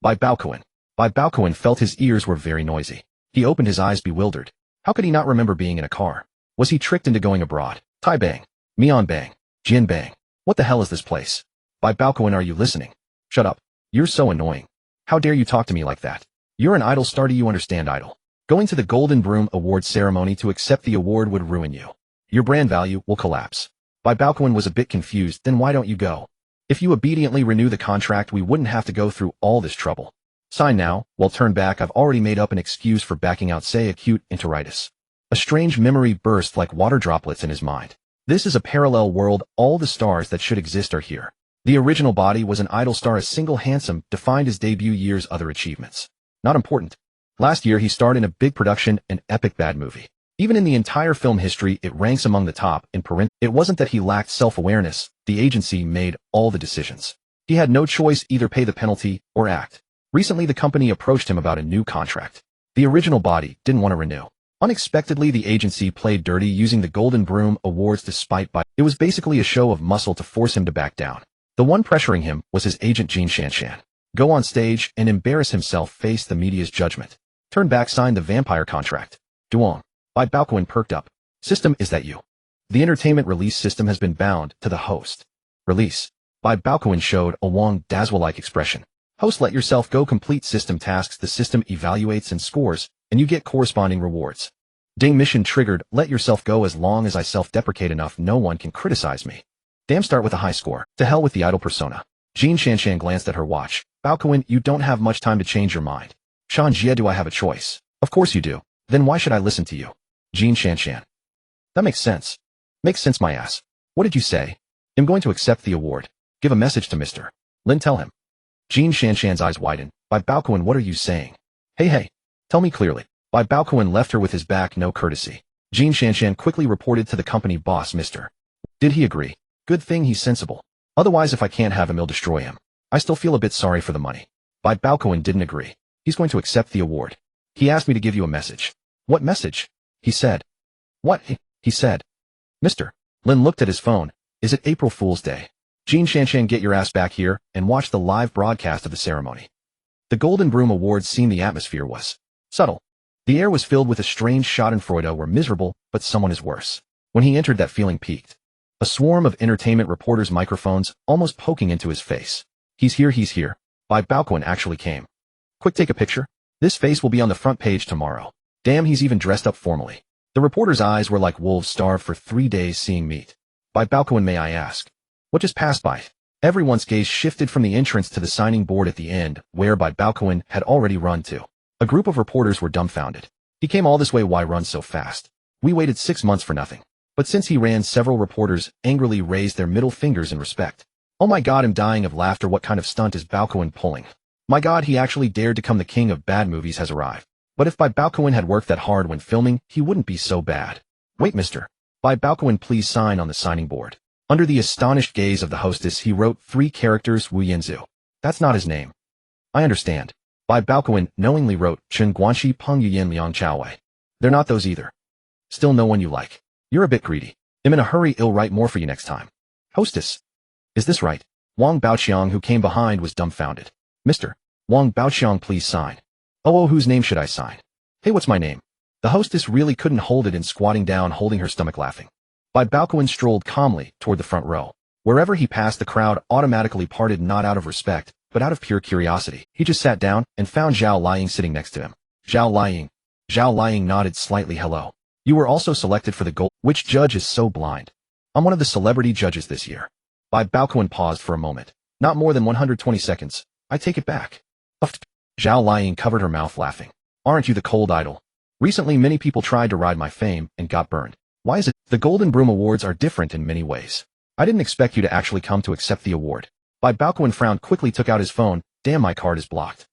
Bai Baokun. Bai Baokun felt his ears were very noisy. He opened his eyes bewildered. How could he not remember being in a car? Was he tricked into going abroad? Tai Bang. Mian Bang. Jin Bang. What the hell is this place? Bai Baokun, are you listening? Shut up. You're so annoying. How dare you talk to me like that? You're an idol star, do you understand idol? Going to the Golden Broom Awards ceremony to accept the award would ruin you. Your brand value will collapse. Bai Baokun was a bit confused, then why don't you go? If you obediently renew the contract, we wouldn't have to go through all this trouble. Sign now, well turn back, I've already made up an excuse for backing out, say acute enteritis. A strange memory burst like water droplets in his mind. This is a parallel world, all the stars that should exist are here. The original body was an idol star, a single handsome, defined his debut year's other achievements. Not important. Last year he starred in a big production, an epic bad movie. Even in the entire film history, it ranks among the top. It wasn't that he lacked self-awareness, the agency made all the decisions. He had no choice, either pay the penalty or act. Recently the company approached him about a new contract. The original body didn't want to renew. Unexpectedly the agency played dirty, using the Golden Broom Awards to spite Bai. It was basically a show of muscle to force him to back down. The one pressuring him was his agent Jin Shanshan. Go on stage and embarrass himself, face the media's judgment. Turn back, sign the vampire contract. Duong. Bai Baokun perked up. System, is that you? The entertainment release system has been bound to the host. Release. Bai Baokun showed a Wang Dazwa-like expression. Host, let yourself go, complete system tasks, the system evaluates and scores, and you get corresponding rewards. Ding, mission triggered, let yourself go, as long as I self-deprecate enough no one can criticize me. Damn, start with a high score. To hell with the idol persona. Jin Shanshan glanced at her watch. Baokun, you don't have much time to change your mind. Shan Jie, do I have a choice? Of course you do. Then why should I listen to you? Jin Shanshan. That makes sense. Makes sense my ass. What did you say? I'm going to accept the award. Give a message to Mr. Lin, tell him. Jin Shanshan's eyes widened. Bai Baokun, what are you saying? Hey, tell me clearly. Bai Baokun left her with his back, no courtesy. Jin Shanshan quickly reported to the company boss, Mr. Did he agree? Good thing he's sensible. Otherwise, if I can't have him, I'll destroy him. I still feel a bit sorry for the money. Bai Baokun didn't agree. He's going to accept the award. He asked me to give you a message. What message? He said. What? He said. Mr. Lin looked at his phone. Is it April Fool's Day? Jin Shanshan, get your ass back here and watch the live broadcast of the ceremony. The Golden Broom Awards scene, the atmosphere was subtle. The air was filled with a strange schadenfreude, were miserable, but someone is worse. When he entered, that feeling peaked. A swarm of entertainment reporters, microphones, almost poking into his face. He's here. Bai Baokun actually came. Quick, take a picture. This face will be on the front page tomorrow. Damn, he's even dressed up formally. The reporter's eyes were like wolves starved for 3 days seeing meat. Bai Baokun, may I ask? What just passed by? Everyone's gaze shifted from the entrance to the signing board at the end, where Bai Baokun had already run to. A group of reporters were dumbfounded. He came all this way, why run so fast? We waited 6 months for nothing. But since he ran, several reporters angrily raised their middle fingers in respect. Oh my god, I'm dying of laughter. What kind of stunt is Baokun pulling? My god, he actually dared to come. The king of bad movies has arrived. But if Bai Baokun had worked that hard when filming, he wouldn't be so bad. Wait, Mr. Bai Baokun, please sign on the signing board. Under the astonished gaze of the hostess, he wrote 3 characters, Wu Yanzu. That's not his name. I understand. Bai Baokun knowingly wrote Chen Guanxi Peng Yuyan Liang Chaowei. They're not those either. Still no one you like. You're a bit greedy. I'm in a hurry, I'll write more for you next time. Hostess. Is this right? Wang Baoqiang, who came behind, was dumbfounded. Mr. Wang Baoqiang, please sign. Oh, whose name should I sign? Hey, what's my name? The hostess really couldn't hold it and squatting down, holding her stomach, laughing. Bai Baokun strolled calmly toward the front row. Wherever he passed, the crowd automatically parted, not out of respect, but out of pure curiosity. He just sat down and found Zhao Liying sitting next to him. Zhao Liying. Zhao Liying nodded slightly. Hello. You were also selected for the gold. Which judge is so blind? I'm one of the celebrity judges this year. Bai Baokun paused for a moment. Not more than 120 seconds. I take it back. Uffed. Zhao Liying covered her mouth, laughing. Aren't you the cold idol? Recently many people tried to ride my fame and got burned. Why is it? The Golden Broom Awards are different in many ways. I didn't expect you to actually come to accept the award. Bai Baokun frowned, quickly took out his phone. Damn, my card is blocked.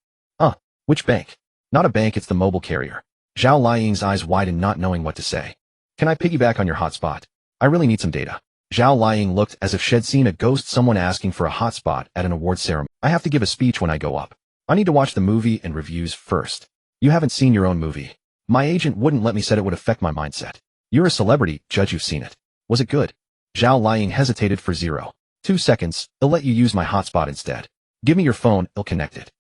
Which bank? Not a bank, it's the mobile carrier. Zhao Liying's eyes widened, not knowing what to say. Can I piggyback on your hotspot? I really need some data. Zhao Liying looked as if she'd seen a ghost, someone asking for a hotspot at an award ceremony. I have to give a speech when I go up. I need to watch the movie and reviews first. You haven't seen your own movie. My agent wouldn't let me, said it would affect my mindset. You're a celebrity, judge, you've seen it. Was it good? Zhao Liying hesitated for 0.2 seconds. I'll let you use my hotspot instead. Give me your phone, I'll connect it.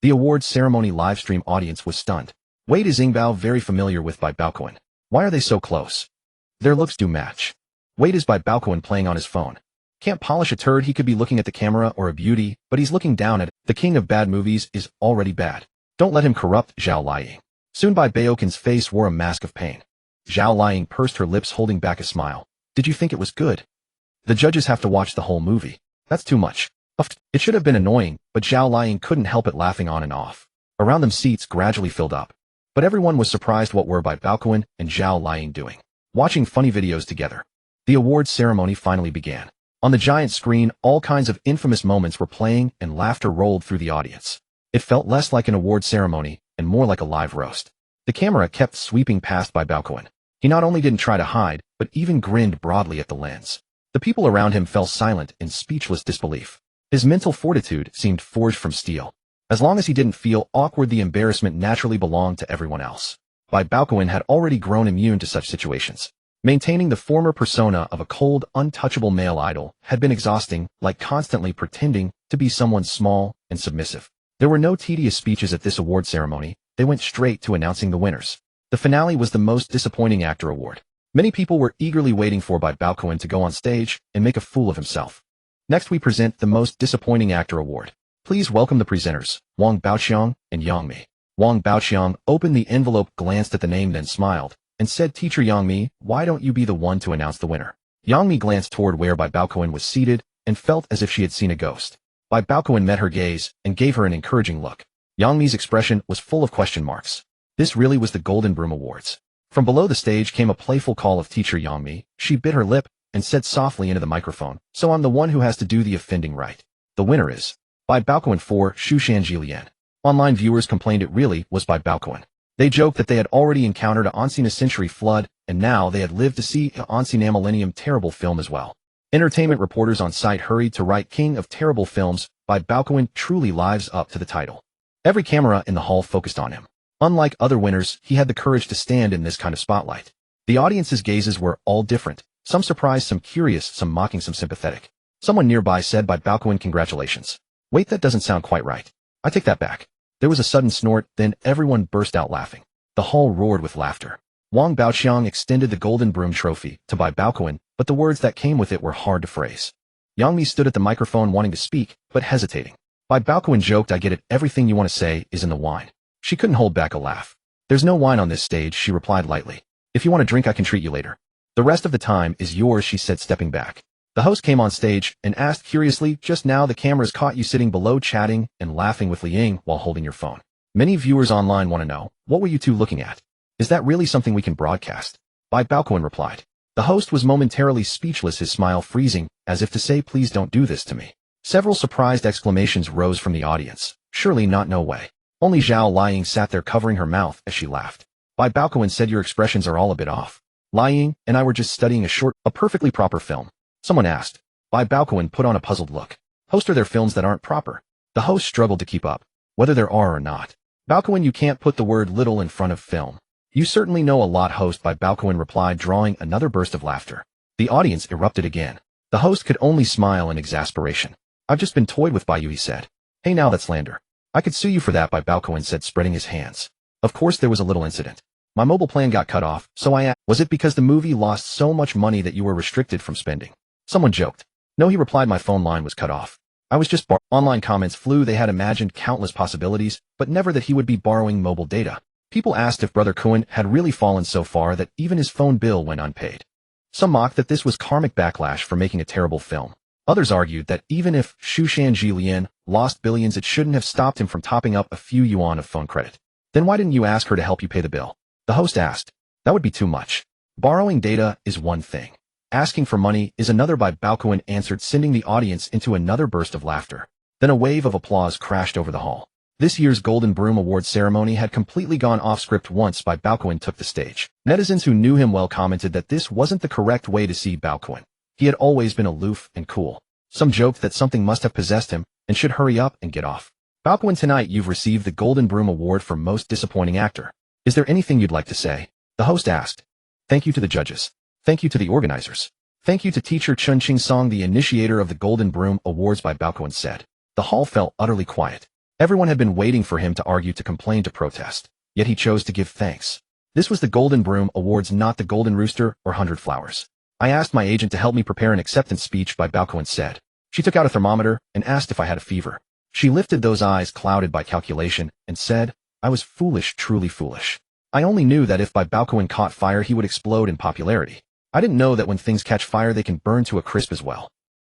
The awards ceremony livestream audience was stunned. Wait, is Yingbao very familiar with Bai Baokun? Why are they so close? Their looks do match. Wait, is Bai Baokun playing on his phone? Can't polish a turd, he could be looking at the camera or a beauty, but he's looking down at it. The king of bad movies is already bad. Don't let him corrupt Zhao Liying. Soon Bai Baokun's face wore a mask of pain. Zhao Liying pursed her lips, holding back a smile. Did you think it was good? The judges have to watch the whole movie. That's too much. It should have been annoying, but Zhao Liying couldn't help it, laughing on and off. Around them seats gradually filled up. But everyone was surprised what were Bai Baokun and Zhao Liying doing. Watching funny videos together. The awards ceremony finally began. On the giant screen, all kinds of infamous moments were playing and laughter rolled through the audience. It felt less like an award ceremony and more like a live roast. The camera kept sweeping past Bai Baokun. He not only didn't try to hide, but even grinned broadly at the lens. The people around him fell silent in speechless disbelief. His mental fortitude seemed forged from steel. As long as he didn't feel awkward, the embarrassment naturally belonged to everyone else. Bai Baokun had already grown immune to such situations. Maintaining the former persona of a cold, untouchable male idol had been exhausting, like constantly pretending to be someone small and submissive. There were no tedious speeches at this award ceremony. They went straight to announcing the winners. The finale was the most disappointing actor award. Many people were eagerly waiting for Bai Baokun to go on stage and make a fool of himself. Next we present the most disappointing actor award. Please welcome the presenters, Wang Baoqiang and Yang Mi. Wang Baoqiang opened the envelope, glanced at the name, then smiled, and said, "Teacher Yang Mi, why don't you be the one to announce the winner?" Yang Mi glanced toward where Bai Baokun was seated and felt as if she had seen a ghost. Bai Baokun met her gaze and gave her an encouraging look. Yang Mi's expression was full of question marks. This really was the Golden Broom Awards. From below the stage came a playful call of Teacher Yang Mi. She bit her lip and said softly into the microphone, "So I'm the one who has to do the offending right. The winner is Bai Baokun for Shushanji Lian." Online viewers complained it really was Bai Baokun. They joked that they had already encountered a once in a century flood, and now they had lived to see a once in a millennium terrible film as well. Entertainment reporters on site hurried to write King of Terrible Films. Bai Baokun truly lives up to the title. Every camera in the hall focused on him. Unlike other winners, he had the courage to stand in this kind of spotlight. The audience's gazes were all different, some surprised, some curious, some mocking, some sympathetic. Someone nearby said, "Bai Baokun, congratulations." Wait, that doesn't sound quite right. I take that back. There was a sudden snort, then everyone burst out laughing. The hall roared with laughter. Wang Baoqiang extended the Golden Broom trophy to Bai Baokun, but the words that came with it were hard to phrase. Yang Mi stood at the microphone wanting to speak, but hesitating. Bai Baokun joked, "I get it, everything you want to say is in the wine." She couldn't hold back a laugh. "There's no wine on this stage," she replied lightly. "If you want a drink, I can treat you later. The rest of the time is yours," she said, stepping back. The host came on stage and asked curiously, "Just now the cameras caught you sitting below chatting and laughing with Liying while holding your phone. Many viewers online want to know, what were you two looking at? Is that really something we can broadcast?" Bai Baokun replied. The host was momentarily speechless, his smile freezing, as if to say, "Please don't do this to me." Several surprised exclamations rose from the audience. "Surely not, no way." Only Zhao Liying sat there covering her mouth as she laughed. Bai Baokun said, "Your expressions are all a bit off. Liying and I were just studying a perfectly proper film." Someone asked. Bai Baokun put on a puzzled look. "Host, are there films that aren't proper?" The host struggled to keep up. "Whether there are or not. Baokun, you can't put the word little in front of film." "You certainly know a lot, host," Bai Baokun replied, drawing another burst of laughter. The audience erupted again. The host could only smile in exasperation. "I've just been toyed with by you," he said. "Hey, now that's slander. I could sue you for that," Bai Baokun said, spreading his hands. "Of course there was a little incident. My mobile plan got cut off, so I asked, was it because the movie lost so much money that you were restricted from spending?" Someone joked. "No," he replied, "my phone line was cut off. I was just Online comments flew. They had imagined countless possibilities, but never that he would be borrowing mobile data. People asked if Brother Kun had really fallen so far that even his phone bill went unpaid. Some mocked that this was karmic backlash for making a terrible film. Others argued that even if Shushanji Lian lost billions, it shouldn't have stopped him from topping up a few yuan of phone credit. "Then why didn't you ask her to help you pay the bill?" the host asked. "That would be too much. Borrowing data is one thing. Asking for money is another," Bai Baokun answered, sending the audience into another burst of laughter. Then a wave of applause crashed over the hall. This year's Golden Broom Awards ceremony had completely gone off script once Bai Baokun took the stage. Netizens who knew him well commented that this wasn't the correct way to see Baokun. He had always been aloof and cool. Some joked that something must have possessed him and should hurry up and get off. "Baokun, tonight you've received the Golden Broom Award for Most Disappointing Actor. Is there anything you'd like to say?" the host asked. "Thank you to the judges. Thank you to the organizers. Thank you to Teacher Chun Ching Song, the initiator of the Golden Broom Awards," Bai Baokun said. The hall fell utterly quiet. Everyone had been waiting for him to argue, to complain, to protest. Yet he chose to give thanks. This was the Golden Broom Awards, not the Golden Rooster or 100 Flowers. I asked my agent to help me prepare an acceptance speech, Bai Baokun said. She took out a thermometer and asked if I had a fever. She lifted those eyes clouded by calculation and said, I was foolish, truly foolish. I only knew that if Bai Baokun caught fire, he would explode in popularity. I didn't know that when things catch fire, they can burn to a crisp as well.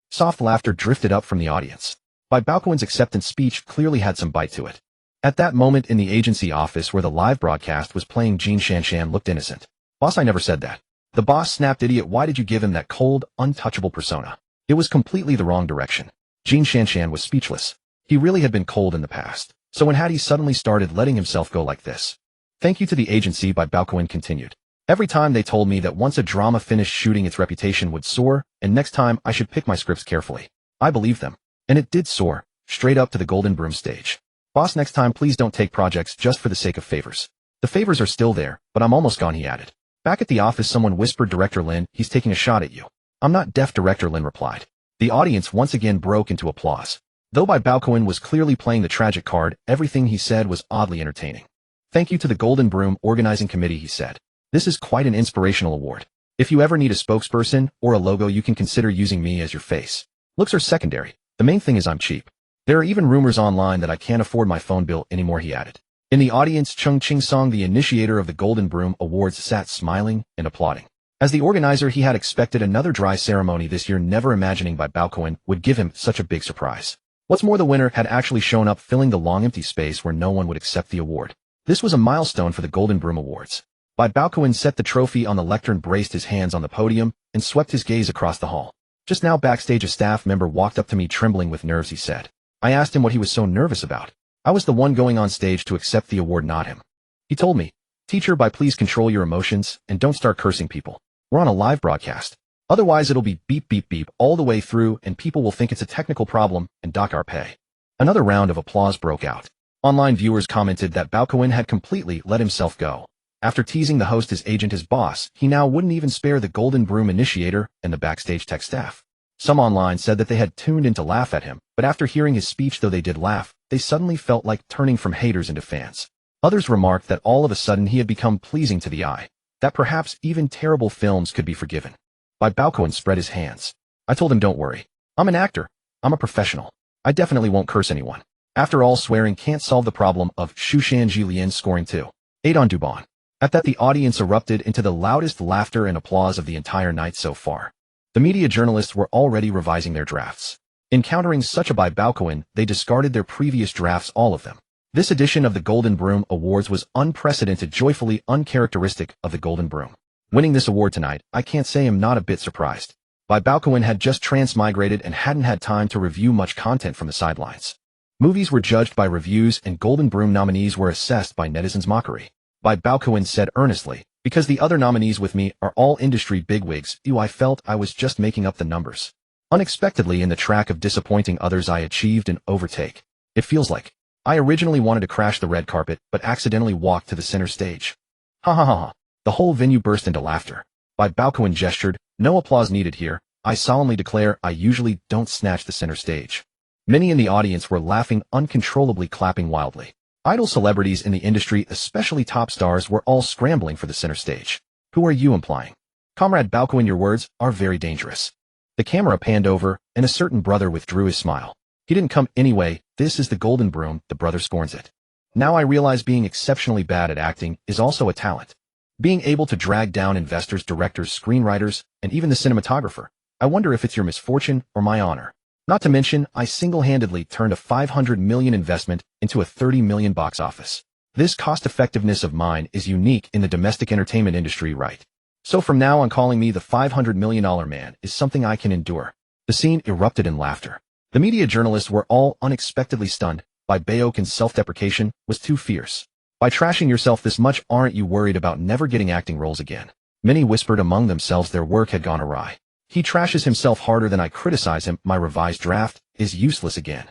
Soft laughter drifted up from the audience. Bai Baokun's acceptance speech clearly had some bite to it. At that moment in the agency office where the live broadcast was playing, Jin Shanshan looked innocent. Boss, I never said that. The boss snapped. Idiot, why did you give him that cold, untouchable persona? It was completely the wrong direction. Jin Shanshan was speechless. He really had been cold in the past. So when had he suddenly started letting himself go like this? Thank you to the agency, Bai Baokun continued. Every time they told me that once a drama finished shooting, its reputation would soar, and next time I should pick my scripts carefully. I believed them. And it did soar, straight up to the Golden Broom stage. Boss, next time please don't take projects just for the sake of favors. The favors are still there, but I'm almost gone, he added. Back at the office, someone whispered, Director Lin, he's taking a shot at you. I'm not deaf, Director Lin replied. The audience once again broke into applause. Though Bai Baokun was clearly playing the tragic card, everything he said was oddly entertaining. Thank you to the Golden Broom Organizing Committee, he said. This is quite an inspirational award. If you ever need a spokesperson or a logo, you can consider using me as your face. Looks are secondary. The main thing is I'm cheap. There are even rumors online that I can't afford my phone bill anymore, he added. In the audience, Chung Ching-song, the initiator of the Golden Broom Awards, sat smiling and applauding. As the organizer, he had expected another dry ceremony this year, never imagining Bai Baokun would give him such a big surprise. What's more, the winner had actually shown up, filling the long empty space where no one would accept the award. This was a milestone for the Golden Broom Awards. Bai Baokun set the trophy on the lectern, braced his hands on the podium, and swept his gaze across the hall. Just now backstage, a staff member walked up to me, trembling with nerves, he said. I asked him what he was so nervous about. I was the one going on stage to accept the award, not him. He told me, Teacher Bai, please control your emotions and don't start cursing people. We're on a live broadcast. Otherwise it'll be beep beep beep all the way through and people will think it's a technical problem and dock our pay. Another round of applause broke out. Online viewers commented that Baokun had completely let himself go. After teasing the host, his agent, his boss, he now wouldn't even spare the Golden Broom initiator and the backstage tech staff. Some online said that they had tuned in to laugh at him, but after hearing his speech, though they did laugh, they suddenly felt like turning from haters into fans. Others remarked that all of a sudden he had become pleasing to the eye, that perhaps even terrible films could be forgiven. Bai Baokun spread his hands. I told him, don't worry. I'm an actor. I'm a professional. I definitely won't curse anyone. After all, swearing can't solve the problem of Shushan Jilian scoring 2.8 on Dubon. At that, the audience erupted into the loudest laughter and applause of the entire night so far. The media journalists were already revising their drafts. Encountering such a Bai Baokun, they discarded their previous drafts, all of them. This edition of the Golden Broom Awards was unprecedented, joyfully uncharacteristic of the Golden Broom. Winning this award tonight, I can't say I'm not a bit surprised. Bai Baokun had just transmigrated and hadn't had time to review much content from the sidelines. Movies were judged by reviews and Golden Broom nominees were assessed by netizens' mockery. Bai Baokun said earnestly, because the other nominees with me are all industry bigwigs, I felt I was just making up the numbers. Unexpectedly, in the track of disappointing others, I achieved an overtake. It feels like I originally wanted to crash the red carpet, but accidentally walked to the center stage. Ha ha ha ha. The whole venue burst into laughter. Bai Baokun gestured, no applause needed here. I solemnly declare I usually don't snatch the center stage. Many in the audience were laughing uncontrollably, clapping wildly. Idol celebrities in the industry, especially top stars, were all scrambling for the center stage. Who are you implying? Comrade Baokun, your words are very dangerous. The camera panned over, and a certain brother withdrew his smile. He didn't come anyway. This is the Golden Broom, the brother scorns it. Now I realize being exceptionally bad at acting is also a talent. Being able to drag down investors, directors, screenwriters, and even the cinematographer. I wonder if it's your misfortune or my honor. Not to mention, I single-handedly turned a 500 million investment into a 30 million box office. This cost-effectiveness of mine is unique in the domestic entertainment industry, right? So from now on, calling me the $500 million man is something I can endure. The scene erupted in laughter. The media journalists were all unexpectedly stunned. Bai Baokun's self-deprecation was too fierce. By trashing yourself this much, aren't you worried about never getting acting roles again? Many whispered among themselves their work had gone awry. He trashes himself harder than I criticize him. My revised draft is useless again.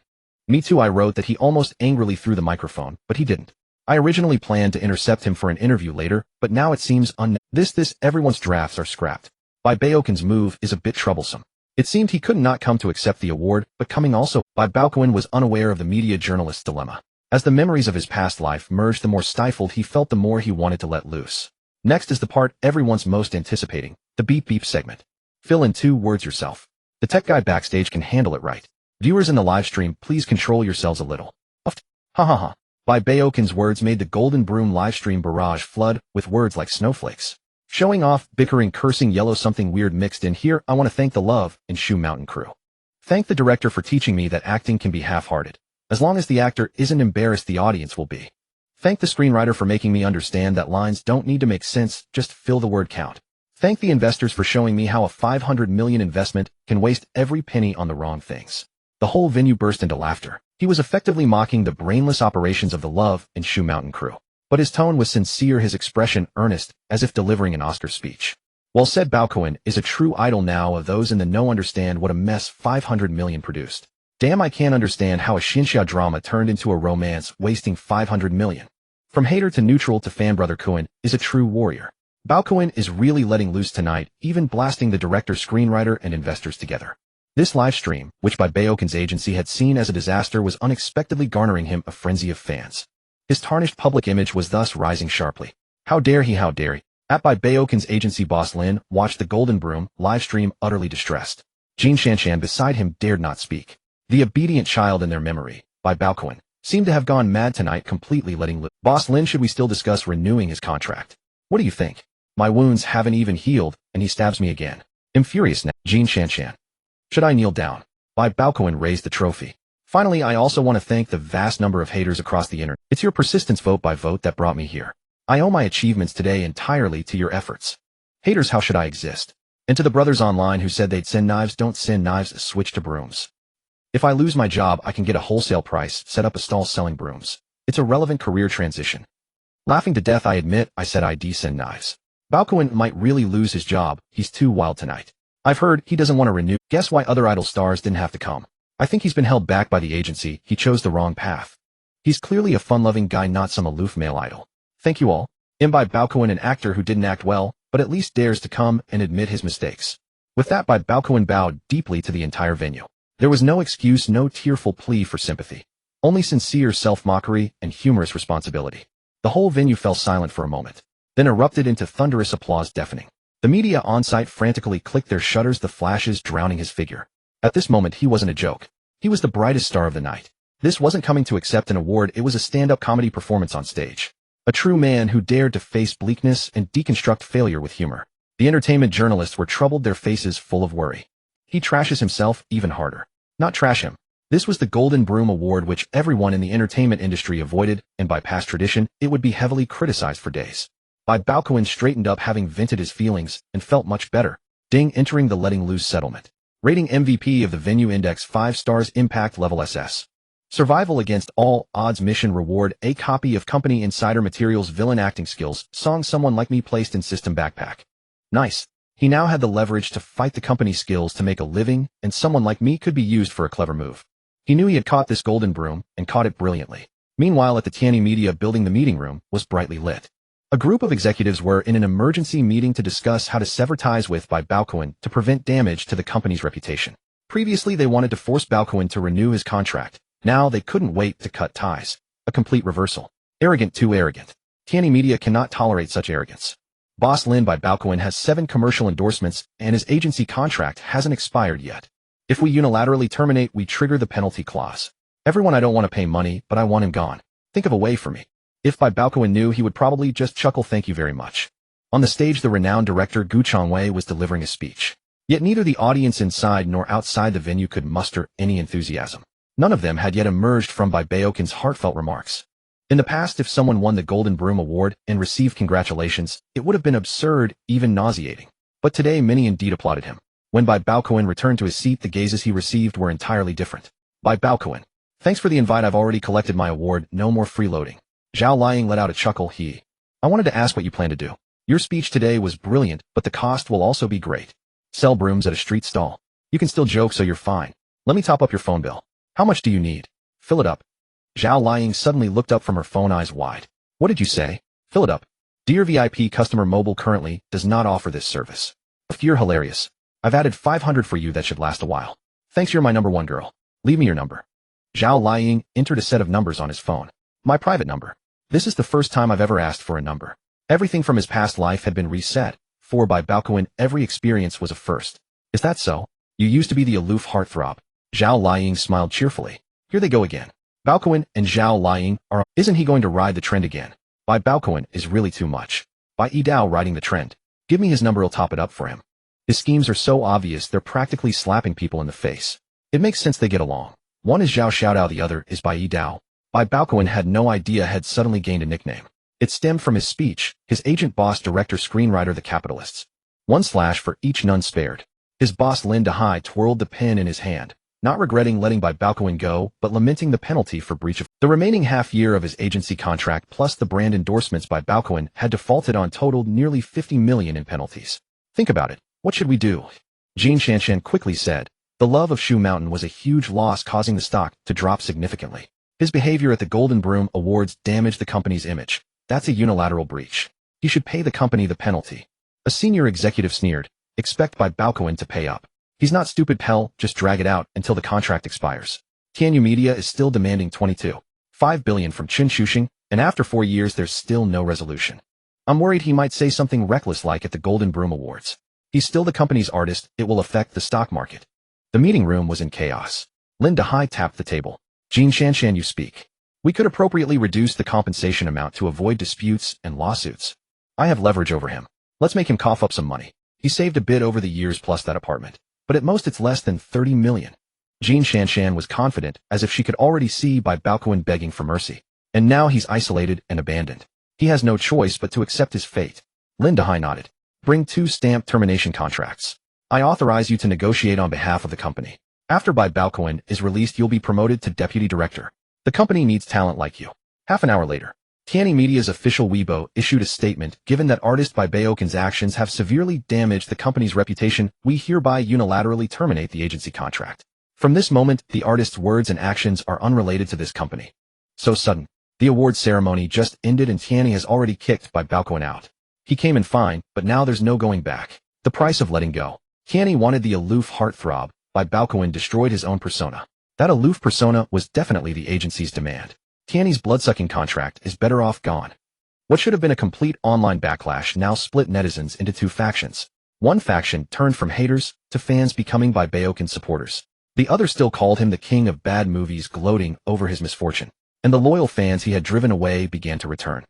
Me too, I wrote that he almost angrily threw the microphone, but he didn't. I originally planned to intercept him for an interview later, but now it seems everyone's drafts are scrapped. Bai Baokun's move is a bit troublesome. It seemed he could not come to accept the award, but coming also. Bai Baokun was unaware of the media journalist's dilemma. As the memories of his past life merged, the more stifled he felt, the more he wanted to let loose. Next is the part everyone's most anticipating, the beep beep segment. Fill in 2 words yourself. The tech guy backstage can handle it right. Viewers in the live stream, please control yourselves a little. Ha ha ha. Bai Baokun's words made the Golden Broom livestream barrage flood with words like snowflakes. Showing off, bickering, cursing, yellow, something weird mixed in here. I want to thank the Love and Shoe Mountain crew. Thank the director for teaching me that acting can be half-hearted. As long as the actor isn't embarrassed, the audience will be. Thank the screenwriter for making me understand that lines don't need to make sense, just fill the word count. Thank the investors for showing me how a $500 million investment can waste every penny on the wrong things. The whole venue burst into laughter. He was effectively mocking the brainless operations of the Love and Shoe Mountain crew. But his tone was sincere, his expression earnest, as if delivering an Oscar speech. While said Baokun is a true idol now, of those in the know understand what a mess 500 million produced. Damn, I can't understand how a Xinxia drama turned into a romance, wasting 500 million. From hater to neutral to fan, brother Kun is a true warrior. Baokun is really letting loose tonight, even blasting the director, screenwriter, and investors together. This live stream, which Bai Baokun's agency had seen as a disaster, was unexpectedly garnering him a frenzy of fans. His tarnished public image was thus rising sharply. How dare he, how dare he. At Bai Baokun's agency, boss Lin watched the Golden Broom live stream utterly distressed. Jin Shanshan beside him dared not speak. The obedient child in their memory, Bai Baokun, seemed to have gone mad tonight, completely letting loose. Boss Lin, should we still discuss renewing his contract? What do you think? My wounds haven't even healed, and he stabs me again. I'm furious now. Jin Shanshan. Should I kneel down? Bai Baokun raised the trophy. Finally, I also want to thank the vast number of haters across the internet. It's your persistence, vote by vote, that brought me here. I owe my achievements today entirely to your efforts. Haters, how should I exist? And to the brothers online who said they'd send knives, don't send knives, switch to brooms. If I lose my job, I can get a wholesale price, set up a stall selling brooms. It's a relevant career transition. Laughing to death, I admit, I said I'd send knives. Baokun might really lose his job, he's too wild tonight. I've heard he doesn't want to renew. Guess why other idol stars didn't have to come? I think he's been held back by the agency, he chose the wrong path. He's clearly a fun-loving guy, not some aloof male idol. Thank you all. Bai Baokun, an actor who didn't act well, but at least dares to come and admit his mistakes. With that, Bai Baokun bowed deeply to the entire venue. There was no excuse, no tearful plea for sympathy. Only sincere self-mockery and humorous responsibility. The whole venue fell silent for a moment, then erupted into thunderous applause, deafening. The media on-site frantically clicked their shutters, the flashes drowning his figure. At this moment, he wasn't a joke. He was the brightest star of the night. This wasn't coming to accept an award, it was a stand-up comedy performance on stage. A true man who dared to face bleakness and deconstruct failure with humor. The entertainment journalists were troubled, their faces full of worry. He trashes himself even harder. Not trash him. This was the Golden Broom Award, which everyone in the entertainment industry avoided, and by past tradition, it would be heavily criticized for days. Bai Baokun straightened up, having vented his feelings, and felt much better. Ding, entering the letting loose settlement. Rating MVP of the venue, index 5 stars, impact level SS. Survival against all odds, mission reward, a copy of company insider materials, villain acting skills, song Someone Like Me placed in system backpack. Nice. He now had the leverage to fight the company skills to make a living, and Someone Like Me could be used for a clever move. He knew he had caught this golden broom, and caught it brilliantly. Meanwhile, at the Tianyi Media building, the meeting room was brightly lit. A group of executives were in an emergency meeting to discuss how to sever ties with Bai Baokun to prevent damage to the company's reputation. Previously, they wanted to force Baokun to renew his contract. Now they couldn't wait to cut ties. A complete reversal. Arrogant, too arrogant. Tianyi Media cannot tolerate such arrogance. Boss Lin Bai Baokun has 7 commercial endorsements, and his agency contract hasn't expired yet. If we unilaterally terminate, we trigger the penalty clause. Everyone, I don't want to pay money, but I want him gone. Think of a way for me. If Bai Baokun knew, he would probably just chuckle, thank you very much. On the stage, the renowned director Gu Chongwei was delivering a speech. Yet neither the audience inside nor outside the venue could muster any enthusiasm. None of them had yet emerged from Bai Baokun's heartfelt remarks. In the past, if someone won the Golden Broom Award and received congratulations, it would have been absurd, even nauseating. But today, many indeed applauded him. When Bai Baokun returned to his seat, the gazes he received were entirely different. Bai Baokun. Thanks for the invite, I've already collected my award, no more freeloading. Zhao Liying let out a chuckle. I wanted to ask what you plan to do. Your speech today was brilliant, but the cost will also be great. Sell brooms at a street stall. You can still joke, so you're fine. Let me top up your phone bill. How much do you need? Fill it up. Zhao Liying suddenly looked up from her phone, eyes wide. What did you say? Fill it up. Dear VIP customer, mobile currently does not offer this service. You're hilarious. I've added 500 for you, that should last a while. Thanks, you're my number one girl. Leave me your number. Zhao Liying entered a set of numbers on his phone. My private number. This is the first time I've ever asked for a number. Everything from his past life had been reset. For Bai Baokun, every experience was a first. Is that so? You used to be the aloof heartthrob. Zhao Liying smiled cheerfully. Here they go again. Baokun and Zhao Liying are... Isn't he going to ride the trend again? Bai Baokun is really too much. Bai Yidao riding the trend. Give me his number, I'll top it up for him. His schemes are so obvious they're practically slapping people in the face. It makes sense they get along. One is Zhao Xiaodao, the other is Bai Yidao. Bai Baokun had no idea had suddenly gained a nickname. It stemmed from his speech, his agent, boss, director, screenwriter, the capitalists. 1/ for each, none spared. His boss Lin Dehai twirled the pen in his hand, not regretting letting Bai Baokun go, but lamenting the penalty for breach of the remaining half year of his agency contract plus the brand endorsements. Bai Baokun had defaulted on totaled nearly 50 million in penalties. Think about it. What should we do? Jin Shanshan quickly said. The love of Shu Mountain was a huge loss, causing the stock to drop significantly. His behavior at the Golden Broom Awards damaged the company's image. That's a unilateral breach. He should pay the company the penalty. A senior executive sneered. Expect Bai Baokun to pay up. He's not stupid, pal, just drag it out until the contract expires. Tianyu Media is still demanding 22.5 billion from Chen Shuxing, and after 4 years there's still no resolution. I'm worried he might say something reckless like at the Golden Broom Awards. He's still the company's artist, it will affect the stock market. The meeting room was in chaos. Lin Dehai tapped the table. Jin Shanshan, you speak. We could appropriately reduce the compensation amount to avoid disputes and lawsuits. I have leverage over him. Let's make him cough up some money. He saved a bit over the years plus that apartment, but at most it's less than 30 million. Jin Shanshan was confident, as if she could already see Bai Baokun begging for mercy. And now he's isolated and abandoned. He has no choice but to accept his fate. Lin Dehai nodded. Bring 2 stamped termination contracts. I authorize you to negotiate on behalf of the company. After Bai Baokun is released, you'll be promoted to deputy director. The company needs talent like you. Half an hour later, Tianyu Media's official Weibo issued a statement. Given that artist Bai Baokun's actions have severely damaged the company's reputation, we hereby unilaterally terminate the agency contract. From this moment, the artist's words and actions are unrelated to this company. So sudden. The award ceremony just ended and Tianyu has already kicked Bai Baokun out. He came in fine, but now there's no going back. The price of letting go. Tianyu wanted the aloof heartthrob. Bai Baokun destroyed his own persona. That aloof persona was definitely the agency's demand. Tianyu's bloodsucking contract is better off gone. What should have been a complete online backlash now split netizens into 2 factions. One faction turned from haters to fans, becoming Bai Baokun supporters. The other still called him the king of bad movies, gloating over his misfortune. And the loyal fans he had driven away began to return.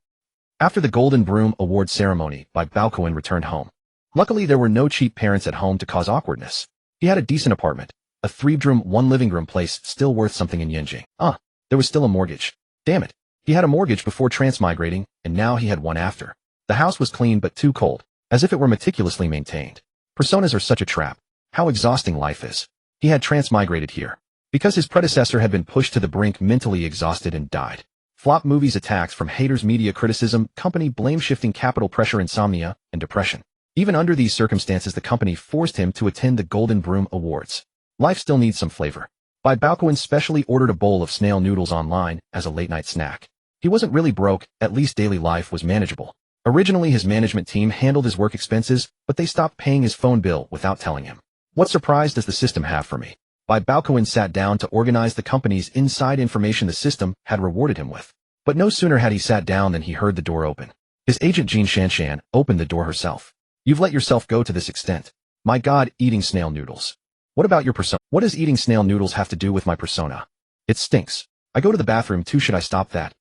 After the Golden Broom Award ceremony, Bai Baokun returned home. Luckily, there were no cheap parents at home to cause awkwardness. He had a decent apartment, a 3-bedroom, 1-living-room place still worth something in Yanjing. There was still a mortgage. Damn it. He had a mortgage before transmigrating, and now he had one after. The house was clean but too cold, as if it were meticulously maintained. Personas are such a trap. How exhausting life is. He had transmigrated here. Because his predecessor had been pushed to the brink, mentally exhausted, and died. Flop movies, attacks from haters, media criticism, company blame-shifting, capital pressure, insomnia, and depression. Even under these circumstances, the company forced him to attend the Golden Broom Awards. Life still needs some flavor. Bai Baokun specially ordered a bowl of snail noodles online as a late-night snack. He wasn't really broke, at least daily life was manageable. Originally, his management team handled his work expenses, but they stopped paying his phone bill without telling him. What surprise does the system have for me? Bai Baokun sat down to organize the company's inside information the system had rewarded him with. But no sooner had he sat down than he heard the door open. His agent Jin Shanshan opened the door herself. You've let yourself go to this extent. My God, eating snail noodles. What about your persona? What does eating snail noodles have to do with my persona? It stinks. I go to the bathroom too, should I stop that?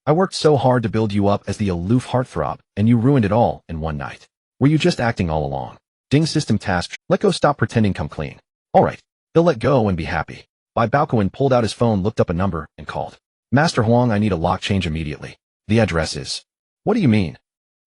I worked so hard to build you up as the aloof heartthrob, and you ruined it all in one night. Were you just acting all along? Ding system task. Let go, stop pretending, come clean. Alright. He'll let go and be happy. Bai Baokun pulled out his phone, looked up a number, and called. Master Huang, I need a lock change immediately. The address is. What do you mean?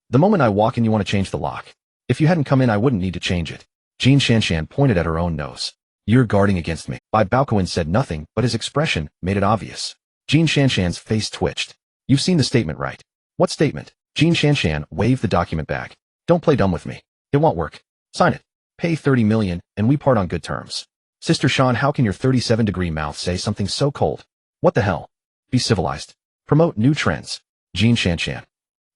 The moment I walk in you want to change the lock. If you hadn't come in I wouldn't need to change it. Jin Shanshan pointed at her own nose. You're guarding against me. Bai Baokun said nothing, but his expression made it obvious. Jin Shanshan's face twitched. You've seen the statement, right? What statement? Jin Shanshan waved the document back. Don't play dumb with me. It won't work. Sign it. Pay 30 million, and we part on good terms. Sister Sean, how can your 37-degree mouth say something so cold? What the hell? Be civilized. Promote new trends. Jin Shanshan.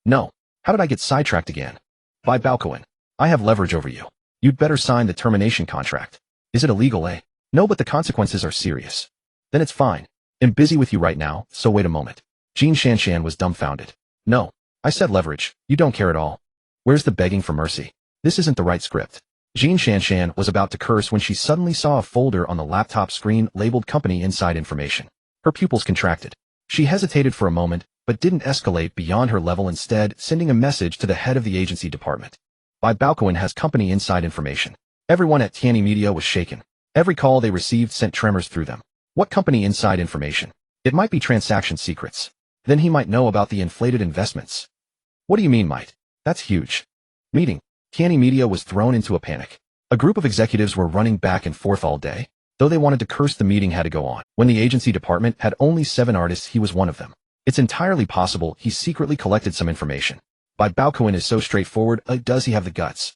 No. How did I get sidetracked again? Bai Baokun. I have leverage over you. You'd better sign the termination contract. Is it illegal, eh? No, but the consequences are serious. Then it's fine. I'm busy with you right now, so wait a moment. Jean Shanshan was dumbfounded. No. I said leverage. You don't care at all. Where's the begging for mercy? This isn't the right script. Jean Shanshan was about to curse when she suddenly saw a folder on the laptop screen labeled Company Inside Information. Her pupils contracted. She hesitated for a moment, but didn't escalate beyond her level, instead sending a message to the head of the agency department. Bai Baokun has Company Inside Information. Everyone at Tianyi Media was shaken. Every call they received sent tremors through them. What Company Inside Information? It might be transaction secrets. Then he might know about the inflated investments. What do you mean might? That's huge. Meeting. Tianyi Media was thrown into a panic. A group of executives were running back and forth all day. Though they wanted to curse, the meeting had to go on. When the agency department had only 7 artists, he was one of them. It's entirely possible he secretly collected some information. Bai Baokun is so straightforward, does he have the guts?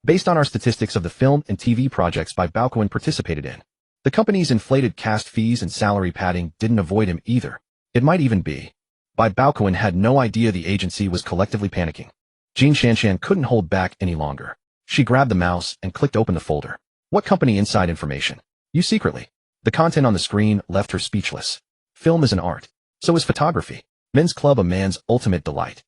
Based on our statistics of the film and TV projects Bai Baokun participated in, the company's inflated cast fees and salary padding didn't avoid him either. It might even be. Bai Baokun had no idea the agency was collectively panicking. Jean Shanshan couldn't hold back any longer. She grabbed the mouse and clicked open the folder. What Company Inside Information? You secretly. The content on the screen left her speechless. Film is an art. So is photography. Men's club a man's ultimate delight.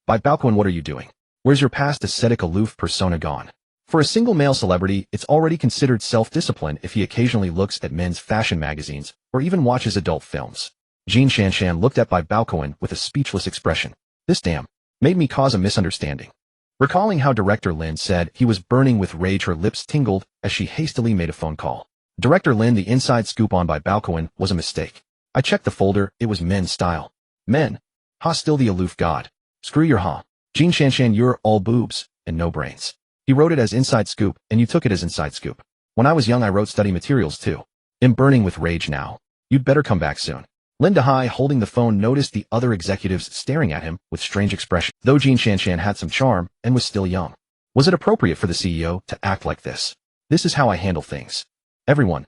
Bai Baokun, what are you doing? Where's your past ascetic aloof persona gone? For a single male celebrity, it's already considered self-discipline if he occasionally looks at men's fashion magazines or even watches adult films. Jean Shanshan looked at Bai Baokun with a speechless expression. This damn made me cause a misunderstanding. Recalling how Director Lin said he was burning with rage, her lips tingled as she hastily made a phone call. Director Lin, the inside scoop on Bai Baokun was a mistake. I checked the folder, it was men's style. Men? Ha, still the aloof god. Screw your ha. Jean Shanshan, you're all boobs and no brains. He wrote it as inside scoop and you took it as inside scoop. When I was young I wrote study materials too. I'm burning with rage now. You'd better come back soon. Linda Hai, holding the phone, noticed the other executives staring at him with strange expressions. Though Jean Shanshan had some charm and was still young, was it appropriate for the CEO to act like this? This is how I handle things. Everyone.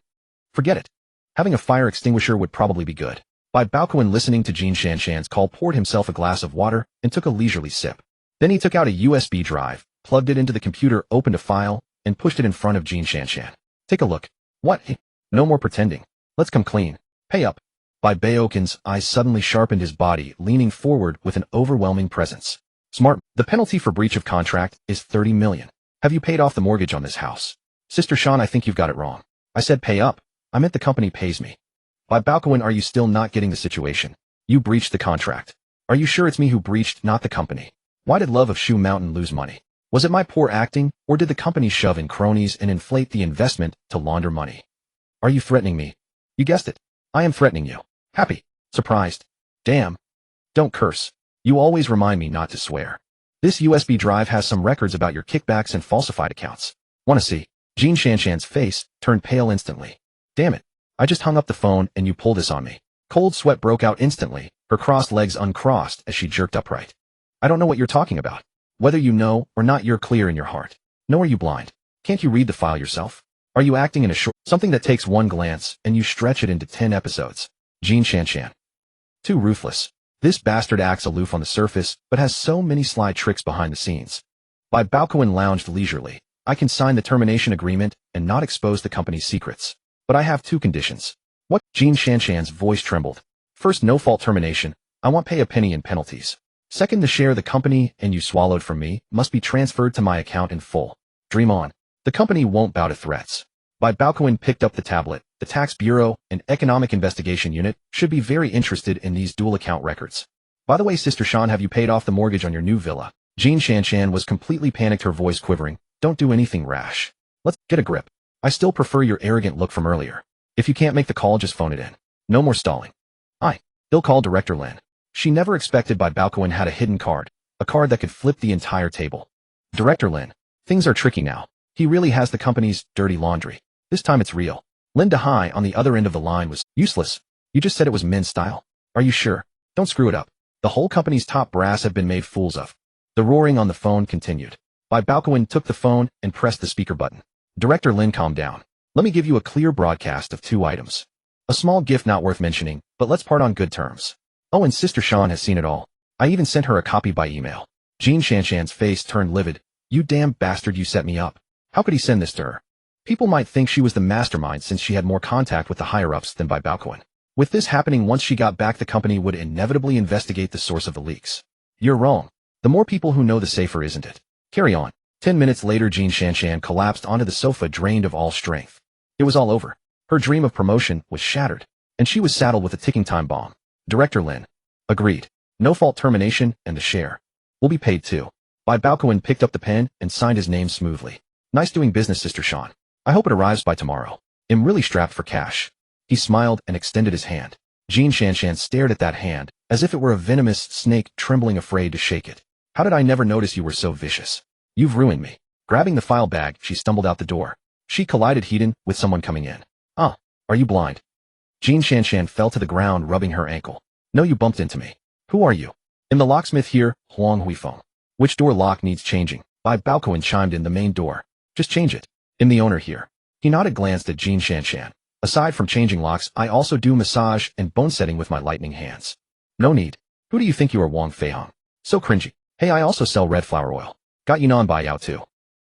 Forget it. Having a fire extinguisher would probably be good. Bai Baokun, listening to Jean Shanshan's call, poured himself a glass of water and took a leisurely sip. Then he took out a USB drive, plugged it into the computer, opened a file, and pushed it in front of Jean Shanshan. Take a look. What? No more pretending. Let's come clean. Pay up. Bai Baokun's eyes suddenly sharpened, his body leaning forward with an overwhelming presence. Smart. The penalty for breach of contract is 30 million. Have you paid off the mortgage on this house? Sister Sean, I think you've got it wrong. I said pay up. I meant the company pays me. Bai Baokun, are you still not getting the situation? You breached the contract. Are you sure it's me who breached, not the company? Why did Love of Shoe Mountain lose money? Was it my poor acting, or did the company shove in cronies and inflate the investment to launder money? Are you threatening me? You guessed it. I am threatening you. Happy. Surprised. Damn. Don't curse. You always remind me not to swear. This USB drive has some records about your kickbacks and falsified accounts. Wanna see? Jean Shanshan's face turned pale instantly. Damn it. I just hung up the phone and you pull this on me. Cold sweat broke out instantly, her crossed legs uncrossed as she jerked upright. I don't know what you're talking about. Whether you know or not, you're clear in your heart. No, are you blind? Can't you read the file yourself? Are you acting in a short, something that takes one glance and you stretch it into 10 episodes? Jean Shanshan. Too ruthless. This bastard acts aloof on the surface, but has so many sly tricks behind the scenes. Bai Baokun lounged leisurely. I can sign the termination agreement and not expose the company's secrets. But I have 2 conditions. What? Jean Shanshan's voice trembled. First, no-fault termination. I won't pay a penny in penalties. Second, the share the company and you swallowed from me must be transferred to my account in full. Dream on. The company won't bow to threats. Bai Baokun picked up the tablet. The Tax Bureau and Economic Investigation Unit should be very interested in these dual account records. By the way, Sister Sean, have you paid off the mortgage on your new villa? Jean Shanshan was completely panicked, her voice quivering. Don't do anything rash. Let's get a grip. I still prefer your arrogant look from earlier. If you can't make the call, just phone it in. No more stalling. He'll call Director Lin. She never expected Bai Baokun had a hidden card, a card that could flip the entire table. Director Lin. Things are tricky now. He really has the company's dirty laundry. This time it's real. Linda Hai on the other end of the line was useless. You just said it was men's style. Are you sure? Don't screw it up. The whole company's top brass have been made fools of. The roaring on the phone continued. Bai Baokun took the phone and pressed the speaker button. Director Lin, calm down. Let me give you a clear broadcast of 2 items. A small gift not worth mentioning, but let's part on good terms. Oh, and Sister Sean has seen it all. I even sent her a copy by email. Jean Shanshan's face turned livid. You damn bastard, you set me up. How could he send this to her? People might think she was the mastermind since she had more contact with the higher-ups than Bai Baokun. With this happening, once she got back, the company would inevitably investigate the source of the leaks. You're wrong. The more people who know, the safer, isn't it? Carry on. 10 minutes later, Jean Shanshan collapsed onto the sofa, drained of all strength. It was all over. Her dream of promotion was shattered, and she was saddled with a ticking time bomb. Director Lin. Agreed. No fault termination, and the share will be paid too. Bai Baokun picked up the pen and signed his name smoothly. Nice doing business, Sister Sean. I hope it arrives by tomorrow. I'm really strapped for cash. He smiled and extended his hand. Jean Shanshan stared at that hand, as if it were a venomous snake, trembling, afraid to shake it. How did I never notice you were so vicious? You've ruined me. Grabbing the file bag, she stumbled out the door. She collided head-on with someone coming in. Are you blind? Jean Shanshan fell to the ground, rubbing her ankle. No, you bumped into me. Who are you? I'm the locksmith here, Huang Huifeng. Which door lock needs changing? Bai Baokun chimed in. The main door. Just change it. I'm the owner here. He nodded, glanced at Jean Shanshan. Aside from changing locks, I also do massage and bone setting with my lightning hands. No need. Who do you think you are, Wang Feihong? So cringy. Hey, I also sell red flower oil. Got Yunnan Bai Yao too.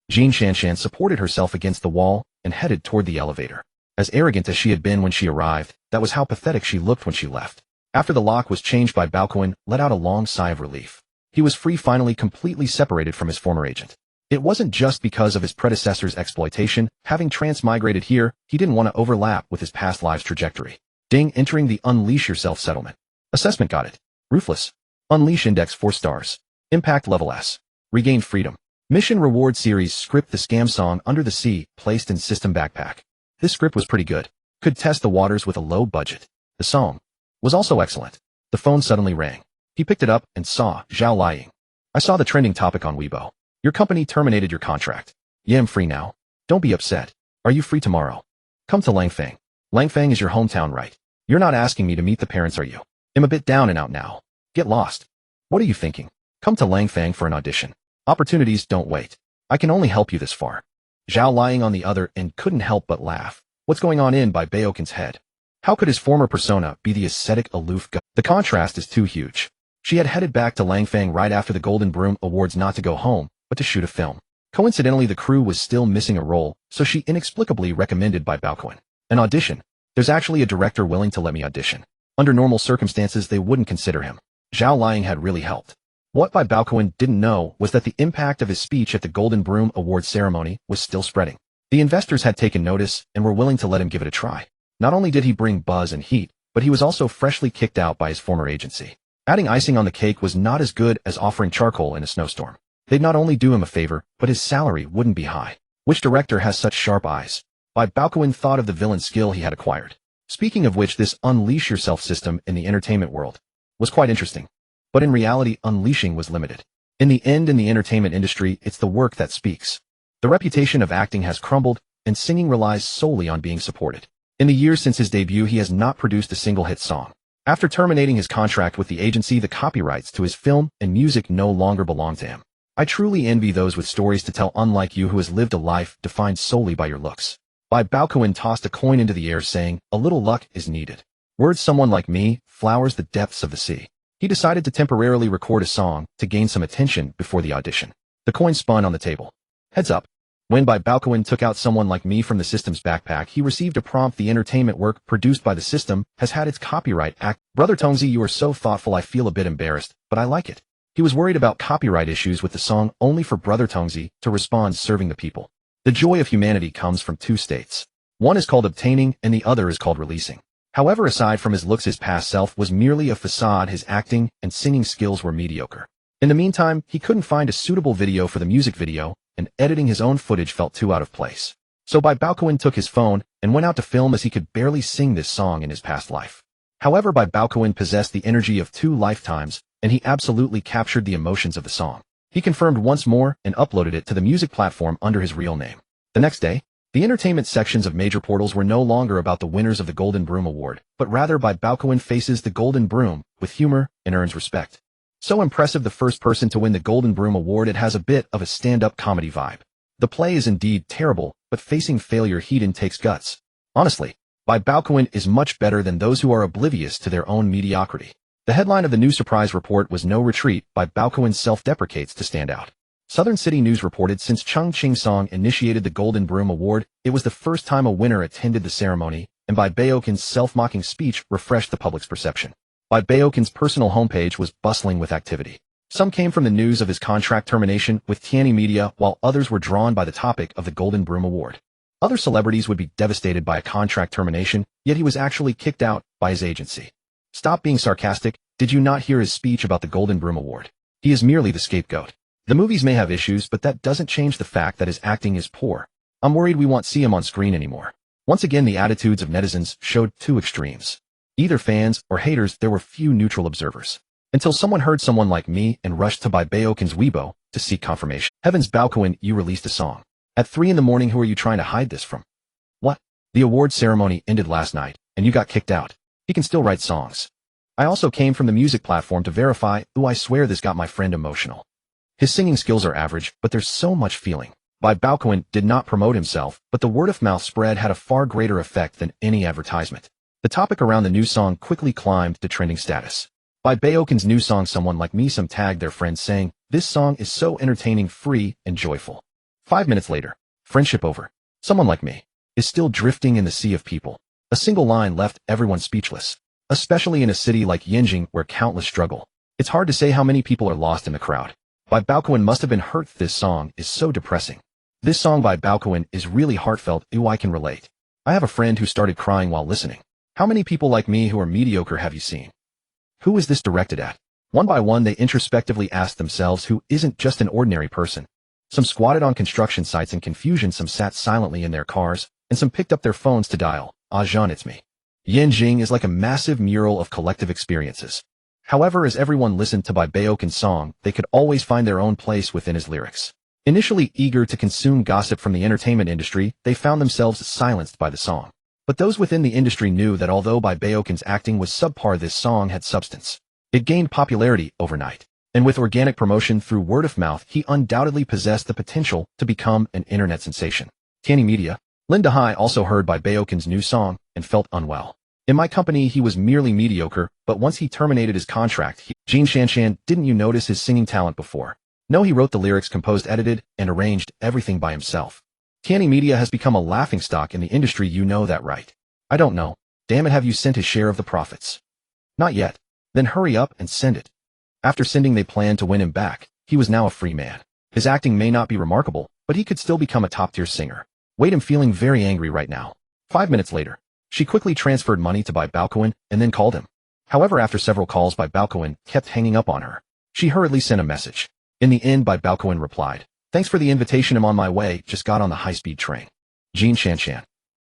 Jean Shanshan supported herself against the wall and headed toward the elevator. As arrogant as she had been when she arrived, that was how pathetic she looked when she left. After the lock was changed, Bai Baokun let out a long sigh of relief. He was free, finally, completely separated from his former agent. It wasn't just because of his predecessor's exploitation. Having transmigrated here, he didn't want to overlap with his past live's trajectory. Ding, entering the Unleash Yourself settlement. Assessment, got it. Ruthless. Unleash index 4 stars. Impact level S. Regained freedom. Mission reward series script. The scam song Under the Sea, placed in system backpack. This script was pretty good. Could test the waters with a low budget. The song was also excellent. The phone suddenly rang. He picked it up and saw Zhao Liying. I saw the trending topic on Weibo. Your company terminated your contract. Yeah, I'm free now. Don't be upset. Are you free tomorrow? Come to Langfang. Langfang is your hometown, right? You're not asking me to meet the parents, are you? I'm a bit down and out now. Get lost. What are you thinking? Come to Langfang for an audition. Opportunities don't wait. I can only help you this far. Zhao Liying on the other end couldn't help but laugh. What's going on in Bai Baokun's head? How could his former persona be the ascetic, aloof guy? The contrast is too huge. She had headed back to Langfang right after the Golden Broom Awards, not to go home, but to shoot a film. Coincidentally, the crew was still missing a role, so she inexplicably recommended Bai Baokun an audition. There's actually a director willing to let me audition. Under normal circumstances, they wouldn't consider him. Zhao Liying had really helped. What Bai Baokun didn't know was that the impact of his speech at the Golden Broom Awards ceremony was still spreading. The investors had taken notice and were willing to let him give it a try. Not only did he bring buzz and heat, but he was also freshly kicked out by his former agency. Adding icing on the cake was not as good as offering charcoal in a snowstorm. They'd not only do him a favor, but his salary wouldn't be high. Which director has such sharp eyes? Bai Baokun thought of the villain skill he had acquired. Speaking of which, this Unleash Yourself system in the entertainment world was quite interesting. But in reality, unleashing was limited. In the end, in the entertainment industry, it's the work that speaks. The reputation of acting has crumbled, and singing relies solely on being supported. In the years since his debut, he has not produced a single hit song. After terminating his contract with the agency, the copyrights to his film and music no longer belong to him. I truly envy those with stories to tell, unlike you who has lived a life defined solely by your looks. Bai Baokun tossed a coin into the air, saying, a little luck is needed. Words someone like me flowers the depths of the sea. He decided to temporarily record a song to gain some attention before the audition. The coin spun on the table. Heads up. When Bai Baokun took out someone like me from the system's backpack, he received a prompt. The entertainment work produced by the system has had its copyright act. Brother Tongzi, you are so thoughtful. I feel a bit embarrassed, but I like it. He was worried about copyright issues with the song, only for Brother Tongzi to respond, serving the people. The joy of humanity comes from two states. One is called obtaining and the other is called releasing. However, aside from his looks, his past self was merely a facade. His acting and singing skills were mediocre. In the meantime, he couldn't find a suitable video for the music video, and editing his own footage felt too out of place. So Bai Baokun took his phone and went out to film, as he could barely sing this song in his past life. However, Bai Baokun possessed the energy of 2 lifetimes, and he absolutely captured the emotions of the song. He confirmed once more and uploaded it to the music platform under his real name. The next day, the entertainment sections of major portals were no longer about the winners of the Golden Broom Award, but rather Bai Baokun faces the Golden Broom with humor and earns respect. So impressive, the first person to win the Golden Broom Award, it has a bit of a stand-up comedy vibe. The play is indeed terrible, but facing failure head-on takes guts. Honestly, Bai Baokun is much better than those who are oblivious to their own mediocrity. The headline of the new surprise report was "No Retreat, Bai Baokun self-deprecates to stand out." Southern City News reported since Chung Ching Song initiated the Golden Broom Award, it was the first time a winner attended the ceremony, and Bai Baokun's self-mocking speech refreshed the public's perception. Bai Baokun's personal homepage was bustling with activity. Some came from the news of his contract termination with Tianyi Media, while others were drawn by the topic of the Golden Broom Award. Other celebrities would be devastated by a contract termination, yet he was actually kicked out by his agency. Stop being sarcastic. Did you not hear his speech about the Golden Broom Award? He is merely the scapegoat. The movies may have issues, but that doesn't change the fact that his acting is poor. I'm worried we won't see him on screen anymore. Once again, the attitudes of netizens showed two extremes. Either fans or haters, there were few neutral observers. Until someone heard someone like me and rushed to Bai Baokun's Weibo to seek confirmation. Heavens, Baokun, you released a song. At 3 in the morning, who are you trying to hide this from? What? The award ceremony ended last night, and you got kicked out. He can still write songs. I also came from the music platform to verify. Ooh, I swear this got my friend emotional. His singing skills are average, but there's so much feeling. Bai Baokun did not promote himself, but the word-of-mouth spread had a far greater effect than any advertisement. The topic around the new song quickly climbed to trending status. Bai Baokun's new song, Someone Like Me, some tagged their friends saying, "This song is so entertaining, free, and joyful." 5 minutes later, friendship over. Someone Like Me is still drifting in the sea of people. A single line left everyone speechless, especially in a city like Yanjing where countless struggle. It's hard to say how many people are lost in the crowd. Bai Baokun must have been hurt. This song is so depressing. This song by Baokun is really heartfelt. Ooh, I can relate. I have a friend who started crying while listening. How many people like me who are mediocre have you seen? Who is this directed at? One by one, they introspectively asked themselves who isn't just an ordinary person. Some squatted on construction sites in confusion, some sat silently in their cars, and some picked up their phones to dial. Ah, Jean, it's me. Yanjing is like a massive mural of collective experiences. However, as everyone listened to Bai Baokun's song, they could always find their own place within his lyrics. Initially eager to consume gossip from the entertainment industry, they found themselves silenced by the song. But those within the industry knew that although Bai Baokun's acting was subpar, this song had substance. It gained popularity overnight. And with organic promotion through word of mouth, he undoubtedly possessed the potential to become an internet sensation. Tianyi Media. Lin Dehai also heard Bai Baokun's new song and felt unwell. In my company, he was merely mediocre, but once he terminated his contract, Jin Shanshan, didn't you notice his singing talent before? No, he wrote the lyrics, composed, edited, and arranged everything by himself. Tianyi Media has become a laughingstock in the industry, you know that, right? I don't know. Damn it, have you sent his share of the profits? Not yet. Then hurry up and send it. After sending, they planned to win him back. He was now a free man. His acting may not be remarkable, but he could still become a top-tier singer. Wait, I'm feeling very angry right now. 5 minutes later, she quickly transferred money to Bai Baokun and then called him. However, after several calls, Bai Baokun kept hanging up on her. She hurriedly sent a message. In the end, Bai Baokun replied, "Thanks for the invitation, I'm on my way, just got on the high-speed train." Jin Shanshan.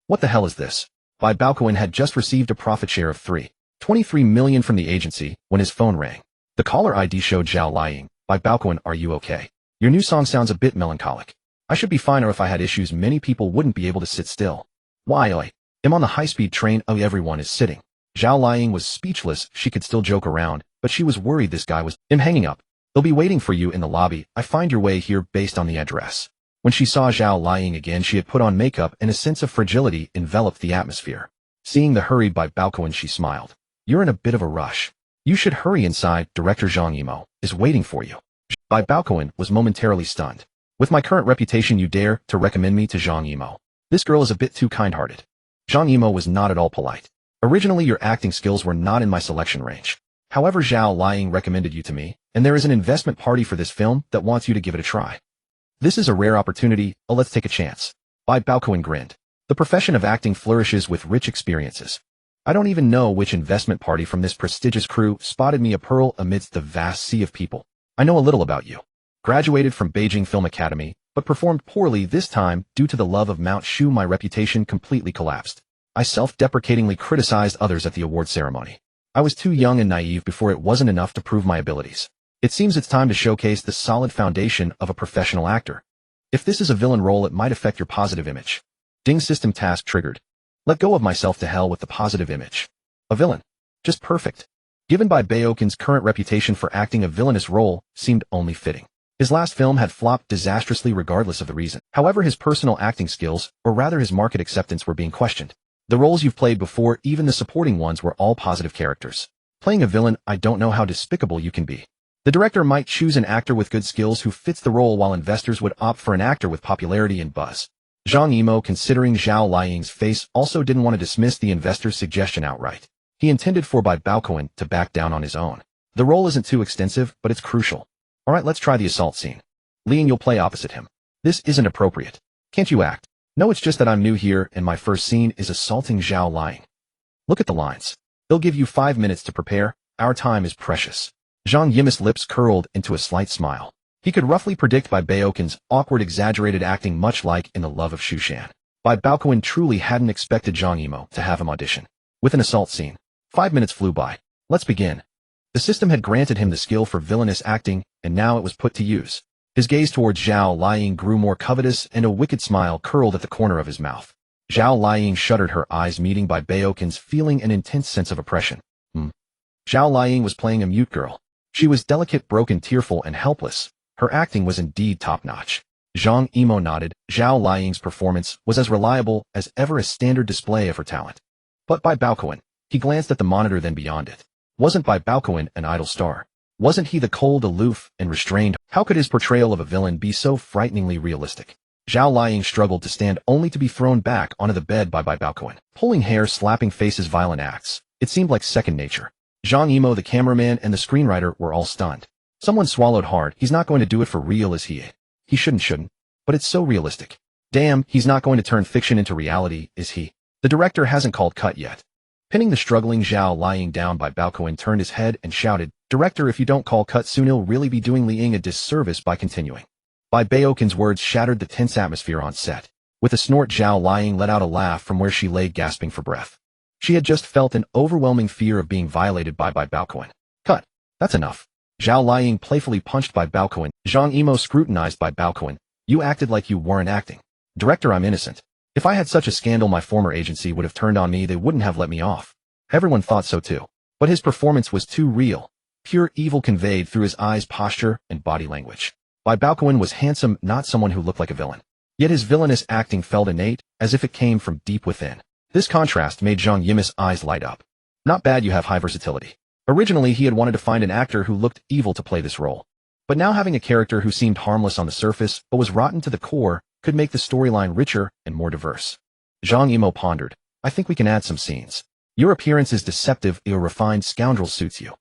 What the hell is this? Bai Baokun had just received a profit share of $3.23 million from the agency when his phone rang. The caller ID showed Zhao Liying. Bai Baokun, are you okay? Your new song sounds a bit melancholic. I should be fine, or if I had issues, many people wouldn't be able to sit still. Why, I'm on the high-speed train. Oh, everyone is sitting. Zhao Liying was speechless. She could still joke around, but she was worried this guy was hanging up. They'll be waiting for you in the lobby. I find your way here based on the address. When she saw Zhao Liying again, she had put on makeup and a sense of fragility enveloped the atmosphere. Seeing the hurried Bai Baokun, she smiled. You're in a bit of a rush. You should hurry inside. Director Zhang Yimou is waiting for you. Bai Baokun was momentarily stunned. With my current reputation, you dare to recommend me to Zhang Yimou? This girl is a bit too kind-hearted. Zhang Yimou was not at all polite. Originally, your acting skills were not in my selection range. However, Zhao Liying recommended you to me, and there is an investment party for this film that wants you to give it a try. This is a rare opportunity. Oh, let's take a chance. Bai Baokun grinned. The profession of acting flourishes with rich experiences. I don't even know which investment party from this prestigious crew spotted me a pearl amidst the vast sea of people. I know a little about you. Graduated from Beijing Film Academy, but performed poorly this time due to the love of Mount Shu. My reputation completely collapsed. I self-deprecatingly criticized others at the award ceremony. I was too young and naive before it wasn't enough to prove my abilities. It seems it's time to showcase the solid foundation of a professional actor. If this is a villain role, it might affect your positive image. Ding, system task triggered. Let go of myself, to hell with the positive image. A villain. Just perfect. Given Bai Baokun's current reputation for acting a villainous role, seemed only fitting. His last film had flopped disastrously regardless of the reason. However, his personal acting skills, or rather his market acceptance, were being questioned. The roles you've played before, even the supporting ones, were all positive characters. Playing a villain, I don't know how despicable you can be. The director might choose an actor with good skills who fits the role, while investors would opt for an actor with popularity and buzz. Zhang Yimou, considering Zhao Liying's face, also didn't want to dismiss the investor's suggestion outright. He intended for Bai Baokun to back down on his own. The role isn't too extensive, but it's crucial. Alright, let's try the assault scene. Liying, you'll play opposite him. This isn't appropriate. Can't you act? No, it's just that I'm new here and my first scene is assaulting Zhao Liying. Look at the lines. They'll give you 5 minutes to prepare. Our time is precious. Zhang Yimou's lips curled into a slight smile. He could roughly predict Bai Baokun's awkward, exaggerated acting, much like in The Love of Shushan. Bai Baokun truly hadn't expected Zhang Yimou to have him audition. With an assault scene, 5 minutes flew by. Let's begin. The system had granted him the skill for villainous acting, and now it was put to use. His gaze towards Zhao Liying grew more covetous, and a wicked smile curled at the corner of his mouth. Zhao Liying shuddered, her eyes meeting Bai Baokun's, feeling an intense sense of oppression. Zhao Liying was playing a mute girl. She was delicate, broken, tearful, and helpless. Her acting was indeed top-notch. Zhang Yimou nodded. Zhao Liying's performance was as reliable as ever, a standard display of her talent. But Bai Baokun, he glanced at the monitor, then beyond it. Wasn't Bai Baokun an idol star? Wasn't he the cold, aloof, and restrained? How could his portrayal of a villain be so frighteningly realistic? Zhao Liying struggled to stand, only to be thrown back onto the bed by Bai Baokun. Pulling hair, slapping faces, violent acts. It seemed like second nature. Zhang Yimou, the cameraman, and the screenwriter were all stunned. Someone swallowed hard. He's not going to do it for real, is he? He shouldn't. But it's so realistic. Damn, he's not going to turn fiction into reality, is he? The director hasn't called cut yet. Pinning the struggling Zhao Liying down, Bai Baokun turned his head and shouted, "Director, if you don't call cut soon, he'll really be doing Liying a disservice by continuing." Bai Baokun's words shattered the tense atmosphere on set. With a snort, Zhao Liying let out a laugh from where she lay, gasping for breath. She had just felt an overwhelming fear of being violated by Bai Baokun. Cut. That's enough. Zhao Liying playfully punched Bai Baokun. Zhang Yimou scrutinized Bai Baokun. You acted like you weren't acting. Director, I'm innocent. If I had such a scandal, my former agency would have turned on me. They wouldn't have let me off. Everyone thought so too. But his performance was too real. Pure evil conveyed through his eyes, posture, and body language. Bai Baokun was handsome, not someone who looked like a villain. Yet his villainous acting felt innate, as if it came from deep within. This contrast made Zhang Yimou's eyes light up. Not bad, you have high versatility. Originally, he had wanted to find an actor who looked evil to play this role. But now having a character who seemed harmless on the surface but was rotten to the core could make the storyline richer and more diverse. Zhang Yimou pondered. I think we can add some scenes. Your appearance is deceptive. Your refined scoundrel suits you.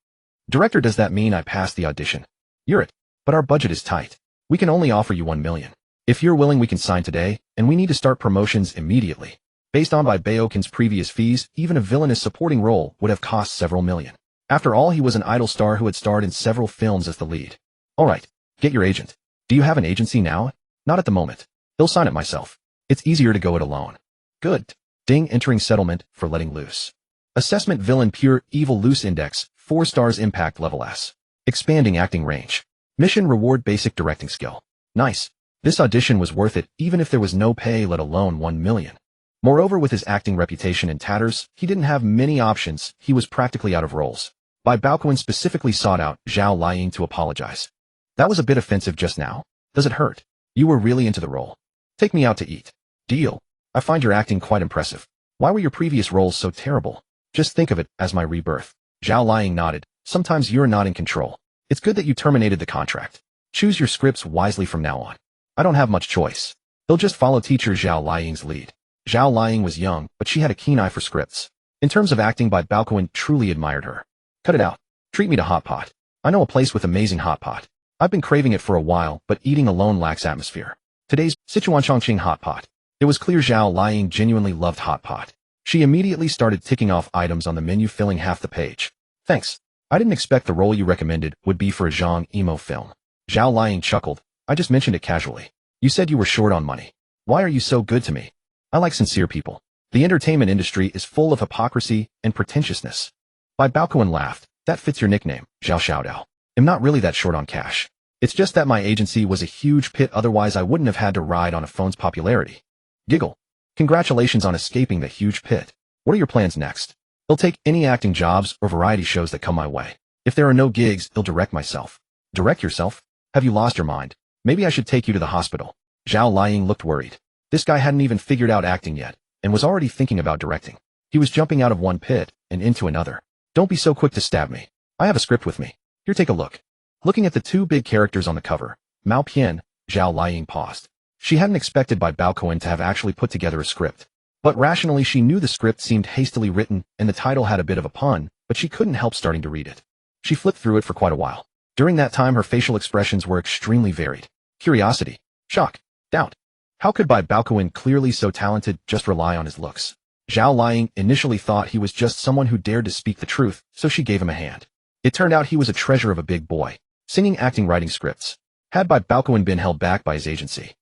Director, does that mean I passed the audition? You're it. But our budget is tight. We can only offer you 1 million. If you're willing, we can sign today, and we need to start promotions immediately. Based on Bai Baokun's previous fees, even a villainous supporting role would have cost several million. After all, he was an idol star who had starred in several films as the lead. Alright, get your agent. Do you have an agency now? Not at the moment. They'll sign it myself. It's easier to go it alone. Good. Ding, entering settlement for letting loose. Assessment, villain, pure evil, loose, index, 4 stars, impact level S. Expanding acting range. Mission, reward, basic directing skill. Nice. This audition was worth it, even if there was no pay, let alone 1 million. Moreover, with his acting reputation in tatters, he didn't have many options. He was practically out of roles. Bai Baokun specifically sought out Zhao Liying to apologize. That was a bit offensive just now. Does it hurt? You were really into the role. Take me out to eat. Deal. I find your acting quite impressive. Why were your previous roles so terrible? Just think of it as my rebirth. Zhao Liying nodded. Sometimes you're not in control. It's good that you terminated the contract. Choose your scripts wisely from now on. I don't have much choice. They'll just follow teacher Zhao Liying's lead. Zhao Liying was young, but she had a keen eye for scripts. In terms of acting, Bai Baokun truly admired her. Cut it out. Treat me to hot pot. I know a place with amazing hot pot. I've been craving it for a while, but eating alone lacks atmosphere. Today's Sichuan Chongqing hot pot. It was clear Zhao Liying genuinely loved hot pot. She immediately started ticking off items on the menu, filling half the page. Thanks. I didn't expect the role you recommended would be for a Zhang Yimou film. Zhao Liying chuckled. I just mentioned it casually. You said you were short on money. Why are you so good to me? I like sincere people. The entertainment industry is full of hypocrisy and pretentiousness. Bai Baokun laughed. That fits your nickname, Zhao Xiaodao. I'm not really that short on cash. It's just that my agency was a huge pit, otherwise I wouldn't have had to ride on a phone's popularity. Giggle. Congratulations on escaping the huge pit. What are your plans next? I'll take any acting jobs or variety shows that come my way. If there are no gigs, I'll direct myself. Direct yourself? Have you lost your mind? Maybe I should take you to the hospital. Zhao Liying looked worried. This guy hadn't even figured out acting yet, and was already thinking about directing. He was jumping out of one pit and into another. Don't be so quick to stab me. I have a script with me. Here, take a look. Looking at the 2 big characters on the cover, Mao Pian, Zhao Liying paused. She hadn't expected Bai Baokun to have actually put together a script. But rationally she knew the script seemed hastily written and the title had a bit of a pun, but she couldn't help starting to read it. She flipped through it for quite a while. During that time her facial expressions were extremely varied. Curiosity, shock, doubt. How could Bai Baokun, clearly so talented, just rely on his looks? Zhao Liying initially thought he was just someone who dared to speak the truth, so she gave him a hand. It turned out he was a treasure of a big boy. Singing, acting, writing scripts. Had Bai Baokun been held back by his agency?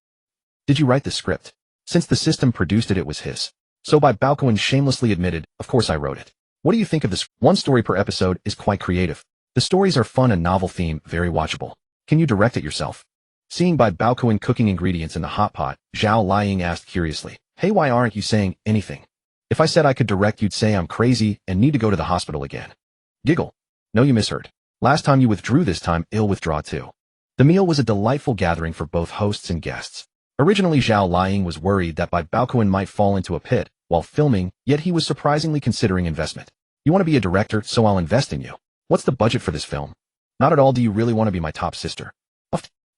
Did you write the script? Since the system produced it, it was his. So Bai Baokun shamelessly admitted, of course I wrote it. What do you think of this? One story per episode is quite creative. The stories are fun and novel theme, very watchable. Can you direct it yourself? Seeing Bai Baokun cooking ingredients in the hot pot, Zhao Liying asked curiously, hey, why aren't you saying anything? If I said I could direct, you'd say I'm crazy and need to go to the hospital again. Giggle. No, you misheard. Last time you withdrew, this time I'll withdraw too. The meal was a delightful gathering for both hosts and guests. Originally Zhao Liying was worried that Bai Baokun might fall into a pit while filming, yet he was surprisingly considering investment. You want to be a director, so I'll invest in you. What's the budget for this film? Not at all. Do you really want to be my top sister?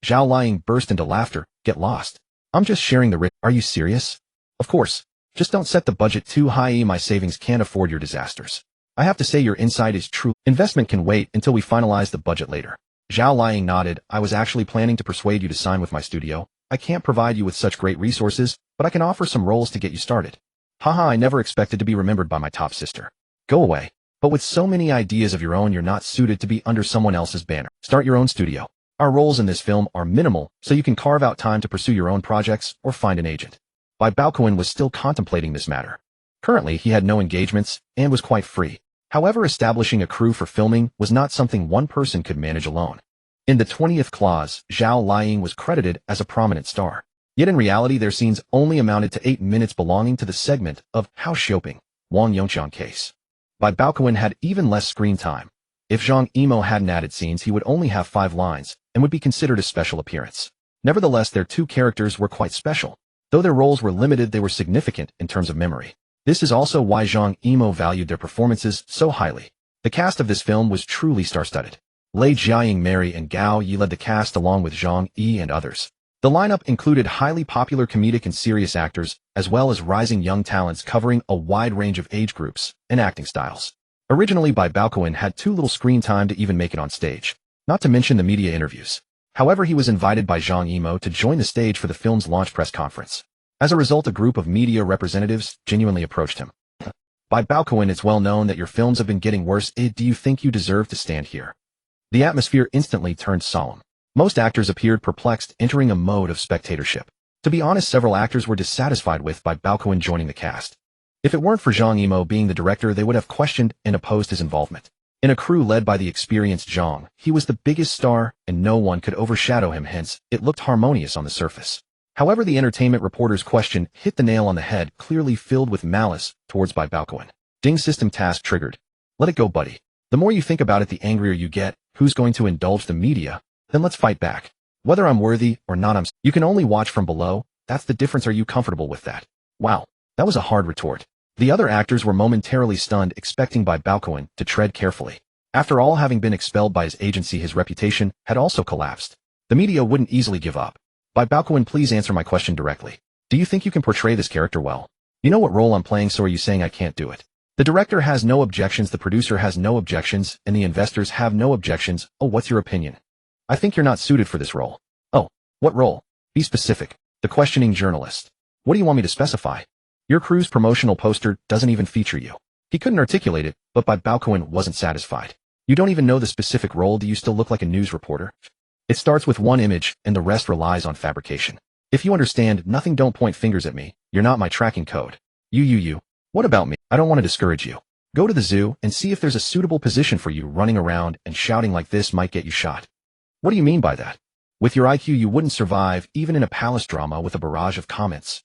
Zhao Liying burst into laughter. Get lost. I'm just sharing the rich. Are you serious? Of course. Just don't set the budget too high. My savings can't afford your disasters. I have to say your insight is true. Investment can wait until we finalize the budget later. Zhao Liying nodded. I was actually planning to persuade you to sign with my studio. I can't provide you with such great resources, but I can offer some roles to get you started. Haha, I never expected to be remembered by my top sister. Go away. But with so many ideas of your own, you're not suited to be under someone else's banner. Start your own studio. Our roles in this film are minimal, so you can carve out time to pursue your own projects or find an agent. Bai Baokun was still contemplating this matter. Currently, he had no engagements and was quite free. However, establishing a crew for filming was not something one person could manage alone. In the 20th clause, Zhao Liying was credited as a prominent star. Yet in reality, their scenes only amounted to 8 minutes belonging to the segment of house shopping, Wang Yongqiang case. Bai Baokun had even less screen time. If Zhang Yimou hadn't added scenes, he would only have 5 lines and would be considered a special appearance. Nevertheless, their 2 characters were quite special. Though their roles were limited, they were significant in terms of memory. This is also why Zhang Yimou valued their performances so highly. The cast of this film was truly star-studded. Lei Jiaying, Mary, and Gao Yi led the cast along with Zhang Yi and others. The lineup included highly popular comedic and serious actors, as well as rising young talents covering a wide range of age groups and acting styles. Originally, Bai Baokun had too little screen time to even make it on stage, not to mention the media interviews. However, he was invited by Zhang Yimou to join the stage for the film's launch press conference. As a result, a group of media representatives genuinely approached him. Bai Baokun, it's well known that your films have been getting worse. Do you think you deserve to stand here? The atmosphere instantly turned solemn. Most actors appeared perplexed, entering a mode of spectatorship. To be honest, several actors were dissatisfied with Bai Baokun joining the cast. If it weren't for Zhang Yimou being the director, they would have questioned and opposed his involvement. In a crew led by the experienced Zhang, he was the biggest star, and no one could overshadow him, hence, it looked harmonious on the surface. However, the entertainment reporter's question hit the nail on the head, clearly filled with malice towards Bai Baokun. Ding, system task triggered. Let it go, buddy. The more you think about it, the angrier you get. Who's going to indulge the media? Then let's fight back. Whether I'm worthy or not, you can only watch from below. That's the difference. Are you comfortable with that? Wow, that was a hard retort. The other actors were momentarily stunned, expecting Bai Baokun to tread carefully. After all, having been expelled by his agency, his reputation had also collapsed. The media wouldn't easily give up. Bai Baokun, please answer my question directly. Do you think you can portray this character well? You know what role I'm playing, so are you saying I can't do it? The director has no objections, the producer has no objections, and the investors have no objections. Oh, what's your opinion? I think you're not suited for this role. Oh, what role? Be specific. The questioning journalist. What do you want me to specify? Your crew's promotional poster doesn't even feature you. He couldn't articulate it, but Bai Baokun wasn't satisfied. You don't even know the specific role. Do you still look like a news reporter? It starts with one image, and the rest relies on fabrication. If you understand nothing, don't point fingers at me. You're not my tracking code. You. What about me? I don't want to discourage you. Go to the zoo and see if there's a suitable position for you. Running around and shouting like this might get you shot. What do you mean by that? With your IQ, you wouldn't survive even in a palace drama with a barrage of comments.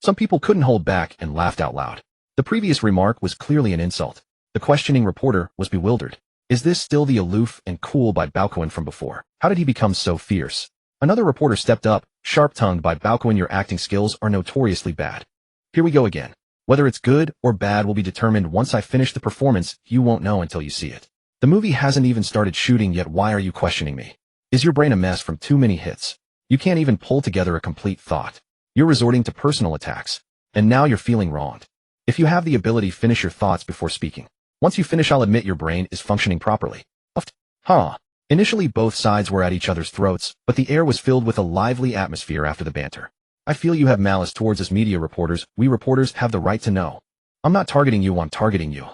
Some people couldn't hold back and laughed out loud. The previous remark was clearly an insult. The questioning reporter was bewildered. Is this still the aloof and cool Bai Baokun from before? How did he become so fierce? Another reporter stepped up, sharp-tongued. Bai Baokun, your acting skills are notoriously bad. Here we go again. Whether it's good or bad will be determined once I finish the performance. You won't know until you see it. The movie hasn't even started shooting yet. Why are you questioning me? Is your brain a mess from too many hits? You can't even pull together a complete thought. You're resorting to personal attacks. And now you're feeling wronged. If you have the ability, finish your thoughts before speaking. Once you finish, I'll admit your brain is functioning properly. Huh. Initially, both sides were at each other's throats, but the air was filled with a lively atmosphere after the banter. I feel you have malice towards us media reporters. We reporters have the right to know. I'm not targeting you, I'm targeting you.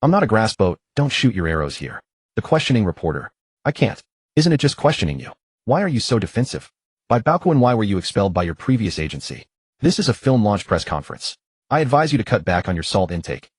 I'm not a grass boat, don't shoot your arrows here. The questioning reporter. I can't. Isn't it just questioning you? Why are you so defensive? Bai Baokun, why were you expelled by your previous agency? This is a film launch press conference. I advise you to cut back on your salt intake.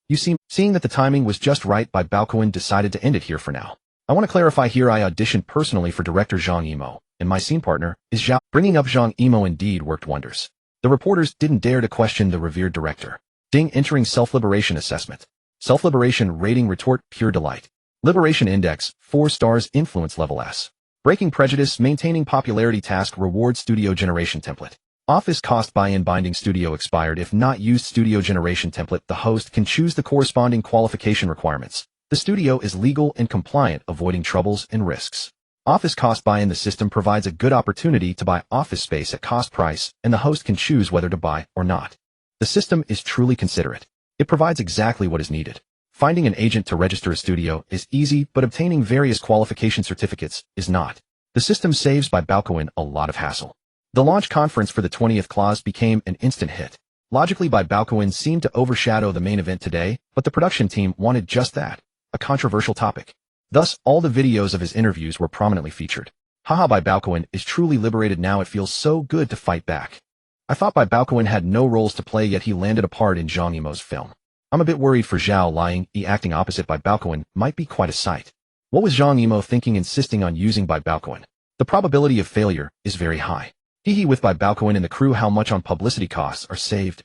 Seeing that the timing was just right, Bai Baokun decided to end it here for now. I want to clarify here, I auditioned personally for director Zhang Yimou, and my scene partner is Zhao. Bringing up Zhang Yimou indeed worked wonders. The reporters didn't dare to question the revered director. Ding, entering self-liberation assessment. Self-liberation rating retort, pure delight. Liberation index, 4 stars, influence level S. Breaking prejudice, maintaining popularity task, reward studio generation template. Office cost buy-in, binding studio expired. If not used studio generation template, the host can choose the corresponding qualification requirements. The studio is legal and compliant, avoiding troubles and risks. Office cost buy-in, the system provides a good opportunity to buy office space at cost price, and the host can choose whether to buy or not. The system is truly considerate. It provides exactly what is needed. Finding an agent to register a studio is easy, but obtaining various qualification certificates is not. The system saves Bai Baokun a lot of hassle. The launch conference for the 20th clause became an instant hit. Logically, Bai Baokun seemed to overshadow the main event today, but the production team wanted just that. A controversial topic. Thus, all the videos of his interviews were prominently featured. Haha, Bai Baokun is truly liberated now, it feels so good to fight back. I thought Bai Baokun had no roles to play, yet he landed a part in Zhang Yimou's film. I'm a bit worried for Zhao Liying, acting opposite Bai Baokun might be quite a sight. What was Zhang Yimou thinking, insisting on using Bai Baokun? The probability of failure is very high. Hee with Bai Baokun and the crew, how much on publicity costs are saved.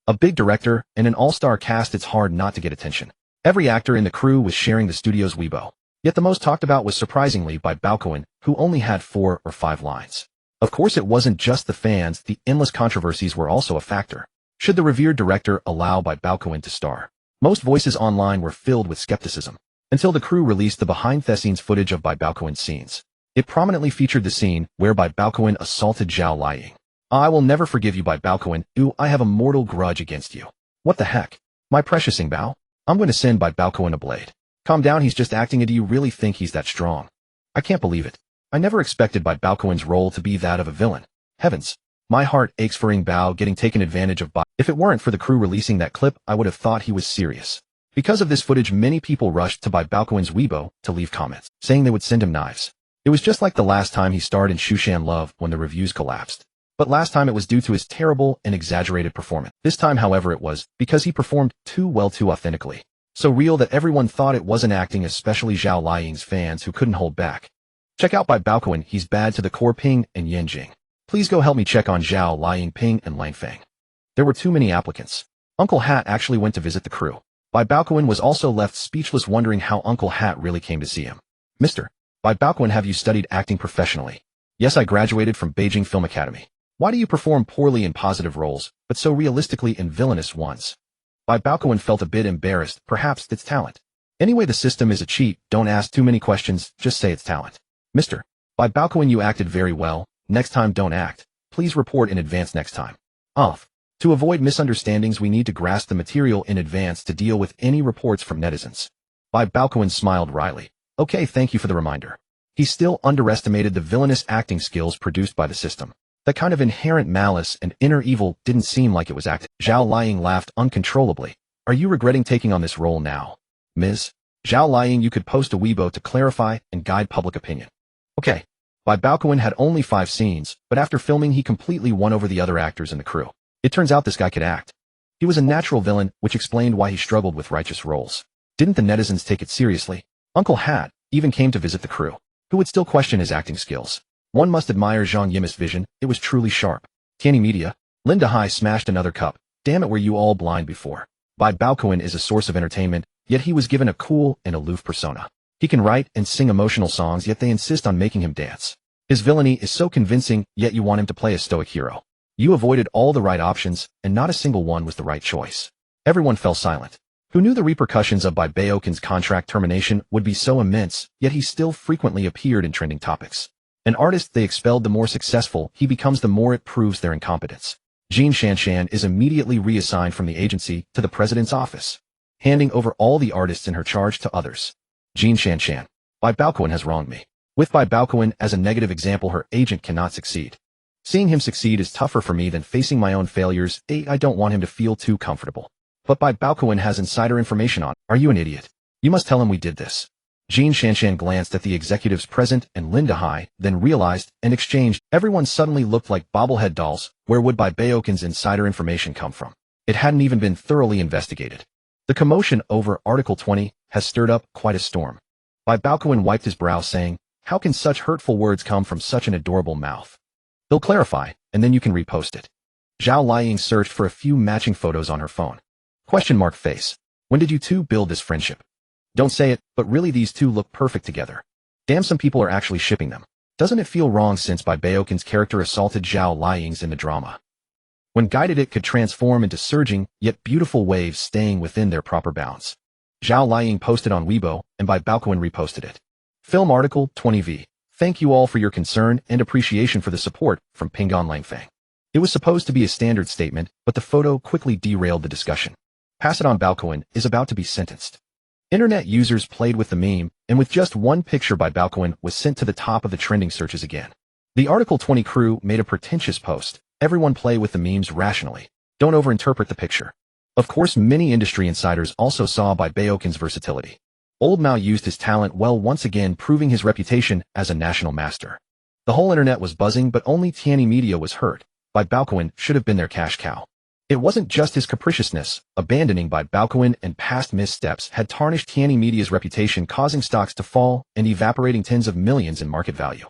A big director and an all-star cast, it's hard not to get attention. Every actor in the crew was sharing the studio's Weibo. Yet the most talked about was surprisingly Bai Baokun, who only had 4 or 5 lines. Of course, it wasn't just the fans, the endless controversies were also a factor. Should the revered director allow Bai Baokun to star? Most voices online were filled with skepticism, until the crew released the behind-the-scenes footage of Bai Baokun's scenes. It prominently featured the scene where Bai Baokun assaulted Zhao Liying. I will never forgive you, Bai Baokun. Ooh, I have a mortal grudge against you. What the heck? My precious Bao? I'm going to send Bai Baokun a blade. Calm down, he's just acting. Do you really think he's that strong? I can't believe it. I never expected Bai Baokun's role to be that of a villain. Heavens. My heart aches for Bao getting taken advantage of by. If it weren't for the crew releasing that clip, I would have thought he was serious. Because of this footage, many people rushed to Bai Baokun's Weibo to leave comments, saying they would send him knives. It was just like the last time he starred in Shushan Love when the reviews collapsed. But last time it was due to his terrible and exaggerated performance. This time, however, it was because he performed too well, too authentically. So real that everyone thought it wasn't acting, especially Zhao Liying's fans who couldn't hold back. Check out Bai Baokun, he's bad to the core. Ping and Yanjing. Please go help me check on Zhao Liying, Ping and Langfang. There were too many applicants. Uncle Hat actually went to visit the crew. Bai Baokun was also left speechless, wondering how Uncle Hat really came to see him. Mr. Bai Baokun, have you studied acting professionally? Yes, I graduated from Beijing Film Academy. Why do you perform poorly in positive roles, but so realistically in villainous ones? Bai Baokun felt a bit embarrassed, perhaps it's talent. Anyway, the system is a cheat, don't ask too many questions, just say it's talent. Mr. Bai Baokun, you acted very well, next time don't act. Please report in advance next time. To avoid misunderstandings, we need to grasp the material in advance to deal with any reports from netizens. Bai Baokun smiled wryly. Okay, thank you for the reminder. He still underestimated the villainous acting skills produced by the system. That kind of inherent malice and inner evil didn't seem like it was acted. Zhao Liying laughed uncontrollably. Are you regretting taking on this role now, Ms. Zhao Liying? You could post a Weibo to clarify and guide public opinion. Okay. Bai Baokun had only 5 scenes, but after filming he completely won over the other actors in the crew. It turns out this guy could act. He was a natural villain, which explained why he struggled with righteous roles. Didn't the netizens take it seriously? Uncle Hat even came to visit the crew, who would still question his acting skills. One must admire Zhang Yimou's vision, it was truly sharp. Canny Media. Linda Hai smashed another cup. Damn it, were you all blind before? Bai Baokun is a source of entertainment, yet he was given a cool and aloof persona. He can write and sing emotional songs, yet they insist on making him dance. His villainy is so convincing, yet you want him to play a stoic hero. You avoided all the right options, and not a single one was the right choice. Everyone fell silent. Who knew the repercussions of Bai Baokun's contract termination would be so immense, yet he still frequently appeared in trending topics. An artist they expelled, the more successful he becomes, the more it proves their incompetence. Jean Shanshan is immediately reassigned from the agency to the president's office, handing over all the artists in her charge to others. Jean Shanshan. Bai Baokun has wronged me. With Bai Baokun as a negative example, her agent cannot succeed. Seeing him succeed is tougher for me than facing my own failures. I don't want him to feel too comfortable. But Bai Baokun has insider information on. Are you an idiot? You must tell him we did this. Jean Shanshan glanced at the executives present and Linda Hai, then realized and exchanged. Everyone suddenly looked like bobblehead dolls. Where would Bai Baokun's insider information come from? It hadn't even been thoroughly investigated. The commotion over Article 20 has stirred up quite a storm. Bai Baokun wiped his brow, saying, "How can such hurtful words come from such an adorable mouth? They'll clarify, and then you can repost it." Zhao Liying searched for a few matching photos on her phone. Question mark face. When did you two build this friendship? Don't say it, but really these two look perfect together. Damn, some people are actually shipping them. Doesn't it feel wrong since Bai Baokun's character assaulted Zhao Liying's in the drama? When guided, it could transform into surging, yet beautiful waves staying within their proper bounds. Zhao Liying posted on Weibo, and Bai Baokun reposted it. Film Article 20V. Thank you all for your concern and appreciation for the support, from Pingon Langfang. It was supposed to be a standard statement, but the photo quickly derailed the discussion. Pass it on. Baokun is about to be sentenced. Internet users played with the meme, and with just one picture Bai Baokun was sent to the top of the trending searches again. The Article 20 crew made a pretentious post. Everyone play with the memes rationally. Don't overinterpret the picture. Of course, many industry insiders also saw Bai Baokun's versatility. Old Mao used his talent well, once again proving his reputation as a national master. The whole internet was buzzing, but only Tianyi Media was hurt. Bai Baokun should have been their cash cow. It wasn't just his capriciousness. Abandoning Bai Baokun and past missteps had tarnished Tianyi Media's reputation, causing stocks to fall and evaporating tens of millions in market value.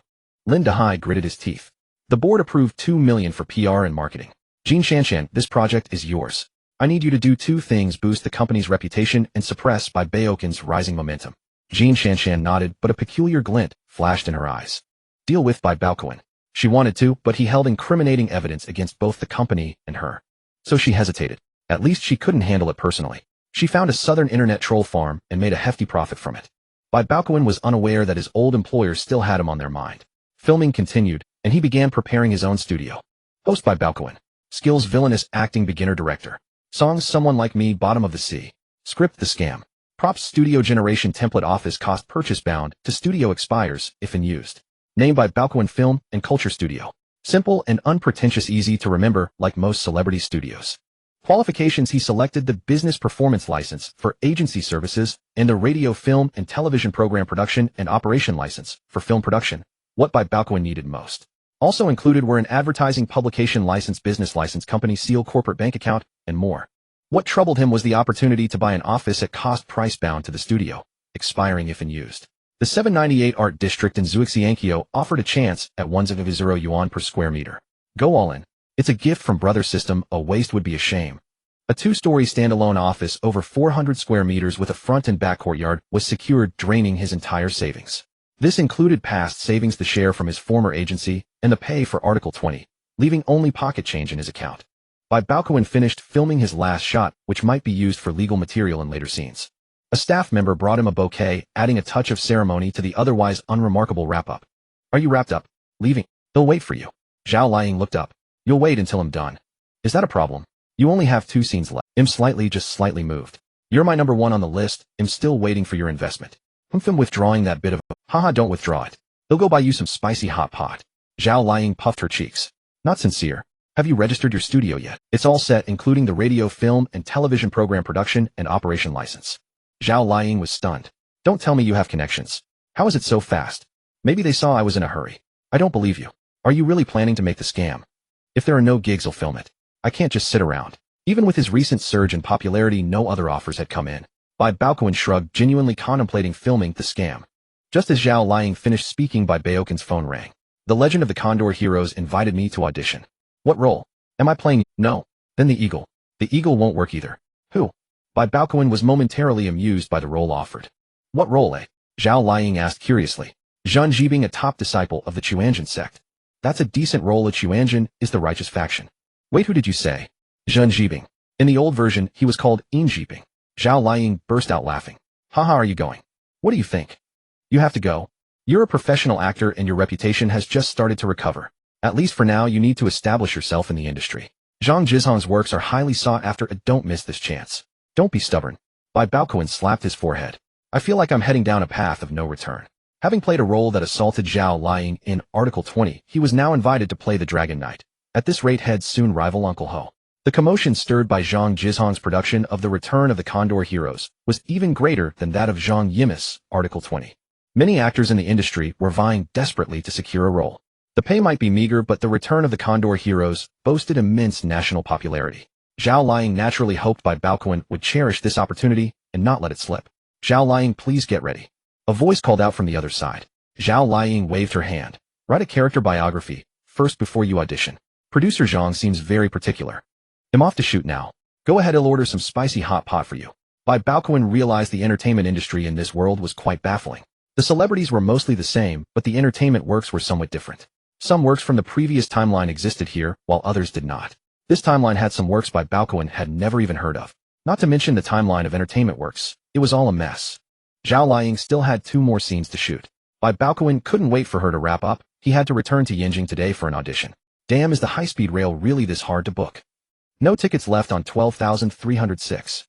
Linda Hai gritted his teeth. The board approved $2 million for PR and marketing. Jean Shanshan, this project is yours. I need you to do two things: boost the company's reputation and suppress Bai Baokun's rising momentum. Jean Shanshan nodded, but a peculiar glint flashed in her eyes. Deal with Bai Baokun. She wanted to, but he held incriminating evidence against both the company and her. So she hesitated. At least she couldn't handle it personally. She found a southern internet troll farm and made a hefty profit from it. Bai Baokun was unaware that his old employers still had him on their mind. Filming continued, and he began preparing his own studio. Host Bai Baokun. Skills: villainous acting, beginner director. Songs: Someone Like Me, Bottom of the Sea. Script: The Scam. Props: studio generation template. Office cost: purchase bound to studio, expires if unused. Name: Bai Baokun Film and Culture Studio. Simple and unpretentious, easy to remember, like most celebrity studios. Qualifications: he selected the business performance license for agency services and the radio, film, and television program production and operation license for film production. What Bai Baokun needed most. Also included were an advertising publication license, business license, company seal, corporate bank account, and more. What troubled him was the opportunity to buy an office at cost, price bound to the studio, expiring if unused. The 798 Art District in Zhuxiankyo offered a chance at 1,000 yuan per square meter. Go all in. It's a gift from Brother System. A waste would be a shame. A two-story standalone office over 400 square meters with a front and back courtyard was secured, draining his entire savings. This included past savings, the share from his former agency, and the pay for Article 20, leaving only pocket change in his account. Bai Baokun finished filming his last shot, which might be used for legal material in later scenes. A staff member brought him a bouquet, adding a touch of ceremony to the otherwise unremarkable wrap-up. Are you wrapped up? Leaving? They'll wait for you. Zhao Liying looked up. You'll wait until I'm done. Is that a problem? You only have 2 scenes left. I'm just slightly moved. You're my number 1 on the list. I'm still waiting for your investment. I'm withdrawing that bit of haha, don't withdraw it. They'll go buy you some spicy hot pot. Zhao Liying puffed her cheeks. Not sincere. Have you registered your studio yet? It's all set, including the radio, film, and television program production and operation license. Zhao Liying was stunned. Don't tell me you have connections. How is it so fast? Maybe they saw I was in a hurry. I don't believe you. Are you really planning to make the scam? If there are no gigs, I'll film it. I can't just sit around. Even with his recent surge in popularity, no other offers had come in. Bai Baokun shrugged, genuinely contemplating filming the scam. Just as Zhao Liying finished speaking, Bai Baokun's phone rang. The Legend of the Condor Heroes invited me to audition. What role? Am I playing? No. Then the Eagle. The Eagle won't work either. Who? Bai Baokun was momentarily amused by the role offered. What role, eh? Zhao Liying asked curiously. Zhun Jibing, a top disciple of the Chuanjin sect. That's a decent role. A Chuanjin is the righteous faction. Wait, who did you say? Zhun Jibing. In the old version, he was called In Jibing. Zhao Liying burst out laughing. Haha, are you going? What do you think? You have to go. You're a professional actor and your reputation has just started to recover. At least for now, you need to establish yourself in the industry. Zhang Jizhong's works are highly sought after and don't miss this chance. Don't be stubborn. Bai Baokun slapped his forehead. I feel like I'm heading down a path of no return. Having played a role that assaulted Zhao Liying in Article 20, he was now invited to play the Dragon Knight. At this rate, he'd soon rival Uncle Ho. The commotion stirred by Zhang Jizhong's production of The Return of the Condor Heroes was even greater than that of Zhang Yimou's Article 20. Many actors in the industry were vying desperately to secure a role. The pay might be meager, but The Return of the Condor Heroes boasted immense national popularity. Zhao Liying naturally hoped Bai Baokun would cherish this opportunity and not let it slip. Zhao Liying, please get ready. A voice called out from the other side. Zhao Liying waved her hand. Write a character biography first before you audition. Producer Zhang seems very particular. I'm off to shoot now. Go ahead, I'll order some spicy hot pot for you. Bai Baokun realized the entertainment industry in this world was quite baffling. The celebrities were mostly the same, but the entertainment works were somewhat different. Some works from the previous timeline existed here, while others did not. This timeline had some works Bai Baokun had never even heard of. Not to mention the timeline of entertainment works. It was all a mess. Zhao Liying still had 2 more scenes to shoot. Bai Baokun couldn't wait for her to wrap up. He had to return to Yinjing today for an audition. Damn, is the high-speed rail really this hard to book? No tickets left on 12,306.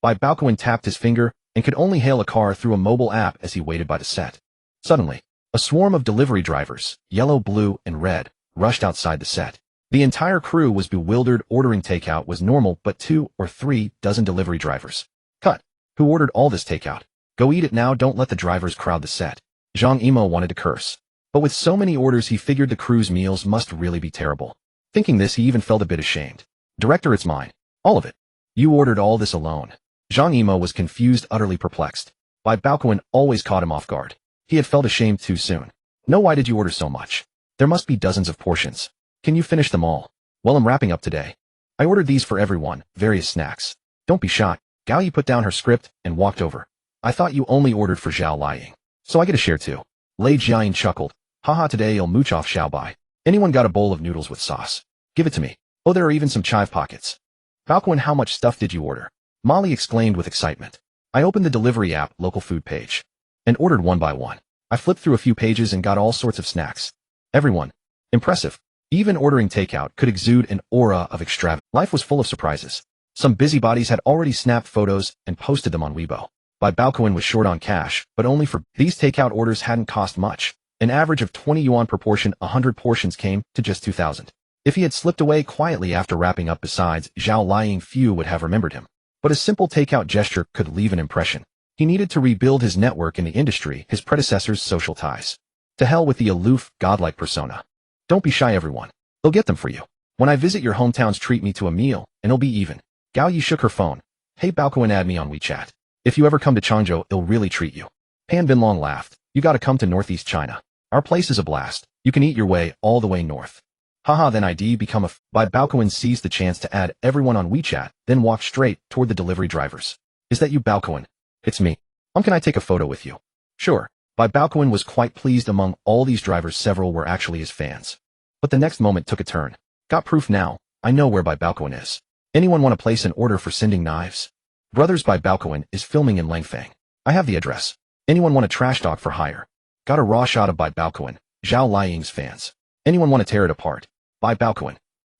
Bai Baokun tapped his finger and could only hail a car through a mobile app as he waited by the set. Suddenly, a swarm of delivery drivers, yellow, blue, and red, rushed outside the set. The entire crew was bewildered. Ordering takeout was normal, but 2 or 3 dozen delivery drivers. Cut. Who ordered all this takeout? Go eat it now, don't let the drivers crowd the set. Zhang Yimou wanted to curse. But with so many orders, he figured the crew's meals must really be terrible. Thinking this, he even felt a bit ashamed. Director, it's mine. All of it. You ordered all this alone. Zhang Yimou was confused, utterly perplexed. Bai Baokun always caught him off guard. He had felt ashamed too soon. No, why did you order so much? There must be dozens of portions. Can you finish them all? Well, I'm wrapping up today. I ordered these for everyone, various snacks. Don't be shy. Gao Yi put down her script and walked over. I thought you only ordered for Zhao Liying. So I get a share too. Lei Jiayin chuckled. Haha, today I'll mooch off Xiao Bai. Anyone got a bowl of noodles with sauce? Give it to me. Oh, there are even some chive pockets. Baokun, how much stuff did you order? Molly exclaimed with excitement. I opened the delivery app, local food page, and ordered one by one. I flipped through a few pages and got all sorts of snacks. Everyone. Impressive. Even ordering takeout could exude an aura of extravagance. Life was full of surprises. Some busybodies had already snapped photos and posted them on Weibo. Bai Baokun was short on cash, but only for these takeout orders hadn't cost much. An average of 20 yuan per portion, 100 portions came to just 2,000. If he had slipped away quietly after wrapping up, besides Zhao Liying, few would have remembered him. But a simple takeout gesture could leave an impression. He needed to rebuild his network in the industry, his predecessor's social ties. To hell with the aloof, godlike persona. Don't be shy, everyone. They'll get them for you. When I visit your hometowns, treat me to a meal, and it'll be even. Gao Yi shook her phone. Hey Baokun, add me on WeChat. If you ever come to Changzhou, it'll really treat you. Pan Binlong laughed. You gotta come to Northeast China. Our place is a blast. You can eat your way all the way north. Haha, then ID become a Bai Baokun seized the chance to add everyone on WeChat, then walked straight toward the delivery drivers. Is that you, Baokun? It's me. Can I take a photo with you? Sure. Bai Baokun was quite pleased. Among all these drivers, several were actually his fans. But the next moment took a turn. Got proof now. I know where Bai Baokun is. Anyone want to place an order for sending knives? Brothers Bai Baokun is filming in Langfang. I have the address. Anyone want a trash dog for hire? Got a raw shot of Bai Baokun, Zhao Liying's fans. Anyone want to tear it apart? Bai Baokun.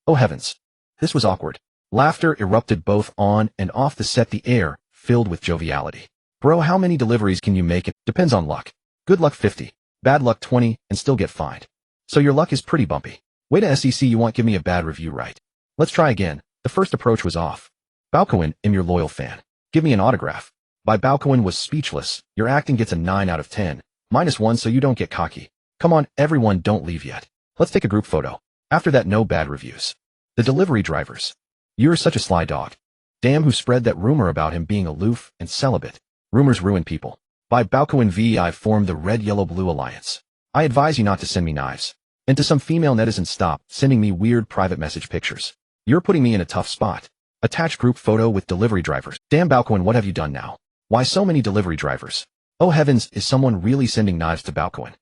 Oh heavens. This was awkward. Laughter erupted both on and off the set, the air filled with joviality. Bro, how many deliveries can you make? It depends on luck. Good luck 50, bad luck 20, and still get fined. So your luck is pretty bumpy. Wait a SEC, you won't give me a bad review, right? Let's try again. The first approach was off. Baokun, I'm your loyal fan. Give me an autograph. Bai Baokun was speechless. Your acting gets a 9 out of 10. -1 so you don't get cocky. Come on, everyone, don't leave yet. Let's take a group photo. After that, no bad reviews. The delivery drivers. You're such a sly dog. Damn, who spread that rumor about him being aloof and celibate? Rumors ruin people. Bai Baokun VI formed the Red-Yellow-Blue Alliance. I advise you not to send me knives. And to some female netizens, stop sending me weird private message pictures. You're putting me in a tough spot. Attach group photo with delivery drivers. Damn Baokun, what have you done now? Why so many delivery drivers? Oh heavens, is someone really sending knives to Baokun?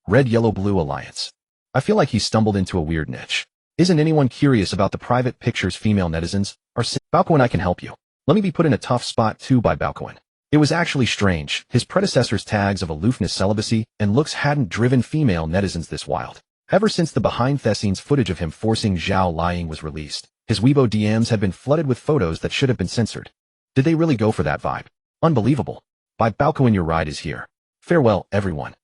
Red-Yellow-Blue Alliance. I feel like he stumbled into a weird niche. Isn't anyone curious about the private pictures female netizens are sending? Baokun, I can help you. Let me be put in a tough spot too by Baokun. It was actually strange. His predecessor's tags of aloofness, celibacy, and looks hadn't driven female netizens this wild. Ever since the behind-the-scenes footage of him forcing Zhao Liying was released, his Weibo DMs had been flooded with photos that should have been censored. Did they really go for that vibe? Unbelievable. Bai Baokun, your ride is here. Farewell, everyone.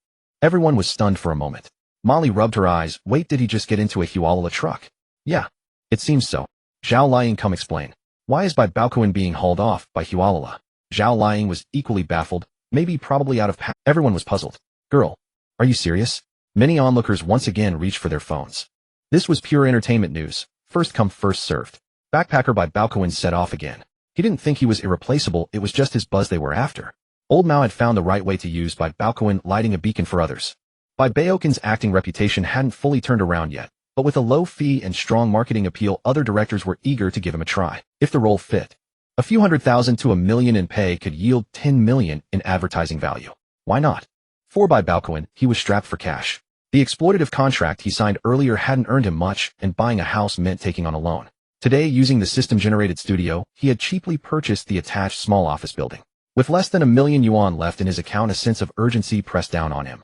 Everyone was stunned for a moment. Molly rubbed her eyes. Wait, did he just get into a Hualala truck? Yeah. It seems so. Zhao Liying, come explain. Why is Bai Baokun being hauled off by Hualala? Zhao Liying was equally baffled, maybe probably out of everyone was puzzled. Girl, are you serious? Many onlookers once again reached for their phones. This was pure entertainment news, first come first served. Backpacker Bai Baokun set off again. He didn't think he was irreplaceable, it was just his buzz they were after. Old Mao had found the right way to use Bai Baokun, lighting a beacon for others. Bai Baokun's acting reputation hadn't fully turned around yet, but with a low fee and strong marketing appeal, other directors were eager to give him a try, if the role fit. A few $100,000 to $1 million in pay could yield $10 million in advertising value. Why not? For Bai Baokun, he was strapped for cash. The exploitative contract he signed earlier hadn't earned him much, and buying a house meant taking on a loan. Today, using the system-generated studio, he had cheaply purchased the attached small office building. With less than $1 million left in his account, a sense of urgency pressed down on him.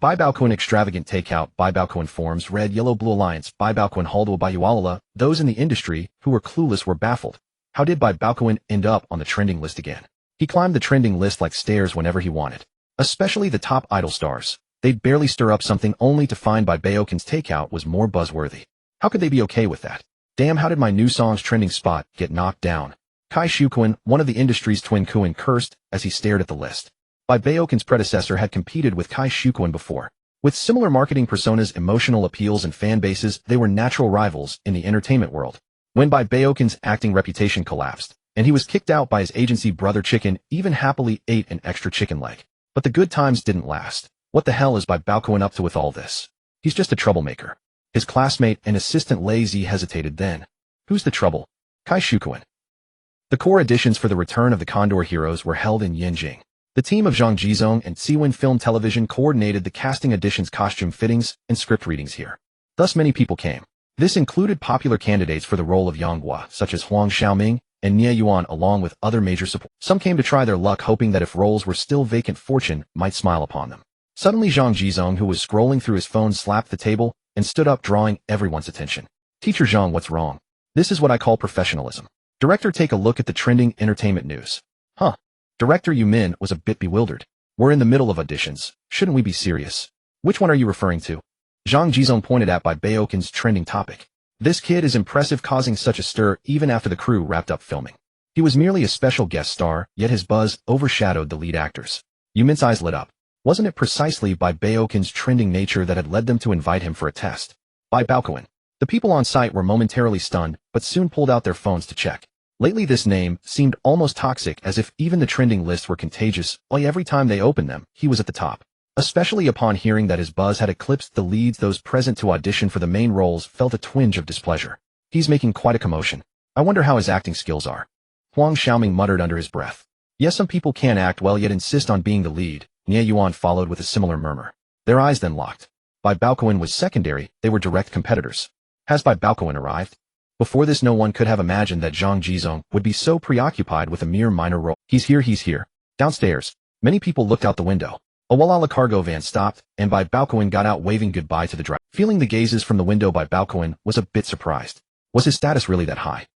Bai Baokun extravagant takeout. Bai Baokun forms Red Yellow Blue Alliance. Bai Baokun Haldo by Hualala. Those in the industry who were clueless were baffled. How did Bai Baokun end up on the trending list again? He climbed the trending list like stairs whenever he wanted. Especially the top idol stars. They'd barely stir up something only to find Bai Baokun's takeout was more buzzworthy. How could they be okay with that? Damn, how did my new song's trending spot get knocked down? Kai Shuquan, one of the industry's twin Kuan, cursed as he stared at the list. Bai Baokun's predecessor had competed with Kai Shuquan before. With similar marketing personas, emotional appeals, and fan bases, they were natural rivals in the entertainment world. When Bai Baokun's acting reputation collapsed, and he was kicked out by his agency, Brother Chicken even happily ate an extra chicken leg. But the good times didn't last. What the hell is Bai Baokun up to with all this? He's just a troublemaker. His classmate and assistant Lei Zi hesitated then. Who's the trouble? Kai Shuquan. The core auditions for the return of the Condor Heroes were held in Yanjing. The team of Zhang Jizong and Siwen Film Television coordinated the casting auditions, costume fittings, and script readings here. Thus many people came. This included popular candidates for the role of Yanghua, such as Huang Xiaoming and Nie Yuan, along with other major support. Some came to try their luck, hoping that if roles were still vacant, fortune might smile upon them. Suddenly, Zhang Jizong, who was scrolling through his phone, slapped the table and stood up, drawing everyone's attention. Teacher Zhang, what's wrong? This is what I call professionalism. Director, take a look at the trending entertainment news. Huh. Director Yu Min was a bit bewildered. We're in the middle of auditions. Shouldn't we be serious? Which one are you referring to? Zhang Jizong pointed at Bai Baokun's trending topic. This kid is impressive, causing such a stir even after the crew wrapped up filming. He was merely a special guest star, yet his buzz overshadowed the lead actors. Yu Min's eyes lit up. Wasn't it precisely Bai Baokun's trending nature that had led them to invite him for a test? Bai Baokun. The people on site were momentarily stunned, but soon pulled out their phones to check. Lately, this name seemed almost toxic, as if even the trending lists were contagious. Every time they opened them, he was at the top. Especially upon hearing that his buzz had eclipsed the leads, those present to audition for the main roles felt a twinge of displeasure. He's making quite a commotion. I wonder how his acting skills are. Huang Xiaoming muttered under his breath. Yes, some people can act well yet insist on being the lead. Nie Yuan followed with a similar murmur. Their eyes then locked. Bai Baokun was secondary, they were direct competitors. Has Bai Baokun arrived? Before this, no one could have imagined that Zhang Jizong would be so preoccupied with a mere minor role. He's here. Downstairs. Many people looked out the window. A Hualala cargo van stopped, and Bai Baokun got out, waving goodbye to the driver. Feeling the gazes from the window, Bai Baokun was a bit surprised. Was his status really that high?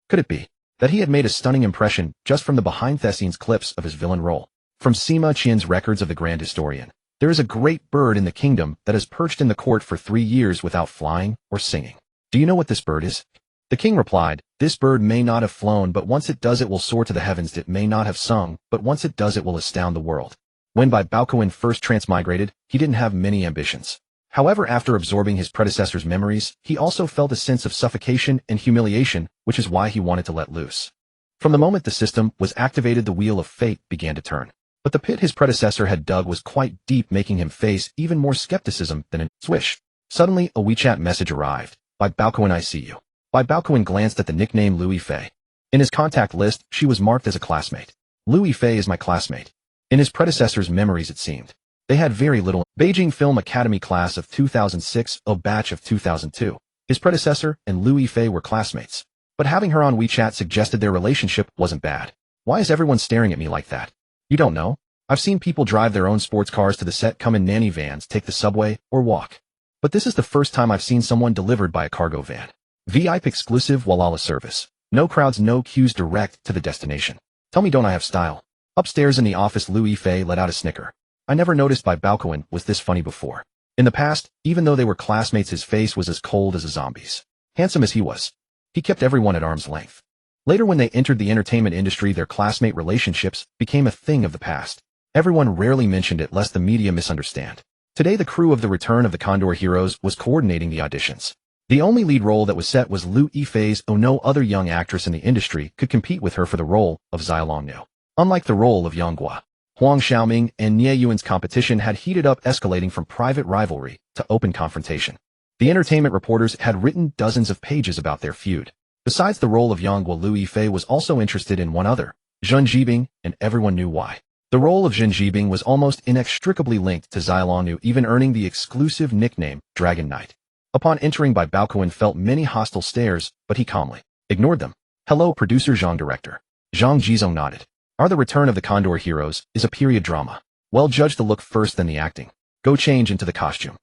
Could it be that he had made a stunning impression just from the behind-the-scenes clips of his villain role? From Sima Qian's records of the Grand Historian, there is a great bird in the kingdom that has perched in the court for 3 years without flying or singing. Do you know what this bird is? The king replied, this bird may not have flown, but once it does, it will soar to the heavens. It may not have sung, but once it does, it will astound the world. When Bai Baokun first transmigrated, he didn't have many ambitions. However, after absorbing his predecessor's memories, he also felt a sense of suffocation and humiliation, which is why he wanted to let loose. From the moment the system was activated, the wheel of fate began to turn. But the pit his predecessor had dug was quite deep, making him face even more skepticism than a swish. Suddenly, a WeChat message arrived. Bai Baokun, I see you. Bai Baokun glanced at the nickname Louis Fei. In his contact list, she was marked as a classmate. Louis Fei is my classmate. In his predecessor's memories, it seemed they had very little. Beijing Film Academy class of 2006, a batch of 2002. His predecessor and Louis Fei were classmates. But having her on WeChat suggested their relationship wasn't bad. Why is everyone staring at me like that? You don't know? I've seen people drive their own sports cars to the set, come in nanny vans, take the subway, or walk. But this is the first time I've seen someone delivered by a cargo van. VIP exclusive Walala service. No crowds, no queues, direct to the destination. Tell me, don't I have style? Upstairs in the office, Louis Fei let out a snicker. I never noticed Bai Baokun was this funny before. In the past, even though they were classmates, his face was as cold as a zombie's. Handsome as he was, he kept everyone at arm's length. Later, when they entered the entertainment industry, their classmate relationships became a thing of the past. Everyone rarely mentioned it lest the media misunderstand. Today, the crew of the Return of the Condor Heroes was coordinating the auditions. The only lead role that was set was Liu Yifei's, oh no other young actress in the industry could compete with her for the role of Zhao Liying. Unlike the role of Yang Gua, Huang Xiaoming and Nie Yuan's competition had heated up, escalating from private rivalry to open confrontation. The entertainment reporters had written dozens of pages about their feud. Besides the role of Yang Gua, Liu Yifei was also interested in one other, Zhen Zhibing, and everyone knew why. The role of Zhen Zhibing was almost inextricably linked to Zhao Liying, even earning the exclusive nickname Dragon Knight. Upon entering, Bai Baokun felt many hostile stares, but he calmly ignored them. Hello, producer Zhang, director. Zhang Jizong nodded. The Return of the Condor Heroes is a period drama. Well, judge the look first, then the acting. Go change into the costume.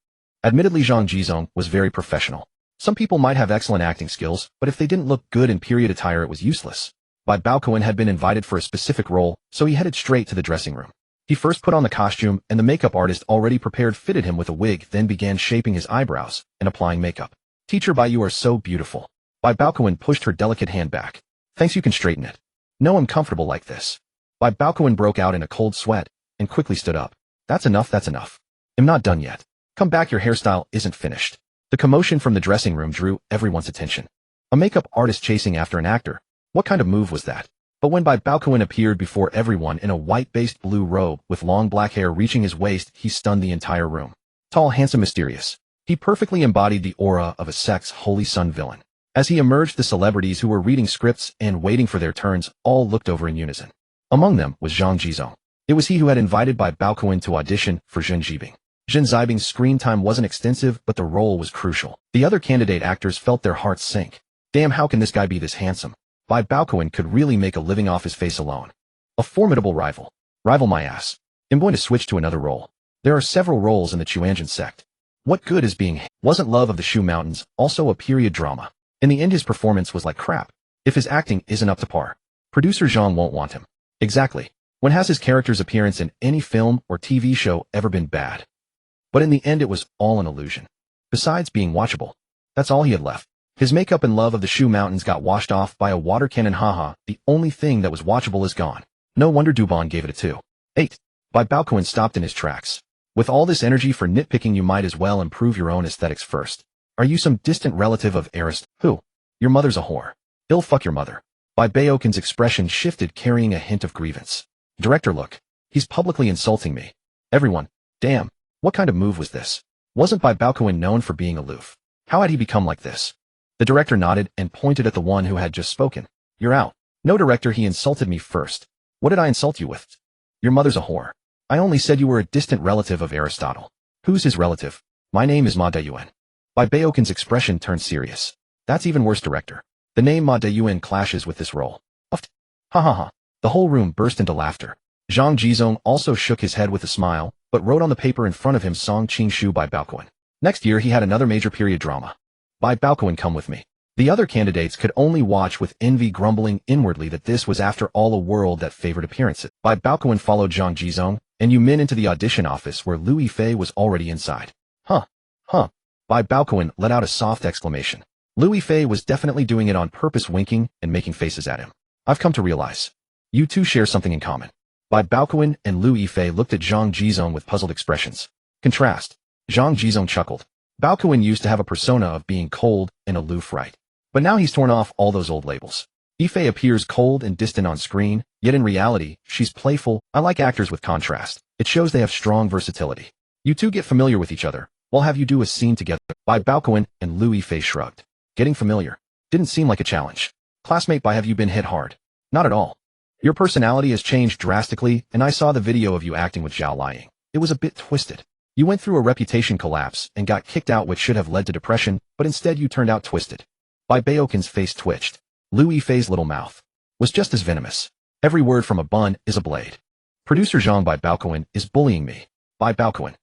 Admittedly, Zhang Jizong was very professional. Some people might have excellent acting skills, but if they didn't look good in period attire, it was useless. Bai Baokun had been invited for a specific role, so he headed straight to the dressing room. He first put on the costume, and the makeup artist already prepared fitted him with a wig, then began shaping his eyebrows and applying makeup. Teacher Bai, you are so beautiful. Bai Baokun pushed her delicate hand back. Thanks, you can straighten it. No, I'm comfortable like this. Bai Baokun broke out in a cold sweat and quickly stood up. That's enough, that's enough. I'm not done yet. Come back, your hairstyle isn't finished. The commotion from the dressing room drew everyone's attention. A makeup artist chasing after an actor. What kind of move was that? But when Bai Baokun appeared before everyone in a white-based blue robe with long black hair reaching his waist, he stunned the entire room. Tall, handsome, mysterious. He perfectly embodied the aura of a sect's holy sun villain. As he emerged, the celebrities who were reading scripts and waiting for their turns all looked over in unison. Among them was Zhang Jizong. It was he who had invited Bai Baokun to audition for Zhen Zhibing. Zhen Zhibing's screen time wasn't extensive, but the role was crucial. The other candidate actors felt their hearts sink. Damn, how can this guy be this handsome? Bai Baokun could really make a living off his face alone. A formidable rival. Rival my ass. I'm going to switch to another role. There are several roles in the Chuanjin sect. What good is being? Wasn't Love of the Shu Mountains also a period drama? In the end, his performance was like crap. If his acting isn't up to par, producer Zhang won't want him. Exactly. When has his character's appearance in any film or TV show ever been bad? But in the end, it was all an illusion. Besides being watchable, that's all he had left. His makeup in Love of the Shu Mountains got washed off by a water cannon. Haha, the only thing that was watchable is gone. No wonder Dubon gave it a 2. 8. Bai Baokun stopped in his tracks. With all this energy for nitpicking, you might as well improve your own aesthetics first. Are you some distant relative of Arist? Who? Your mother's a whore. Ill fuck your mother. Bai Baokun's expression shifted, carrying a hint of grievance. Director, look. He's publicly insulting me. Everyone. Damn. What kind of move was this? Wasn't Bai Baokun known for being aloof? How had he become like this? The director nodded and pointed at the one who had just spoken. You're out. No, director, he insulted me first. What did I insult you with? Your mother's a whore. I only said you were a distant relative of Aristotle. Who's his relative? My name is Ma Dayuan. Bai Baokun's expression turned serious. That's even worse, director. The name Ma Dayuan clashes with this role. Ha ha ha. The whole room burst into laughter. Zhang Jizong also shook his head with a smile, but wrote on the paper in front of him Song Qing Shu Bai Baokun. Next year he had another major period drama. Bai Baokun, come with me. The other candidates could only watch with envy, grumbling inwardly that this was after all a world that favored appearances. Bai Baokun followed Zhang Jizong and Yumin into the audition office where Liu Yifei was already inside. Huh. Bai Baokun let out a soft exclamation. Liu Yifei was definitely doing it on purpose, winking and making faces at him. I've come to realize. You two share something in common. Bai Baokun and Liu Yifei looked at Zhang Jizong with puzzled expressions. Contrast. Zhang Jizong chuckled. Baokun used to have a persona of being cold and aloof, right? But now he's torn off all those old labels. Yifei appears cold and distant on screen, yet in reality, she's playful. I like actors with contrast. It shows they have strong versatility. You two get familiar with each other. We'll have you do a scene together. Bai Baokun and Liu Yifei shrugged. Getting familiar. Didn't seem like a challenge. Classmate Bai, have you been hit hard? Not at all. Your personality has changed drastically, and I saw the video of you acting with Zhao Liying. It was a bit twisted. You went through a reputation collapse and got kicked out, which should have led to depression, but instead you turned out twisted. Bai Baokun's face twitched. Liu Yifei's little mouth was just as venomous. Every word from a bun is a blade. Producer Zhang Bai Baokun is bullying me. Bai Baokun.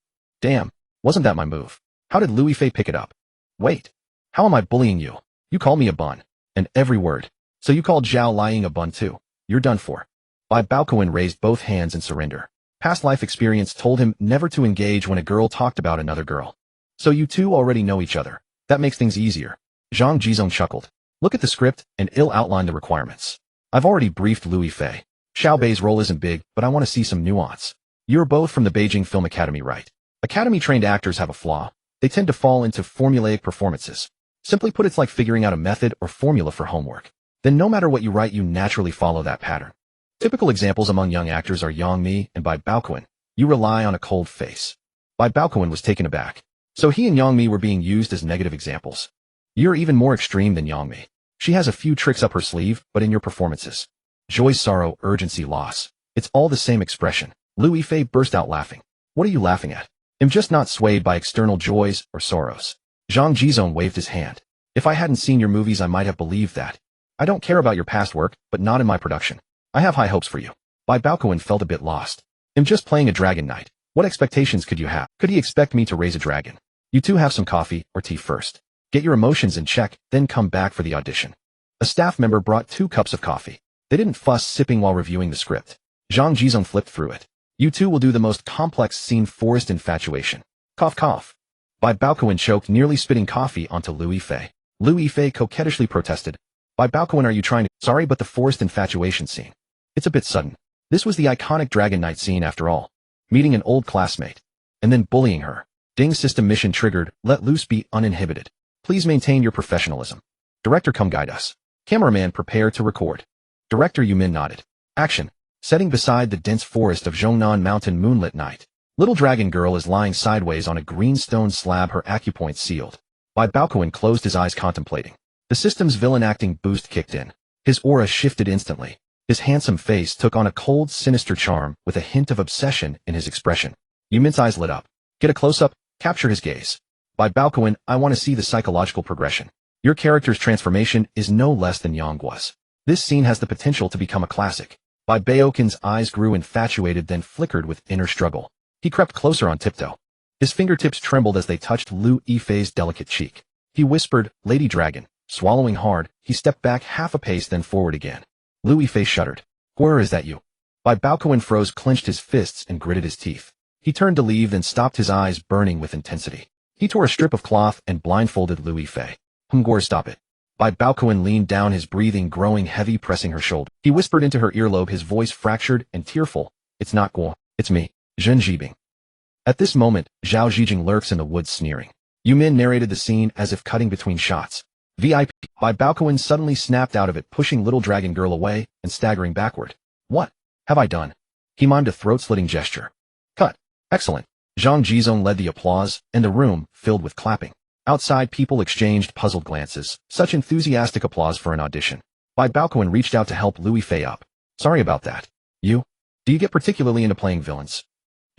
Damn, wasn't that my move? How did Louis Fei pick it up? Wait. How am I bullying you? You call me a bun. And every word. So you called Zhao Liying a bun too. You're done for. Bai Baokun raised both hands in surrender. Past life experience told him never to engage when a girl talked about another girl. So you two already know each other. That makes things easier. Zhang Jizong chuckled. Look at the script and I'll outline the requirements. I've already briefed Louis Fei. Showbiz role isn't big, but I want to see some nuance. You're both from the Beijing Film Academy, right? Academy-trained actors have a flaw. They tend to fall into formulaic performances. Simply put, it's like figuring out a method or formula for homework. Then no matter what you write, you naturally follow that pattern. Typical examples among young actors are Yang Mi and Bai Baokun. You rely on a cold face. Bai Baokun was taken aback. So he and Yang Mi were being used as negative examples. You're even more extreme than Yang Mi. She has a few tricks up her sleeve, but in your performances. Joy, sorrow, urgency, loss. It's all the same expression. Louis Fei burst out laughing. What are you laughing at? I'm just not swayed by external joys or sorrows. Zhang Jizong waved his hand. If I hadn't seen your movies, I might have believed that. I don't care about your past work, but not in my production. I have high hopes for you. Bai Baokun felt a bit lost. I'm just playing a dragon knight. What expectations could you have? Could he expect me to raise a dragon? You two have some coffee or tea first. Get your emotions in check, then come back for the audition. A staff member brought 2 cups of coffee. They didn't fuss sipping while reviewing the script. Zhang Jizong flipped through it. You two will do the most complex scene, forced infatuation. Cough, cough. Bai Baokun choked, nearly spitting coffee onto Louis Fei. Louis Fei coquettishly protested. Bai Baokun, are you trying to— Sorry, but the forced infatuation scene. It's a bit sudden. This was the iconic Dragon Knight scene after all. Meeting an old classmate. And then bullying her. Ding, system mission triggered, let loose, be uninhibited. Please maintain your professionalism. Director, come guide us. Cameraman, prepare to record. Director Yumin nodded. Action. Setting beside the dense forest of Zhongnan Mountain, moonlit night. Little dragon girl is lying sideways on a green stone slab, her acupoint sealed. Bai Baokun closed his eyes, contemplating. The system's villain acting boost kicked in. His aura shifted instantly. His handsome face took on a cold, sinister charm with a hint of obsession in his expression. Yumin's eyes lit up. Get a close-up, capture his gaze. Bai Baokun, I want to see the psychological progression. Your character's transformation is no less than Yang was. This scene has the potential to become a classic. Bai Baokun's eyes grew infatuated, then flickered with inner struggle. He crept closer on tiptoe. His fingertips trembled as they touched Louis Fei's delicate cheek. He whispered, Lady Dragon. Swallowing hard, he stepped back half a pace, then forward again. Louis Fei shuddered. Where is that you? Bai Baokun froze, clenched his fists, and gritted his teeth. He turned to leave, then stopped, his eyes burning with intensity. He tore a strip of cloth and blindfolded Louis Fei. Gore, stop it. Bai Baokun leaned down, his breathing growing heavy, pressing her shoulder. He whispered into her earlobe, his voice fractured and tearful. It's not Guo, it's me, Zhen Jibing. At this moment, Zhao Zhijing lurks in the woods, sneering. Yumin narrated the scene as if cutting between shots. VIP. Bai Baokun suddenly snapped out of it, pushing little dragon girl away and staggering backward. What have I done? He mimed a throat-slitting gesture. Cut. Excellent. Zhang Jizong led the applause, and the room filled with clapping. Outside, people exchanged puzzled glances. Such enthusiastic applause for an audition. Bai Baokun reached out to help Louis Fei up. Sorry about that. Do you get particularly into playing villains?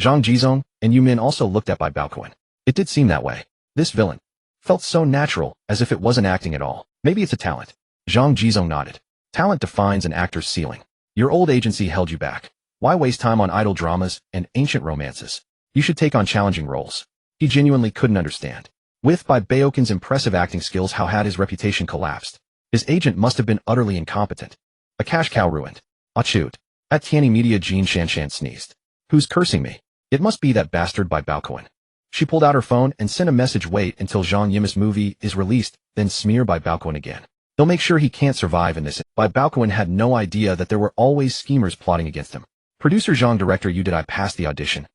Zhang Jizong and Yumin also looked at Bai Baokun. It did seem that way. This villain felt so natural, as if it wasn't acting at all. Maybe it's a talent. Zhang Jizong nodded. Talent defines an actor's ceiling. Your old agency held you back. Why waste time on idle dramas and ancient romances? You should take on challenging roles. He genuinely couldn't understand. With Bai Baokun's impressive acting skills, how had his reputation collapsed? His agent must have been utterly incompetent. A cash cow ruined. Achut. At Tianyi Media, Jean Shanshan sneezed. Who's cursing me? It must be that bastard Bai Baokun. She pulled out her phone and sent a message. Wait until Zhang Yim's movie is released, then smear Bai Baokun again. They'll make sure he can't survive in this. Bai Baokun had no idea that there were always schemers plotting against him. Producer Zhang, director, did I pass the audition?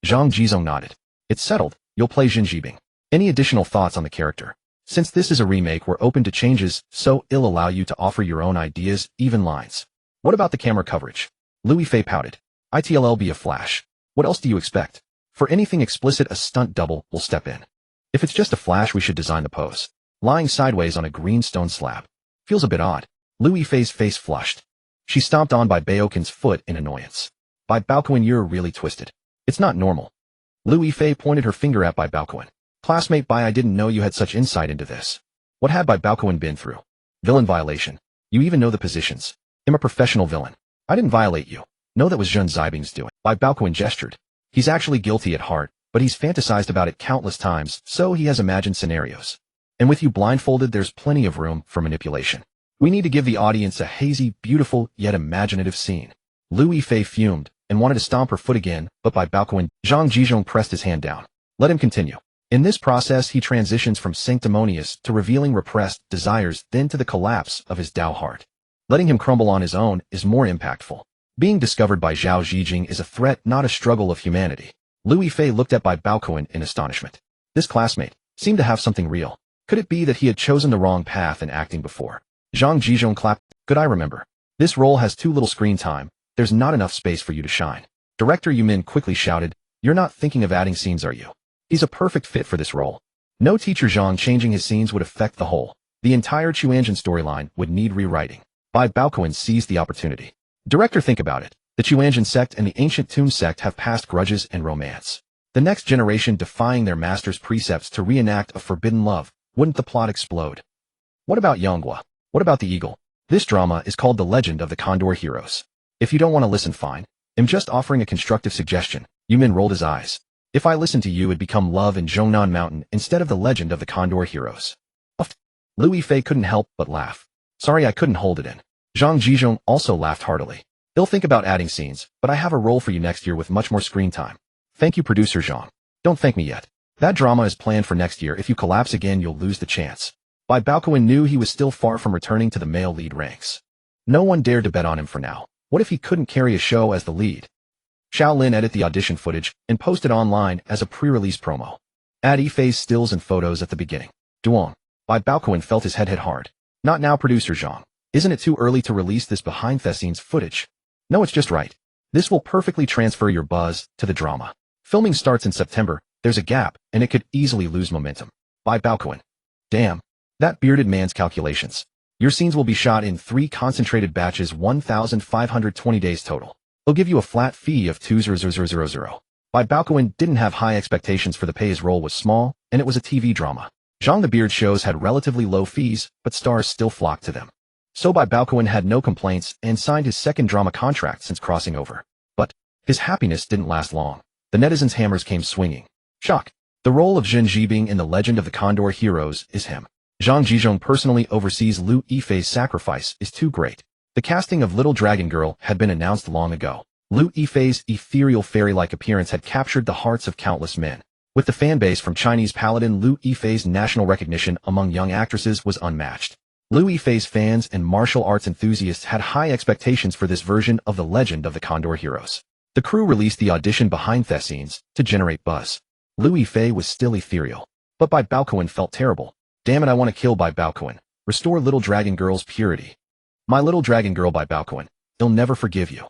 Zhang Jizong nodded. It's settled. You'll play Zhen Jibing. Any additional thoughts on the character? Since this is a remake, we're open to changes, so it'll allow you to offer your own ideas, even lines. What about the camera coverage? Louis Fei pouted. It'll be a flash. What else do you expect? For anything explicit, a stunt double will step in. If it's just a flash, we should design the pose. Lying sideways on a green stone slab. Feels a bit odd. Louis Fei's face flushed. She stomped on Bai Baokun's foot in annoyance. Bai Baokun, you're really twisted. It's not normal. Louis Fei pointed her finger at Bai Baokun. Classmate Bai, I didn't know you had such insight into this. What had Bai Baokun been through? Villain violation. You even know the positions. I'm a professional villain. I didn't violate you. No, that was Zhao Liying's doing. Bai Baokun gestured. He's actually guilty at heart, but he's fantasized about it countless times, so he has imagined scenarios. And with you blindfolded, there's plenty of room for manipulation. We need to give the audience a hazy, beautiful, yet imaginative scene. Lu Yifei fumed and wanted to stomp her foot again, but Bai Baokun, Zhang Jizhong pressed his hand down. Let him continue. In this process, he transitions from sanctimonious to revealing repressed desires, then to the collapse of his Tao heart. Letting him crumble on his own is more impactful. Being discovered by Zhao Zhijing is a threat, not a struggle of humanity. Lu Yifei looked at Bai Baokun in astonishment. This classmate seemed to have something real. Could it be that he had chosen the wrong path in acting before? Zhang Jizhong clapped. Good, I remember. This role has too little screen time. There's not enough space for you to shine. Director Yumin quickly shouted, You're not thinking of adding scenes, are you? He's a perfect fit for this role. No, teacher Zhang, changing his scenes would affect the whole. The entire Chuanjin storyline would need rewriting. Bai Baokun seized the opportunity. Director, think about it. The Chuanjin sect and the ancient Tomb sect have past grudges and romance. The next generation defying their master's precepts to reenact a forbidden love. Wouldn't the plot explode? What about Yonghua? What about the eagle? This drama is called The Legend of the Condor Heroes. If you don't want to listen, fine. I'm just offering a constructive suggestion. Yumin rolled his eyes. If I listened to you, it'd become Love in Zhongnan Mountain instead of The Legend of the Condor Heroes. Lu Yifei couldn't help but laugh. Sorry, I couldn't hold it in. Zhang Jizhong also laughed heartily. They'll think about adding scenes, but I have a role for you next year with much more screen time. Thank you, producer Zhang. Don't thank me yet. That drama is planned for next year. If you collapse again, you'll lose the chance. Bai Baokun knew he was still far from returning to the male lead ranks. No one dared to bet on him for now. What if he couldn't carry a show as the lead? Zhao Liying edited the audition footage and posted online as a pre-release promo. Add Yifei's stills and photos at the beginning. Duong. Bai Baokun felt his head hit hard. Not now, producer Zhang. Isn't it too early to release this behind-the-scenes footage? No, it's just right. This will perfectly transfer your buzz to the drama. Filming starts in September. There's a gap, and it could easily lose momentum. Bai Baokun. Damn. That bearded man's calculations. Your scenes will be shot in 3 concentrated batches, 1,520 days total. They'll give you a flat fee of 2,000. Bai Baokun didn't have high expectations for the pay. His role was small, and it was a TV drama. Zhang the Beard shows had relatively low fees, but stars still flocked to them. So Bai Baokun had no complaints and signed his second drama contract since crossing over. But his happiness didn't last long. The netizens' hammers came swinging. Shock. The role of Zhen Zhibing in The Legend of the Condor Heroes is him. Zhang Jizhong personally oversees Lu Yifei's sacrifice is too great. The casting of Little Dragon Girl had been announced long ago. Lu Yifei's ethereal fairy-like appearance had captured the hearts of countless men. With the fanbase from Chinese Paladin, Lu Yifei's national recognition among young actresses was unmatched. Lu Yifei's fans and martial arts enthusiasts had high expectations for this version of The Legend of the Condor Heroes. The crew released the audition behind-the-scenes to generate buzz. Lu Yifei was still ethereal. But Bai Baokun felt terrible. Damn it, I want to kill Bai Baokun. Restore Little Dragon Girl's purity. My little dragon girl, Bai Baokun. He'll never forgive you.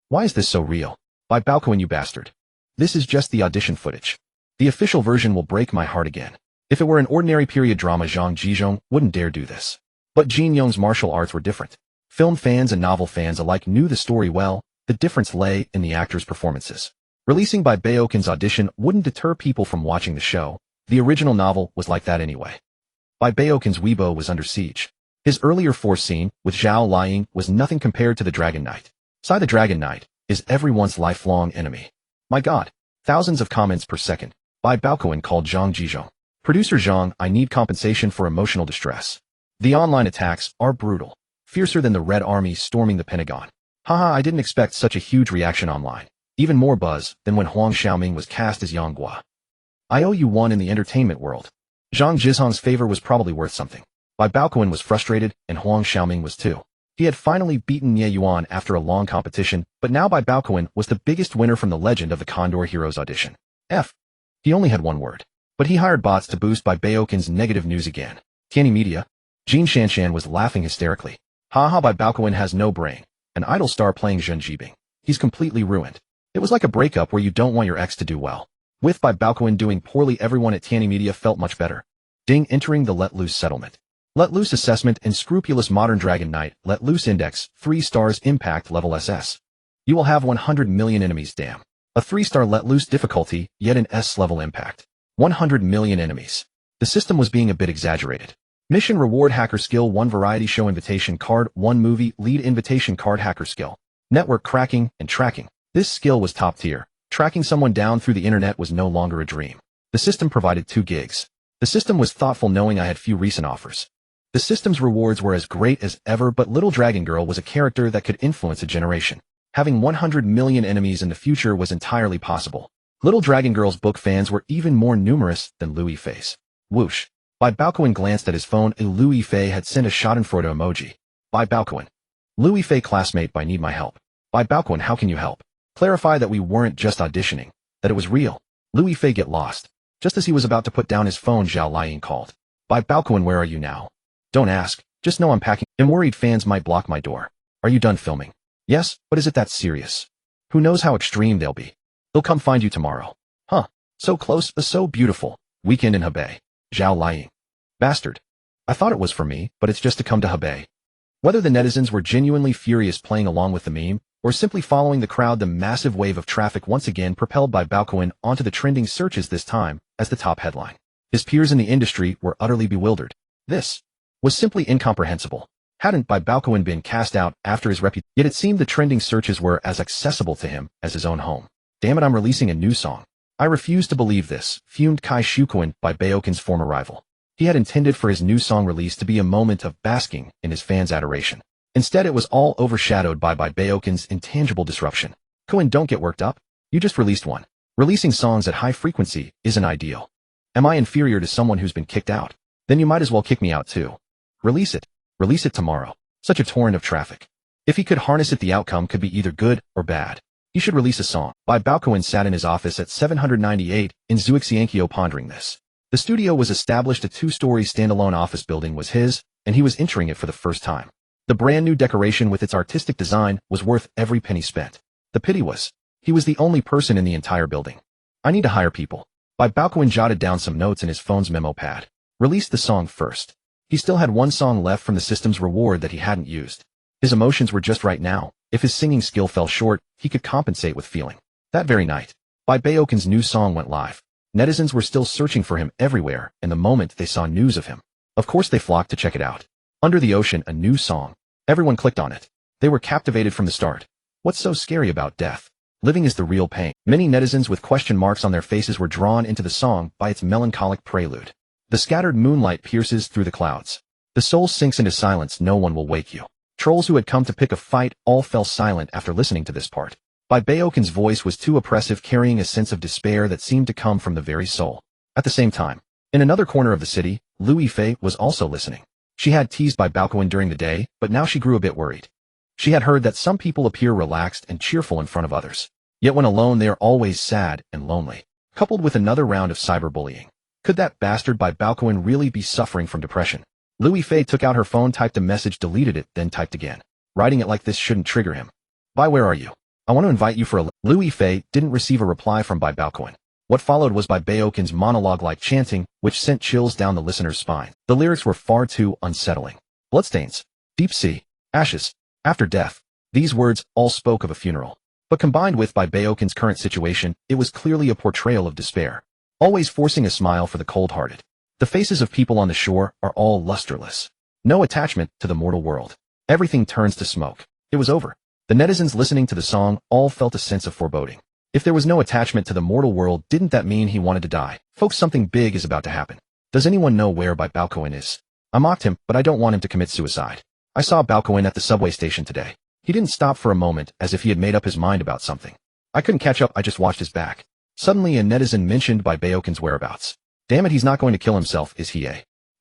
Why is this so real? Bai Baokun, you bastard. This is just the audition footage. The official version will break my heart again. If it were an ordinary period drama, Zhang Jizhong wouldn't dare do this. But Jin Yong's martial arts were different. Film fans and novel fans alike knew the story well. The difference lay in the actors' performances. Releasing Bai Baokun's audition wouldn't deter people from watching the show. The original novel was like that anyway. Bai Baokun's Weibo was under siege. His earlier force scene with Zhao Liying was nothing compared to the Dragon Knight. Sai the Dragon Knight is everyone's lifelong enemy. My God. Thousands of comments per second. Bai Baokun called Zhang Jizhong. Producer Zhang, I need compensation for emotional distress. The online attacks are brutal. Fiercer than the Red Army storming the Pentagon. Haha, I didn't expect such a huge reaction online. Even more buzz than when Huang Xiaoming was cast as Yonghua. I owe you one in the entertainment world. Zhang Jizhong's favor was probably worth something. Bai Baokun was frustrated, and Huang Xiaoming was too. He had finally beaten Nie Yuan after a long competition, but now Bai Baokun was the biggest winner from The Legend of the Condor Heroes audition. He only had one word. But he hired bots to boost Bai Baokun's negative news again. Tianyi Media. Jin Shanshan was laughing hysterically. Haha, Bai Baokun has no brain. An idol star playing Zhen Zhibing. He's completely ruined. It was like a breakup where you don't want your ex to do well. With Bai Baokun doing poorly, everyone at Tianyi Media felt much better. Ding entering the Let Loose settlement. Let Loose assessment and scrupulous modern Dragon Knight. Let Loose index 3 stars, impact level SS. You will have 100 million enemies. Damn. A 3-star Let Loose difficulty, yet an S level impact. 100 million enemies. The system was being a bit exaggerated. Mission reward hacker skill 1 variety show invitation card 1 movie lead invitation card hacker skill. Network cracking and tracking. This skill was top tier. Tracking someone down through the internet was no longer a dream. The system provided 2 gigs. The system was thoughtful, knowing I had few recent offers. The system's rewards were as great as ever, but Little Dragon Girl was a character that could influence a generation. Having 100 million enemies in the future was entirely possible. Little Dragon Girl's book fans were even more numerous than Louis Fei's. Whoosh. Bai Baokun glanced at his phone. Louis Fei had sent a schadenfreude emoji. Bai Baokun. Louis Fei classmate, I need my help. Bai Baokun, how can you help? Clarify that we weren't just auditioning, that it was real. Louis Fei get lost. Just as he was about to put down his phone, Zhao Liying called. Bai Baokun, where are you now? Don't ask. Just know I'm packing. I'm worried fans might block my door. Are you done filming? Yes, but is it that serious? Who knows how extreme they'll be? They'll come find you tomorrow. Huh. So close, so beautiful. Weekend in Hebei. Zhao Liying. Bastard. I thought it was for me, but it's just to come to Hebei. Whether the netizens were genuinely furious playing along with the meme, or simply following the crowd, the massive wave of traffic once again propelled Bai Baokun onto the trending searches, this time as the top headline. His peers in the industry were utterly bewildered. This was simply incomprehensible. Hadn't Bai Baokun been cast out after his reputation? Yet it seemed the trending searches were as accessible to him as his own home. Damn it, I'm releasing a new song. I refuse to believe this, fumed Kai Shukuan, Bai Baokun's former rival. He had intended for his new song release to be a moment of basking in his fans' adoration. Instead, it was all overshadowed by Bai Baokun's intangible disruption. Cohen, don't get worked up. You just released one. Releasing songs at high frequency isn't ideal. Am I inferior to someone who's been kicked out? Then you might as well kick me out too. Release it. Release it tomorrow. Such a torrent of traffic. If he could harness it, the outcome could be either good or bad. He should release a song. Bai Baokun sat in his office at 798 in Zhuxiankyo pondering this. The studio was established. A 2-story standalone office building was his, and he was entering it for the first time. The brand new decoration with its artistic design was worth every penny spent. The pity was, he was the only person in the entire building. I need to hire people. Bai Baokun jotted down some notes in his phone's memo pad. Release the song first. He still had one song left from the system's reward that he hadn't used. His emotions were just right now. If his singing skill fell short, he could compensate with feeling. That very night, Bai Baokun's new song went live. Netizens were still searching for him everywhere, and the moment they saw news of him, of course they flocked to check it out. Under the Ocean, a new song. Everyone clicked on it. They were captivated from the start. What's so scary about death? Living is the real pain. Many netizens with question marks on their faces were drawn into the song by its melancholic prelude. The scattered moonlight pierces through the clouds. The soul sinks into silence. No one will wake you. Trolls who had come to pick a fight all fell silent after listening to this part. Bai Baokun's voice was too oppressive, carrying a sense of despair that seemed to come from the very soul. At the same time, in another corner of the city, Louis Fei was also listening. She had teased Bai Baokun during the day, but now she grew a bit worried. She had heard that some people appear relaxed and cheerful in front of others. Yet when alone, they are always sad and lonely. Coupled with another round of cyberbullying. Could that bastard Bai Baokun really be suffering from depression? Louis Fei took out her phone, typed a message, deleted it, then typed again. Writing it like this shouldn't trigger him. Bai, where are you? I want to invite you for a... Louis Fei didn't receive a reply from Bai Baokun. What followed was Bai Baokun's monologue-like chanting, which sent chills down the listener's spine. The lyrics were far too unsettling. Bloodstains. Deep sea. Ashes. After death. These words all spoke of a funeral. But combined with Bai Baokun's current situation, it was clearly a portrayal of despair. Always forcing a smile for the cold-hearted. The faces of people on the shore are all lusterless. No attachment to the mortal world. Everything turns to smoke. It was over. The netizens listening to the song all felt a sense of foreboding. If there was no attachment to the mortal world, didn't that mean he wanted to die? Folks, something big is about to happen. Does anyone know where Bai Baokun is? I mocked him, but I don't want him to commit suicide. I saw Baokun at the subway station today. He didn't stop for a moment, as if he had made up his mind about something. I couldn't catch up, I just watched his back. Suddenly a netizen mentioned Bai Baokun's whereabouts. Damn it, he's not going to kill himself, is he?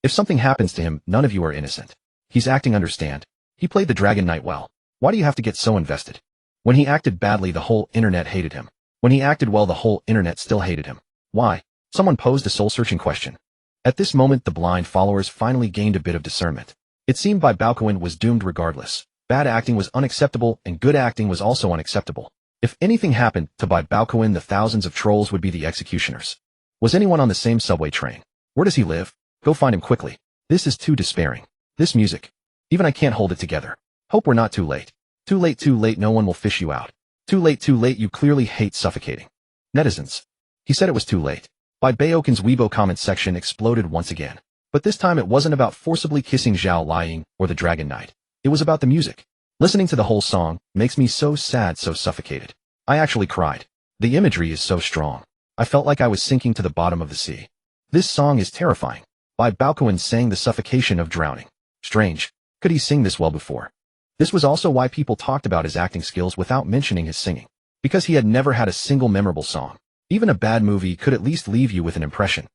If something happens to him, none of you are innocent. He's acting, understand? He played the Dragon Knight well. Why do you have to get so invested? When he acted badly, the whole internet hated him. When he acted well, the whole internet still hated him. Why? Someone posed a soul-searching question. At this moment, the blind followers finally gained a bit of discernment. It seemed Bai Baokun was doomed regardless. Bad acting was unacceptable, and good acting was also unacceptable. If anything happened to Bai Baokun, the thousands of trolls would be the executioners. Was anyone on the same subway train? Where does he live? Go find him quickly. This is too despairing. This music. Even I can't hold it together. Hope we're not too late. Too late, no one will fish you out. Too late, you clearly hate suffocating. Netizens. He said it was too late. Bai Baokun's Weibo comment section exploded once again. But this time it wasn't about forcibly kissing Zhao Liying or the Dragon Knight. It was about the music. Listening to the whole song makes me so sad, so suffocated. I actually cried. The imagery is so strong. I felt like I was sinking to the bottom of the sea. This song is terrifying. Bai Baokun sang the suffocation of drowning. Strange. Could he sing this well before? This was also why people talked about his acting skills without mentioning his singing. Because he had never had a single memorable song. Even a bad movie could at least leave you with an impression.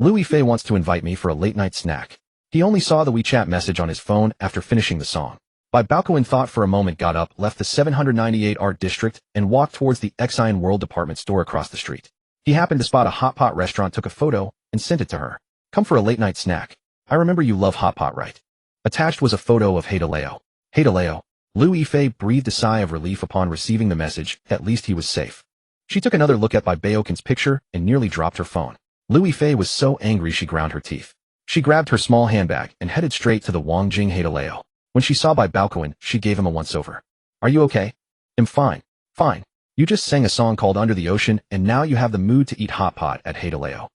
Louis Fei wants to invite me for a late-night snack. He only saw the WeChat message on his phone after finishing the song. Bai Baokun thought for a moment, got up, left the 798 art district, and walked towards the Xian World department store across the street. He happened to spot a hot pot restaurant, took a photo, and sent it to her. Come for a late-night snack. I remember you love hot pot, right? Attached was a photo of Leo. Leo. Louis Fei breathed a sigh of relief upon receiving the message. At least he was safe. She took another look at Bai Baokun's picture and nearly dropped her phone. Louis Fei was so angry she ground her teeth. She grabbed her small handbag and headed straight to the Wangjing Leo. When she saw Bai Baokun, she gave him a once-over. Are you okay? I'm fine. Fine. You just sang a song called Under the Ocean, and now you have the mood to eat hot pot at Leo.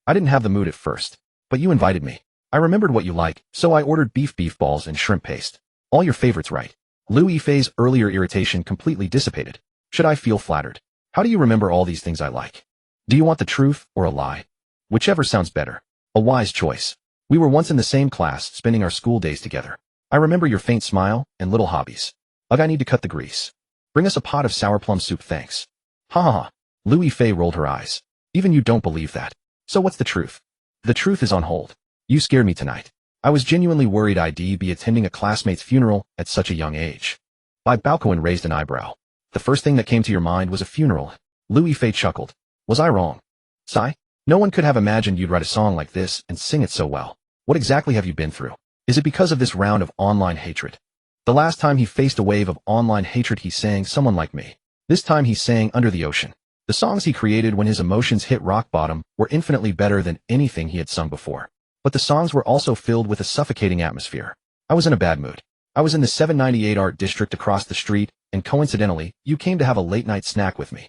I didn't have the mood at first, but you invited me. I remembered what you like, so I ordered beef balls and shrimp paste. All your favorites, right? Louis Fei's earlier irritation completely dissipated. Should I feel flattered? How do you remember all these things I like? Do you want the truth or a lie? Whichever sounds better. A wise choice. We were once in the same class, spending our school days together. I remember your faint smile and little hobbies. Ugh, I need to cut the grease. Bring us a pot of sour plum soup, thanks. Ha ha ha. Louis Fei rolled her eyes. Even you don't believe that. So what's the truth? The truth is on hold. You scared me tonight. I was genuinely worried I'd be attending a classmate's funeral at such a young age. Bai Baokun raised an eyebrow. The first thing that came to your mind was a funeral. Louis Fei chuckled. Was I wrong? Sigh? No one could have imagined you'd write a song like this and sing it so well. What exactly have you been through? Is it because of this round of online hatred? The last time he faced a wave of online hatred, he sang Someone Like Me. This time he sang Under the Ocean. The songs he created when his emotions hit rock bottom were infinitely better than anything he had sung before. But the songs were also filled with a suffocating atmosphere. I was in a bad mood. I was in the 798 art district across the street, and coincidentally, you came to have a late-night snack with me.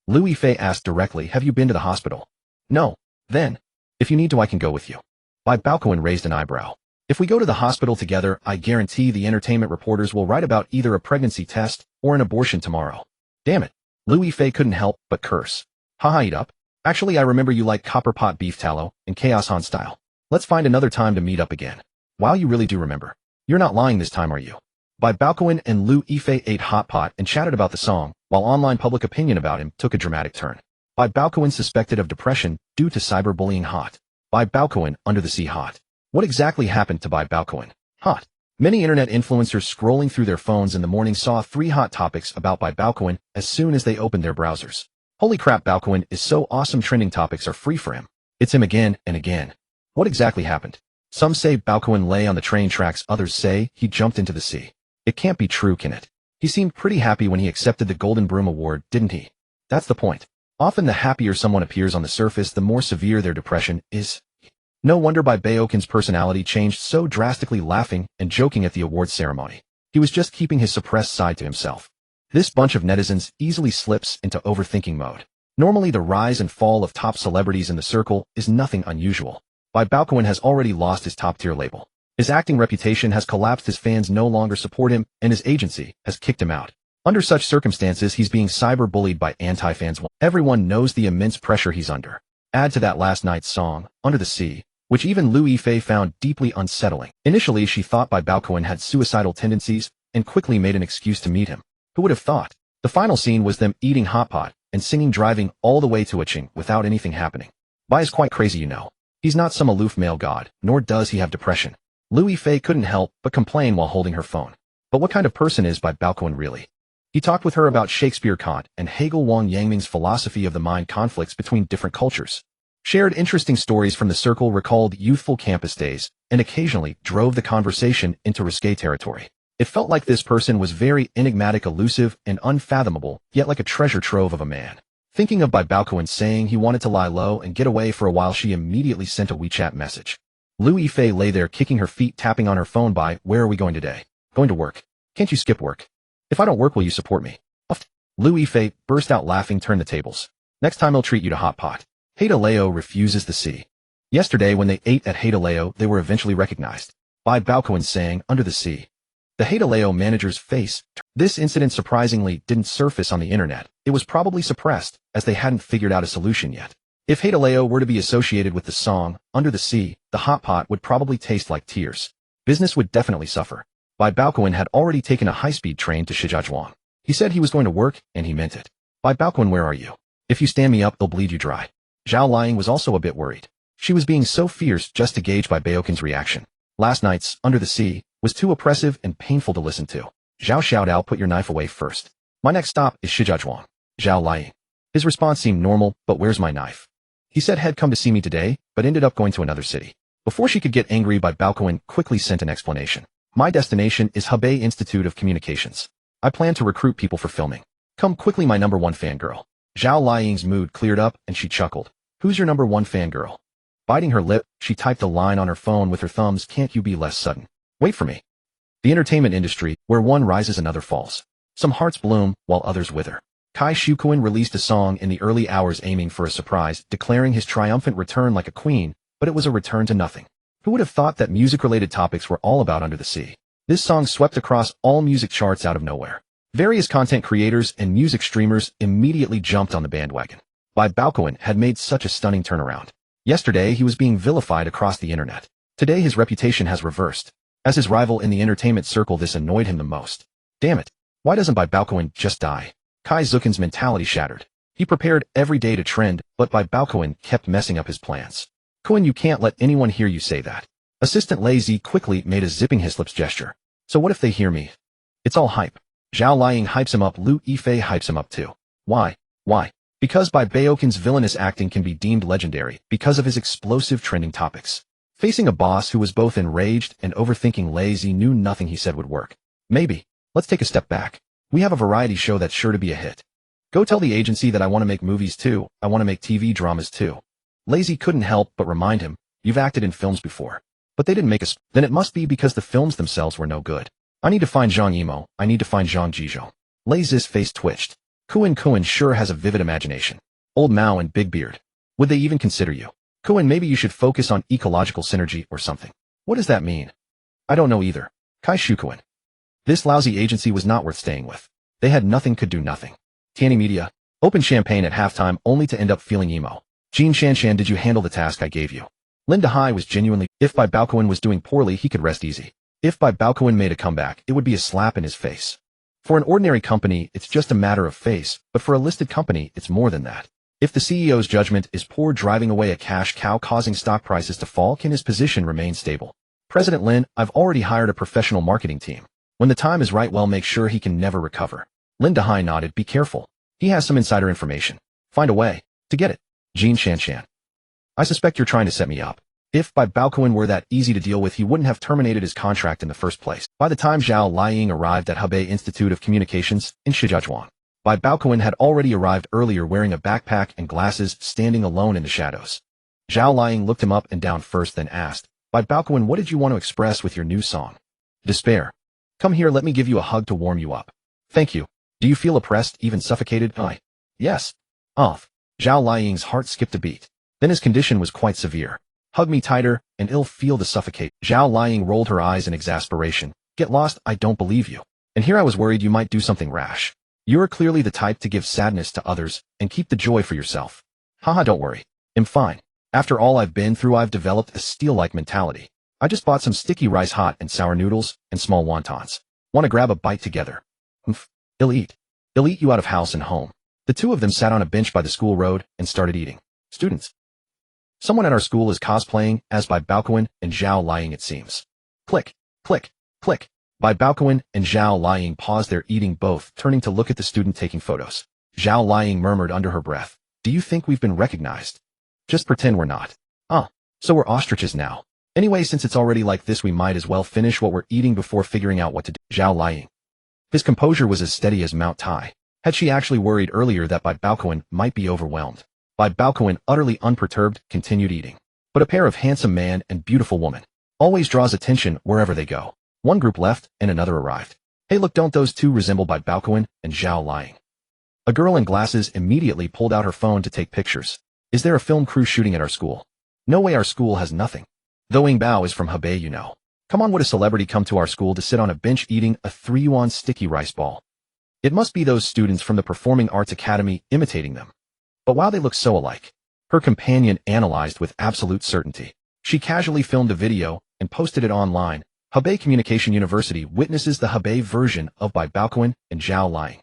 Louis Fei asked directly, have you been to the hospital? No. Then, if you need to, I can go with you. Bai Baokun raised an eyebrow. If we go to the hospital together, I guarantee the entertainment reporters will write about either a pregnancy test or an abortion tomorrow. Damn it. Louis Fei couldn't help but curse. Haha, eat up. Actually, I remember you like copper pot beef tallow and Chaos Han style. Let's find another time to meet up again. Wow, you really do remember. You're not lying this time, are you? Bai Baokun and Louis Fei ate hot pot and chatted about the song, while online public opinion about him took a dramatic turn. Bai Baokun suspected of depression due to cyberbullying. Hot. Bai Baokun, Under the Sea. Hot. What exactly happened to Bai Baokun? Hot. Many internet influencers scrolling through their phones in the morning saw 3 hot topics about Bai Baokun as soon as they opened their browsers. Holy crap, Baokun is so awesome, trending topics are free for him. It's him again and again. What exactly happened? Some say Baokun lay on the train tracks, others say he jumped into the sea. It can't be true, can it? He seemed pretty happy when he accepted the Golden Broom Award, didn't he? That's the point. Often the happier someone appears on the surface, the more severe their depression is. No wonder Bai Baokun's personality changed so drastically, laughing and joking at the awards ceremony. He was just keeping his suppressed side to himself. This bunch of netizens easily slips into overthinking mode. Normally the rise and fall of top celebrities in the circle is nothing unusual. Bai Baokun has already lost his top-tier label. His acting reputation has collapsed, his fans no longer support him, and his agency has kicked him out. Under such circumstances, he's being cyber-bullied by anti-fans. Everyone knows the immense pressure he's under. Add to that last night's song, Under the Sea, which even Louis Fei found deeply unsettling. Initially, she thought Bai Baokun had suicidal tendencies and quickly made an excuse to meet him. Who would have thought? The final scene was them eating hot pot and singing, driving all the way to Iching without anything happening. Bai is quite crazy, you know. He's not some aloof male god, nor does he have depression. Louis Fei couldn't help but complain while holding her phone. But what kind of person is Bai Baokun really? He talked with her about Shakespeare, Kant, and Hegel, Wang Yangming's philosophy of the mind, conflicts between different cultures. Shared interesting stories from the circle, recalled youthful campus days, and occasionally drove the conversation into risque territory. It felt like this person was very enigmatic, elusive, and unfathomable, yet like a treasure trove of a man. Thinking of Bai Baokun saying he wanted to lie low and get away for a while, she immediately sent a WeChat message. Louis Fei lay there kicking her feet, tapping on her phone. Bai, where are we going today? Going to work. Can't you skip work? If I don't work, will you support me? Louis Fei burst out laughing. Turn the tables. Next time I'll treat you to hot pot. Leo refuses the sea. Yesterday when they ate at Leo, they were eventually recognized. Bai Baokun sang Under the Sea. The Haidaleo manager's face. This incident surprisingly didn't surface on the internet. It was probably suppressed, as they hadn't figured out a solution yet. If Haidaleo were to be associated with the song, Under the Sea, the hot pot would probably taste like tears. Business would definitely suffer. Bai Baokun had already taken a high-speed train to Shijiazhuang. He said he was going to work, and he meant it. Bai Baokun, where are you? If you stand me up, they'll bleed you dry. Zhao Liying was also a bit worried. She was being so fierce just to gauge Bai Baokun's reaction. Last night's Under the Sea was too oppressive and painful to listen to. Zhao shouted out, put your knife away first. My next stop is Shijiazhuang. Zhao Liying. His response seemed normal, but where's my knife? He said he'd come to see me today, but ended up going to another city. Before she could get angry, Bai Baokun quickly sent an explanation. My destination is Hebei Institute of Communications. I plan to recruit people for filming. Come quickly, my number one fangirl. Zhao Liying's mood cleared up and she chuckled. Who's your number one fangirl? Biting her lip, she typed a line on her phone with her thumbs. Can't you be less sudden? Wait for me. The entertainment industry, where one rises another falls. Some hearts bloom, while others wither. Kai Shukuan released a song in the early hours aiming for a surprise, declaring his triumphant return like a queen, but it was a return to nothing. Who would have thought that music-related topics were all about Under the Sea? This song swept across all music charts out of nowhere. Various content creators and music streamers immediately jumped on the bandwagon. Bai Baokun had made such a stunning turnaround. Yesterday, he was being vilified across the internet. Today, his reputation has reversed. As his rival in the entertainment circle, this annoyed him the most. Damn it. Why doesn't Bai Baokun just die? Kai Zukin's mentality shattered. He prepared every day to trend, but Bai Baokun kept messing up his plans. Kun, you can't let anyone hear you say that. Assistant Lei Zi quickly made a zipping his lips gesture. So what if they hear me? It's all hype. Zhao Liying hypes him up, Lu Yifei hypes him up too. Why? Why? Because Bai Baokun's villainous acting can be deemed legendary because of his explosive trending topics. Facing a boss who was both enraged and overthinking, Lei Zi knew nothing he said would work. Maybe. Let's take a step back. We have a variety show that's sure to be a hit. Go tell the agency that I want to make movies too. I want to make TV dramas too. Lei Zi couldn't help but remind him, you've acted in films before. But they didn't make us. Then it must be because the films themselves were no good. I need to find Zhang Yimou. I need to find Zhang Jizhou. Lei Zi's face twitched. Kuan sure has a vivid imagination. Old Mao and Big Beard. Would they even consider you? Kuan, maybe you should focus on ecological synergy or something. What does that mean? I don't know either. Kai Shukuan. This lousy agency was not worth staying with. They had nothing, could do nothing. Tianyi Media. Open champagne at halftime only to end up feeling emo. Jin Shanshan, did you handle the task I gave you? Linda Hai was genuinely. If Bai Baokun was doing poorly, he could rest easy. If Bai Baokun made a comeback, it would be a slap in his face. For an ordinary company, it's just a matter of face, but for a listed company, it's more than that. If the CEO's judgment is poor, driving away a cash cow causing stock prices to fall, can his position remain stable? President Lin, I've already hired a professional marketing team. When the time is right, well, make sure he can never recover. Linda Hai nodded, be careful. He has some insider information. Find a way to get it. Jin Shanshan. I suspect you're trying to set me up. If Bai Baokun were that easy to deal with, he wouldn't have terminated his contract in the first place. By the time Zhao Liying arrived at Hebei Institute of Communications in Shijiazhuang, Bai Baokun had already arrived earlier wearing a backpack and glasses, standing alone in the shadows. Zhao Liying looked him up and down first, then asked, Bai Baokun, what did you want to express with your new song? Despair. Come here, let me give you a hug to warm you up. Thank you. Do you feel oppressed, even suffocated? Yes. Zhao Liying's heart skipped a beat. Then his condition was quite severe. Hug me tighter, and I'll feel the suffocate. Zhao Liying rolled her eyes in exasperation. Get lost, I don't believe you. And here I was worried you might do something rash. You are clearly the type to give sadness to others and keep the joy for yourself. Haha, don't worry. I'm fine. After all I've been through, I've developed a steel-like mentality. I just bought some sticky rice, hot and sour noodles, and small wontons. Want to grab a bite together? I'll eat. I'll eat you out of house and home. The two of them sat on a bench by the school road and started eating. Students. Someone at our school is cosplaying as Bai Baokun and Zhao Liying, it seems. Click, click, click. Bai Baokun and Zhao Liying paused their eating, both turning to look at the student taking photos. Zhao Liying murmured under her breath, do you think we've been recognized? Just pretend we're not. So we're ostriches now. Anyway, since it's already like this, we might as well finish what we're eating before figuring out what to do. Zhao Liying. His composure was as steady as Mount Tai. Had she actually worried earlier that Bai Baokun might be overwhelmed? Bai Baokun, utterly unperturbed, continued eating. But a pair of handsome man and beautiful woman always draws attention wherever they go. One group left and another arrived. Hey look, don't those two resemble Bai Baokun and Zhao Liying? A girl in glasses immediately pulled out her phone to take pictures. Is there a film crew shooting at our school? No way, our school has nothing. Though Ying Bao is from Hebei, you know. Come on, would a celebrity come to our school to sit on a bench eating a 3-yuan sticky rice ball? It must be those students from the Performing Arts Academy imitating them. But wow, they look so alike. Her companion analyzed with absolute certainty. She casually filmed a video and posted it online. Hebei Communication University witnesses the Hebei version of Bai Baokun and Zhao Liying.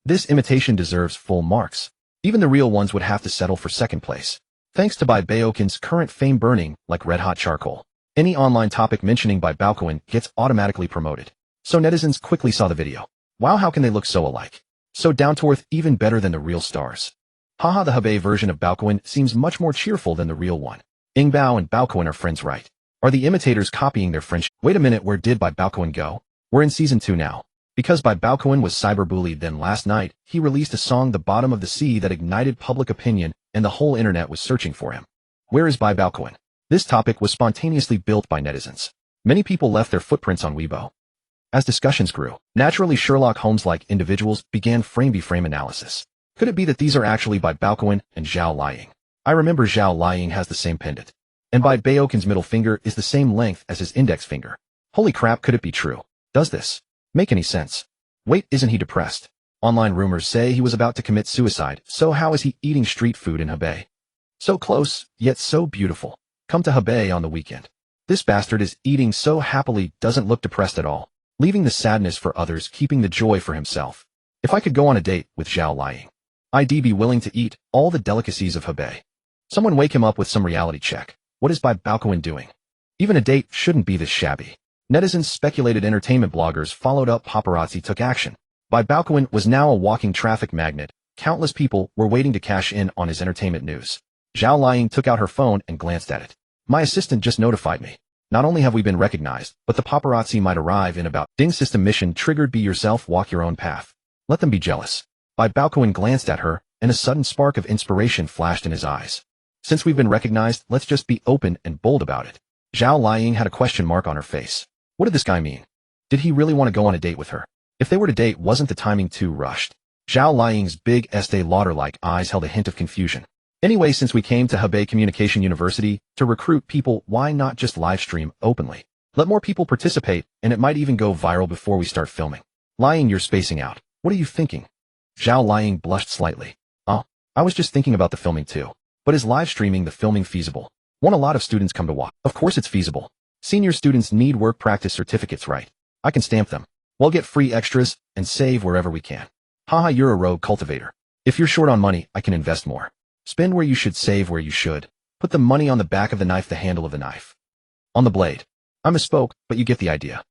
This imitation deserves full marks. Even the real ones would have to settle for second place. Thanks to Bai Baokun's current fame burning like red-hot charcoal. Any online topic mentioning Bai Baokun gets automatically promoted. So netizens quickly saw the video. Wow, how can they look so alike? So down-to-earth, even better than the real stars. Haha, the Hebei version of Baokun seems much more cheerful than the real one. Bao and Baokun are friends, right? Are the imitators copying their friendship? Wait a minute, where did Bai Baokun go? We're in season 2 now. Because Bai Baokun was cyberbullied, then last night, he released a song, The Bottom of the Sea, that ignited public opinion, and the whole internet was searching for him. Where is Bai Baokun? This topic was spontaneously built by netizens. Many people left their footprints on Weibo. As discussions grew, naturally Sherlock Holmes-like individuals began frame-by-frame analysis. Could it be that these are actually Bai Baokun and Zhao Liying? I remember Zhao Liying has the same pendant. And Bai Baokun's middle finger is the same length as his index finger. Holy crap, could it be true? Does this make any sense? Wait, isn't he depressed? Online rumors say he was about to commit suicide, so how is he eating street food in Hebei? So close, yet so beautiful. Come to Hebei on the weekend. This bastard is eating so happily, doesn't look depressed at all. Leaving the sadness for others, keeping the joy for himself. If I could go on a date with Zhao Liying, I'd be willing to eat all the delicacies of Hebei. Someone wake him up with some reality check. What is Bai Baokun doing? Even a date shouldn't be this shabby. Netizens speculated, entertainment bloggers followed up, paparazzi took action. Bai Baokun was now a walking traffic magnet. Countless people were waiting to cash in on his entertainment news. Zhao Liying took out her phone and glanced at it. My assistant just notified me. Not only have we been recognized, but the paparazzi might arrive in about. Ding, system mission triggered. Be yourself, walk your own path. Let them be jealous. Bai Baokun glanced at her, and a sudden spark of inspiration flashed in his eyes. Since we've been recognized, let's just be open and bold about it. Zhao Liying had a question mark on her face. What did this guy mean? Did he really want to go on a date with her? If they were to date, wasn't the timing too rushed? Zhao Liying's big Estee Lauder-like eyes held a hint of confusion. Anyway, since we came to Hebei Communication University to recruit people, why not just live stream openly? Let more people participate, and it might even go viral before we start filming. Liying, you're spacing out. What are you thinking? Zhao Liying blushed slightly. Oh, I was just thinking about the filming too. But is live streaming the filming feasible? Won't a lot of students come to watch? Of course it's feasible. Senior students need work practice certificates, right? I can stamp them. We'll get free extras and save wherever we can. Haha, you're a rogue cultivator. If you're short on money, I can invest more. Spend where you should, save where you should. Put the money on the back of the knife, the handle of the knife. On the blade. I misspoke, but you get the idea.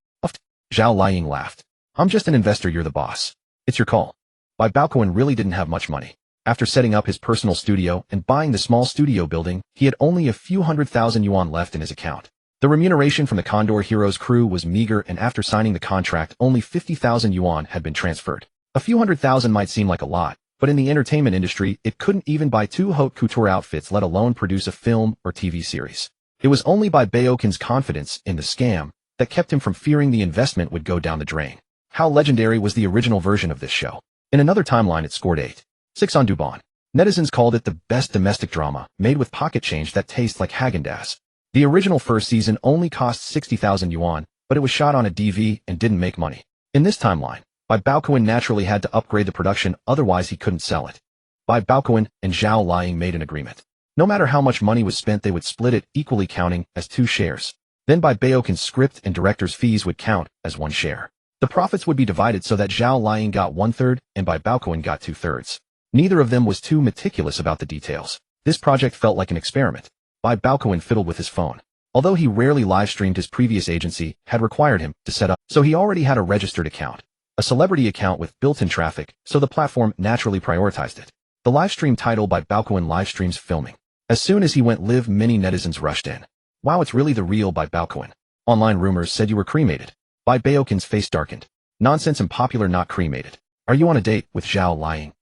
Zhao Liying laughed. I'm just an investor, you're the boss. It's your call. Bai Baokun really didn't have much money. After setting up his personal studio and buying the small studio building, he had only a few 100,000 yuan left in his account. The remuneration from the Condor Heroes crew was meager, and after signing the contract, only 50,000 yuan had been transferred. A few 100,000 might seem like a lot, but in the entertainment industry, it couldn't even buy 2 haute couture outfits, let alone produce a film or TV series. It was only Bai Baokun's confidence in the scam that kept him from fearing the investment would go down the drain. How legendary was the original version of this show? In another timeline, it scored 8.6 on Dubon. Netizens called it the best domestic drama, made with pocket change that tastes like Häagen-Dazs. The original first season only cost 60,000 yuan, but it was shot on a DV and didn't make money. In this timeline, Bai Baokun naturally had to upgrade the production, otherwise he couldn't sell it. Bai Baokun and Zhao Liying made an agreement. No matter how much money was spent, they would split it equally, counting as 2 shares. Then Bai Baokun's script and director's fees would count as 1 share. The profits would be divided so that Zhao Liying got 1/3 and Bai Baokun got 2/3. Neither of them was too meticulous about the details. This project felt like an experiment. Bai Baokun fiddled with his phone. Although he rarely live-streamed, his previous agency had required him to set up, so he already had a registered account. A celebrity account with built-in traffic, so the platform naturally prioritized it. The livestream title Bai Baokun livestreams filming. As soon as he went live, many netizens rushed in. Wow, it's really the real Bai Baokun. Online rumors said you were cremated. Bai Baokun's face darkened. Nonsense, and popular, not cremated. Are you on a date with Zhao Liying?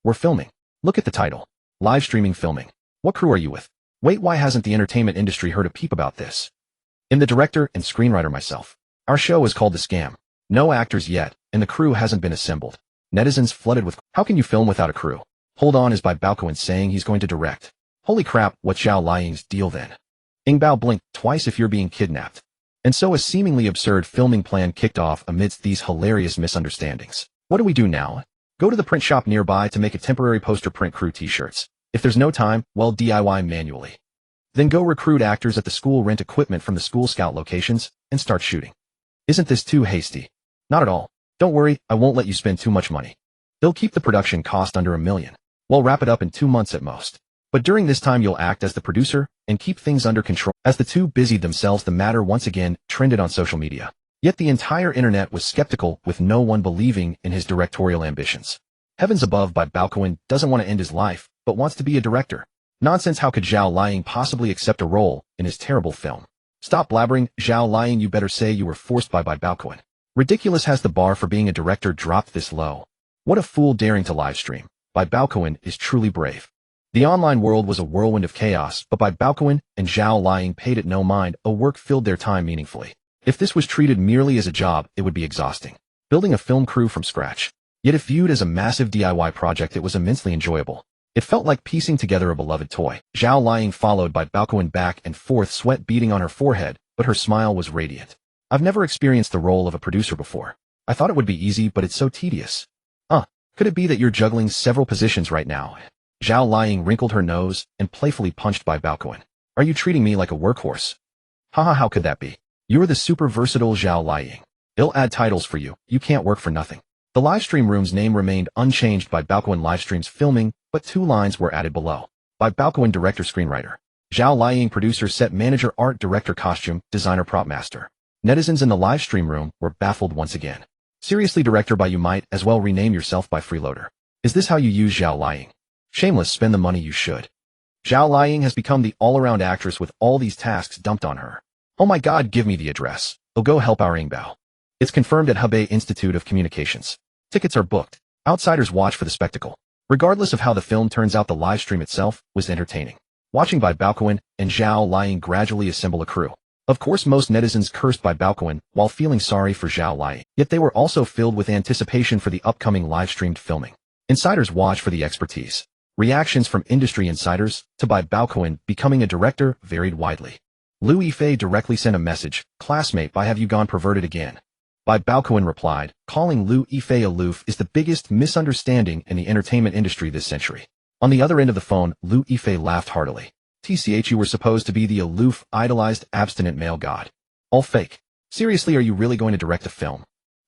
We're filming. Look at the title. Live streaming filming. What crew are you with? Wait, why hasn't the entertainment industry heard a peep about this? I'm the director and screenwriter myself. Our show is called The Scam. No actors yet, and the crew hasn't been assembled. Netizens flooded with, how can you film without a crew? Hold on, is Bai Baokun saying he's going to direct? Holy crap, what's Zhao Liying's deal then? Bao blinked twice. If you're being kidnapped. And so a seemingly absurd filming plan kicked off amidst these hilarious misunderstandings. What do we do now? Go to the print shop nearby to make a temporary poster print crew t-shirts. If there's no time, well, DIY manually. Then go recruit actors at the school, rent equipment from the School Scout locations, and start shooting. Isn't this too hasty? Not at all. Don't worry, I won't let you spend too much money. They'll keep the production cost under $1 million. We'll wrap it up in 2 months at most. But during this time you'll act as the producer and keep things under control. As the two busied themselves, the matter once again trended on social media. Yet the entire internet was skeptical, with no one believing in his directorial ambitions. Heavens above, Bai Baokun doesn't want to end his life, but wants to be a director. Nonsense, how could Zhao Liying possibly accept a role in his terrible film? Stop blabbering, Zhao Liying, you better say you were forced by Bai Baokun. Ridiculous, has the bar for being a director dropped this low? What a fool daring to livestream. Bai Baokun is truly brave. The online world was a whirlwind of chaos, but Bai Baokun and Zhao Liying paid it no mind. A work filled their time meaningfully. If this was treated merely as a job, it would be exhausting. Building a film crew from scratch. Yet if viewed as a massive DIY project, it was immensely enjoyable. It felt like piecing together a beloved toy. Zhao Liying followed Bai Baokun back and forth, sweat beading on her forehead, but her smile was radiant. I've never experienced the role of a producer before. I thought it would be easy, but it's so tedious. Could it be that you're juggling several positions right now? Zhao Liying wrinkled her nose and playfully punched Bai Baokun. Are you treating me like a workhorse? Haha, how could that be? You're the super versatile Zhao Liying. I'll add titles for you. You can't work for nothing. The livestream room's name remained unchanged. Bai Baokun livestreams filming, but 2 lines were added below. Bai Baokun, director, screenwriter. Zhao Liying, producer, set manager, art director, costume designer, prop master. Netizens in the livestream room were baffled once again. Seriously, director Bai, you might as well rename yourself Bai Freeloader. Is this how you use Zhao Liying? Shameless, spend the money you should. Zhao Liying has become the all-around actress with all these tasks dumped on her. Oh my god, give me the address. I'll go help our Ingbao. It's confirmed at Hebei Institute of Communications. Tickets are booked. Outsiders watch for the spectacle. Regardless of how the film turns out, the livestream itself was entertaining. Watching Bai Baokun and Zhao Liying gradually assemble a crew. Of course, most netizens cursed Bai Baokun while feeling sorry for Zhao Liying. Yet they were also filled with anticipation for the upcoming live-streamed filming. Insiders watch for the expertise. Reactions from industry insiders to Bai Baokun becoming a director varied widely. Liu Yifei directly sent a message, "Classmate, Bai, have you gone perverted again?" Bai Baokun replied, "Calling Liu Yifei aloof is the biggest misunderstanding in the entertainment industry this century." On the other end of the phone, Liu Yifei laughed heartily. "TCH, you were supposed to be the aloof, idolized, abstinent male god. All fake. Seriously, are you really going to direct a film?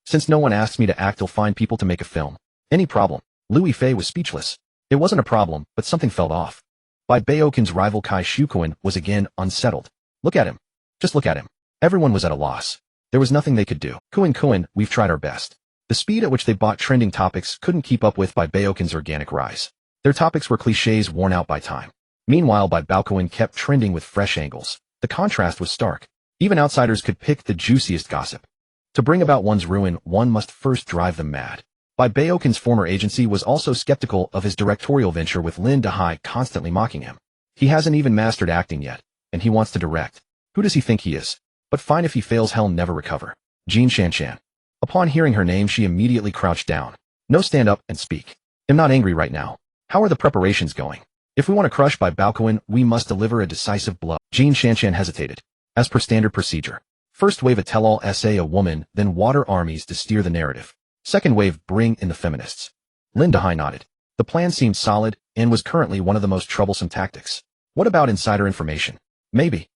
Since no one asks me to act, I'll find people to make a film. Any problem?" Liu Yifei was speechless. It wasn't a problem, but something felt off. Bai Baokun's rival Kai Shukuan was again unsettled. Look at him. Just look at him. Everyone was at a loss. There was nothing they could do. Kuan, we've tried our best. The speed at which they bought trending topics couldn't keep up with Bai Baokun's organic rise. Their topics were cliches worn out by time. Meanwhile, Bai Baokun kept trending with fresh angles. The contrast was stark. Even outsiders could pick the juiciest gossip. To bring about one's ruin, one must first drive them mad. Bai Baokun's former agency was also skeptical of his directorial venture, with Lin Dehai constantly mocking him. He hasn't even mastered acting yet, and he wants to direct. Who does he think he is? But fine, if he fails, he'll never recover. Jean Shanshan. Upon hearing her name, she immediately crouched down. No, stand up and speak. I'm not angry right now. How are the preparations going? If we want to crush Bai Baokun, we must deliver a decisive blow. Jean Shanshan hesitated. As per standard procedure. First wave, a tell-all essay, a woman, then water armies to steer the narrative. Second wave, bring in the feminists. Lin Dehai nodded. The plan seemed solid and was currently one of the most troublesome tactics. What about insider information? Maybe.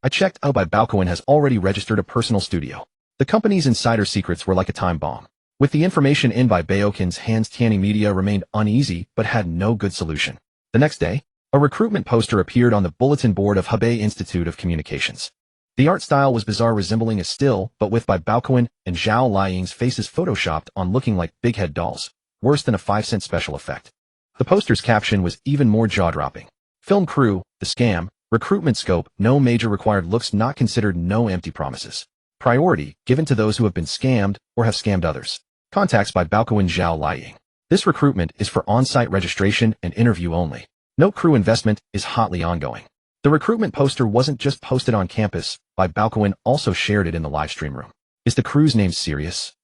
I checked out. Bai Baokun has already registered a personal studio. The company's insider secrets were like a time bomb. With the information in Bai Baokun's hands, Tianyi Media remained uneasy but had no good solution. The next day, a recruitment poster appeared on the bulletin board of Hebei Institute of Communications. The art style was bizarre, resembling a still, but with Bai Baokun and Zhao Liying's faces photoshopped on, looking like big head dolls. Worse than a 5-cent special effect. The poster's caption was even more jaw-dropping. Film crew, the scam, recruitment scope, no major required looks not considered, no empty promises. Priority given to those who have been scammed or have scammed others. Contacts Bai Baokun, Zhao Liying. This recruitment is for on-site registration and interview only. No crew investment is hotly ongoing. The recruitment poster wasn't just posted on campus. Bai Baokun also shared it in the livestream room. Is the crew's name serious?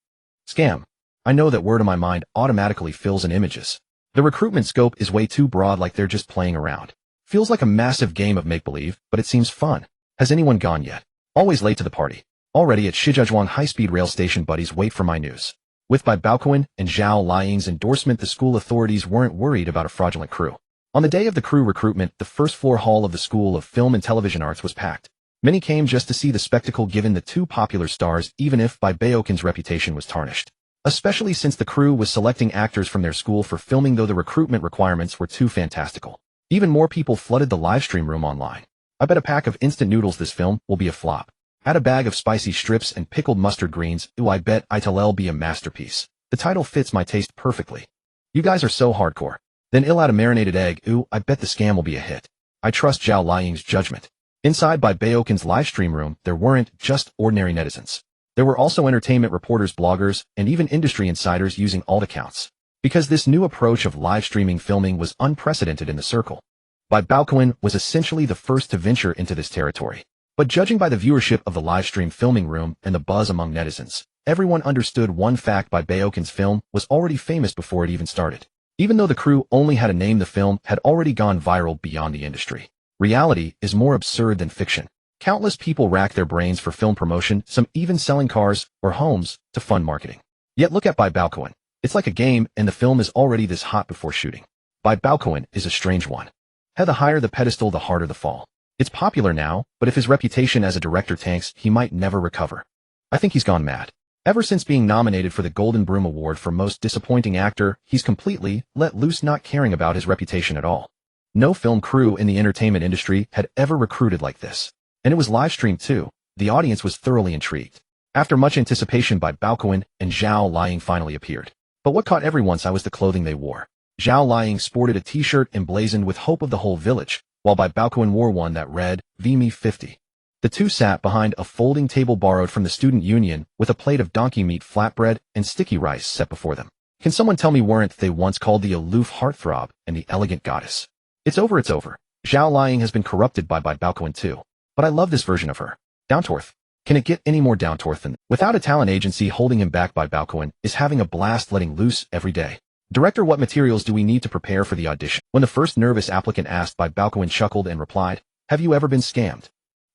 Scam. I know that word in my mind automatically fills in images. The recruitment scope is way too broad, like they're just playing around. Feels like a massive game of make-believe, but it seems fun. Has anyone gone yet? Always late to the party. Already at Shijiazhuang high-speed rail station, buddies wait for my news. With Bai Baokun and Zhao Liying's endorsement, the school authorities weren't worried about a fraudulent crew. On the day of the crew recruitment, the first-floor hall of the School of Film and Television Arts was packed. Many came just to see the spectacle given the two popular stars, even if Bai Baokun's reputation was tarnished. Especially since the crew was selecting actors from their school for filming, though the recruitment requirements were too fantastical. Even more people flooded the livestream room online. I bet a pack of instant noodles this film will be a flop. Add a bag of spicy strips and pickled mustard greens. Ooh, I bet it'll be a masterpiece. The title fits my taste perfectly. You guys are so hardcore. Then I'll add a marinated egg. Ooh, I bet the scam will be a hit. I trust Zhao Liying's judgment. Inside Bai Baokun's livestream room, there weren't just ordinary netizens. There were also entertainment reporters, bloggers, and even industry insiders using alt accounts. Because this new approach of live streaming filming was unprecedented in the circle. Bai Baokun was essentially the first to venture into this territory. But judging by the viewership of the livestream filming room and the buzz among netizens, everyone understood one fact: Bai Baokun's film was already famous before it even started. Even though the crew only had a name, the film had already gone viral beyond the industry. Reality is more absurd than fiction. Countless people rack their brains for film promotion, some even selling cars or homes to fund marketing. Yet look at Bai Baokun. It's like a game, and the film is already this hot before shooting. Bai Baokun is a strange one. The higher the pedestal, the harder the fall. It's popular now, but if his reputation as a director tanks, he might never recover. I think he's gone mad. Ever since being nominated for the Golden Broom Award for Most Disappointing Actor, he's completely let loose, not caring about his reputation at all. No film crew in the entertainment industry had ever recruited like this. And it was live streamed too. The audience was thoroughly intrigued. After much anticipation, Bai Baokun and Zhao Liying finally appeared. But what caught everyone's eye was the clothing they wore. Zhao Liying sported a t-shirt emblazoned with Hope of the Whole Village, while Bai Baokun wore one that read, "VME 50. The two sat behind a folding table borrowed from the student union with a plate of donkey meat flatbread and sticky rice set before them. Can someone tell me weren't they once called the aloof heartthrob and the elegant goddess? It's over, it's over. Zhao Liying has been corrupted by Bai Baokun too. But I love this version of her. Down-to-earth. Can it get any more down-to-earth than? Without a talent agency holding him back, Bai Baokun is having a blast letting loose every day. Director, what materials do we need to prepare for the audition? When the first nervous applicant asked, Bai Baokun chuckled and replied, "Have you ever been scammed?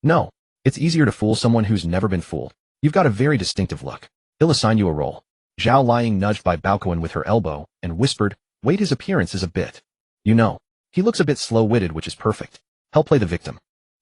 No. It's easier to fool someone who's never been fooled. You've got a very distinctive look. He'll assign you a role." Zhao Liying nudged Bai Baokun with her elbow and whispered, "Wait, his appearance is a bit. You know, he looks a bit slow-witted, which is perfect. He'll play the victim.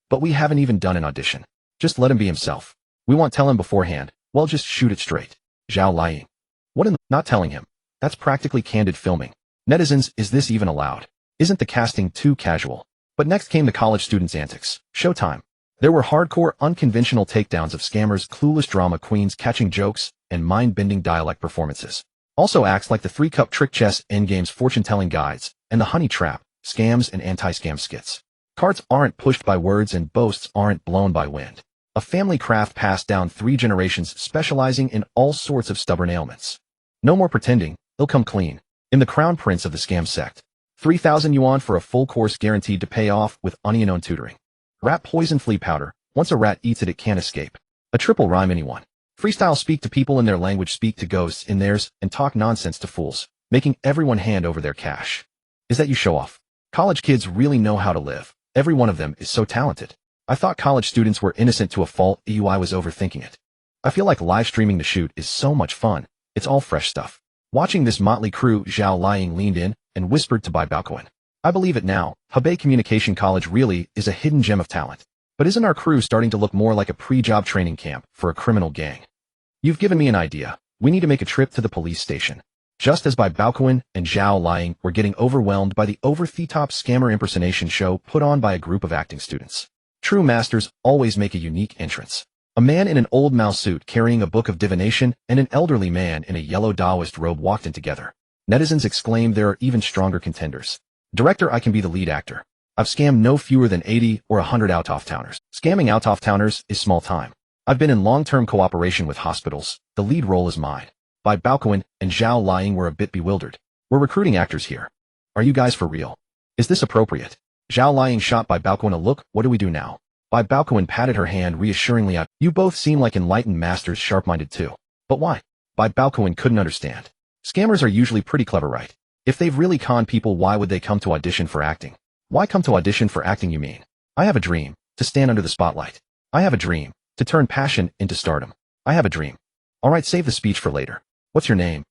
But we haven't even done an audition. Just let him be himself. We won't tell him beforehand. Well, just shoot it straight." Zhao Liying. What in the? Not telling him. That's practically candid filming. Netizens, is this even allowed? Isn't the casting too casual? But next came the college students' antics. Showtime. There were hardcore, unconventional takedowns of scammers, clueless drama queens catching jokes, and mind-bending dialect performances. Also acts like the 3-cup trick chess endgames, fortune-telling guides, and the honey trap, scams and anti-scam skits. Cards aren't pushed by words and boasts aren't blown by wind. A family craft passed down 3 generations, specializing in all sorts of stubborn ailments. No more pretending, he'll come clean. In the crown prince of the scam sect. 3,000 yuan for a full course guaranteed to pay off with onion-owned tutoring. Rat poison flea powder. Once a rat eats it, it can't escape. A triple rhyme, anyone. Freestyle, speak to people in their language, speak to ghosts in theirs, and talk nonsense to fools, making everyone hand over their cash. Is that you show off? College kids really know how to live. Every one of them is so talented. I thought college students were innocent to a fault. I was overthinking it. I feel like live streaming the shoot is so much fun. It's all fresh stuff. Watching this motley crew, Zhao Liying leaned in and whispered to Bai Baokun, "I believe it now. Hebei Communication College really is a hidden gem of talent. But isn't our crew starting to look more like a pre-job training camp for a criminal gang? You've given me an idea. We need to make a trip to the police station." Just as Bai Baokun and Zhao Liying were getting overwhelmed by the over-the-top scammer impersonation show put on by a group of acting students. True masters always make a unique entrance. A man in an old Mao suit carrying a book of divination and an elderly man in a yellow Taoist robe walked in together. Netizens exclaimed there are even stronger contenders. "Director, I can be the lead actor. I've scammed no fewer than 80 or 100 out-of-towners. Scamming out-of-towners is small time. I've been in long-term cooperation with hospitals. The lead role is mine." Bai Baokun and Zhao Liying were a bit bewildered. "We're recruiting actors here. Are you guys for real? Is this appropriate?" Zhao Liying shot Bai Baokun a look. "What do we do now?" Bai Baokun patted her hand reassuringly. "You both seem like enlightened masters, sharp-minded too. But why?" Bai Baokun couldn't understand. Scammers are usually pretty clever, right? If they've really conned people, why would they come to audition for acting? Why come to audition for acting, you mean? I have a dream, to stand under the spotlight. I have a dream, To turn passion into stardom. I have a dream. Alright, save the speech for later. What's your name?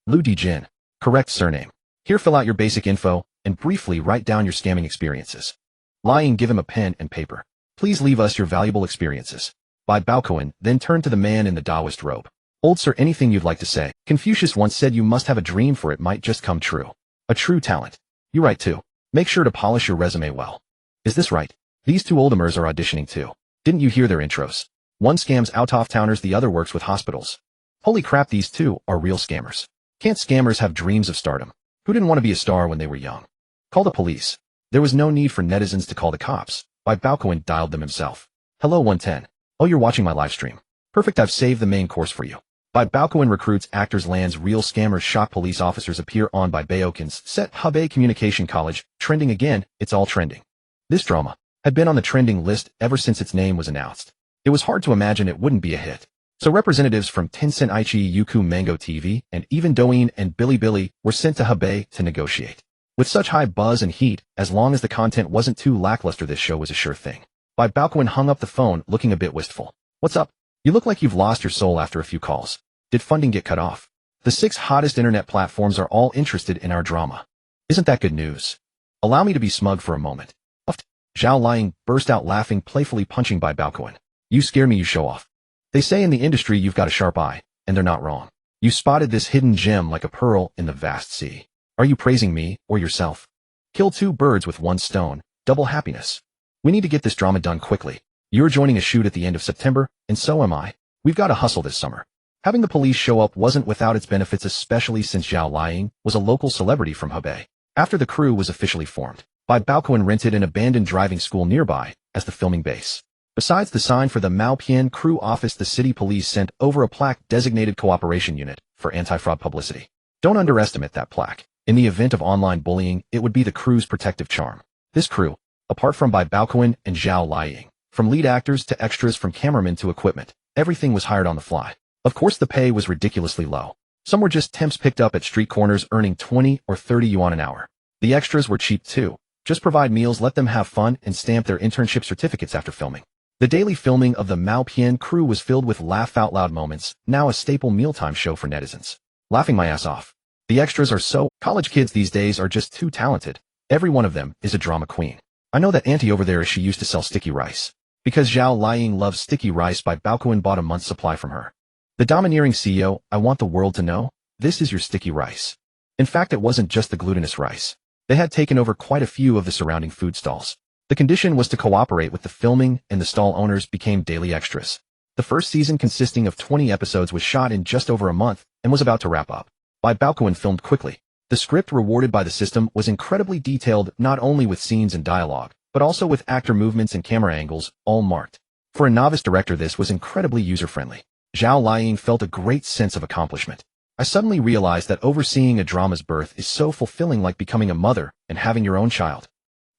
Lu Dijin. Correct surname. Here, fill out your basic info, and briefly write down your scamming experiences. Lying, give him a pen and paper. Please leave us your valuable experiences. Bai Baokun then turned to the man in the Taoist robe. Old sir, anything you'd like to say? Confucius once said you must have a dream for it might just come true. A true talent. You right too. Make sure to polish your resume well. Is this right? These two oldimers are auditioning too. Didn't you hear their intros? One scams out-of-towners, the other works with hospitals. Holy crap, these two are real scammers. Can't scammers have dreams of stardom? Who didn't want to be a star when they were young? Call the police. There was no need for netizens to call the cops. Bai Baokun dialed them himself. Hello 110. Oh, you're watching my live stream. Perfect, I've saved the main course for you. Bai Baokun recruits actors, lands real scammers, shock police officers appear on Bai Baokun's set. Hebei Communication College, trending again, it's all trending. This drama had been on the trending list ever since its name was announced. It was hard to imagine it wouldn't be a hit. So representatives from Tencent, Ichi, Youku, Mango TV, and even Douyin and Bilibili were sent to Hebei to negotiate. With such high buzz and heat, as long as the content wasn't too lackluster, this show was a sure thing. Bai Baokun hung up the phone, looking a bit wistful. What's up? You look like you've lost your soul after a few calls. Did funding get cut off? The 6 hottest internet platforms are all interested in our drama. Isn't that good news? Allow me to be smug for a moment. Zhao Liying burst out laughing, playfully punching Bai Baokun. You scare me, you show off. They say in the industry you've got a sharp eye, and they're not wrong. You spotted this hidden gem like a pearl in the vast sea. Are you praising me or yourself? Kill 2 birds with 1 stone, double happiness. We need to get this drama done quickly. You're joining a shoot at the end of September, and so am I. We've got to hustle this summer. Having the police show up wasn't without its benefits, especially since Zhao Liying was a local celebrity from Hebei. After the crew was officially formed, Bai Baokun rented an abandoned driving school nearby as the filming base. Besides the sign for the Maopian crew office, the city police sent over a plaque designated Cooperation Unit for anti-fraud publicity. Don't underestimate that plaque. In the event of online bullying, it would be the crew's protective charm. This crew, apart from Bai Baokun and Zhao Liying, from lead actors to extras, from cameramen to equipment, everything was hired on the fly. Of course, the pay was ridiculously low. Some were just temps picked up at street corners earning 20 or 30 yuan an hour. The extras were cheap too. Just provide meals, let them have fun, and stamp their internship certificates after filming. The daily filming of the Maopian crew was filled with laugh-out-loud moments, now a staple mealtime show for netizens. Laughing my ass off. The extras are so... College kids these days are just too talented. Every one of them is a drama queen. I know that auntie over there, she used to sell sticky rice. Because Zhao Liying loves sticky rice, Bai Baokun bought a month's supply from her. The domineering CEO, I want the world to know, this is your sticky rice. In fact, it wasn't just the glutinous rice. They had taken over quite a few of the surrounding food stalls. The condition was to cooperate with the filming, and the stall owners became daily extras. The first season, consisting of 20 episodes, was shot in just over a month and was about to wrap up. Bai Baokun filmed quickly. The script, rewarded by the system, was incredibly detailed, not only with scenes and dialogue, but also with actor movements and camera angles, all marked. For a novice director, this was incredibly user-friendly. Zhao Liying felt a great sense of accomplishment. I suddenly realized that overseeing a drama's birth is so fulfilling, like becoming a mother and having your own child.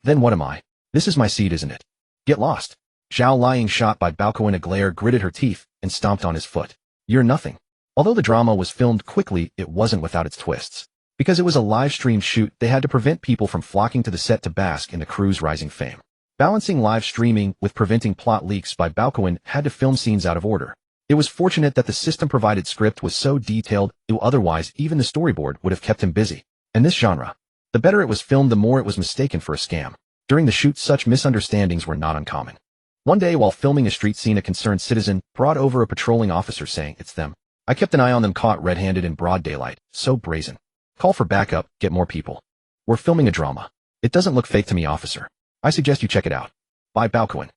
Then what am I? This is my seed, isn't it? Get lost. Zhao Liying shot Bai Baokun a glare, gritted her teeth, and stomped on his foot. You're nothing. Although the drama was filmed quickly, it wasn't without its twists. Because it was a live-stream shoot, they had to prevent people from flocking to the set to bask in the crew's rising fame. Balancing live streaming with preventing plot leaks, Bai Baokun had to film scenes out of order. It was fortunate that the system-provided script was so detailed, otherwise even the storyboard would have kept him busy. In this genre, the better it was filmed, the more it was mistaken for a scam. During the shoot, such misunderstandings were not uncommon. One day, while filming a street scene, a concerned citizen brought over a patrolling officer saying, "It's them. I kept an eye on them, caught red-handed in broad daylight. So brazen. Call for backup, get more people. We're filming a drama. It doesn't look fake to me, officer. I suggest you check it out." Bai Baokun.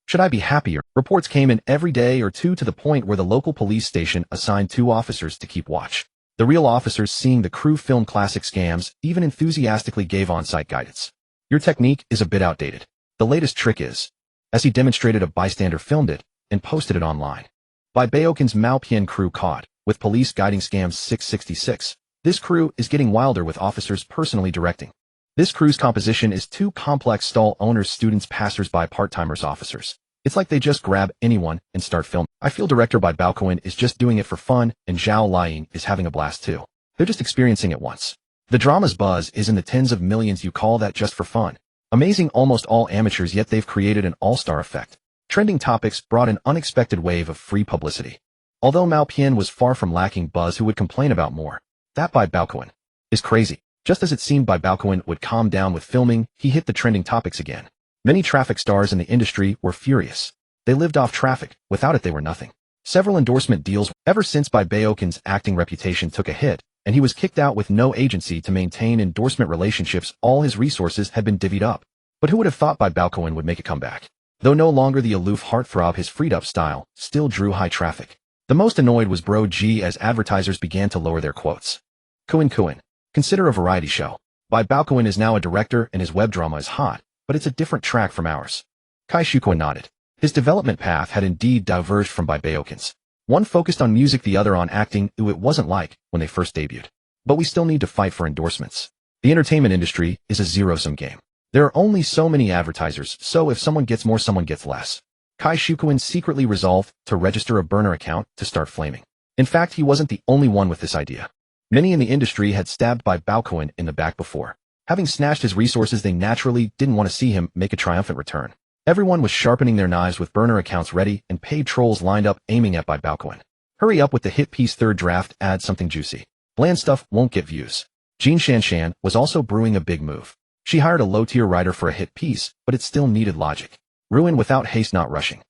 Should I be happier? Reports came in every day or two, to the point where the local police station assigned 2 officers to keep watch. The real officers, seeing the crew film classic scams, even enthusiastically gave on-site guidance. Your technique is a bit outdated. The latest trick is, as he demonstrated, a bystander filmed it and posted it online. Bai Baokun's Maopian crew caught, with police guiding scams 666. This crew is getting wilder, with officers personally directing. This crew's composition is too complex. Stall owners, students, passers-by, part-timers, officers. It's like they just grab anyone and start filming. I feel director Bai Baokun is just doing it for fun, and Zhao Liying is having a blast too. They're just experiencing it once. The drama's buzz is in the tens of millions. You call that just for fun? Amazing. Almost all amateurs, yet they've created an all-star effect. Trending topics brought an unexpected wave of free publicity. Although Mao Pian was far from lacking buzz who would complain about more. That Bai Baokun is crazy. Just as it seemed Bai Baokun would calm down with filming, he hit the trending topics again. Many traffic stars in the industry were furious. They lived off traffic, without it they were nothing. Several endorsement deals ever since Bai Baokun's acting reputation took a hit, and he was kicked out with no agency to maintain endorsement relationships. All his resources had been divvied up. But who would have thought Bai Baokun would make a comeback? Though no longer the aloof heartthrob, his freed-up style still drew high traffic. The most annoyed was Bro G as advertisers began to lower their quotes. Kuin. Consider a variety show. Bai Baokun is now a director and his web drama is hot, but it's a different track from ours. Kai Shukuan nodded. His development path had indeed diverged from Bai Baokun's. One focused on music, the other on acting. It wasn't like when they first debuted. But we still need to fight for endorsements. The entertainment industry is a zero-sum game. There are only so many advertisers, so if someone gets more, someone gets less. Kai Shukuan secretly resolved to register a burner account to start flaming. In fact, he wasn't the only one with this idea. Many in the industry had stabbed Bai Baokun in the back before. Having snatched his resources, they naturally didn't want to see him make a triumphant return. Everyone was sharpening their knives with burner accounts ready and paid trolls lined up aiming at Bai Baokun. Hurry up with the hit piece third draft, add something juicy. Bland stuff won't get views. Jean Shanshan was also brewing a big move. She hired a low-tier writer for a hit piece, but it still needed logic. Ruin without haste, not rushing.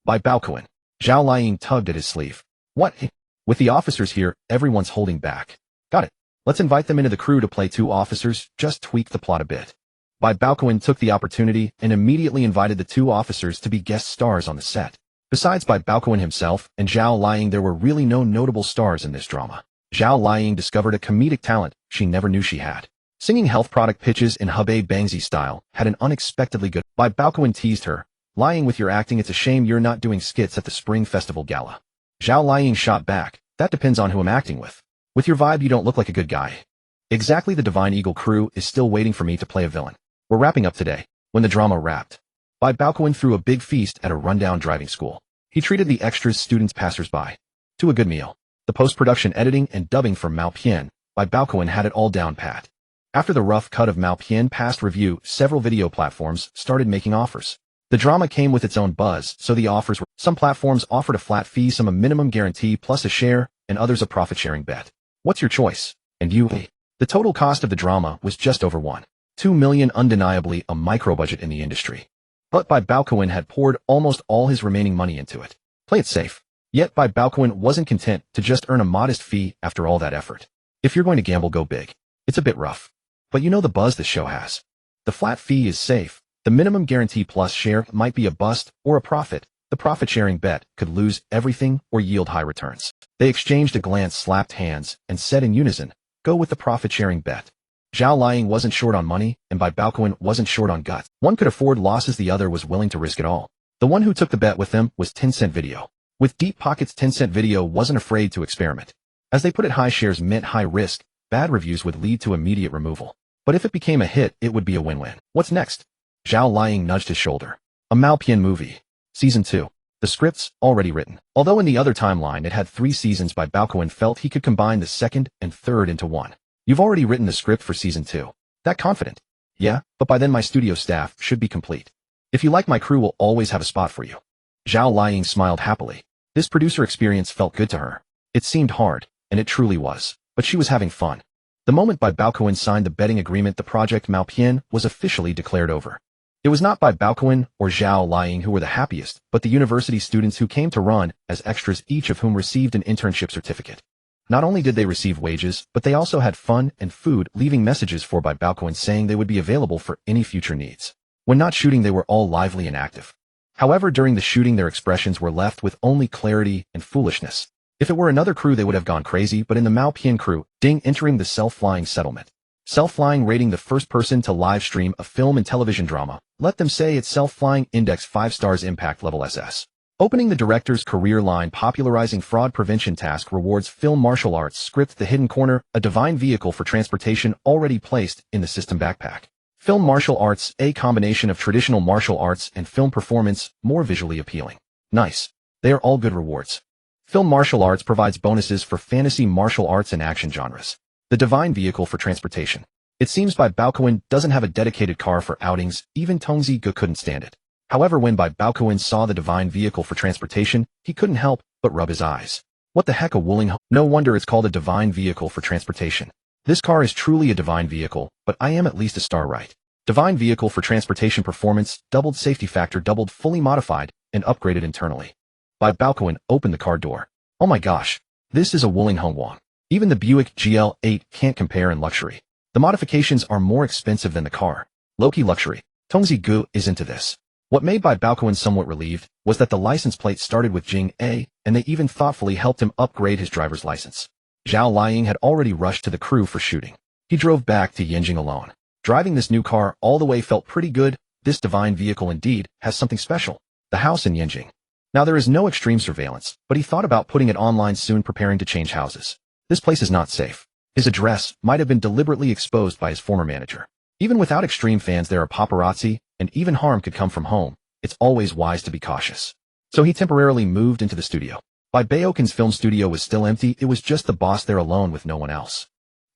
Bai Baokun. Zhao Liying tugged at his sleeve. What? With the officers here, everyone's holding back. Got it. Let's invite them into the crew to play two officers, just tweak the plot a bit. Bai Baokun took the opportunity and immediately invited the two officers to be guest stars on the set. Besides Bai Baokun himself and Zhao Liying, there were really no notable stars in this drama. Zhao Liying discovered a comedic talent she never knew she had. Singing health product pitches in Hubei Bangzi style had an unexpectedly good. Bai Baokun teased her. Lying with your acting, it's a shame you're not doing skits at the Spring Festival Gala. Zhao Liying shot back. That depends on who I'm acting with. With your vibe, you don't look like a good guy. Exactly. The Divine Eagle crew is still waiting for me to play a villain. We're wrapping up today. When the drama wrapped, Bai Baokun threw a big feast at a rundown driving school. He treated the extras, students, passers-by to a good meal. The post-production editing and dubbing for Mao Pian, Bai Baokun had it all down pat. After the rough cut of Mao Pian passed review, several video platforms started making offers. The drama came with its own buzz, so the offers were, some platforms offered a flat fee, some a minimum guarantee plus a share, and others a profit-sharing bet. What's your choice? And you? The total cost of the drama was just over $1.2 million, undeniably a micro-budget in the industry. But Bai Baokun had poured almost all his remaining money into it. Play it safe. Yet Bai Baokun wasn't content to just earn a modest fee after all that effort. If you're going to gamble, go big. It's a bit rough. But you know the buzz this show has. The flat fee is safe. The minimum guarantee plus share might be a bust or a profit. The profit-sharing bet could lose everything or yield high returns. They exchanged a glance, slapped hands, and said in unison, go with the profit-sharing bet. Zhao Liying wasn't short on money, and Bai Baokun wasn't short on guts. One could afford losses, the other was willing to risk it all. The one who took the bet with them was Tencent Video. With deep pockets, Tencent Video wasn't afraid to experiment. As they put it, high shares meant high risk. Bad reviews would lead to immediate removal. But if it became a hit, it would be a win-win. What's next? Zhao Liying nudged his shoulder. A Mao Pian movie. Season 2. The script's already written. Although in the other timeline it had 3 seasons, Bai Baokun felt he could combine the second and third into one. You've already written the script for season 2. That confident? Yeah, but by then my studio staff should be complete. If you like, my crew will always have a spot for you. Zhao Liying smiled happily. This producer experience felt good to her. It seemed hard, and it truly was, but she was having fun. The moment Bai Baokun signed the betting agreement, the project Mao Pian was officially declared over. It was not Bai Baokun or Zhao Liying who were the happiest, but the university students who came to run as extras, each of whom received an internship certificate. Not only did they receive wages, but they also had fun and food, leaving messages for Bai Baokun saying they would be available for any future needs. When not shooting, they were all lively and active. However, during the shooting, their expressions were left with only clarity and foolishness. If it were another crew, they would have gone crazy, but in the Mao Pian crew, Ding entering the self-flying settlement. Self-flying rating the first person to live stream a film and television drama. Let them say it's self-flying, index 5 stars, impact level SS. Opening the director's career line, popularizing fraud prevention task, rewards film martial arts, script The Hidden Corner, a divine vehicle for transportation already placed in the system backpack. Film martial arts, a combination of traditional martial arts and film performance, more visually appealing. Nice. They are all good rewards. Film martial arts provides bonuses for fantasy, martial arts, and action genres. The divine vehicle for transportation. It seems Bai Baokun doesn't have a dedicated car for outings, even Tongzi Ge couldn't stand it. However, when Bai Baokun saw the divine vehicle for transportation, he couldn't help but rub his eyes. What the heck, a Wuling? No wonder it's called a divine vehicle for transportation. This car is truly a divine vehicle, but I am at least a star right. Divine vehicle for transportation performance, doubled safety factor, doubled, fully modified, and upgraded internally. Bai Baokun opened the car door. Oh my gosh, this is a Wuling Hongguang. Even the Buick GL8 can't compare in luxury. The modifications are more expensive than the car. Low-key luxury. Tongzi Gu is into this. What made Bai Baokun somewhat relieved was that the license plate started with Jing A, and they even thoughtfully helped him upgrade his driver's license. Zhao Liying had already rushed to the crew for shooting. He drove back to Yanjing alone. Driving this new car all the way felt pretty good. This divine vehicle indeed has something special. The house in Yanjing. Now there is no extreme surveillance, but he thought about putting it online soon, preparing to change houses. This place is not safe. His address might have been deliberately exposed by his former manager. Even without extreme fans, there are paparazzi, and even harm could come from home. It's always wise to be cautious. So he temporarily moved into the studio. Bai Baokun's film studio was still empty. It was just the boss there alone with no one else.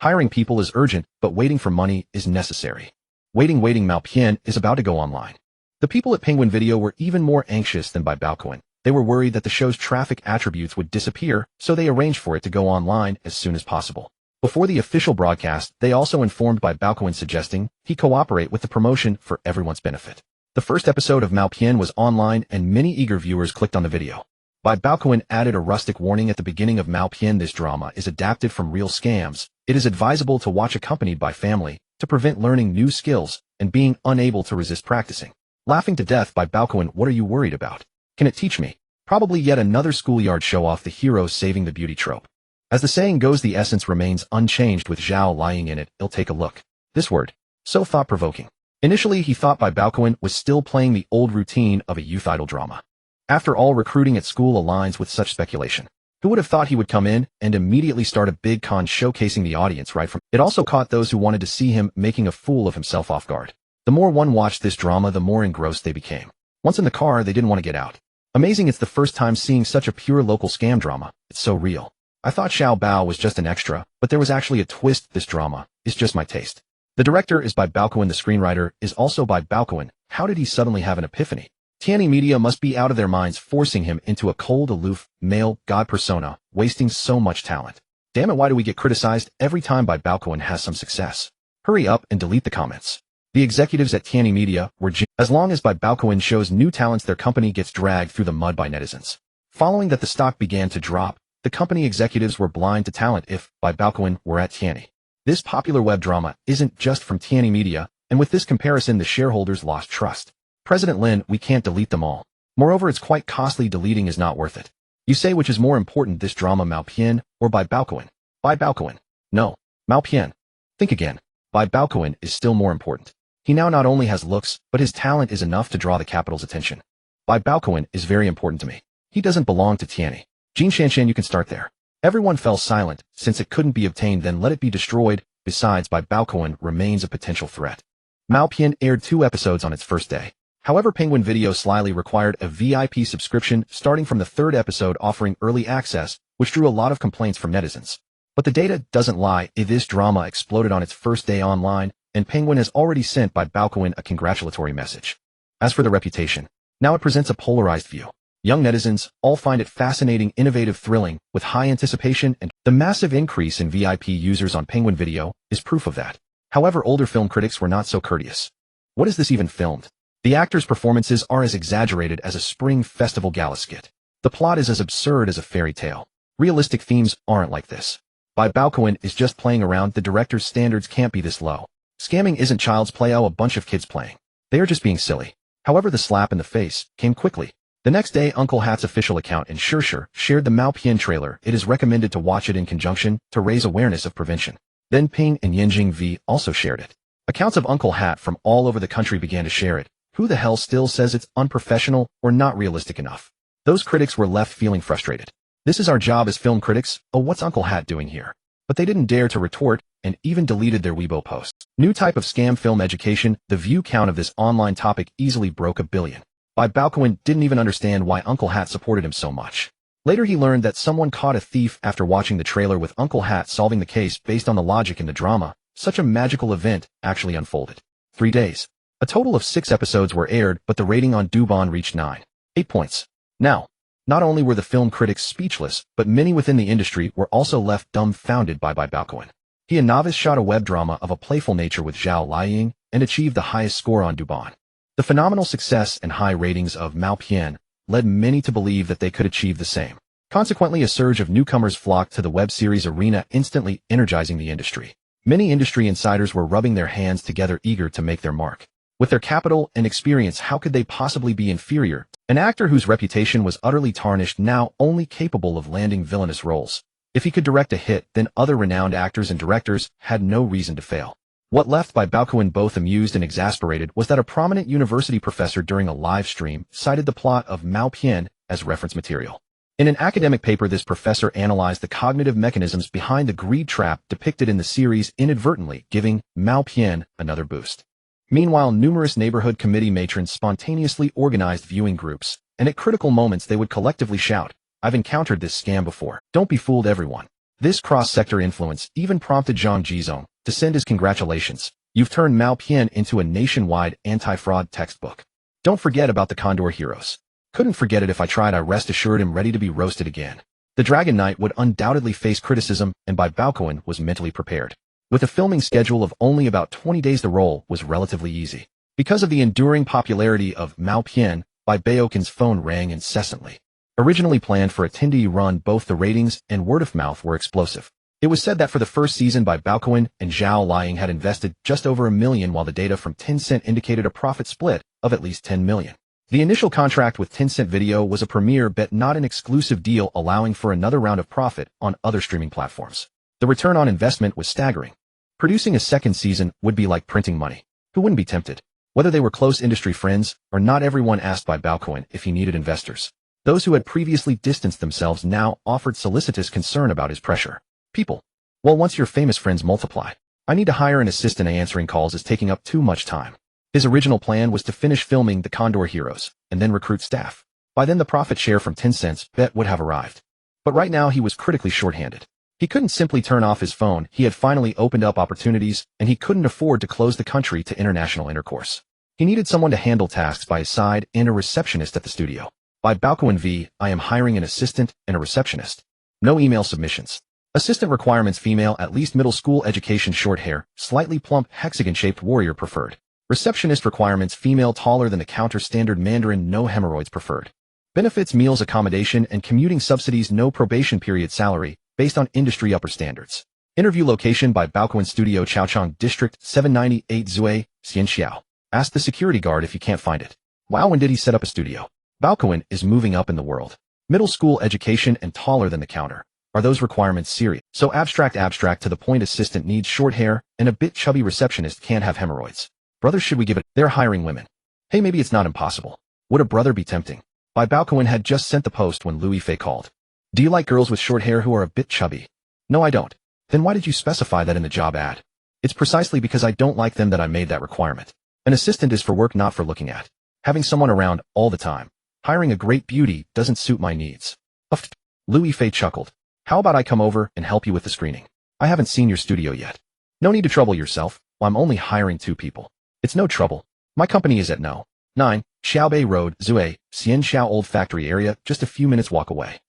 Hiring people is urgent, but waiting for money is necessary. Waiting Mao Pian is about to go online. The people at Penguin Video were even more anxious than Bai Baokun. They were worried that the show's traffic attributes would disappear, so they arranged for it to go online as soon as possible. Before the official broadcast, they also informed Bai Baokun, suggesting he cooperate with the promotion for everyone's benefit. The first episode of Mao Pian was online, and many eager viewers clicked on the video. Bai Baokun added a rustic warning at the beginning of Mao Pian. This drama is adapted from real scams. It is advisable to watch accompanied by family to prevent learning new skills and being unable to resist practicing. Laughing to death, Bai Baokun, what are you worried about? Can it teach me? Probably yet another schoolyard show off, the hero saving the beauty trope. As the saying goes, the essence remains unchanged with Zhao Liying in it. I'll take a look. This word. So thought-provoking. Initially, he thought Bai Baokun was still playing the old routine of a youth idol drama. After all, recruiting at school aligns with such speculation. Who would have thought he would come in and immediately start a big con showcasing the audience right from... It also caught those who wanted to see him making a fool of himself off guard. The more one watched this drama, the more engrossed they became. Once in the car, they didn't want to get out. Amazing, it's the first time seeing such a pure local scam drama. It's so real. I thought Xiao Bao was just an extra, but there was actually a twist. This drama is just my taste. The director is Bai Baokun, the screenwriter is also Bai Baokun. How did he suddenly have an epiphany? Tianyi Media must be out of their minds, forcing him into a cold, aloof, male god persona, wasting so much talent. Damn it, why do we get criticized every time Bai Baokun has some success? Hurry up and delete the comments. The executives at Tianyi Media were as long as Bai Baokun shows new talents, their company gets dragged through the mud by netizens. Following that, the stock began to drop. The company executives were blind to talent if Bai Baokun were at Tianyi. This popular web drama isn't just from Tianyi Media, and with this comparison, the shareholders lost trust. President Lin, we can't delete them all. Moreover, it's quite costly. Deleting is not worth it. You say, which is more important, this drama, Mao Pian or Bai Baokun? Bai Baokun. No, Mao Pian. Think again. Bai Baokun is still more important. He now not only has looks, but his talent is enough to draw the capital's attention. Bai Baokun is very important to me. He doesn't belong to Tianyi. Jin Shanshan, you can start there. Everyone fell silent. Since it couldn't be obtained, then let it be destroyed. Besides, Bai Baokun remains a potential threat. Mao Pian aired 2 episodes on its first day. However, Penguin Video slyly required a VIP subscription starting from the 3rd episode, offering early access, which drew a lot of complaints from netizens. But the data doesn't lie. This drama exploded on its first day online, and Penguin has already sent Bai Baokun a congratulatory message. As for the reputation, now it presents a polarized view. Young netizens all find it fascinating, innovative, thrilling, with high anticipation, and the massive increase in VIP users on Penguin Video is proof of that. However, older film critics were not so courteous. What is this even filmed? The actors' performances are as exaggerated as a spring festival gala skit. The plot is as absurd as a fairy tale. Realistic themes aren't like this. Bai Baokun is just playing around. The director's standards can't be this low. Scamming isn't child's play. Oh, a bunch of kids playing. They are just being silly. However, the slap in the face came quickly. The next day, Uncle Hat's official account in Shurshur shared the Mao Pian trailer. It is recommended to watch it in conjunction to raise awareness of prevention. Then Ping and Yanjing V also shared it. Accounts of Uncle Hat from all over the country began to share it. Who the hell still says it's unprofessional or not realistic enough? Those critics were left feeling frustrated. This is our job as film critics. Oh, what's Uncle Hat doing here? But they didn't dare to retort and even deleted their Weibo posts. New type of scam film education. The view count of this online topic easily broke 1 billion. Bai Baokun didn't even understand why Uncle Hat supported him so much. Later he learned that someone caught a thief after watching the trailer with Uncle Hat solving the case based on the logic in the drama. Such a magical event actually unfolded. 3 days. A total of 6 episodes were aired, but the rating on Dubon reached 9.8 points. Now, not only were the film critics speechless, but many within the industry were also left dumbfounded by Bai Baokun. He, a novice, shot a web drama of a playful nature with Zhao Liying and achieved the highest score on Dubon. The phenomenal success and high ratings of Mao Pian led many to believe that they could achieve the same. Consequently, a surge of newcomers flocked to the web series arena, instantly energizing the industry. Many industry insiders were rubbing their hands together, eager to make their mark. With their capital and experience, how could they possibly be inferior? An actor whose reputation was utterly tarnished, now only capable of landing villainous roles. If he could direct a hit, then other renowned actors and directors had no reason to fail. What left Bai Baokun both amused and exasperated was that a prominent university professor during a live stream cited the plot of Mao Pian as reference material. In an academic paper, this professor analyzed the cognitive mechanisms behind the greed trap depicted in the series, inadvertently giving Mao Pian another boost. Meanwhile, numerous neighborhood committee matrons spontaneously organized viewing groups, and at critical moments they would collectively shout, "I've encountered this scam before. Don't be fooled, everyone." This cross-sector influence even prompted Zhang Jizong to send his congratulations. "You've turned Mao Pian into a nationwide anti-fraud textbook. Don't forget about the Condor heroes." "Couldn't forget it if I tried," I rest assured him, ready to be roasted again. The Dragon Knight would undoubtedly face criticism, and Bai Baokun was mentally prepared. With a filming schedule of only about 20 days, the role was relatively easy. Because of the enduring popularity of Mao Pian, Bai Baokun's phone rang incessantly. Originally planned for a 10-day run, both the ratings and word of mouth were explosive. It was said that for the first season, Bai Baokun and Zhao Liying had invested just over $1 million, while the data from Tencent indicated a profit split of at least $10 million. The initial contract with Tencent Video was a premiere bet, not an exclusive deal, allowing for another round of profit on other streaming platforms. The return on investment was staggering. Producing a second season would be like printing money. Who wouldn't be tempted? Whether they were close industry friends or not, everyone asked Bai Baokun if he needed investors. Those who had previously distanced themselves now offered solicitous concern about his pressure. "People. Well, once your famous friends multiply, I need to hire an assistant. Answering calls is taking up too much time." His original plan was to finish filming the Condor heroes and then recruit staff. By then, the profit share from Tencent's bet would have arrived. But right now he was critically short-handed. He couldn't simply turn off his phone. He had finally opened up opportunities, and he couldn't afford to close the country to international intercourse. He needed someone to handle tasks by his side and a receptionist at the studio. Bai Baokun v. I am hiring an assistant and a receptionist. No email submissions. Assistant requirements: female, at least middle school education, short hair, slightly plump, hexagon-shaped warrior preferred. Receptionist requirements: female, taller than the counter, standard Mandarin, no hemorrhoids preferred. Benefits: meals, accommodation, and commuting subsidies, no probation period, salary based on industry upper standards. Interview location: Bai Baokun Studio, Chaochang District, 798 Zui, Xianxiao. Ask the security guard if you can't find it. Wow, when did he set up a studio? Baokun is moving up in the world. Middle school education and taller than the counter. Are those requirements serious? So abstract to the point. Assistant needs short hair, and a bit chubby. Receptionist can't have hemorrhoids. Brothers, should we give it? They're hiring women. Hey, maybe it's not impossible. Would a brother be tempting? Bai Baokun had just sent the post when Louis Fei called. "Do you like girls with short hair who are a bit chubby?" "No, I don't." "Then why did you specify that in the job ad?" "It's precisely because I don't like them that I made that requirement. An assistant is for work, not for looking at. Having someone around all the time. Hiring a great beauty doesn't suit my needs." Uff. Louis Fei chuckled. "How about I come over and help you with the screening? I haven't seen your studio yet." "No need to trouble yourself. I'm only hiring 2 people. It's no trouble. My company is at No. 9, Xiaobei Road, Zui, Xianxiao Old Factory area, just a few minutes walk away."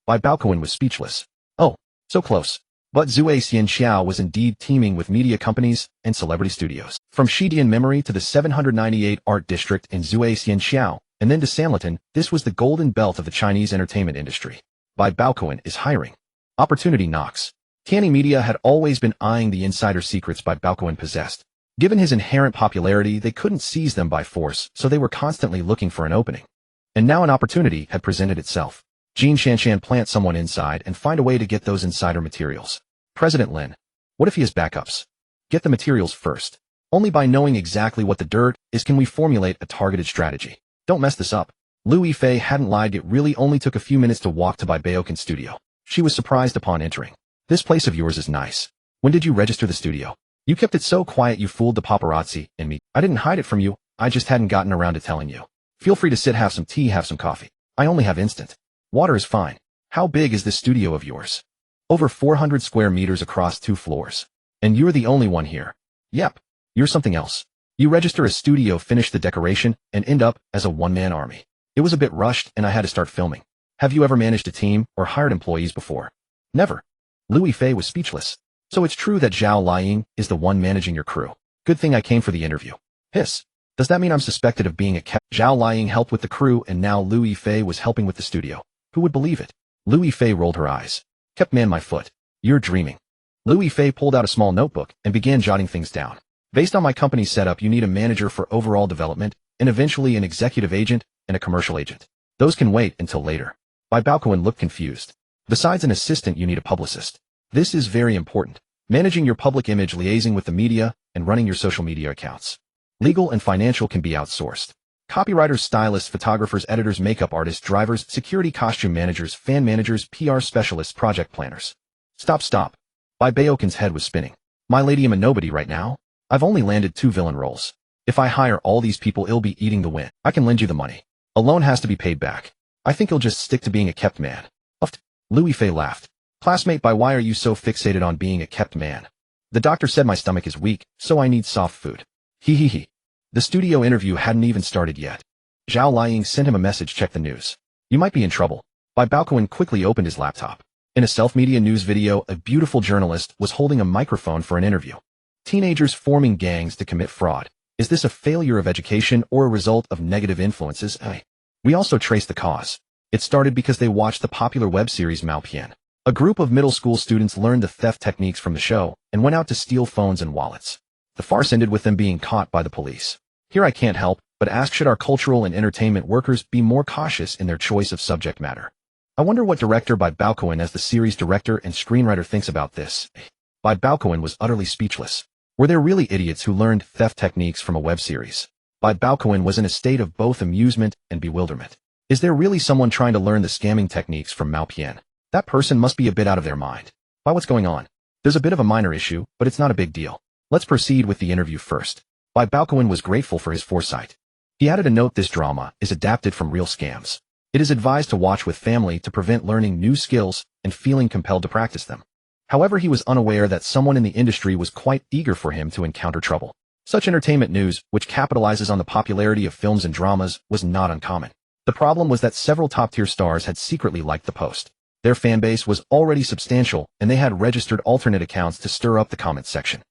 Bai Baokun was speechless. Oh, so close. But Zui Xianxiao was indeed teeming with media companies and celebrity studios. From Shidian Memory to the 798 Art District in Zui Xianxiao, and then to Sanlitun, this was the golden belt of the Chinese entertainment industry. Bai Baokun is hiring. Opportunity knocks. Canny Media had always been eyeing the insider secrets Bai Baokun possessed. Given his inherent popularity, they couldn't seize them by force, so they were constantly looking for an opening. And now an opportunity had presented itself. Jean Shanshan, plant someone inside and find a way to get those insider materials. President Lin. What if he has backups? Get the materials first. Only by knowing exactly what the dirt is can we formulate a targeted strategy. Don't mess this up. Louis Fei hadn't lied. It really only took a few minutes to walk to Bai Baokun's studio. She was surprised upon entering. "This place of yours is nice. When did you register the studio? You kept it so quiet you fooled the paparazzi and me. I didn't hide it from you, I just hadn't gotten around to telling you. Feel free to sit, have some tea, have some coffee. I only have instant. Water is fine. How big is this studio of yours?" "Over 400 square meters across 2 floors. And you're the only one here." "Yep. You're something else. You register a studio, finish the decoration, and end up as a one-man army. It was a bit rushed and I had to start filming. Have you ever managed a team or hired employees before? Never. Louis Fei was speechless. So it's true that Zhao Liying is the one managing your crew. Good thing I came for the interview. Hiss. Does that mean I'm suspected of being a Zhao Liying helped with the crew and now Louis Fei was helping with the studio? Who would believe it? Louis Fei rolled her eyes. Kept man my foot. You're dreaming. Louis Fei pulled out a small notebook and began jotting things down. Based on my company's setup, you need a manager for overall development, and eventually an executive agent and a commercial agent. Those can wait until later. Bai Baokun looked confused. Besides an assistant, you need a publicist. This is very important. Managing your public image, liaising with the media, and running your social media accounts. Legal and financial can be outsourced. Copywriters, stylists, photographers, editors, makeup artists, drivers, security, costume managers, fan managers, PR specialists, project planners. Stop. Bai Baokun's head was spinning. My lady, I'm a nobody right now. I've only landed 2 villain roles. If I hire all these people, it'll be eating the win. I can lend you the money. A loan has to be paid back. I think you'll just stick to being a kept man. Uffed. Louis Fei laughed. Classmate, why are you so fixated on being a kept man? The doctor said my stomach is weak, so I need soft food. He. The studio interview hadn't even started yet. Zhao Liying sent him a message, check the news. You might be in trouble. Bai Baokun quickly opened his laptop. In a self-media news video, a beautiful journalist was holding a microphone for an interview. Teenagers forming gangs to commit fraud. Is this a failure of education or a result of negative influences? We also traced the cause. It started because they watched the popular web series Maopian. A group of middle school students learned the theft techniques from the show and went out to steal phones and wallets. The farce ended with them being caught by the police. Here I can't help but ask, should our cultural and entertainment workers be more cautious in their choice of subject matter? I wonder what director Bai Baokun as the series director and screenwriter thinks about this. Bai Baokun was utterly speechless. Were there really idiots who learned theft techniques from a web series? Bai Baokun was in a state of both amusement and bewilderment. Is there really someone trying to learn the scamming techniques from Maopian? That person must be a bit out of their mind. Why, what's going on? There's a bit of a minor issue, but it's not a big deal. Let's proceed with the interview first. Bai Baokun was grateful for his foresight. He added a note: this drama is adapted from real scams. It is advised to watch with family to prevent learning new skills and feeling compelled to practice them. However, he was unaware that someone in the industry was quite eager for him to encounter trouble. Such entertainment news, which capitalizes on the popularity of films and dramas, was not uncommon. The problem was that several top-tier stars had secretly liked the post. Their fanbase was already substantial, and they had registered alternate accounts to stir up the comments section.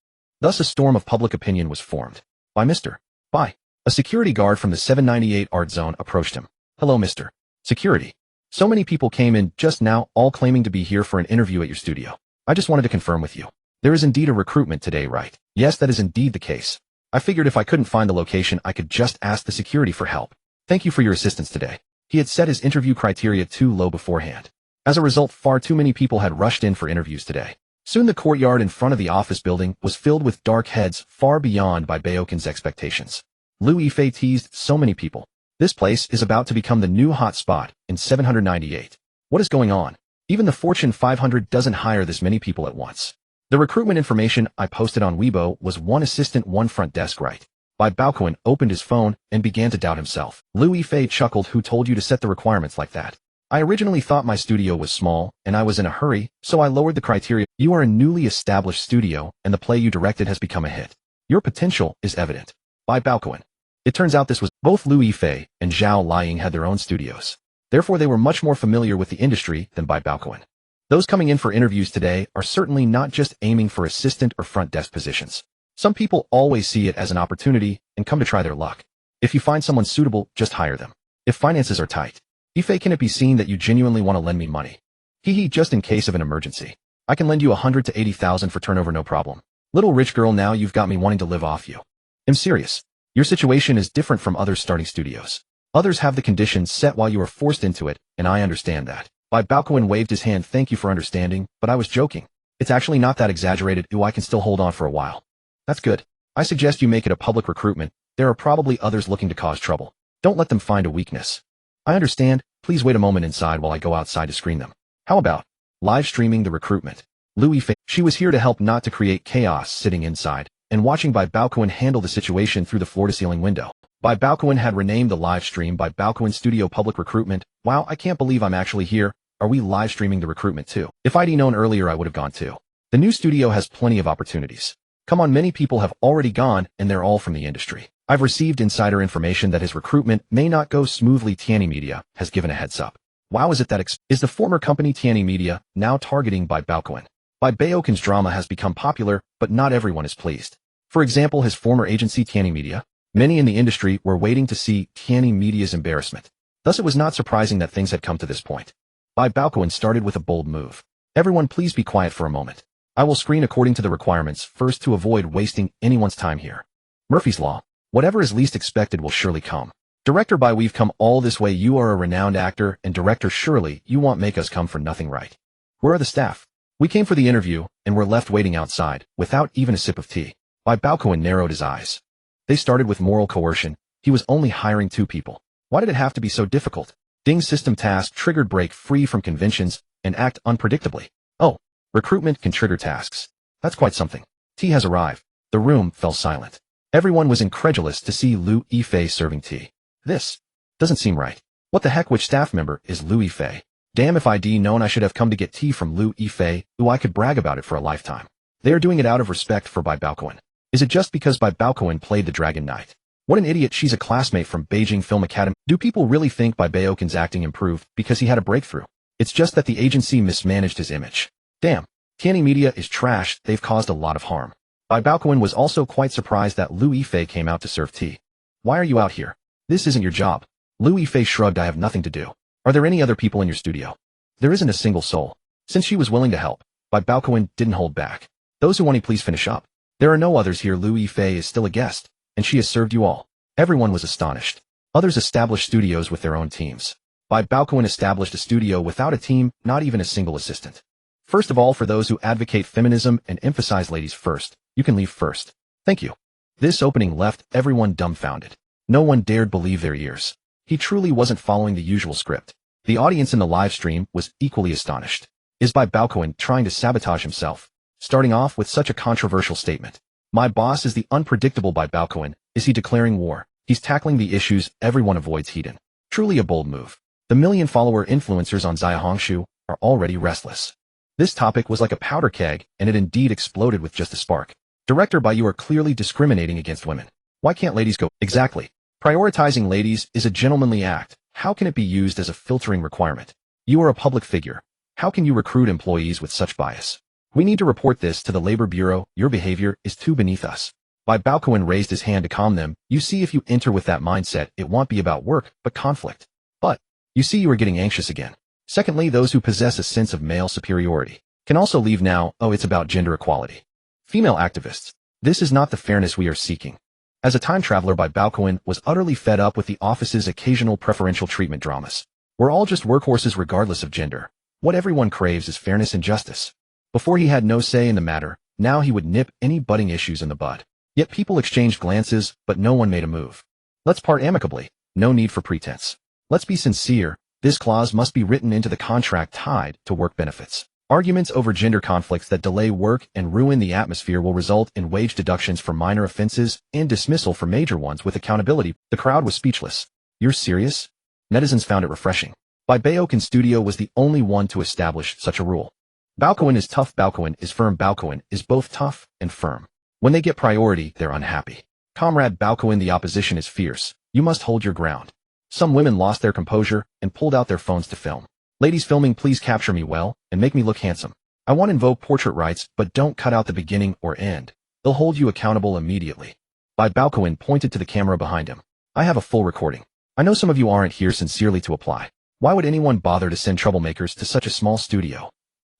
Thus a storm of public opinion was formed. By Mr. Bai. A security guard from the 798 Art Zone approached him. Hello, Mr. Security. So many people came in just now, all claiming to be here for an interview at your studio. I just wanted to confirm with you. There is indeed a recruitment today, right? Yes, that is indeed the case. I figured if I couldn't find the location, I could just ask the security for help. Thank you for your assistance today. He had set his interview criteria too low beforehand. As a result, far too many people had rushed in for interviews today. Soon the courtyard in front of the office building was filled with dark heads far beyond Bai Baokun's expectations. Louis Fei teased so many people. This place is about to become the new hot spot in 798. What is going on? Even the Fortune 500 doesn't hire this many people at once. The recruitment information I posted on Weibo was 1 assistant, 1 front desk, right? Bai Baokun opened his phone and began to doubt himself. Louis Fei chuckled. Who told you to set the requirements like that? I originally thought my studio was small, and I was in a hurry, so I lowered the criteria. You are a newly established studio, and the play you directed has become a hit. Your potential is evident. Bai Baokun. It turns out this was both Louis Fei and Zhao Liying had their own studios. Therefore, they were much more familiar with the industry than Bai Baokun. Those coming in for interviews today are certainly not just aiming for assistant or front desk positions. Some people always see it as an opportunity and come to try their luck. If you find someone suitable, just hire them. If finances are tight, Ife, can it be seen that you genuinely want to lend me money? Just in case of an emergency. I can lend you 100 to 80,000 for turnover, no problem. Little rich girl, now you've got me wanting to live off you. I'm serious. Your situation is different from others starting studios. Others have the conditions set while you are forced into it, and I understand that. Bai Baokun waved his hand. Thank you for understanding, but I was joking. It's actually not that exaggerated. I can still hold on for a while. That's good. I suggest you make it a public recruitment. There are probably others looking to cause trouble. Don't let them find a weakness. I understand. Please wait a moment inside while I go outside to screen them. How about live streaming the recruitment? Louis Fei. She was here to help, not to create chaos, sitting inside and watching Bai Baokun handle the situation through the floor-to-ceiling window. Bai Baokun had renamed the live stream Bai Baokun Studio Public Recruitment. Wow, I can't believe I'm actually here. Are we live streaming the recruitment too? If I'd known earlier, I would have gone too. The new studio has plenty of opportunities. Come on, many people have already gone, and they're all from the industry. I've received insider information that his recruitment may not go smoothly. Tianyi Media has given a heads up. Wow, is it that is the former company Tianyi Media now targeting Bai Baokun? Bai Baokun's drama has become popular, but not everyone is pleased. For example, his former agency Tianyi Media. Many in the industry were waiting to see Tianyi Media's embarrassment. Thus it was not surprising that things had come to this point. Bai Baokun started with a bold move. Everyone please be quiet for a moment. I will screen according to the requirements first to avoid wasting anyone's time here. Murphy's Law. Whatever is least expected will surely come. Director Bai, we've come all this way. You are a renowned actor, and director, surely you won't make us come for nothing, right? Where are the staff? We came for the interview, and were left waiting outside, without even a sip of tea. Bai Baokun narrowed his eyes. They started with moral coercion. He was only hiring 2 people. Why did it have to be so difficult? Ding's system task triggered break free from conventions and act unpredictably. Oh, recruitment can trigger tasks. That's quite something. Tea has arrived. The room fell silent. Everyone was incredulous to see Liu Yifei serving tea. This doesn't seem right. What the heck, which staff member is Liu Yifei? Damn, if I'd known I should have come to get tea from Liu Yifei, who I could brag about it for a lifetime. They are doing it out of respect for Bai Baokun. Is it just because Bai Baokun played the Dragon Knight? What an idiot, she's a classmate from Beijing Film Academy. Do people really think Bai Baokun's acting improved because he had a breakthrough? It's just that the agency mismanaged his image. Damn, Tianyi Media is trash, they've caused a lot of harm. Bai Baokun was also quite surprised that Liu Yifei came out to serve tea. Why are you out here? This isn't your job. Liu Yifei shrugged. I have nothing to do. Are there any other people in your studio? There isn't a single soul. Since she was willing to help, Bai Baokun didn't hold back. Those who want to please finish up. There are no others here. Liu Yifei is still a guest, and she has served you all. Everyone was astonished. Others established studios with their own teams. Bai Baokun established a studio without a team, not even a single assistant. First of all, for those who advocate feminism and emphasize ladies first, you can leave first. Thank you. This opening left everyone dumbfounded. No one dared believe their ears. He truly wasn't following the usual script. The audience in the live stream was equally astonished. Is Bai Baokun trying to sabotage himself? Starting off with such a controversial statement. My boss is the unpredictable Bai Baokun. Is he declaring war? He's tackling the issues everyone avoids heat-in. Truly a bold move. The million-follower influencers on Xiaohongshu are already restless. This topic was like a powder keg, and it indeed exploded with just a spark. Director Bai, you are clearly discriminating against women. Why can't ladies go? Exactly. Prioritizing ladies is a gentlemanly act. How can it be used as a filtering requirement? You are a public figure. How can you recruit employees with such bias? We need to report this to the Labor Bureau. Your behavior is too beneath us. Bai Baokun raised his hand to calm them. You see, if you enter with that mindset, it won't be about work, but conflict. But, you see, you are getting anxious again. Secondly, those who possess a sense of male superiority can also leave now. Oh, it's about gender equality. Female activists. This is not the fairness we are seeking. As a time traveler, Bai Baokun was utterly fed up with the office's occasional preferential treatment dramas. We're all just workhorses regardless of gender. What everyone craves is fairness and justice. Before he had no say in the matter, now he would nip any budding issues in the bud. Yet people exchanged glances, but no one made a move. Let's part amicably. No need for pretense. Let's be sincere. This clause must be written into the contract tied to work benefits. Arguments over gender conflicts that delay work and ruin the atmosphere will result in wage deductions for minor offenses and dismissal for major ones with accountability. The crowd was speechless. You're serious? Netizens found it refreshing. Bai Baokun's studio was the only one to establish such a rule. Baokun is tough, Baokun is firm, Baokun is both tough and firm. When they get priority, they're unhappy. Comrade Baokun, the opposition is fierce. You must hold your ground. Some women lost their composure and pulled out their phones to film. Ladies filming, please capture me well and make me look handsome. I want to invoke portrait rights, but don't cut out the beginning or end. They'll hold you accountable immediately. Bai Baokun pointed to the camera behind him. I have a full recording. I know some of you aren't here sincerely to apply. Why would anyone bother to send troublemakers to such a small studio?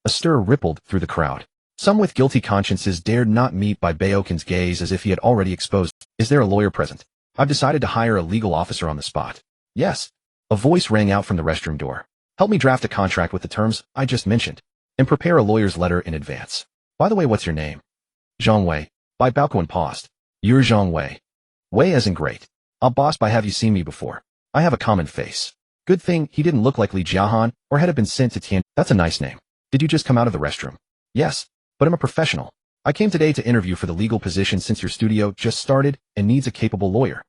A stir rippled through the crowd. Some with guilty consciences dared not meet Bai Baokun's gaze as if he had already exposed. Is there a lawyer present? I've decided to hire a legal officer on the spot. Yes. A voice rang out from the restroom door. Help me draft a contract with the terms I just mentioned, and prepare a lawyer's letter in advance. By the way, what's your name? Zhang Wei. Bai Baokun paused. You're Zhang Wei. Wei as in great. Boss, Bai, have you seen me before? I have a common face. Good thing he didn't look like Li Jiahan or had been sent to Tian. That's a nice name. Did you just come out of the restroom? Yes, but I'm a professional. I came today to interview for the legal position since your studio just started and needs a capable lawyer.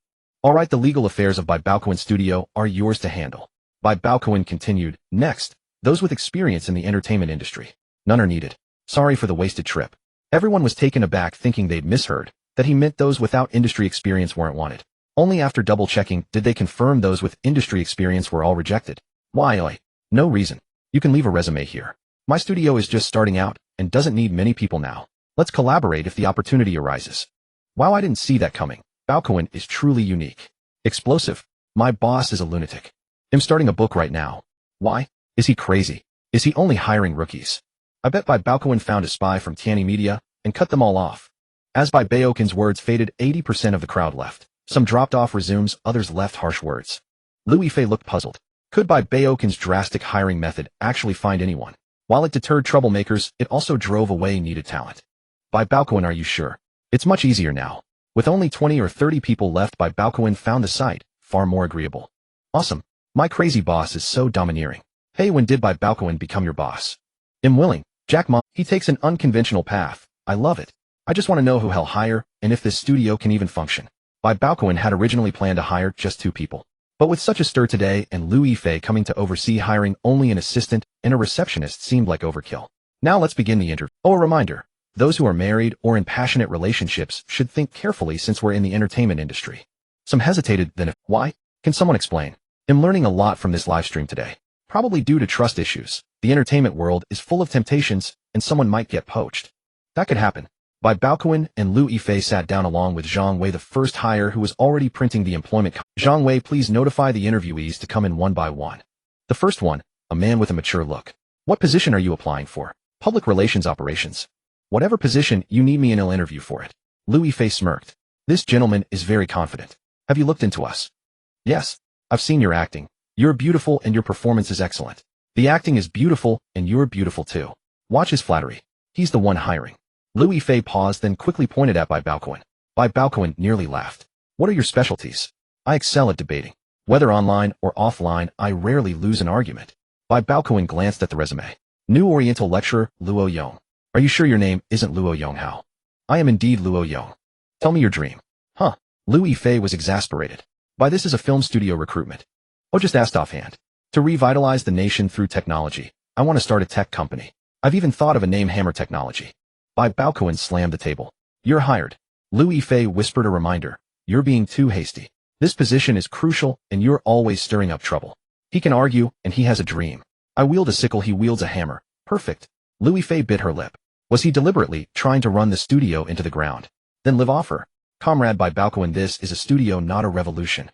All right, the legal affairs of Bai Baokun's studio are yours to handle. Bai Baokun continued. Next, those with experience in the entertainment industry. None are needed. Sorry for the wasted trip. Everyone was taken aback thinking they'd misheard, that he meant those without industry experience weren't wanted. Only after double-checking did they confirm those with industry experience were all rejected. Why, oi? No reason. You can leave a resume here. My studio is just starting out and doesn't need many people now. Let's collaborate if the opportunity arises. Wow, I didn't see that coming. Baokun is truly unique. Explosive. My boss is a lunatic. I'm starting a book right now. Why? Is he crazy? Is he only hiring rookies? I bet Bai Baokun found a spy from Tianyi Media and cut them all off. As Bai Baokun's words faded, 80% of the crowd left. Some dropped off resumes, others left harsh words. Lu Yifei looked puzzled. Could Bai Baokun's drastic hiring method actually find anyone? While it deterred troublemakers, it also drove away needed talent. Bai Baokun, are you sure? It's much easier now. With only 20 or 30 people left, Bai Baokun found the site far more agreeable. Awesome. My crazy boss is so domineering. Hey, when did Bai Baokun become your boss? I'm willing. Jack Ma, he takes an unconventional path. I love it. I just want to know who he'll hire and if this studio can even function. Bai Baokun had originally planned to hire just 2 people. But with such a stir today and Lu Yifei coming to oversee hiring only an assistant and a receptionist seemed like overkill. Now let's begin the interview. Oh, a reminder. Those who are married or in passionate relationships should think carefully since we're in the entertainment industry. Some hesitated, then why? Can someone explain? I'm learning a lot from this live stream today. Probably due to trust issues. The entertainment world is full of temptations and someone might get poached. That could happen. Bai Baokun and Lu Yifei sat down along with Zhang Wei, the first hire who was already printing the employment. Zhang Wei, please notify the interviewees to come in one by one. The first one, a man with a mature look. What position are you applying for? Public relations operations. Whatever position you need me in, I'll interview for it. Lu Yifei smirked. This gentleman is very confident. Have you looked into us? Yes. I've seen your acting. You're beautiful and your performance is excellent. The acting is beautiful and you're beautiful too. Watch his flattery. He's the one hiring. Lu Yifei paused, then quickly pointed at Bai Baokun. Bai Baokun nearly laughed. What are your specialties? I excel at debating. Whether online or offline, I rarely lose an argument. Bai Baokun glanced at the resume. New Oriental lecturer, Luo Yong. Are you sure your name isn't Luo Yonghao? I am indeed Luo Yong. Tell me your dream. Huh? Lu Yifei was exasperated. By this is a film studio recruitment. Oh, just asked offhand. To revitalize the nation through technology, I want to start a tech company. I've even thought of a name, Hammer Technology. Bai Baokun slammed the table. You're hired. Lu Yifei whispered a reminder. You're being too hasty. This position is crucial and you're always stirring up trouble. He can argue and he has a dream. I wield a sickle, he wields a hammer. Perfect. Lu Yifei bit her lip. Was he deliberately trying to run the studio into the ground? Then live off her. Comrade Bai Baokun, this is a studio, not a revolution.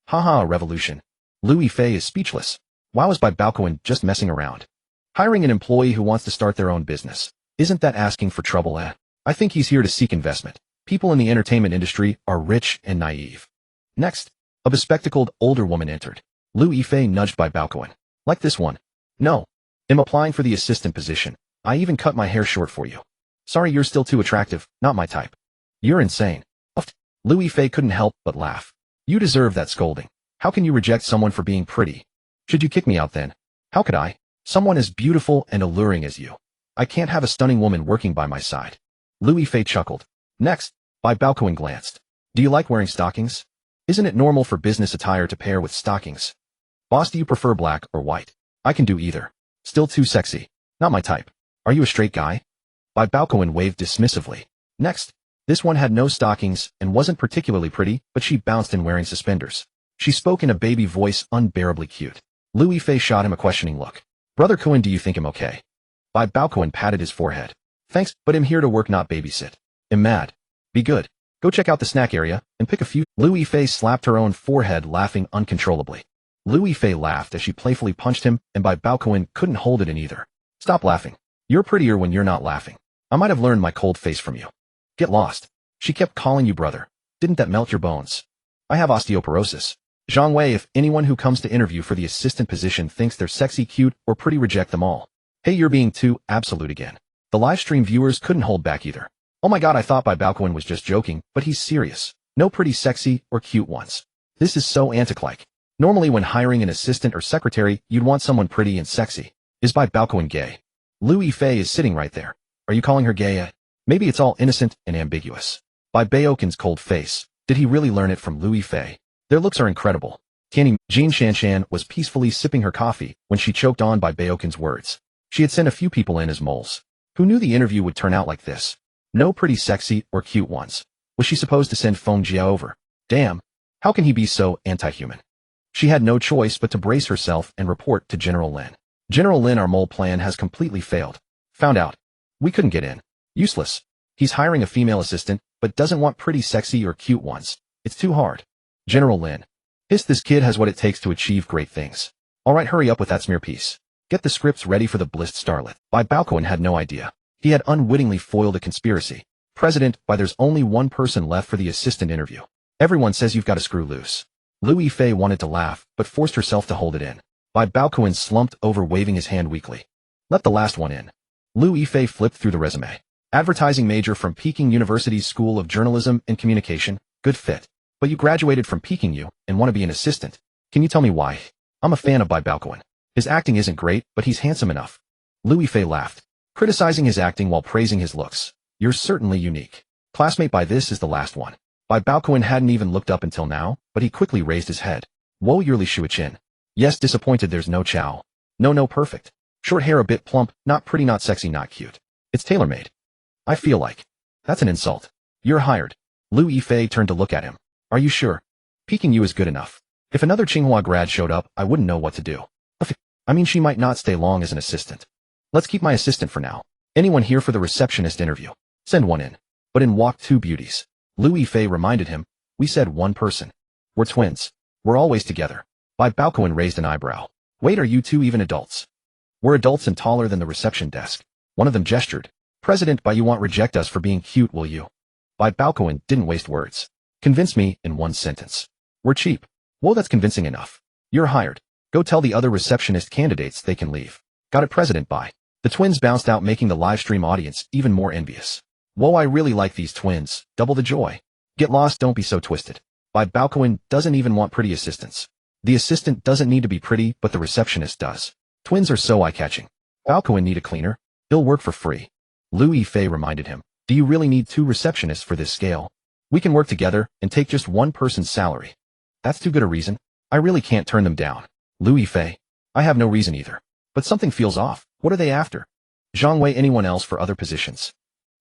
Haha, a revolution. Lu Yifei is speechless. Why was Bai Baokun just messing around? Hiring an employee who wants to start their own business. Isn't that asking for trouble, eh? I think he's here to seek investment. People in the entertainment industry are rich and naive. Next, a bespectacled older woman entered. Lu Yifei nudged Bai Baokun. Like this one. No. I'm applying for the assistant position. I even cut my hair short for you. Sorry, you're still too attractive, not my type. You're insane. Lu Yifei couldn't help but laugh. You deserve that scolding. How can you reject someone for being pretty? Should you kick me out then? How could I? Someone as beautiful and alluring as you. I can't have a stunning woman working by my side. Lu Yifei chuckled. Next, Bai Baokun glanced. Do you like wearing stockings? Isn't it normal for business attire to pair with stockings? Boss, do you prefer black or white? I can do either. Still too sexy. Not my type. Are you a straight guy? Bai Baokun waved dismissively. Next, this one had no stockings and wasn't particularly pretty, but she bounced in wearing suspenders. She spoke in a baby voice, unbearably cute. Lu Yifei shot him a questioning look. Brother Cohen, do you think I'm okay? Bai Baokun patted his forehead. Thanks, but I'm here to work, not babysit. I'm mad. Be good. Go check out the snack area and pick a few. Lu Yifei slapped her own forehead, laughing uncontrollably. Lu Yifei laughed as she playfully punched him, and Bai Baokun couldn't hold it in either. Stop laughing. You're prettier when you're not laughing. I might have learned my cold face from you. Get lost. She kept calling you brother. Didn't that melt your bones? I have osteoporosis. Zhang Wei, if anyone who comes to interview for the assistant position thinks they're sexy, cute, or pretty, reject them all. Hey, you're being too absolute again. The livestream viewers couldn't hold back either. Oh my god, I thought Bai Baokun was just joking, but he's serious. No pretty, sexy, or cute ones. This is so antic-like. Normally when hiring an assistant or secretary, you'd want someone pretty and sexy. Is Bai Baokun gay? Lu Yifei is sitting right there. Are you calling her gay? Maybe it's all innocent and ambiguous. Bai Baokun's cold face. Did he really learn it from Lu Yifei? Their looks are incredible. Tianyi, Jean Shanshan was peacefully sipping her coffee when she choked on Bai Baokun's words. She had sent a few people in as moles. Who knew the interview would turn out like this? No pretty sexy or cute ones. Was she supposed to send Feng Jia over? Damn. How can he be so anti-human? She had no choice but to brace herself and report to General Lin. General Lin, our mole plan has completely failed. Found out. We couldn't get in. Useless. He's hiring a female assistant, but doesn't want pretty sexy or cute ones. It's too hard. General Lin. This kid has what it takes to achieve great things. Alright, hurry up with that smear piece. Get the scripts ready for the blissed starlet. Bai Baokun had no idea. He had unwittingly foiled a conspiracy. President, there's only one person left for the assistant interview. Everyone says you've got to screw loose. Liu Yifei wanted to laugh, but forced herself to hold it in. Bai Baokun slumped over, waving his hand weakly. Let the last one in. Liu Yifei flipped through the resume. Advertising major from Peking University's School of Journalism and Communication. Good fit. But you graduated from Peking U and want to be an assistant. Can you tell me why? I'm a fan of Bai Baokun. His acting isn't great, but he's handsome enough. Liu Yifei laughed, criticizing his acting while praising his looks. You're certainly unique. Classmate, this is the last one. Bai Baokun hadn't even looked up until now, but he quickly raised his head. Whoa, you're Li Shuichin. Yes, disappointed there's no Chow. No, perfect. Short hair, a bit plump, not pretty, not sexy, not cute. It's tailor-made. I feel like. That's an insult. You're hired. Liu Yifei turned to look at him. Are you sure? Peking U is good enough. If another Tsinghua grad showed up, I wouldn't know what to do. I mean, she might not stay long as an assistant. Let's keep my assistant for now. Anyone here for the receptionist interview? Send one in. But in walked two beauties. Liu Yifei reminded him, we said one person. We're twins. We're always together. Bai Baokun raised an eyebrow. Wait, are you two even adults? We're adults and taller than the reception desk. One of them gestured. President, you won't reject us for being cute, will you? Bai Baokun didn't waste words. Convince me in one sentence. We're cheap. Whoa, that's convincing enough. You're hired. Go tell the other receptionist candidates they can leave. Got it, President Bai. The twins bounced out, making the live stream audience even more envious. Whoa, I really like these twins. Double the joy. Get lost, don't be so twisted. Bai Baokun doesn't even want pretty assistants. The assistant doesn't need to be pretty, but the receptionist does. Twins are so eye-catching. Baokun need a cleaner. He'll work for free. Liu Yifei reminded him. Do you really need two receptionists for this scale? We can work together and take just one person's salary. That's too good a reason. I really can't turn them down. Liu Yifei. I have no reason either. But something feels off. What are they after? Zhang Wei, anyone else for other positions?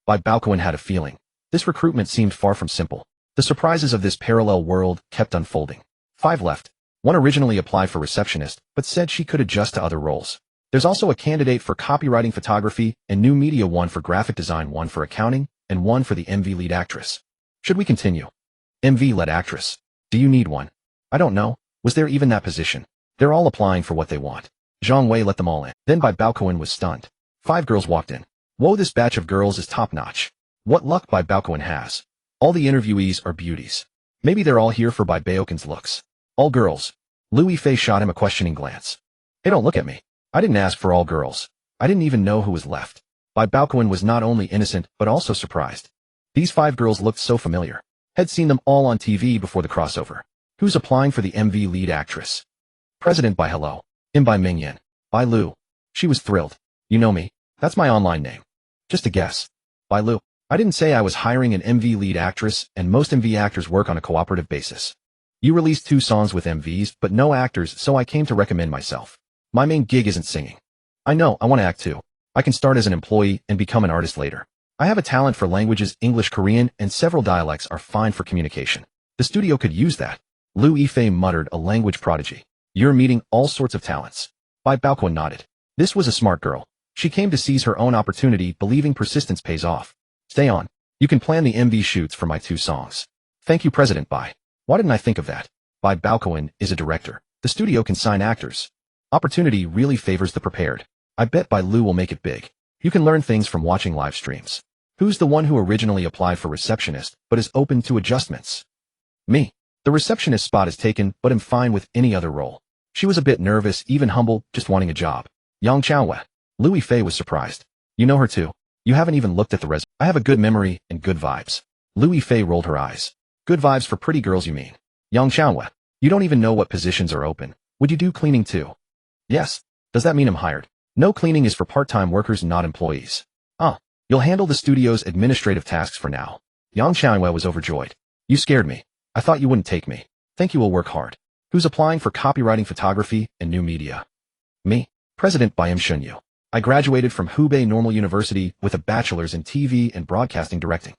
Bai Baokun had a feeling. This recruitment seemed far from simple. The surprises of this parallel world kept unfolding. 5 left. One originally applied for receptionist, but said she could adjust to other roles. There's also a candidate for copywriting, photography, and new media, one for graphic design, one for accounting, and one for the MV lead actress. Should we continue? MV lead actress. Do you need one? I don't know. Was there even that position? They're all applying for what they want. Zhang Wei let them all in. Then Bai Baokun was stunned. 5 girls walked in. Whoa, this batch of girls is top-notch. What luck Bai Baokun has. All the interviewees are beauties. Maybe they're all here for Bai Baokun's looks. All girls. Liu Yifei shot him a questioning glance. Hey, don't look at me. I didn't ask for all girls. I didn't even know who was left. Bai Baokun was not only innocent, but also surprised. These 5 girls looked so familiar. Had seen them all on TV before the crossover. Who's applying for the MV lead actress? President Bai, hello. Bai Mingyan. Bai Lu. She was thrilled. You know me. That's my online name. Just a guess. Bai Lu. I didn't say I was hiring an MV lead actress, and most MV actors work on a cooperative basis. You released 2 songs with MVs, but no actors, so I came to recommend myself. My main gig isn't singing. I know, I want to act too. I can start as an employee and become an artist later. I have a talent for languages, English, Korean, and several dialects are fine for communication. The studio could use that. Liu Yifei muttered, a language prodigy. You're meeting all sorts of talents. Bai Baokun nodded. This was a smart girl. She came to seize her own opportunity, believing persistence pays off. Stay on. You can plan the MV shoots for my 2 songs. Thank you, President Bai. Why didn't I think of that? Bai Baokun is a director. The studio can sign actors. Opportunity really favors the prepared. I bet Bai Lu will make it big. You can learn things from watching live streams. Who's the one who originally applied for receptionist, but is open to adjustments? Me. The receptionist spot is taken, but am fine with any other role. She was a bit nervous, even humble, just wanting a job. Yang Chaowe. Liu Yifei was surprised. You know her too. You haven't even looked at the resume. I have a good memory and good vibes. Liu Yifei rolled her eyes. Good vibes for pretty girls, you mean? Yang Chaowe. You don't even know what positions are open. Would you do cleaning too? Yes. Does that mean I'm hired? No, cleaning is for part-time workers, not employees. You'll handle the studio's administrative tasks for now. Yang Chaowe was overjoyed. You scared me. I thought you wouldn't take me. Think you will work hard. Who's applying for copywriting, photography, and new media? Me. President Bai Shunyu. I graduated from Hubei Normal University with a bachelor's in TV and broadcasting directing.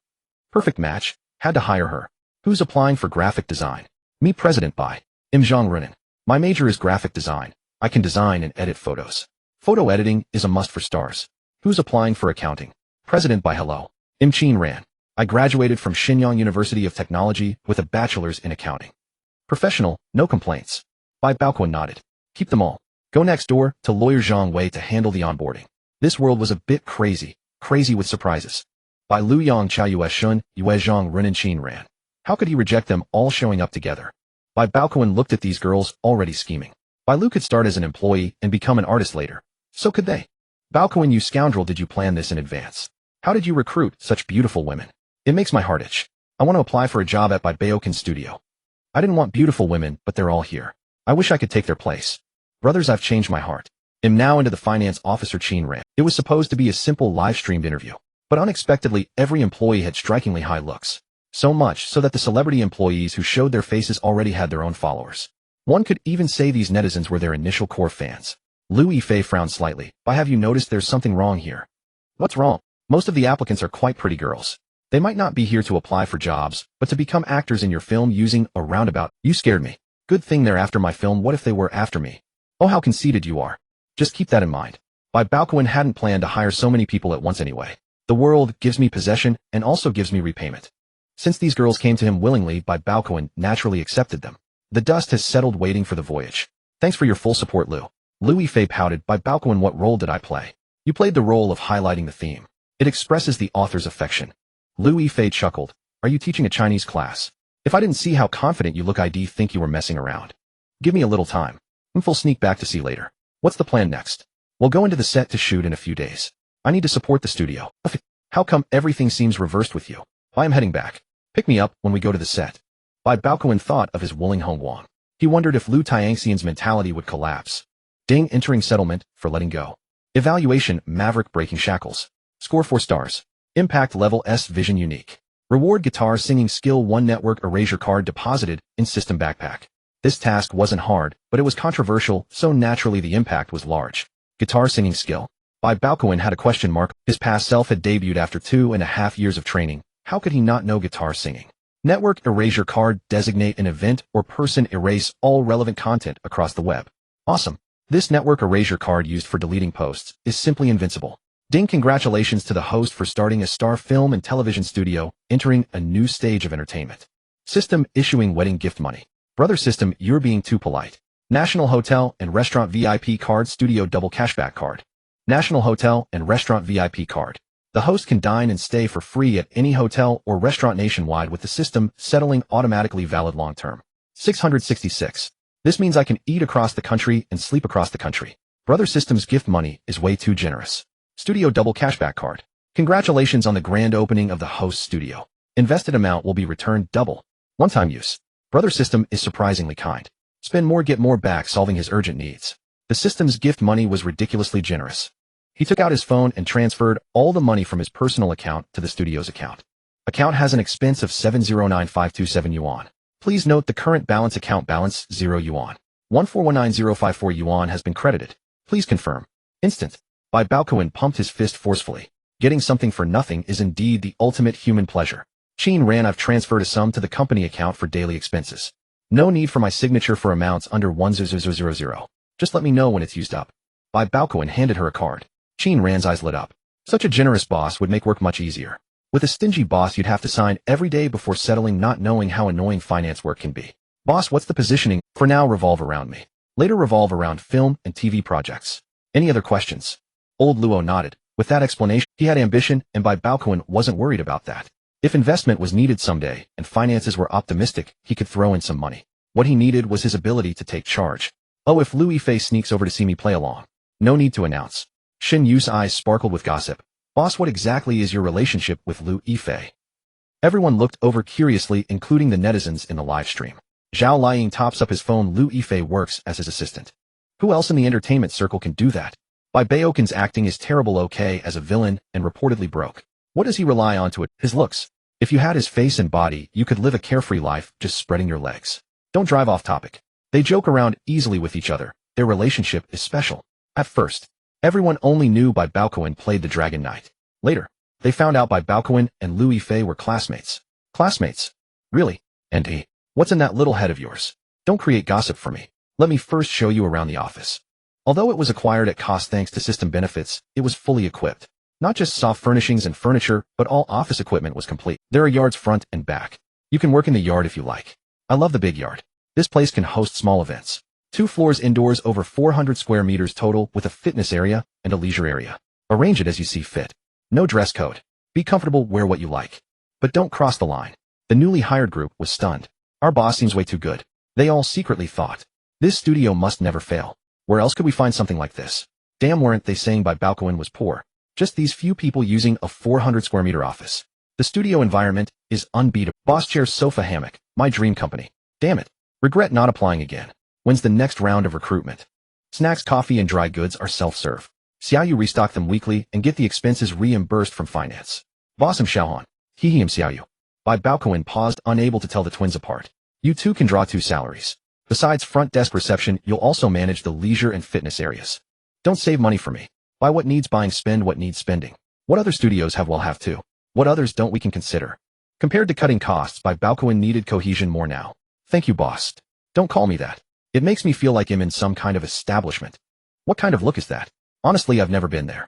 Perfect match. Had to hire her. Who's applying for graphic design? Me, President Bai. Runin. My major is graphic design. I can design and edit photos. Photo editing is a must for stars. Who's applying for accounting? President Bai. Hello. Chin Ran. I graduated from Shenyang University of Technology with a bachelor's in accounting. Professional, no complaints. Bai Baokun nodded. Keep them all. Go next door to lawyer Zhang Wei to handle the onboarding. This world was a bit crazy with surprises. By Lu Yang Chao Yue Shun, Yue Zhang Runin Chin Ran. How could he reject them all showing up together? Bai Baokun looked at these girls already scheming. Bai Lu could start as an employee and become an artist later. So could they. Baokun, you scoundrel, did you plan this in advance? How did you recruit such beautiful women? It makes my heart itch. I want to apply for a job at Bai Baokun studio. I didn't want beautiful women, but they're all here. I wish I could take their place. Brothers, I've changed my heart. I'm now into the finance officer Chin Ran. It was supposed to be a simple live-streamed interview, but unexpectedly every employee had strikingly high looks. So much so that the celebrity employees who showed their faces already had their own followers. One could even say these netizens were their initial core fans. Lu Yifei frowned slightly. Bai, have you noticed there's something wrong here? What's wrong? Most of the applicants are quite pretty girls. They might not be here to apply for jobs, but to become actors in your film using a roundabout. You scared me. Good thing they're after my film. What if they were after me? Oh, how conceited you are. Just keep that in mind. Bai Baokun hadn't planned to hire so many people at once anyway. The world gives me possession and also gives me repayment. Since these girls came to him willingly, Bai Baokun naturally accepted them. The dust has settled waiting for the voyage. Thanks for your full support, Lu. Lu Yifei pouted. Bai Baokun, what role did I play? You played the role of highlighting the theme. It expresses the author's affection. Lu Yifei chuckled. Are you teaching a Chinese class? If I didn't see how confident you look, I'd think you were messing around. Give me a little time. We'll sneak back to see later. What's the plan next? We'll go into the set to shoot in a few days. I need to support the studio. How come everything seems reversed with you? I am heading back. Pick me up when we go to the set. Bai Baokun thought of his Wuling Hongguang. He wondered if Lu Tiangxian's mentality would collapse. Ding, entering settlement for letting go. Evaluation, Maverick breaking shackles. Score 4 stars. Impact level S, vision unique. Reward, guitar singing skill 1, network erasure card deposited in system backpack. This task wasn't hard, but it was controversial, so naturally the impact was large. Guitar singing skill. Bai Baokun had a question mark. His past self had debuted after 2.5 years of training. How could he not know guitar singing? Network erasure card, designate an event or person, erase all relevant content across the web. Awesome. This network erasure card used for deleting posts is simply invincible. Ding, congratulations to the host for starting a star film and television studio, entering a new stage of entertainment. System, issuing wedding gift money. Brother system, you're being too polite. National Hotel and Restaurant VIP card, studio double cashback card. National Hotel and Restaurant VIP card. The host can dine and stay for free at any hotel or restaurant nationwide with the system settling automatically, valid long term. 666. This means I can eat across the country and sleep across the country. Brother system's gift money is way too generous. Studio double cashback card. Congratulations on the grand opening of the host studio. Invested amount will be returned double. One-time use. Brother system is surprisingly kind. Spend more, get more back, solving his urgent needs. The system's gift money was ridiculously generous. He took out his phone and transferred all the money from his personal account to the studio's account. Account has an expense of 709,527 yuan. Please note the current balance, account balance 0 yuan. 1419054 yuan has been credited. Please confirm. Instant. Bai Baokun pumped his fist forcefully. Getting something for nothing is indeed the ultimate human pleasure. Chin Ran, I've transferred a sum to the company account for daily expenses. No need for my signature for amounts under 10000. Just let me know when it's used up. Bai Baokun handed her a card. Chin Ran's eyes lit up. Such a generous boss would make work much easier. With a stingy boss, you'd have to sign every day before settling, not knowing how annoying finance work can be. Boss, what's the positioning? For now, revolve around me. Later, revolve around film and TV projects. Any other questions? Old Luo nodded. With that explanation, he had ambition, and Bai Baokun wasn't worried about that. If investment was needed someday, and finances were optimistic, he could throw in some money. What he needed was his ability to take charge. Oh, if Lu Yifei sneaks over to see me play along. No need to announce. Shin Yu's eyes sparkled with gossip. Boss, what exactly is your relationship with Lu Yifei? Everyone looked over curiously, including the netizens in the live stream. Zhao Liying tops up his phone. Lu Yifei works as his assistant. Who else in the entertainment circle can do that? Bai Baokun's acting is terrible, okay, as a villain, and reportedly broke. What does he rely on to it? His looks. If you had his face and body, you could live a carefree life, just spreading your legs. Don't drive off topic. They joke around easily with each other. Their relationship is special. At first, Everyone only knew Bai Baokun played the Dragon Knight. Later, they found out Bai Baokun and Louis Fei were classmates. Classmates? Really? And he? What's in that little head of yours? Don't create gossip for me. Let me first show you around the office. Although it was acquired at cost thanks to system benefits, it was fully equipped. Not just soft furnishings and furniture, but all office equipment was complete. There are yards front and back. You can work in the yard if you like. I love the big yard. This place can host small events. 2 floors indoors, over 400 square meters total, with a fitness area and a leisure area. Arrange it as you see fit. No dress code. Be comfortable, wear what you like. But don't cross the line. The newly hired group was stunned. Our boss seems way too good. They all secretly thought, this studio must never fail. Where else could we find something like this? Damn, weren't they saying Bai Baokun was poor? Just these few people using a 400 square meter office. The studio environment is unbeatable. Boss chair, sofa, hammock. My dream company. Damn it. Regret not applying again. When's the next round of recruitment? Snacks, coffee, and dry goods are self-serve. Xiaoyu restock them weekly and get the expenses reimbursed from finance. Boss him Xiaohan. He him Xiaoyu. Bai Baokun paused, unable to tell the twins apart. You two can draw 2 salaries. Besides front desk reception, you'll also manage the leisure and fitness areas. Don't save money for me. Buy what needs buying, spend what needs spending. What other studios have, we'll have too. What others don't, we can consider. Compared to cutting costs, Bai Baokun needed cohesion more now. Thank you, boss. Don't call me that. It makes me feel like I'm in some kind of establishment. What kind of look is that? Honestly, I've never been there.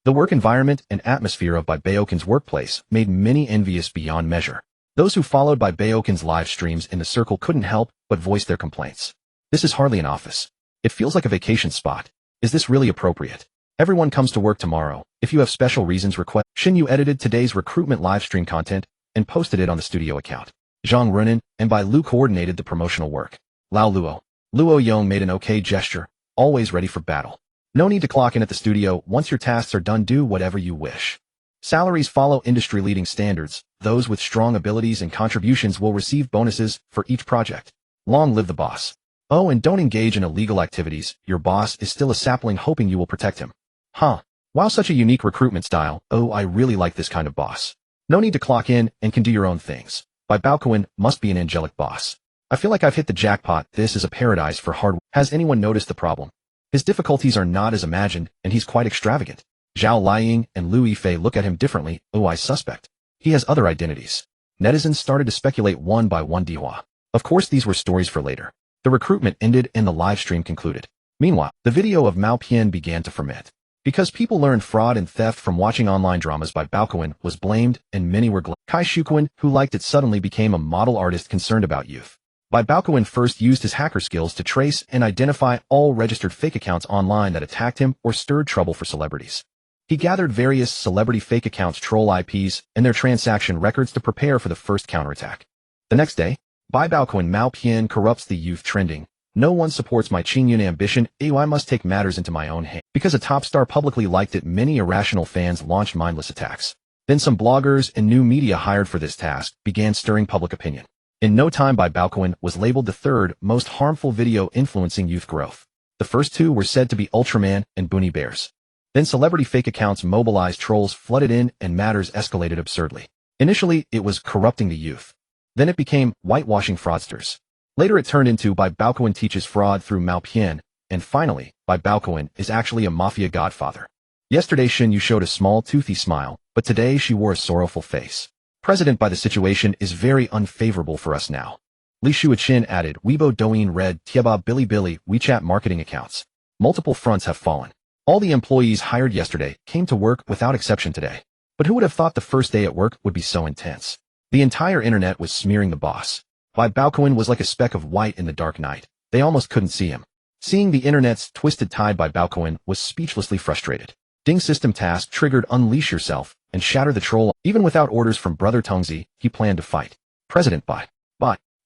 The work environment and atmosphere of Bai Baokun's workplace made many envious beyond measure. Those who followed Bai Baokun's live streams in the circle couldn't help but voice their complaints. This is hardly an office. It feels like a vacation spot. Is this really appropriate? Everyone comes to work tomorrow. If you have special reasons, request. Yu edited today's recruitment live stream content and posted it on the studio account. Zhang Runan and Bai Lu coordinated the promotional work. Lao Luo Yong made an okay gesture, always ready for battle. No need to clock in at the studio. Once your tasks are done, do whatever you wish. Salaries follow industry-leading standards. Those with strong abilities and contributions will receive bonuses for each project. Long live the boss. Oh, and don't engage in illegal activities. Your boss is still a sapling, hoping you will protect him. Huh. Wow, such a unique recruitment style. Oh, I really like this kind of boss. No need to clock in and can do your own things. Bai Baokun must be an angelic boss. I feel like I've hit the jackpot. This is a paradise for hard work. Has anyone noticed the problem? His difficulties are not as imagined, and he's quite extravagant. Zhao Liying and Louis Fei look at him differently. Oh, I suspect. He has other identities. Netizens started to speculate one by one. Dihua. Of course, these were stories for later. The recruitment ended and the live stream concluded. Meanwhile, the video of Mao Pian began to ferment. Because people learned fraud and theft from watching online dramas, Bai Baokun was blamed, and many were glad. Kai Shuquan, who liked it, suddenly became a model artist concerned about youth. Bai Baokun first used his hacker skills to trace and identify all registered fake accounts online that attacked him or stirred trouble for celebrities. He gathered various celebrity fake accounts, troll IPs, and their transaction records to prepare for the first counterattack. The next day, Bai Baokun Mao Pian corrupts the youth trending. No one supports my Qingyun ambition. I must take matters into my own hands. Because a top star publicly liked it, many irrational fans launched mindless attacks. Then some bloggers and new media hired for this task began stirring public opinion. In no time, Bai Baokun was labeled the 3rd most harmful video influencing youth growth. The first 2 were said to be Ultraman and Boonie Bears. Then celebrity fake accounts mobilized, trolls flooded in, and matters escalated absurdly. Initially, it was corrupting the youth. Then it became whitewashing fraudsters. Later it turned into Bai Baokun teaches fraud through Mao Pian, and finally, Bai Baokun is actually a mafia godfather. Yesterday Yu showed a small toothy smile, but today she wore a sorrowful face. President, by the situation is very unfavorable for us now. Li Shuichin added, Weibo, Douyin, Red, Tieba, Bilibili, WeChat marketing accounts. Multiple fronts have fallen. All the employees hired yesterday came to work without exception today. But who would have thought the first day at work would be so intense? The entire internet was smearing the boss. Bai Baokun was like a speck of white in the dark night. They almost couldn't see him. Seeing the internet's twisted tide, Bai Baokun was speechlessly frustrated. Ding system task triggered unleash yourself and shatter the troll. Even without orders from Brother Tongzi, he planned to fight. President Bai.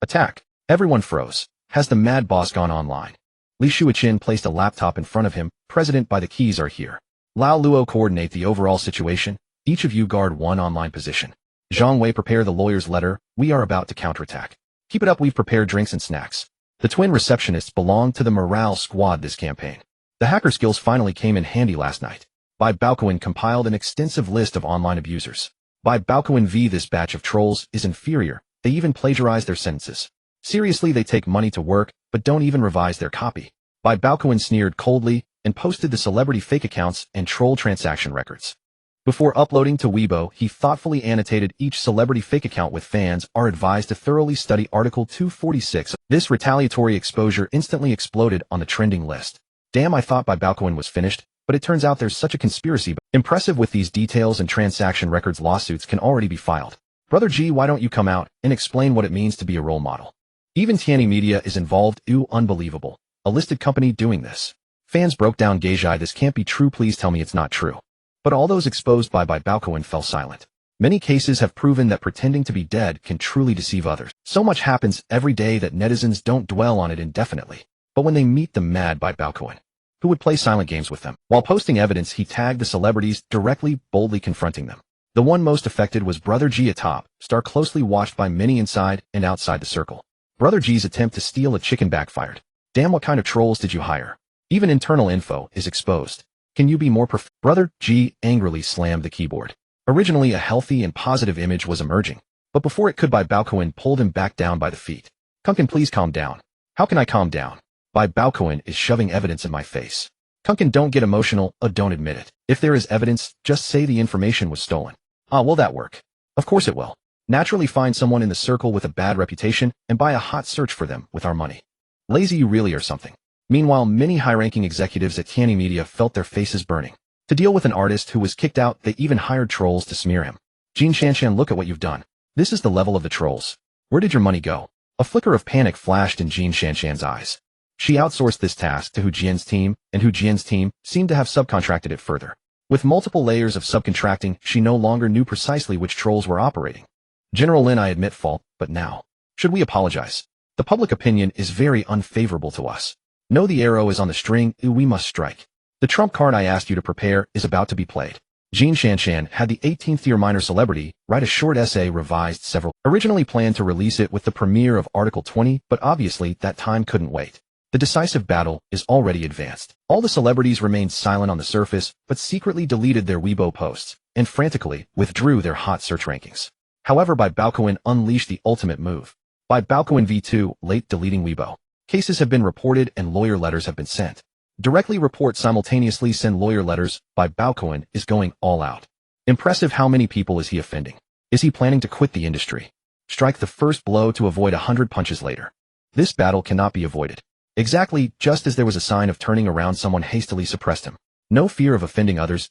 Attack. Everyone froze. Has the mad boss gone online? Li Shuichin placed a laptop in front of him. President Bai, the keys are here. Lao Luo, coordinate the overall situation. Each of you guard one online position. Zhang Wei, prepare the lawyer's letter. We are about to counterattack. Keep it up, we've prepared drinks and snacks. The twin receptionists belong to the morale squad this campaign. The hacker skills finally came in handy last night. Bai Baokun compiled an extensive list of online abusers. Bai Baokun v. This batch of trolls is inferior. They even plagiarize their sentences. Seriously, they take money to work, but don't even revise their copy. Bai Baokun sneered coldly and posted the celebrity fake accounts and troll transaction records. Before uploading to Weibo, he thoughtfully annotated each celebrity fake account with fans are advised to thoroughly study Article 246. This retaliatory exposure instantly exploded on the trending list. Damn, I thought Bai Baokun was finished, but it turns out there's such a conspiracy. Impressive. With these details and transaction records, lawsuits can already be filed. Brother G, why don't you come out and explain what it means to be a role model? Even Tianyi Media is involved. Ooh, unbelievable. A listed company doing this. Fans broke down. Geijai, this can't be true. Please tell me it's not true. But all those exposed by Bai Baokun fell silent. Many cases have proven that pretending to be dead can truly deceive others. So much happens every day that netizens don't dwell on it indefinitely. But when they meet the mad Bai Baokun, who would play silent games with them. While posting evidence, he tagged the celebrities directly, boldly confronting them. The one most affected was Brother G, a top star closely watched by many inside and outside the circle. Brother G's attempt to steal a chicken backfired. Damn, what kind of trolls did you hire? Even internal info is exposed. Can you be more Brother G angrily slammed the keyboard. Originally a healthy and positive image was emerging, but before it could, Bai Baokun pulled him back down by the feet. Kunkin, please calm down. How can I calm down? Bai Baokun is shoving evidence in my face. Kunkin, don't get emotional, don't admit it. If there is evidence, just say the information was stolen. Ah, will that work? Of course it will. Naturally find someone in the circle with a bad reputation and buy a hot search for them with our money. Lazy you really are something. Meanwhile, many high-ranking executives at Tianyi Media felt their faces burning. To deal with an artist who was kicked out, they even hired trolls to smear him. Jin Shanshan, look at what you've done. This is the level of the trolls. Where did your money go? A flicker of panic flashed in Jin Shanshan's eyes. She outsourced this task to Hu Jian's team, and Hu Jian's team seemed to have subcontracted it further. With multiple layers of subcontracting, she no longer knew precisely which trolls were operating. General Lin, I admit fault, but now, should we apologize? The public opinion is very unfavorable to us. No, the arrow is on the string, we must strike. The trump card I asked you to prepare is about to be played. Jin Shanshan had the 18th-year minor celebrity write a short essay revised several. Originally planned to release it with the premiere of Article 20, but obviously that time couldn't wait. The decisive battle is already advanced. All the celebrities remained silent on the surface, but secretly deleted their Weibo posts and frantically withdrew their hot search rankings. However, Bai Baokun unleashed the ultimate move. Bai Baokun v2, late deleting Weibo. Cases have been reported and lawyer letters have been sent. Directly report, simultaneously send lawyer letters. Bai Baokun is going all out. Impressive. How many people is he offending? Is he planning to quit the industry? Strike the first blow to avoid 100 punches later. This battle cannot be avoided. Exactly, just as there was a sign of turning around, someone hastily suppressed him. No fear of offending others,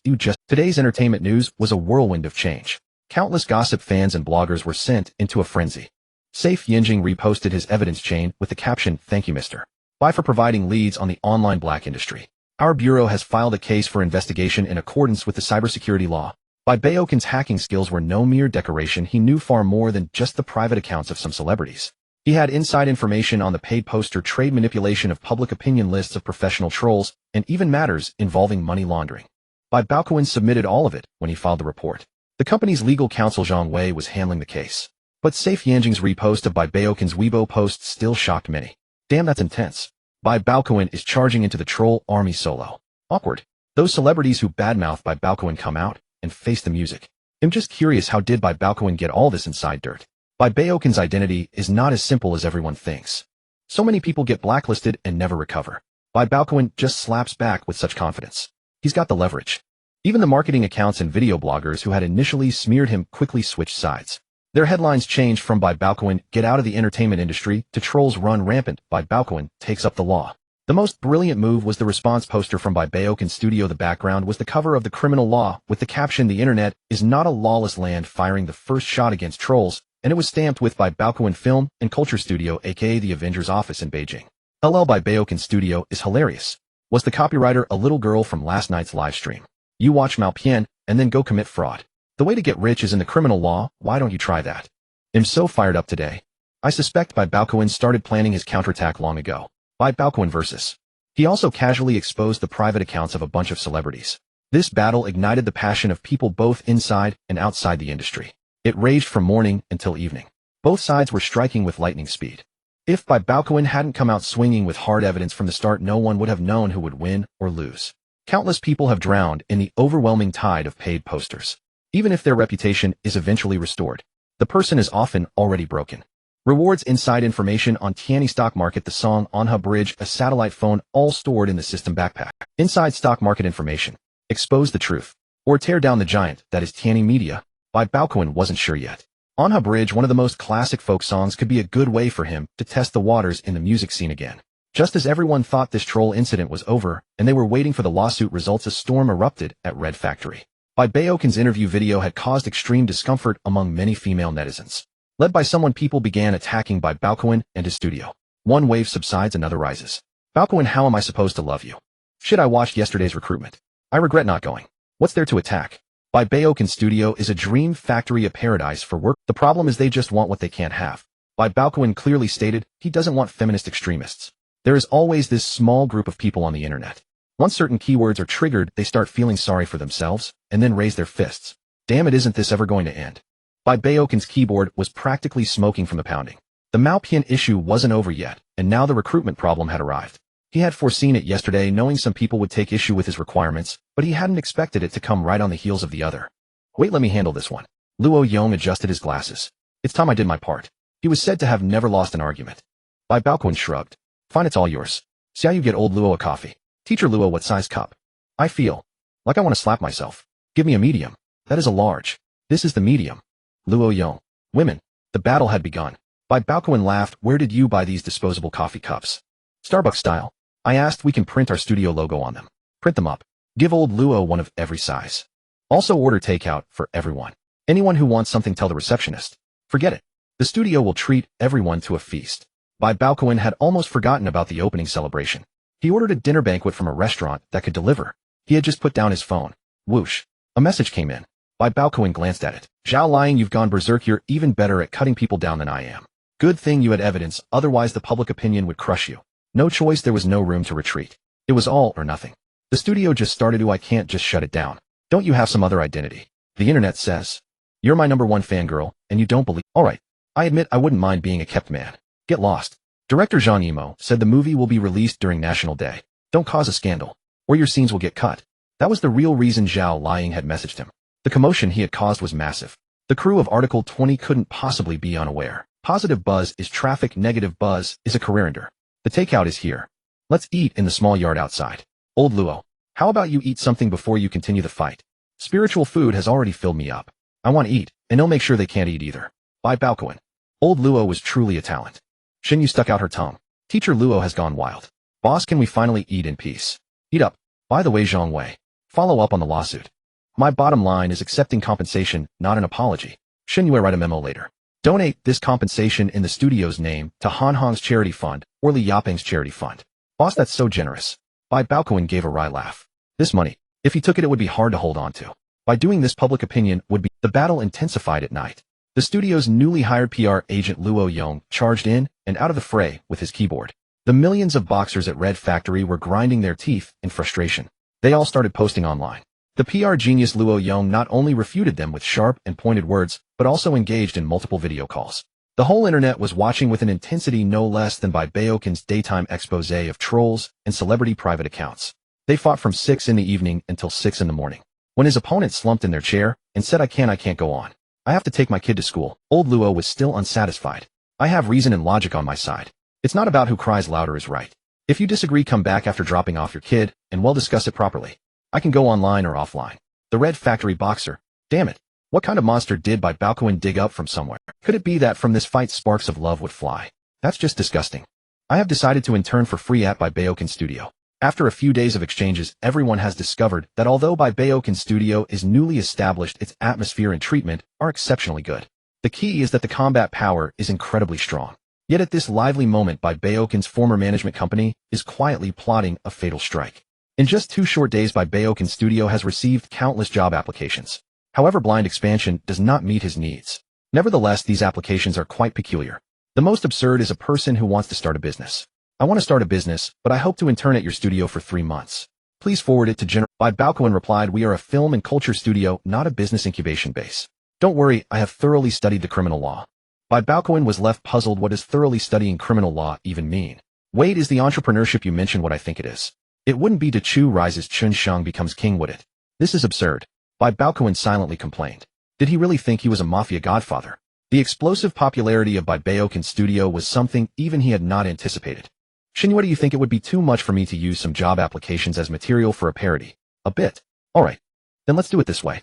Today's entertainment news was a whirlwind of change. Countless gossip fans and bloggers were sent into a frenzy. Safe Yinjing reposted his evidence chain with the caption, "Thank you, Mr. Bai, for providing leads on the online black industry. Our bureau has filed a case for investigation in accordance with the cybersecurity law." Bai Baokun's hacking skills were no mere decoration. He knew far more than just the private accounts of some celebrities. He had inside information on the paid poster trade, manipulation of public opinion, lists of professional trolls, and even matters involving money laundering. Bai Baokun submitted all of it when he filed the report. The company's legal counsel Zhang Wei was handling the case. But Safe Yanjing's repost of Bai Baokun's Weibo post still shocked many. Damn, that's intense. Bai Baokun is charging into the troll army solo. Awkward. Those celebrities who badmouth Bai Baokun come out and face the music. I'm just curious, how did Bai Baokun get all this inside dirt? Bai Baokun's identity is not as simple as everyone thinks. So many people get blacklisted and never recover. Bai Baokun just slaps back with such confidence. He's got the leverage. Even the marketing accounts and video bloggers who had initially smeared him quickly switched sides. Their headlines changed from Bai Baokun, get out of the entertainment industry, to trolls run rampant, Bai Baokun takes up the law. The most brilliant move was the response poster from Bai Baokun's studio. The background was the cover of the criminal law with the caption, "The internet is not a lawless land, firing the first shot against trolls," and it was stamped with Bai Baokun Film and Culture Studio, aka the Avengers office in Beijing. LL Bai Baokun Studio is hilarious. Was the copywriter a little girl from last night's live stream? You watch Mao Pian and then go commit fraud. The way to get rich is in the criminal law. Why don't you try that? I'm so fired up today. I suspect Bai Baokun started planning his counterattack long ago. Bai Baokun versus. He also casually exposed the private accounts of a bunch of celebrities. This battle ignited the passion of people both inside and outside the industry. It raged from morning until evening. Both sides were striking with lightning speed. If Bai Baokun hadn't come out swinging with hard evidence from the start, no one would have known who would win or lose. Countless people have drowned in the overwhelming tide of paid posters. Even if their reputation is eventually restored, the person is often already broken. Rewards inside information on Tianyi stock market, the song Anha Bridge, a satellite phone, all stored in the system backpack. Inside stock market information. Expose the truth. Or tear down the giant, that is Tianyi Media. Bai Baokun wasn't sure yet. Anha Bridge, one of the most classic folk songs, could be a good way for him to test the waters in the music scene again. Just as everyone thought this troll incident was over, and they were waiting for the lawsuit results, a storm erupted at Red Factory. Bai Baokun's interview video had caused extreme discomfort among many female netizens. Led by someone, people began attacking Bai Baokun and his studio. One wave subsides, another rises. Baokun, how am I supposed to love you? Shit, I watched yesterday's recruitment. I regret not going. What's there to attack? Bai Baokun's studio is a dream factory, a paradise for work. The problem is they just want what they can't have. Bai Baokun clearly stated he doesn't want feminist extremists. There is always this small group of people on the internet. Once certain keywords are triggered, they start feeling sorry for themselves, and then raise their fists. Damn it, isn't this ever going to end? Bai Baokun's keyboard was practically smoking from the pounding. The Maopian issue wasn't over yet, and now the recruitment problem had arrived. He had foreseen it yesterday, knowing some people would take issue with his requirements, but he hadn't expected it to come right on the heels of the other. Wait, let me handle this one. Luo Yong adjusted his glasses. It's time I did my part. He was said to have never lost an argument. Bai Baokun shrugged. Fine, it's all yours. See how you get old Luo a coffee. Teacher Luo, what size cup? I feel like I want to slap myself. Give me a medium. That is a large. This is the medium. Luo Yong. Women. The battle had begun. Bai Baokun laughed. Where did you buy these disposable coffee cups? Starbucks style. I asked. We can print our studio logo on them. Print them up. Give old Luo one of every size. Also order takeout for everyone. Anyone who wants something, tell the receptionist. Forget it. The studio will treat everyone to a feast. Bai Baokun had almost forgotten about the opening celebration. He ordered a dinner banquet from a restaurant that could deliver. He had just put down his phone. Whoosh. A message came in. Bai Baokun glanced at it. Zhao Liying, you've gone berserk. You're even better at cutting people down than I am. Good thing you had evidence, otherwise the public opinion would crush you. No choice, there was no room to retreat. It was all or nothing. The studio just started. I can't just shut it down. Don't you have some other identity? The internet says. You're my #1 fangirl, and you don't believe. Alright. I admit I wouldn't mind being a kept man. Get lost. Director Zhang Yimou said the movie will be released during National Day. Don't cause a scandal, or your scenes will get cut. That was the real reason Zhao Liying had messaged him. The commotion he had caused was massive. The crew of Article 20 couldn't possibly be unaware. Positive buzz is traffic, negative buzz is a career ender. The takeout is here. Let's eat in the small yard outside. Old Luo, how about you eat something before you continue the fight? Spiritual food has already filled me up. I want to eat, and they'll make sure they can't eat either. Bai Baokun. Old Luo was truly a talent. Shin Yu stuck out her tongue. Teacher Luo has gone wild. Boss, can we finally eat in peace? Eat up. By the way, Zhang Wei. Follow up on the lawsuit. My bottom line is accepting compensation, not an apology. Shin Yu, write a memo later. Donate this compensation in the studio's name to Han Hong's charity fund or Li Yaping's charity fund. Boss, that's so generous. Bai Baokun gave a wry laugh. This money, if he took it, it would be hard to hold on to. By doing this, public opinion would be. The battle intensified at night. The studio's newly hired PR agent Luo Yong charged in and out of the fray with his keyboard. The millions of boxers at Red Factory were grinding their teeth in frustration. They all started posting online. The PR genius Luo Yong not only refuted them with sharp and pointed words, but also engaged in multiple video calls. The whole internet was watching with an intensity no less than Bai Baokun's daytime expose of trolls and celebrity private accounts. They fought from 6 in the evening until 6 in the morning. When his opponent slumped in their chair and said, I can't go on. I have to take my kid to school. Old Luo was still unsatisfied. I have reason and logic on my side. It's not about who cries louder is right. If you disagree, come back after dropping off your kid, and we'll discuss it properly. I can go online or offline. The Red Factory boxer. Damn it. What kind of monster did Bai Baokun dig up from somewhere? Could it be that from this fight sparks of love would fly? That's just disgusting. I have decided to intern for free at Bai Baokun Studio. After a few days of exchanges, everyone has discovered that although Bai Baokun Studio is newly established, its atmosphere and treatment are exceptionally good. The key is that the combat power is incredibly strong. Yet at this lively moment, Bai Baokun's former management company is quietly plotting a fatal strike. In just 2 short days, Bai Baokun Studio has received countless job applications. However, blind expansion does not meet his needs. Nevertheless, these applications are quite peculiar. The most absurd is a person who wants to start a business. I want to start a business, but I hope to intern at your studio for 3 months. Please forward it to General. Bai Baokun replied, we are a film and culture studio, not a business incubation base. Don't worry, I have thoroughly studied the criminal law. Bai Baokun was left puzzled. What does thoroughly studying criminal law even mean? Wait, is the entrepreneurship you mentioned what I think it is? It wouldn't be to Chu rises Chun Shang becomes king, would it? This is absurd. Bai Baokun silently complained. Did he really think he was a mafia godfather? The explosive popularity of Bai Baokun's studio was something even he had not anticipated. Shinyu, do you think it would be too much for me to use some job applications as material for a parody? A bit. Alright. Then let's do it this way.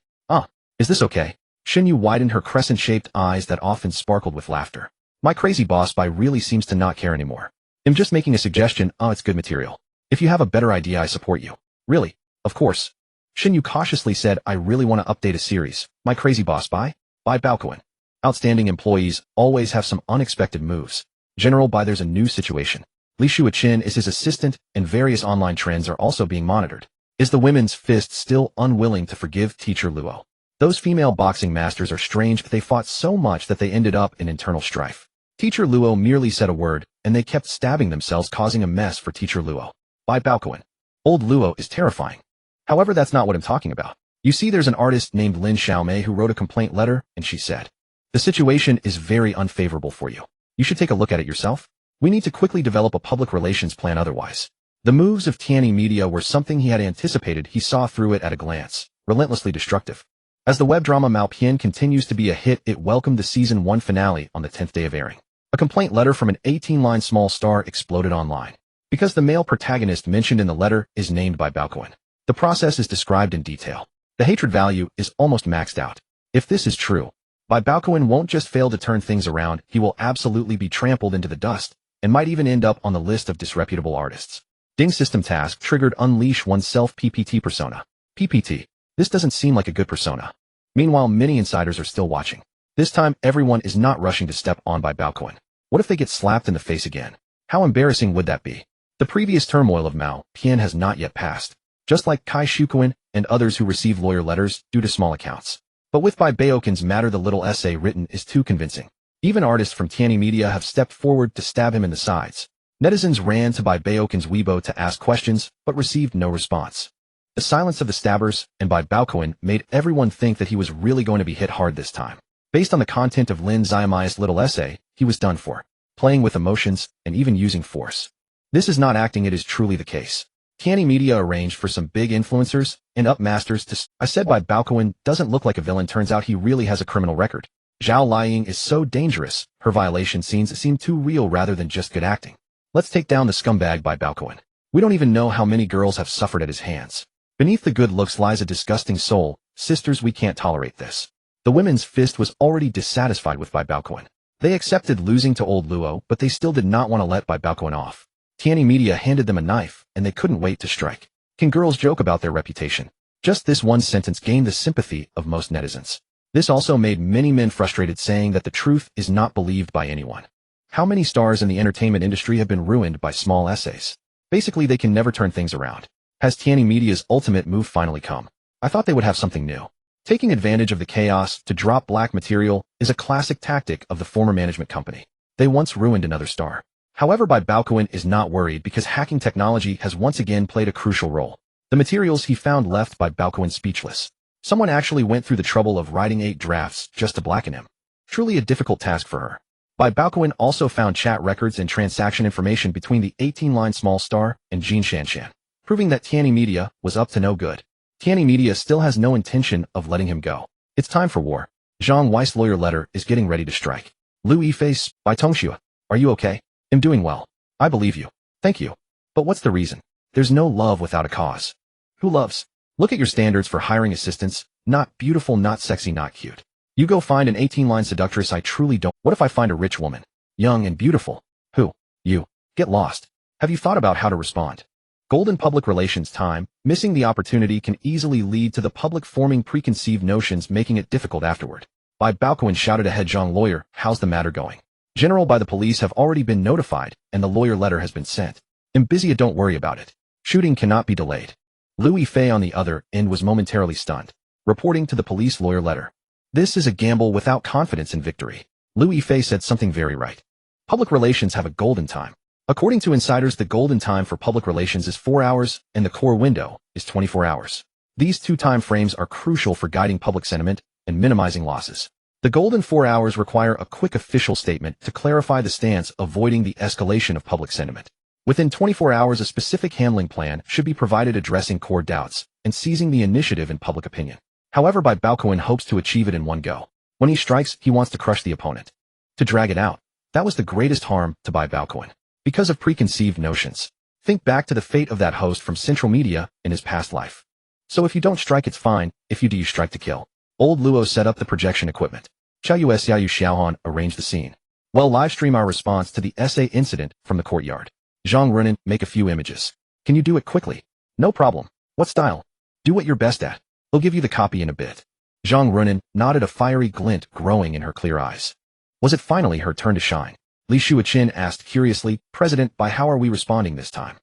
Is this okay? Shinyu widened her crescent-shaped eyes that often sparkled with laughter. My crazy boss Bai really seems to not care anymore. I'm just making a suggestion. It's good material. If you have a better idea, I support you. Really? Of course. Shinyu cautiously said, I really want to update a series. My crazy boss Bai Baokun. Outstanding employees always have some unexpected moves. General Bai, there's a new situation. Li Shuichin is his assistant, and various online trends are also being monitored. Is the women's fist still unwilling to forgive Teacher Luo? Those female boxing masters are strange. They fought so much that they ended up in internal strife. Teacher Luo merely said a word, and they kept stabbing themselves, causing a mess for Teacher Luo. Bai Baokun. Old Luo is terrifying. However, that's not what I'm talking about. You see, there's an artist named Lin Xiaomei who wrote a complaint letter, and she said, the situation is very unfavorable for you. You should take a look at it yourself. We need to quickly develop a public relations plan otherwise. The moves of Tianyi Media were something he had anticipated. He saw through it at a glance. Relentlessly destructive. As the web drama Mao Pian continues to be a hit, it welcomed the season 1 finale on the 10th day of airing. A complaint letter from an 18-line small star exploded online. Because the male protagonist mentioned in the letter is named Bai Baokun. The process is described in detail. The hatred value is almost maxed out. If this is true, Bai Baokun won't just fail to turn things around, he will absolutely be trampled into the dust, and might even end up on the list of disreputable artists. Ding system task triggered, unleash oneself PPT persona. PPT. This doesn't seem like a good persona. Meanwhile, many insiders are still watching. This time, everyone is not rushing to step on Bai Baokun. What if they get slapped in the face again? How embarrassing would that be? The previous turmoil of Mao Pian has not yet passed, just like Kai Shukuin and others who receive lawyer letters due to small accounts. But with Bai Baokun's matter, the little essay written is too convincing. Even artists from Tianyi Media have stepped forward to stab him in the sides. Netizens ran to Bai Baokun's Weibo to ask questions, but received no response. The silence of the stabbers and Bai Baokun made everyone think that he was really going to be hit hard this time. Based on the content of Lin Xiaomei's little essay, he was done for, playing with emotions and even using force. This is not acting, it is truly the case. Tianyi Media arranged for some big influencers and upmasters to I said Bai Baokun doesn't look like a villain, turns out he really has a criminal record. Zhao Liying is so dangerous, her violation scenes seem too real rather than just good acting. Let's take down the scumbag Bai Baokun. We don't even know how many girls have suffered at his hands. Beneath the good looks lies a disgusting soul. Sisters, we can't tolerate this. The women's fist was already dissatisfied with Bai Baokun. They accepted losing to old Luo, but they still did not want to let Bai Baokun off. Tianyi Media handed them a knife, and they couldn't wait to strike. Can girls joke about their reputation? Just this one sentence gained the sympathy of most netizens. This also made many men frustrated, saying that the truth is not believed by anyone. How many stars in the entertainment industry have been ruined by small essays? Basically, they can never turn things around. Has Tianyi Media's ultimate move finally come? I thought they would have something new. Taking advantage of the chaos to drop black material is a classic tactic of the former management company. They once ruined another star. However, Bai Baokun is not worried because hacking technology has once again played a crucial role. The materials he found left Bai Baokun speechless. Someone actually went through the trouble of writing 8 drafts just to blacken him. Truly a difficult task for her. Bai Baokun also found chat records and transaction information between the 18-line small star and Jin Shanshan, proving that Tianyi Media was up to no good. Tianyi Media still has no intention of letting him go. It's time for war. Zhang Wei's lawyer letter is getting ready to strike. Lu Yifei, Bai Tongxue, are you okay? I'm doing well. I believe you. Thank you. But what's the reason? There's no love without a cause. Who loves? Look at your standards for hiring assistants. Not beautiful, not sexy, not cute. You go find an 18-line seductress. I truly don't. What if I find a rich woman? Young and beautiful. Who? You. Get lost. Have you thought about how to respond? Golden public relations time. Missing the opportunity can easily lead to the public forming preconceived notions, making it difficult afterward. Bai Baokun shouted ahead. Zhang lawyer, how's the matter going? General, by the police have already been notified, and the lawyer letter has been sent. I'm busy, don't worry about it. Shooting cannot be delayed. Lu Yifei on the other end was momentarily stunned, reporting to the police lawyer letter. This is a gamble without confidence in victory. Lu Yifei said something very right. Public relations have a golden time. According to insiders, the golden time for public relations is 4 hours, and the core window is 24 hours. These two time frames are crucial for guiding public sentiment and minimizing losses. The golden 4 hours require a quick official statement to clarify the stance, avoiding the escalation of public sentiment. Within 24 hours, a specific handling plan should be provided addressing core doubts and seizing the initiative in public opinion. However, Bai Baokun hopes to achieve it in one go. When he strikes, he wants to crush the opponent. To drag it out. That was the greatest harm to Bai Baokun. Because of preconceived notions. Think back to the fate of that host from Central Media in his past life. So if you don't strike, it's fine. If you do, you strike to kill. Old Luo set up the projection equipment. Xiaoyu Xiaohan arranged the scene. Well, livestream our response to the SA incident from the courtyard. Zhang Runan, make a few images. Can you do it quickly? No problem. What style? Do what you're best at. We'll give you the copy in a bit. Zhang Runan nodded, a fiery glint growing in her clear eyes. Was it finally her turn to shine? Li Shuaqin asked curiously, President, by how are we responding this time?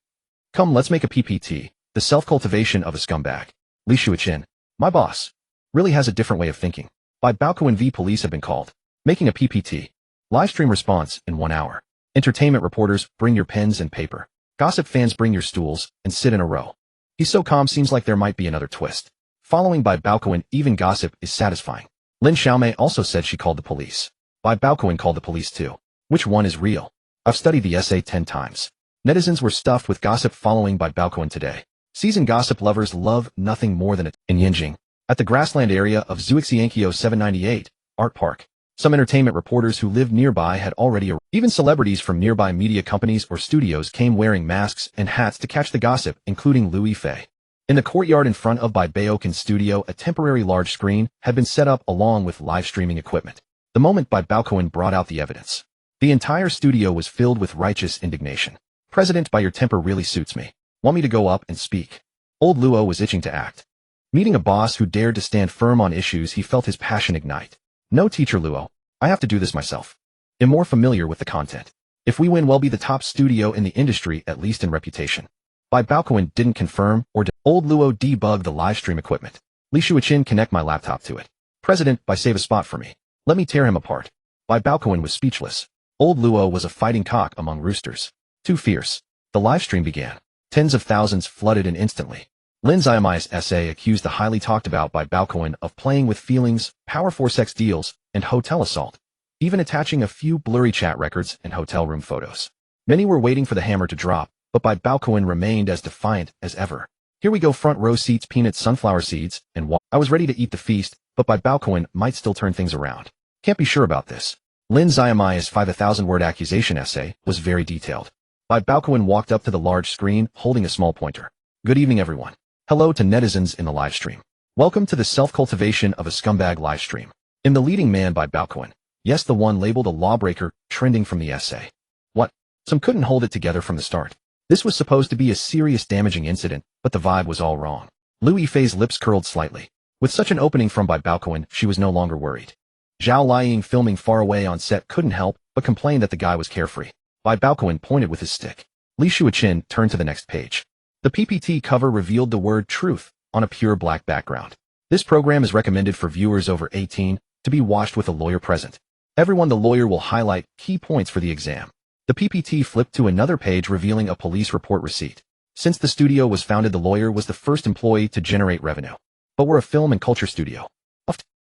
Come, let's make a PPT, the self-cultivation of a scumbag. Li Shuaqin, my boss, really has a different way of thinking. Bai Baokun v police have been called. Making a PPT. Livestream response in 1 hour. Entertainment reporters, bring your pens and paper. Gossip fans, bring your stools and sit in a row. He's so calm, seems like there might be another twist. Following Bai Baokun, even gossip is satisfying. Lin Xiaomei also said she called the police. Bai Baokun called the police too. Which one is real? I've studied the essay 10 times. Netizens were stuffed with gossip following Bai Baokun today. Seasoned gossip lovers love nothing more than it. In Yinjing, at the grassland area of Zuixiankyo 798, Art Park, some entertainment reporters who lived nearby had already arrived. Even celebrities from nearby media companies or studios came wearing masks and hats to catch the gossip, including Liu Yifei. In the courtyard in front of Bai Baokun's studio, a temporary large screen had been set up along with live streaming equipment. The moment Bai Baokun brought out the evidence, the entire studio was filled with righteous indignation. President, your temper really suits me. Want me to go up and speak? Old Luo was itching to act. Meeting a boss who dared to stand firm on issues, he felt his passion ignite. No, Teacher Luo, I have to do this myself. I'm more familiar with the content. If we win, we'll be the top studio in the industry, at least in reputation. Bai Baokun didn't confirm or Old Luo debugged the live stream equipment. Li Shuaqin, connect my laptop to it. President, save a spot for me. Let me tear him apart. Bai Baokun was speechless. Old Luo was a fighting cock among roosters. Too fierce. The live stream began. Tens of thousands flooded in instantly. Lin Xiaomei's essay accused the highly talked about Bai Baokun of playing with feelings, power for sex deals, and hotel assault, even attaching a few blurry chat records and hotel room photos. Many were waiting for the hammer to drop, but Bai Baokun remained as defiant as ever. Here we go, front row seats, peanuts, sunflower seeds, and I was ready to eat the feast, but Bai Baokun might still turn things around. Can't be sure about this. Lin Xiaomei's 5,000-word accusation essay was very detailed. Bai Baokun walked up to the large screen, holding a small pointer. Good evening, everyone. Hello to netizens in the live stream. Welcome to the self-cultivation of a scumbag live stream. I'm the leading man, Bai Baokun. Yes, the one labeled a lawbreaker, trending from the essay. What? Some couldn't hold it together from the start. This was supposed to be a serious, damaging incident, but the vibe was all wrong. Liu Yifei's lips curled slightly. With such an opening from Bai Baokun, she was no longer worried. Zhao Liying, filming far away on set, couldn't help but complain that the guy was carefree. Bai Baokun pointed with his stick. Li Shuaqin turned to the next page. The PPT cover revealed the word truth on a pure black background. This program is recommended for viewers over 18 to be watched with a lawyer present. Everyone, the lawyer will highlight key points for the exam. The PPT flipped to another page revealing a police report receipt. Since the studio was founded, the lawyer was the first employee to generate revenue. But we're a film and culture studio.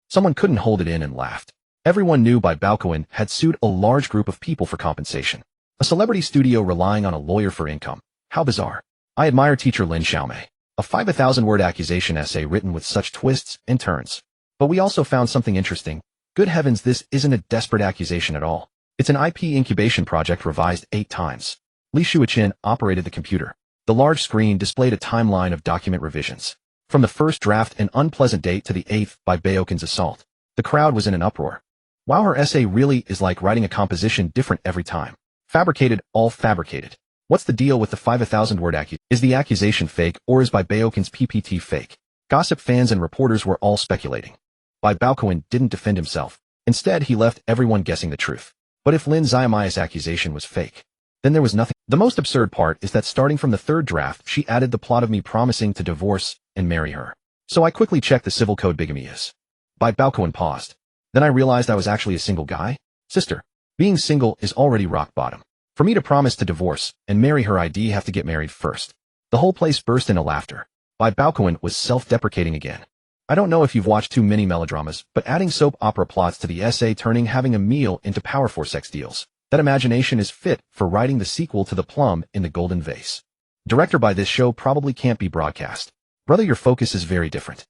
Someone couldn't hold it in and laughed. Everyone knew Bai Baokun had sued a large group of people for compensation. A celebrity studio relying on a lawyer for income. How bizarre. I admire teacher Lin Xiaomei. A 5,000-word accusation essay written with such twists and turns. But we also found something interesting. Good heavens, this isn't a desperate accusation at all. It's an IP incubation project revised 8 times. Li Shuaqin operated the computer. The large screen displayed a timeline of document revisions. From the first draft, an unpleasant date, to the 8th, Bai Baokun's assault. The crowd was in an uproar. Wow, her essay really is like writing a composition, different every time. Fabricated, all fabricated. What's the deal with the 5,000-word accusation? Is the accusation fake, or is Bai Baokun's PPT fake? Gossip fans and reporters were all speculating. Bai Baokun didn't defend himself. Instead, he left everyone guessing the truth. But if Lin Xiaomei's accusation was fake, then there was nothing. The most absurd part is that starting from the 3rd draft, she added the plot of me promising to divorce and marry her. So I quickly checked the civil code. Bigamy is. Bai Baokun paused. Then I realized I was actually a single guy. Sister, being single is already rock bottom. For me to promise to divorce and marry her, I'd have to get married first. The whole place burst into laughter. Bai Baokun was self-deprecating again. I don't know if you've watched too many melodramas, but adding soap opera plots to the essay, turning having a meal into power for sex deals. That imagination is fit for writing the sequel to The Plum in the Golden Vase. Director, by this show probably can't be broadcast. Brother, your focus is very different.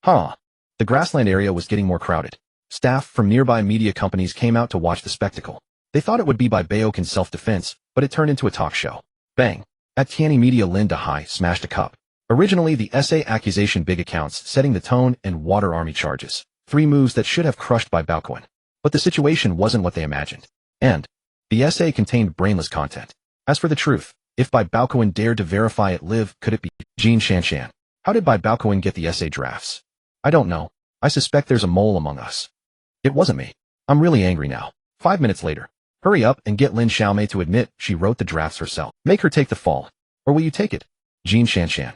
The grassland area was getting more crowded. Staff from nearby media companies came out to watch the spectacle. They thought it would be Bai Baokun's self-defense, but it turned into a talk show. Bang! At Tianyi Media, Lin Dahai smashed a cup. Originally the essay accusation, big accounts setting the tone, and water army charges. 3 moves that should have crushed Bai Baokun. But the situation wasn't what they imagined. And the essay contained brainless content. As for the truth, if Bai Baokun dared to verify it live, could it be Jin Shanshan? How did Bai Baokun get the essay drafts? I don't know. I suspect there's a mole among us. It wasn't me. I'm really angry now. 5 minutes later. Hurry up and get Lin Xiaomei to admit she wrote the drafts herself. Make her take the fall. Or will you take it? Jin Shanshan.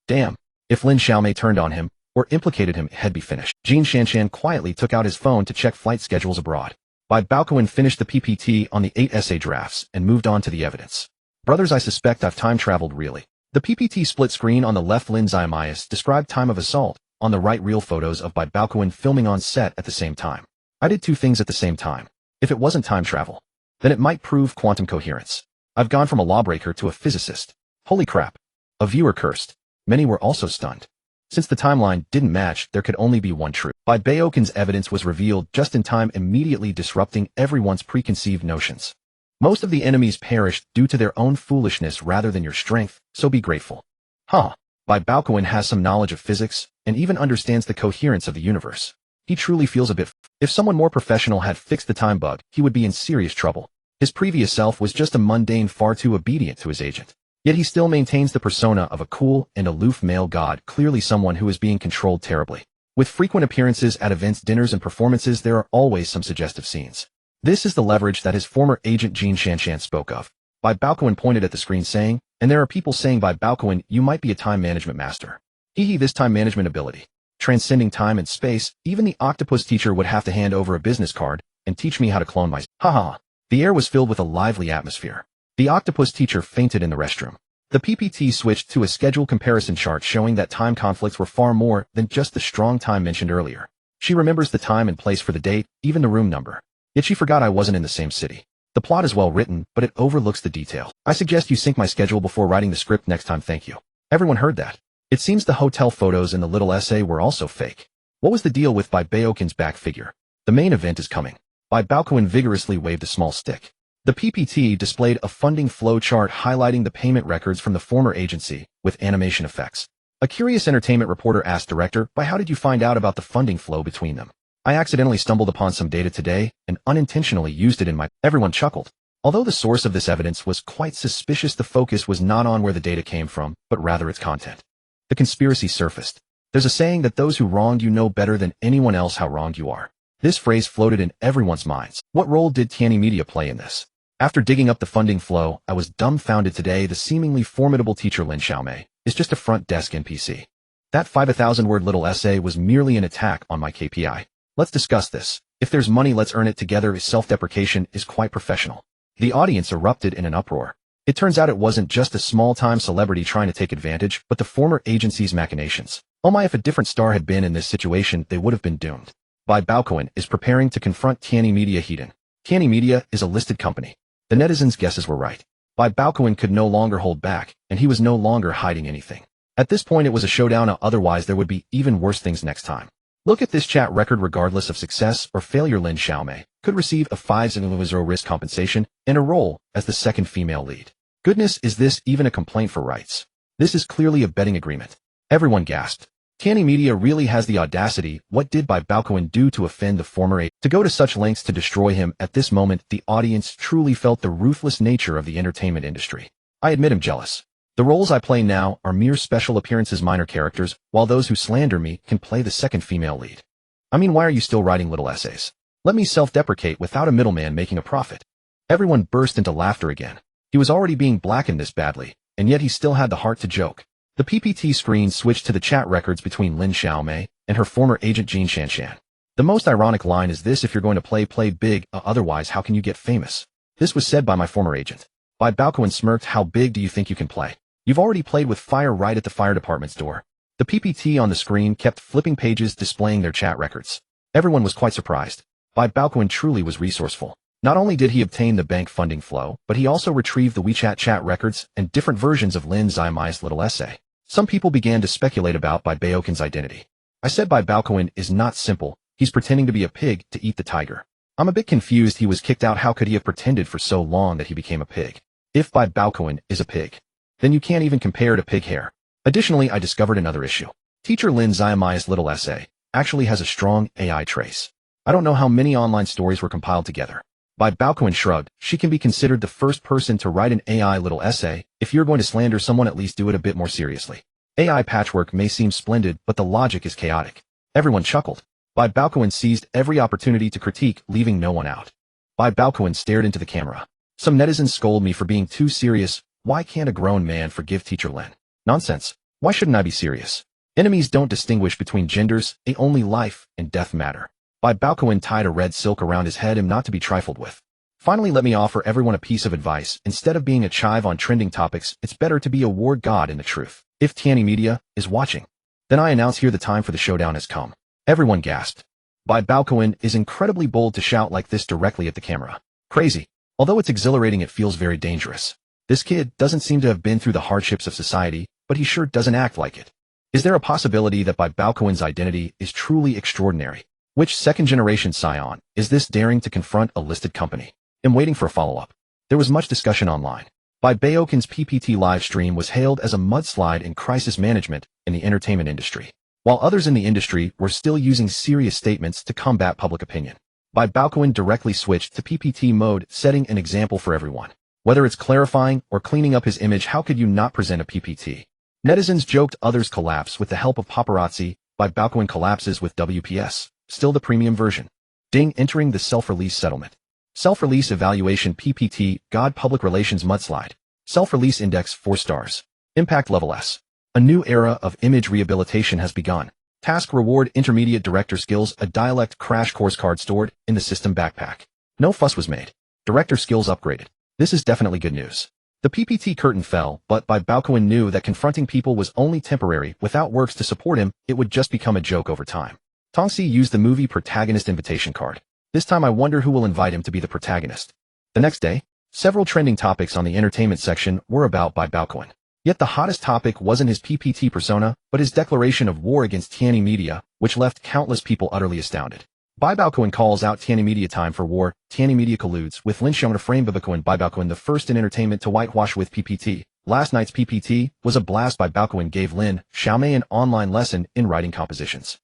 Damn. If Lin Xiaomei turned on him, or implicated him, he'd be finished. Jin Shanshan quietly took out his phone to check flight schedules abroad. Bai Baokun finished the PPT on the 8 essay drafts and moved on to the evidence. Brothers, I suspect I've time-traveled really. The PPT split screen on the left, Lin Xiaomei described time of assault. On the right, real photos of Bai Baokun filming on set at the same time. I did 2 things at the same time. If it wasn't time travel, then it might prove quantum coherence. I've gone from a lawbreaker to a physicist. Holy crap. A viewer cursed. Many were also stunned. Since the timeline didn't match, there could only be one truth. Bai Baokun's evidence was revealed just in time, immediately disrupting everyone's preconceived notions. Most of the enemies perished due to their own foolishness rather than your strength, so be grateful. Huh. Bai Baokun has some knowledge of physics, and even understands the coherence of the universe. He truly feels a bit. If someone more professional had fixed the time bug, he would be in serious trouble. His previous self was just a mundane, far too obedient to his agent. Yet he still maintains the persona of a cool and aloof male god, clearly someone who is being controlled terribly. With frequent appearances at events, dinners, and performances, there are always some suggestive scenes. This is the leverage that his former agent Jin Shanshan spoke of. Bai Baokun pointed at the screen saying, and there are people saying, Bai Baokun, you might be a time management master. This time management ability. Transcending time and space, even the octopus teacher would have to hand over a business card and teach me how to clone myself. Haha. The air was filled with a lively atmosphere. The octopus teacher fainted in the restroom. The PPT switched to a schedule comparison chart showing that time conflicts were far more than just the strong time mentioned earlier. She remembers the time and place for the date, even the room number. Yet she forgot I wasn't in the same city. The plot is well written, but it overlooks the detail. I suggest you sync my schedule before writing the script next time, thank you. Everyone heard that. It seems the hotel photos in the little essay were also fake. What was the deal with Bai Baokun's back figure? The main event is coming. Bai Baokun vigorously waved a small stick. The PPT displayed a funding flow chart highlighting the payment records from the former agency, with animation effects. A curious entertainment reporter asked director, Bai, how did you find out about the funding flow between them? I accidentally stumbled upon some data today and unintentionally used it in my... Everyone chuckled. Although the source of this evidence was quite suspicious, the focus was not on where the data came from, but rather its content. The conspiracy surfaced. There's a saying that those who wronged you know better than anyone else how wronged you are. This phrase floated in everyone's minds. What role did Tianyi Media play in this? After digging up the funding flow, I was dumbfounded today. The seemingly formidable teacher Lin Xiaomei is just a front desk NPC. That 5,000-word little essay was merely an attack on my KPI. Let's discuss this. If there's money, let's earn it together. Self-deprecation is quite professional. The audience erupted in an uproar. It turns out it wasn't just a small-time celebrity trying to take advantage, but the former agency's machinations. Oh my, if a different star had been in this situation, they would have been doomed. Bai Baokun is preparing to confront Tianyi Media Heaton. Tianyi Media is a listed company. The netizens' guesses were right. Bai Baokun could no longer hold back, and he was no longer hiding anything. At this point, it was a showdown, otherwise there would be even worse things next time. Look at this chat record. Regardless of success or failure, Lin Xiaomei could receive a 5,000 risk compensation and a role as the second female lead. Goodness, is this even a complaint for rights? This is clearly a betting agreement. Everyone gasped. Tianyi Media really has the audacity. What did Bai Baokun do to offend the former agent? To go to such lengths to destroy him? At this moment, the audience truly felt the ruthless nature of the entertainment industry. I admit I'm jealous. The roles I play now are mere special appearances, minor characters, while those who slander me can play the second female lead. I mean, why are you still writing little essays? Let me self-deprecate without a middleman making a profit. Everyone burst into laughter again. He was already being blackened this badly, and yet he still had the heart to joke. The PPT screen switched to the chat records between Lin Xiaomei and her former agent Jin Shanshan. The most ironic line is this: if you're going to play big, otherwise how can you get famous? This was said by my former agent. Bai Baokun smirked. How big do you think you can play? You've already played with fire right at the fire department's door. The PPT on the screen kept flipping pages displaying their chat records. Everyone was quite surprised. Bai Baokun truly was resourceful. Not only did he obtain the bank funding flow, but he also retrieved the WeChat chat records and different versions of Lin Xiaomei's little essay. Some people began to speculate about Bai Baokun's identity. I said Bai Baokun is not simple. He's pretending to be a pig to eat the tiger. I'm a bit confused. He was kicked out. How could he have pretended for so long that he became a pig? If Bai Baokun is a pig, then you can't even compare to pig hair. Additionally, I discovered another issue. Teacher Lin Xiaomai's little essay actually has a strong AI trace. I don't know how many online stories were compiled together. Bai Baokun shrugged. She can be considered the first person to write an AI little essay. If you're going to slander someone, at least do it a bit more seriously. AI patchwork may seem splendid, but the logic is chaotic. Everyone chuckled. Bai Baokun seized every opportunity to critique, leaving no one out. Bai Baokun stared into the camera. Some netizens scold me for being too serious. Why can't a grown man forgive Teacher Lin? Nonsense. Why shouldn't I be serious? Enemies don't distinguish between genders, they only life and death matter. Bai Baokun tied a red silk around his head, not to be trifled with. Finally, let me offer everyone a piece of advice. Instead of being a chive on trending topics, it's better to be a war god in the truth. If Tianyi Media is watching, then I announce here the time for the showdown has come. Everyone gasped. Bai Baokun is incredibly bold to shout like this directly at the camera. Crazy. Although it's exhilarating, it feels very dangerous. This kid doesn't seem to have been through the hardships of society, but he sure doesn't act like it. Is there a possibility that Bai Baokun's identity is truly extraordinary? Which second-generation scion is this daring to confront a listed company? I'm waiting for a follow-up. There was much discussion online. Bai Baokun's PPT live stream was hailed as a mudslide in crisis management in the entertainment industry, while others in the industry were still using serious statements to combat public opinion. Bai Baokun directly switched to PPT mode, setting an example for everyone. Whether it's clarifying or cleaning up his image, how could you not present a PPT? Netizens joked, others collapse with the help of paparazzi. Bai Baokun collapses with WPS, still the premium version. Ding, entering the self-release settlement. Self-release evaluation PPT, God public relations mudslide. Self-release index 4 stars. Impact level S. A new era of image rehabilitation has begun. Task reward intermediate director skills, a dialect crash course card stored in the system backpack. No fuss was made. Director skills upgraded. This is definitely good news. The PPT curtain fell, but Bai Baokun knew that confronting people was only temporary. Without works to support him, it would just become a joke over time. Tongxi used the movie protagonist invitation card. This time I wonder who will invite him to be the protagonist. The next day, several trending topics on the entertainment section were about Bai Baokun. Yet the hottest topic wasn't his PPT persona, but his declaration of war against Tianyi Media, which left countless people utterly astounded. Bai Baokun calls out Tianyi Media time for war. Tianyi Media colludes with Lin Xiaomai to frame Bai Baokun, the first in entertainment to whitewash with PPT. Last night's PPT was a blast. Bai Baokun gave Lin Xiaomai an online lesson in writing compositions.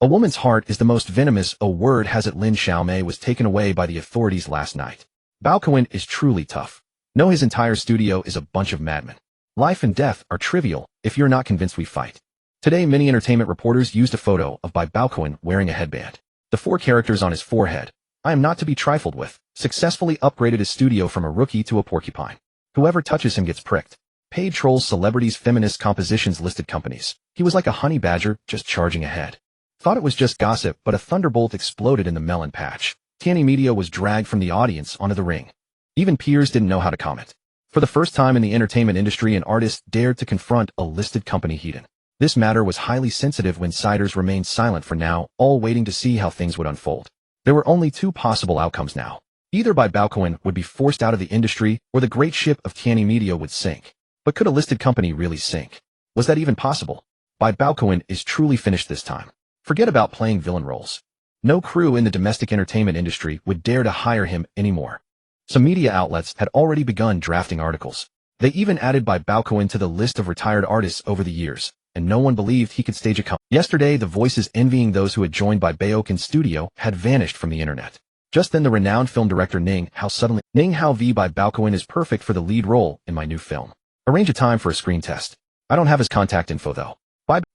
A woman's heart is the most venomous. A word has it. Lin Xiaomai was taken away by the authorities last night. Baokun is truly tough. No, his entire studio is a bunch of madmen. Life and death are trivial. If you're not convinced, we fight. Today, many entertainment reporters used a photo of Bai Baokun wearing a headband. The 4 characters on his forehead, I am not to be trifled with, successfully upgraded his studio from a rookie to a porcupine. Whoever touches him gets pricked. Paid trolls, celebrities, feminists, compositions, listed companies. He was like a honey badger, just charging ahead. Thought it was just gossip, but a thunderbolt exploded in the melon patch. Tianyi Media was dragged from the audience onto the ring. Even peers didn't know how to comment. For the first time in the entertainment industry, an artist dared to confront a listed company heathen. This matter was highly sensitive when siders remained silent for now, all waiting to see how things would unfold. There were only 2 possible outcomes now. Either Bai Baokun would be forced out of the industry, or the great ship of Tianyi Media would sink. But could a listed company really sink? Was that even possible? Bai Baokun is truly finished this time. Forget about playing villain roles. No crew in the domestic entertainment industry would dare to hire him anymore. Some media outlets had already begun drafting articles. They even added Bai Baokun to the list of retired artists over the years, and no one believed he could stage a comeback. Yesterday, the voices envying those who had joined Bai Baokun's studio had vanished from the internet. Just then, the renowned film director Ning Hao suddenly, Ning Hao v Bai Baokun is perfect for the lead role in my new film. Arrange a time for a screen test. I don't have his contact info though.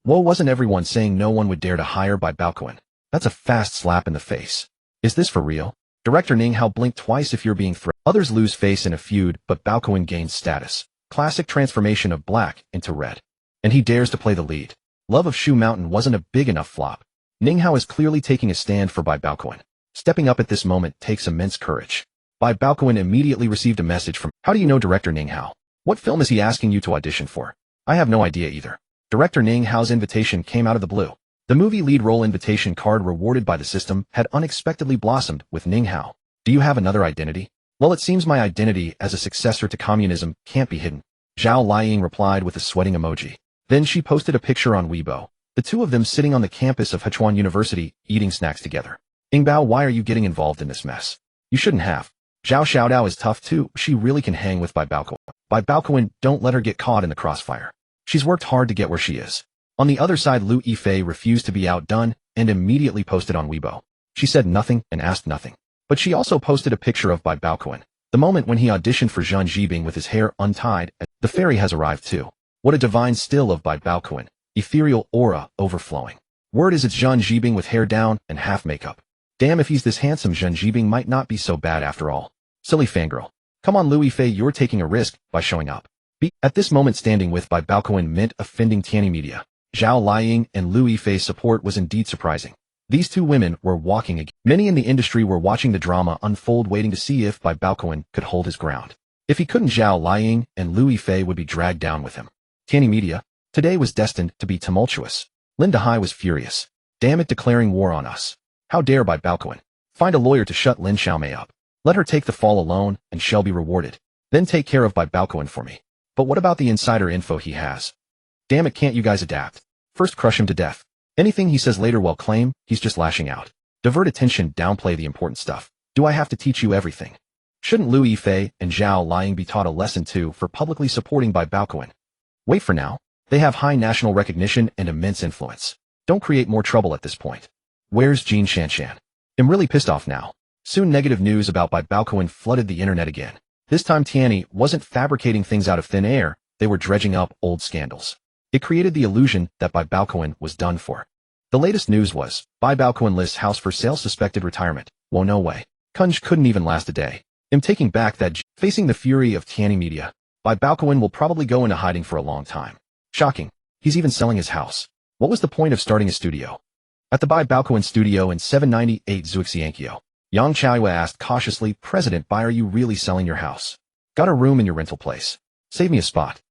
Whoa, wasn't everyone saying no one would dare to hire Bai Baokun? That's a fast slap in the face. Is this for real? Director Ning Hao blinked twice. If you're being threatened. Others lose face in a feud, but Baokun gains status. Classic transformation of black into red. And he dares to play the lead. Love of Shu Mountain wasn't a big enough flop. Ning Hao is clearly taking a stand for Bai Baokun. Stepping up at this moment takes immense courage. Bai Baokun immediately received a message from, how do you know director Ning Hao? What film is he asking you to audition for? I have no idea either. Director Ning Hao's invitation came out of the blue. The movie lead role invitation card rewarded by the system had unexpectedly blossomed with Ning Hao. Do you have another identity? Well, it seems my identity as a successor to communism can't be hidden. Zhao Liying replied with a sweating emoji. Then she posted a picture on Weibo. The two of them sitting on the campus of Hechuan University, eating snacks together. Yingbao, why are you getting involved in this mess? You shouldn't have. Zhao Xiaodao is tough too, she really can hang with Bai Baokun. Bai Baokun, don't let her get caught in the crossfire. She's worked hard to get where she is. On the other side, Lu Yifei refused to be outdone and immediately posted on Weibo. She said nothing and asked nothing. But she also posted a picture of Bai Baokun, the moment when he auditioned for Zhang Jibing with his hair untied. The fairy has arrived too. What a divine still of Bai Baokun, ethereal aura overflowing. Word is it's Zhang Jibing with hair down and half makeup. Damn, if he's this handsome, Zhang Jibing might not be so bad after all. Silly fangirl. Come on, Lu Yifei, you're taking a risk by showing up. At this moment, standing with Bai Baokun meant offending Tianyi media. Zhao Liying and Lu Yifei's support was indeed surprising. These two women were walking again. Many in the industry were watching the drama unfold, waiting to see if Bai Baokun could hold his ground. If he couldn't, Zhao Liying and Lu Yifei would be dragged down with him. Tianyi media, today was destined to be tumultuous. Linda Hai was furious. Damn it, declaring war on us. How dare Bai Baokun. Find a lawyer to shut Lin Xiaomei up. Let her take the fall alone and shall be rewarded. Then take care of Bai Baokun for me. But what about the insider info he has? Damn it, can't you guys adapt? First crush him to death. Anything he says later will claim he's just lashing out. Divert attention, downplay the important stuff. Do I have to teach you everything? Shouldn't Lu Yifei and Zhao Liying be taught a lesson too for publicly supporting Bai Baokun? Wait for now. They have high national recognition and immense influence. Don't create more trouble at this point. Where's Jean Shanshan? I'm really pissed off now. Soon negative news about Bai Baokun flooded the internet again. This time Tianyi wasn't fabricating things out of thin air, they were dredging up old scandals. It created the illusion that Bai Baokun was done for. The latest news was, Bai Baokun lists house for sale, suspected retirement. Whoa, no way. Kunj couldn't even last a day. I'm taking back that. Facing the fury of Tianyi media, Bai Baokun will probably go into hiding for a long time. Shocking. He's even selling his house. What was the point of starting a studio? At the Bai Baokun studio in 798 Zuixiankyo, Yang Chaoyue asked cautiously, President Bai, are you really selling your house? Got a room in your rental place. Save me a spot.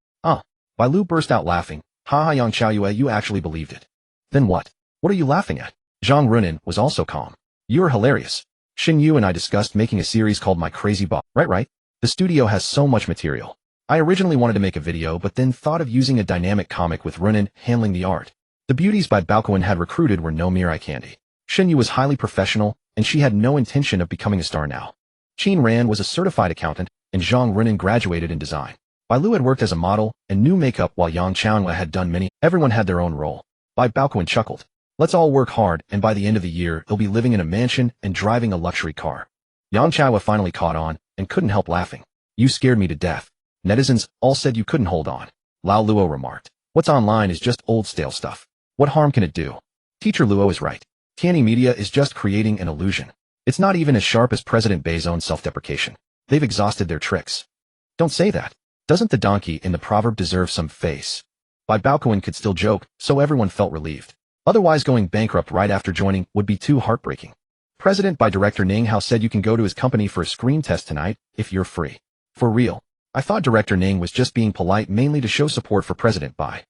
Bai Lu burst out laughing. Haha, Yang Chaoyue, you actually believed it. Then what? What are you laughing at? Zhang Runin was also calm. You're hilarious. Xin Yu and I discussed making a series called My Crazy Boss. Right. The studio has so much material. I originally wanted to make a video, but then thought of using a dynamic comic with Runin handling the art. The beauties Bai Baokun had recruited were no mere eye candy. Xin Yu was highly professional, and she had no intention of becoming a star now. Qin Ran was a certified accountant, and Zhang Runin graduated in design. Bai Lu had worked as a model and knew makeup, while Yang Chaoyue had done many. Everyone had their own role. Bai Baokun chuckled. Let's all work hard, and by the end of the year, he'll be living in a mansion and driving a luxury car. Yang Chaoyue finally caught on and couldn't help laughing. You scared me to death. Netizens all said you couldn't hold on. Lao Luo remarked. What's online is just old stale stuff. What harm can it do? Teacher Luo is right. Tianyi media is just creating an illusion. It's not even as sharp as President Bai's own self-deprecation. They've exhausted their tricks. Don't say that. Doesn't the donkey in the proverb deserve some face? Bai Baokun could still joke, so everyone felt relieved. Otherwise, going bankrupt right after joining would be too heartbreaking. President Bai Director Ning Hao said you can go to his company for a screen test tonight, if you're free. For real. I thought Director Ning was just being polite, mainly to show support for President Bai.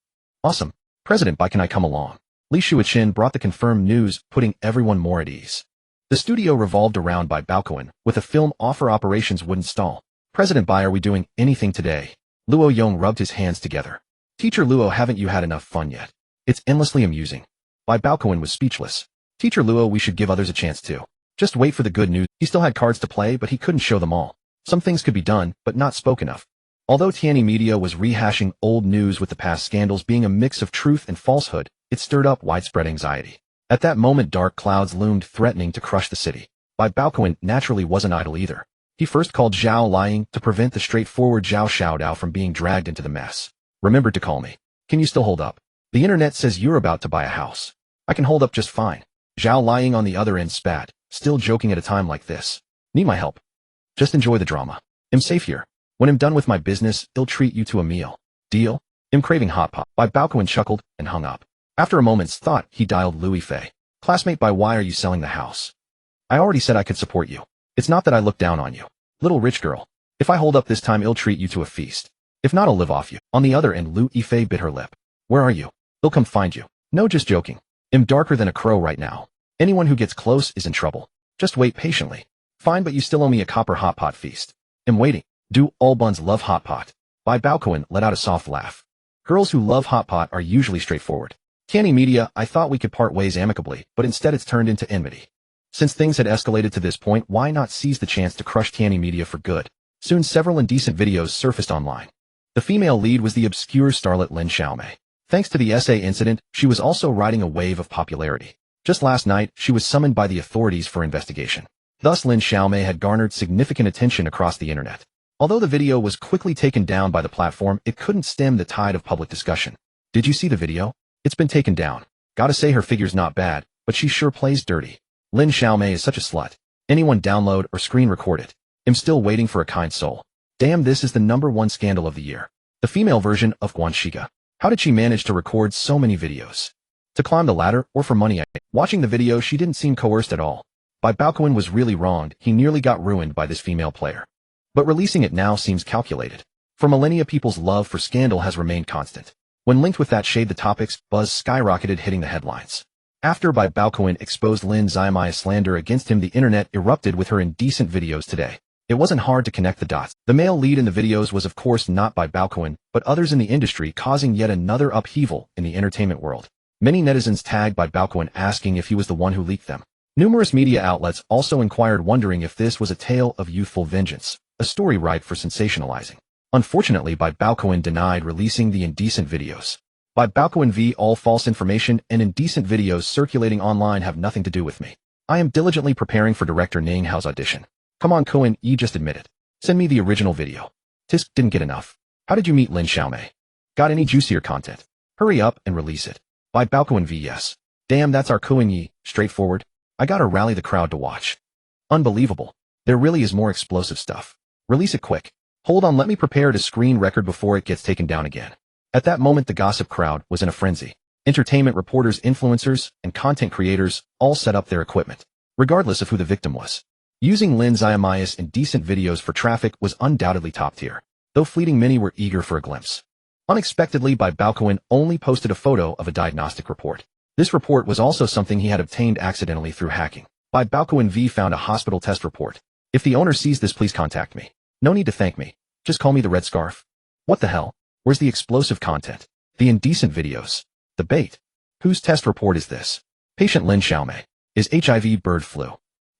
Awesome. President Bai, can I come along? Li Shuichin brought the confirmed news, putting everyone more at ease. The studio revolved around Bai Baokun, with a film offer operations wouldn't stall. President Bai, are we doing anything today? Luo Yong rubbed his hands together. Teacher Luo, haven't you had enough fun yet? It's endlessly amusing. Bai Baokun was speechless. Teacher Luo, we should give others a chance too. Just wait for the good news. He still had cards to play, but he couldn't show them all. Some things could be done, but not spoken of. Although Tianyi media was rehashing old news, with the past scandals being a mix of truth and falsehood, it stirred up widespread anxiety. At that moment, dark clouds loomed, threatening to crush the city. Bai Baokun naturally wasn't idle either. He first called Zhao Liying to prevent the straightforward Zhao Xiaodao from being dragged into the mess. Remember to call me. Can you still hold up? The internet says you're about to buy a house. I can hold up just fine. Zhao Liying on the other end spat, still joking at a time like this. Need my help? Just enjoy the drama. I'm safe here. When I'm done with my business, I'll treat you to a meal. Deal? I'm craving hot pot. Bai Baokun chuckled and hung up. After a moment's thought, he dialed Lu Yifei. Classmate Bai, why are you selling the house? I already said I could support you. It's not that I look down on you. Little rich girl. If I hold up this time, I'll treat you to a feast. If not, I'll live off you. On the other end, Lu Yifei bit her lip. Where are you? They'll come find you. No, just joking. I'm darker than a crow right now. Anyone who gets close is in trouble. Just wait patiently. Fine, but you still owe me a copper hot pot feast. I'm waiting. Do all buns love hot pot? Bai Baokun let out a soft laugh. Girls who love hot pot are usually straightforward. Canny Media, I thought we could part ways amicably, but instead it's turned into enmity. Since things had escalated to this point, why not seize the chance to crush Canny Media for good? Soon several indecent videos surfaced online. The female lead was the obscure starlet Lin Xiaomei. Thanks to the SA incident, she was also riding a wave of popularity. Just last night, she was summoned by the authorities for investigation. Thus Lin Xiaomei had garnered significant attention across the internet. Although the video was quickly taken down by the platform, it couldn't stem the tide of public discussion. Did you see the video? It's been taken down. Gotta say her figure's not bad, but she sure plays dirty. Lin Xiaomei is such a slut. Anyone download or screen record it. I'm still waiting for a kind soul. Damn, this is the #1 scandal of the year. The female version of Guanshiga. How did she manage to record so many videos? To climb the ladder or for money? Watching the video, she didn't seem coerced at all. Bai Baokun was really wronged. He nearly got ruined by this female player. But releasing it now seems calculated. For millennia, people's love for scandal has remained constant. When linked with that shade, the topic's buzz skyrocketed, hitting the headlines. After Bai Baokun exposed Lin Xiaomei's slander against him, the internet erupted with her indecent videos today. It wasn't hard to connect the dots. The male lead in the videos was of course not Bai Baokun, but others in the industry, causing yet another upheaval in the entertainment world. Many netizens tagged Bai Baokun asking if he was the one who leaked them. Numerous media outlets also inquired, wondering if this was a tale of youthful vengeance, a story ripe for sensationalizing. Unfortunately, Bai Baokun denied releasing the indecent videos. Bai Baokun v. All false information and indecent videos circulating online have nothing to do with me. I am diligently preparing for director Ning Hao's audition. Come on, Cohen, you just admit it. Send me the original video. Tisk didn't get enough. How did you meet Lin Xiaomei? Got any juicier content? Hurry up and release it. Bai Baokun v. Yes. Damn, that's our Cohen Yi, straightforward. I gotta rally the crowd to watch. Unbelievable. There really is more explosive stuff. Release it quick. Hold on, let me prepare to screen record before it gets taken down again. At that moment, the gossip crowd was in a frenzy. Entertainment reporters, influencers, and content creators all set up their equipment, regardless of who the victim was. Using Lin Xiaomei's indecent videos for traffic was undoubtedly top tier, though fleeting, many were eager for a glimpse. Unexpectedly, Bai Baokun only posted a photo of a diagnostic report. This report was also something he had obtained accidentally through hacking. Bai Baokun V found a hospital test report. If the owner sees this, please contact me. No need to thank me. Just call me the Red Scarf. What the hell? Where's the explosive content? The indecent videos? The bait? Whose test report is this? Patient Lin Xiaomei. Is HIV bird flu?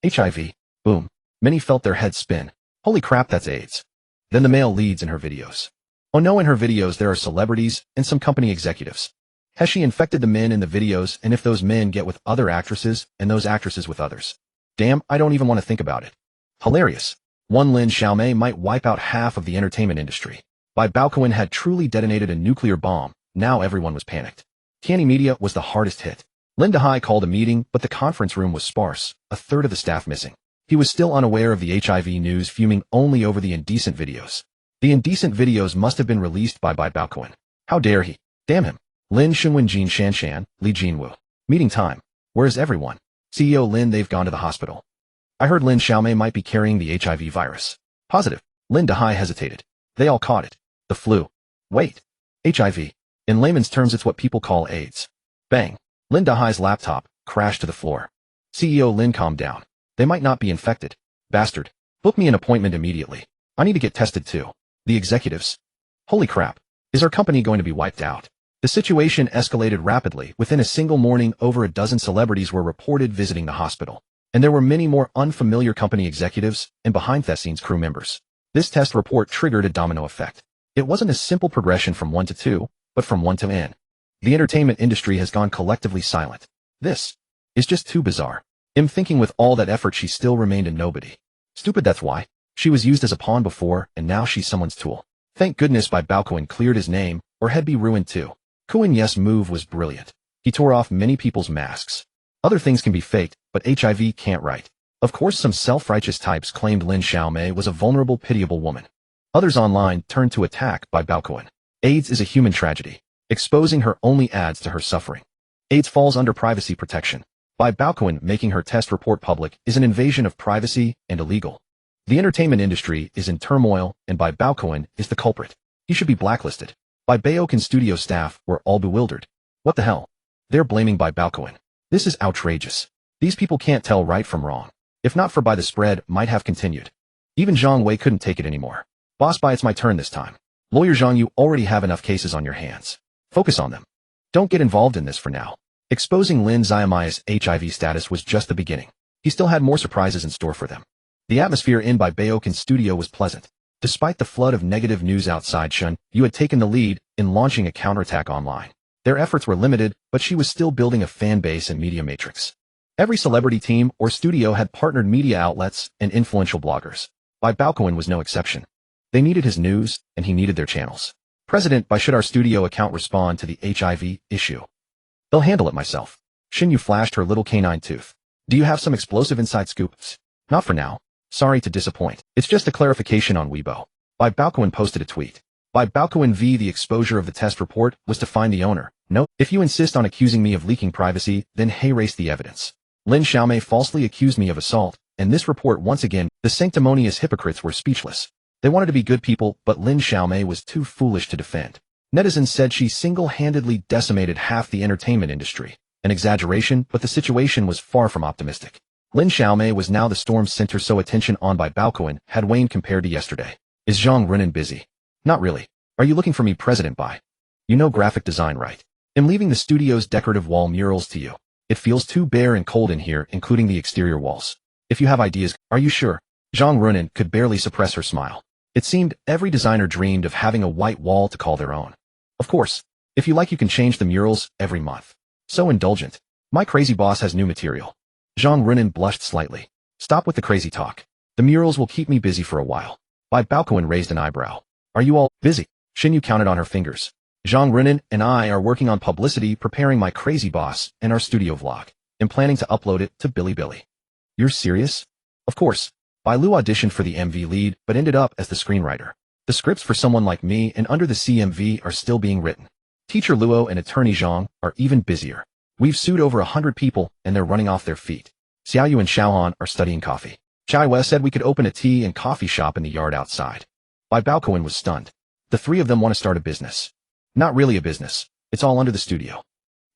HIV? Boom. Many felt their heads spin. Holy crap, that's AIDS. Then the male leads in her videos. Oh no, in her videos there are celebrities and some company executives. Has she infected the men in the videos, and if those men get with other actresses and those actresses with others? Damn, I don't even want to think about it. Hilarious. One Lin Xiaomei might wipe out half of the entertainment industry. Bai Baokun had truly detonated a nuclear bomb. Now everyone was panicked. Canny Media was the hardest hit. Lin Dahai called a meeting, but the conference room was sparse, a third of the staff missing. He was still unaware of the HIV news, fuming only over the indecent videos. The indecent videos must have been released by Bai Baokun. How dare he? Damn him. Lin Shunwen Jin Shanshan, Li Jinwu. Meeting time. Where's everyone? CEO Lin, they've gone to the hospital. I heard Lin Xiaomei might be carrying the HIV virus. Positive. Lin Dahai hesitated. They all caught it. The flu. Wait. HIV. In layman's terms, it's what people call AIDS. Bang. Lin Dahai's laptop crashed to the floor. CEO Lin, calm down. They might not be infected. Bastard. Book me an appointment immediately. I need to get tested too. The executives. Holy crap. Is our company going to be wiped out? The situation escalated rapidly. Within a single morning, over a dozen celebrities were reported visiting the hospital. And there were many more unfamiliar company executives and behind-the-scenes crew members. This test report triggered a domino effect. It wasn't a simple progression from 1 to 2, but from 1 to N. The entertainment industry has gone collectively silent. This is just too bizarre. I'm thinking with all that effort she still remained a nobody. Stupid, that's why. She was used as a pawn before, and now she's someone's tool. Thank goodness Bai Baokun cleared his name, or he'd be ruined too. Kuan Yes' move was brilliant. He tore off many people's masks. Other things can be faked, but HIV can't, right? Of course, some self-righteous types claimed Lin Xiaomei was a vulnerable, pitiable woman. Others online turned to attack Bai Baokun. AIDS is a human tragedy. Exposing her only adds to her suffering. AIDS falls under privacy protection. Bai Baokun making her test report public is an invasion of privacy and illegal. The entertainment industry is in turmoil, and Bai Baokun is the culprit. He should be blacklisted. Bai Baokun's studio staff were all bewildered. What the hell? They're blaming Bai Baokun. This is outrageous. These people can't tell right from wrong. If not for Bai, the spread might have continued. Even Zhang Wei couldn't take it anymore. Boss Bai, it's my turn this time. Lawyer Zhang, you already have enough cases on your hands. Focus on them. Don't get involved in this for now. Exposing Lin Xiaomi's HIV status was just the beginning. He still had more surprises in store for them. The atmosphere in Bai Baokun's studio was pleasant. Despite the flood of negative news outside, Shun Yu had taken the lead in launching a counterattack online. Their efforts were limited, but she was still building a fan base and media matrix. Every celebrity team or studio had partnered media outlets and influential bloggers. Bai Baokun was no exception. They needed his news, and he needed their channels. President Bai, should our studio account respond to the HIV issue? They'll handle it myself. Shin Yu flashed her little canine tooth. Do you have some explosive inside scoops? Not for now. Sorry to disappoint. It's just a clarification on Weibo. Bai Baokun posted a tweet. Bai Baokun v. The exposure of the test report was to find the owner. No, if you insist on accusing me of leaking privacy, then erase the evidence. Lin Xiaomei falsely accused me of assault, and this report once again, the sanctimonious hypocrites were speechless. They wanted to be good people, but Lin Xiaomei was too foolish to defend. Netizens said she single-handedly decimated half the entertainment industry. An exaggeration, but the situation was far from optimistic. Lin Xiaomei was now the storm's center, so attention on Bai Baokun had waned compared to yesterday. Is Zhang Runan busy? Not really. Are you looking for me, President Bai? You know graphic design, right? I'm leaving the studio's decorative wall murals to you. It feels too bare and cold in here, including the exterior walls. If you have ideas, are you sure? Zhang Runan could barely suppress her smile. It seemed every designer dreamed of having a white wall to call their own. Of course. If you like, you can change the murals every month. So indulgent. My crazy boss has new material. Zhang Runan blushed slightly. Stop with the crazy talk. The murals will keep me busy for a while. Bai Baokun raised an eyebrow. Are you all busy? Shin Yu counted on her fingers. Zhang Runan and I are working on publicity, preparing my crazy boss and our studio vlog. I'm planning to upload it to Bilibili. You're serious? Of course. Bai Lu auditioned for the MV lead, but ended up as the screenwriter. The scripts for someone like me and Under the CMV are still being written. Teacher Luo and attorney Zhang are even busier. We've sued over 100 people, and they're running off their feet. Xiaoyu and Xiaohan are studying coffee. Chai Wei said we could open a tea and coffee shop in the yard outside. Bai Baokun was stunned. The three of them want to start a business. Not really a business. It's all under the studio.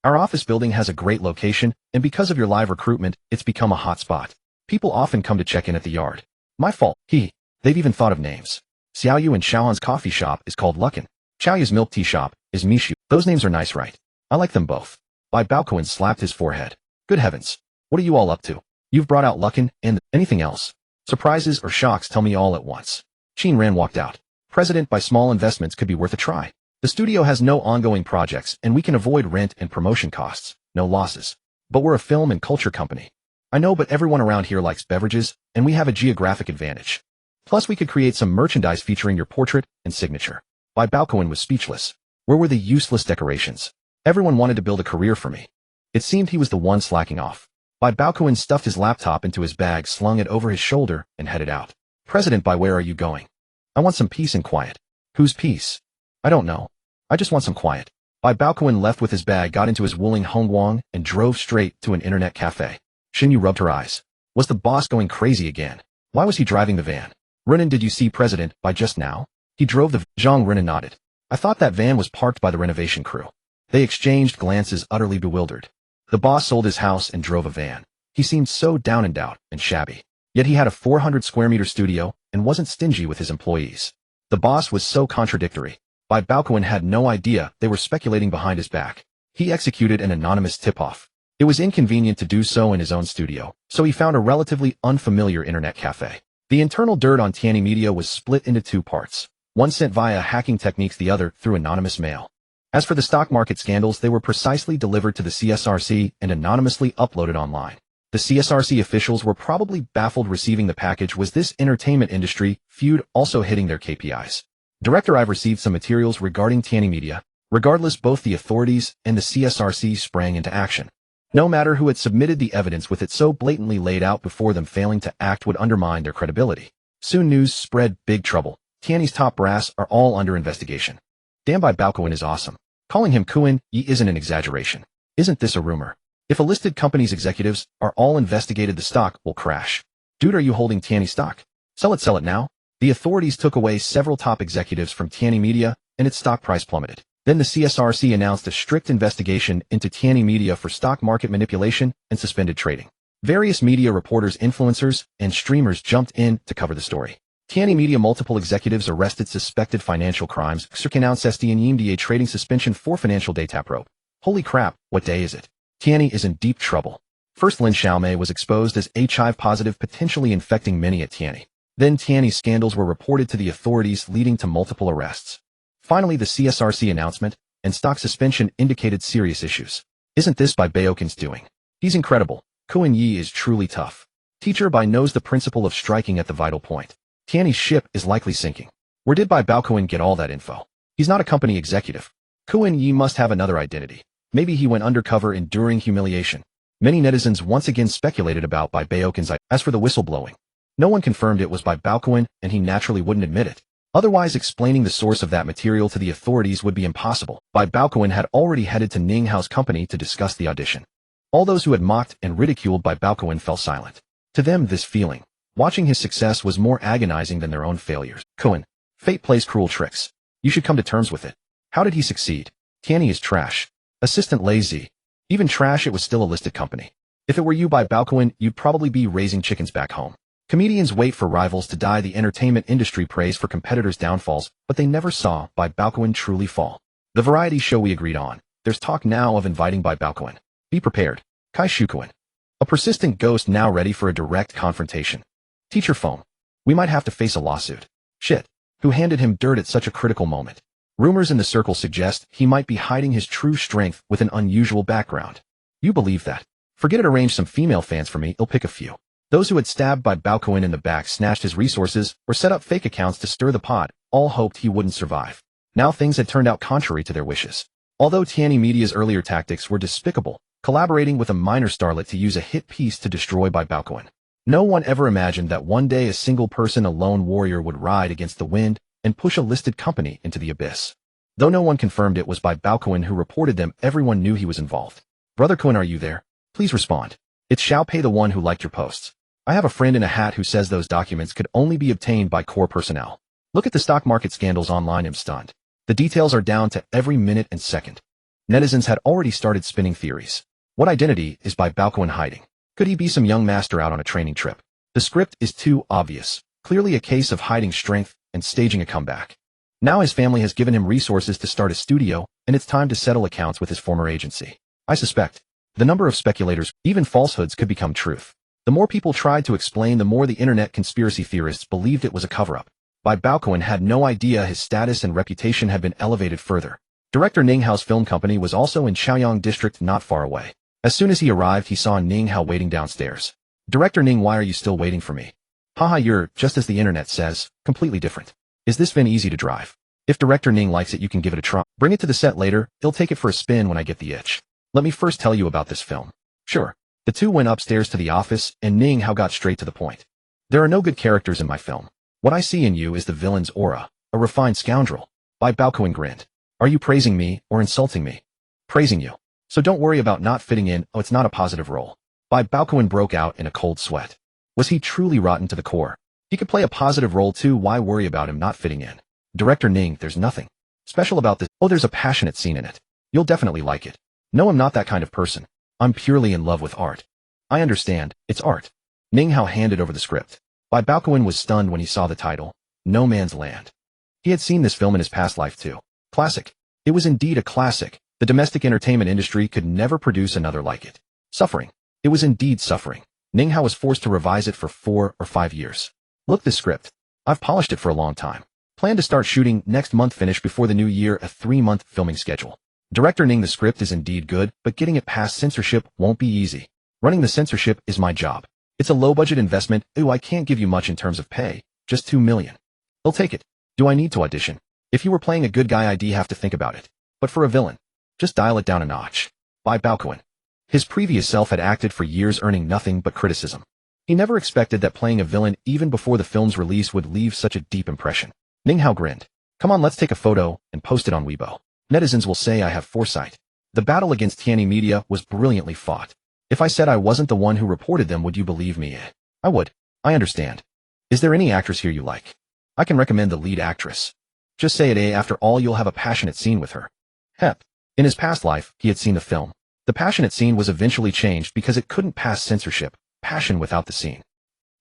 Our office building has a great location, and because of your live recruitment, it's become a hot spot. People often come to check in at the yard. My fault. They've even thought of names. Xiaoyu and Xiaohan's coffee shop is called Luckin. Xiaoyu's milk tea shop is Mishu. Those names are nice, right? I like them both. Bai Baokun slapped his forehead. Good heavens. What are you all up to? You've brought out Luckin and anything else. Surprises or shocks, tell me all at once. Qin Ran walked out. President, Bai, small investments could be worth a try. The studio has no ongoing projects, and we can avoid rent and promotion costs. No losses. But we're a film and culture company. I know, but everyone around here likes beverages, and we have a geographic advantage. Plus, we could create some merchandise featuring your portrait and signature. Bai Baokun was speechless. Where were the useless decorations? Everyone wanted to build a career for me. It seemed he was the one slacking off. Bai Baokun stuffed his laptop into his bag, slung it over his shoulder, and headed out. President Bai, where are you going? I want some peace and quiet. Whose peace? I don't know. I just want some quiet. Bai Baokun left with his bag, got into his Wuling Hongguang, and drove straight to an internet cafe. Xin Yu rubbed her eyes. Was the boss going crazy again? Why was he driving the van? Runan, did you see President Bai just now? He drove the Zhang Runan nodded. I thought that van was parked by the renovation crew. They exchanged glances, utterly bewildered. The boss sold his house and drove a van. He seemed so down and out and shabby. Yet he had a 400 square meter studio and wasn't stingy with his employees. The boss was so contradictory. Bai Baokun had no idea they were speculating behind his back. He executed an anonymous tip-off. It was inconvenient to do so in his own studio, so he found a relatively unfamiliar internet cafe. The internal dirt on Tianyi Media was split into two parts. One sent via hacking techniques, the other through anonymous mail. As for the stock market scandals, they were precisely delivered to the CSRC and anonymously uploaded online. The CSRC officials were probably baffled receiving the package. Was this entertainment industry feud also hitting their KPIs? Director, I've received some materials regarding Tianyi Media. Regardless, both the authorities and the CSRC sprang into action. No matter who had submitted the evidence, with it so blatantly laid out before them, failing to act would undermine their credibility. Soon news spread: big trouble. Tianyi's top brass are all under investigation. Damn, Bai Baokun is awesome. Calling him Kuan Yi isn't an exaggeration. Isn't this a rumor? If a listed company's executives are all investigated, the stock will crash. Dude, are you holding Tianyi stock? Sell it now. The authorities took away several top executives from Tianyi Media, and its stock price plummeted. Then the CSRC announced a strict investigation into Tianyi Media for stock market manipulation and suspended trading. Various media reporters, influencers, and streamers jumped in to cover the story. Tianyi Media multiple executives arrested, suspected financial crimes. Announced SDNYMDA trading suspension for financial data probe. Holy crap, what day is it? Tianyi is in deep trouble. First, Lin Xiaomei was exposed as HIV positive, potentially infecting many at Tianyi. Then Tianyi's scandals were reported to the authorities, leading to multiple arrests. Finally, the CSRC announcement and stock suspension indicated serious issues. Isn't this Bai Baokun's doing? He's incredible. Kuan Yi is truly tough. Teacher Bai knows the principle of striking at the vital point. Tianyi's ship is likely sinking. Where did Bai Baokun get all that info? He's not a company executive. Kuan Yi must have another identity. Maybe he went undercover enduring humiliation. Many netizens once again speculated about Bai Baokun's identity. As for the whistleblowing, no one confirmed it was Bai Baokun, and he naturally wouldn't admit it. Otherwise, explaining the source of that material to the authorities would be impossible. Bai Baokun had already headed to Ning Hao's company to discuss the audition. All those who had mocked and ridiculed Bai Baokun fell silent. To them, this feeling, watching his success, was more agonizing than their own failures. Kuan, fate plays cruel tricks. You should come to terms with it. How did he succeed? Tianyi is trash. Assistant lazy. Even trash, it was still a listed company. If it were you, Bai Baokun, you'd probably be raising chickens back home. Comedians wait for rivals to die. The entertainment industry prays for competitors' downfalls, but they never saw Bai Baokun truly fall. The variety show we agreed on. There's talk now of inviting Bai Baokun. Be prepared. Kai Shukuan. A persistent ghost now ready for a direct confrontation. Teacher phone. We might have to face a lawsuit. Shit. Who handed him dirt at such a critical moment? Rumors in the circle suggest he might be hiding his true strength with an unusual background. You believe that? Forget it. Arrange some female fans for me. I'll pick a few. Those who had stabbed Bai Baokun in the back, snatched his resources, or set up fake accounts to stir the pot, all hoped he wouldn't survive. Now things had turned out contrary to their wishes. Although Tianyi Media's earlier tactics were despicable, collaborating with a minor starlet to use a hit piece to destroy Bai Baokun, no one ever imagined that one day a single person, a lone warrior, would ride against the wind and push a listed company into the abyss. Though no one confirmed it was Bai Baokun who reported them, everyone knew he was involved. Brother Kuan, are you there? Please respond. It's Xiao Pei, the one who liked your posts. I have a friend in a hat who says those documents could only be obtained by core personnel. Look at the stock market scandals online. I'm stunned. The details are down to every minute and second. Netizens had already started spinning theories. What identity is Bai Baokun hiding? Could he be some young master out on a training trip? The script is too obvious. Clearly a case of hiding strength and staging a comeback. Now his family has given him resources to start a studio, and it's time to settle accounts with his former agency. I suspect the number of speculators, even falsehoods, could become truth. The more people tried to explain, the more the internet conspiracy theorists believed it was a cover-up. Bai Baokun had no idea his status and reputation had been elevated further. Director Ning Hao's film company was also in Chaoyang district, not far away. As soon as he arrived, he saw Ning Hao waiting downstairs. Director Ning, why are you still waiting for me? Haha, you're, just as the internet says, completely different. Is this Vin easy to drive? If Director Ning likes it, you can give it a try. Bring it to the set later. He'll take it for a spin when I get the itch. Let me first tell you about this film. Sure. The two went upstairs to the office, and Ning Hao got straight to the point. There are no good characters in my film. What I see in you is the villain's aura, a refined scoundrel. Bai Baokun grinned. Are you praising me or insulting me? Praising you. So don't worry about not fitting in. Oh, it's not a positive role. Bai Baokun broke out in a cold sweat. Was he truly rotten to the core? He could play a positive role too. Why worry about him not fitting in? Director Ning, there's nothing special about this. Oh, there's a passionate scene in it. You'll definitely like it. No, I'm not that kind of person. I'm purely in love with art. I understand, it's art. Ning Hao handed over the script. Bai Baokun was stunned when he saw the title, No Man's Land. He had seen this film in his past life too. Classic. It was indeed a classic. The domestic entertainment industry could never produce another like it. Suffering. It was indeed suffering. Ning Hao was forced to revise it for 4 or 5 years. Look, this script. I've polished it for a long time. Plan to start shooting next month, finish before the new year, a 3-month filming schedule. Director Ning, the script is indeed good, but getting it past censorship won't be easy. Running the censorship is my job. It's a low-budget investment. Ooh, I can't give you much in terms of pay, just 2 million. He'll take it. Do I need to audition? If you were playing a good guy, I'd have to think about it. But for a villain, just dial it down a notch. Bai Baokun. His previous self had acted for years, earning nothing but criticism. He never expected that playing a villain even before the film's release would leave such a deep impression. Ning Hao grinned. Come on, let's take a photo and post it on Weibo. Netizens will say I have foresight. The battle against Tianyi Media was brilliantly fought. If I said I wasn't the one who reported them, would you believe me? I would. I understand. Is there any actress here you like? I can recommend the lead actress. Just say it, after all, you'll have a passionate scene with her. Hep. In his past life, he had seen the film. The passionate scene was eventually changed because it couldn't pass censorship. Passion without the scene.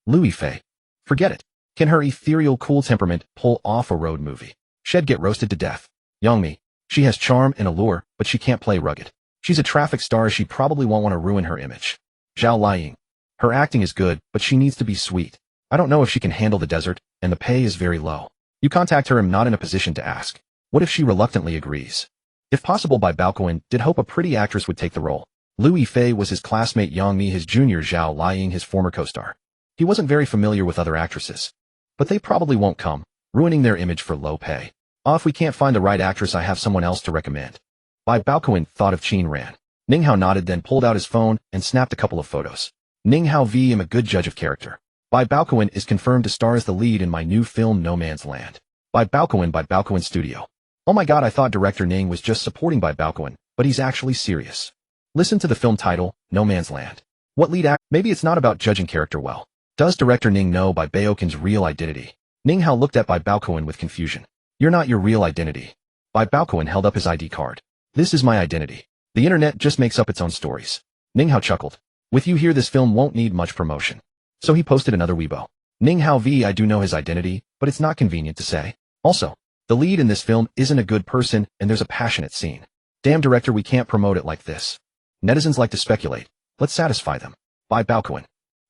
Louis Fei. Forget it. Can her ethereal, cool temperament pull off a road movie? She'd get roasted to death. Yongmi. She has charm and allure, but she can't play rugged. She's a traffic star, she probably won't want to ruin her image. Zhao Liying. Her acting is good, but she needs to be sweet. I don't know if she can handle the desert, and the pay is very low. You contact her, I'm not in a position to ask. What if she reluctantly agrees? If possible, Bai Baokun did hope a pretty actress would take the role. Liu Yifei was his classmate, Yang Mi his junior, Zhao Liying his former co-star. He wasn't very familiar with other actresses. But they probably won't come, ruining their image for low pay. If we can't find the right actress, I have someone else to recommend. Bai Baokun thought of Qin Ran. Ning Hao nodded, then pulled out his phone and snapped a couple of photos. Ning Hao V. am a good judge of character. Bai Baokun is confirmed to star as the lead in my new film No Man's Land. Bai Baokun Studio. Oh my god, I thought director Ning was just supporting Bai Baokun, but he's actually serious. Listen to the film title, No Man's Land. What lead act? Maybe it's not about judging character well. Does director Ning know Bai Baokun's real identity? Ning Hao looked at Bai Baokun with confusion. You're not your real identity. Bai Baokun held up his ID card. This is my identity. The internet just makes up its own stories. Ning Hao chuckled. With you here, this film won't need much promotion. So he posted another Weibo. Ning Hao V. I do know his identity, but it's not convenient to say. Also, the lead in this film isn't a good person, and there's a passionate scene. Damn director, we can't promote it like this. Netizens like to speculate. Let's satisfy them. Bai Baokun.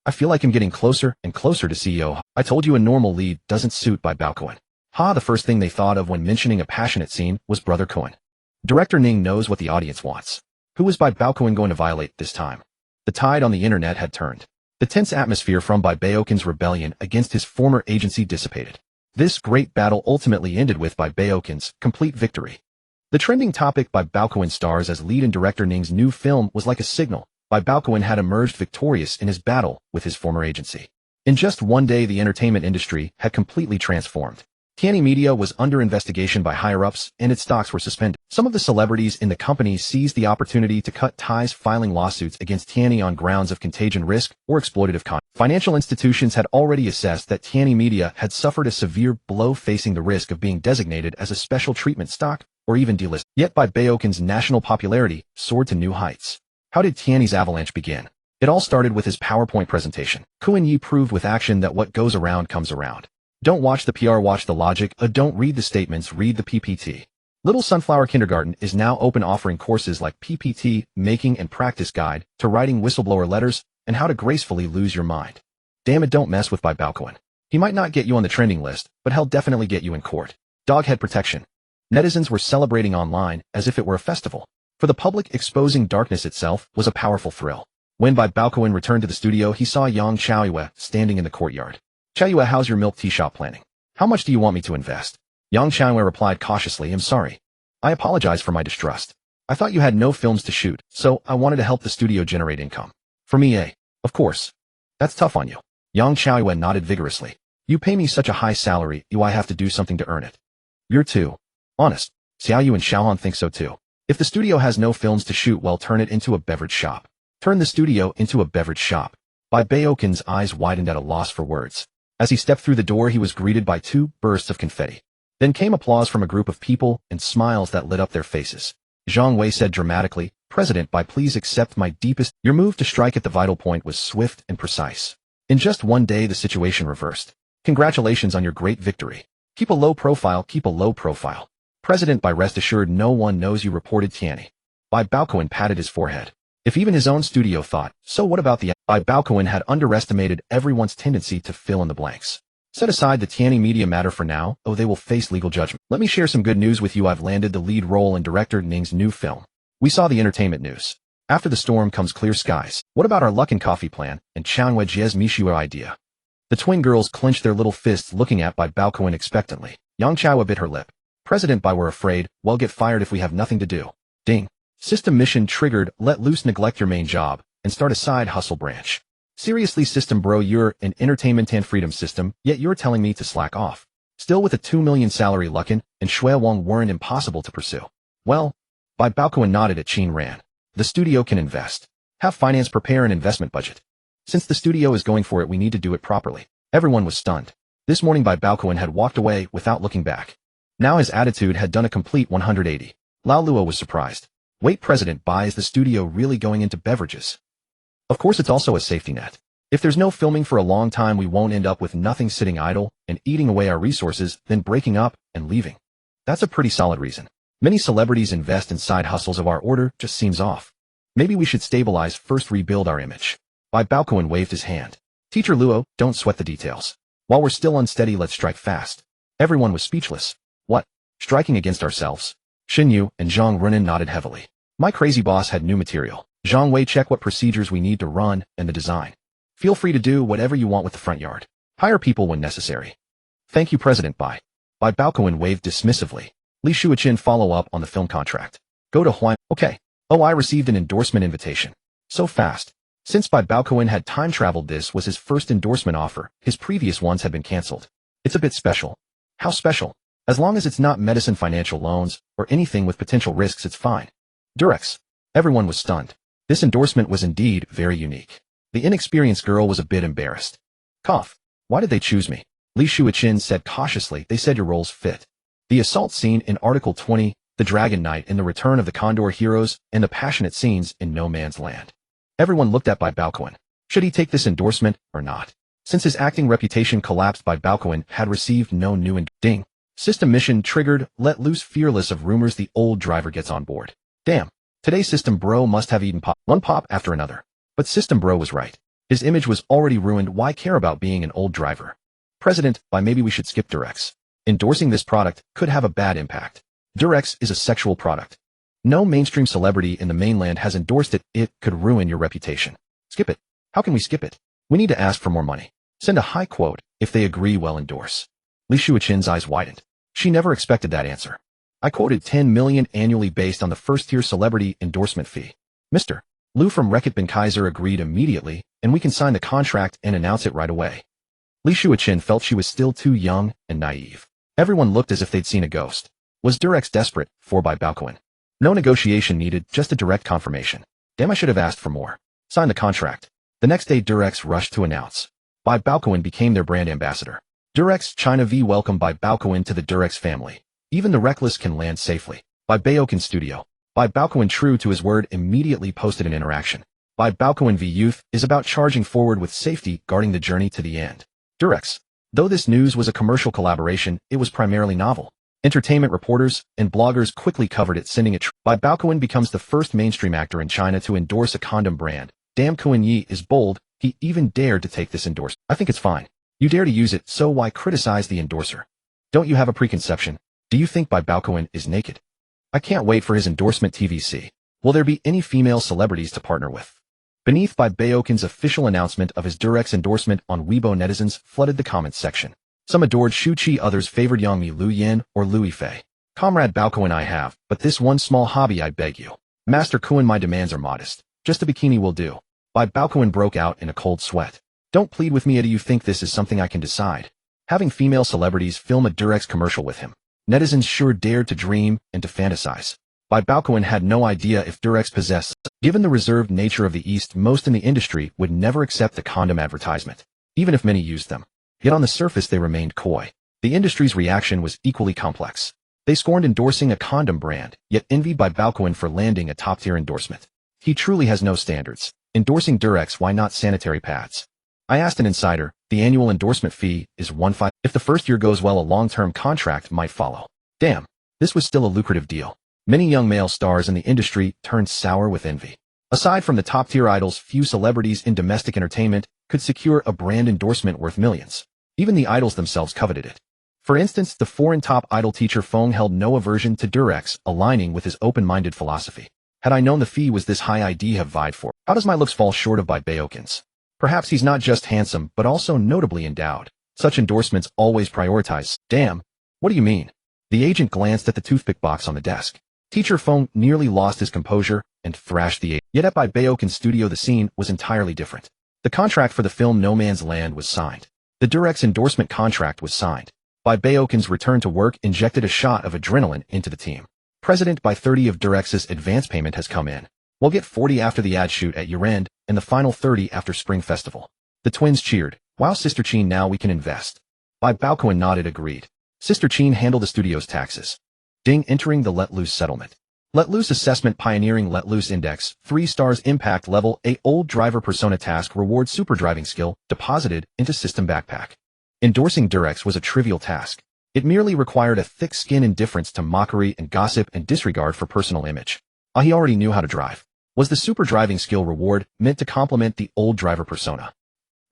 I feel like I'm getting closer and closer to CEO. I told you a normal lead doesn't suit Bai Baokun. The first thing they thought of when mentioning a passionate scene was Brother Cohen. Director Ning knows what the audience wants. Who was Bai Baokun going to violate this time? The tide on the internet had turned. The tense atmosphere from Bai Baokun's rebellion against his former agency dissipated. This great battle ultimately ended with Bai Baokun's complete victory. The trending topic Bai Baokun stars as lead in director Ning's new film was like a signal. Bai Baokun had emerged victorious in his battle with his former agency. In just one day, the entertainment industry had completely transformed. Tianyi Media was under investigation by higher-ups, and its stocks were suspended. Some of the celebrities in the company seized the opportunity to cut ties, filing lawsuits against Tianyi on grounds of contagion risk or exploitative conduct. Financial institutions had already assessed that Tianyi Media had suffered a severe blow, facing the risk of being designated as a special treatment stock or even delisted. Yet Bai Baokun's national popularity soared to new heights. How did Tianyi's avalanche begin? It all started with his PowerPoint presentation. Kuan Yi proved with action that what goes around comes around. Don't watch the PR, watch the logic. Don't read the statements, read the PPT. Little Sunflower Kindergarten is now open, offering courses like PPT, Making and Practice Guide, to writing whistleblower letters, and how to gracefully lose your mind. Damn it, don't mess with Bai Baokun. He might not get you on the trending list, but he'll definitely get you in court. Doghead protection. Netizens were celebrating online as if it were a festival. For the public, exposing darkness itself was a powerful thrill. When Bai Baokun returned to the studio, he saw Yang Chaoyue standing in the courtyard. Chaoyue, how's your milk tea shop planning? How much do you want me to invest? Yang Chaoyue replied cautiously, I'm sorry. I apologize for my distrust. I thought you had no films to shoot, so I wanted to help the studio generate income. For me, of course. That's tough on you. Yang Chaoyue nodded vigorously. You pay me such a high salary, I have to do something to earn it. You're too honest. Xiaoyu and Xiaohan think so too. If the studio has no films to shoot, well, turn it into a beverage shop. Turn the studio into a beverage shop. Bai Baokun's eyes widened at a loss for words. As he stepped through the door, he was greeted by 2 bursts of confetti. Then came applause from a group of people and smiles that lit up their faces. Zhang Wei said dramatically, President Bai, please accept my deepest. Your move to strike at the vital point was swift and precise. In just one day, the situation reversed. Congratulations on your great victory. Keep a low profile, keep a low profile. President Bai, rest assured no one knows you, reported Tianyi. Bai Baokun patted his forehead. If even his own studio thought, so what about the... Bai Baokun had underestimated everyone's tendency to fill in the blanks. Set aside the Tianyi Media matter for now, they will face legal judgment. Let me share some good news with you. I've landed the lead role in director Ning's new film. We saw the entertainment news. After the storm comes clear skies. What about our luck and coffee plan and Chanwei Jie's Mishuo idea? The twin girls clenched their little fists, looking at Bai Baokun expectantly. Yang Chaoyue bit her lip. President Bai, we're afraid we'll get fired if we have nothing to do. Ding. System mission triggered. Let loose, neglect your main job, and start a side hustle branch. Seriously, system bro, you're an entertainment and freedom system, yet you're telling me to slack off. Still, with a 2 million salary, Luckin and Shui Wang weren't impossible to pursue. Well, Bai Baokun nodded at Qin Ran. The studio can invest. Have finance prepare an investment budget. Since the studio is going for it, we need to do it properly. Everyone was stunned. This morning, Bai Baokun had walked away without looking back. Now his attitude had done a complete 180. Lao Luo was surprised. Wait, President Bai, is the studio really going into beverages? Of course, it's also a safety net. If there's no filming for a long time, we won't end up with nothing sitting idle and eating away our resources, then breaking up and leaving. That's a pretty solid reason. Many celebrities invest in side hustles of our order, just seems off. Maybe we should stabilize, first rebuild our image. Bai Baokun waved his hand. Teacher Luo, don't sweat the details. While we're still unsteady, let's strike fast. Everyone was speechless. What? Striking against ourselves? Xin Yu and Zhang Runin nodded heavily. My crazy boss had new material. Zhang Wei, check what procedures we need to run and the design. Feel free to do whatever you want with the front yard. Hire people when necessary. Thank you, President Bai. Bai Baokun waved dismissively. Li Shuoqin, follow up on the film contract. Go to Huan. Okay. Oh, I received an endorsement invitation. So fast. Since Bai Baokun had time traveled, this was his first endorsement offer. His previous ones had been cancelled. It's a bit special. How special? As long as it's not medicine, financial loans, or anything with potential risks, it's fine. Durex. Everyone was stunned. This endorsement was indeed very unique. The inexperienced girl was a bit embarrassed. Cough. Why did they choose me? Li Shuoqin said cautiously. They said your roles fit. The assault scene in Article 20, the Dragon Knight in The Return of the Condor Heroes, and the passionate scenes in No Man's Land. Everyone looked at Bai Baokun. Should he take this endorsement or not? Since his acting reputation collapsed, Bai Baokun had received no new ding. System mission triggered, let loose, fearless of rumors. The old driver gets on board. Damn. Today's System Bro must have eaten one pop after another. But System Bro was right. His image was already ruined. Why care about being an old driver? President, maybe we should skip Durex. Endorsing this product could have a bad impact. Durex is a sexual product. No mainstream celebrity in the mainland has endorsed it. It could ruin your reputation. Skip it. How can we skip it? We need to ask for more money. Send a high quote. If they agree, we'll endorse. Li Shuoqin's eyes widened. She never expected that answer. I quoted 10 million annually based on the first-tier celebrity endorsement fee. Mr. Liu from Reckitt Benckiser agreed immediately, and we can sign the contract and announce it right away. Li Shuoqin felt she was still too young and naive. Everyone looked as if they'd seen a ghost. Was Durex desperate for Bai Baokun? No negotiation needed, just a direct confirmation. Damn, I should have asked for more. Sign the contract. The next day, Durex rushed to announce. Bai Baokun became their brand ambassador. Durex China V, welcome Bai Baokun to the Durex family. Even the reckless can land safely. Bai Baokun Studio. Bai Baokun, true to his word, immediately posted an interaction. Bai Baokun v Youth is about charging forward with safety, guarding the journey to the end. Durex. Though this news was a commercial collaboration, it was primarily novel. Entertainment reporters and bloggers quickly covered it, sending it. Bai Baokun becomes the first mainstream actor in China to endorse a condom brand. Damn, Kun Yi is bold. He even dared to take this endorsement. I think it's fine. You dare to use it, so why criticize the endorser? Don't you have a preconception? Do you think Bai Baokun is naked? I can't wait for his endorsement TVC. Will there be any female celebrities to partner with? Beneath Bai Baokun's official announcement of his Durex endorsement on Weibo, netizens flooded the comments section. Some adored Shu Qi, others favored Yangmi Lu Yin or Lu Yifei. Comrade Baokun, I have, but this one small hobby, I beg you. Master Kun, my demands are modest. Just a bikini will do. Bai Baokun broke out in a cold sweat. Don't plead with me. Do you think this is something I can decide? Having female celebrities film a Durex commercial with him. Netizens sure dared to dream and to fantasize. Bai Baokun had no idea if Durex possessed. Given the reserved nature of the East, most in the industry would never accept the condom advertisement, even if many used them. Yet on the surface they remained coy. The industry's reaction was equally complex. They scorned endorsing a condom brand, yet envied Bai Baokun for landing a top-tier endorsement. He truly has no standards. Endorsing Durex, why not sanitary pads? I asked an insider. The annual endorsement fee is 1.5. If the first year goes well, a long-term contract might follow. Damn, this was still a lucrative deal. Many young male stars in the industry turned sour with envy. Aside from the top-tier idols, few celebrities in domestic entertainment could secure a brand endorsement worth millions. Even the idols themselves coveted it. For instance, the foreign top idol teacher Feng held no aversion to Durex, aligning with his open-minded philosophy. Had I known the fee was this high, I'd have vied for it. How does my looks fall short of Bai Baokun's? Perhaps he's not just handsome, but also notably endowed. Such endorsements always prioritize. Damn. What do you mean? The agent glanced at the toothpick box on the desk. Teacher Feng nearly lost his composure and thrashed the agent. Yet at Bai Baokun's studio, the scene was entirely different. The contract for the film No Man's Land was signed. The Durex endorsement contract was signed. Bai Baokun's return to work injected a shot of adrenaline into the team. President, Bai 30 of Durex's advance payment has come in. We'll get 40 after the ad shoot at year-end, and the final 30 after Spring Festival. The twins cheered. Wow, Sister Chin, now we can invest. Bai Baokun nodded, agreed. Sister Chin handled the studio's taxes. Ding, entering the Let Loose settlement. Let Loose assessment, pioneering Let Loose index, 3 stars, impact level A, old driver persona, task reward, super driving skill, deposited into system backpack. Endorsing Durex was a trivial task. It merely required a thick-skinned indifference to mockery and gossip and disregard for personal image. He already knew how to drive. Was the super driving skill reward meant to complement the old driver persona?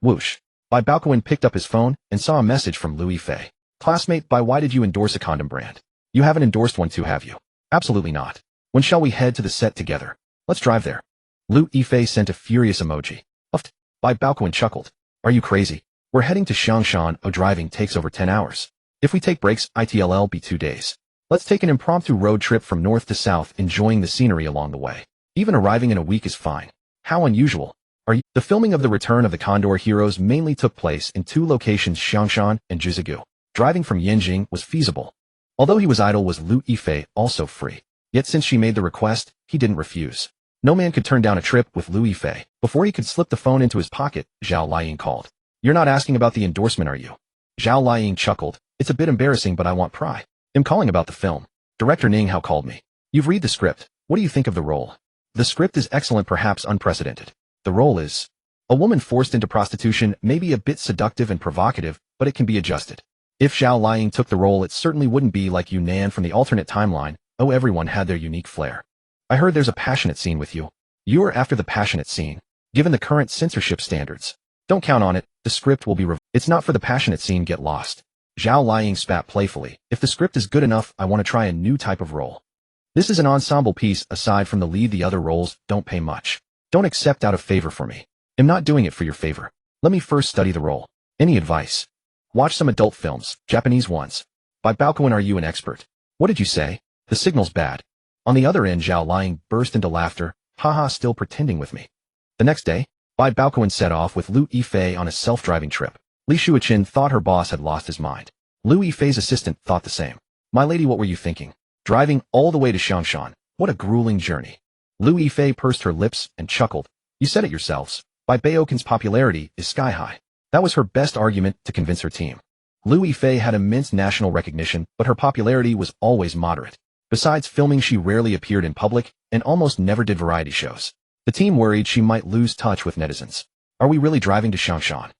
Whoosh. Bai Baokun picked up his phone and saw a message from Louis Fei. Classmate, why did you endorse a condom brand? You haven't endorsed one too, have you? Absolutely not. When shall we head to the set together? Let's drive there. Louis Fei sent a furious emoji. Uffed. Bai Baokun chuckled. Are you crazy? We're heading to Changshan. Driving takes over 10 hours. If we take breaks, it'll be 2 days. Let's take an impromptu road trip from north to south, enjoying the scenery along the way. Even arriving in a week is fine. How unusual. The filming of the Return of the Condor Heroes mainly took place in 2 locations, Changshan and Jizigu. Driving from Yanjing was feasible. Although he was idle, was Louis Fei also free? Yet since she made the request, he didn't refuse. No man could turn down a trip with Louis Fei. Before he could slip the phone into his pocket, Zhao Liying called. You're not asking about the endorsement, are you? Zhao Liying chuckled. It's a bit embarrassing, but I want pry. I'm calling about the film. Director Ning Hao called me. You've read the script. What do you think of the role? The script is excellent, perhaps unprecedented. The role is a woman forced into prostitution, maybe a bit seductive and provocative, but it can be adjusted. If Zhao Liying took the role, it certainly wouldn't be like Yunnan from the alternate timeline. Everyone had their unique flair. I heard there's a passionate scene with you. You are after the passionate scene. Given the current censorship standards, don't count on it. The script will be It's not for the passionate scene, get lost. Zhao Liying spat playfully. If the script is good enough, I want to try a new type of role. This is an ensemble piece. Aside from the lead, the other roles don't pay much. Don't accept out of favor for me. I'm not doing it for your favor. Let me first study the role. Any advice? Watch some adult films, Japanese ones. Bai Baokun, are you an expert? What did you say? The signal's bad. On the other end, Zhao Liying burst into laughter. Haha, still pretending with me. The next day, Bai Baokun set off with Louis Fei on a self-driving trip. Li Shuiqin thought her boss had lost his mind. Louis Fei's assistant thought the same. My lady, what were you thinking? Driving all the way to Changshan. What a grueling journey. Louis Fei pursed her lips and chuckled. You said it yourselves. Bai Baokun's popularity is sky high. That was her best argument to convince her team. Louis Fei had immense national recognition, but her popularity was always moderate. Besides filming, she rarely appeared in public and almost never did variety shows. The team worried she might lose touch with netizens. Are we really driving to Changshan?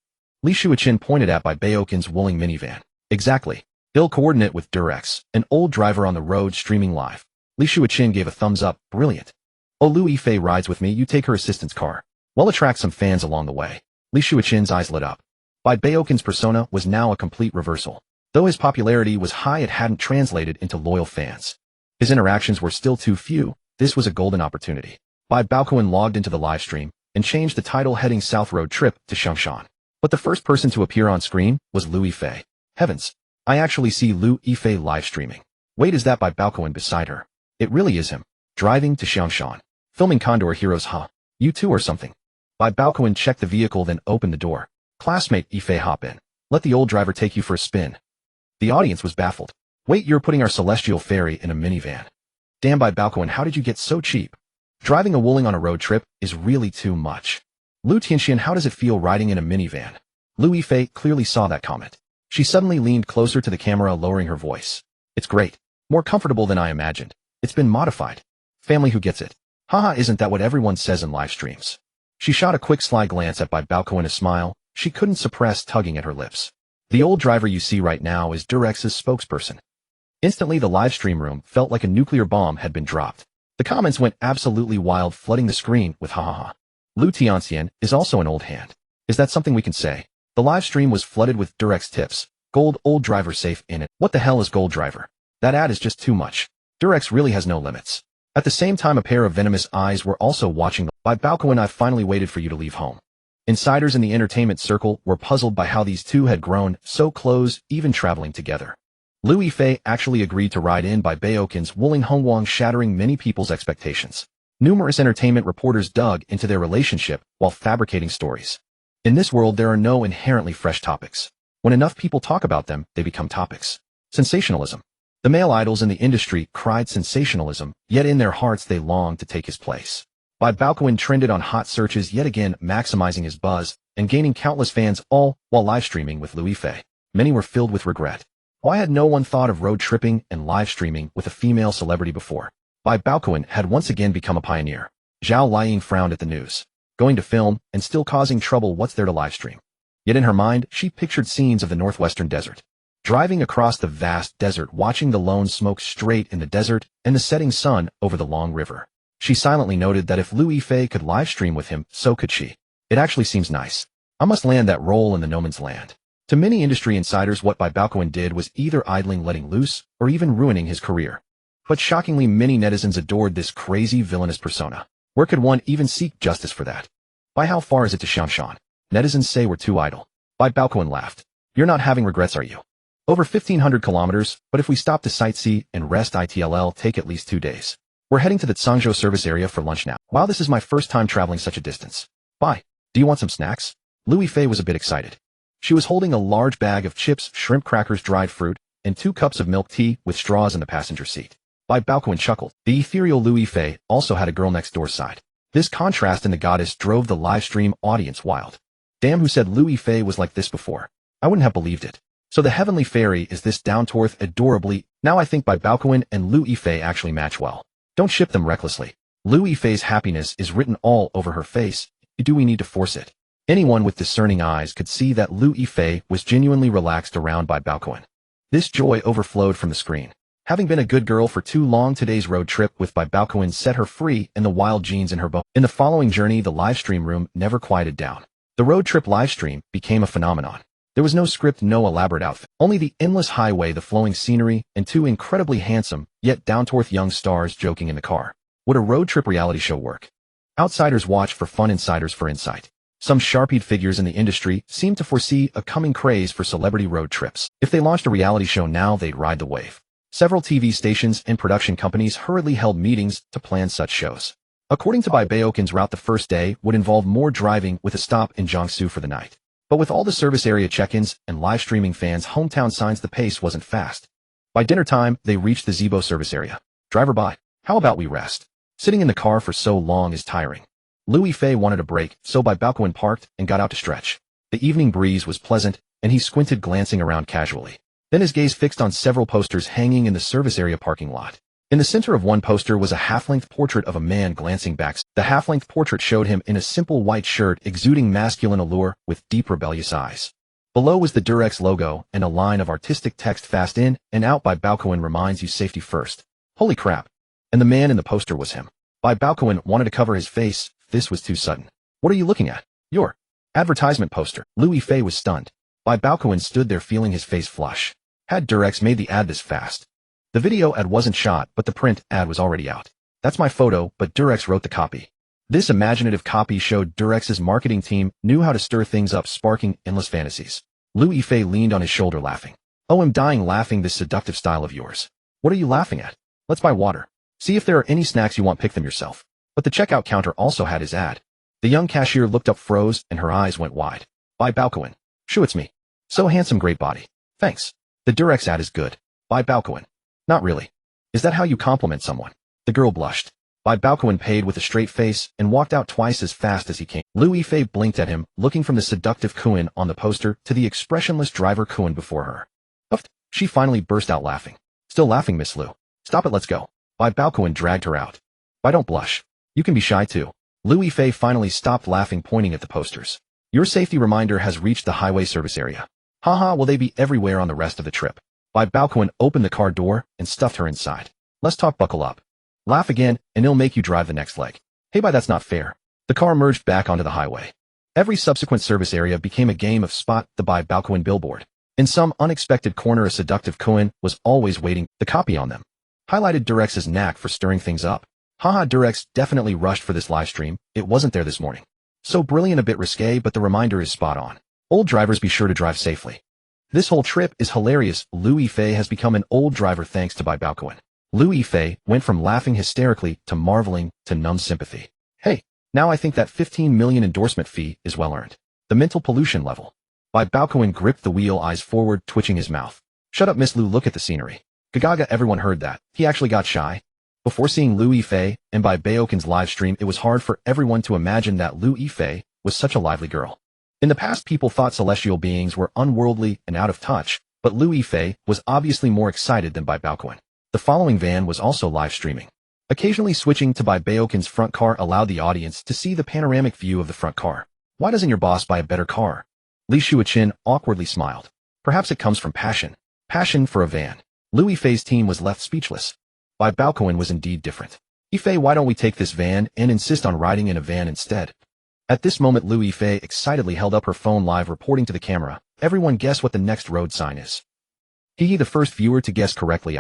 Li Shuiqin pointed at Bai Baokun's Wuling minivan. Exactly. Ill coordinate with Durex, an old driver on the road streaming live. Li Shuiqin gave a thumbs up. Brilliant. Oh, Louis Fei rides with me. You take her assistant's car. We'll attract some fans along the way. Li Shuiqin's eyes lit up. Bai Baokun's persona was now a complete reversal. Though his popularity was high, it hadn't translated into loyal fans. His interactions were still too few. This was a golden opportunity. Bai Baokun logged into the live stream and changed the title heading south road trip to Changshan. But the first person to appear on screen was Louis Fei. Heavens. I actually see Louis Fei live streaming. Wait, is that Bai Baokun beside her? It really is him. Driving to Changshan. Filming Condor Heroes, huh? You too or something? Bai Baokun checked the vehicle, then opened the door. Classmate Fei, hop in. Let the old driver take you for a spin. The audience was baffled. Wait, you're putting our celestial fairy in a minivan. Damn, Bai Baokun, how did you get so cheap? Driving a Wuling on a road trip is really too much. Lu Tianxian, how does it feel riding in a minivan? Louis Fei clearly saw that comment. She suddenly leaned closer to the camera, lowering her voice. It's great. More comfortable than I imagined. It's been modified. Family who gets it. Haha, isn't that what everyone says in live streams? She shot a quick sly glance at Bai Baokun, a smile she couldn't suppress tugging at her lips. The old driver you see right now is Durex's spokesperson. Instantly, the live stream room felt like a nuclear bomb had been dropped. The comments went absolutely wild, flooding the screen with ha ha ha. Lu Tianxian is also an old hand. Is that something we can say? The live stream was flooded with Durex tips. Gold old driver safe in it. What the hell is gold driver? That ad is just too much. Durex really has no limits. At the same time, a pair of venomous eyes were also watching. Bai Baokun, I finally waited for you to leave home. Insiders in the entertainment circle were puzzled by how these two had grown so close, even traveling together. Louis Fei actually agreed to ride in Bai Baokun's Wuling Hongwang, shattering many people's expectations. Numerous entertainment reporters dug into their relationship while fabricating stories. In this world, there are no inherently fresh topics. When enough people talk about them, they become topics. Sensationalism. The male idols in the industry cried sensationalism, yet in their hearts they longed to take his place. Bai Baokun trended on hot searches, yet again maximizing his buzz and gaining countless fans, all while live streaming with Louis Fei. Many were filled with regret. Why had no one thought of road tripping and live streaming with a female celebrity before? Bai Baokun had once again become a pioneer. Zhao Liying frowned at the news. Going to film and still causing trouble, what's there to live stream? Yet in her mind, she pictured scenes of the northwestern desert. driving across the vast desert, watching the lone smoke straight in the desert and the setting sun over the long river. She silently noted that if Liu Yifei could livestream with him, so could she. It actually seems nice. I must land that role in the no man's land. To many industry insiders, what Bai Baokun did was either idling, letting loose, or even ruining his career. But shockingly, many netizens adored this crazy villainous persona. Where could one even seek justice for that? By how far is it to Shanshan? Netizens say we're too idle. Bai Baokun laughed. You're not having regrets, are you? Over 1,500 kilometers, but if we stop to sightsee and rest it'll take at least 2 days. We're heading to the Zhangzhou service area for lunch now. Wow, this is my first time traveling such a distance. Bai, do you want some snacks? Liu Yifei was a bit excited. She was holding a large bag of chips, shrimp crackers, dried fruit, and 2 cups of milk tea with straws in the passenger seat. Bai Baokun chuckled. The ethereal Liu Yifei also had a girl next door side. This contrast in the goddess drove the live stream audience wild. Damn, who said Liu Yifei was like this before? I wouldn't have believed it. So the heavenly fairy is this down-to-earth adorably. Now I think Bai Baokun and Liu Yifei actually match well. Don't ship them recklessly. Liu Yifei's happiness is written all over her face. Do we need to force it? Anyone with discerning eyes could see that Liu Yifei was genuinely relaxed around Bai Baokun. This joy overflowed from the screen. Having been a good girl for too long, today's road trip with Bai Baokun set her free and the wild genes in her bones. In the following journey, the livestream room never quieted down. The road trip livestream became a phenomenon. There was no script, no elaborate outfit, only the endless highway, the flowing scenery, and 2 incredibly handsome, yet down-to-earth young stars joking in the car. Would a road trip reality show work? Outsiders watch for fun, insiders for insight. Some sharp-eyed figures in the industry seem to foresee a coming craze for celebrity road trips. If they launched a reality show now, they'd ride the wave. Several TV stations and production companies hurriedly held meetings to plan such shows. According to Bai Baokun's route, the first day would involve more driving with a stop in Jiangsu for the night. But with all the service area check-ins and live streaming fans' hometown signs, the pace wasn't fast. By dinner time, they reached the Zibo service area. Driver Bai, how about we rest? Sitting in the car for so long is tiring. Liu Yifei wanted a break, so Bai Baokun parked and got out to stretch. The evening breeze was pleasant, and he squinted, glancing around casually. Then his gaze fixed on several posters hanging in the service area parking lot. In the center of one poster was a half-length portrait of a man glancing back. The half-length portrait showed him in a simple white shirt, exuding masculine allure with deep rebellious eyes. Below was the Durex logo and a line of artistic text: fast in and out. Bai Baokun reminds you, safety first. Holy crap. And the man in the poster was him. Bai Baokun wanted to cover his face. This was too sudden. What are you looking at? Your advertisement poster. Liu Yifei was stunned. Bai Baokun stood there feeling his face flush. Had Durex made the ad this fast? The video ad wasn't shot, but the print ad was already out. That's my photo, but Durex wrote the copy. This imaginative copy showed Durex's marketing team knew how to stir things up, sparking endless fantasies. Liu Yifei leaned on his shoulder, laughing. Oh, I'm dying laughing, this seductive style of yours. What are you laughing at? Let's buy water. See if there are any snacks you want, pick them yourself. But the checkout counter also had his ad. The young cashier looked up, froze, and her eyes went wide. Bai Baokun. Shoo, it's me. So handsome, great body. Thanks. The Durex ad is good. Bai Baokun. Not really. Is that how you compliment someone? The girl blushed. Bai Baokun paid with a straight face and walked out twice as fast as he came. Liu Yifei blinked at him, looking from the seductive Kuan on the poster to the expressionless driver Kuan before her. Huffed. She finally burst out laughing. Still laughing, Miss Liu. Stop it, let's go. Bai Baokun dragged her out. Bai, don't blush. You can be shy too. Liu Yifei finally stopped laughing, pointing at the posters. Your safety reminder has reached the highway service area. Haha, will they be everywhere on the rest of the trip? Bai Baokun opened the car door and stuffed her inside. Let's talk, buckle up. Laugh again, and it'll make you drive the next leg. Hey Bai, that's not fair. The car merged back onto the highway. Every subsequent service area became a game of spot the Bai Baokun billboard. In some unexpected corner, a seductive Kuan was always waiting, the copy on them highlighted Durex's knack for stirring things up. Haha, Durex definitely rushed for this live stream. It wasn't there this morning. So brilliant, a bit risque, but the reminder is spot on. Old drivers, be sure to drive safely. This whole trip is hilarious. Liu Yifei has become an old driver thanks to Bai Baokun. Liu Yifei went from laughing hysterically to marveling to numb sympathy. Hey, now I think that 15 million endorsement fee is well earned. The mental pollution level. Bai Baokun gripped the wheel, eyes forward, twitching his mouth. Shut up, Miss Liu, look at the scenery. Gagaga, everyone heard that. He actually got shy. Before seeing Liu Yifei and Bai Baokun's live stream, it was hard for everyone to imagine that Liu Yifei was such a lively girl. In the past, people thought celestial beings were unworldly and out of touch, but Liu Yifei was obviously more excited than Bai Baokun. The following van was also live streaming. Occasionally switching to Bai Baokun's front car allowed the audience to see the panoramic view of the front car. Why doesn't your boss buy a better car? Li Shuichin awkwardly smiled. Perhaps it comes from passion. Passion for a van. Louis Fei's team was left speechless. Bai Baokun was indeed different. Fei, why don't we take this van and insist on riding in a van instead? At this moment Louis Fei excitedly held up her phone live reporting to the camera. Everyone guess what the next road sign is. He the first viewer to guess correctly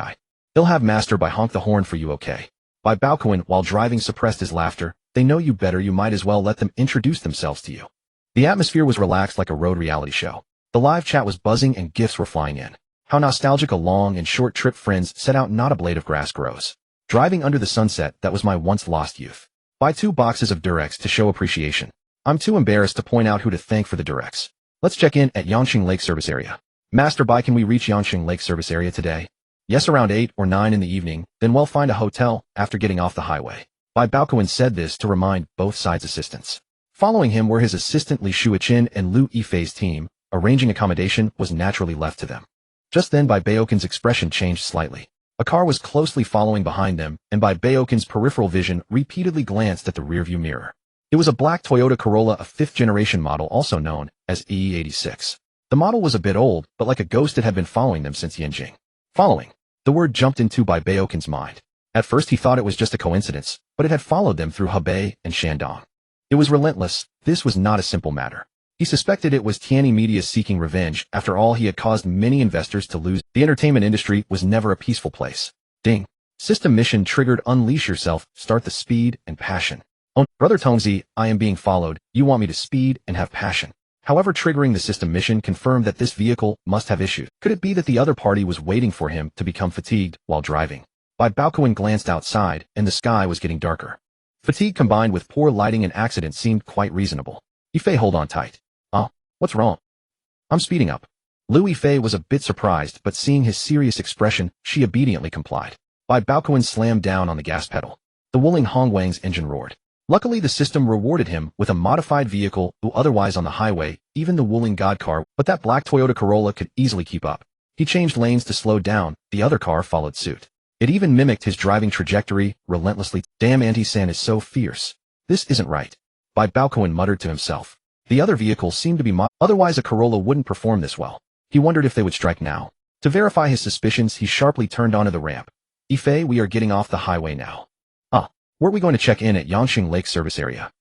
He'll have master by honk the horn for you, okay? Bai Baokun, while driving, suppressed his laughter. They know you better, you might as well let them introduce themselves to you. The atmosphere was relaxed like a road reality show. The live chat was buzzing and gifts were flying in. How nostalgic a long and short trip friends set out, not a blade of grass grows. Driving under the sunset, that was my once lost youth. Buy 2 boxes of Durex to show appreciation. I'm too embarrassed to point out who to thank for the Durex. Let's check in at Yangqing Lake Service Area. Master Bai, can we reach Yangqing Lake Service Area today? Yes, around 8 or 9 in the evening, then we'll find a hotel after getting off the highway. Bai Baokun said this to remind both sides' assistants. Following him were his assistant Li Shuichin and Lu Yifei's team. Arranging accommodation was naturally left to them. Just then Bai Baokun's expression changed slightly. A car was closely following behind them, and Bai Baokun's peripheral vision repeatedly glanced at the rearview mirror. It was a black Toyota Corolla, a 5th-generation model also known as E86. The model was a bit old, but like a ghost it had been following them since Yanjing. Following. The word jumped into Bai Baokun's mind. At first he thought it was just a coincidence, but it had followed them through Hebei and Shandong. It was relentless. This was not a simple matter. He suspected it was Tianyi Media seeking revenge. After all, he had caused many investors to lose. The entertainment industry was never a peaceful place. Ding. System mission triggered. Unleash yourself. Start the speed and passion. Oh, Brother Tongzi, I am being followed. You want me to speed and have passion. However, triggering the system mission confirmed that this vehicle must have issues. Could it be that the other party was waiting for him to become fatigued while driving? Bai Baokun glanced outside, and the sky was getting darker. Fatigue combined with poor lighting and accident seemed quite reasonable. Yifei, hold on tight. What's wrong? I'm speeding up. Lu Yifei was a bit surprised, but seeing his serious expression, she obediently complied. Bai Baokun slammed down on the gas pedal. The Wuling Hongwang's engine roared. Luckily the system rewarded him with a modified vehicle who otherwise on the highway, even the Wuling God car, but that black Toyota Corolla could easily keep up. He changed lanes to slow down, the other car followed suit. It even mimicked his driving trajectory, relentlessly. Damn, Anti-San is so fierce. This isn't right. Bai Baokun muttered to himself. The other vehicles seemed to be otherwise a Corolla wouldn't perform this well. He wondered if they would strike now. To verify his suspicions, he sharply turned onto the ramp. Yifei, we are getting off the highway now. Were we going to check in at Yangqing Lake Service Area?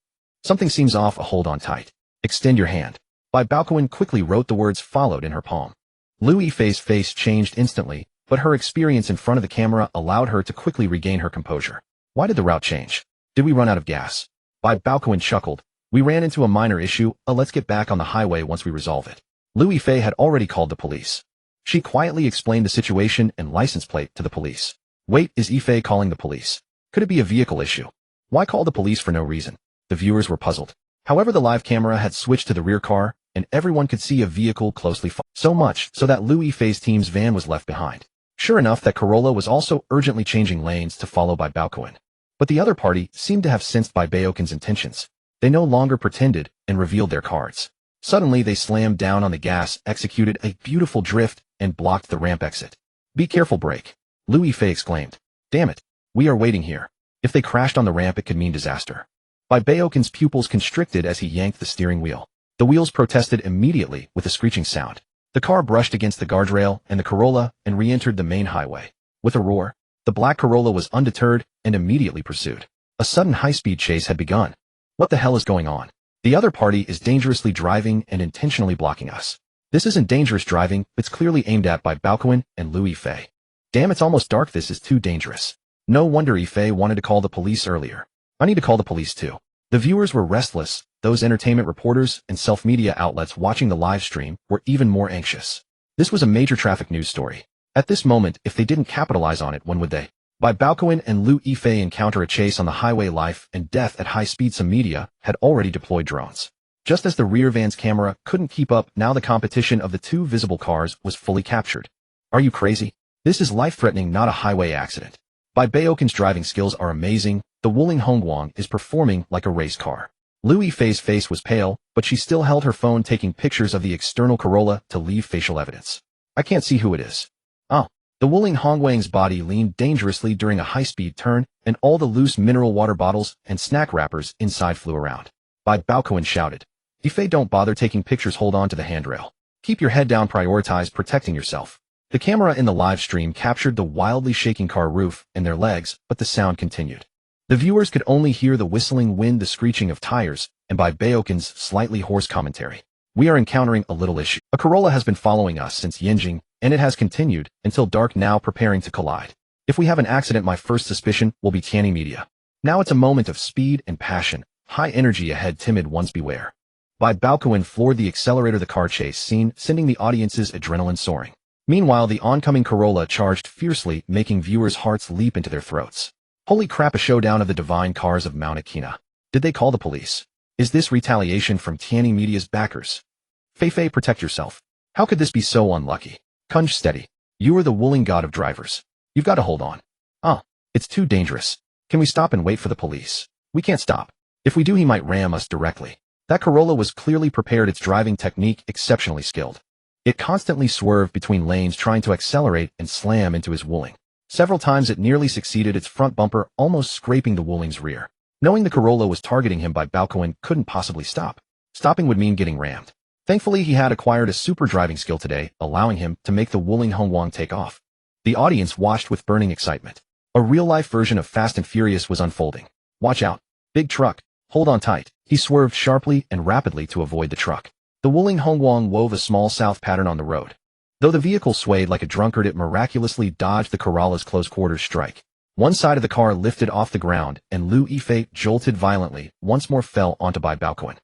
Something seems off. Hold on tight. Extend your hand. Bai Baokun quickly wrote the words followed in her palm. Lu Yifei's face changed instantly, but her experience in front of the camera allowed her to quickly regain her composure. Why did the route change? Did we run out of gas? Bai Baokun chuckled. We ran into a minor issue. Let's get back on the highway once we resolve it. Lu Yifei had already called the police. She quietly explained the situation and license plate to the police. Wait, is Yifei calling the police? Could it be a vehicle issue? Why call the police for no reason? The viewers were puzzled. However, the live camera had switched to the rear car, and everyone could see a vehicle closely followed. So much so that Lu Yifei's team's van was left behind. Sure enough, that Corolla was also urgently changing lanes to follow Bai Baokun. But the other party seemed to have sensed Bai Baokun's intentions. They no longer pretended and revealed their cards. Suddenly, they slammed down on the gas, executed a beautiful drift, and blocked the ramp exit. Be careful, brake. Lu Yifei exclaimed. Damn it. We are waiting here. If they crashed on the ramp, it could mean disaster. Bai Baokun's pupils constricted as he yanked the steering wheel. The wheels protested immediately with a screeching sound. The car brushed against the guardrail and the Corolla and re-entered the main highway. With a roar, the black Corolla was undeterred and immediately pursued. A sudden high-speed chase had begun. What the hell is going on? The other party is dangerously driving and intentionally blocking us. This isn't dangerous driving, it's clearly aimed at Bai Baokun and Lu Yifei. Damn, it's almost dark. This is too dangerous. No wonder Yifei wanted to call the police earlier. I need to call the police too. The viewers were restless. Those entertainment reporters and self-media outlets watching the live stream were even more anxious. This was a major traffic news story. At this moment, if they didn't capitalize on it, when would they? Bai Baokun and Lu Yifei encounter a chase on the highway. Life and death at high speed. Some media had already deployed drones. Just as the rear van's camera couldn't keep up, now the competition of the two visible cars was fully captured. Are you crazy? This is life-threatening, not a highway accident. Bai Baokun's driving skills are amazing. The Wuling Hongwang is performing like a race car. Lu Yifei's face was pale, but she still held her phone taking pictures of the external Corolla to leave facial evidence. I can't see who it is. The Wuling Hongwang's body leaned dangerously during a high-speed turn, and all the loose mineral water bottles and snack wrappers inside flew around. Bai Baokun shouted. Yifei, don't bother taking pictures. Hold on to the handrail. Keep your head down. Prioritize protecting yourself. The camera in the live stream captured the wildly shaking car roof and their legs, but the sound continued. The viewers could only hear the whistling wind, the screeching of tires, and Bai Baokun's slightly hoarse commentary. We are encountering a little issue. A Corolla has been following us since Yinjing, and it has continued until dark, now preparing to collide. If we have an accident, my first suspicion will be Tianyi Media. Now it's a moment of speed and passion, high energy ahead, timid ones beware. Bai Baokun floored the accelerator, the car chase scene, sending the audience's adrenaline soaring. Meanwhile, the oncoming Corolla charged fiercely, making viewers' hearts leap into their throats. Holy crap, a showdown of the divine cars of Mount Akina. Did they call the police? Is this retaliation from Tianyi Media's backers? Fei, protect yourself. How could this be so unlucky? Kunj, steady. You are the Wuling god of drivers. You've got to hold on. It's too dangerous. Can we stop and wait for the police? We can't stop. If we do, he might ram us directly. That Corolla was clearly prepared, its driving technique exceptionally skilled. It constantly swerved between lanes, trying to accelerate and slam into his Wuling. Several times it nearly succeeded, its front bumper almost scraping the Wuling's rear. Knowing the Corolla was targeting him, Bai Baokun couldn't possibly stop. Stopping would mean getting rammed. Thankfully, he had acquired a super driving skill today, allowing him to make the Wuling Hongwang take off. The audience watched with burning excitement. A real-life version of Fast and Furious was unfolding. Watch out. Big truck. Hold on tight. He swerved sharply and rapidly to avoid the truck. The Wuling Hongwang wove a small south pattern on the road. Though the vehicle swayed like a drunkard, it miraculously dodged the Corolla's close-quarters strike. One side of the car lifted off the ground, and Lu Yifei, jolted violently, once more fell onto Bai Baokun.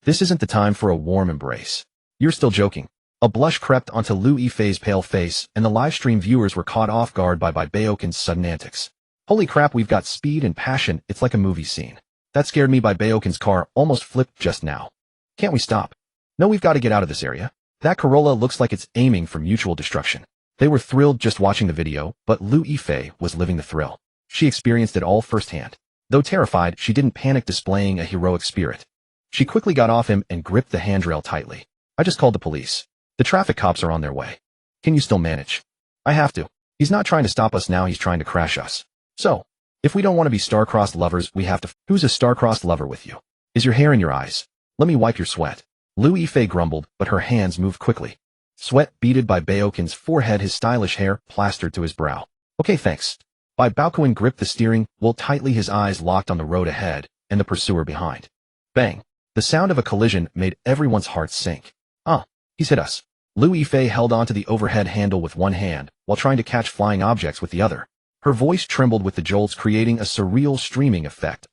This isn't the time for a warm embrace. You're still joking. A blush crept onto Lu Yifei's pale face, and the livestream viewers were caught off guard by Bai Baokun's sudden antics. Holy crap, we've got speed and passion, it's like a movie scene. That scared me. Bai Baokun's car almost flipped just now. Can't we stop? No, we've got to get out of this area. That Corolla looks like it's aiming for mutual destruction. They were thrilled just watching the video, but Lu Yifei was living the thrill. She experienced it all firsthand. Though terrified, she didn't panic, displaying a heroic spirit. She quickly got off him and gripped the handrail tightly. I just called the police. The traffic cops are on their way. Can you still manage? I have to. He's not trying to stop us now, he's trying to crash us. So, if we don't want to be star-crossed lovers, we have to. Who's a star-crossed lover with you? Is your hair in your eyes? Let me wipe your sweat. Lu Yifei grumbled, but her hands moved quickly. Sweat beaded Bai Baokun's forehead, his stylish hair plastered to his brow. Okay, thanks. Bai Baokun gripped the steering wheel tightly, his eyes locked on the road ahead and the pursuer behind. Bang! The sound of a collision made everyone's hearts sink. He's hit us. Lu Yifei held onto the overhead handle with one hand, while trying to catch flying objects with the other. Her voice trembled with the jolts, creating a surreal streaming effect.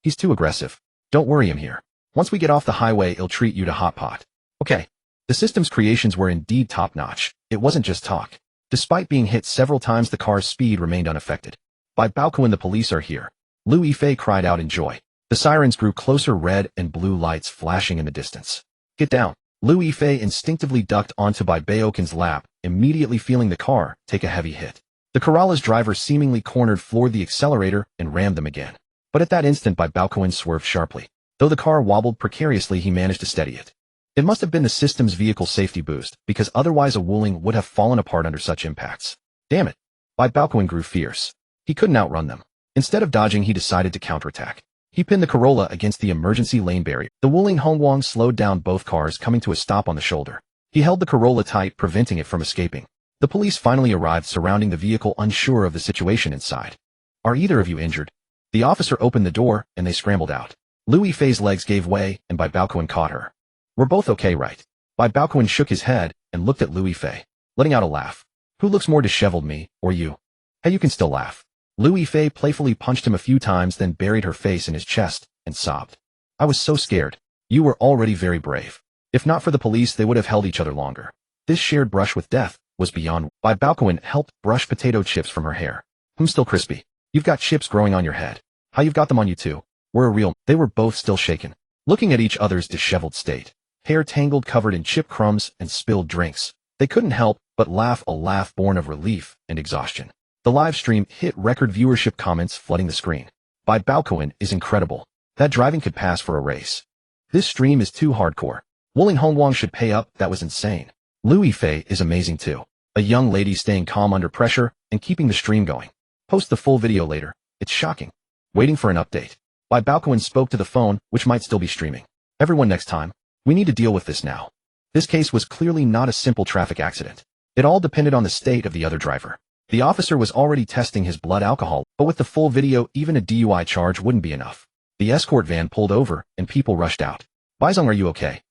He's too aggressive. Don't worry him here. Once we get off the highway, he'll treat you to hot pot. Okay. The system's creations were indeed top-notch. It wasn't just talk. Despite being hit several times, the car's speed remained unaffected. Bai Baokun, the police are here. Lu Yifei cried out in joy. The sirens grew closer, red and blue lights flashing in the distance. Get down. Lu Yifei instinctively ducked onto Bai Baokun's lap, immediately feeling the car take a heavy hit. The Corolla's driver, seemingly cornered, floored the accelerator and rammed them again. But at that instant, Bai Baokun swerved sharply. Though the car wobbled precariously, he managed to steady it. It must have been the system's vehicle safety boost, because otherwise a Wuling would have fallen apart under such impacts. Damn it. Bai Baokun grew fierce. He couldn't outrun them. Instead of dodging, he decided to counterattack. He pinned the Corolla against the emergency lane barrier. The Wuling Hongwang slowed down both cars, coming to a stop on the shoulder. He held the Corolla tight, preventing it from escaping. The police finally arrived, surrounding the vehicle, unsure of the situation inside. Are either of you injured? The officer opened the door, and they scrambled out. Lu Yifei's legs gave way, and Bai Baokun caught her. We're both okay, right? Bai Baokun shook his head and looked at Lu Yifei, letting out a laugh. Who looks more disheveled, me or you? Hey, you can still laugh. Lu Yifei playfully punched him a few times, then buried her face in his chest and sobbed. I was so scared. You were already very brave. If not for the police, they would have held each other longer. This shared brush with death was beyond. Bai Baokun helped brush potato chips from her hair. Still crispy. You've got chips growing on your head. How you've got them on you too? We're a real. They were both still shaken, looking at each other's disheveled state. Hair tangled, covered in chip crumbs and spilled drinks. They couldn't help but laugh, a laugh born of relief and exhaustion. The live stream hit record viewership, comments flooding the screen. Bai Baokun is incredible. That driving could pass for a race. This stream is too hardcore. Wuling Hongwang should pay up, that was insane. Lu Yifei is amazing too. A young lady staying calm under pressure and keeping the stream going. Post the full video later. It's shocking. Waiting for an update. Bai Baokun spoke to the phone, which might still be streaming. Everyone, next time. We need to deal with this now. This case was clearly not a simple traffic accident. It all depended on the state of the other driver. The officer was already testing his blood alcohol, but with the full video, even a DUI charge wouldn't be enough. The escort van pulled over, and people rushed out. Baizong, are you okay?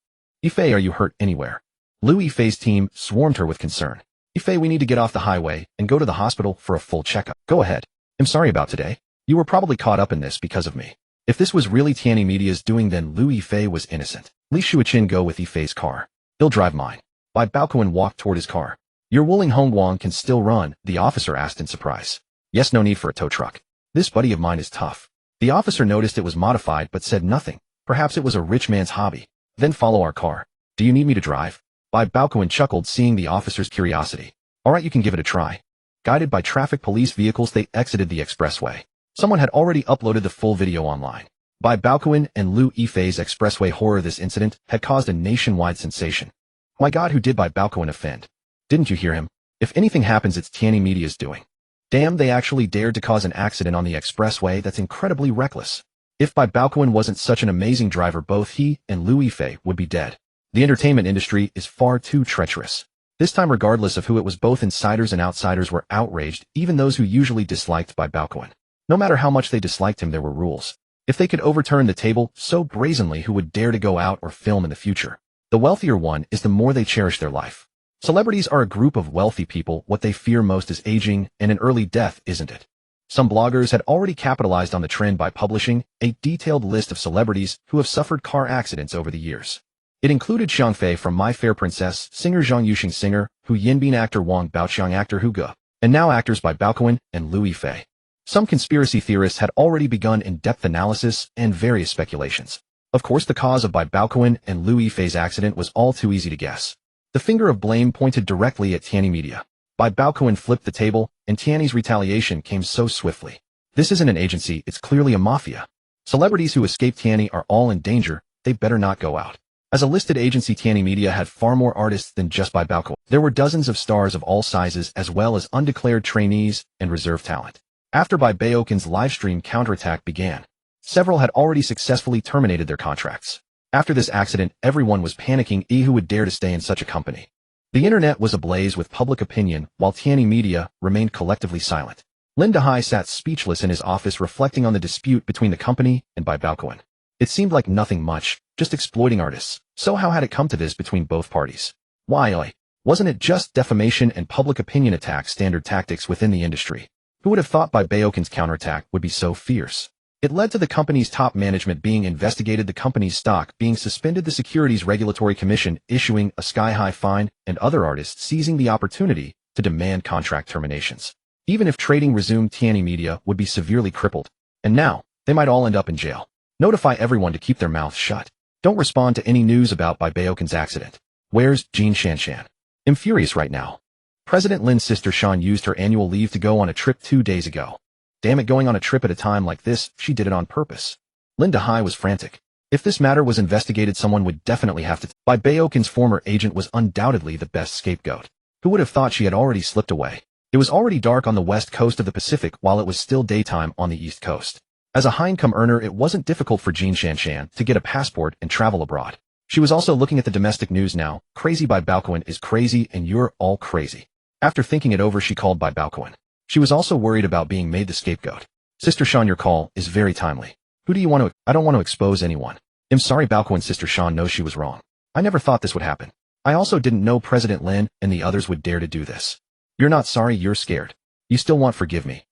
Yifei, are you hurt anywhere? Liu Yifei's team swarmed her with concern. Yifei, we need to get off the highway and go to the hospital for a full checkup. Go ahead. I'm sorry about today. You were probably caught up in this because of me. If this was really Tianyi Media's doing, then Liu Yifei was innocent. Li Shuiqin, go with Yifei's car. He'll drive mine. Bai Baokun walked toward his car. Your Wuling Hongguang can still run, the officer asked in surprise. Yes, no need for a tow truck. This buddy of mine is tough. The officer noticed it was modified but said nothing. Perhaps it was a rich man's hobby. Then follow our car. Do you need me to drive? Bai Baokun chuckled, seeing the officer's curiosity. Alright, you can give it a try. Guided by traffic police vehicles, they exited the expressway. Someone had already uploaded the full video online. Bai Baokun and Liu Yifei's expressway horror. This incident had caused a nationwide sensation. My God, who did Bai Baokun offend? Didn't you hear him? If anything happens, it's Tianyi Media's doing. Damn, they actually dared to cause an accident on the expressway. That's incredibly reckless. If Bai Baokun wasn't such an amazing driver, both he and Liu Yifei would be dead. The entertainment industry is far too treacherous. This time, regardless of who it was, both insiders and outsiders were outraged, even those who usually disliked Bai Baokun. No matter how much they disliked him, there were rules. If they could overturn the table so brazenly, who would dare to go out or film in the future? The wealthier one is, the more they cherish their life. Celebrities are a group of wealthy people. What they fear most is aging and an early death, isn't it? Some bloggers had already capitalized on the trend by publishing a detailed list of celebrities who have suffered car accidents over the years. It included Xiang Fei from My Fair Princess, singer Zhang Yuxing, singer Hu Yinbin, actor Wang Baoqiang, actor Hu Ge, and now actors Bai Baokun and Liu Yifei. Some conspiracy theorists had already begun in-depth analysis and various speculations. Of course, the cause of Bai Baokun and Liu Yifei's accident was all too easy to guess. The finger of blame pointed directly at Tianyi Media. Bai Baokun flipped the table, and Tianyi's retaliation came so swiftly. This isn't an agency, it's clearly a mafia. Celebrities who escape Tianyi are all in danger, they better not go out. As a listed agency, Tianyi Media had far more artists than just Bai Baokun. There were dozens of stars of all sizes, as well as undeclared trainees and reserve talent. After Bai Baokun's livestream counterattack began, several had already successfully terminated their contracts. After this accident, everyone was panicking. Who would dare to stay in such a company? The internet was ablaze with public opinion, while Tianyi Media remained collectively silent. Lin Dehai sat speechless in his office, reflecting on the dispute between the company and Bai Baokun. It seemed like nothing much, just exploiting artists. So how had it come to this between both parties? Why? Wasn't it just defamation and public opinion attacks, standard tactics within the industry? Who would have thought Bai Baokun's counterattack would be so fierce? It led to the company's top management being investigated, the company's stock being suspended, the Securities Regulatory Commission issuing a sky-high fine, and other artists seizing the opportunity to demand contract terminations. Even if trading resumed, Tianyi Media would be severely crippled. And now, they might all end up in jail. Notify everyone to keep their mouths shut. Don't respond to any news about Bai Baokun's accident. Where's Jean Shanshan? I'm furious right now. President Lin's sister Shan used her annual leave to go on a trip 2 days ago. Damn it, going on a trip at a time like this, she did it on purpose. Lin Dehai was frantic. If this matter was investigated, someone would definitely have to. Bai Baokun's former agent was undoubtedly the best scapegoat. Who would have thought she had already slipped away? It was already dark on the west coast of the Pacific, while it was still daytime on the east coast. As a high-income earner, it wasn't difficult for Jean Shanshan to get a passport and travel abroad. She was also looking at the domestic news now. Crazy Bai Baokun is crazy, and you're all crazy. After thinking it over, she called Bai Baokun. She was also worried about being made the scapegoat. Sister Shan, your call is very timely. Who do you want to? I don't want to expose anyone. I'm sorry. Baokun's sister Shan knows she was wrong. I never thought this would happen. I also didn't know President Lin and the others would dare to do this. You're not sorry, you're scared. You still won't forgive me.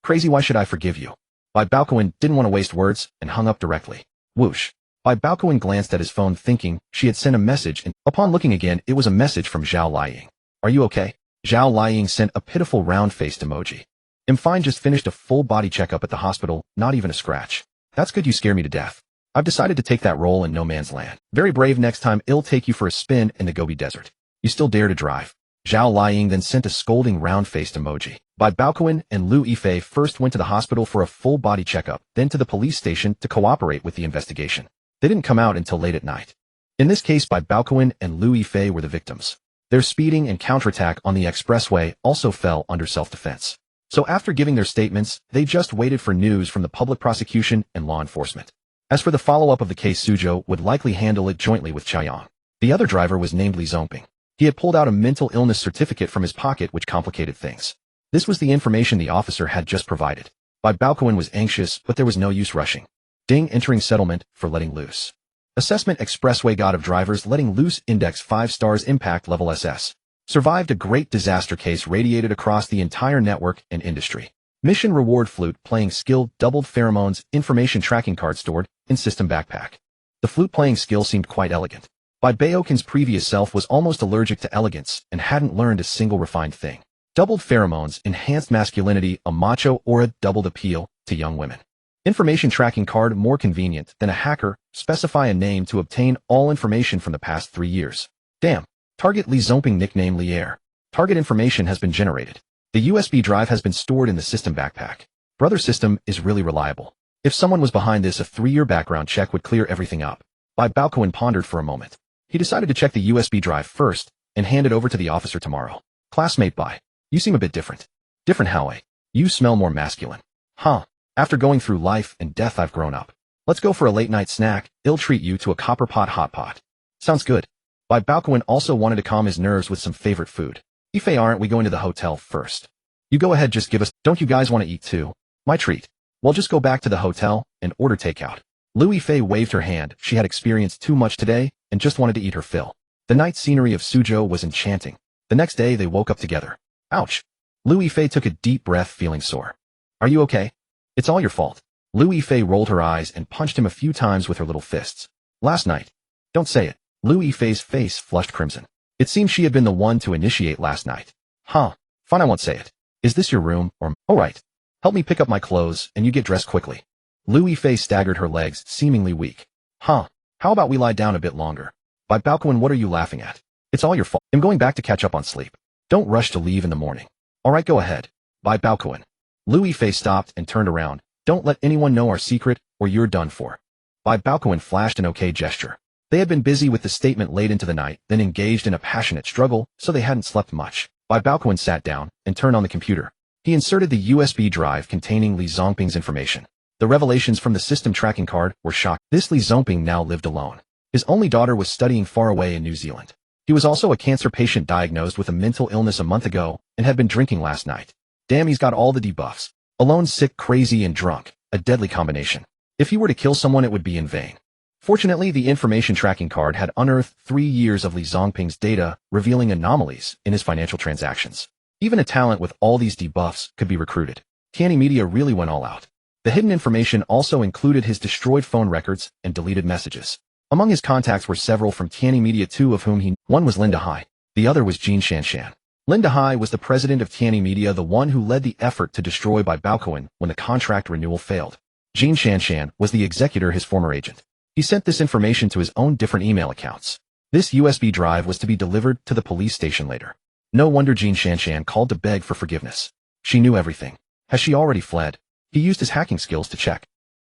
Crazy, why should I forgive you? Bai Baokun didn't want to waste words and hung up directly. Whoosh. Bai Baokun glanced at his phone, thinking she had sent a message, and upon looking again, it was a message from Zhao Liying. Are you okay? Zhao Liying sent a pitiful round-faced emoji. I'm fine, just finished a full body checkup at the hospital, not even a scratch. That's good, you scare me to death. I've decided to take that role in no man's land. Very brave, next time I'll take you for a spin in the Gobi Desert. You still dare to drive? Zhao Liying then sent a scolding round-faced emoji. Bai Baokun and Liu Yifei first went to the hospital for a full body checkup, then to the police station to cooperate with the investigation. They didn't come out until late at night. In this case, Bai Baokun and Liu Yifei were the victims. Their speeding and counterattack on the expressway also fell under self-defense. So after giving their statements, they just waited for news from the public prosecution and law enforcement. As for the follow-up of the case, Suzhou would likely handle it jointly with Chaiyang. The other driver was named Li Zongping. He had pulled out a mental illness certificate from his pocket, which complicated things. This was the information the officer had just provided. Bai Baokun was anxious, but there was no use rushing. Ding, entering settlement for letting loose. Assessment expressway god of drivers letting loose index 5 stars impact level SS. Survived a great disaster case radiated across the entire network and industry. Mission reward flute playing skill doubled pheromones information tracking card stored in system backpack. The flute playing skill seemed quite elegant. Bai Baokun's previous self was almost allergic to elegance and hadn't learned a single refined thing. Doubled pheromones enhanced masculinity, a macho aura doubled appeal to young women. Information tracking card more convenient than a hacker, specify a name to obtain all information from the past 3 years. Damn. Target Li Zongping nickname Lier. Target information has been generated. The USB drive has been stored in the system backpack. Brother system is really reliable. If someone was behind this, a 3-year background check would clear everything up. Bai Baokun pondered for a moment. He decided to check the USB drive first and hand it over to the officer tomorrow. Classmate Bai, you seem a bit different. Different how, eh? You smell more masculine. Huh. After going through life and death, I've grown up. Let's go for a late night snack. I'll treat you to a copper pot hot pot. Sounds good. Bai Baokun also wanted to calm his nerves with some favorite food. Ife, aren't we going to the hotel first? You go ahead, just give us. Don't you guys want to eat too? My treat. Well, just go back to the hotel and order takeout. Louis Fei waved her hand. She had experienced too much today and just wanted to eat her fill. The night scenery of Suzhou was enchanting. The next day they woke up together. Ouch. Louis Fei took a deep breath, feeling sore. Are you okay? It's all your fault. Louis Fei rolled her eyes and punched him a few times with her little fists. Last night. Don't say it. Louis Fei's face flushed crimson. It seemed she had been the one to initiate last night. Huh. Fine, I won't say it. Is this your room, or— All right. Help me pick up my clothes, and you get dressed quickly. Louis Fei staggered, her legs seemingly weak. Huh. How about we lie down a bit longer? Bai Baokun, what are you laughing at? It's all your fault. I'm going back to catch up on sleep. Don't rush to leave in the morning. All right, go ahead. Bai Baokun. Louis Fei stopped and turned around. Don't let anyone know our secret, or you're done for. Bai Baokun flashed an okay gesture. They had been busy with the statement late into the night, then engaged in a passionate struggle, so they hadn't slept much. Bai Baokun sat down and turned on the computer. He inserted the USB drive containing Li Zongping's information. The revelations from the system tracking card were shocking. This Li Zongping now lived alone. His only daughter was studying far away in New Zealand. He was also a cancer patient diagnosed with a mental illness a month ago and had been drinking last night. Damn, he's got all the debuffs. Alone, sick, crazy, and drunk. A deadly combination. If he were to kill someone, it would be in vain. Fortunately, the information tracking card had unearthed 3 years of Li Zongping's data, revealing anomalies in his financial transactions. Even a talent with all these debuffs could be recruited. Tianyi Media really went all out. The hidden information also included his destroyed phone records and deleted messages. Among his contacts were several from Tianyi Media, 2 of whom one was Linda Hai. The other was Jin Shanshan. Linda Hai was the president of Tianyi Media, the one who led the effort to destroy Bai Baokun when the contract renewal failed. Jin Shanshan was the executor, his former agent. He sent this information to his own different email accounts. This USB drive was to be delivered to the police station later. No wonder Jin Shanshan called to beg for forgiveness. She knew everything. Has she already fled? He used his hacking skills to check.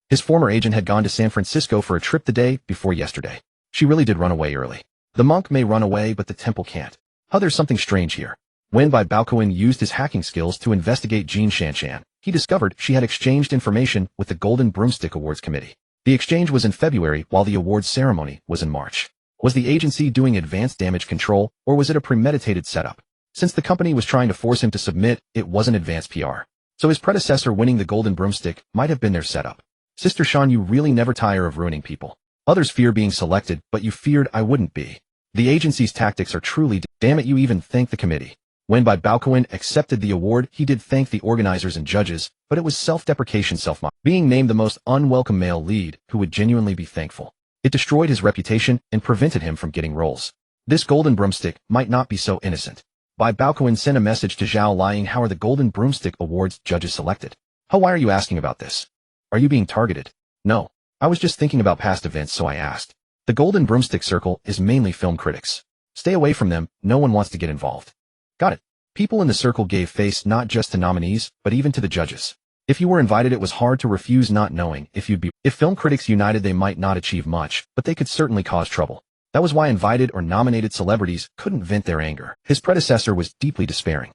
His former agent had gone to San Francisco for a trip the day before yesterday. She really did run away early. The monk may run away, but the temple can't. Huh, there's something strange here. When Bai Baokun used his hacking skills to investigate Jin Shanshan, he discovered she had exchanged information with the Golden Broomstick Awards Committee. The exchange was in February, while the awards ceremony was in March. Was the agency doing advanced damage control, or was it a premeditated setup? Since the company was trying to force him to submit, it wasn't advanced PR. So his predecessor winning the Golden Broomstick might have been their setup. Sister Sean, you really never tire of ruining people. Others fear being selected, but you feared I wouldn't be. The agency's tactics are truly— Damn it, you even thanked the committee. When Bai Baokun accepted the award, he did thank the organizers and judges, but it was self-deprecation, being named the most unwelcome male lead who would genuinely be thankful. It destroyed his reputation and prevented him from getting roles. This Golden Broomstick might not be so innocent. Bai Baokun sent a message to Zhao Liying. How are the Golden Broomstick Awards judges selected? How, why are you asking about this? Are you being targeted? No. I was just thinking about past events, so I asked. The Golden Broomstick Circle is mainly film critics. Stay away from them, no one wants to get involved. Got it. People in the circle gave face not just to nominees, but even to the judges. If you were invited, it was hard to refuse, not knowing if you'd be— If film critics united, they might not achieve much, but they could certainly cause trouble. That was why invited or nominated celebrities couldn't vent their anger. His predecessor was deeply despairing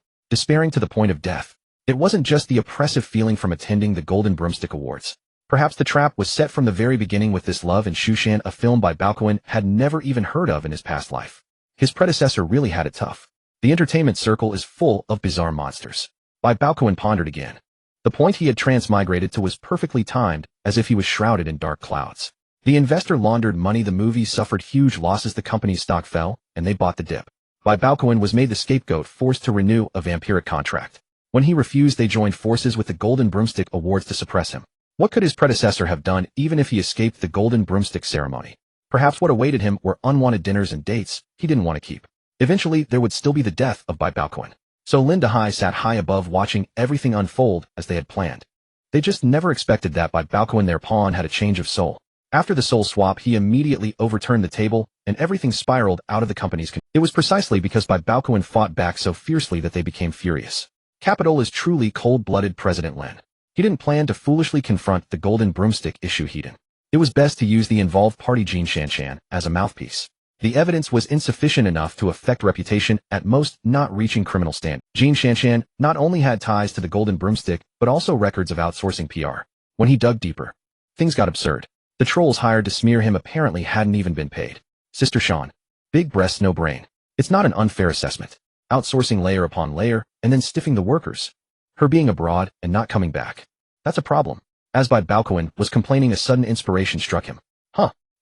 to the point of death. It wasn't just the oppressive feeling from attending the Golden Broomstick Awards. Perhaps the trap was set from the very beginning with this Love and Shushan, a film Bai Baokun had never even heard of in his past life. His predecessor really had it tough. The entertainment circle is full of bizarre monsters. Bai Baokun pondered again. The point he had transmigrated to was perfectly timed, as if he was shrouded in dark clouds. The investor laundered money, the movie suffered huge losses, the company's stock fell, and they bought the dip. Bai Baokun was made the scapegoat, forced to renew a vampiric contract. When he refused, they joined forces with the Golden Broomstick Awards to suppress him. What could his predecessor have done even if he escaped the Golden Broomstick ceremony? Perhaps what awaited him were unwanted dinners and dates he didn't want to keep. Eventually, there would still be the death of Bai Baokun. So Lin Dehai sat high above, watching everything unfold as they had planned. They just never expected that Bai Baokun, their pawn, had a change of soul. After the soul swap, he immediately overturned the table, and everything spiraled out of the company's control. It was precisely because Bai Baokun fought back so fiercely that they became furious. Capital is truly cold-blooded, President Lin. He didn't plan to foolishly confront the Golden Broomstick issue head-on. It was best to use the involved party Jin Shanshan as a mouthpiece. The evidence was insufficient enough to affect reputation, at most not reaching criminal standard. Jin Shanshan not only had ties to the Golden Broomstick, but also records of outsourcing PR. When he dug deeper, things got absurd. The trolls hired to smear him apparently hadn't even been paid. Sister Sean. Big breasts, no brain. It's not an unfair assessment. Outsourcing layer upon layer, and then stiffing the workers. Her being abroad and not coming back. That's a problem. As Bai Baokun was complaining, a sudden inspiration struck him.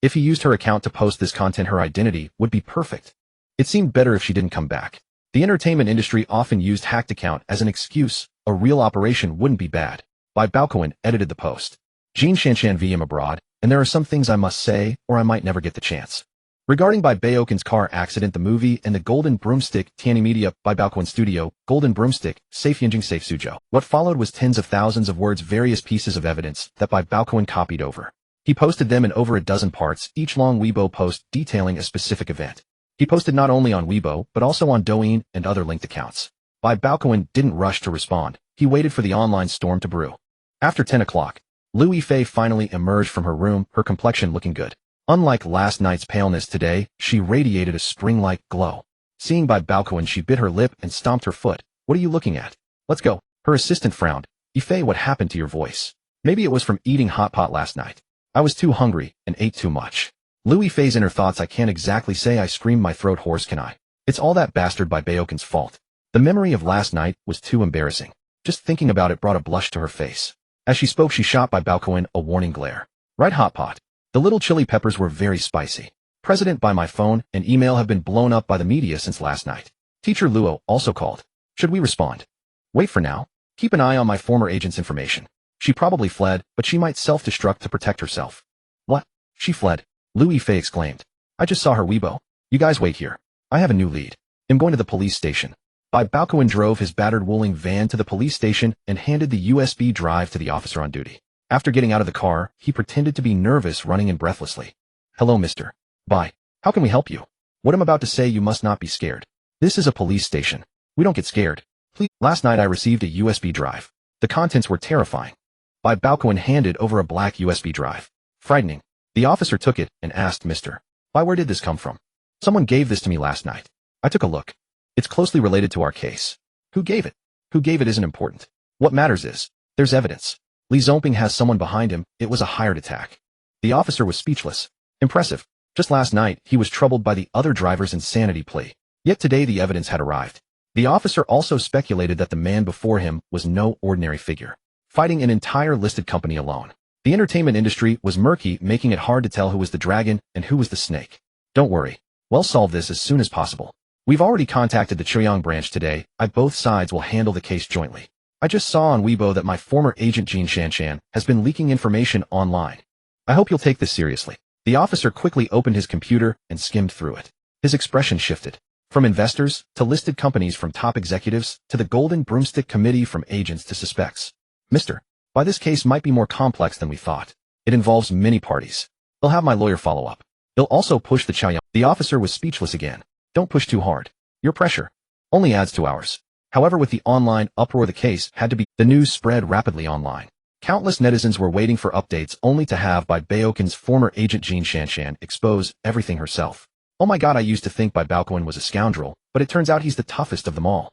If he used her account to post this content, her identity would be perfect. It seemed better if she didn't come back. The entertainment industry often used hacked account as an excuse. A real operation wouldn't be bad. Bai Baokun edited the post. Jin Shanshan VM abroad, and there are some things I must say, or I might never get the chance. Regarding Bai Baokun's car accident, the movie, and the Golden Broomstick, Tianyi Media, Bai Baokun Studio, Golden Broomstick, Safe Yinjing Safe Suzhou. What followed was tens of thousands of words, various pieces of evidence that Bai Baokun copied over. He posted them in over a dozen parts, each long Weibo post detailing a specific event. He posted not only on Weibo, but also on Douyin and other linked accounts. Bai Baokun didn't rush to respond. He waited for the online storm to brew. After 10 o'clock, Lu Yifei finally emerged from her room, her complexion looking good. Unlike last night's paleness, today, she radiated a spring-like glow. Seeing Bai Baokun, she bit her lip and stomped her foot. What are you looking at? Let's go. Her assistant frowned. Yifei, what happened to your voice? Maybe it was from eating hot pot last night. I was too hungry and ate too much. Lu Yifei's inner thoughts. I can't exactly say I screamed my throat hoarse, can I? It's all that bastard Bai Baokun's fault. The memory of last night was too embarrassing. Just thinking about it brought a blush to her face. As she spoke, she shot Bai Baokun a warning glare. Right, hot pot. The little chili peppers were very spicy. President, by my phone and email have been blown up by the media since last night. Teacher Luo also called. Should we respond? Wait for now. Keep an eye on my former agent's information. She probably fled, but she might self-destruct to protect herself. What? She fled? Lu Yifei exclaimed. I just saw her Weibo. You guys wait here. I have a new lead. I'm going to the police station. Bai Baokun drove his battered Wuling van to the police station and handed the USB drive to the officer on duty. After getting out of the car, he pretended to be nervous, running in breathlessly. Hello, Mr. Bai. How can we help you? What I'm about to say, you must not be scared. This is a police station. We don't get scared. Please. Last night I received a USB drive. The contents were terrifying. Bai Baokun handed over a black USB drive. Frightening. The officer took it and asked, Mr. Bai, where did this come from? Someone gave this to me last night. I took a look. It's closely related to our case. Who gave it? Who gave it isn't important. What matters is, there's evidence. Li Zongping has someone behind him. It was a hired attack. The officer was speechless. Impressive. Just last night, he was troubled by the other driver's insanity plea. Yet today the evidence had arrived. The officer also speculated that the man before him was no ordinary figure, fighting an entire listed company alone. The entertainment industry was murky, making it hard to tell who was the dragon and who was the snake. Don't worry. We'll solve this as soon as possible. We've already contacted the Chiang branch today. Both sides will handle the case jointly. I just saw on Weibo that my former agent Jin Shanshan has been leaking information online. I hope you'll take this seriously. The officer quickly opened his computer and skimmed through it. His expression shifted. From investors to listed companies, from top executives to the Golden Broomstick Committee, from agents to suspects. Mr. Bai, this case might be more complex than we thought. It involves many parties. They'll have my lawyer follow up. They'll also push the Chiang. The officer was speechless again. Don't push too hard. Your pressure only adds to ours. However, with the online uproar, the case had to be. The news spread rapidly online. Countless netizens were waiting for updates, only to have Bai Baokun's former agent Jin Shanshan expose everything herself. Oh my god, I used to think Bai Baokun was a scoundrel, but it turns out he's the toughest of them all.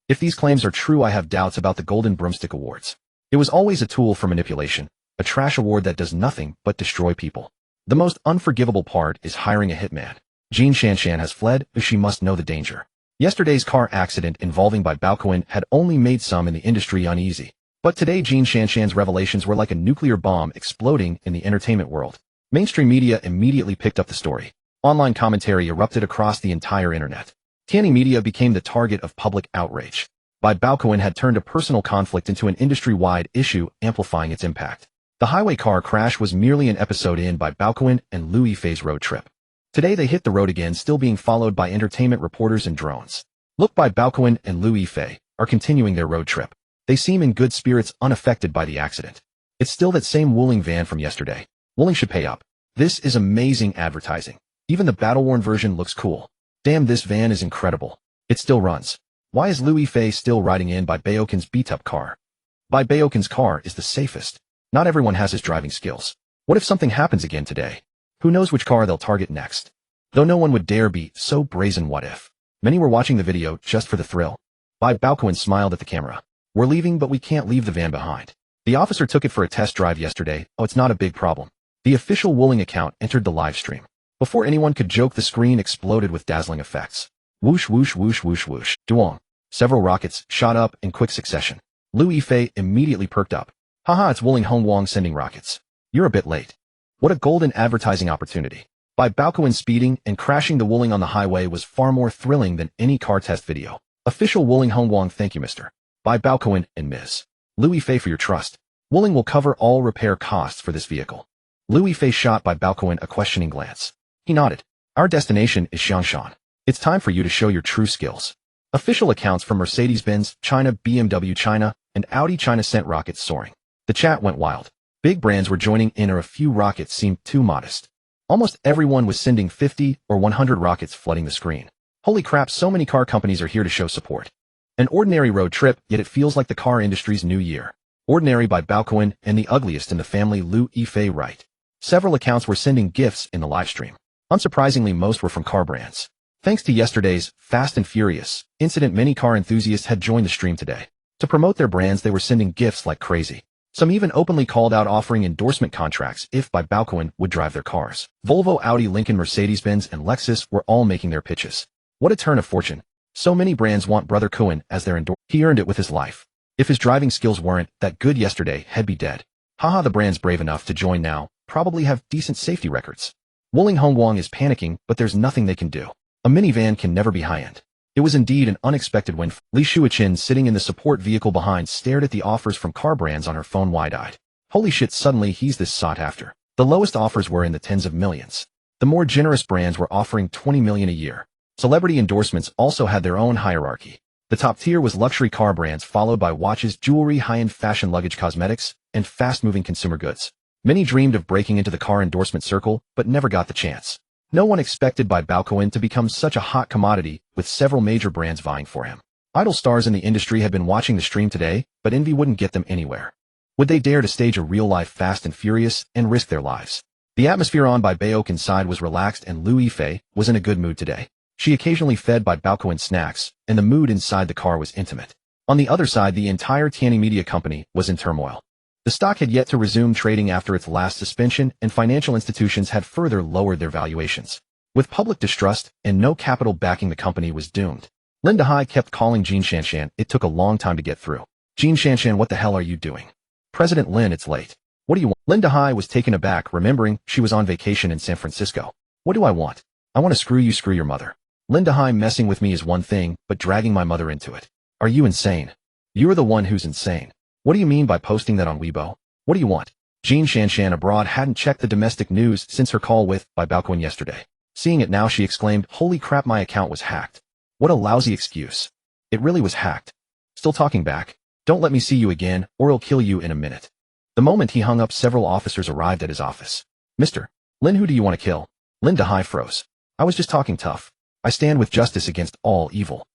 If these claims are true, I have doubts about the Golden Broomstick Awards. It was always a tool for manipulation, a trash award that does nothing but destroy people. The most unforgivable part is hiring a hitman. Jean Shanshan has fled, but she must know the danger. Yesterday's car accident involving Bai Baokun had only made some in the industry uneasy. But today Jean Shanshan's revelations were like a nuclear bomb exploding in the entertainment world. Mainstream media immediately picked up the story. Online commentary erupted across the entire internet. Tianyi media became the target of public outrage. Bai Baokun had turned a personal conflict into an industry-wide issue, amplifying its impact. The highway car crash was merely an episode in Bai Baokun and Liu Yifei's road trip. Today they hit the road again, still being followed by entertainment reporters and drones. Look, Bai Baokun and Liu Yifei are continuing their road trip. They seem in good spirits, unaffected by the accident. It's still that same Wuling van from yesterday. Wuling should pay up. This is amazing advertising. Even the battle-worn version looks cool. Damn, this van is incredible. It still runs. Why is Liu Yifei still riding in Bai Baokun's beat-up car? Bai Baokun's car is the safest. Not everyone has his driving skills. What if something happens again today? Who knows which car they'll target next? Though no one would dare be so brazen. What if? Many were watching the video just for the thrill. Bai Baokun smiled at the camera. We're leaving, but we can't leave the van behind. The officer took it for a test drive yesterday. Oh, it's not a big problem. The official Wuling account entered the live stream. Before anyone could joke, the screen exploded with dazzling effects. Whoosh, whoosh, whoosh, whoosh, whoosh. Duong. Several rockets shot up in quick succession. Liu Yifei immediately perked up. Haha, it's Wuling Hongwang sending rockets. You're a bit late. What a golden advertising opportunity. Bai Baokun speeding and crashing the Wuling on the highway was far more thrilling than any car test video. Official Wuling Hongwang, thank you Mr. Bai Baokun and Ms. Liu Yifei for your trust. Wuling will cover all repair costs for this vehicle. Liu Yifei shot Bai Baokun a questioning glance. He nodded. Our destination is Xiangshan. It's time for you to show your true skills. Official accounts from Mercedes-Benz China, BMW China, and Audi China sent rockets soaring. The chat went wild. Big brands were joining in, or a few rockets seemed too modest. Almost everyone was sending 50 or 100 rockets, flooding the screen. Holy crap, so many car companies are here to show support. An ordinary road trip, yet it feels like the car industry's new year. Ordinary Bai Baokun and the ugliest in the family, Liu Yifei, right. Several accounts were sending gifts in the livestream. Unsurprisingly, most were from car brands. Thanks to yesterday's Fast and Furious incident, many car enthusiasts had joined the stream today. To promote their brands, they were sending gifts like crazy. Some even openly called out offering endorsement contracts if Bai Baokun would drive their cars. Volvo, Audi, Lincoln, Mercedes-Benz, and Lexus were all making their pitches. What a turn of fortune. So many brands want Brother Cohen as their endorser. He earned it with his life. If his driving skills weren't that good yesterday, he'd be dead. Haha, the brands brave enough to join now probably have decent safety records. Wuling Hongwang is panicking, but there's nothing they can do. A minivan can never be high-end. It was indeed an unexpected win. Li Shuichin, sitting in the support vehicle behind, stared at the offers from car brands on her phone wide-eyed. Holy shit, suddenly he's this sought after. The lowest offers were in the tens of millions. The more generous brands were offering 20 million a year. Celebrity endorsements also had their own hierarchy. The top tier was luxury car brands, followed by watches, jewelry, high-end fashion, luggage, cosmetics, and fast-moving consumer goods. Many dreamed of breaking into the car endorsement circle, but never got the chance. No one expected Bai Baokun to become such a hot commodity, with several major brands vying for him. Idol stars in the industry had been watching the stream today, but envy wouldn't get them anywhere. Would they dare to stage a real-life Fast and Furious and risk their lives? The atmosphere on Bai Baokun's side was relaxed, and Liu Yifei was in a good mood today. She occasionally fed Bai Baokun snacks, and the mood inside the car was intimate. On the other side, the entire Tianyi media company was in turmoil. The stock had yet to resume trading after its last suspension, and financial institutions had further lowered their valuations. With public distrust and no capital backing, the company was doomed. Lin Dehai kept calling Jean Shanshan. It took a long time to get through. Jean Shanshan, what the hell are you doing? President Lin, it's late. What do you want? Lin Dehai was taken aback, remembering she was on vacation in San Francisco. What do I want? I want to screw you, screw your mother. Lin Dehai, messing with me is one thing, but dragging my mother into it. Are you insane? You're the one who's insane. What do you mean by posting that on Weibo? What do you want? Jean Shanshan abroad hadn't checked the domestic news since her call with Bai Baokun yesterday. Seeing it now, she exclaimed, holy crap, my account was hacked. What a lousy excuse. It really was hacked. Still talking back. Don't let me see you again, or I'll kill you in a minute. The moment he hung up, several officers arrived at his office. Mr. Lin, who do you want to kill? Lin Dehai froze. I was just talking tough. I stand with justice against all evil.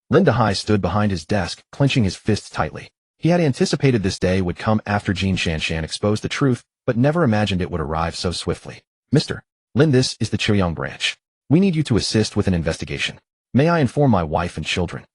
Lin Dehai stood behind his desk, clenching his fists tightly. He had anticipated this day would come after Jean Shanshan exposed the truth, but never imagined it would arrive so swiftly. Mr. Lin, this is the Chiryong branch. We need you to assist with an investigation. May I inform my wife and children?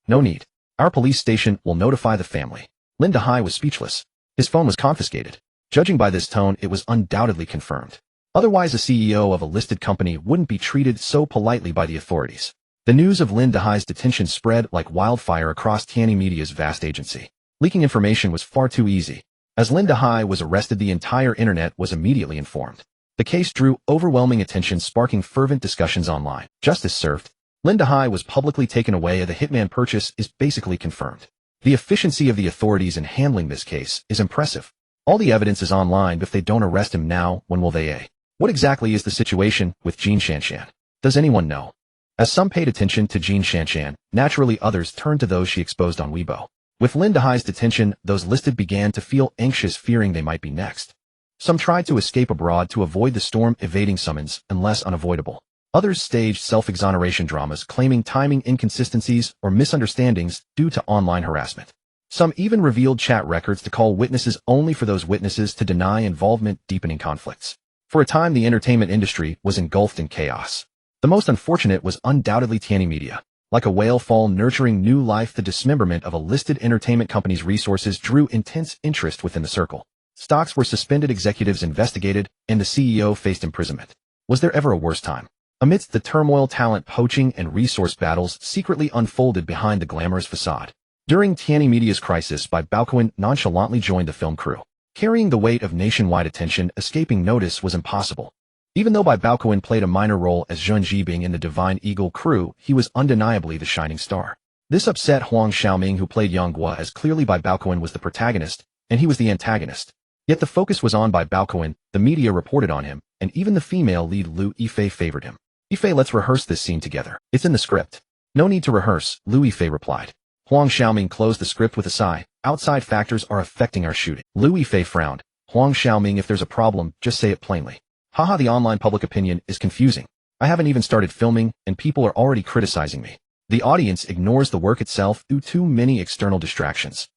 No need. Our police station will notify the family. Lin Dehai was speechless. His phone was confiscated. Judging by this tone, it was undoubtedly confirmed. Otherwise, a CEO of a listed company wouldn't be treated so politely by the authorities. The news of Lin Dehai's detention spread like wildfire across Tianyi Media's vast agency. Leaking information was far too easy. As Lin Dehai was arrested, the entire internet was immediately informed. The case drew overwhelming attention, sparking fervent discussions online. Justice served. Lin Dehai was publicly taken away. The hitman purchase is basically confirmed. The efficiency of the authorities in handling this case is impressive. All the evidence is online, but if they don't arrest him now, when will they? What exactly is the situation with Jin Shanshan? Does anyone know? As some paid attention to Jin Shanshan, naturally others turned to those she exposed on Weibo. With Lin Dehai's detention, those listed began to feel anxious, fearing they might be next. Some tried to escape abroad to avoid the storm, evading summons, unless unavoidable. Others staged self-exoneration dramas, claiming timing inconsistencies or misunderstandings due to online harassment. Some even revealed chat records to call witnesses only for those witnesses to deny involvement, deepening conflicts. For a time, the entertainment industry was engulfed in chaos. The most unfortunate was undoubtedly Tianyi Media. Like a whale fall nurturing new life, the dismemberment of a listed entertainment company's resources drew intense interest within the circle. Stocks were suspended, executives investigated, and the CEO faced imprisonment. Was there ever a worse time? Amidst the turmoil, talent poaching and resource battles secretly unfolded behind the glamorous facade. During Tianyi Media's crisis, Bai Baokun nonchalantly joined the film crew. Carrying the weight of nationwide attention, escaping notice was impossible. Even though Bai Baokun played a minor role as Zheng Zhibing in the Divine Eagle crew, he was undeniably the shining star. This upset Huang Xiaoming, who played Yang Guo, as clearly Bai Baokun was the protagonist, and he was the antagonist. Yet the focus was on Bai Baokun, the media reported on him, and even the female lead Liu Yifei favored him. Yifei, let's rehearse this scene together. It's in the script. No need to rehearse, Liu Yifei replied. Huang Xiaoming closed the script with a sigh. Outside factors are affecting our shooting. Liu Yifei frowned. Huang Xiaoming, if there's a problem, just say it plainly. Haha, the online public opinion is confusing. I haven't even started filming, and people are already criticizing me. The audience ignores the work itself due to too many external distractions.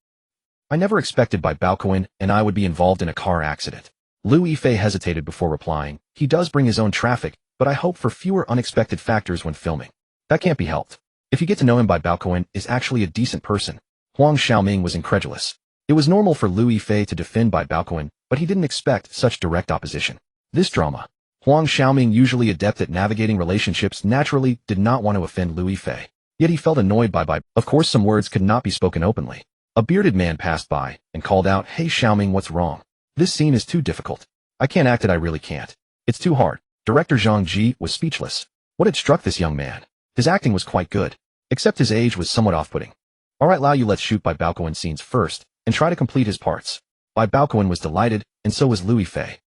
I never expected Bai Baokun and I would be involved in a car accident. Liu Yifei hesitated before replying. He does bring his own traffic, but I hope for fewer unexpected factors when filming. That can't be helped. If you get to know him, Bai Baokun is actually a decent person. Huang Xiaoming was incredulous. It was normal for Liu Yifei to defend Bai Baokun, but he didn't expect such direct opposition. This drama. Huang Xiaoming, usually adept at navigating relationships, naturally did not want to offend Liu Yifei. Yet he felt annoyed by Bai. Of course, some words could not be spoken openly. A bearded man passed by and called out, "Hey Xiaoming, what's wrong? This scene is too difficult. I can't act it, I really can't. It's too hard." Director Zhang Ji was speechless. What had struck this young man? His acting was quite good, except his age was somewhat off-putting. Alright Lao Yu, let's shoot Bai Baokun scenes first, and try to complete his parts. Bai Baokun was delighted, and so was Liu Yifei.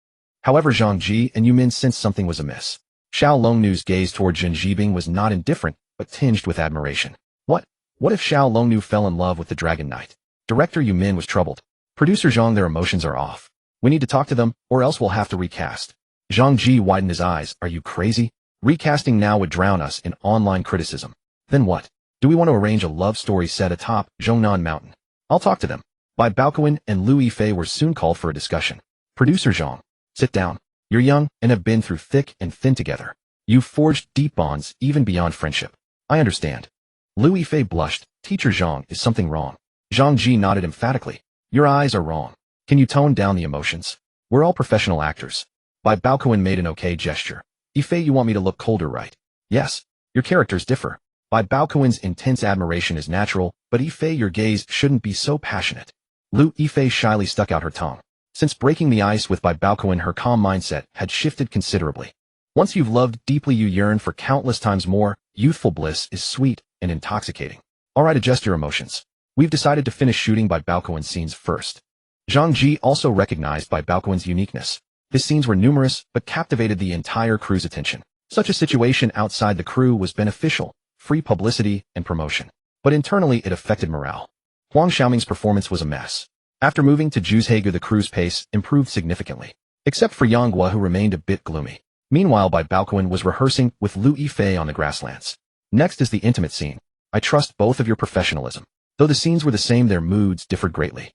However, Zhang Ji and Yu Min sensed something was amiss. Xiao Longnu's gaze toward Zheng Zhibing was not indifferent, but tinged with admiration. What if Xiao Longnu fell in love with the Dragon Knight? Director Yu Min was troubled. Producer Zhang, their emotions are off. We need to talk to them, or else we'll have to recast. Zhang Ji widened his eyes. Are you crazy? Recasting now would drown us in online criticism. Then what? Do we want to arrange a love story set atop Zhongnan Mountain? I'll talk to them. Bai Baokun and Liu Yifei were soon called for a discussion. Producer Zhang, sit down. You're young and have been through thick and thin together. You've forged deep bonds, even beyond friendship. I understand. Liu Yifei blushed. Teacher Zhang, is something wrong? Zhang Ji nodded emphatically. Your eyes are wrong. Can you tone down the emotions? We're all professional actors. Bai Baokun made an okay gesture. Yifei, you want me to look colder, right? Yes. Your characters differ. Bai Baokun's intense admiration is natural, but Yifei, your gaze shouldn't be so passionate. Liu Yifei shyly stuck out her tongue. Since breaking the ice with Bai Baokun, her calm mindset had shifted considerably. Once you've loved deeply, you yearn for countless times more. Youthful bliss is sweet and intoxicating. Alright, adjust your emotions. We've decided to finish shooting Bai Baokun's scenes first. Zhang Ji also recognized Bai Baokun's uniqueness. His scenes were numerous, but captivated the entire crew's attention. Such a situation outside the crew was beneficial, free publicity and promotion. But internally it affected morale. Huang Xiaoming's performance was a mess. After moving to Zhuhaigu, the crew's pace improved significantly. Except for Yang Guo, who remained a bit gloomy. Meanwhile, Bai Baokun was rehearsing with Liu Yifei on the grasslands. Next is the intimate scene. I trust both of your professionalism. Though the scenes were the same, their moods differed greatly.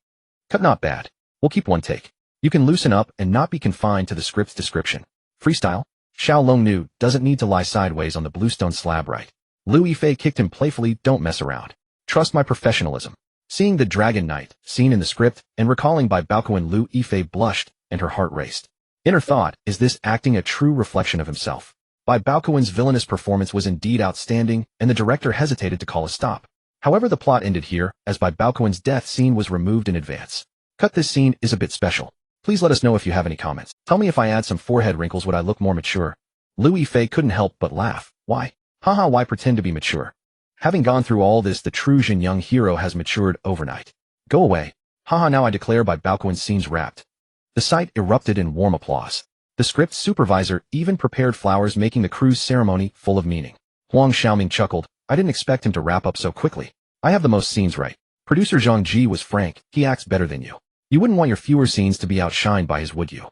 Cut, not bad. We'll keep one take. You can loosen up and not be confined to the script's description. Freestyle? Xiao Longnu doesn't need to lie sideways on the bluestone slab, right? Liu Yifei kicked him playfully. Don't mess around. Trust my professionalism. Seeing the Dragon Knight, seen in the script, and recalling Bai Baokun, Liu Yifei blushed, and her heart raced. Inner thought, is this acting a true reflection of himself? Bai Baokun's villainous performance was indeed outstanding, and the director hesitated to call a stop. However, the plot ended here, as Bai Baokun's death scene was removed in advance. Cut, this scene is a bit special. Please let us know if you have any comments. Tell me, if I add some forehead wrinkles would I look more mature? Liu Yifei couldn't help but laugh. Why? Haha, why pretend to be mature? Having gone through all this, the true Jin young hero has matured overnight. Go away. Haha, now I declare Bai Baokun's scenes wrapped. The site erupted in warm applause. The script supervisor even prepared flowers, making the crew's ceremony full of meaning. Huang Xiaoming chuckled. I didn't expect him to wrap up so quickly. I have the most scenes right. Producer Zhang Ji was frank. He acts better than you. You wouldn't want your fewer scenes to be outshined by his, would you?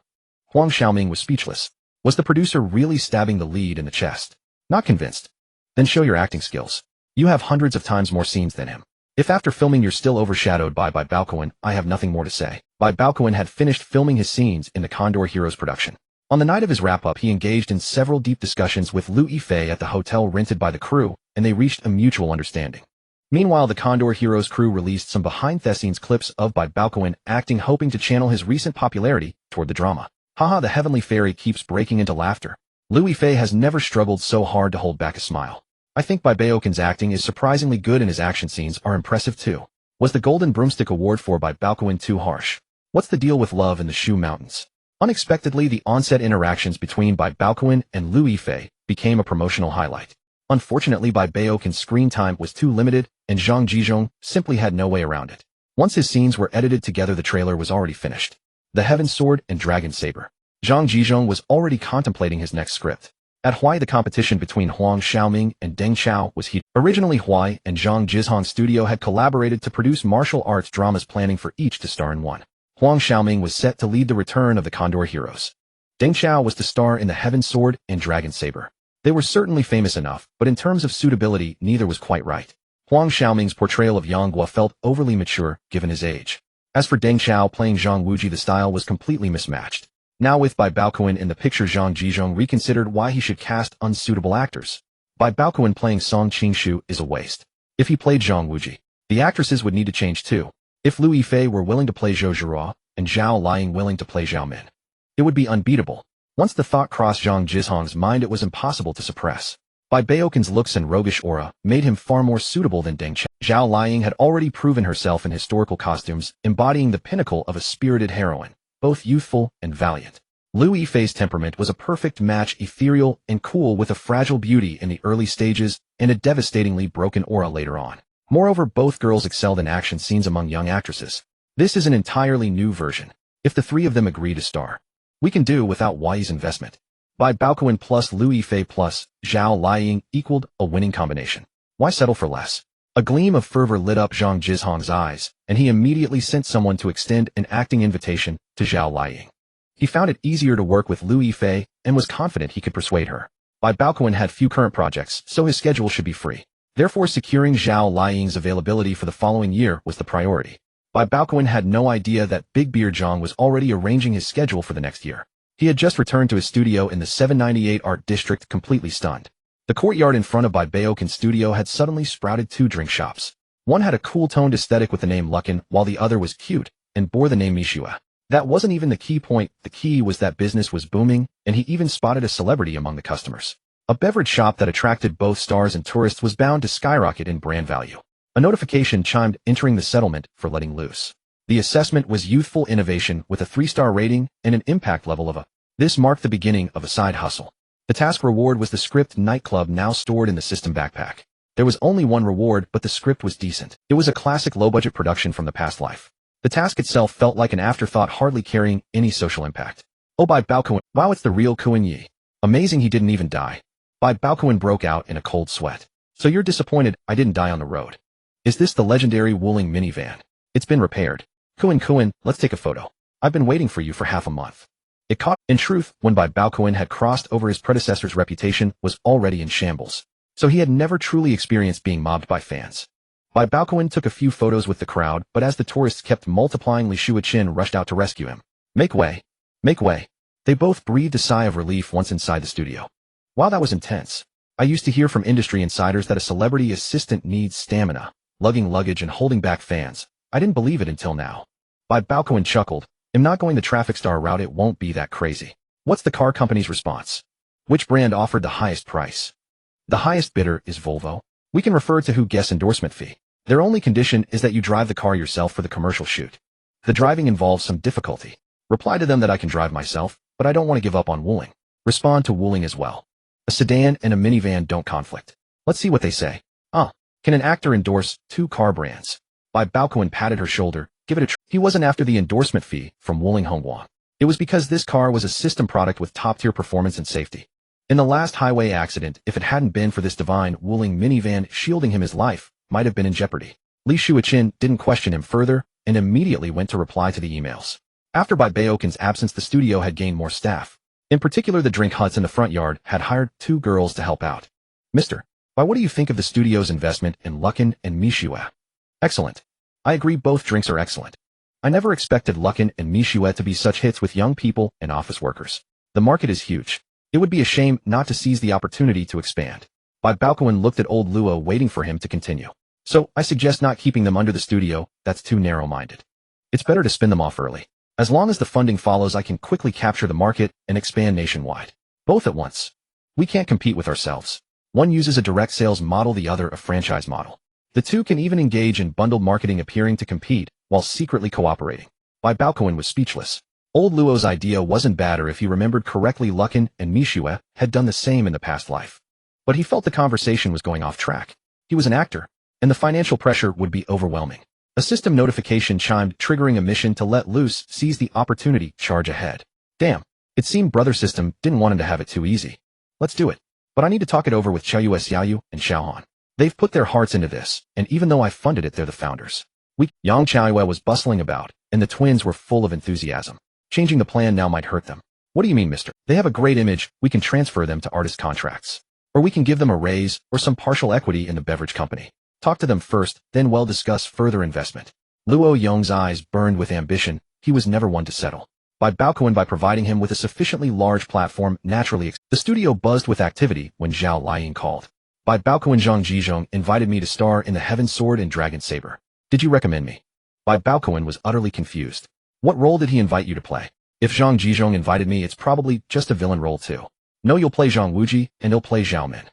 Huang Xiaoming was speechless. Was the producer really stabbing the lead in the chest? Not convinced? Then show your acting skills. You have hundreds of times more scenes than him. If after filming you're still overshadowed by Bai Baokun, I have nothing more to say. Bai Baokun had finished filming his scenes in the Condor Heroes production. On the night of his wrap-up, he engaged in several deep discussions with Liu Yifei at the hotel rented by the crew, and they reached a mutual understanding. Meanwhile, the Condor Heroes crew released some behind-the-scenes clips of Bai Baokun acting, hoping to channel his recent popularity toward the drama. Haha, the heavenly fairy keeps breaking into laughter. Liu Yifei has never struggled so hard to hold back a smile. I think Bai Baokun's acting is surprisingly good, and his action scenes are impressive too. Was the Golden Broomstick Award for Bai Baokun too harsh? What's the deal with love in the Shu Mountains? Unexpectedly, the on-set interactions between Bai Baokun and Liu Yifei became a promotional highlight. Unfortunately, Bai Baokun's screen time was too limited, and Zhang Jizhong simply had no way around it. Once his scenes were edited together, the trailer was already finished. The Heaven Sword and Dragon Saber. Zhang Jizhong was already contemplating his next script. At Huai, the competition between Huang Xiaoming and Deng Chao was heated. Originally, Huai and Zhang Jizhong's studio had collaborated to produce martial arts dramas, planning for each to star in one. Huang Xiaoming was set to lead the return of the Condor Heroes. Deng Chao was to star in the Heaven Sword and Dragon Saber. They were certainly famous enough, but in terms of suitability, neither was quite right. Huang Xiaoming's portrayal of Yang Guo felt overly mature, given his age. As for Deng Chao playing Zhang Wuji, the style was completely mismatched. Now with Bai Baokun in the picture, Zhang Jizhong reconsidered why he should cast unsuitable actors. Bai Baokun playing Song Qingshu is a waste. If he played Zhang Wuji, the actresses would need to change too. If Liu Yifei were willing to play Zhou Zhihua, and Zhao Liying willing to play Zhao Min, it would be unbeatable. Once the thought crossed Zhang Jizhong's mind, it was impossible to suppress. Bai Baokun's looks and roguish aura made him far more suitable than Deng Chao. Zhao Liying had already proven herself in historical costumes, embodying the pinnacle of a spirited heroine, both youthful and valiant. Liu Yifei's temperament was a perfect match, ethereal and cool, with a fragile beauty in the early stages and a devastatingly broken aura later on. Moreover, both girls excelled in action scenes among young actresses. This is an entirely new version. If the three of them agree to star, we can do without Huai's investment. Bai Baokun plus Liu Yifei plus Zhao Liying equaled a winning combination. Why settle for less? A gleam of fervor lit up Zhang Jizhong's eyes, and he immediately sent someone to extend an acting invitation to Zhao Liying. He found it easier to work with Liu Yifei and was confident he could persuade her. Bai Baokun had few current projects, so his schedule should be free. Therefore, securing Zhao Liying's availability for the following year was the priority. Bai Baokun had no idea that Big Beard Zhang was already arranging his schedule for the next year. He had just returned to his studio in the 798 Art District, completely stunned. The courtyard in front of Bai Baokun's studio had suddenly sprouted two drink shops. One had a cool-toned aesthetic with the name Luckin, while the other was cute and bore the name Mishua. That wasn't even the key point. The key was that business was booming, and he even spotted a celebrity among the customers. A beverage shop that attracted both stars and tourists was bound to skyrocket in brand value. A notification chimed, entering the settlement for letting loose. The assessment was youthful innovation with a 3-star rating and an impact level of a. This marked the beginning of a side hustle. The task reward was the script nightclub, now stored in the system backpack. There was only one reward, but the script was decent. It was a classic low-budget production from the past life. The task itself felt like an afterthought, hardly carrying any social impact. Oh, Bai Baokun, wow, it's the real Kuan Yi. Amazing, he didn't even die. Bai Baokun broke out in a cold sweat. So you're disappointed I didn't die on the road? Is this the legendary Wuling minivan? It's been repaired. Kuan, let's take a photo. I've been waiting for you for half a month. It caught. In truth, when Bai Baokun had crossed over, his predecessor's reputation was already in shambles. So he had never truly experienced being mobbed by fans. Bai Baokun took a few photos with the crowd, but as the tourists kept multiplying, Li Shuaqin rushed out to rescue him. Make way. Make way. They both breathed a sigh of relief once inside the studio. Wow, that was intense. I used to hear from industry insiders that a celebrity assistant needs stamina, lugging luggage and holding back fans. I didn't believe it until now. Bai Baokun chuckled. I'm not going the traffic star route, it won't be that crazy. What's the car company's response? Which brand offered the highest price? The highest bidder is Volvo. We can refer to who guess endorsement fee. Their only condition is that you drive the car yourself for the commercial shoot. The driving involves some difficulty. Reply to them that I can drive myself, but I don't want to give up on Wuling. Respond to Wuling as well. A sedan and a minivan don't conflict. Let's see what they say. Can an actor endorse 2 car brands? Bai Baokun patted her shoulder. Give it a try. He wasn't after the endorsement fee from Wuling Hongguang. It was because this car was a system product with top-tier performance and safety. In the last highway accident, if it hadn't been for this divine Wuling minivan shielding him, his life might have been in jeopardy. Li Shuichin didn't question him further and immediately went to reply to the emails. After Bai Baokun's absence, the studio had gained more staff. In particular, the drink huts in the front yard had hired 2 girls to help out. Mr. Bai, what do you think of the studio's investment in Luckin and Mishue? Excellent. I agree, both drinks are excellent. I never expected Luckin and Mishue to be such hits with young people and office workers. The market is huge. It would be a shame not to seize the opportunity to expand. Bai Baokun looked at old Luo, waiting for him to continue. So, I suggest not keeping them under the studio. That's too narrow-minded. It's better to spin them off early. As long as the funding follows, I can quickly capture the market and expand nationwide. Both at once. We can't compete with ourselves. One uses a direct sales model, the other a franchise model. The 2 can even engage in bundled marketing, appearing to compete while secretly cooperating. Bai Baokun was speechless. Old Luo's idea wasn't bad, or if he remembered correctly, Luckin and Mishue had done the same in the past life. But he felt the conversation was going off track. He was an actor, and the financial pressure would be overwhelming. A system notification chimed, triggering a mission to let loose, seize the opportunity, charge ahead. Damn, it seemed Brother System didn't want him to have it too easy. Let's do it. But I need to talk it over with Qiaoyue Xiaoyu and Xiaohan. They've put their hearts into this, and even though I funded it, they're the founders. Yang Qiaoyue was bustling about, and the twins were full of enthusiasm. Changing the plan now might hurt them. What do you mean, mister? They have a great image, we can transfer them to artist contracts. Or we can give them a raise, or some partial equity in the beverage company. Talk to them first, then we'll discuss further investment. Luo Yong's eyes burned with ambition. He was never one to settle. Bai Baokun, by providing him with a sufficiently large platform, naturally the studio buzzed with activity when Zhao Liying called. Bai Baokun, Zhang Jizhong invited me to star in The Heaven Sword and Dragon Saber. Did you recommend me? Bai Baokun was utterly confused. What role did he invite you to play? If Zhang Jizhong invited me, it's probably just a villain role too. No, you'll play Zhang Wuji, and he'll play Zhao Min.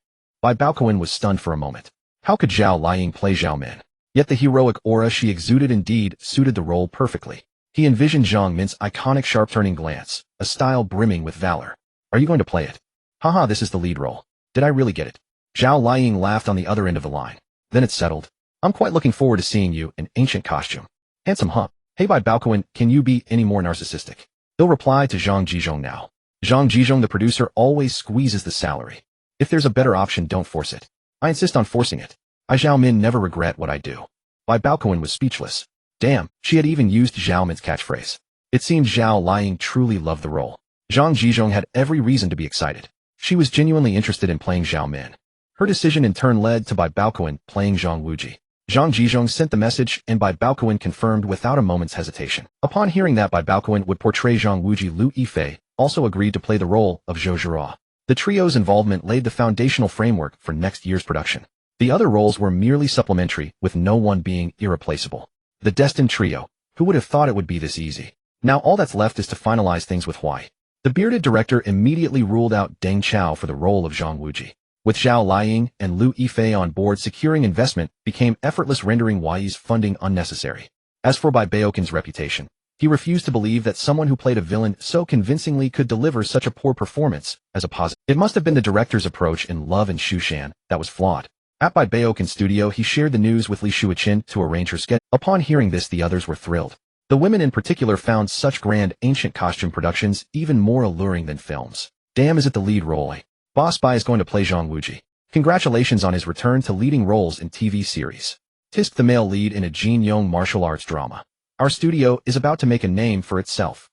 Bai Baokun was stunned for a moment. How could Zhao Liying play Zhao Min? Yet the heroic aura she exuded indeed suited the role perfectly. He envisioned Zhang Min's iconic sharp-turning glance, a style brimming with valor. Are you going to play it? Haha, this is the lead role. Did I really get it? Zhao Liying laughed on the other end of the line. Then it settled. I'm quite looking forward to seeing you in ancient costume. Handsome, huh? Hey, Bai Baokun, can you be any more narcissistic? He'll reply to Zhang Jizhong now. Zhang Jizhong, the producer, always squeezes the salary. If there's a better option, don't force it. I insist on forcing it. I Zhao Min never regret what I do. Bai Baokun was speechless. Damn, she had even used Zhao Min's catchphrase. It seemed Zhao Liying truly loved the role. Zhang Jizhong had every reason to be excited. She was genuinely interested in playing Zhao Min. Her decision in turn led to Bai Baokun playing Zhang Wuji. Zhang Jizhong sent the message, and Bai Baokun confirmed without a moment's hesitation. Upon hearing that Bai Baokun would portray Zhang Wuji, Lu Yifei also agreed to play the role of Zhou Zhira. The trio's involvement laid the foundational framework for next year's production. The other roles were merely supplementary, with no one being irreplaceable. The destined trio. Who would have thought it would be this easy? Now all that's left is to finalize things with Huai. The bearded director immediately ruled out Deng Chao for the role of Zhang Wuji. With Zhao Liying and Lu Yifei on board, securing investment became effortless, rendering Huai's funding unnecessary. As for Bai Baokun's reputation, he refused to believe that someone who played a villain so convincingly could deliver such a poor performance as a positive. It must have been the director's approach in Love and Shushan that was flawed. At Bai Baokun's studio, he shared the news with Li Shuichin to arrange her schedule. Upon hearing this, the others were thrilled. The women in particular found such grand ancient costume productions even more alluring than films. Damn, is it the lead role? Boss Bai is going to play Zhang Wuji. Congratulations on his return to leading roles in TV series. Tisk, the male lead in a Jin Yong martial arts drama. Our studio is about to make a name for itself.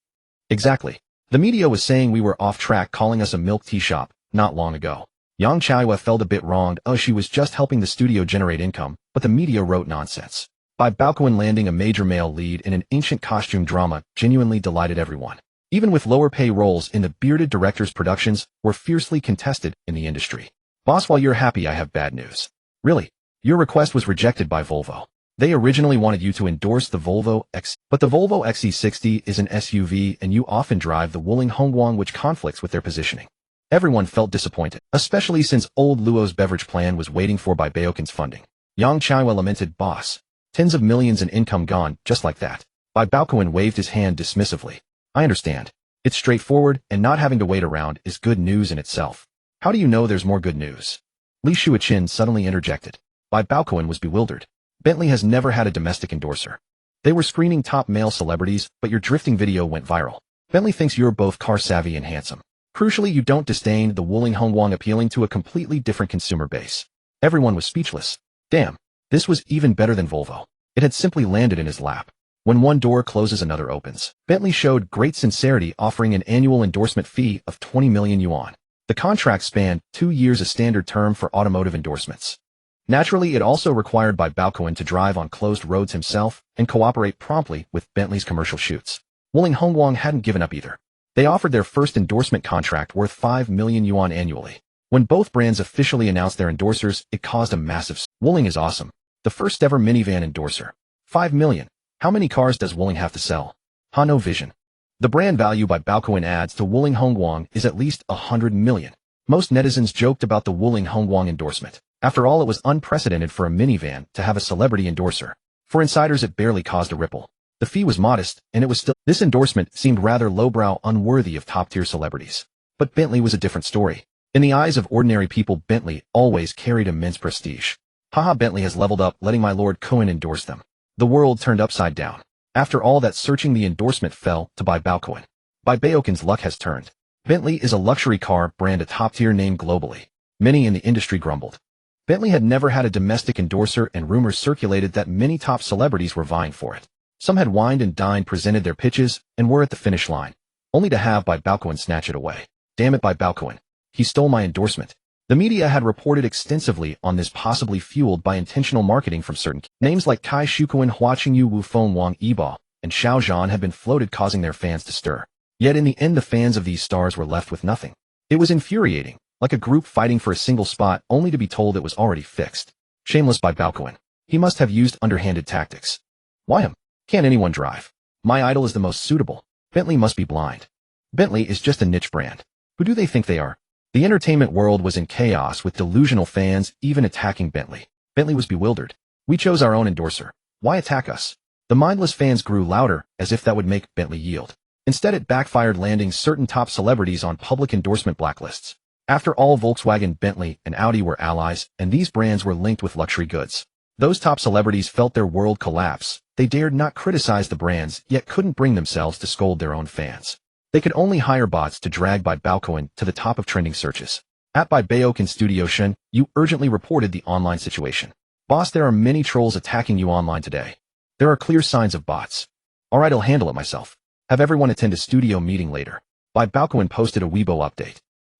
Exactly. The media was saying we were off track, calling us a milk tea shop not long ago. Yang Qiaoyue felt a bit wronged. Oh, she was just helping the studio generate income, but the media wrote nonsense. Bai Baokun landing a major male lead in an ancient costume drama genuinely delighted everyone. Even with lower pay roles in the bearded director's productions were fiercely contested in the industry. Boss, while you're happy, I have bad news. Really? Your request was rejected by Volvo. They originally wanted you to endorse the Volvo X, but the Volvo XC60 is an SUV and you often drive the Wuling Hongguang, which conflicts with their positioning. Everyone felt disappointed, especially since old Luo's beverage plan was waiting for Bai Baokun's funding. Yang Chaiwa lamented, "Boss, tens of millions in income gone, just like that." Bai Baokun waved his hand dismissively. "I understand. It's straightforward, and not having to wait around is good news in itself. How do you know there's more good news?" Li Shuichin suddenly interjected. Bai Baokun was bewildered. Bentley has never had a domestic endorser. They were screening top male celebrities, but your drifting video went viral. Bentley thinks you're both car-savvy and handsome. Crucially, you don't disdain the Wuling Hongguang, appealing to a completely different consumer base. Everyone was speechless. Damn, this was even better than Volvo. It had simply landed in his lap. When one door closes, another opens. Bentley showed great sincerity, offering an annual endorsement fee of 20 million yuan. The contract spanned 2 years, a standard term for automotive endorsements. Naturally, it also required Bai Baokun to drive on closed roads himself and cooperate promptly with Bentley's commercial shoots. Wuling Hongguang hadn't given up either. They offered their first endorsement contract worth 5 million yuan annually. When both brands officially announced their endorsers, it caused a massive Wuling is awesome. The first ever minivan endorser. 5 million. How many cars does Wuling have to sell? No vision. The brand value Bai Baokun adds to Wuling Hongguang is at least 100 million. Most netizens joked about the Wuling Hongguang endorsement. After all, it was unprecedented for a minivan to have a celebrity endorser. For insiders, it barely caused a ripple. The fee was modest, and it was still— this endorsement seemed rather lowbrow, unworthy of top-tier celebrities. But Bentley was a different story. In the eyes of ordinary people, Bentley always carried immense prestige. Haha, Bentley has leveled up, letting my Lord Cohen endorse them. The world turned upside down. After all that searching, the endorsement fell to Bai Baokun. Bai Baokun's luck has turned. Bentley is a luxury car brand, a top-tier name globally. Many in the industry grumbled. Bentley had never had a domestic endorser, and rumors circulated that many top celebrities were vying for it. Some had wined and dined, presented their pitches, and were at the finish line, only to have Bai Baokun snatch it away. Damn it, Bai Baokun. He stole my endorsement. The media had reported extensively on this, possibly fueled by intentional marketing from certain names like Kai Shukuan, Hua Qingyu, Wu Feng, Wang Yibo, and Xiao Zhan had been floated, causing their fans to stir. Yet in the end, the fans of these stars were left with nothing. It was infuriating, like a group fighting for a single spot only to be told it was already fixed. Shameless Bai Baokun. He must have used underhanded tactics. Why him? Can't anyone drive? My idol is the most suitable. Bentley must be blind. Bentley is just a niche brand. Who do they think they are? The entertainment world was in chaos, with delusional fans even attacking Bentley. Bentley was bewildered. We chose our own endorser. Why attack us? The mindless fans grew louder, as if that would make Bentley yield. Instead, it backfired, landing certain top celebrities on public endorsement blacklists. After all, Volkswagen, Bentley, and Audi were allies, and these brands were linked with luxury goods. Those top celebrities felt their world collapse. They dared not criticize the brands, yet couldn't bring themselves to scold their own fans. They could only hire bots to drag Bai Baokun to the top of trending searches. At Bai Baokun Studio, Shen, you urgently reported the online situation. Boss, there are many trolls attacking you online today. There are clear signs of bots. Alright, I'll handle it myself. Have everyone attend a studio meeting later. Bai Baokun posted a Weibo update.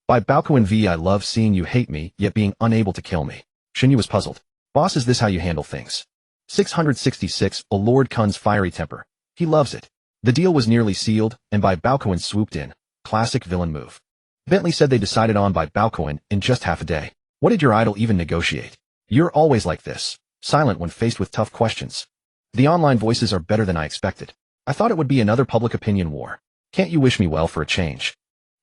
Bai Baokun V, I love seeing you hate me, yet being unable to kill me. Shenyu was puzzled. Boss, is this how you handle things? 666, a Lord Kun's fiery temper. He loves it. The deal was nearly sealed, and Bai Baokun swooped in. Classic villain move. Bentley said they decided on Bai Baokun in just half a day. What did your idol even negotiate? You're always like this, silent when faced with tough questions. The online voices are better than I expected. I thought it would be another public opinion war. Can't you wish me well for a change?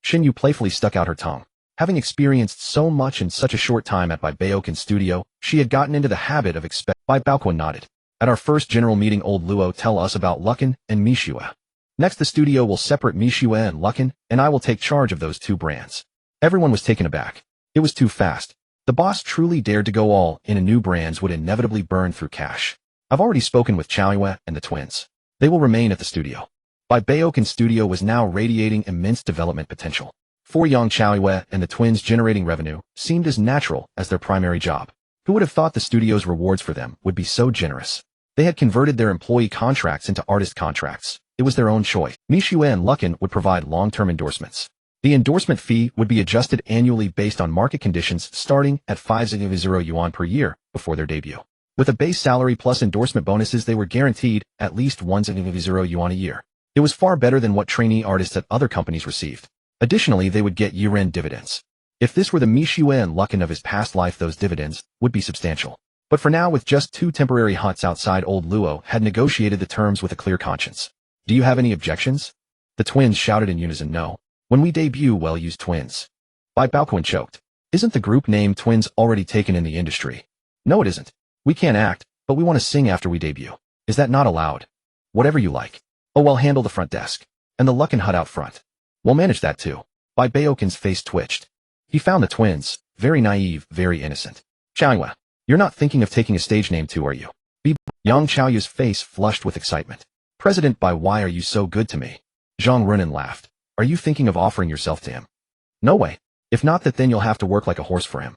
Shinyu playfully stuck out her tongue. Having experienced so much in such a short time at Bai Baokun Studio, she had gotten into the habit of Bai Baokun nodded. At our first general meeting, old Luo tell us about Luckin and Mishua. Next, the studio will separate Mishua and Luckin, and I will take charge of those two brands. Everyone was taken aback. It was too fast. The boss truly dared to go all in, and new brands would inevitably burn through cash. I've already spoken with Chaoyue and the twins. They will remain at the studio. Bai Baokun Studio was now radiating immense development potential. For young Chaoyue and the twins, generating revenue seemed as natural as their primary job. Who would have thought the studio's rewards for them would be so generous? They had converted their employee contracts into artist contracts. It was their own choice. Mishua and Luckin would provide long-term endorsements. The endorsement fee would be adjusted annually based on market conditions, starting at 500 yuan per year before their debut. With a base salary plus endorsement bonuses, they were guaranteed at least 100 yuan a year. It was far better than what trainee artists at other companies received. Additionally, they would get year-end dividends. If this were the Mishua and Luckin of his past life, those dividends would be substantial. But for now, with just 2 temporary huts outside, old Luo had negotiated the terms with a clear conscience. Do you have any objections? The twins shouted in unison, no. When we debut, well-used twins. Bai Baokun choked. Isn't the group name Twins already taken in the industry? No, it isn't. We can't act, but we want to sing after we debut. Is that not allowed? Whatever you like. Oh, well, handle the front desk. And the Luckin hut out front. We'll manage that too. Bai Baokun's face twitched. He found the twins, very naive, very innocent. Chaoyue, you're not thinking of taking a stage name too, are you? Yang Chaoyue's face flushed with excitement. President Bai, why are you so good to me? Zhang Runin laughed. Are you thinking of offering yourself to him? No way. If not that, then you'll have to work like a horse for him.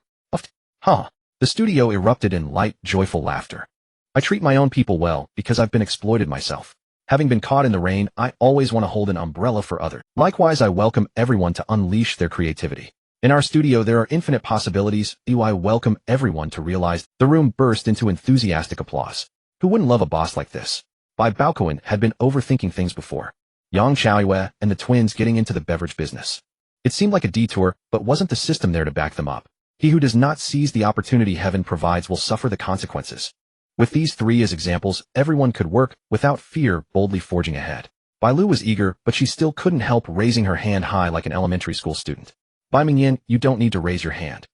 Huh. The studio erupted in light, joyful laughter. I treat my own people well because I've been exploited myself. Having been caught in the rain, I always want to hold an umbrella for others. Likewise, I welcome everyone to unleash their creativity. In our studio, there are infinite possibilities. I welcome everyone to realize. The room burst into enthusiastic applause. Who wouldn't love a boss like this? Bai Baokun had been overthinking things before. Yang Chaoyue and the twins getting into the beverage business. It seemed like a detour, but wasn't the system there to back them up? He who does not seize the opportunity heaven provides will suffer the consequences. With these 3 as examples, everyone could work, without fear, boldly forging ahead. Bai Lu was eager, but she still couldn't help raising her hand high like an elementary school student. Bai Mingyan, you don't need to raise your hand.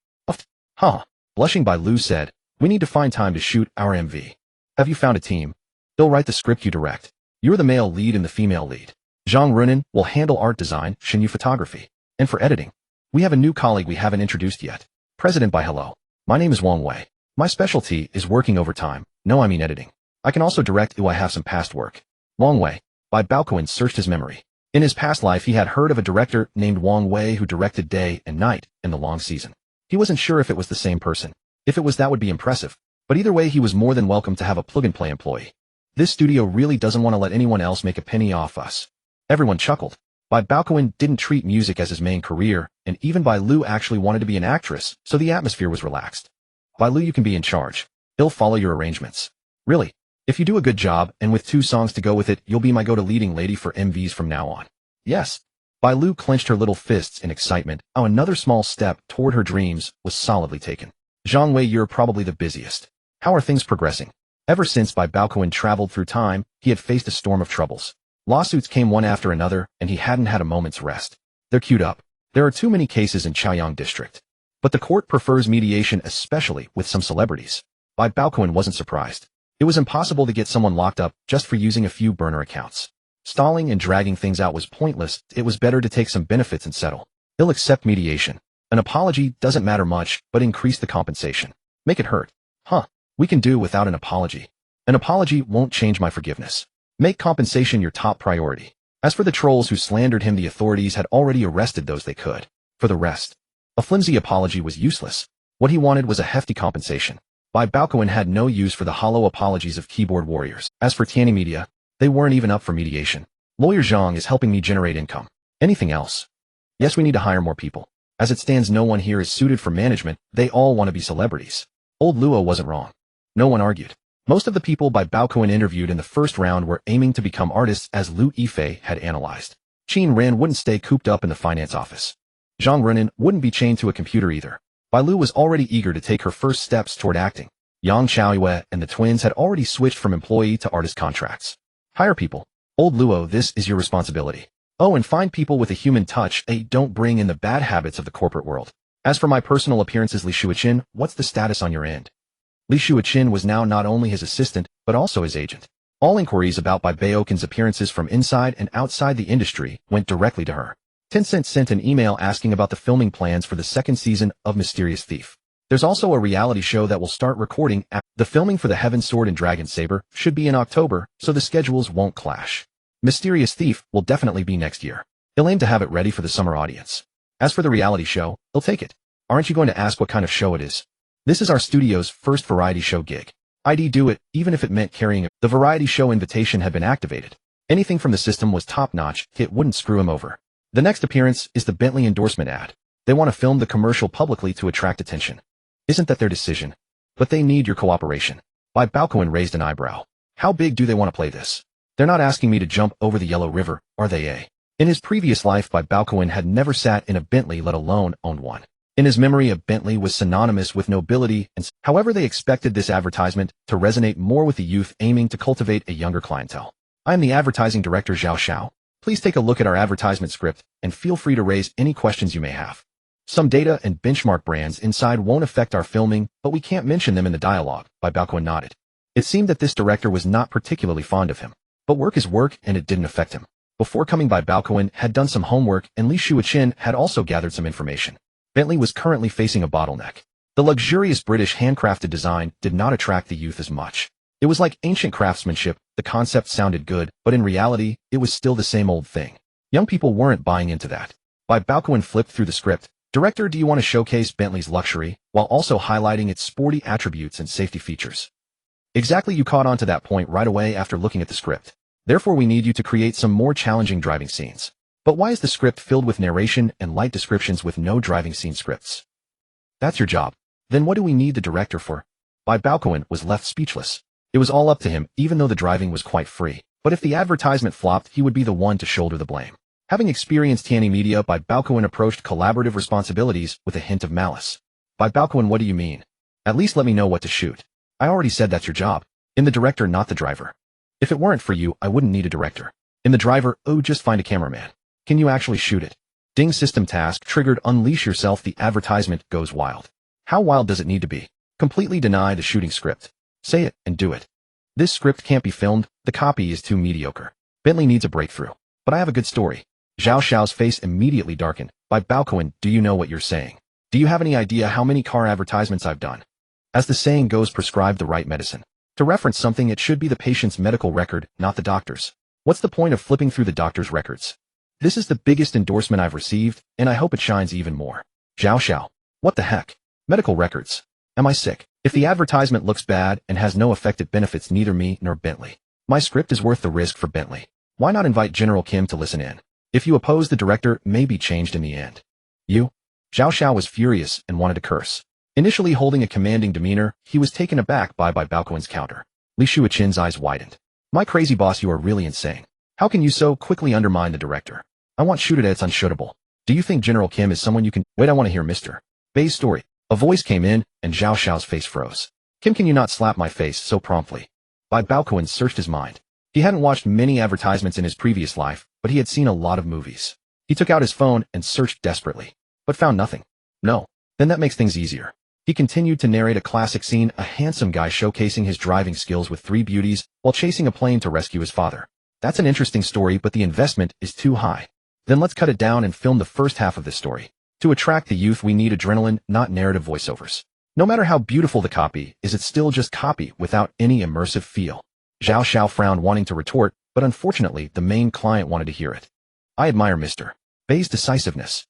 Huh. Blushing, Bai Lu said, we need to find time to shoot our MV. Have you found a team? They'll write the script, you direct. You're the male lead and the female lead. Zhang Runin will handle art design, Shinyu photography. And for editing, we have a new colleague we haven't introduced yet. President Bai, hello. My name is Wang Wei. My specialty is working overtime. No, I mean editing. I can also direct. I have some past work. Wang Wei. Bai Baokun searched his memory. In his past life, he had heard of a director named Wang Wei who directed Day and Night in the long season. He wasn't sure if it was the same person. If it was, that would be impressive. But either way, he was more than welcome to have a plug-and-play employee. This studio really doesn't want to let anyone else make a penny off us. Everyone chuckled. Bai Baokun didn't treat music as his main career, and even Bai Lu actually wanted to be an actress, so the atmosphere was relaxed. Bai Lu, you can be in charge. He'll follow your arrangements. Really? If you do a good job, and with 2 songs to go with it, you'll be my go-to leading lady for MVs from now on. Yes. Bai Lu clenched her little fists in excitement. Oh, another small step toward her dreams was solidly taken. Zhang Wei, you're probably the busiest. How are things progressing? Ever since Bai Baokun traveled through time, he had faced a storm of troubles. Lawsuits came one after another, and he hadn't had a moment's rest. They're queued up. There are too many cases in Chaoyang district. But the court prefers mediation, especially with some celebrities. Bai Baokun wasn't surprised. It was impossible to get someone locked up just for using a few burner accounts. Stalling and dragging things out was pointless. It was better to take some benefits and settle. He'll accept mediation. An apology doesn't matter much, but increase the compensation. Make it hurt. Huh. We can do without an apology. An apology won't change my forgiveness. Make compensation your top priority. As for the trolls who slandered him, the authorities had already arrested those they could. For the rest, a flimsy apology was useless. What he wanted was a hefty compensation. Bai Baokun had no use for the hollow apologies of keyboard warriors. As for Tianyi Media, they weren't even up for mediation. Lawyer Zhang is helping me generate income. Anything else? Yes, we need to hire more people. As it stands, no one here is suited for management. They all want to be celebrities. Old Luo wasn't wrong. No one argued. Most of the people Bai Baokun interviewed in the first round were aiming to become artists, as Lu Yifei had analyzed. Qin Ren wouldn't stay cooped up in the finance office. Zhang Runin wouldn't be chained to a computer either. Bai Lu was already eager to take her first steps toward acting. Yang Chaoyue and the twins had already switched from employee to artist contracts. Hire people. Old Luo, this is your responsibility. Oh, and find people with a human touch. Don't bring in the bad habits of the corporate world. As for my personal appearances, Li Shuiqin, what's the status on your end? Li Shuiqin was now not only his assistant, but also his agent. All inquiries about Bai Baokun's appearances from inside and outside the industry went directly to her. Tencent sent an email asking about the filming plans for the 2nd season of Mysterious Thief. There's also a reality show that will start recording. The filming for the Heaven Sword and Dragon Saber should be in October, so the schedules won't clash. Mysterious Thief will definitely be next year. He'll aim to have it ready for the summer audience. As for the reality show, he'll take it. Aren't you going to ask what kind of show it is? This is our studio's first variety show gig. I'd do it, even if it meant carrying it. The variety show invitation had been activated. Anything from the system was top-notch. It wouldn't screw him over. The next appearance is the Bentley endorsement ad. They want to film the commercial publicly to attract attention. Isn't that their decision? But they need your cooperation. Bai Baokun raised an eyebrow. How big do they want to play this? They're not asking me to jump over the Yellow River, are they? In his previous life, Bai Baokun had never sat in a Bentley, let alone owned one. In his memory, a Bentley was synonymous with nobility, and however they expected this advertisement to resonate more with the youth aiming to cultivate a younger clientele. I am the advertising director Zhao Xiao. Please take a look at our advertisement script and feel free to raise any questions you may have. Some data and benchmark brands inside won't affect our filming, but we can't mention them in the dialogue, Bai Baokun nodded. It seemed that this director was not particularly fond of him. But work is work and it didn't affect him. Before coming, Bai Baokun had done some homework and Li Shuichin had also gathered some information. Bentley was currently facing a bottleneck. The luxurious British handcrafted design did not attract the youth as much. It was like ancient craftsmanship, the concept sounded good, but in reality, it was still the same old thing. Young people weren't buying into that. Bai Baokun flipped through the script. Director, do you want to showcase Bentley's luxury, while also highlighting its sporty attributes and safety features? Exactly, you caught on to that point right away after looking at the script. Therefore, we need you to create some more challenging driving scenes. But why is the script filled with narration and light descriptions with no driving scene scripts? That's your job. Then what do we need the director for? Bai Baokun was left speechless. It was all up to him, even though the driving was quite free. But if the advertisement flopped, he would be the one to shoulder the blame. Having experienced Tianyi Media, Bai Baokun approached collaborative responsibilities with a hint of malice. Bai Baokun, what do you mean? At least let me know what to shoot. I already said that's your job. In the director, not the driver. If it weren't for you, I wouldn't need a director. In the driver, oh, just find a cameraman. Can you actually shoot it? Ding, system task triggered. Unleash yourself. The advertisement goes wild. How wild does it need to be? Completely deny the shooting script. Say it and do it. This script can't be filmed. The copy is too mediocre. Bentley needs a breakthrough. But I have a good story. Zhao Xiao's face immediately darkened. Bai Baokun, do you know what you're saying? Do you have any idea how many car advertisements I've done? As the saying goes, prescribe the right medicine. To reference something, it should be the patient's medical record, not the doctor's. What's the point of flipping through the doctor's records? This is the biggest endorsement I've received, and I hope it shines even more. Zhao Xiao. What the heck? Medical records. Am I sick? If the advertisement looks bad and has no effect, it benefits neither me nor Bentley. My script is worth the risk for Bentley. Why not invite General Kim to listen in? If you oppose, the director may be changed in the end. You? Zhao Xiao was furious and wanted to curse. Initially holding a commanding demeanor, he was taken aback by Bai Baokun's counter. Li Shuichin's eyes widened. My crazy boss, you are really insane. How can you so quickly undermine the director? I want shoot it, it's unshootable. Do you think General Kim is someone you can— Wait, I want to hear Mr. Bai's story. A voice came in, and Zhao Xiao's face froze. Kim, can you not slap my face so promptly? Bai Baokun searched his mind. He hadn't watched many advertisements in his previous life, but he had seen a lot of movies. He took out his phone and searched desperately, but found nothing. No. Then that makes things easier. He continued to narrate a classic scene, a handsome guy showcasing his driving skills with three beauties while chasing a plane to rescue his father. That's an interesting story, but the investment is too high. Then let's cut it down and film the first half of this story. To attract the youth, we need adrenaline, not narrative voiceovers. No matter how beautiful the copy is, it's still just copy without any immersive feel. Zhao Xiao frowned, wanting to retort, but unfortunately the main client wanted to hear it. I admire Mr. Bai's decisiveness.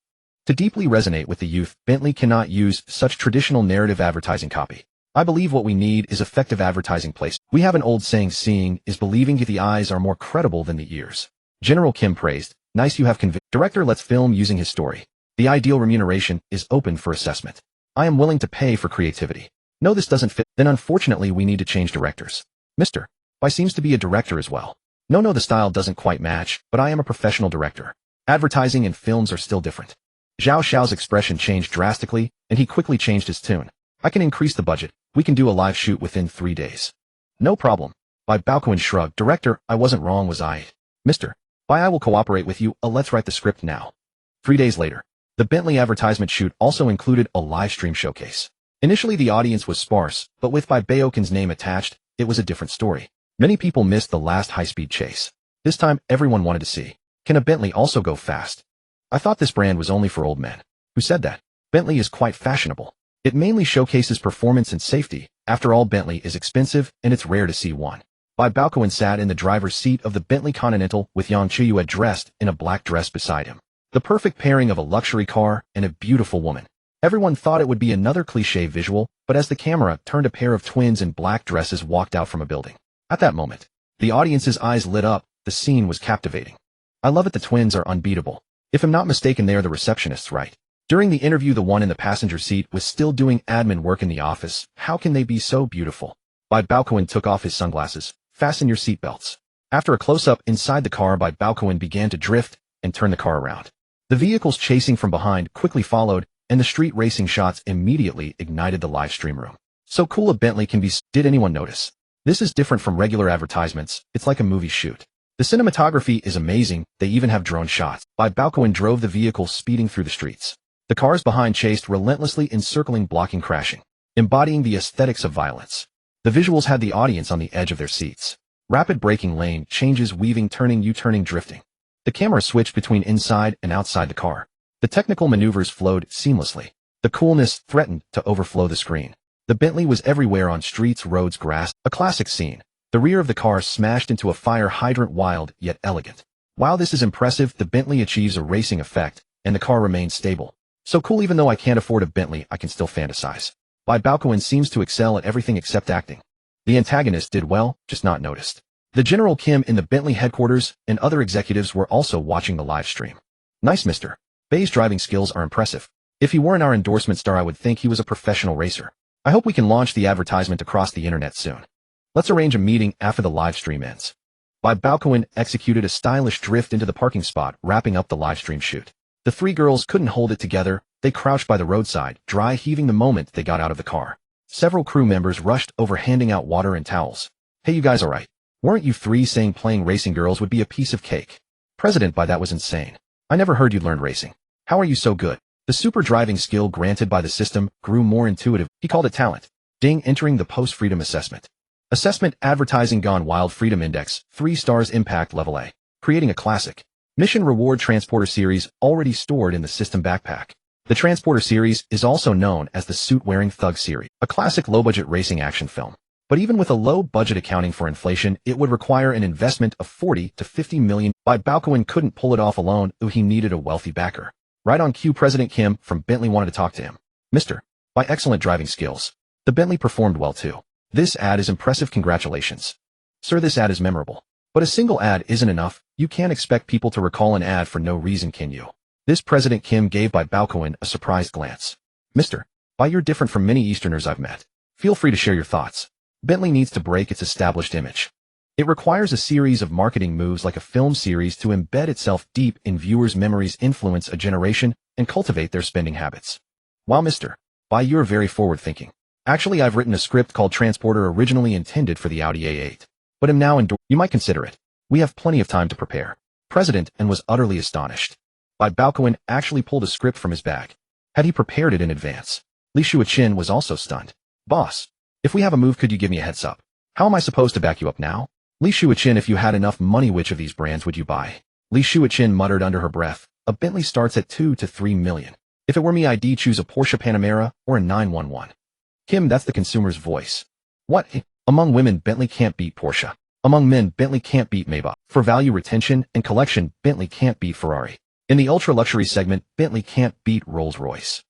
To deeply resonate with the youth, Bentley cannot use such traditional narrative advertising copy. I believe what we need is effective advertising place. We have an old saying, seeing is believing. The eyes are more credible than the ears. General Kim praised. Nice, you have convinced. Director, let's film using his story. The ideal remuneration is open for assessment. I am willing to pay for creativity. No, this doesn't fit. Then unfortunately we need to change directors. Mr. Bai seems to be a director as well. No, the style doesn't quite match, but I am a professional director. Advertising and films are still different. Zhao Xiao's expression changed drastically, and he quickly changed his tune. I can increase the budget. We can do a live shoot within 3 days. No problem. Bai Baokun shrugged. Director, I wasn't wrong, was I? Mr. Bai, I will cooperate with you. Let's write the script now. 3 days later. The Bentley advertisement shoot also included a live stream showcase. Initially the audience was sparse, but with Bai Baokun's name attached, it was a different story. Many people missed the last high-speed chase. This time, everyone wanted to see. Can a Bentley also go fast? I thought this brand was only for old men. Who said that? Bentley is quite fashionable. It mainly showcases performance and safety. After all, Bentley is expensive, and it's rare to see one. Bai Baokun sat in the driver's seat of the Bentley Continental with Yang Chiyue dressed in a black dress beside him. The perfect pairing of a luxury car and a beautiful woman. Everyone thought it would be another cliché visual, but as the camera turned, a pair of twins in black dresses walked out from a building. At that moment, the audience's eyes lit up. The scene was captivating. I love it. The twins are unbeatable. If I'm not mistaken, they are the receptionists, right? During the interview, the one in the passenger seat was still doing admin work in the office. How can they be so beautiful? Bai Baokun took off his sunglasses. Fasten your seatbelts. After a close-up inside the car, Bai Baokun began to drift and turn the car around. The vehicles chasing from behind quickly followed, and the street racing shots immediately ignited the live stream room. So cool a Bentley can be. Did anyone notice? This is different from regular advertisements. It's like a movie shoot. The cinematography is amazing. They even have drone shots. Bai Baokun drove the vehicle speeding through the streets. The cars behind chased relentlessly, encircling, blocking, crashing, embodying the aesthetics of violence. The visuals had the audience on the edge of their seats. Rapid braking, lane changes, weaving, turning, U-turning, drifting. The camera switched between inside and outside the car. The technical maneuvers flowed seamlessly. The coolness threatened to overflow the screen. The Bentley was everywhere, on streets, roads, grass, a classic scene. The rear of the car smashed into a fire hydrant, wild yet elegant. While this is impressive, the Bentley achieves a racing effect, and the car remains stable. So cool, even though I can't afford a Bentley, I can still fantasize. Bai Baokun seems to excel at everything except acting. The antagonist did well, just not noticed. The General Kim in the Bentley headquarters and other executives were also watching the live stream. Nice, Mr. Bai's driving skills are impressive. If he weren't our endorsement star, I would think he was a professional racer. I hope we can launch the advertisement across the internet soon. Let's arrange a meeting after the live stream ends. Bai Baokun executed a stylish drift into the parking spot, wrapping up the live stream shoot. The three girls couldn't hold it together. They crouched by the roadside, dry heaving the moment they got out of the car. Several crew members rushed over, handing out water and towels. Hey, you guys all right? Weren't you three saying playing racing girls would be a piece of cake? President, Bai, that was insane. I never heard you'd learned racing. How are you so good? The super driving skill granted by the system grew more intuitive. He called it talent. Ding, entering the post-freedom assessment. Assessment, advertising gone wild, freedom index, 3 stars, impact level A. Creating a classic. Mission reward transporter series already stored in the system backpack. The transporter series is also known as the suit-wearing thug series, a classic low-budget racing action film. But even with a low budget, accounting for inflation, it would require an investment of 40 to 50 million. Bai Baokun couldn't pull it off alone, though he needed a wealthy backer. Right on cue, President Kim from Bentley wanted to talk to him. Mr. Bai, excellent driving skills. The Bentley performed well too. This ad is impressive, congratulations. Sir, this ad is memorable. But a single ad isn't enough. You can't expect people to recall an ad for no reason, can you? This President Kim gave Bai Baokun a surprised glance. Mr. Bai, you're different from many Easterners I've met. Feel free to share your thoughts. Bentley needs to break its established image. It requires a series of marketing moves like a film series to embed itself deep in viewers' memories, influence a generation, and cultivate their spending habits. Wow, Mr. Bai, you're very forward-thinking. Actually, I've written a script called Transporter, originally intended for the Audi A8. But am now you might consider it. We have plenty of time to prepare. President and was utterly astonished. Bai Baokun actually pulled a script from his bag. Had he prepared it in advance? Li Shuichin was also stunned. Boss, if we have a move, could you give me a heads up? How am I supposed to back you up now? Li Shuichin, if you had enough money, which of these brands would you buy? Li Shuichin muttered under her breath. A Bentley starts at 2 to 3 million. If it were me, I'd choose a Porsche Panamera or a 911. Kim, that's the consumer's voice. What? Among women, Bentley can't beat Porsche. Among men, Bentley can't beat Maybach. For value, retention, and collection, Bentley can't beat Ferrari. In the ultra-luxury segment, Bentley can't beat Rolls-Royce.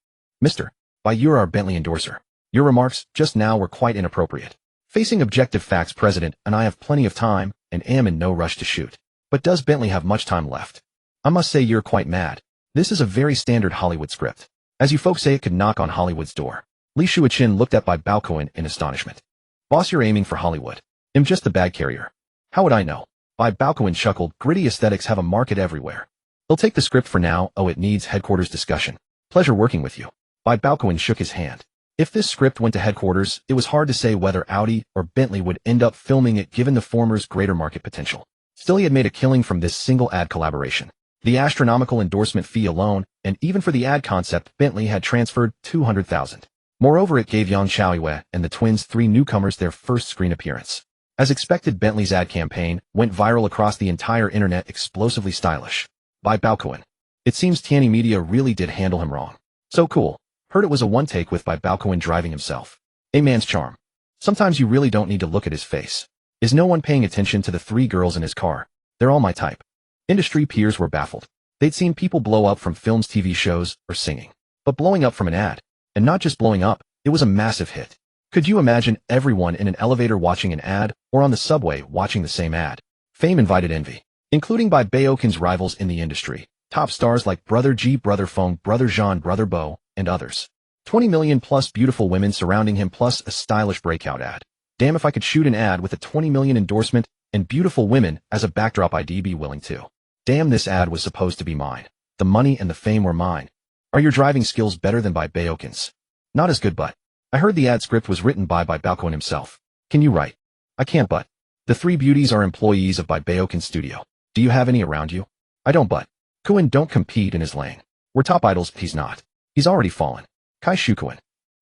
Mr. Bai, you're our Bentley endorser. Your remarks just now were quite inappropriate. Facing objective facts, President, and I have plenty of time and am in no rush to shoot. But does Bentley have much time left? I must say you're quite mad. This is a very standard Hollywood script. As you folks say, it could knock on Hollywood's door. Li Shuichin looked at Bai Baokun in astonishment. Boss, you're aiming for Hollywood. I'm just the bag carrier. How would I know? Bai Baokun chuckled. Gritty aesthetics have a market everywhere. They'll take the script for now. Oh, it needs headquarters discussion. Pleasure working with you. Bai Baokun shook his hand. If this script went to headquarters, it was hard to say whether Audi or Bentley would end up filming it given the former's greater market potential. Still, he had made a killing from this single ad collaboration. The astronomical endorsement fee alone, and even for the ad concept, Bentley had transferred 200,000. Moreover, it gave Yang Xiaoyue and the twins, 3 newcomers, their first screen appearance. As expected, Bentley's ad campaign went viral across the entire internet, explosively stylish. Bai Baokun. It seems Tianyi Media really did handle him wrong. So cool. Heard it was a one-take with Bai Baokun driving himself. A man's charm. Sometimes you really don't need to look at his face. Is no one paying attention to the 3 girls in his car? They're all my type. Industry peers were baffled. They'd seen people blow up from films, TV shows, or singing. But blowing up from an ad. And not just blowing up, it was a massive hit. Could you imagine everyone in an elevator watching an ad, or on the subway watching the same ad? Fame invited envy, including Bai Baokun's rivals in the industry. Top stars like Brother G, Brother Feng, Brother Jean, Brother Bo, and others. 20 million plus beautiful women surrounding him, plus a stylish breakout ad. Damn, if I could shoot an ad with a 20 million endorsement and beautiful women as a backdrop, I'd be willing to. Damn, this ad was supposed to be mine. The money and the fame were mine. Are your driving skills better than Bai Baokun's? Not as good, but I heard the ad script was written by Bai Baokun himself. Can you write? I can't, but the three beauties are employees of Bai Baokun's studio. Do you have any around you? I don't, but Kuan don't compete in his lane. We're top idols, he's not. He's already fallen. Kai Shu Kuan.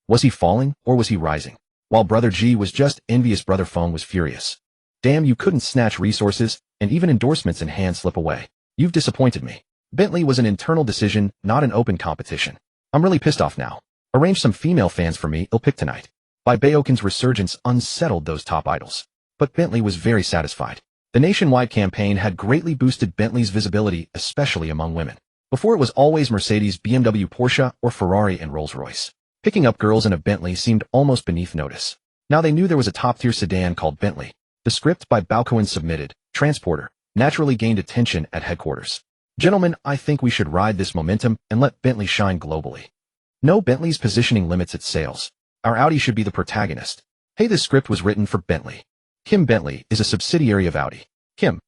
Was he falling, or was he rising? While Brother G was just envious, Brother Feng was furious. Damn, you couldn't snatch resources, and even endorsements in hand slip away. You've disappointed me. Bentley was an internal decision, not an open competition. I'm really pissed off now. Arrange some female fans for me, I'll pick tonight. Bai Baokun's resurgence unsettled those top idols. But Bentley was very satisfied. The nationwide campaign had greatly boosted Bentley's visibility, especially among women. Before it was always Mercedes, BMW, Porsche, or Ferrari and Rolls-Royce. Picking up girls in a Bentley seemed almost beneath notice. Now they knew there was a top-tier sedan called Bentley. The script Bai Baokun submitted, Transporter, naturally gained attention at headquarters. Gentlemen, I think we should ride this momentum and let Bentley shine globally. No, Bentley's positioning limits its sales. Our Audi should be the protagonist. Hey, this script was written for Bentley. Kim Bentley is a subsidiary of Audi. Kim.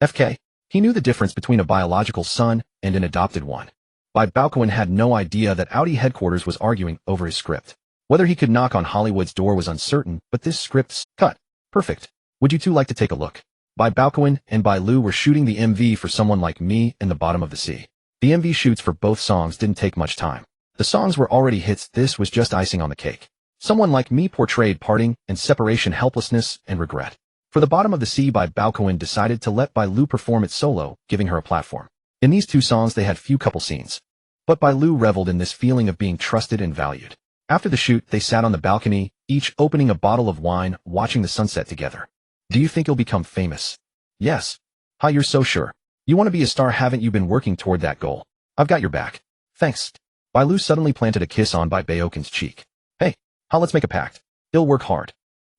FK. He knew the difference between a biological son and an adopted one. Bai Baokun had no idea that Audi headquarters was arguing over his script. Whether he could knock on Hollywood's door was uncertain, but this script's cut. Perfect. Would you two like to take a look? Bai Baokun and Bai Lu were shooting the MV for Someone Like Me in the Bottom of the Sea. The MV shoots for both songs didn't take much time. The songs were already hits, this was just icing on the cake. Someone Like Me portrayed parting and separation, helplessness and regret. For the Bottom of the Sea, Bai Baokun decided to let Bai Lu perform it solo, giving her a platform. In these two songs they had few couple scenes. But Bai Lu reveled in this feeling of being trusted and valued. After the shoot, they sat on the balcony, each opening a bottle of wine, watching the sunset together. Do you think you'll become famous? Yes. How, you're so sure? You want to be a star, haven't you been working toward that goal? I've got your back. Thanks. Bai Lu suddenly planted a kiss on Bai Baokun's cheek. Hey, how, let's make a pact. He'll work hard.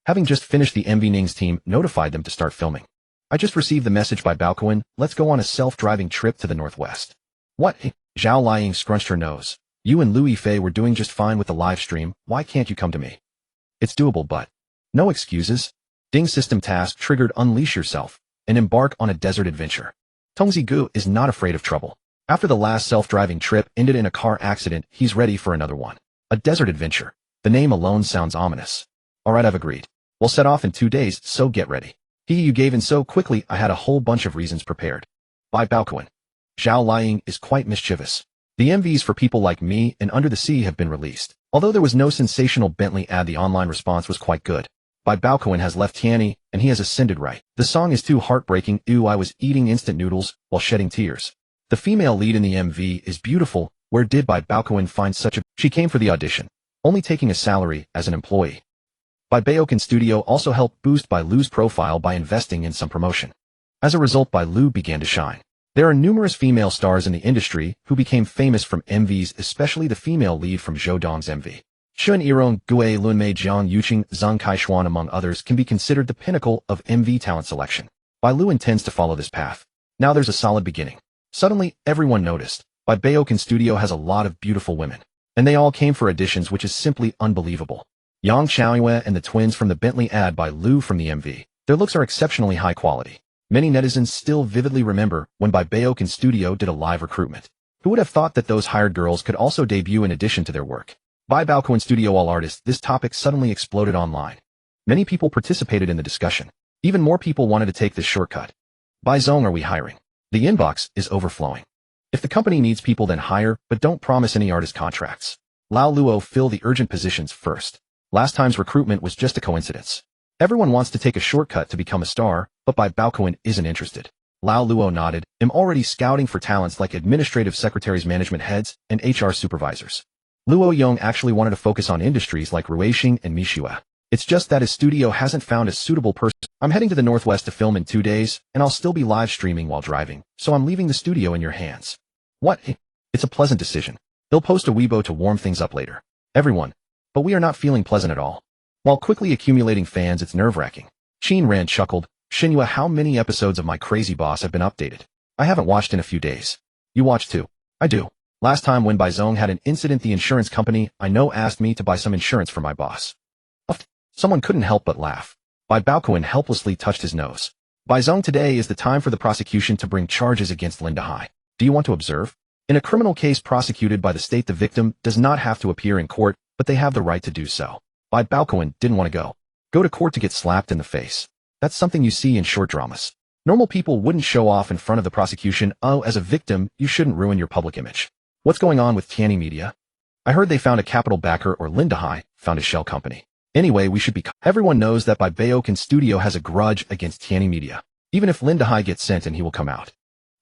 Having just finished, the MV Ning's team notified them to start filming. I just received the message by Baokun, let's go on a self-driving trip to the northwest. What? Zhao Liying scrunched her nose. You and Louis Fei were doing just fine with the live stream, why can't you come to me? It's doable, but no excuses. Ding system task triggered, unleash yourself and embark on a desert adventure. Tongzi Gu is not afraid of trouble. After the last self-driving trip ended in a car accident, he's ready for another one. A desert adventure. The name alone sounds ominous. Alright, I've agreed. We'll set off in 2 days, so get ready. You gave in so quickly, I had a whole bunch of reasons prepared. Bai Baokun. Zhao Liying is quite mischievous. The MVs for People Like Me and Under the Sea have been released. Although there was no sensational Bentley ad, the online response was quite good. Bai Baokun has left Tianyi, and he has ascended right. The song is too heartbreaking. Ew, I was eating instant noodles while shedding tears. The female lead in the MV is beautiful. Where did Bai Baokun find such a... She came for the audition, only taking a salary as an employee. Bai Baokun Studio also helped boost Bai Lu's profile by investing in some promotion. As a result, Bai Lu began to shine. There are numerous female stars in the industry who became famous from MVs, especially the female lead from Zhou Dong's MV. Shun Yirong, Gue Lunmei, Jiang Yuqing, Zhang Kaixuan, among others, can be considered the pinnacle of MV talent selection. Bai Lu intends to follow this path. Now there's a solid beginning. Suddenly, everyone noticed. Bai Baokun Studio has a lot of beautiful women. And they all came for auditions, which is simply unbelievable. Yang Xiaoyue and the twins from the Bentley ad by Lu from the MV. Their looks are exceptionally high quality. Many netizens still vividly remember when Bai Baokun Studio did a live recruitment. Who would have thought that those hired girls could also debut in addition to their work? Bai Baokun Studio all artists, this topic suddenly exploded online. Many people participated in the discussion. Even more people wanted to take this shortcut. Bai Zong, are we hiring? The inbox is overflowing. If the company needs people, then hire, but don't promise any artist contracts. Lao Luo, fill the urgent positions first. Last time's recruitment was just a coincidence. Everyone wants to take a shortcut to become a star, but Bai Baokun isn't interested. Lao Luo nodded. I'm already scouting for talents like administrative secretaries, management heads, and HR supervisors. Luo Yong actually wanted to focus on industries like Ruixing and Mishua. It's just that his studio hasn't found a suitable person. I'm heading to the Northwest to film in 2 days, and I'll still be live streaming while driving, so I'm leaving the studio in your hands. What? It's a pleasant decision. They'll post a Weibo to warm things up later. Everyone. But we are not feeling pleasant at all. While quickly accumulating fans, it's nerve-wracking. Qin Ran chuckled. Xinyue, how many episodes of My Crazy Boss have been updated? I haven't watched in a few days. You watch too? I do. Last time when Bai Zong had an incident, the insurance company I know asked me to buy some insurance for my boss. Someone couldn't help but laugh. Bai Baokun helplessly touched his nose. Bai Zong, today is the time for the prosecution to bring charges against Linda Hai. Do you want to observe? In a criminal case prosecuted by the state, the victim does not have to appear in court, but they have the right to do so. Bai Baokun didn't want to go to court to get slapped in the face. That's something you see in short dramas. Normal people wouldn't show off in front of the prosecution. Oh, as a victim, you shouldn't ruin your public image. What's going on with Tianyi Media? I heard they found a capital backer, or Lindahai found a shell company. Anyway, we should be. Everyone knows that Bai Baokun studio has a grudge against Tianyi Media. Even if Lindahai gets sent and he will come out.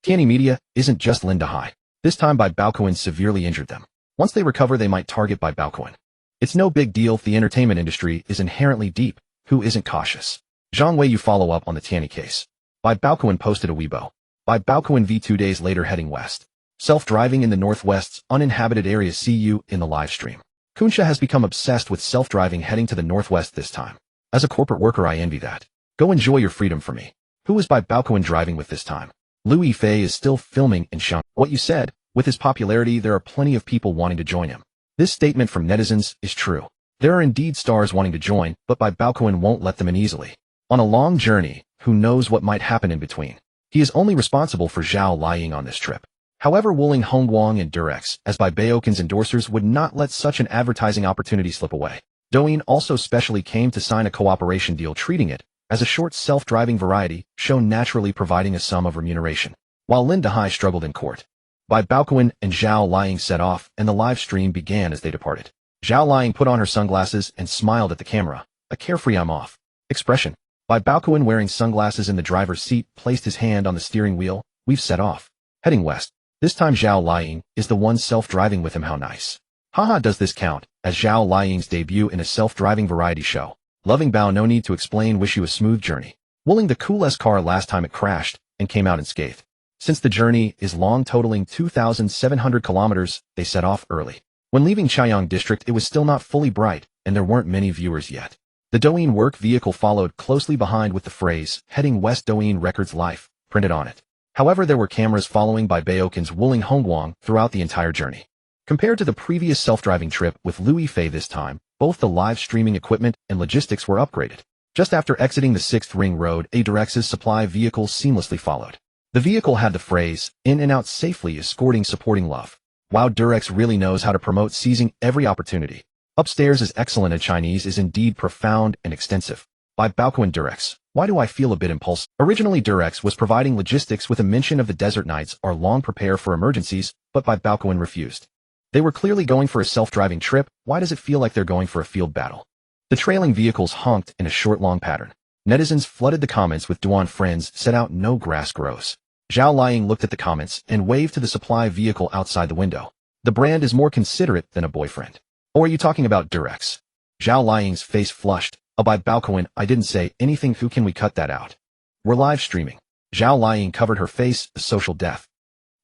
Tianyi Media isn't just Lindahai. This time Bai Baokun severely injured them. Once they recover, they might target Bai Baokun. It's no big deal. The entertainment industry is inherently deep. Who isn't cautious? Zhang Wei, you follow up on the Tianyi case. Bai Baokun posted a Weibo. Bai Baokun v 2 days later heading west. Self-driving in the Northwest's uninhabited areas. See you in the live stream. Kunsha has become obsessed with self-driving, heading to the Northwest this time. As a corporate worker, I envy that. Go enjoy your freedom for me. Who is Bai Baokun driving with this time? Liu Yifei is still filming in Shanghai. What you said, with his popularity, there are plenty of people wanting to join him. This statement from netizens is true. There are indeed stars wanting to join, but Bai Baokun won't let them in easily. On a long journey, who knows what might happen in between. He is only responsible for Zhao Liying on this trip. However, Wuling Hongguang and Durex, as Bai Baokun's endorsers, would not let such an advertising opportunity slip away. Douyin also specially came to sign a cooperation deal, treating it as a short self-driving variety show, naturally providing a sum of remuneration. While Lindahai struggled in court, Bai Baokun and Zhao Liying set off, and the live stream began as they departed. Zhao Liying put on her sunglasses and smiled at the camera, a carefree "I'm off" expression. Bai Baokun, wearing sunglasses in the driver's seat, placed his hand on the steering wheel. We've set off. Heading west. This time Zhao Liying is the one self-driving with him. How nice. Haha, does this count as Zhao Liying's debut in a self-driving variety show? Loving Bao, no need to explain, wish you a smooth journey. Wuling the coolest car last time it crashed and came out unscathed. Since the journey is long, totaling 2,700 kilometers, they set off early. When leaving Chaiyang district, it was still not fully bright, and there weren't many viewers yet. The Douyin work vehicle followed closely behind with the phrase, "Heading West Douyin Records Life," printed on it. However, there were cameras following Bai Baokun's Wuling Hongguang throughout the entire journey. Compared to the previous self-driving trip with Liu Yifei, this time, both the live streaming equipment and logistics were upgraded. Just after exiting the 6th Ring Road, a Durex's supply vehicle seamlessly followed. The vehicle had the phrase, "In and out safely, escorting, supporting love." Wow, Durex really knows how to promote, seizing every opportunity. Upstairs is excellent, and Chinese is indeed profound and extensive. Bai Baokun Durex. Why do I feel a bit impulsive? Originally, Durex was providing logistics with a mention of the desert nights are long, prepare for emergencies, but Bai Baokun refused. They were clearly going for a self-driving trip. Why does it feel like they're going for a field battle? The trailing vehicles honked in a short, long pattern. Netizens flooded the comments with "Duan friends set out, no grass grows." Zhao Liying looked at the comments and waved to the supply vehicle outside the window. The brand is more considerate than a boyfriend. Or are you talking about Durex? Zhao Liying's face flushed. Bai Baokun, I didn't say anything. Who can we cut that out? We're live streaming. Zhao Liying covered her face, a social death.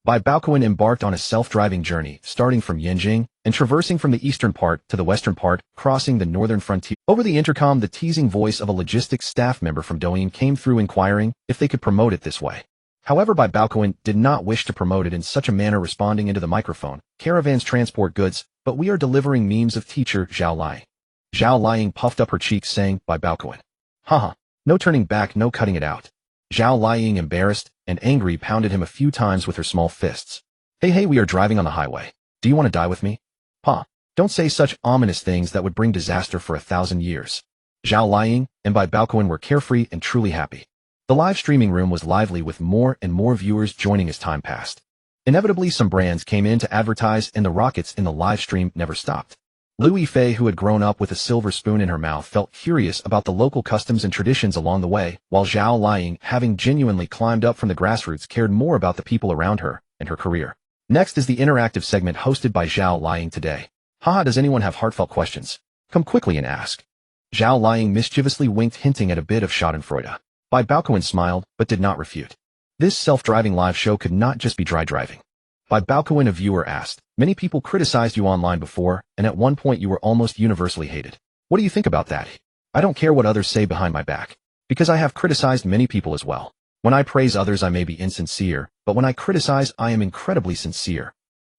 Bai Baokun embarked on a self-driving journey, starting from Yanjing and traversing from the eastern part to the western part, crossing the northern frontier. Over the intercom, the teasing voice of a logistics staff member from Douyin came through, inquiring if they could promote it this way. However, Bai Baokun did not wish to promote it in such a manner, responding into the microphone. Caravans transport goods, but we are delivering memes of teacher Zhao Liying. Zhao Liying puffed up her cheeks, saying, Bai Baokun. Haha, no turning back, no cutting it out. Zhao Liying, embarrassed and angry, pounded him a few times with her small fists. Hey, we are driving on the highway. Do you want to die with me? Pa, don't say such ominous things that would bring disaster for 1,000 years. Zhao Liying and Bai Baokun were carefree and truly happy. The live streaming room was lively, with more and more viewers joining as time passed. Inevitably, some brands came in to advertise, and the rockets in the live stream never stopped. Liu Yifei, who had grown up with a silver spoon in her mouth, felt curious about the local customs and traditions along the way, while Zhao Liying, having genuinely climbed up from the grassroots, cared more about the people around her and her career. Next is the interactive segment hosted by Zhao Liying today. Haha, does anyone have heartfelt questions? Come quickly and ask. Zhao Liying mischievously winked, hinting at a bit of schadenfreude. Bai Baokun smiled, but did not refute. This self-driving live show could not just be dry driving. Bai Baokun, a viewer, asked, many people criticized you online before, and at one point you were almost universally hated. What do you think about that? I don't care what others say behind my back, because I have criticized many people as well. When I praise others, I may be insincere, but when I criticize, I am incredibly sincere.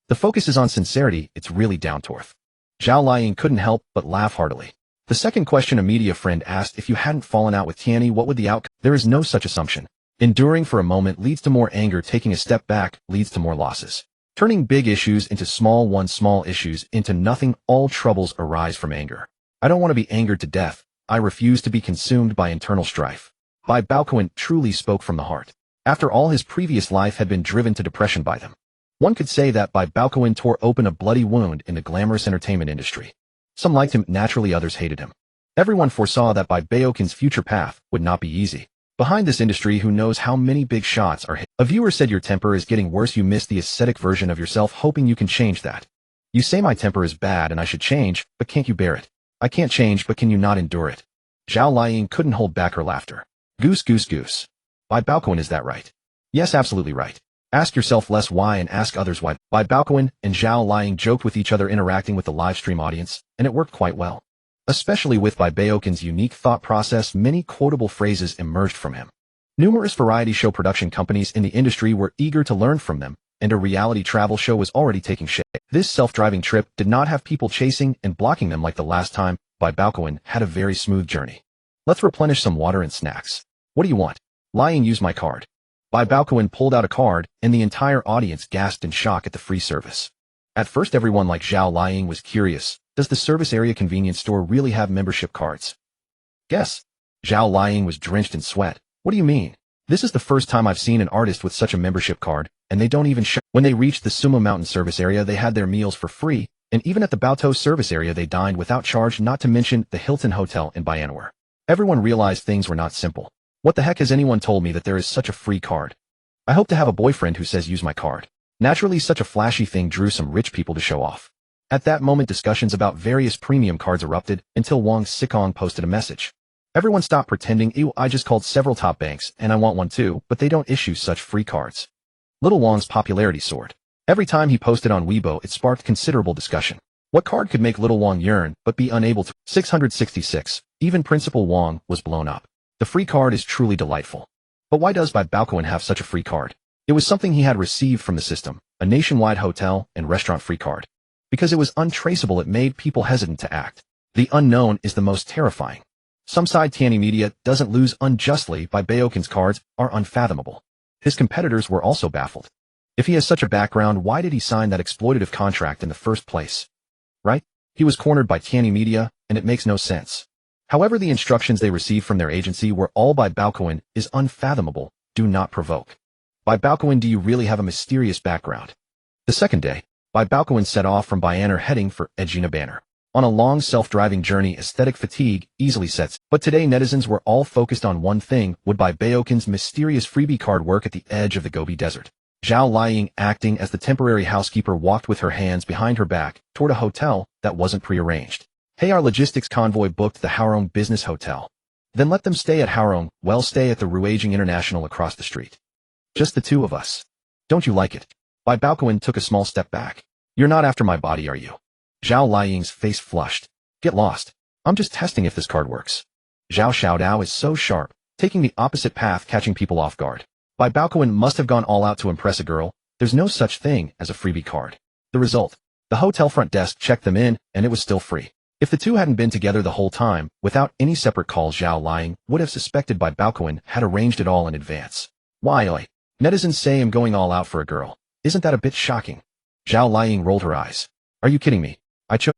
The focus is on sincerity, it's really down to earth. Zhao Liying couldn't help but laugh heartily. The second question, a media friend asked, if you hadn't fallen out with Tianyi, what would the outcome? There is no such assumption. Enduring for a moment leads to more anger. Taking a step back leads to more losses. Turning big issues into small issues into nothing. All troubles arise from anger. I don't want to be angered to death. I refuse to be consumed by internal strife. Bai Baokun truly spoke from the heart. After all his previous life had been driven to depression by them. One could say that Bai Baokun tore open a bloody wound in the glamorous entertainment industry. Some liked him, naturally others hated him. Everyone foresaw that Bai Baokun's future path would not be easy. Behind this industry, who knows how many big shots are hit. A viewer said, your temper is getting worse. You miss the ascetic version of yourself, hoping you can change that. You say my temper is bad and I should change, but can't you bear it? I can't change, but can you not endure it? Zhao Liying couldn't hold back her laughter. Goose goose goose. Bai Baokun, is that right? Yes, absolutely right. Ask yourself less why and ask others why. Bai Baokun and Zhao Liying joked with each other, interacting with the livestream audience, and it worked quite well. Especially with Bai Baokun's unique thought process, many quotable phrases emerged from him. Numerous variety show production companies in the industry were eager to learn from them, and a reality travel show was already taking shape. This self-driving trip did not have people chasing and blocking them like the last time. Bai Baokun had a very smooth journey. Let's replenish some water and snacks. What do you want? Liying, use my card. Bai Baokun pulled out a card, and the entire audience gasped in shock at the free service. At first, everyone like Zhao Liying was curious. Does the service area convenience store really have membership cards? Guess. Zhao Liying was drenched in sweat. What do you mean? This is the first time I've seen an artist with such a membership card, and they don't even show. When they reached the Sumo Mountain service area, they had their meals for free, and even at the Baotou service area they dined without charge, not to mention the Hilton Hotel in Baianwar. Everyone realized things were not simple. What the heck, has anyone told me that there is such a free card? I hope to have a boyfriend who says use my card. Naturally, such a flashy thing drew some rich people to show off. At that moment, discussions about various premium cards erupted until Wang Xikong posted a message. Everyone stopped pretending. Ew, I just called several top banks and I want one too, but they don't issue such free cards. Little Wang's popularity soared. Every time he posted on Weibo, it sparked considerable discussion. What card could make Little Wang yearn but be unable to? 666. Even Principal Wang was blown up. The free card is truly delightful. But why does Bai Baokun have such a free card? It was something he had received from the system, a nationwide hotel and restaurant free card. Because it was untraceable, it made people hesitant to act. The unknown is the most terrifying. Some side Tianyi Media doesn't lose unjustly. Bai Baokun's cards are unfathomable. His competitors were also baffled. If he has such a background, why did he sign that exploitative contract in the first place? Right? He was cornered by Tianyi Media, and it makes no sense. However, the instructions they received from their agency were all Bai Baokun is unfathomable. Do not provoke. Bai Baokun, do you really have a mysterious background? The second day, Bai Baokun set off from Baianwar heading for Egina Banner. On a long self-driving journey, aesthetic fatigue easily sets. But today netizens were all focused on one thing: would Bai Baokun's mysterious freebie card work at the edge of the Gobi Desert? Zhao Liying, acting as the temporary housekeeper, walked with her hands behind her back toward a hotel that wasn't prearranged. Hey, our logistics convoy booked the Haorong Business Hotel. Then let them stay at Haorong. Well, stay at the Ruijing International across the street. Just the two of us. Don't you like it? Bai Baokun took a small step back. You're not after my body, are you? Zhao Liying's face flushed. Get lost. I'm just testing if this card works. Zhao Xiaodao is so sharp, taking the opposite path, catching people off guard. Bai Baokun must have gone all out to impress a girl. There's no such thing as a freebie card. The result: the hotel front desk checked them in, and it was still free. If the two hadn't been together the whole time, without any separate calls, Zhao Liying would have suspected Bai Baokun had arranged it all in advance. Why, oi? Netizens say I'm going all out for a girl. Isn't that a bit shocking? Zhao Liying rolled her eyes. Are you kidding me?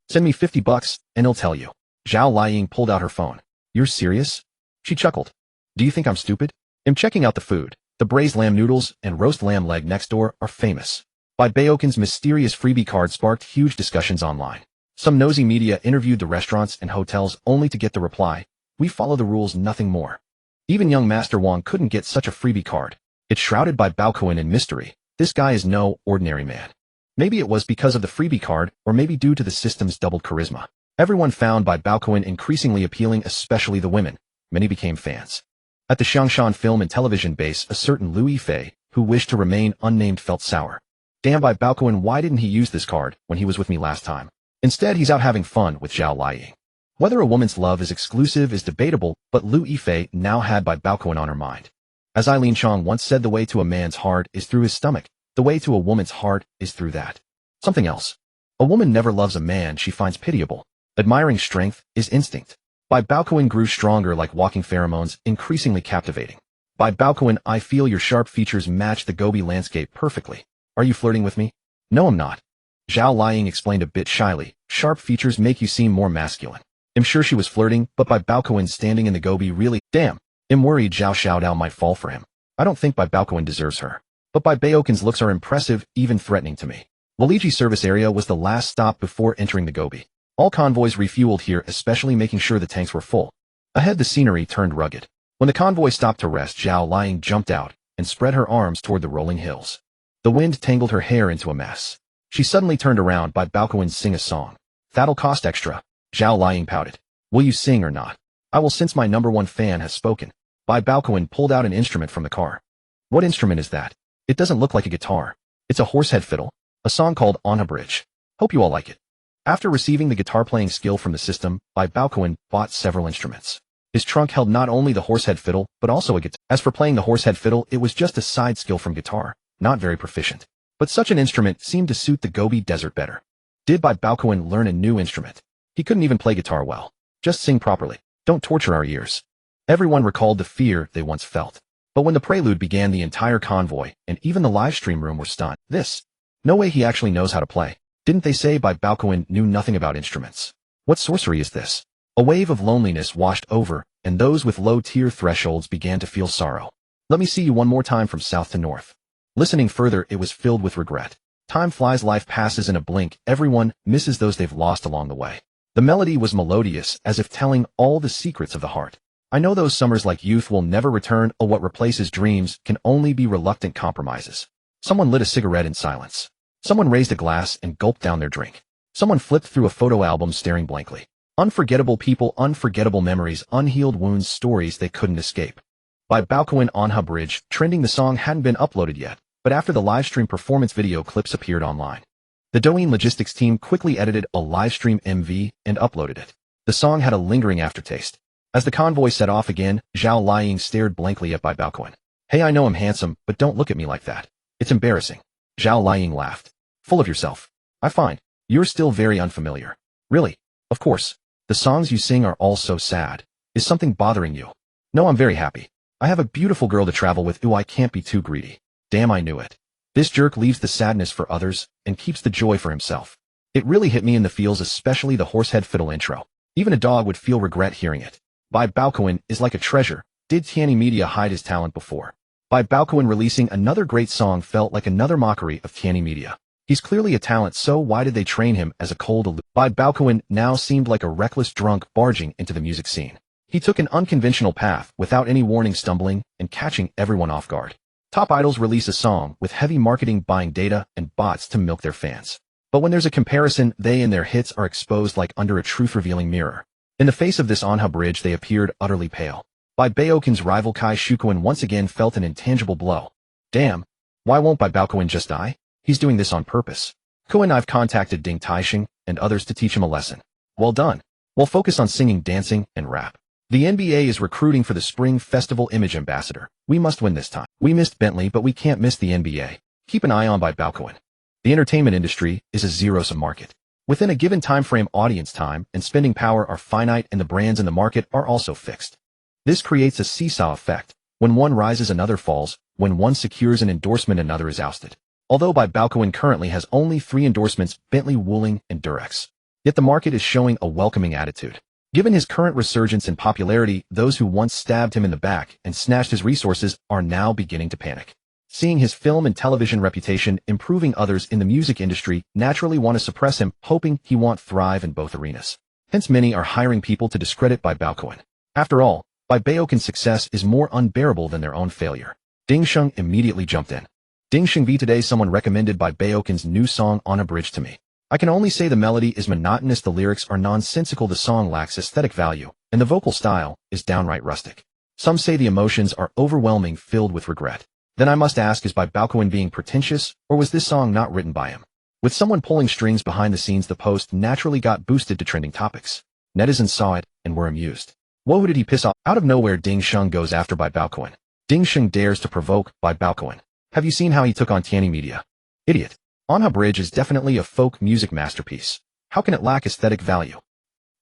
Send me $50 and he'll tell you. Zhao Liying pulled out her phone. You're serious? She chuckled. Do you think I'm stupid? I'm checking out the food. The braised lamb noodles and roast lamb leg next door are famous. Bai Baokun's mysterious freebie card sparked huge discussions online. Some nosy media interviewed the restaurants and hotels only to get the reply, we follow the rules, nothing more. Even young Master Wang couldn't get such a freebie card. It shrouded Bai Baokun in mystery. This guy is no ordinary man. Maybe it was because of the freebie card, or maybe due to the system's doubled charisma. Everyone found Bai Baokun increasingly appealing, especially the women. Many became fans. At the Xiangshan film and television base, a certain Lu Yifei, who wished to remain unnamed, felt sour. Damn, Bai Baokun, why didn't he use this card when he was with me last time? Instead, he's out having fun with Zhao Liying. Whether a woman's love is exclusive is debatable, but Lu Yifei now had Bai Baokun on her mind. As Eileen Chong once said, the way to a man's heart is through his stomach. The way to a woman's heart is through that. Something else. A woman never loves a man she finds pitiable. Admiring strength is instinct. Bai Baokun grew stronger like walking pheromones, increasingly captivating. Bai Baokun, I feel your sharp features match the Gobi landscape perfectly. Are you flirting with me? No, I'm not. Zhao Liying explained a bit shyly. Sharp features make you seem more masculine. I'm sure she was flirting, but Bai Baokun standing in the gobi really— Damn. I'm worried Zhao Xiaodao might fall for him. I don't think Bai Baokun deserves her. But Bai Baokun's looks are impressive, even threatening to me. The leeches service area was the last stop before entering the gobi. All convoys refueled here, especially making sure the tanks were full. Ahead the scenery turned rugged. When the convoy stopped to rest, Zhao Liying jumped out and spread her arms toward the rolling hills. The wind tangled her hair into a mess. She suddenly turned around. Bai Baokun sing a song. That'll cost extra. Zhao Liying pouted. Will you sing or not? I will, since my #1 fan has spoken. Bai Baokun pulled out an instrument from the car. What instrument is that? It doesn't look like a guitar. It's a horsehead fiddle. A song called On a Bridge. Hope you all like it. After receiving the guitar playing skill from the system, Bai Baokun bought several instruments. His trunk held not only the horsehead fiddle, but also a guitar. As for playing the horsehead fiddle, it was just a side skill from guitar, not very proficient. But such an instrument seemed to suit the Gobi Desert better. Did Bai Baokun learn a new instrument? He couldn't even play guitar well. Just sing properly. Don't torture our ears. Everyone recalled the fear they once felt. But when the prelude began, the entire convoy, and even the live stream room, were stunned. No way he actually knows how to play. Didn't they say Bai Baokun knew nothing about instruments? What sorcery is this? A wave of loneliness washed over, and those with low tier thresholds began to feel sorrow. Let me see you one more time from south to north. Listening further, it was filled with regret. Time flies, life passes in a blink, everyone misses those they've lost along the way. The melody was melodious, as if telling all the secrets of the heart. I know those summers like youth will never return, or what replaces dreams can only be reluctant compromises. Someone lit a cigarette in silence. Someone raised a glass and gulped down their drink. Someone flipped through a photo album staring blankly. Unforgettable people, unforgettable memories, unhealed wounds, stories they couldn't escape. Bai Baokun on a Bridge, trending. The song hadn't been uploaded yet, but after the livestream performance, video clips appeared online. The Douyin logistics team quickly edited a livestream MV and uploaded it. The song had a lingering aftertaste. As the convoy set off again, Zhao Liying stared blankly at Bai Baokun. Hey, I know I'm handsome, but don't look at me like that. It's embarrassing. Zhao Liying laughed. Full of yourself. I find you're still very unfamiliar. Really? Of course. The songs you sing are all so sad. Is something bothering you? No, I'm very happy. I have a beautiful girl to travel with. Ooh, I can't be too greedy. Damn, I knew it. This jerk leaves the sadness for others and keeps the joy for himself. It really hit me in the feels, especially the horsehead fiddle intro. Even a dog would feel regret hearing it. Bai Baokun is like a treasure. Did Tianyi Media hide his talent before? Bai Baokun releasing another great song felt like another mockery of Tianyi Media. He's clearly a talent, so why did they train him as a cold aloof? Bai Baokun now seemed like a reckless drunk barging into the music scene. He took an unconventional path without any warning, stumbling and catching everyone off guard. Top idols release a song with heavy marketing, buying data and bots to milk their fans. But when there's a comparison, they and their hits are exposed like under a truth-revealing mirror. In the face of this on a bridge, they appeared utterly pale. Bai Baokun's rival Kai Shukuan once again felt an intangible blow. Damn, why won't Bai Baokun just die? He's doing this on purpose. Kuan, I've contacted Ding Taixing and others to teach him a lesson. Well done. We'll focus on singing, dancing, and rap. The NBA is recruiting for the Spring Festival Image Ambassador. We must win this time. We missed Bentley, but we can't miss the NBA. Keep an eye on Bai Baokun. The entertainment industry is a zero-sum market. Within a given time frame, audience time and spending power are finite, and the brands in the market are also fixed. This creates a seesaw effect. When one rises, another falls. When one secures an endorsement, another is ousted. Although Bai Baokun currently has only 3 endorsements, Bentley, Wuling, and Durex. Yet the market is showing a welcoming attitude. Given his current resurgence in popularity, those who once stabbed him in the back and snatched his resources are now beginning to panic. Seeing his film and television reputation improving, others in the music industry naturally want to suppress him, hoping he won't thrive in both arenas. Hence many are hiring people to discredit Bai Baokun. After all, Bai Baokun's success is more unbearable than their own failure. Ding Sheng immediately jumped in. Ding Sheng V, today someone recommended Bai Baokun's new song On a Bridge to me. I can only say the melody is monotonous, the lyrics are nonsensical, the song lacks aesthetic value, and the vocal style is downright rustic. Some say the emotions are overwhelming, filled with regret. Then I must ask, is Bai Baokun being pretentious, or was this song not written by him? With someone pulling strings behind the scenes, the post naturally got boosted to trending topics. Netizens saw it and were amused. Whoa, who did he piss off? Out of nowhere, Ding Sheng goes after Bai Baokun. Ding Sheng dares to provoke Bai Baokun. Have you seen how he took on Tianyi Media? Idiot. On a Bridge is definitely a folk music masterpiece. How can it lack aesthetic value?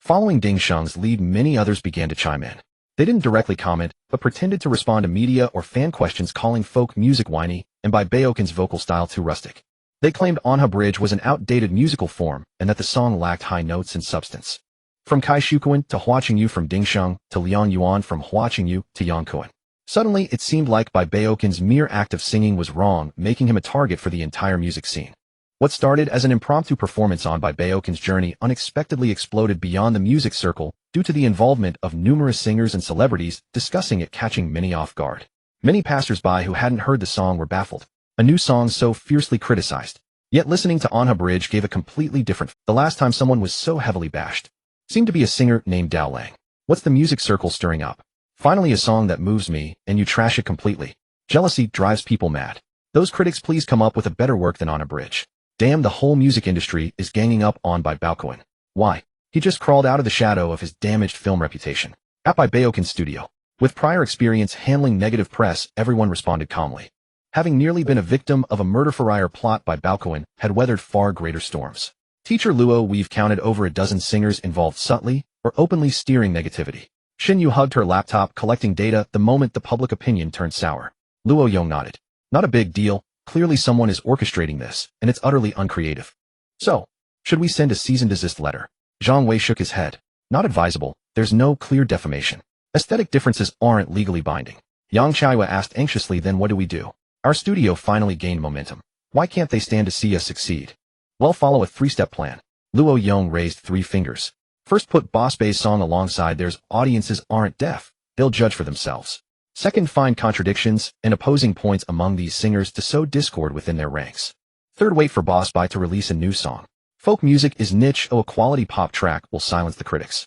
Following Ding Sheng's lead, many others began to chime in. They didn't directly comment, but pretended to respond to media or fan questions, calling folk music whiny and Bai Baokun's vocal style too rustic. They claimed Anha Bridge was an outdated musical form and that the song lacked high notes and substance. From Kai Shukuan to Hua Qingyu from Dingsheng to Liang Yuan from Hua Qingyu to Yang Kuan. Suddenly, it seemed like Bai Baokun's mere act of singing was wrong, making him a target for the entire music scene. What started as an impromptu performance on Bai Baokun's journey unexpectedly exploded beyond the music circle due to the involvement of numerous singers and celebrities discussing it, catching many off guard. Many passers-by who hadn't heard the song were baffled. A new song so fiercely criticized. Yet listening to Anha Bridge gave a completely different. The last time someone was so heavily bashed seemed to be a singer named Zhao Liying. What's the music circle stirring up? Finally a song that moves me, and you trash it completely. Jealousy drives people mad. Those critics please come up with a better work than Anha Bridge. Damn, the whole music industry is ganging up on Bai Baokun. Why? He just crawled out of the shadow of his damaged film reputation. At Bai Baokun's studio. With prior experience handling negative press, everyone responded calmly. Having nearly been a victim of a murder-for-hire plot, Bai Baokun had weathered far greater storms. Teacher Luo, we've counted over a dozen singers involved subtly or openly steering negativity. Xin Yu hugged her laptop collecting data the moment the public opinion turned sour. Luo Yong nodded. Not a big deal, clearly someone is orchestrating this, and it's utterly uncreative. So, should we send a cease and desist letter? Zhang Wei shook his head. Not advisable, there's no clear defamation. Aesthetic differences aren't legally binding. Yang Chaiwa asked anxiously, then what do we do? Our studio finally gained momentum. Why can't they stand to see us succeed? Well, follow a three-step plan. Luo Yong raised 3 fingers. First, put Boss Bei's song alongside theirs. Audiences aren't deaf. They'll judge for themselves. Second, find contradictions and opposing points among these singers to sow discord within their ranks. Third, wait for Boss Bai to release a new song. Folk music is niche, a quality pop track will silence the critics.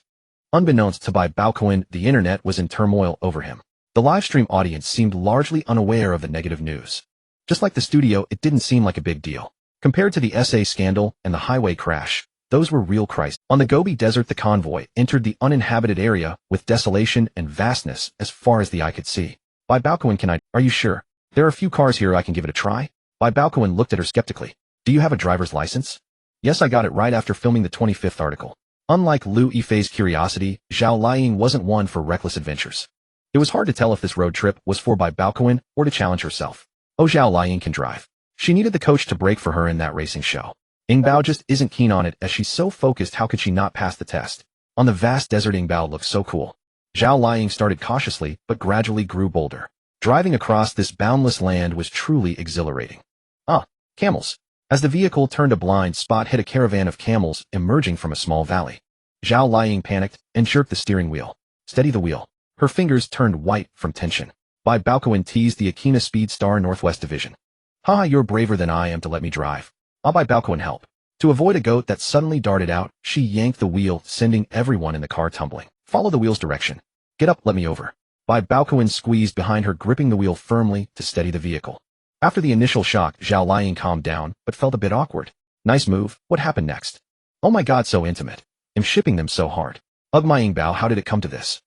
Unbeknownst to Bai Baokun, the internet was in turmoil over him. The livestream audience seemed largely unaware of the negative news. Just like the studio, it didn't seem like a big deal. Compared to the SA scandal and the highway crash, those were real crises. On the Gobi Desert, the convoy entered the uninhabited area with desolation and vastness as far as the eye could see. Bai Baokun, are you sure? There are a few cars here, I can give it a try? Bai Baokun looked at her skeptically. Do you have a driver's license? Yes, I got it right after filming the 25th article. Unlike Liu Yifei's curiosity, Zhao Liying wasn't one for reckless adventures. It was hard to tell if this road trip was for Bai Baokun or to challenge herself. Oh, Zhao Liying can drive. She needed the coach to brake for her in that racing show. Yingbao just isn't keen on it as she's so focused. How could she not pass the test? On the vast desert, Yingbao looked so cool. Zhao Liying started cautiously but gradually grew bolder. Driving across this boundless land was truly exhilarating. Ah, camels. As the vehicle turned a blind spot hit a caravan of camels emerging from a small valley. Zhao Liying panicked and jerked the steering wheel. Steady the wheel. Her fingers turned white from tension. Bai Baokun teased the Akina Speed Star Northwest Division. Haha, you're braver than I am to let me drive. I'll Bai Baokun help. To avoid a goat that suddenly darted out, she yanked the wheel, sending everyone in the car tumbling. Follow the wheel's direction. Get up, let me over. Bai Baokun squeezed behind her, gripping the wheel firmly to steady the vehicle. After the initial shock, Zhao Liying calmed down, but felt a bit awkward. Nice move, what happened next? Oh my god, so intimate. I'm shipping them so hard. Ugh, my Yingbao, how did it come to this?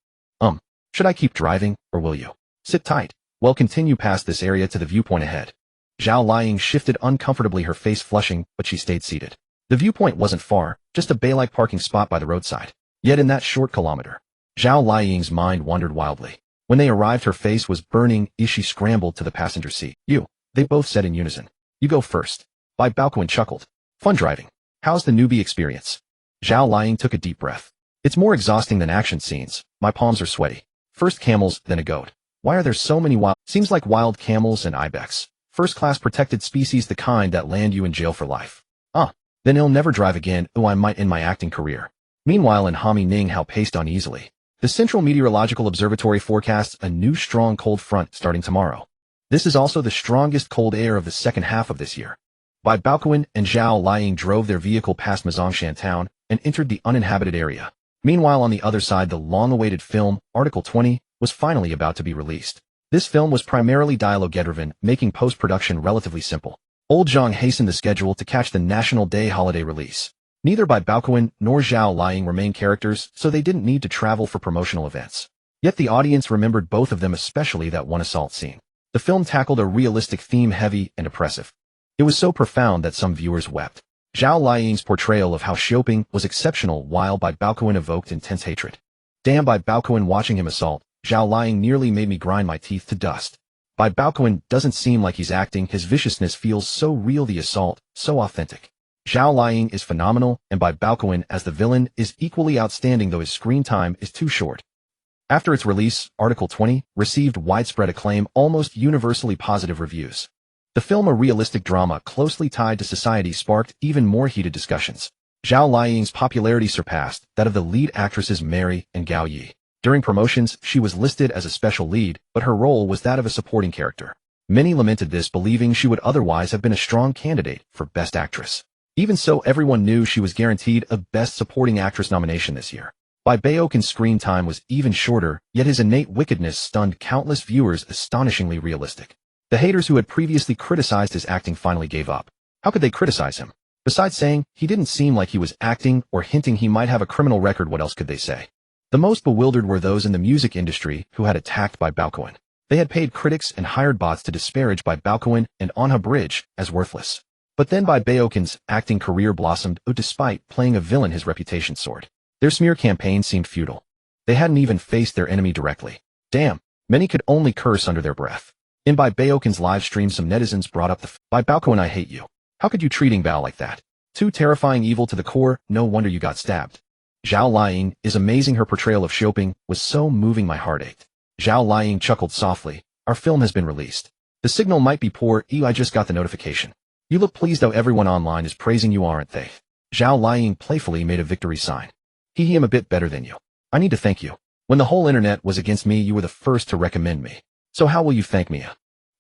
Should I keep driving, or will you? Sit tight. Well, continue past this area to the viewpoint ahead. Zhao Liying shifted uncomfortably, her face flushing, but she stayed seated. The viewpoint wasn't far, just a bay-like parking spot by the roadside. Yet in that short kilometer, Zhao Liying's mind wandered wildly. When they arrived, her face was burning as she scrambled to the passenger seat. You, they both said in unison. You go first. Bai Baokun chuckled. Fun driving. How's the newbie experience? Zhao Liying took a deep breath. It's more exhausting than action scenes. My palms are sweaty. First camels, then a goat. Why are there so many Seems like wild camels and ibex. First-class protected species, the kind that land you in jail for life. Then he'll never drive again. Oh, I might end my acting career. Meanwhile, in Hami Ninghao paced uneasily. The Central Meteorological Observatory forecasts a new strong cold front starting tomorrow. This is also the strongest cold air of the second half of this year. Bai Baokun and Zhao Liying drove their vehicle past Mazongshan town and entered the uninhabited area. Meanwhile, on the other side, the long-awaited film, Article 20, was finally about to be released. This film was primarily dialogue-driven, making post-production relatively simple. Old Zhang hastened the schedule to catch the National Day holiday release. Neither Bai Baokun nor Zhao Liying were main characters, so they didn't need to travel for promotional events. Yet the audience remembered both of them, especially that one assault scene. The film tackled a realistic theme, heavy and oppressive. It was so profound that some viewers wept. Zhao Liying's portrayal of Hao Xiaoping was exceptional, while Bai Baokun evoked intense hatred. Damn, Bai Baokun, watching him assault Zhao Liying nearly made me grind my teeth to dust. Bai Baokun doesn't seem like he's acting, his viciousness feels so real, the assault, so authentic. Zhao Liying is phenomenal, and Bai Baokun as the villain is equally outstanding, though his screen time is too short. After its release, Article 20 received widespread acclaim, almost universally positive reviews. The film, a realistic drama closely tied to society, sparked even more heated discussions. Zhao Liying's popularity surpassed that of the lead actresses Mary and Gao Yi. During promotions, she was listed as a special lead, but her role was that of a supporting character. Many lamented this, believing she would otherwise have been a strong candidate for Best Actress. Even so, everyone knew she was guaranteed a Best Supporting Actress nomination this year. Bai Baokun's screen time was even shorter, yet his innate wickedness stunned countless viewers, astonishingly realistic. The haters who had previously criticized his acting finally gave up. How could they criticize him? Besides saying he didn't seem like he was acting or hinting he might have a criminal record, what else could they say? The most bewildered were those in the music industry who had attacked Bai Baokun. They had paid critics and hired bots to disparage Bai Baokun and Anha Bridge as worthless. But then Bai Baokun's acting career blossomed, despite playing a villain his reputation soared. Their smear campaign seemed futile. They hadn't even faced their enemy directly. Damn, many could only curse under their breath. In Bai Baokun's live stream, some netizens brought up the Bai Baokun, I hate you. How could you treating Bao like that? Too terrifying, evil to the core, no wonder you got stabbed. Zhao Liying is amazing, her portrayal of Showbiz was so moving my heart ached. Zhao Liying chuckled softly, our film has been released. The signal might be poor, I just got the notification. You look pleased though, everyone online is praising you, aren't they? Zhao Liying playfully made a victory sign. I'm a bit better than you. I need to thank you. When the whole internet was against me, you were the first to recommend me. So how will you thank me?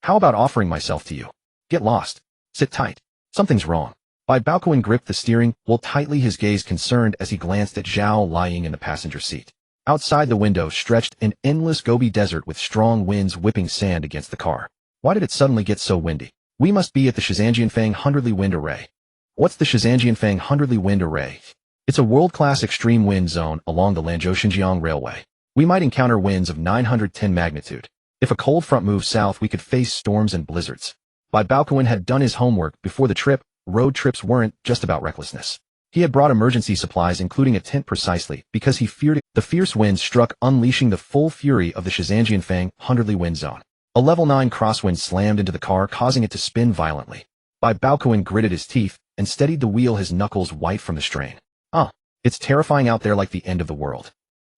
How about offering myself to you? Get lost. Sit tight. Something's wrong. Bai Baokun gripped the steering wheel tightly, his gaze concerned as he glanced at Zhao Liying in the passenger seat. Outside the window stretched an endless Gobi desert with strong winds whipping sand against the car. Why did it suddenly get so windy? We must be at the Shizanjianfang Hundredly Wind Array. What's the Shizanjianfang Hundredly Wind Array? It's a world-class extreme wind zone along the Lanzhou-Xinjiang Railway. We might encounter winds of 910 magnitude. If a cold front moves south, we could face storms and blizzards. Bai Baokun had done his homework before the trip. Road trips weren't just about recklessness. He had brought emergency supplies, including a tent, precisely because he feared it. The fierce winds struck, unleashing the full fury of the Shizanjianfang Hundredly Wind Zone. A level 9 crosswind slammed into the car, causing it to spin violently. Bai Baokun gritted his teeth and steadied the wheel, his knuckles white from the strain. It's terrifying out there, like the end of the world.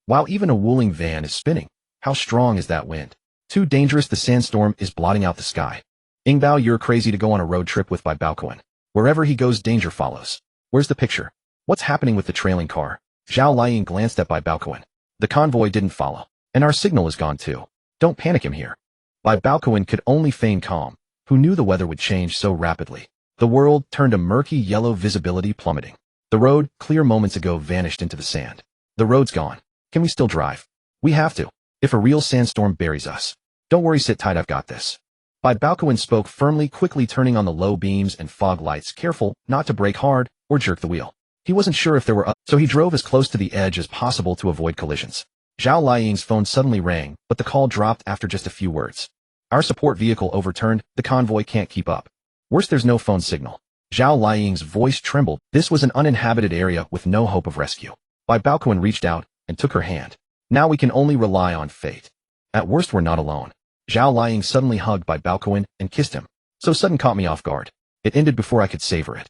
While even a Wuling van is spinning. How strong is that wind? Too dangerous, the sandstorm is blotting out the sky. Ingbao, you're crazy to go on a road trip with Bai Baokun. Wherever he goes, danger follows. Where's the picture? What's happening with the trailing car? Zhao Liying glanced at Bai Baokun. The convoy didn't follow. And our signal is gone too. Don't panic him here. Bai Baokun could only feign calm. Who knew the weather would change so rapidly? The world turned a murky yellow, visibility plummeting. The road, clear moments ago, vanished into the sand. The road's gone. Can we still drive? We have to. If a real sandstorm buries us. Don't worry, sit tight, I've got this. Bai Baokun spoke firmly, quickly turning on the low beams and fog lights, careful not to brake hard or jerk the wheel. He wasn't sure if there were so he drove as close to the edge as possible to avoid collisions. Zhao Liying's phone suddenly rang, but the call dropped after just a few words. Our support vehicle overturned, the convoy can't keep up. Worse, there's no phone signal. Zhao Liying's voice trembled. This was an uninhabited area with no hope of rescue. Bai Baokun reached out and took her hand. Now we can only rely on fate. At worst, we're not alone. Zhao Liying suddenly hugged Bai Baokun and kissed him. So sudden, caught me off guard. It ended before I could savor it.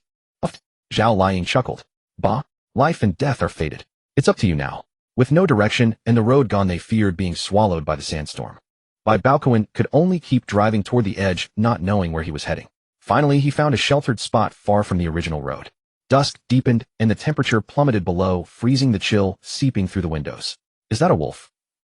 Zhao Liying chuckled. Bah, life and death are fated. It's up to you now. With no direction and the road gone, they feared being swallowed by the sandstorm. Bai Baokun could only keep driving toward the edge, not knowing where he was heading. Finally, he found a sheltered spot far from the original road. Dusk deepened, and the temperature plummeted below, freezing, the chill seeping through the windows. Is that a wolf?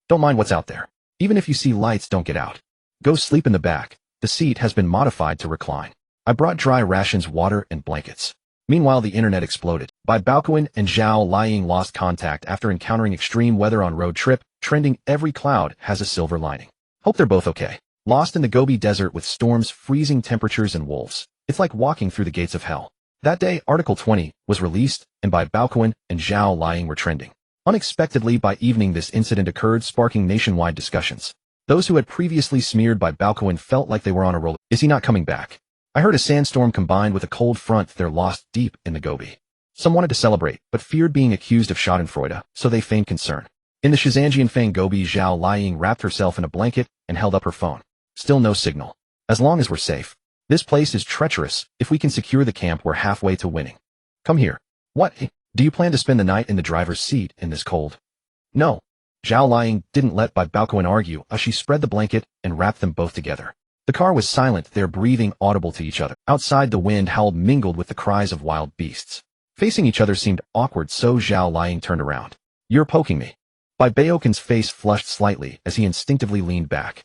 Don't mind what's out there. Even if you see lights, don't get out. Go sleep in the back. The seat has been modified to recline. I brought dry rations, water, and blankets. Meanwhile, the internet exploded. Bai Baokun and Zhao Liying lost contact after encountering extreme weather on road trip, trending every cloud has a silver lining. Hope they're both okay. Lost in the Gobi Desert with storms, freezing temperatures, and wolves. It's like walking through the gates of hell. That day, Article 20 was released, and Bai Baokun and Zhao Liying were trending. Unexpectedly, by evening, this incident occurred, sparking nationwide discussions. Those who had previously smeared Bai Baokun felt like they were on a roll. Is he not coming back? I heard a sandstorm combined with a cold front, they're lost deep in the Gobi. Some wanted to celebrate, but feared being accused of schadenfreude, so they feigned concern. In the Shizanjianfang Gobi, Zhao Liying wrapped herself in a blanket and held up her phone. Still no signal. As long as we're safe. This place is treacherous. If we can secure the camp, we're halfway to winning. Come here. What? Do you plan to spend the night in the driver's seat in this cold? No. Zhao Liying didn't let Bai Baokun argue as she spread the blanket and wrapped them both together. The car was silent, their breathing audible to each other. Outside, the wind howled mingled with the cries of wild beasts. Facing each other seemed awkward, so Zhao Liying turned around. You're poking me. Bai Baokun's face flushed slightly as he instinctively leaned back.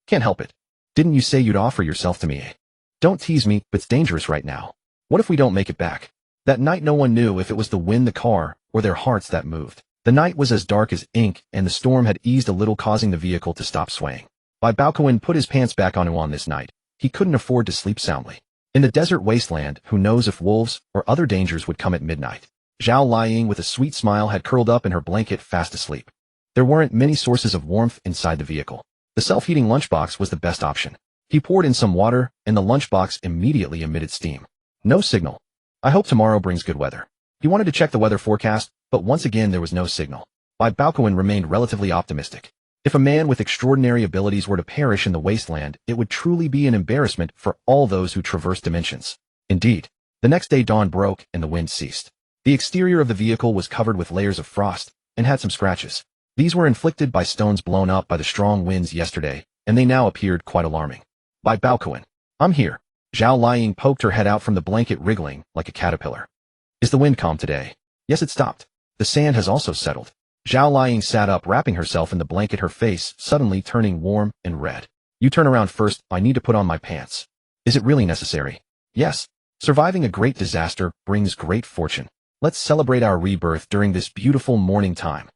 Can't help it. Didn't you say you'd offer yourself to me, eh? Don't tease me, it's dangerous right now. What if we don't make it back? That night no one knew if it was the wind, the car, or their hearts that moved. The night was as dark as ink, and the storm had eased a little, causing the vehicle to stop swaying. Bai Baokun put his pants back on this night. He couldn't afford to sleep soundly. In the desert wasteland, who knows if wolves or other dangers would come at midnight. Zhao Liying, with a sweet smile, had curled up in her blanket fast asleep. There weren't many sources of warmth inside the vehicle. The self-heating lunchbox was the best option. He poured in some water, and the lunchbox immediately emitted steam. No signal. I hope tomorrow brings good weather. He wanted to check the weather forecast, but once again there was no signal. Bai Baokun remained relatively optimistic. If a man with extraordinary abilities were to perish in the wasteland, it would truly be an embarrassment for all those who traverse dimensions. Indeed, the next day dawn broke and the wind ceased. The exterior of the vehicle was covered with layers of frost and had some scratches. These were inflicted by stones blown up by the strong winds yesterday, and they now appeared quite alarming. Bai Baokun, I'm here. Zhao Liying poked her head out from the blanket, wriggling like a caterpillar. Is the wind calm today? Yes, it stopped. The sand has also settled. Zhao Liying sat up, wrapping herself in the blanket, her face suddenly turning warm and red. You turn around first, I need to put on my pants. Is it really necessary? Yes. Surviving a great disaster brings great fortune. Let's celebrate our rebirth during this beautiful morning time.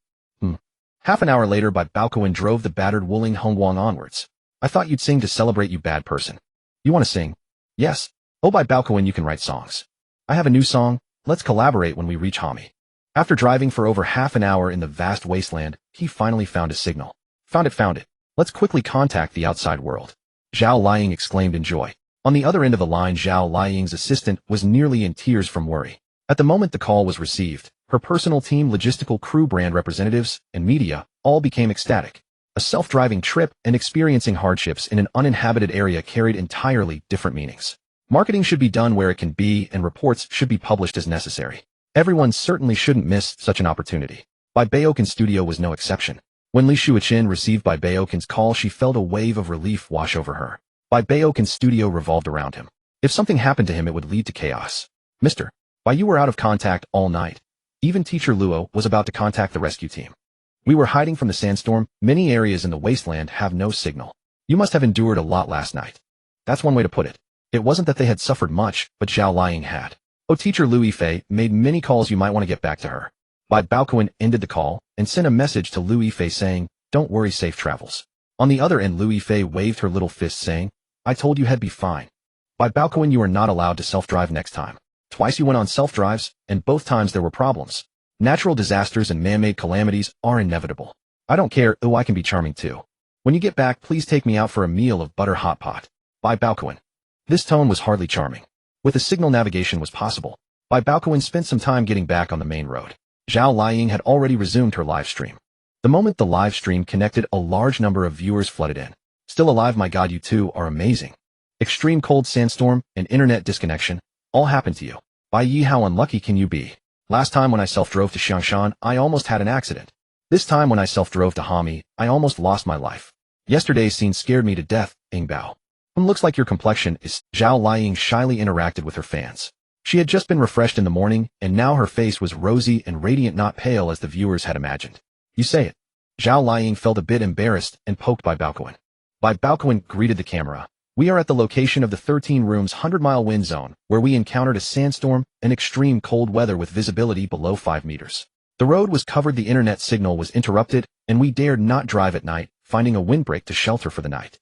Half an hour later, Bai Baokun drove the battered Wuling Hongguang onwards. I thought you'd sing to celebrate, you bad person. You want to sing? Yes. Oh, Bai Baokun, you can write songs. I have a new song. Let's collaborate when we reach Hami. After driving for over half an hour in the vast wasteland, he finally found a signal. Found it. Let's quickly contact the outside world. Zhao Liying exclaimed in joy. On the other end of the line, Zhao Liying's assistant was nearly in tears from worry. At the moment the call was received, her personal team, logistical crew, brand representatives, and media all became ecstatic. A self-driving trip and experiencing hardships in an uninhabited area carried entirely different meanings. Marketing should be done where it can be, and reports should be published as necessary. Everyone certainly shouldn't miss such an opportunity. Bai Baokun's studio was no exception. When Li Shuichin received Bai Baokun's call, she felt a wave of relief wash over her. Bai Baokun's studio revolved around him. If something happened to him, it would lead to chaos. Mr. Bai, you were out of contact all night. Even Teacher Luo was about to contact the rescue team. We were hiding from the sandstorm. Many areas in the wasteland have no signal. You must have endured a lot last night. That's one way to put it. It wasn't that they had suffered much, but Zhao Liying had. Oh, Teacher Louis Fei made many calls. You might want to get back to her. Bai Baokun ended the call and sent a message to Louis Fei saying, don't worry, safe travels. On the other end, Louis Fei waved her little fist saying, I told you he'd be fine. Bai Baokun, you are not allowed to self-drive next time. Twice you went on self-drives, and both times there were problems. Natural disasters and man-made calamities are inevitable. I don't care, though I can be charming too. When you get back, please take me out for a meal of butter hot pot. Bai Baokun. This tone was hardly charming. With a signal, navigation was possible. Bai Baokun spent some time getting back on the main road. Zhao Liying had already resumed her live stream. The moment the live stream connected, a large number of viewers flooded in. Still alive, my God, you two are amazing. Extreme cold, sandstorm, and internet disconnection, all happened to you. Bai Yi, how unlucky can you be? Last time when I self-drove to Xiangshan, I almost had an accident. This time when I self-drove to Hami, I almost lost my life. Yesterday's scene scared me to death, Yingbao. Looks like your complexion is. Zhao Liying shyly interacted with her fans. She had just been refreshed in the morning, and now her face was rosy and radiant, not pale as the viewers had imagined. You say it. Zhao Liying felt a bit embarrassed and poked Bai Baokun. Bai Baokun greeted the camera. We are at the location of the 13 rooms 100-mile wind zone, where we encountered a sandstorm and extreme cold weather with visibility below 5 meters. The road was covered, the internet signal was interrupted, and we dared not drive at night, finding a windbreak to shelter for the night.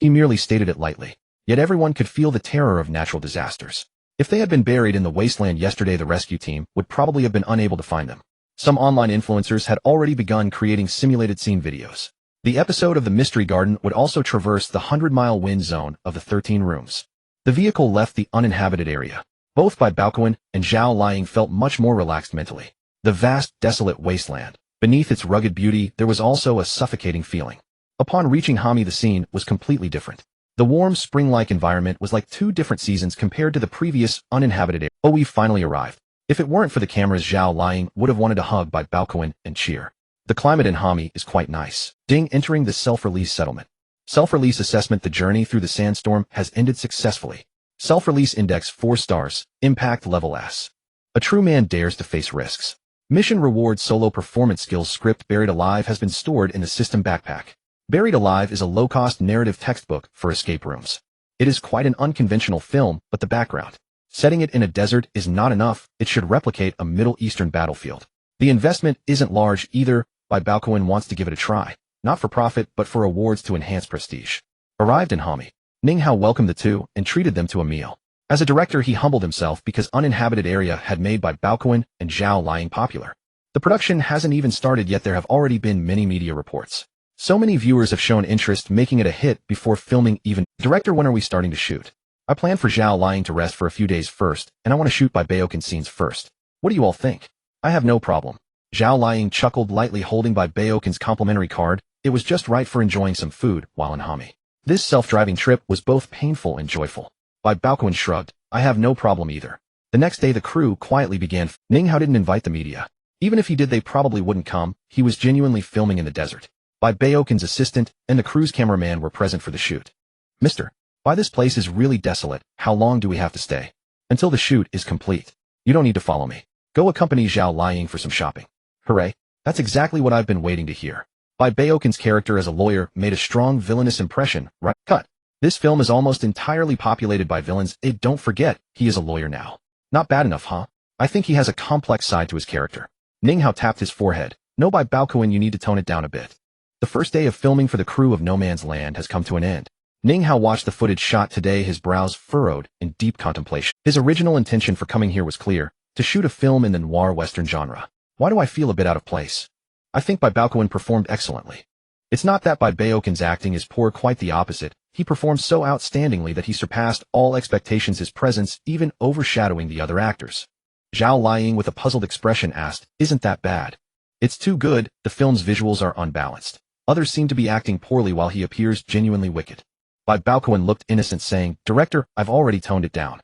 He merely stated it lightly. Yet everyone could feel the terror of natural disasters. If they had been buried in the wasteland yesterday, the rescue team would probably have been unable to find them. Some online influencers had already begun creating simulated scene videos. The episode of the Mystery Garden would also traverse the 100-mile wind zone of the 13 rooms. The vehicle left the uninhabited area. Both Bai Baokun and Zhao Liying felt much more relaxed mentally. The vast, desolate wasteland. Beneath its rugged beauty, there was also a suffocating feeling. Upon reaching Hami, the scene was completely different. The warm, spring-like environment was like 2 different seasons compared to the previous, uninhabited area. Oh, we finally arrived. If it weren't for the cameras, Zhao Liying would have wanted to hug Bai Baokun and cheer. The climate in Hami is quite nice. Ding, entering the self-release settlement. Self-release assessment. The journey through the sandstorm has ended successfully. Self-release index 4 stars. Impact level S. A true man dares to face risks. Mission reward. Solo performance skills. Script. Buried Alive has been stored in the system backpack. Buried Alive is a low-cost narrative textbook for escape rooms. It is quite an unconventional film, but the background, setting it in a desert, is not enough. It should replicate a Middle Eastern battlefield. The investment isn't large either. Bai Baokun wants to give it a try, not for profit, but for awards to enhance prestige. Arrived in Hami, Ning Hao welcomed the two and treated them to a meal. As a director, he humbled himself because uninhabited area had made Bai Baokun and Zhao Liying popular. The production hasn't even started yet. There have already been many media reports. So many viewers have shown interest, making it a hit before filming even. Director, when are we starting to shoot? I plan for Zhao Liying to rest for a few days first, and I want to shoot Bai Baokun scenes first. What do you all think? I have no problem. Zhao Liying chuckled lightly, holding Bai Baokun's complimentary card. It was just right for enjoying some food while in Hami. This self-driving trip was both painful and joyful. Bai Baokun shrugged. I have no problem either. The next day the crew quietly began. Ning Hao didn't invite the media. Even if he did, they probably wouldn't come. He was genuinely filming in the desert. Bai Baokun's assistant and the crew's cameraman were present for the shoot. Mister, Bai, this place is really desolate. How long do we have to stay? Until the shoot is complete. You don't need to follow me. Go accompany Zhao Liying for some shopping. Hooray. That's exactly what I've been waiting to hear. Bai Baokun's character as a lawyer made a strong villainous impression, right? Cut. This film is almost entirely populated by villains. Don't forget, he is a lawyer now. Not bad enough, huh? I think he has a complex side to his character. Ning Hao tapped his forehead. No, Bai Baokun, you need to tone it down a bit. The first day of filming for the crew of No Man's Land has come to an end. Ning Hao watched the footage shot today, his brows furrowed in deep contemplation. His original intention for coming here was clear, to shoot a film in the noir western genre. Why do I feel a bit out of place? I think Bai Baokun performed excellently. It's not that Bai Baokun's acting is poor, quite the opposite. He performed so outstandingly that he surpassed all expectations, his presence even overshadowing the other actors. Zhao Liying, with a puzzled expression, asked, Isn't that bad? It's too good. The film's visuals are unbalanced. Others seem to be acting poorly while he appears genuinely wicked. Bai Baokun looked innocent, saying, Director, I've already toned it down.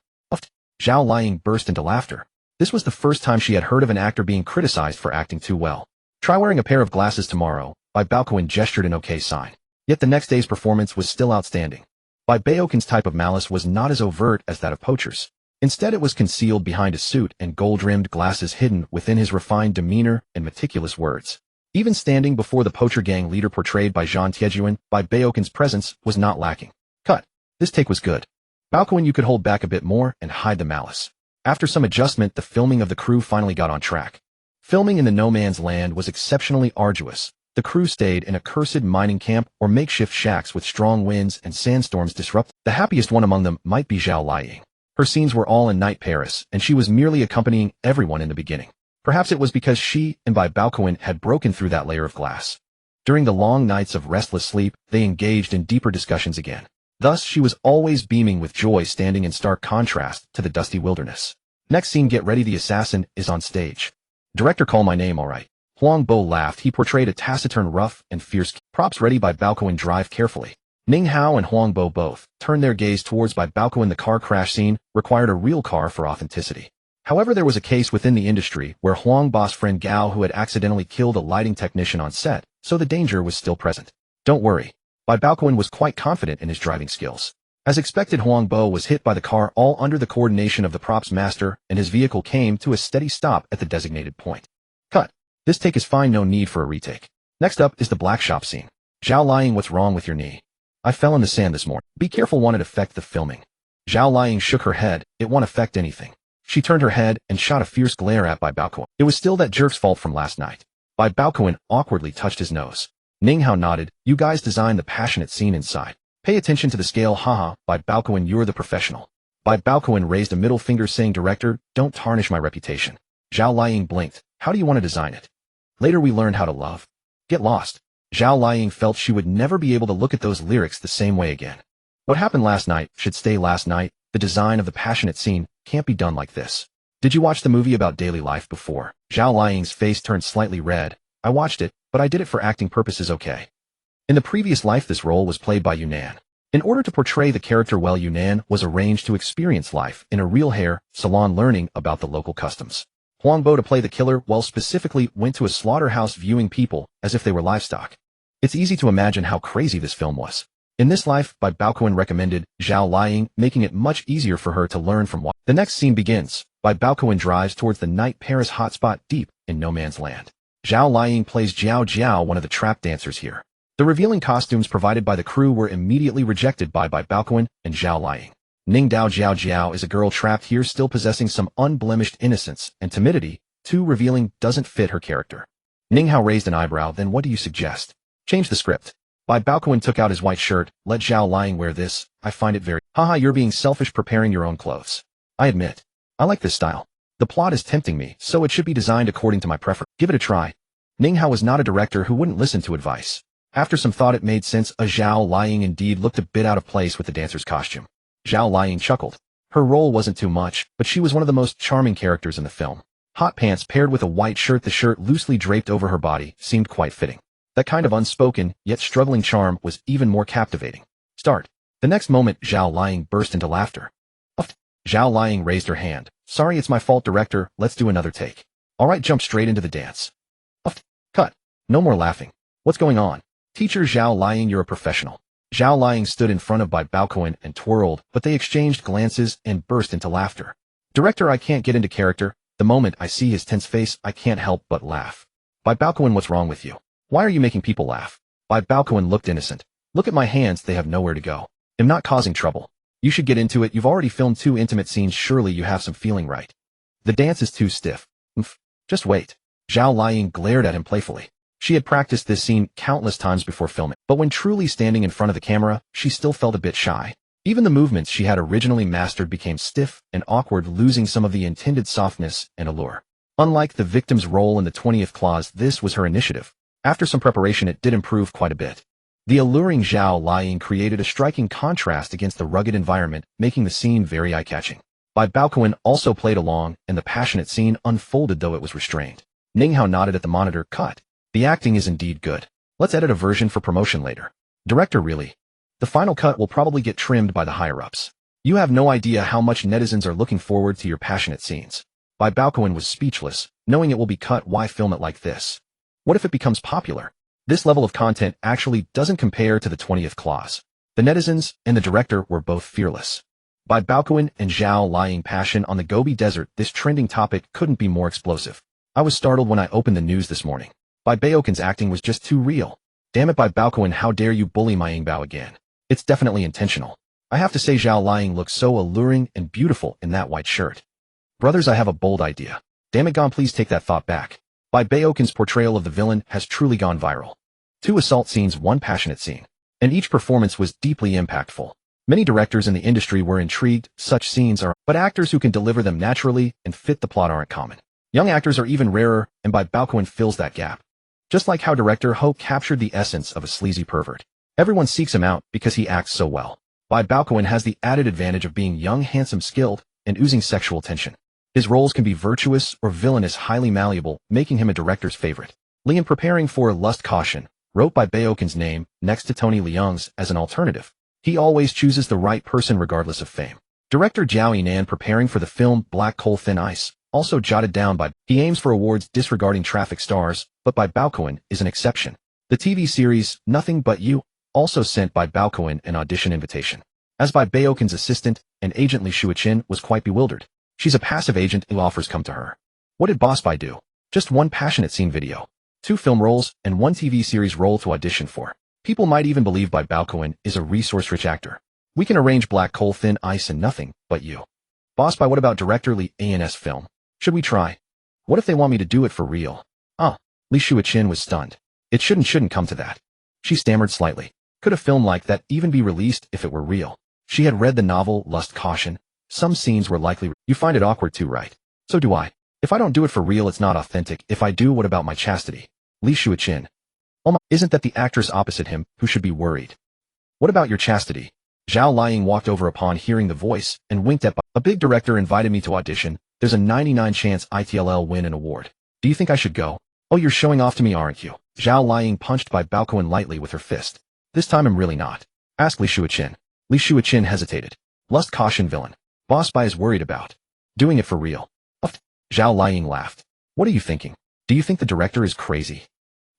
Zhao Liying burst into laughter. This was the first time she had heard of an actor being criticized for acting too well. Try wearing a pair of glasses tomorrow. Bai Baokun gestured an okay sign. Yet the next day's performance was still outstanding. Bai Baokun's type of malice was not as overt as that of poachers. Instead, it was concealed behind a suit and gold-rimmed glasses, hidden within his refined demeanor and meticulous words. Even standing before the poacher gang leader portrayed by Zhang Tiejuan, Bai Baokun's presence was not lacking. Cut. This take was good. Baokun, you could hold back a bit more and hide the malice. After some adjustment, the filming of the crew finally got on track. Filming in the No Man's Land was exceptionally arduous. The crew stayed in a cursed mining camp or makeshift shacks with strong winds and sandstorms disrupt. The happiest one among them might be Zhao Liying. Her scenes were all in night Paris, and she was merely accompanying everyone in the beginning. Perhaps it was because she and Bai Baokun had broken through that layer of glass. During the long nights of restless sleep, they engaged in deeper discussions again. Thus, she was always beaming with joy, standing in stark contrast to the dusty wilderness. Next scene, get ready, the assassin is on stage. Director, call my name, all right. Huang Bo laughed. He portrayed a taciturn, rough, and fierce. Props ready, Bai Baokun, drive carefully. Ning Hao and Huang Bo both turned their gaze towards Bai Baokun. The car crash scene required a real car for authenticity. However, there was a case within the industry where Huang Bo's friend Gao who had accidentally killed a lighting technician on set, so the danger was still present. Don't worry. Bai Baokun was quite confident in his driving skills. As expected, Huang Bo was hit by the car, all under the coordination of the props master, and his vehicle came to a steady stop at the designated point. Cut. This take is fine, no need for a retake. Next up is the black shop scene. Zhao Liying, what's wrong with your knee? I fell in the sand this morning. Be careful, won't it affect the filming? Zhao Liying shook her head. It won't affect anything. She turned her head and shot a fierce glare at Bai Baokun. It was still that jerk's fault from last night. Bai Baokun awkwardly touched his nose. Ning Hao nodded. You guys designed the passionate scene inside. Pay attention to the scale, haha. Bai Baokun, you're the professional. Bai Baokun raised a middle finger, saying, Director, don't tarnish my reputation. Zhao Liying blinked. How do you want to design it? Later we learned how to love. Get lost. Zhao Liying felt she would never be able to look at those lyrics the same way again. What happened last night should stay last night. The design of the passionate scene can't be done like this. Did you watch the movie about daily life before? Zhao Liying's face turned slightly red. I watched it, but I did it for acting purposes, okay? In the previous life this role was played by Yunnan. In order to portray the character well, Yunnan was arranged to experience life in a real hair salon, learning about the local customs. Huangbo, to play the killer, well, specifically went to a slaughterhouse viewing people as if they were livestock. It's easy to imagine how crazy this film was. In this life, Bai Baokun recommended Zhao Liying, making it much easier for her to learn from what. The next scene begins. Bai Baokun drives towards the night Paris hotspot deep in no man's land. Zhao Liying plays Jiao Jiao, one of the trap dancers here. The revealing costumes provided by the crew were immediately rejected by Bai Baokun and Zhao Liying. Ning Dao Jiao Jiao is a girl trapped here, still possessing some unblemished innocence and timidity, too revealing doesn't fit her character. Ning Hao raised an eyebrow. Then what do you suggest? Change the script. Bai Baokun took out his white shirt. Let Zhao Liying wear this. I find it very... Haha, you're being selfish preparing your own clothes. I admit. I like this style. The plot is tempting me, so it should be designed according to my preference. Give it a try. Ning Hao was not a director who wouldn't listen to advice. After some thought, it made sense. Zhao Liying indeed looked a bit out of place with the dancer's costume. Zhao Liying chuckled. Her role wasn't too much, but she was one of the most charming characters in the film. Hot pants paired with a white shirt, the shirt loosely draped over her body, seemed quite fitting. That kind of unspoken, yet struggling charm was even more captivating. Start. The next moment, Zhao Liying burst into laughter. Zhao Liying raised her hand. Sorry, it's my fault, director. Let's do another take. Alright, jump straight into the dance. Cut. No more laughing. What's going on? Teacher Zhao Liying, you're a professional. Zhao Liying stood in front of Bai Baokun and twirled, but they exchanged glances and burst into laughter. Director, I can't get into character. The moment I see his tense face, I can't help but laugh. Bai Baokun, what's wrong with you? Why are you making people laugh? Bai Baokun looked innocent. Look at my hands, they have nowhere to go. I'm not causing trouble. You should get into it. You've already filmed 2 intimate scenes. Surely you have some feeling, right? The dance is too stiff. Just wait. Zhao Liying glared at him playfully. She had practiced this scene countless times before filming, but when truly standing in front of the camera, she still felt a bit shy. Even the movements she had originally mastered became stiff and awkward, losing some of the intended softness and allure. Unlike the victim's role in the 20th clause, this was her initiative. After some preparation, it did improve quite a bit. The alluring Zhao Liying created a striking contrast against the rugged environment, making the scene very eye-catching. Bai Baokun also played along, and the passionate scene unfolded though it was restrained. Ning Hao nodded at the monitor. Cut. The acting is indeed good. Let's edit a version for promotion later. Director, really? The final cut will probably get trimmed by the higher-ups. You have no idea how much netizens are looking forward to your passionate scenes. Bai Baokun was speechless, knowing it will be cut. Why film it like this? What if it becomes popular? This level of content actually doesn't compare to the 20th clause. The netizens and the director were both fearless. Bai Baokun and Zhao Liying passion on the Gobi Desert, this trending topic couldn't be more explosive. I was startled when I opened the news this morning. Bai Baokun's acting was just too real. Damn it, Bai Baokun, how dare you bully my Yingbao again? It's definitely intentional. I have to say Zhao Liying looks so alluring and beautiful in that white shirt. Brothers, I have a bold idea. Damn it, Gon, please take that thought back. Bai Baokun's portrayal of the villain has truly gone viral. 2 assault scenes, 1 passionate scene. And each performance was deeply impactful. Many directors in the industry were intrigued. Such scenes are, but actors who can deliver them naturally and fit the plot aren't common. Young actors are even rarer, and Bai Baokun fills that gap. Just like how director Ho captured the essence of a sleazy pervert. Everyone seeks him out because he acts so well. Bai Baokun has the added advantage of being young, handsome, skilled, and oozing sexual tension. His roles can be virtuous or villainous, highly malleable, making him a director's favorite. Li, in preparing for Lust Caution, wrote Bai Baokun's name next to Tony Leung's as an alternative. He always chooses the right person regardless of fame. Director Zhao Yinan, preparing for the film Black Coal Thin Ice, also jotted down he aims for awards disregarding traffic stars, but Bai Baokun is an exception. The TV series Nothing But You also sent Bai Baokun an audition invitation. As Bai Baokun's assistant, and agent Li Shuichin was quite bewildered. She's a passive agent who offers come to her. What did Boss Bai do? Just 1 passionate scene video, 2 film roles, and 1 TV series role to audition for. People might even believe Bai Baokun is a resource-rich actor. We can arrange Black Coal Thin Ice and Nothing But You. Boss Bai, what about director Li An's film? Should we try? What if they want me to do it for real? Li Shuichin was stunned. It shouldn't come to that. She stammered slightly. Could a film like that even be released if it were real? She had read the novel Lust Caution. Some scenes were likely. You find it awkward too, right? So do I. If I don't do it for real, it's not authentic. If I do, what about my chastity? Li Shuichin. Isn't that the actress opposite him who should be worried? What about your chastity? Zhao Liying walked over upon hearing the voice and winked at a big director invited me to audition. There's a 99 chance ITLL win an award. Do you think I should go? Oh, you're showing off to me, aren't you? Zhao Liying punched Bai Baokun lightly with her fist. This time I'm really not. Ask Li Shuaqin. Li Shuaqin hesitated. Lust caution villain. Boss Bai is worried about doing it for real. Zhao Liying laughed. What are you thinking? Do you think the director is crazy?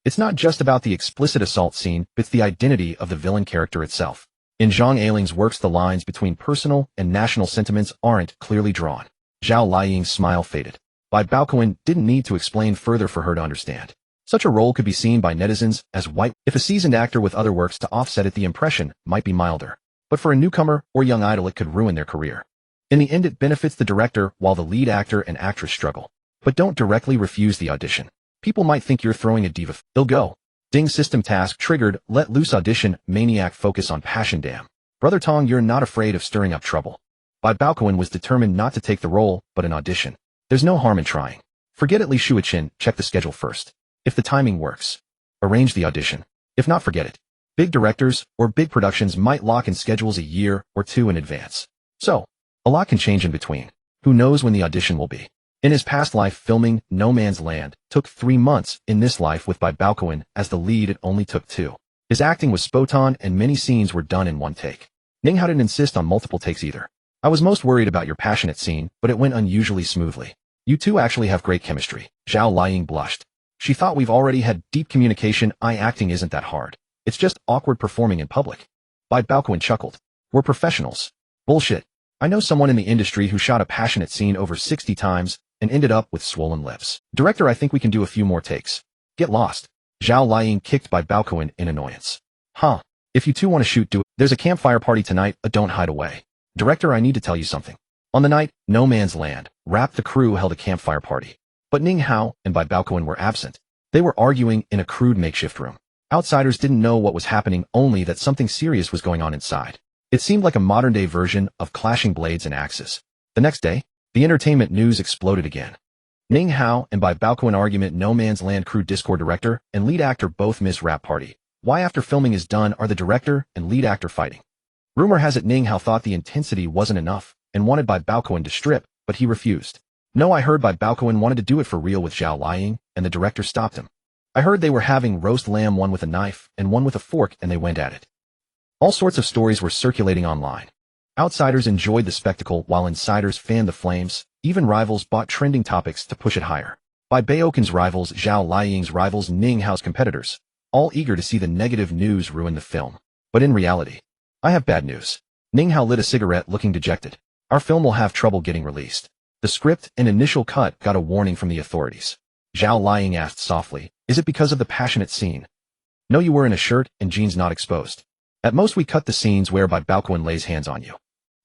It's not just about the explicit assault scene, it's the identity of the villain character itself. In Zhang Ailing's works, the lines between personal and national sentiments aren't clearly drawn. Zhao Liying's smile faded. Bai Baokun didn't need to explain further for her to understand. Such a role could be seen by netizens as white. If a seasoned actor with other works to offset it, the impression might be milder. But for a newcomer or young idol, it could ruin their career. In the end, it benefits the director while the lead actor and actress struggle. But don't directly refuse the audition. People might think you're throwing a diva. They'll go. Ding system task triggered. Let loose audition. Maniac focus on passion. Damn. Brother Tong, you're not afraid of stirring up trouble. Bai Baokun was determined not to take the role, but an audition. There's no harm in trying. Forget it, Li Shuaqin. Check the schedule first. If the timing works, arrange the audition. If not, forget it. Big directors or big productions might lock in schedules a year or two in advance. So, a lot can change in between. Who knows when the audition will be? In his past life, filming No Man's Land took 3 months. In this life, with Bai Baokun as the lead, it only took 2. His acting was spot on and many scenes were done in one take. Ning Hao didn't insist on multiple takes either. I was most worried about your passionate scene, but it went unusually smoothly. You two actually have great chemistry. Zhao Liying blushed. She thought we've already had deep communication. Acting isn't that hard. It's just awkward performing in public. Bai Baokun chuckled. We're professionals. Bullshit. I know someone in the industry who shot a passionate scene over 60 times and ended up with swollen lips. Director, I think we can do a few more takes. Get lost. Zhao Liying kicked Bai Baokun in annoyance. Huh. If you two want to shoot, do it. There's a campfire party tonight, don't hide away. Director, I need to tell you something. On the night, No Man's Land, the crew held a campfire party. But Ning Hao and Bai Baokun were absent. They were arguing in a crude makeshift room. Outsiders didn't know what was happening, only that something serious was going on inside. It seemed like a modern-day version of clashing blades and axes. The next day, the entertainment news exploded again. Ning Hao and Bai Baokun argument. No Man's Land crew Discord director and lead actor both miss rap party. Why after filming is done are the director and lead actor fighting? Rumor has it Ning Hao thought the intensity wasn't enough and wanted Bai Baokun to strip, but he refused. No, I heard Bai Baokun wanted to do it for real with Zhao Liying, and the director stopped him. I heard they were having roast lamb, one with a knife and one with a fork, and they went at it. All sorts of stories were circulating online. Outsiders enjoyed the spectacle while insiders fanned the flames. Even rivals bought trending topics to push it higher. Bai Baokun's rivals, Zhao Liying's rivals, Ning Hao's competitors, all eager to see the negative news ruin the film. But in reality, I have bad news. Ning Hao lit a cigarette, looking dejected. Our film will have trouble getting released. The script and initial cut got a warning from the authorities. Zhao Liying asked softly, is it because of the passionate scene? No, you were in a shirt and jeans, not exposed. At most we cut the scenes where Bai Baokun lays hands on you.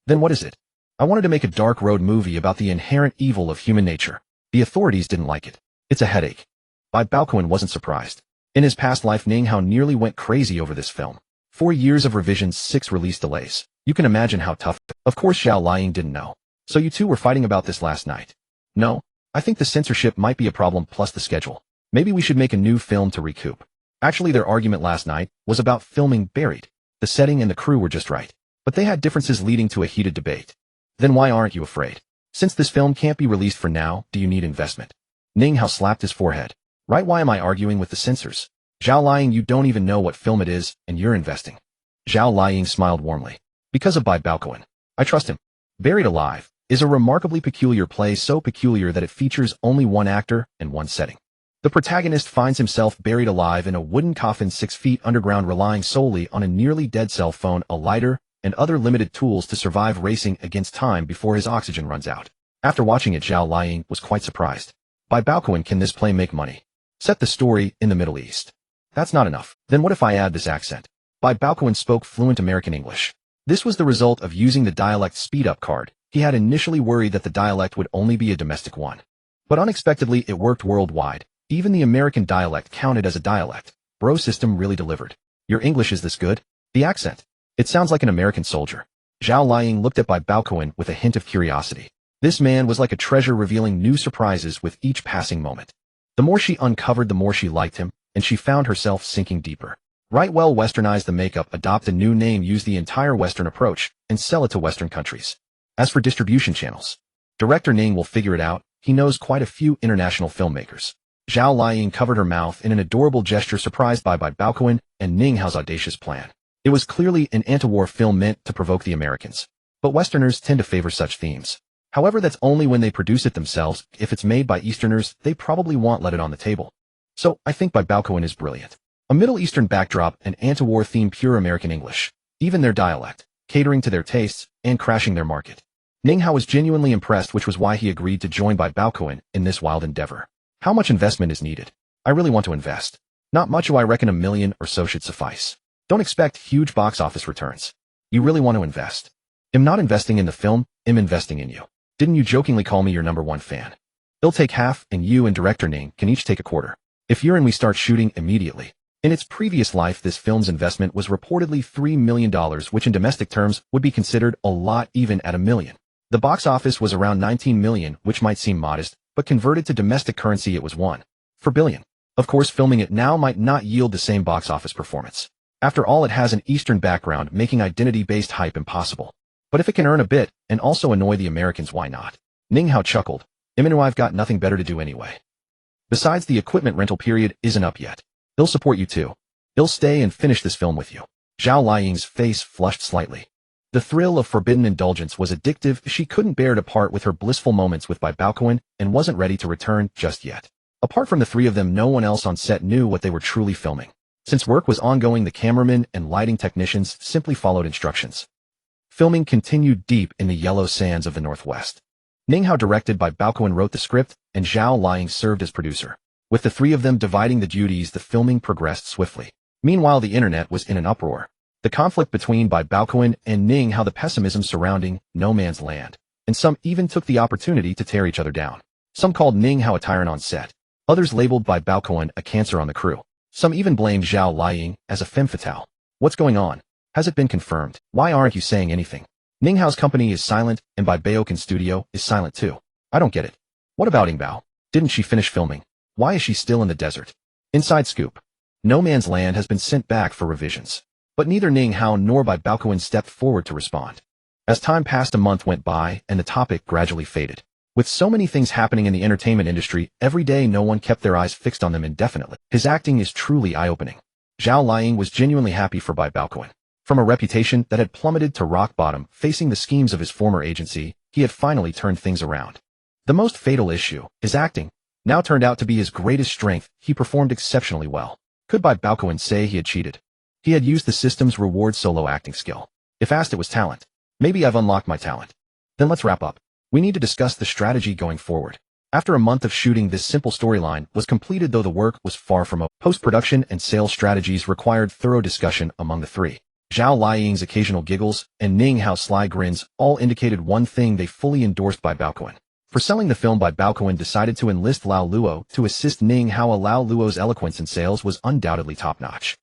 Then what is it? I wanted to make a dark road movie about the inherent evil of human nature. The authorities didn't like it. It's a headache. Bai Baokun wasn't surprised. In his past life, Ning Hao nearly went crazy over this film. 4 years of revisions, 6 release delays. You can imagine how tough. Of course, Zhao Liying didn't know. So you two were fighting about this last night? No, I think the censorship might be a problem, plus the schedule. Maybe we should make a new film to recoup. Actually, their argument last night was about filming Buried. The setting and the crew were just right. But they had differences leading to a heated debate. Then why aren't you afraid? Since this film can't be released for now, do you need investment? Ning Hao slapped his forehead. Right, why am I arguing with the censors? Zhao Liying, you don't even know what film it is, and you're investing. Zhao Liying smiled warmly. Because of Bai Baokun. I trust him. Buried Alive is a remarkably peculiar play, so peculiar that it features only one actor and one setting. The protagonist finds himself buried alive in a wooden coffin 6 feet underground, relying solely on a nearly dead cell phone, a lighter, and other limited tools to survive, racing against time before his oxygen runs out. After watching it, Zhao Liying was quite surprised. Bai Baokun, can this play make money? Set the story in the Middle East. That's not enough. Then what if I add this accent? Bai Baokun spoke fluent American English. This was the result of using the dialect speed-up card. He had initially worried that the dialect would only be a domestic one. But unexpectedly, it worked worldwide. Even the American dialect counted as a dialect. Bro system really delivered. Your English is this good? The accent. It sounds like an American soldier. Zhao Liying looked at Bai Baokun with a hint of curiosity. This man was like a treasure, revealing new surprises with each passing moment. The more she uncovered, the more she liked him, and she found herself sinking deeper. Right, well, westernize the makeup, adopt a new name, use the entire Western approach, and sell it to Western countries. As for distribution channels, director Ning will figure it out. He knows quite a few international filmmakers. Zhao Liying covered her mouth in an adorable gesture surprised by Bai Baokun and Ning Hao's audacious plan. It was clearly an anti-war film meant to provoke the Americans. But Westerners tend to favor such themes. However, that's only when they produce it themselves. If it's made by Easterners, they probably won't let it on the table. So, I think Bai Baokun is brilliant. A Middle Eastern backdrop and anti-war theme, pure American English. Even their dialect, catering to their tastes, and crashing their market. Ning Hao was genuinely impressed, which was why he agreed to join Bai Baokun in this wild endeavor. How much investment is needed? I really want to invest. Not much. I reckon $1 million or so should suffice. Don't expect huge box office returns. You really want to invest. I'm not investing in the film, I'm investing in you. Didn't you jokingly call me your #1 fan? I'll take half, and you and director Ning can each take a quarter. If you're in, we start shooting immediately. In its previous life, this film's investment was reportedly $3 million, which in domestic terms would be considered a lot even at $1 million. The box office was around 19 million, which might seem modest, but converted to domestic currency it was 1 billion. Of course, filming it now might not yield the same box office performance. After all, it has an Eastern background, making identity-based hype impossible. But if it can earn a bit, and also annoy the Americans, why not? Ning Hao chuckled. I've got nothing better to do anyway. Besides, the equipment rental period isn't up yet. I'll support you too. I'll stay and finish this film with you. Zhao Liying's face flushed slightly. The thrill of forbidden indulgence was addictive. She couldn't bear to part with her blissful moments with Bai Baokun and wasn't ready to return just yet. Apart from the three of them, no one else on set knew what they were truly filming. Since work was ongoing, the cameramen and lighting technicians simply followed instructions. Filming continued deep in the yellow sands of the Northwest. Ning Hao directed, Bai Baokun wrote the script, and Zhao Liying served as producer. With the three of them dividing the duties, the filming progressed swiftly. Meanwhile, the internet was in an uproar. The conflict between Bai Baokun and Ning Hao, the pessimism surrounding No Man's Land, and some even took the opportunity to tear each other down. Some called Ning Hao a tyrant on set. Others labeled Bai Baokun a cancer on the crew. Some even blamed Zhao Liying as a femme fatale. What's going on? Has it been confirmed? Why aren't you saying anything? Ning Hao's company is silent, and Bai Baokun's studio is silent too. I don't get it. What about Ning Bao? Didn't she finish filming? Why is she still in the desert? Inside scoop. No Man's Land has been sent back for revisions. But neither Ning Hao nor Bai Baokun stepped forward to respond. As time passed, a month went by, and the topic gradually faded. With so many things happening in the entertainment industry, every day no one kept their eyes fixed on them indefinitely. His acting is truly eye-opening. Zhao Liying was genuinely happy for Bai Baokun. From a reputation that had plummeted to rock bottom, facing the schemes of his former agency, he had finally turned things around. The most fatal issue, his acting, now turned out to be his greatest strength. He performed exceptionally well. Could Bai Baokun say he had cheated? He had used the system's reward solo acting skill. If asked, it was talent. Maybe I've unlocked my talent. Then let's wrap up. We need to discuss the strategy going forward. After a month of shooting, this simple storyline was completed, though the work was far from over. Post-production and sales strategies required thorough discussion among the three. Zhao Liying's occasional giggles and Ning Hao's sly grins all indicated one thing: they fully endorsed Bai Baokun. For selling the film, Bai Baokun decided to enlist Lao Luo to assist Ning Hao. Lao Luo's eloquence in sales was undoubtedly top-notch.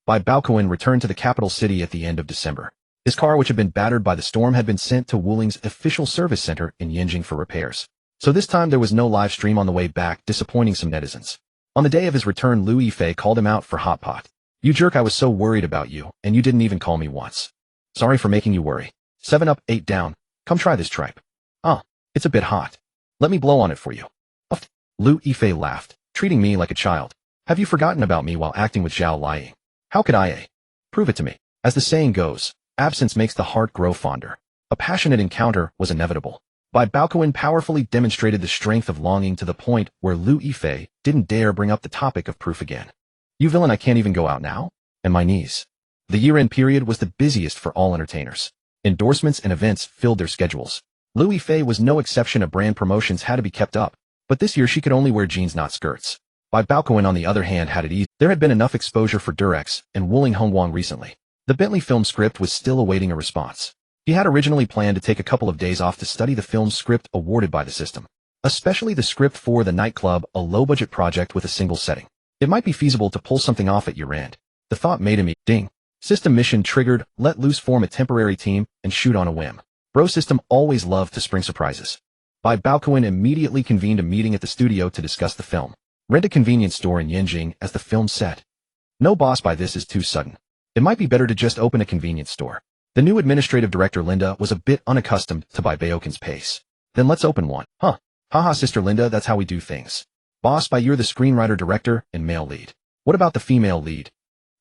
Bai Baokun returned to the capital city at the end of December. His car, which had been battered by the storm, had been sent to Wuling's official service center in Yanjing for repairs. So this time there was no live stream on the way back, disappointing some netizens. On the day of his return, Lu Yifei called him out for hot pot. "You jerk, I was so worried about you, and you didn't even call me once. Sorry for making you worry. 7 up, 8 down. Come try this tripe. It's a bit hot. Let me blow on it for you." Lu Yifei laughed, treating me like a child. "Have you forgotten about me while acting with Zhao Liying? How could I, Prove it to me." As the saying goes, absence makes the heart grow fonder. A passionate encounter was inevitable. Bai Baokun powerfully demonstrated the strength of longing to the point where Lu Yifei didn't dare bring up the topic of proof again. "You villain, I can't even go out now? And my knees." The year-end period was the busiest for all entertainers. Endorsements and events filled their schedules. Lu Yifei was no exception. Brand promotions had to be kept up, but this year she could only wear jeans, not skirts. Bai Baokun, on the other hand, had it easy. There had been enough exposure for Durex and Wuling Hongguang recently. The Bentley film script was still awaiting a response. He had originally planned to take a couple of days off to study the film script awarded by the system, especially the script for The Nightclub, a low-budget project with a single setting. It might be feasible to pull something off at year-end. The thought made him ding. System mission triggered, let loose, form a temporary team, and shoot on a whim. Bro System always loved to spring surprises. Bai Baokun immediately convened a meeting at the studio to discuss the film. Rent a convenience store in Yanjing as the film set. "No boss, by this is too sudden. It might be better to just open a convenience store." The new administrative director Linda was a bit unaccustomed to Bai Baokun's pace. "Then let's open one." Haha, sister Linda, that's how we do things. Boss, you're the screenwriter, director, and male lead. What about the female lead?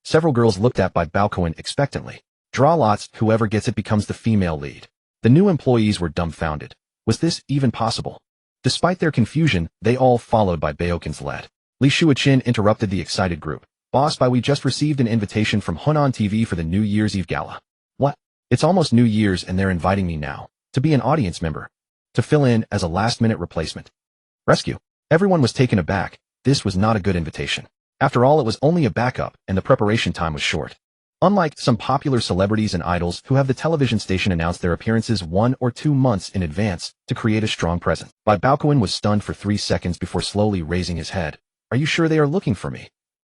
Several girls looked at Bai Baokun expectantly. Draw lots, whoever gets it becomes the female lead. The new employees were dumbfounded. Was this even possible? Despite their confusion, they all followed Bai Baokun's lead. Li Shuaqin interrupted the excited group. Boss, we just received an invitation from Hunan TV for the New Year's Eve Gala. What? It's almost New Year's and they're inviting me now. To be an audience member. To fill in as a last-minute replacement. Rescue. Everyone was taken aback. This was not a good invitation. After all, it was only a backup and the preparation time was short. Unlike some popular celebrities and idols who have the television station announce their appearances 1 or 2 months in advance to create a strong presence. Bai Baokun was stunned for 3 seconds before slowly raising his head. Are you sure they are looking for me?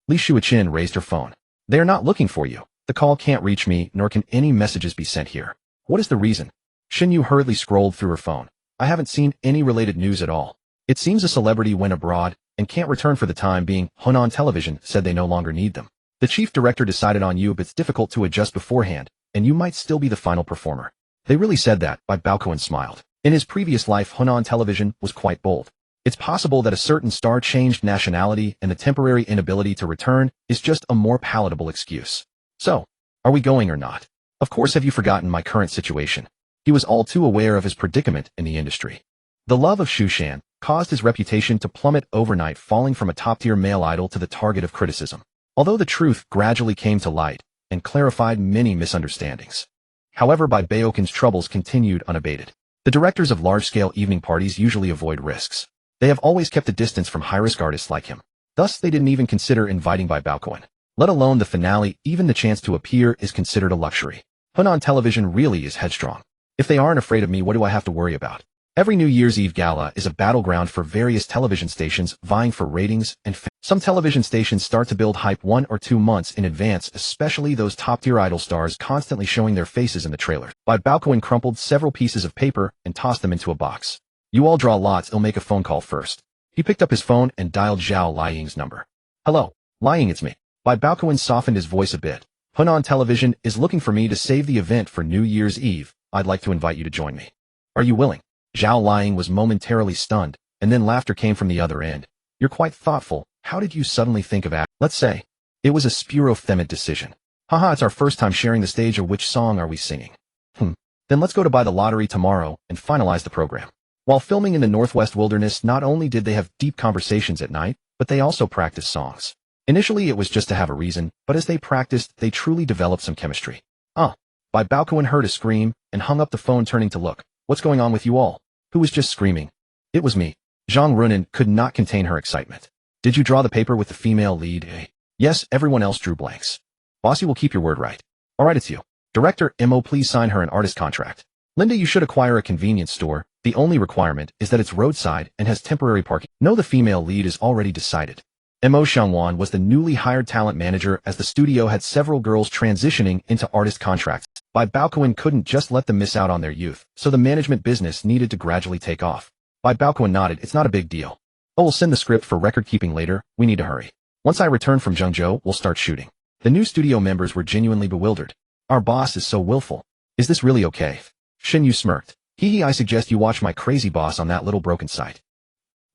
Li Shuaqin raised her phone. They are not looking for you. The call can't reach me, nor can any messages be sent here. What is the reason? Shin Yu hurriedly scrolled through her phone. I haven't seen any related news at all. It seems a celebrity went abroad and can't return for the time being. Hunan Television said they no longer need them. The chief director decided on you, but it's difficult to adjust beforehand, and you might still be the final performer. They really said that, Bai Baokun smiled. In his previous life, Hunan Television was quite bold. It's possible that a certain star changed nationality and the temporary inability to return is just a more palatable excuse. So, are we going or not? Of course, have you forgotten my current situation? He was all too aware of his predicament in the industry. The love of Shushan caused his reputation to plummet overnight, falling from a top-tier male idol to the target of criticism. Although the truth gradually came to light and clarified many misunderstandings. However, Bai Baokun's troubles continued unabated. The directors of large-scale evening parties usually avoid risks. They have always kept a distance from high-risk artists like him. Thus, they didn't even consider inviting Bai Baokun. Let alone the finale, even the chance to appear is considered a luxury. Hunan Television really is headstrong. If they aren't afraid of me, what do I have to worry about? Every New Year's Eve gala is a battleground for various television stations vying for ratings and fame. Some television stations start to build hype 1 or 2 months in advance, especially those top-tier idol stars constantly showing their faces in the trailer. Bai Baokun crumpled several pieces of paper and tossed them into a box. You all draw lots, I'll make a phone call first. He picked up his phone and dialed Zhao Liying's number. Hello, Liying, it's me. Bai Baokun softened his voice a bit. Hunan Television is looking for me to save the event for New Year's Eve. I'd like to invite you to join me. Are you willing? Zhao Liying was momentarily stunned, and then laughter came from the other end. You're quite thoughtful. How did you suddenly think of that? Let's say. It was a spuro-femid decision. Haha, it's our first time sharing the stage. Which song are we singing? Then let's go to buy the lottery tomorrow and finalize the program. While filming in the Northwest Wilderness, not only did they have deep conversations at night, but they also practiced songs. Initially, it was just to have a reason, but as they practiced, they truly developed some chemistry. Bai Baokun heard a scream and hung up the phone, turning to look. What's going on with you all? Who was just screaming? It was me. Zhang Runan could not contain her excitement. Did you draw the paper with the female lead? Yes, everyone else drew blanks. Boss, you will keep your word, right? Alright, it's you. Director, Mo, please sign her an artist contract. Linda, you should acquire a convenience store. The only requirement is that it's roadside and has temporary parking. No, the female lead is already decided. Mo Xiangwan was the newly hired talent manager, as the studio had several girls transitioning into artist contracts. Bai Baokun couldn't just let them miss out on their youth, so the management business needed to gradually take off. Bai Baokun nodded. It's not a big deal. Oh, we'll send the script for record keeping later. We need to hurry. Once I return from Zhengzhou, we'll start shooting. The new studio members were genuinely bewildered. Our boss is so willful. Is this really okay? Shin Yu smirked. Hee, I suggest you watch my crazy boss on that little broken site.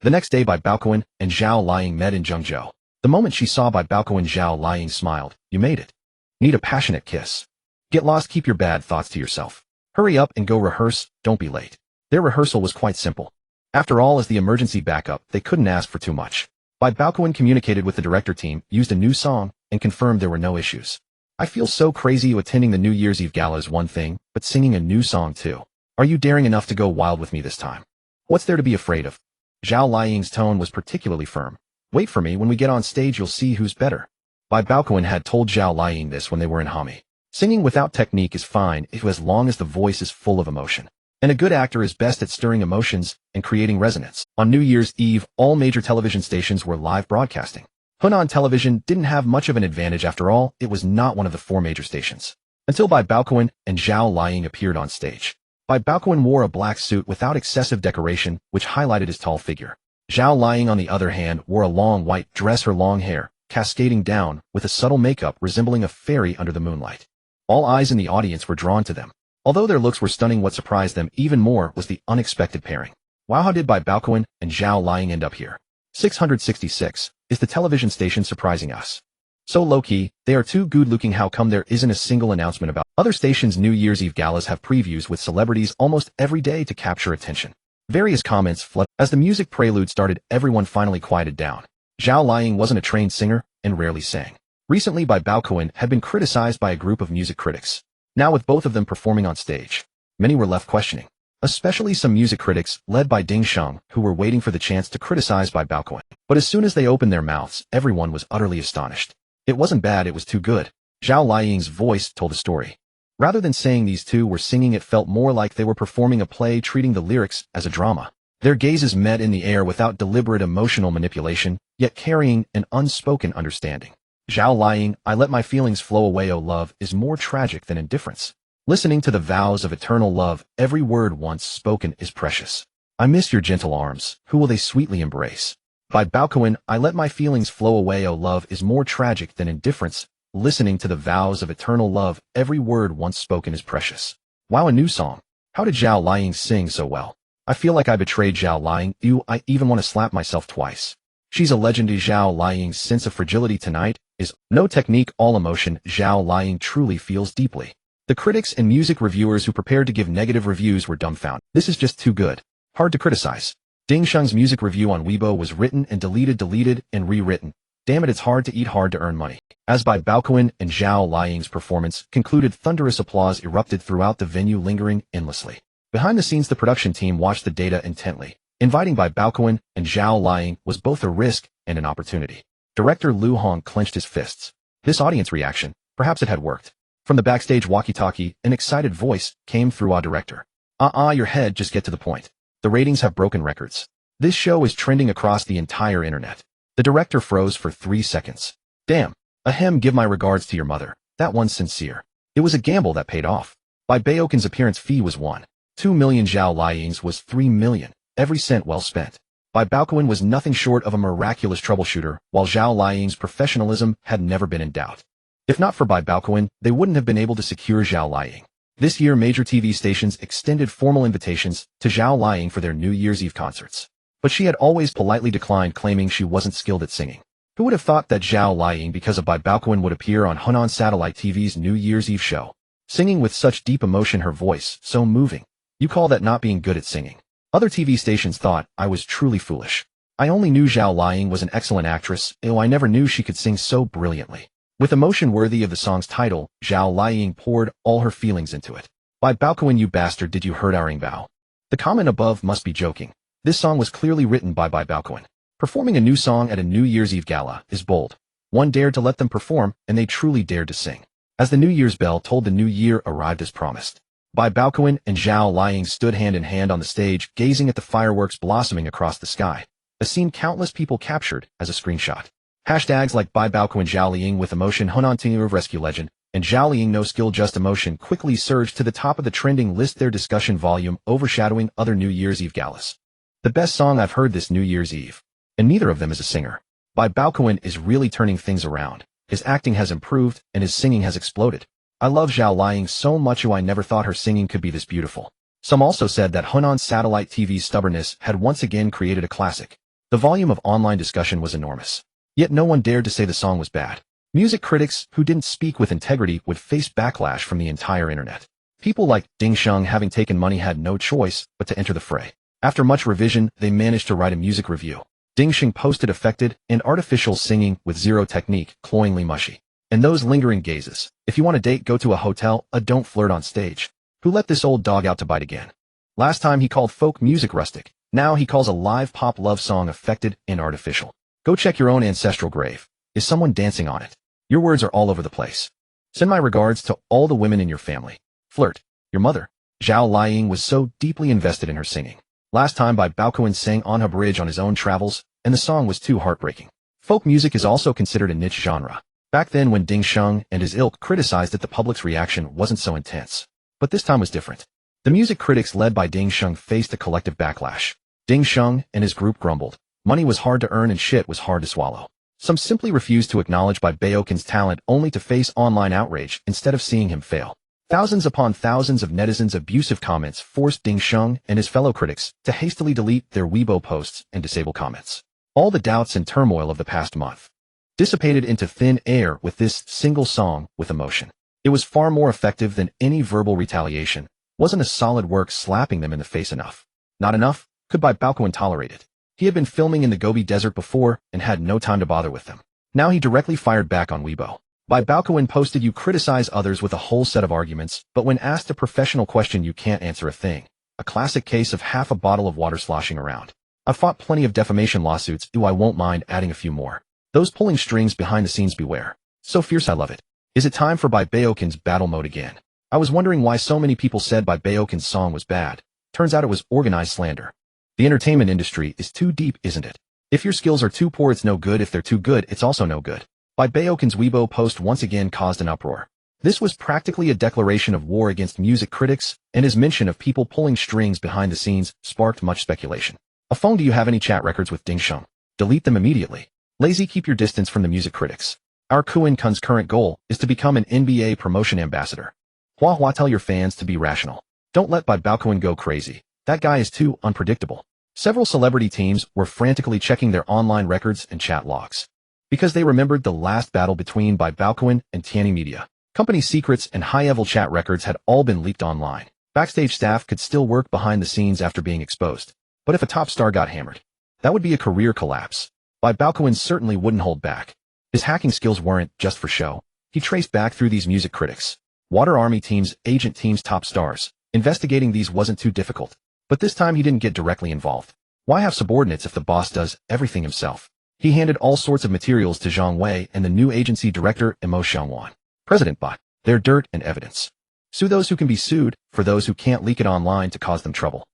The next day, Bai Baokun and Zhao Liying met in Zhengzhou. The moment she saw Bai Baokun, Zhao Liying smiled. You made it. Need a passionate kiss. Get lost, keep your bad thoughts to yourself. Hurry up and go rehearse, don't be late. Their rehearsal was quite simple. After all, as the emergency backup, they couldn't ask for too much. Bai Baokun communicated with the director team, used a new song, and confirmed there were no issues. I feel so crazy. You attending the New Year's Eve gala is one thing, but singing a new song too. Are you daring enough to go wild with me this time? What's there to be afraid of? Zhao Liying's tone was particularly firm. Wait for me, when we get on stage you'll see who's better. Bai Baokun had told Zhao Liying this when they were in Hami. Singing without technique is fine as long as the voice is full of emotion. And a good actor is best at stirring emotions and creating resonance. On New Year's Eve, all major television stations were live broadcasting. Hunan Television didn't have much of an advantage. After all, it was not one of the 4 major stations. Until Bai Baokun and Zhao Liying appeared on stage. Bai Baokun wore a black suit without excessive decoration, which highlighted his tall figure. Zhao Liying, on the other hand, wore a long white dress, her long hair cascading down with a subtle makeup resembling a fairy under the moonlight. All eyes in the audience were drawn to them. Although their looks were stunning, what surprised them even more was the unexpected pairing. Wow, how did Bai Baokun and Zhao Liying end up here? 666. Is the television station surprising us? So low-key, they are too good-looking. How come there isn't a single announcement about other stations' New Year's Eve galas have previews with celebrities almost every day to capture attention? Various comments flooded. As the music prelude started, everyone finally quieted down. Zhao Liying wasn't a trained singer and rarely sang. Recently, Bai Baokun had been criticized by a group of music critics. Now with both of them performing on stage, many were left questioning. Especially some music critics, led by Ding Sheng, who were waiting for the chance to criticize Bai Baokun. But as soon as they opened their mouths, everyone was utterly astonished. It wasn't bad, it was too good. Zhao Liying's voice told a story. Rather than saying these two were singing, it felt more like they were performing a play, treating the lyrics as a drama. Their gazes met in the air without deliberate emotional manipulation, yet carrying an unspoken understanding. Zhao Liying, I let my feelings flow away, oh love, is more tragic than indifference. Listening to the vows of eternal love, every word once spoken is precious. I miss your gentle arms, who will they sweetly embrace? Bai Baokun, I let my feelings flow away, oh love, is more tragic than indifference. Listening to the vows of eternal love, every word once spoken is precious. Wow, a new song. How did Zhao Liying sing so well? I feel like I betrayed Zhao Liying. I even want to slap myself twice. She's a legend. Zhao Liying's sense of fragility tonight is no technique, all emotion. Zhao Liying truly feels deeply. The critics and music reviewers who prepared to give negative reviews were dumbfounded. This is just too good. Hard to criticize. Ding Sheng's music review on Weibo was written and deleted and rewritten. Damn it, it's hard to eat, hard to earn money. As Bai Baokun and Zhao Liying's performance concluded, thunderous applause erupted throughout the venue, lingering endlessly. Behind the scenes, the production team watched the data intently. Inviting Bai Baokun and Zhao Liying was both a risk and an opportunity. Director Lu Hong clenched his fists. This audience reaction, perhaps it had worked. From the backstage walkie-talkie, an excited voice came through. Director. Your head, just get to the point. The ratings have broken records. This show is trending across the entire internet. The director froze for 3 seconds. Damn. Ahem, give my regards to your mother. That one's sincere. It was a gamble that paid off. Bai Baokun's appearance fee was 1.2 million. Zhao Liying's was 3 million. Every cent well spent. Bai Baokun was nothing short of a miraculous troubleshooter, while Zhao Liying's professionalism had never been in doubt. If not for Bai Baokun, they wouldn't have been able to secure Zhao Liying. This year, major TV stations extended formal invitations to Zhao Liying for their New Year's Eve concerts. But she had always politely declined, claiming she wasn't skilled at singing. Who would have thought that Zhao Liying, because of Bai Baokun, would appear on Hunan Satellite TV's New Year's Eve show? Singing with such deep emotion, her voice so moving. You call that not being good at singing? Other TV stations thought I was truly foolish. I only knew Zhao Liying was an excellent actress, I never knew she could sing so brilliantly. With emotion worthy of the song's title, Zhao Liying poured all her feelings into it. Bai Baokun, you bastard, did you heard our bao? The comment above must be joking. This song was clearly written by Bai Baokun. Performing a new song at a New Year's Eve gala is bold. One dared to let them perform, and they truly dared to sing. As the New Year's bell tolled, the new year arrived as promised. Bai Baokun and Zhao Liying stood hand in hand on the stage, gazing at the fireworks blossoming across the sky. A scene countless people captured as a screenshot. Hashtags like Bai Baokun Zhao Liying with emotion, Hunan Tingu rescue legend, and Zhao Liying no skill just emotion quickly surged to the top of the trending list, their discussion volume overshadowing other New Year's Eve galas. The best song I've heard this New Year's Eve. And neither of them is a singer. Bai Baokun is really turning things around. His acting has improved, and his singing has exploded. I love Zhao Liying so much, I never thought her singing could be this beautiful. Some also said that Hunan Satellite TV's stubbornness had once again created a classic. The volume of online discussion was enormous. Yet no one dared to say the song was bad. Music critics who didn't speak with integrity would face backlash from the entire internet. People like Ding Sheng, having taken money, had no choice but to enter the fray. After much revision, they managed to write a music review. Ding Sheng posted affected and artificial singing with zero technique, cloyingly mushy. And those lingering gazes. If you want a date, go to a hotel, don't flirt on stage. Who let this old dog out to bite again? Last time he called folk music rustic. Now he calls a live pop love song affected and artificial. Go check your own ancestral grave. Is someone dancing on it? Your words are all over the place. Send my regards to all the women in your family. Flirt. Your mother. Zhao Liying was so deeply invested in her singing. Last time Bai Baokun sang on a bridge on his own travels, and the song was too heartbreaking. Folk music is also considered a niche genre. Back then, when Ding Sheng and his ilk criticized it, the public's reaction wasn't so intense. But this time was different. The music critics led by Ding Sheng faced a collective backlash. Ding Sheng and his group grumbled. Money was hard to earn and shit was hard to swallow. Some simply refused to acknowledge Bai Baokun's talent, only to face online outrage instead of seeing him fail. Thousands upon thousands of netizens' abusive comments forced Ding Sheng and his fellow critics to hastily delete their Weibo posts and disable comments. All the doubts and turmoil of the past month dissipated into thin air with this single song with emotion. It was far more effective than any verbal retaliation. Wasn't a solid work slapping them in the face enough? Not enough? Could Bai Baokun tolerate it? He had been filming in the Gobi Desert before and had no time to bother with them. Now he directly fired back on Weibo. Bai Baokun posted, "You criticize others with a whole set of arguments, but when asked a professional question you can't answer a thing." A classic case of half a bottle of water sloshing around. I've fought plenty of defamation lawsuits, I won't mind adding a few more. Those pulling strings behind the scenes, beware. So fierce, I love it. Is it time for Bai Baokun's battle mode again? I was wondering why so many people said Bai Baokun's song was bad. Turns out it was organized slander. The entertainment industry is too deep, isn't it? If your skills are too poor, it's no good. If they're too good, it's also no good. Bai Baokun's Weibo post once again caused an uproar. This was practically a declaration of war against music critics, and his mention of people pulling strings behind the scenes sparked much speculation. A phone? Do you have any chat records with Ding Sheng? Delete them immediately. Lazy, keep your distance from the music critics. Our Kuan Kun's current goal is to become an NBA promotion ambassador. Hua Hua, tell your fans to be rational. Don't let Bai Baokun go crazy. That guy is too unpredictable. Several celebrity teams were frantically checking their online records and chat logs, because they remembered the last battle between Bai Baokun and Tianyi Media. Company secrets and high-level chat records had all been leaked online. Backstage staff could still work behind the scenes after being exposed. But if a top star got hammered, that would be a career collapse. Bai Baokun certainly wouldn't hold back. His hacking skills weren't just for show. He traced back through these music critics, water army teams, agent teams, top stars. Investigating these wasn't too difficult. But this time he didn't get directly involved. Why have subordinates if the boss does everything himself? He handed all sorts of materials to Zhang Wei and the new agency director, Mo Xiangwan. President Bai. Their dirt and evidence. Sue those who can be sued, for those who can't leak it online to cause them trouble.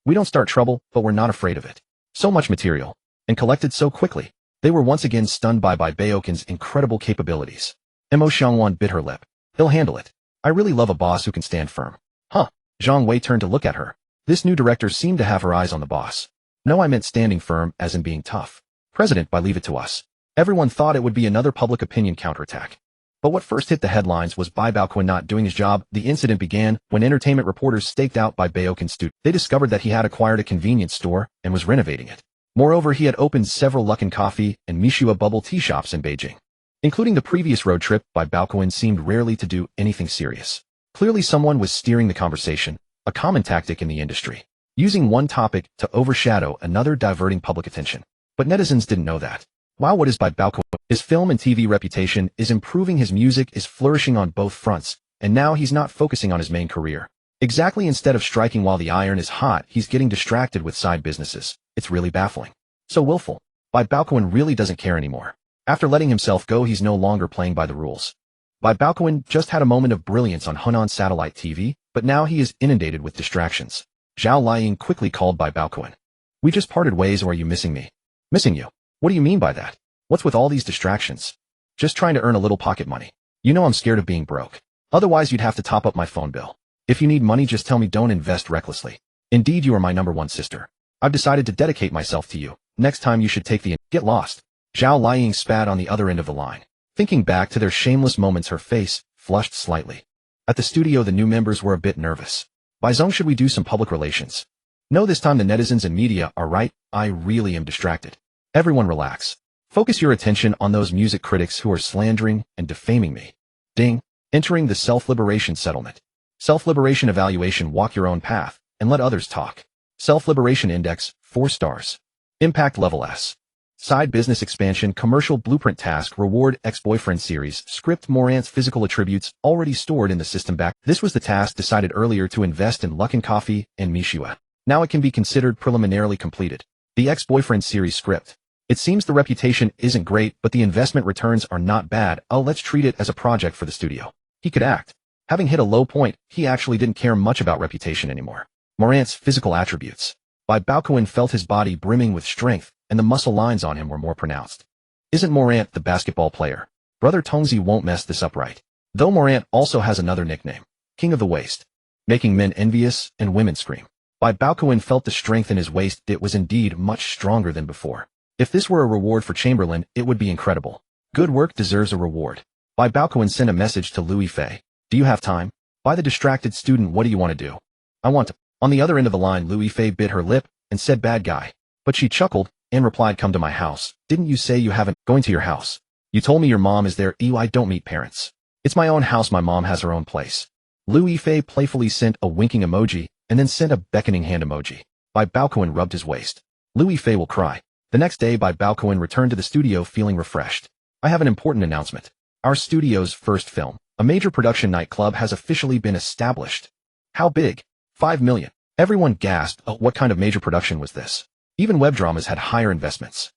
We don't start trouble, but we're not afraid of it. So much material, and collected so quickly. They were once again stunned by Bai Baokun's incredible capabilities. Mo Xiangwan bit her lip. He'll handle it. I really love a boss who can stand firm. Huh. Zhang Wei turned to look at her. This new director seemed to have her eyes on the boss. No, I meant standing firm as in being tough. President Bai, leave it to us. Everyone thought it would be another public opinion counterattack. But what first hit the headlines was Bai Baokun not doing his job. The incident began when entertainment reporters staked out Bai Baokun's studio. They discovered that he had acquired a convenience store and was renovating it. Moreover, he had opened several Luckin Coffee and Mishua bubble tea shops in Beijing. Including the previous road trip, Bai Baokun seemed rarely to do anything serious. Clearly someone was steering the conversation, a common tactic in the industry. Using one topic to overshadow another, diverting public attention. But netizens didn't know that. Wow, what is Bai Baokun? His film and TV reputation is improving, his music is flourishing on both fronts, and now he's not focusing on his main career. Exactly, instead of striking while the iron is hot, he's getting distracted with side businesses. It's really baffling. So willful. Bai Baokun really doesn't care anymore. After letting himself go, he's no longer playing by the rules. Bai Baokun just had a moment of brilliance on Hunan satellite TV, but now he is inundated with distractions. Zhao Liying quickly called Bai Baokun. We just parted ways, or are you missing me? Missing you? What do you mean by that? What's with all these distractions? Just trying to earn a little pocket money. You know I'm scared of being broke. Otherwise you'd have to top up my phone bill. If you need money, just tell me, don't invest recklessly. Indeed, you are my number one sister. I've decided to dedicate myself to you. Next time you should take the get lost. Zhao Liying spat on the other end of the line. Thinking back to their shameless moments, her face flushed slightly. At the studio, the new members were a bit nervous. Bai Zong, should we do some public relations? No, this time the netizens and media are right. I really am distracted. Everyone relax. Focus your attention on those music critics who are slandering and defaming me. Ding. Entering the self-liberation settlement. Self-liberation evaluation, walk your own path and let others talk. Self-liberation index, 4 stars. Impact level S. Side business expansion, commercial blueprint, task, reward, ex-boyfriend series, script, Morant's physical attributes already stored in the system back. This was the task decided earlier to invest in Luckin Coffee and Mishua. Now it can be considered preliminarily completed. The ex-boyfriend series script. It seems the reputation isn't great, but the investment returns are not bad. Oh, let's treat it as a project for the studio. He could act. Having hit a low point, he actually didn't care much about reputation anymore. Morant's physical attributes. Bai Baokun felt his body brimming with strength, and the muscle lines on him were more pronounced. Isn't Morant the basketball player? Brother Tongzi won't mess this up right. Though Morant also has another nickname, King of the Waist, making men envious and women scream. Bai Baokun felt the strength in his waist. It was indeed much stronger than before. If this were a reward for Chamberlain, it would be incredible. Good work deserves a reward. Bai Baokun sent a message to Louis Fei. Do you have time? By the distracted student, what do you want to do? I want to. On the other end of the line, Louis Fei bit her lip and said, bad guy. But she chuckled. Anne replied, come to my house. Didn't you say you haven't going to your house? You told me your mom is there. Ew, I don't meet parents. It's my own house. My mom has her own place. Liu Yifei playfully sent a winking emoji and then sent a beckoning hand emoji. Bai Baokun rubbed his waist. Liu Yifei will cry. The next day, Bai Baokun returned to the studio feeling refreshed. I have an important announcement. Our studio's first film, a major production nightclub, has officially been established. How big? 5 million. Everyone gasped. Oh, what kind of major production was this? Even web dramas had higher investments.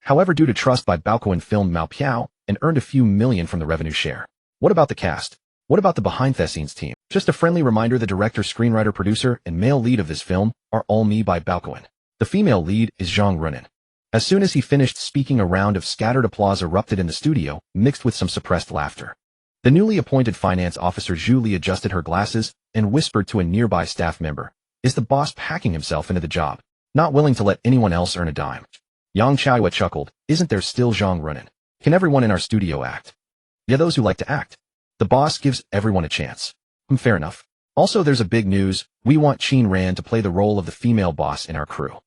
However, due to trust, Bai Baokun filmed Mao Piao and earned a few million from the revenue share. What about the cast? What about the behind-the-scenes team? Just a friendly reminder, the director, screenwriter, producer, and male lead of this film are all me, Bai Baokun. The female lead is Zhang Runin. As soon as he finished speaking, a round of scattered applause erupted in the studio, mixed with some suppressed laughter. The newly appointed finance officer Zhu Li adjusted her glasses and whispered to a nearby staff member, is the boss packing himself into the job, not willing to let anyone else earn a dime? Yang Chaihua chuckled, isn't there still Zhang Runin? Can everyone in our studio act? Yeah, those who like to act. The boss gives everyone a chance. Fair enough. Also, there's a big news. We want Qin Ran to play the role of the female boss in our crew.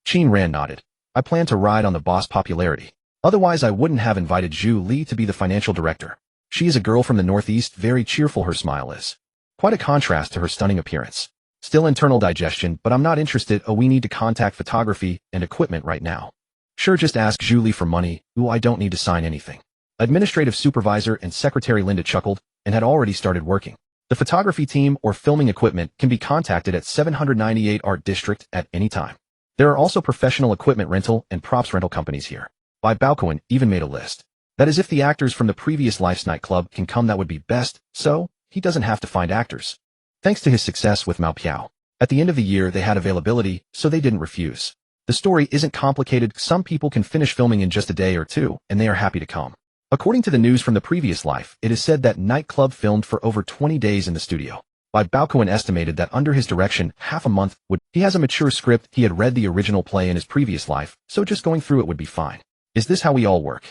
Qin Ran nodded. I plan to ride on the boss popularity. Otherwise, I wouldn't have invited Zhu Li to be the financial director. She is a girl from the Northeast, very cheerful. Her smile is quite a contrast to her stunning appearance. Still internal digestion, but I'm not interested. Oh, we need to contact photography and equipment right now. Sure, just ask Zhu Li for money. Ooh, I don't need to sign anything. Administrative supervisor and secretary Linda chuckled and had already started working. The photography team or filming equipment can be contacted at 798 Art District at any time. There are also professional equipment rental and props rental companies here. Bai Baokun even made a list. That is, if the actors from the previous Life's nightclub can come, that would be best, so he doesn't have to find actors. Thanks to his success with Mao Piao, at the end of the year they had availability, so they didn't refuse. The story isn't complicated. Some people can finish filming in just a day or two, and they are happy to come. According to the news from the previous Life, it is said that nightclub filmed for over 20 days in the studio. Bai Baokun estimated that under his direction, half a month would. He has a mature script. He had read the original play in his previous life, so just going through it would be fine. Is this how we all work?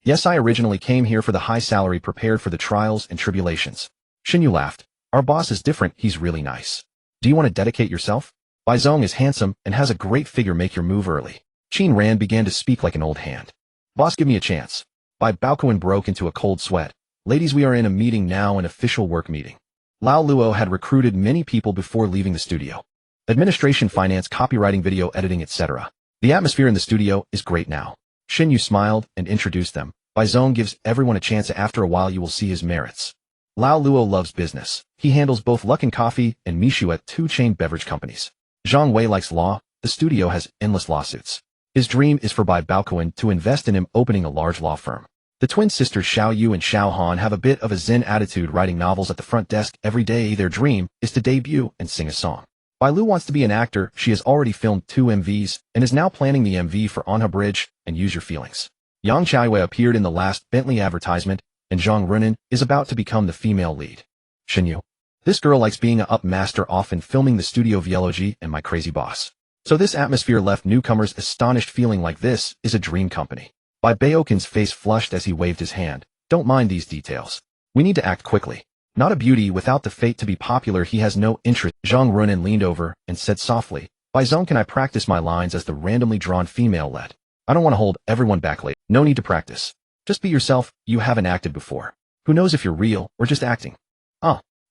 Yes, I originally came here for the high salary, prepared for the trials and tribulations. Xinyu laughed. Our boss is different. He's really nice. Do you want to dedicate yourself? Bai Zong is handsome and has a great figure. Make your move early. Qin Ran began to speak like an old hand. Boss, give me a chance. Bai Baokun broke into a cold sweat. Ladies, we are in a meeting now, an official work meeting. Lao Luo had recruited many people before leaving the studio. Administration, finance, copywriting, video editing, etc. The atmosphere in the studio is great now. Xinyu smiled and introduced them. Bai Zong gives everyone a chance. After a while you will see his merits. Lao Luo loves business. He handles both Luckin Coffee and Mishu at 2 chain beverage companies. Zhang Wei likes law. The studio has endless lawsuits. His dream is for Bai Baokun to invest in him, opening a large law firm. The twin sisters Xiao Yu and Xiao Han have a bit of a zen attitude, writing novels at the front desk every day. Their dream is to debut and sing a song. Bai Lu wants to be an actor. She has already filmed 2 MVs and is now planning the MV for Anha Bridge and Use Your Feelings. Yang Chaiwei appeared in the last Bentley advertisement, and Zhang Runin is about to become the female lead. Xinyu. This girl likes being a up master, often filming the studio VLOG and My Crazy Boss. So this atmosphere left newcomers astonished, feeling like this is a dream company. Bai Baokun's face flushed as he waved his hand. Don't mind these details. We need to act quickly. Not a beauty without the fate to be popular. He has no interest. Zhang Runin leaned over and said softly, Bai Zong, can I practice my lines as the randomly drawn female lead? I don't want to hold everyone back late. No need to practice. Just be yourself. You haven't acted before. Who knows if you're real or just acting?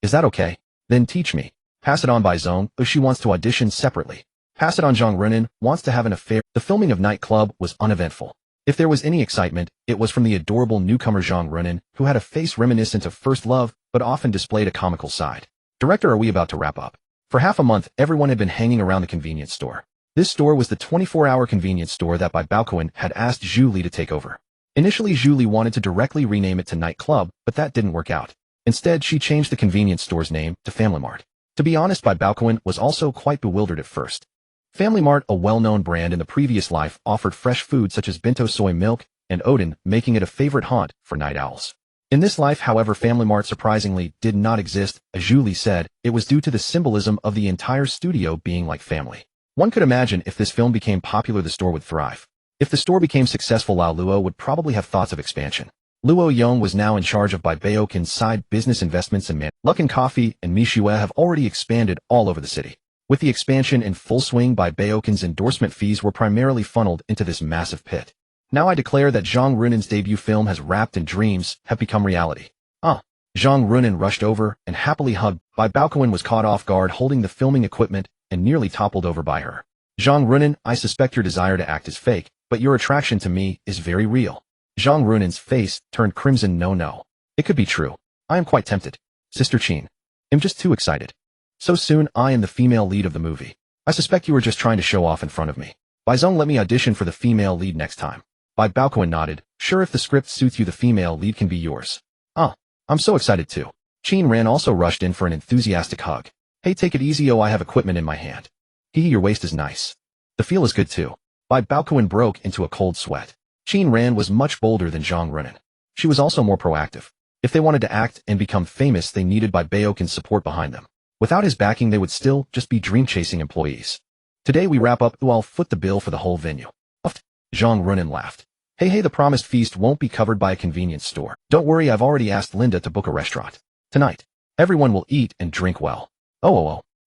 Is that okay? Then teach me. Pass it on, Bai Zong. If she wants to audition separately. Pass it on. Zhang Runin wants to have an affair. The filming of Nightclub was uneventful. If there was any excitement, it was from the adorable newcomer Zhang Runin, who had a face reminiscent of First Love, but often displayed a comical side. Director, are we about to wrap up? For half a month, everyone had been hanging around the convenience store. This store was the 24-hour convenience store that Bai Baokun had asked Zhu Li to take over. Initially, Zhu Li wanted to directly rename it to Nightclub, but that didn't work out. Instead, she changed the convenience store's name to Family Mart. To be honest, Bai Baokun was also quite bewildered at first. Family Mart, a well-known brand in the previous life, offered fresh food such as bento soy milk and odin, making it a favorite haunt for night owls. In this life, however, Family Mart surprisingly did not exist. As Zhu Li said, it was due to the symbolism of the entire studio being like family. One could imagine if this film became popular, the store would thrive. If the store became successful, Lao Luo would probably have thoughts of expansion. Luo Yong was now in charge of Bai Baokun's side business investments, and Luckin Coffee and Mishue have already expanded all over the city. With the expansion in full swing, Bai Baokun's endorsement fees were primarily funneled into this massive pit. Now I declare that Zhang Runin's debut film has wrapped in dreams have become reality. Zhang Runin rushed over and happily hugged. Bai Baokun was caught off guard holding the filming equipment and nearly toppled over by her. Zhang Runin, I suspect your desire to act is fake, but your attraction to me is very real. Zhang Runin's face turned crimson. No. It could be true. I am quite tempted. Sister Qin. I'm just too excited. So soon I am the female lead of the movie. I suspect you were just trying to show off in front of me. Bai Zong, let me audition for the female lead next time. Bai Baokun nodded. Sure, if the script suits you, the female lead can be yours. I'm so excited too. Qin Ran also rushed in for an enthusiastic hug. Hey, take it easy. I have equipment in my hand. Your waist is nice. The feel is good too. Bai Baokun broke into a cold sweat. Qin Ran was much bolder than Zhang Runin. She was also more proactive. If they wanted to act and become famous, they needed Bai Baokun's support behind them. Without his backing, they would still just be dream-chasing employees. Today we wrap up. I'll foot the bill for the whole venue. Zhang Runin laughed. Hey, the promised feast won't be covered by a convenience store. Don't worry, I've already asked Linda to book a restaurant. Tonight, everyone will eat and drink well.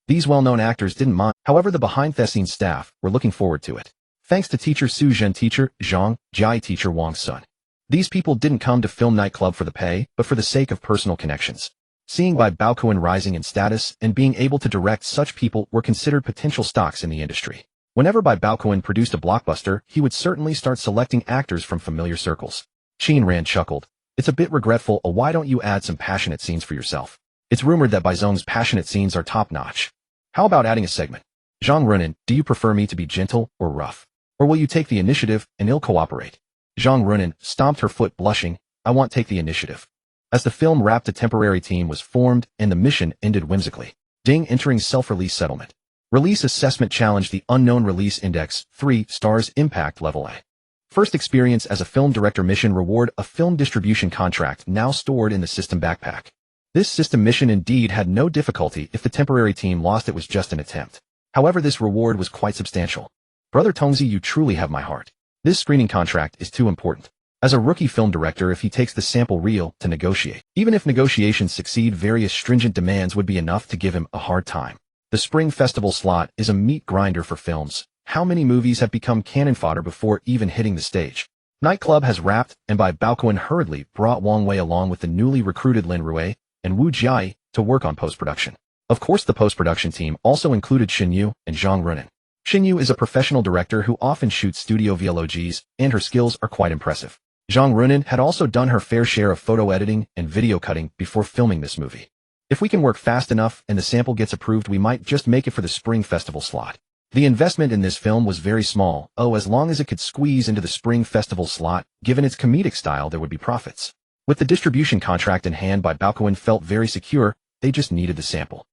These well-known actors didn't mind. However, the behind-the-scenes staff were looking forward to it. Thanks to teacher Su Zhen, teacher Zhang, Jai teacher Wang's son. These people didn't come to film nightclub for the pay, but for the sake of personal connections. Seeing Bai Baokun rising in status and being able to direct such people were considered potential stocks in the industry. Whenever Bai Baokun produced a blockbuster, he would certainly start selecting actors from familiar circles. Qin Ran chuckled. It's a bit regretful. Why don't you add some passionate scenes for yourself? It's rumored that Bai Zong's passionate scenes are top-notch. How about adding a segment? Zhang Runin, do you prefer me to be gentle or rough? Or will you take the initiative and I'll cooperate? Zhang Runin stomped her foot, blushing. I want take the initiative. As the film wrapped, a temporary team was formed and the mission ended whimsically. Ding, entering self-release settlement. Release assessment challenge, the unknown release index, 3 stars, impact level A. First experience as a film director, mission reward, a film distribution contract now stored in the system backpack. This system mission indeed had no difficulty. If the temporary team lost, it was just an attempt. However, this reward was quite substantial. Brother Tongzi, you truly have my heart. This screening contract is too important. As a rookie film director, if he takes the sample reel to negotiate, even if negotiations succeed, various stringent demands would be enough to give him a hard time. The Spring Festival slot is a meat grinder for films. How many movies have become cannon fodder before even hitting the stage? Nightclub has wrapped, and Bai Baokun hurriedly brought Wang Wei along with the newly recruited Lin Rui and Wu Jiai to work on post-production. Of course, the post-production team also included Xin Yu and Zhang Runin. Xin Yu is a professional director who often shoots studio vlogs, and her skills are quite impressive. Zhang Runin had also done her fair share of photo editing and video cutting before filming this movie. If we can work fast enough and the sample gets approved, we might just make it for the Spring Festival slot. The investment in this film was very small. As long as it could squeeze into the Spring Festival slot, given its comedic style, there would be profits. With the distribution contract in hand, Bai Baokun felt very secure. They just needed the sample.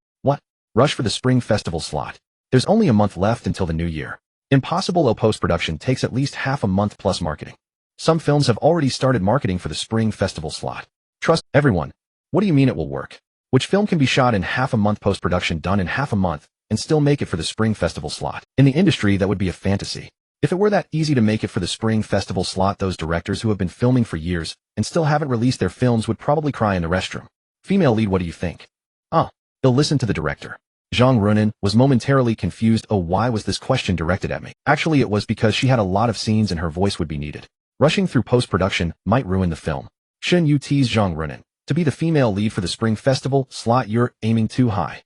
Rush for the Spring Festival slot. There's only a month left until the new year. Impossible. Post-production takes at least half a month plus marketing. Some films have already started marketing for the Spring Festival slot. Trust everyone. What do you mean it will work? Which film can be shot in half a month, post-production done in half a month, and still make it for the Spring Festival slot? In the industry, that would be a fantasy. If it were that easy to make it for the Spring Festival slot, those directors who have been filming for years and still haven't released their films would probably cry in the restroom. Female lead, what do you think? He'll listen to the director. Zhang Runin was momentarily confused. Why was this question directed at me? Actually, it was because she had a lot of scenes and her voice would be needed. Rushing through post-production might ruin the film. Xin Yu teased Zhang Runin. To be the female lead for the Spring Festival slot, you're aiming too high.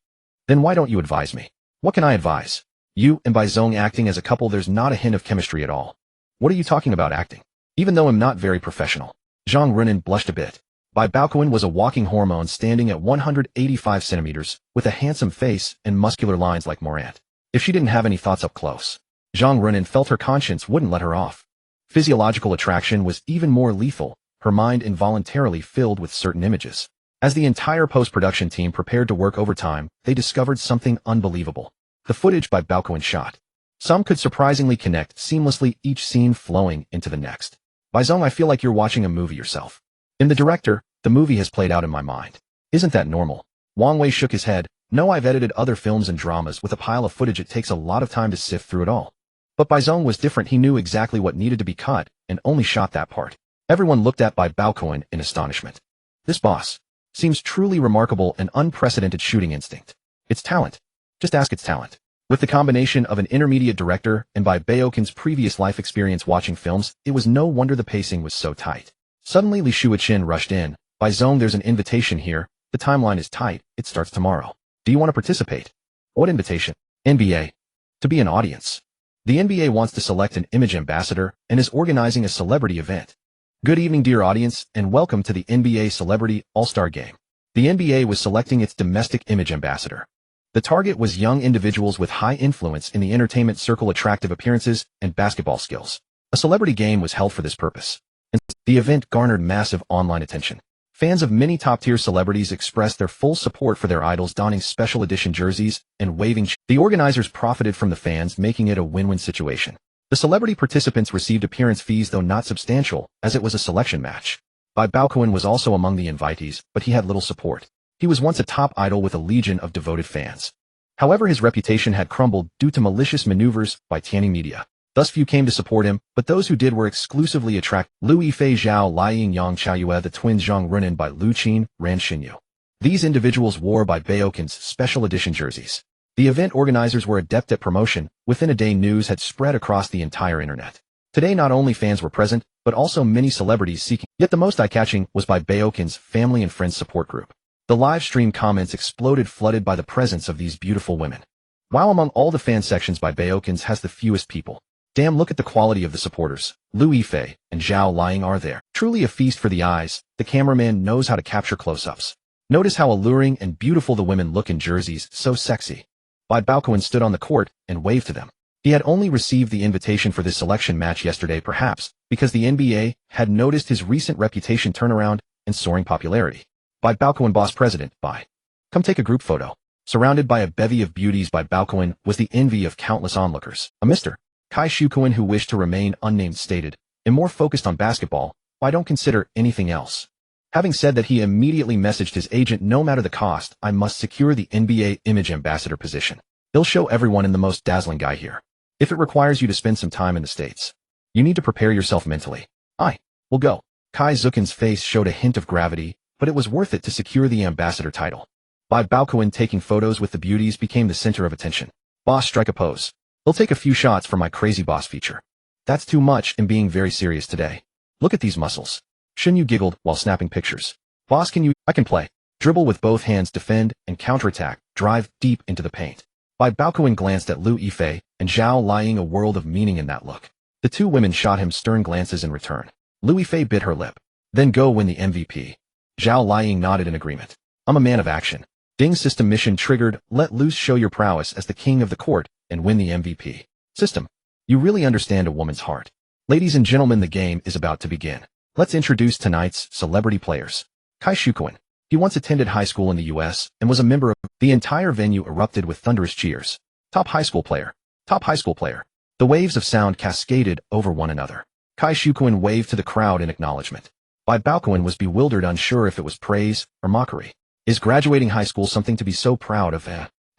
Then why don't you advise me? What can I advise? You and Bai Zong acting as a couple, there's not a hint of chemistry at all. What are you talking about acting? Even though I'm not very professional. Zhang Runin blushed a bit. Bai Baokun was a walking hormone, standing at 185 centimeters, with a handsome face and muscular lines like Morant. If she didn't have any thoughts up close, Zhang Runin felt her conscience wouldn't let her off. Physiological attraction was even more lethal, her mind involuntarily filled with certain images. As the entire post-production team prepared to work overtime, they discovered something unbelievable. The footage Bai Baokun shot. Some could surprisingly connect seamlessly, each scene flowing into the next. Bai Zong, I feel like you're watching a movie yourself. In the director, the movie has played out in my mind. Isn't that normal? Wang Wei shook his head. No, I've edited other films and dramas with a pile of footage. It takes a lot of time to sift through it all. But Bai Zong was different. He knew exactly what needed to be cut and only shot that part. Everyone looked at Bai Baokun in astonishment. This boss seems truly remarkable, an unprecedented shooting instinct. It's talent. Just ask its talent. With the combination of an intermediate director and Bai Baokun's previous life experience watching films, it was no wonder the pacing was so tight. Suddenly Li Shuoqin rushed in. Bai Zong, there's an invitation here. The timeline is tight. It starts tomorrow. Do you want to participate? What invitation? NBA. To be an audience. The NBA wants to select an image ambassador and is organizing a celebrity event. Good evening, dear audience, and welcome to the NBA Celebrity All-Star Game. The NBA was selecting its domestic image ambassador. The target was young individuals with high influence in the entertainment circle, attractive appearances, and basketball skills. A celebrity game was held for this purpose. And the event garnered massive online attention. Fans of many top-tier celebrities expressed their full support for their idols, donning special edition jerseys and waving. The organizers profited from the fans, making it a win-win situation. The celebrity participants received appearance fees, though not substantial, as it was a selection match. Bai Baokun was also among the invitees, but he had little support. He was once a top idol with a legion of devoted fans. However, his reputation had crumbled due to malicious maneuvers by Tianning media. Thus few came to support him, but those who did were exclusively attracted. Lu Yifei, Zhao Liying, Yang Chaoyue, the twins Zhang Runan by Lu Qin, Ran Xinyu. These individuals wore Bai Baokun's special edition jerseys. The event organizers were adept at promotion. Within a day, news had spread across the entire internet. Today, not only fans were present, but also many celebrities seeking. Yet the most eye-catching was Bai Baokun's family and friends support group. The live stream comments exploded, flooded by the presence of these beautiful women. While among all the fan sections, Bai Baokun's has the fewest people. Damn, look at the quality of the supporters. Lu Yifei and Zhao Liying are there. Truly a feast for the eyes. The cameraman knows how to capture close-ups. Notice how alluring and beautiful the women look in jerseys, so sexy. Bai Baokun stood on the court and waved to them. He had only received the invitation for this selection match yesterday, perhaps because the NBA had noticed his recent reputation turnaround and soaring popularity. Bai Baokun, boss president, Bai. Come take a group photo. Surrounded by a bevy of beauties, Bai Baokun was the envy of countless onlookers. A Mr. Kai Shukuan, who wished to remain unnamed, stated, "I'm more focused on basketball. I don't consider anything else." Having said that, he immediately messaged his agent, "No matter the cost, I must secure the NBA image ambassador position. They'll show everyone I'm the most dazzling guy here. If it requires you to spend some time in the States, you need to prepare yourself mentally. I will go." Kai Zukin's face showed a hint of gravity, but it was worth it to secure the ambassador title. Bai Baokun taking photos with the beauties became the center of attention. "Boss, strike a pose. They'll take a few shots for my crazy boss feature." "That's too much. I'm being very serious today. Look at these muscles." Xinyu giggled while snapping pictures. "Boss, I can play. Dribble with both hands, defend and counterattack, drive deep into the paint." Bai Baokun glanced at Lu Yifei and Zhao Liying, a world of meaning in that look. The two women shot him stern glances in return. Lu Yifei bit her lip. "Then go win the MVP." Zhao Liying nodded in agreement. "I'm a man of action." Ding system mission triggered. Let loose, show your prowess as the king of the court and win the MVP. System. You really understand a woman's heart. Ladies and gentlemen, the game is about to begin. Let's introduce tonight's celebrity players. Kai Shukuan. He once attended high school in the US and was a member of. The entire venue erupted with thunderous cheers. Top high school player. Top high school player. The waves of sound cascaded over one another. Kai Shukuan waved to the crowd in acknowledgement. Bai Baokun was bewildered, unsure if it was praise or mockery. Is graduating high school something to be so proud of?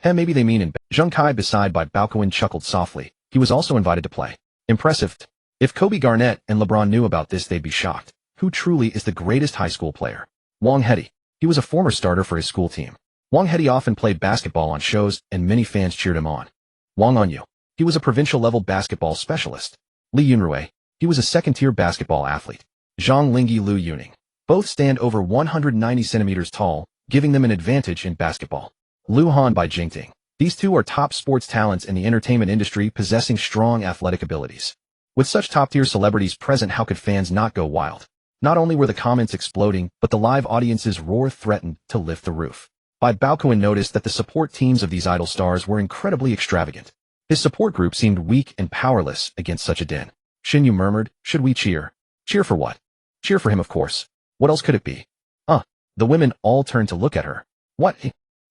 Maybe they mean in. Zheng Kai beside Bai Baokun chuckled softly. He was also invited to play. Impressive. If Kobe Garnett and LeBron knew about this, they'd be shocked. Who truly is the greatest high school player? Wang Hedi. He was a former starter for his school team. Wang Hedi often played basketball on shows, and many fans cheered him on. Wang Onyu. He was a provincial-level basketball specialist. Li Yunrui. He was a second-tier basketball athlete. Zhang Lingyi, Lu Yuning. Both stand over 190 centimeters tall, giving them an advantage in basketball. Lu Han by Jingting. These two are top sports talents in the entertainment industry, possessing strong athletic abilities. With such top-tier celebrities present, how could fans not go wild? Not only were the comments exploding, but the live audience's roar threatened to lift the roof. Bai Baokun noticed that the support teams of these idol stars were incredibly extravagant. His support group seemed weak and powerless against such a din. Xinyu murmured, "Should we cheer?" "Cheer for what?" "Cheer for him, of course. What else could it be?" The women all turned to look at her. "What?"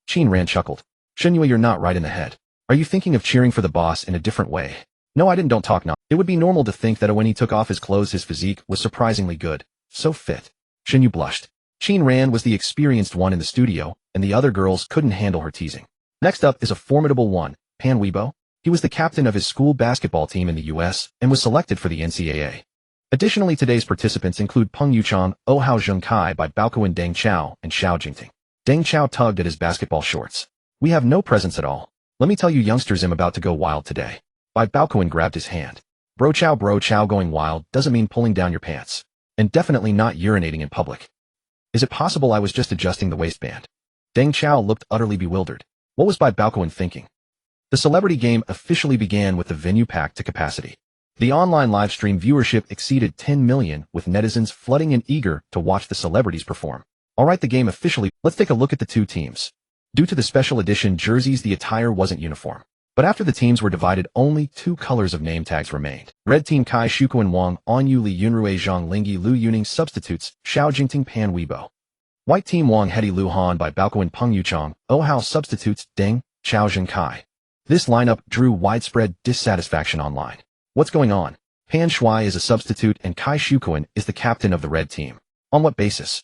Qin Ran chuckled. "Xinyu, you're not right in the head. Are you thinking of cheering for the boss in a different way?" "No, I didn't. Don't talk now. It would be normal to think that when he took off his clothes, his physique was surprisingly good. So fit." Xinyu blushed. Qin Ran was the experienced one in the studio, and the other girls couldn't handle her teasing. Next up is a formidable one, Pan Weibo. He was the captain of his school basketball team in the US and was selected for the NCAA. Additionally, today's participants include Peng Yuchang, Oh Hao Zheng Kai by Baokun, Deng Chao, and Xiao Jingting. Deng Chao tugged at his basketball shorts. "We have no presence at all. Let me tell you youngsters, I'm about to go wild today. Bai Baokun grabbed his hand. Bro chow, going wild doesn't mean pulling down your pants. And definitely not urinating in public. Is it possible I was just adjusting the waistband? Deng Chao looked utterly bewildered. What was Bai Baokun thinking? The celebrity game officially began with the venue packed to capacity. The online livestream viewership exceeded 10 million, with netizens flooding in eager to watch the celebrities perform. Alright, the game officially. Let's take a look at the two teams. Due to the special edition jerseys, the attire wasn't uniform. But after the teams were divided, only two colors of name tags remained. Red team Kai Shukuan Wang, Onyu Li Yunrui Zhang Lingyi Lu Yuning substitutes, Xiao Jingting Pan Weibo. White team Wang Hedi Lu Han Bai Baokun Peng Yuchang, Oh Hao substitutes, Deng, Chao Zhen Kai. This lineup drew widespread dissatisfaction online. What's going on? Pan Shui is a substitute and Kai Shukuan is the captain of the red team. On what basis?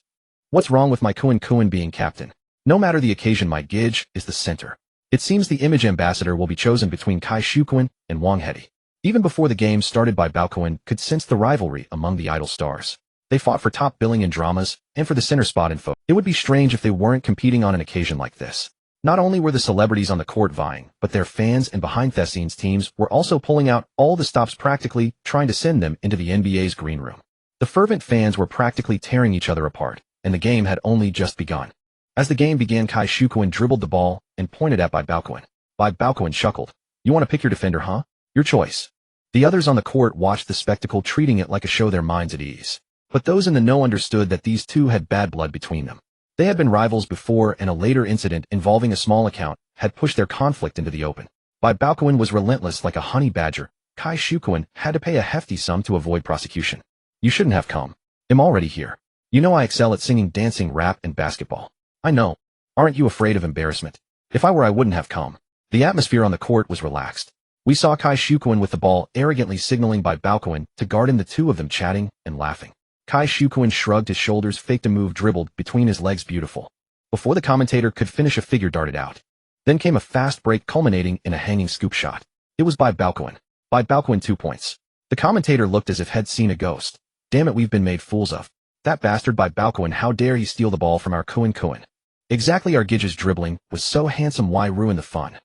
What's wrong with my Kuan being captain? No matter the occasion, my Gij is the center. It seems the image ambassador will be chosen between Kai Shukuan and Wang Hedi. Even before the game started, Bai Baokun could sense the rivalry among the idol stars. They fought for top billing in dramas and for the center spot in photos. It would be strange if they weren't competing on an occasion like this. Not only were the celebrities on the court vying, but their fans and behind-the-scenes teams were also pulling out all the stops, practically trying to send them into the NBA's green room. The fervent fans were practically tearing each other apart, and the game had only just begun. As the game began, Kai Shukuan dribbled the ball and pointed at Bai Baokun. Bai Baokun chuckled. You want to pick your defender, huh? Your choice. The others on the court watched the spectacle, treating it like a show, their minds at ease. But those in the know understood that these two had bad blood between them. They had been rivals before, and a later incident involving a small account had pushed their conflict into the open. Bai Baokun was relentless like a honey badger. Kai Shukuan had to pay a hefty sum to avoid prosecution. You shouldn't have come. I'm already here. You know I excel at singing, dancing, rap, and basketball. I know. Aren't you afraid of embarrassment? If I were, I wouldn't have come. The atmosphere on the court was relaxed. We saw Kai Shukuan with the ball, arrogantly signaling Bai Baokun to guard him, the two of them chatting and laughing. Kai Shukuan shrugged his shoulders, faked a move, dribbled between his legs, beautiful. Before the commentator could finish, a figure darted out. Then came a fast break culminating in a hanging scoop shot. It was Bai Baokun. Bai Baokun 2 points. The commentator looked as if had seen a ghost. Damn it, we've been made fools of. That bastard Bai Baokun, how dare he steal the ball from our Kuan. Exactly, our Gij's dribbling was so handsome, why ruin the fun?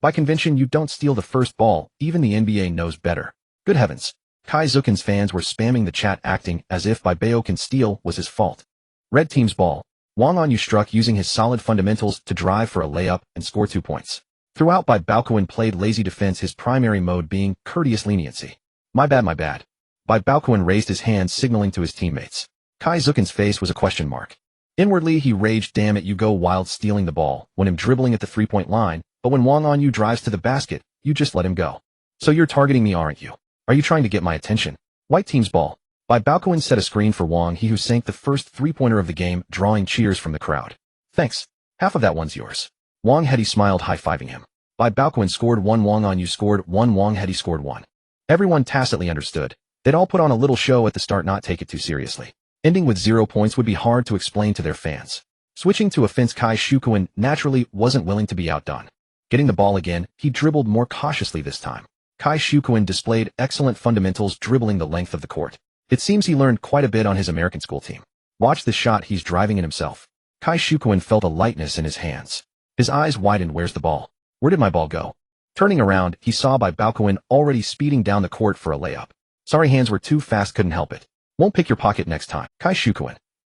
By convention, you don't steal the first ball, even the NBA knows better. Good heavens. Kai Zukin's fans were spamming the chat, acting as if Bai Baokun's steal was his fault. Red team's ball. Wang Onyu struck, using his solid fundamentals to drive for a layup and score 2 points. Throughout, Bai Baokun played lazy defense, his primary mode being courteous leniency. My bad. Bai Baokun raised his hand, signaling to his teammates. Kai Zukin's face was a question mark. Inwardly, he raged, damn it, you go wild stealing the ball when I'm dribbling at the 3-point line, but when Wang Onyu drives to the basket, you just let him go. So you're targeting me, aren't you? Are you trying to get my attention? White team's ball. Bai Baokun set a screen for Wang, he who sank the first three-pointer of the game, drawing cheers from the crowd. Thanks. Half of that one's yours. Wang Hedi smiled, high-fiving him. Bai Baokun scored 1, Wang Onyu scored 1, Wang Hedi scored 1. Everyone tacitly understood. They'd all put on a little show at the start, not take it too seriously. Ending with 0 points would be hard to explain to their fans. Switching to offense, Kai Shukuan naturally wasn't willing to be outdone. Getting the ball again, he dribbled more cautiously this time. Kai Shukuan displayed excellent fundamentals, dribbling the length of the court. It seems he learned quite a bit on his American school team. Watch this shot, he's driving in himself. Kai Shukuan felt a lightness in his hands. His eyes widened, where's the ball? Where did my ball go? Turning around, he saw Bai Baokun already speeding down the court for a layup. Sorry, hands were too fast, couldn't help it. Won't pick your pocket next time. Kai Shukuan.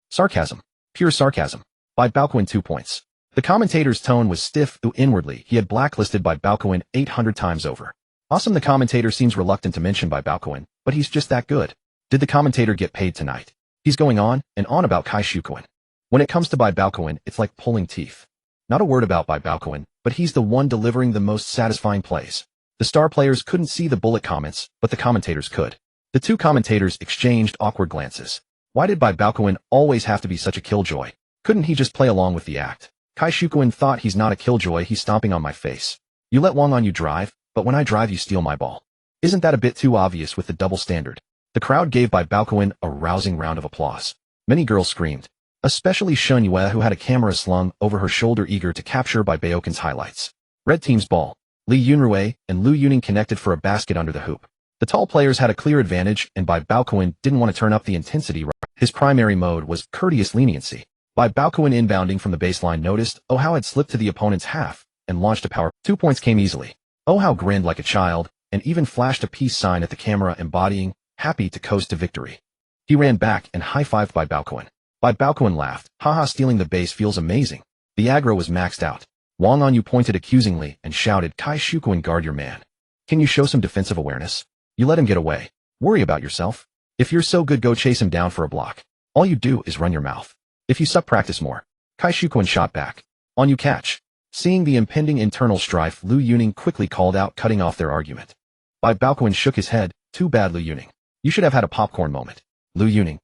Sarcasm. Pure sarcasm. Bai Baokun 2 points. The commentator's tone was stiff, though inwardly he had blacklisted Bai Baokun 800 times over. Awesome, the commentator seems reluctant to mention Bai Baokun, but he's just that good. Did the commentator get paid tonight? He's going on and on about Kai Shukuan. When it comes to Bai Baokun, it's like pulling teeth. Not a word about Bai Baokun, but he's the one delivering the most satisfying plays. The star players couldn't see the bullet comments, but the commentators could. The two commentators exchanged awkward glances. Why did Bai Baokun always have to be such a killjoy? Couldn't he just play along with the act? Kai Shukuan thought, he's not a killjoy, he's stomping on my face. You let Wang Onyu drive, but when I drive you steal my ball. Isn't that a bit too obvious with the double standard? The crowd gave Bai Baokun a rousing round of applause. Many girls screamed, especially Shun Yue, who had a camera slung over her shoulder, eager to capture Bai Baokun's highlights. Red team's ball. Li Yunrui and Lu Yuning connected for a basket under the hoop. The tall players had a clear advantage, and Bai Baokun didn't want to turn up the intensity. His primary mode was courteous leniency. Bai Baokun, inbounding from the baseline, noticed Oh How had slipped to the opponent's half, and launched a power. 2 points came easily. Oh how grinned like a child, and even flashed a peace sign at the camera embodying, happy to coast to victory. He ran back and high-fived Bai Baokun. Bai Baokun laughed. Haha, stealing the base feels amazing. The aggro was maxed out. Wang Anyu pointed accusingly and shouted, Kai Shukuan, guard your man. Can you show some defensive awareness? You let him get away. Worry about yourself. If you're so good, go chase him down for a block. All you do is run your mouth. If you suck, practice more. Kai Shukuan shot back. On you catch. Seeing the impending internal strife, Lu Yuning quickly called out, cutting off their argument. Bai Baokun shook his head. Too bad, Lu Yuning. You should have had a popcorn moment. Lu Yuning.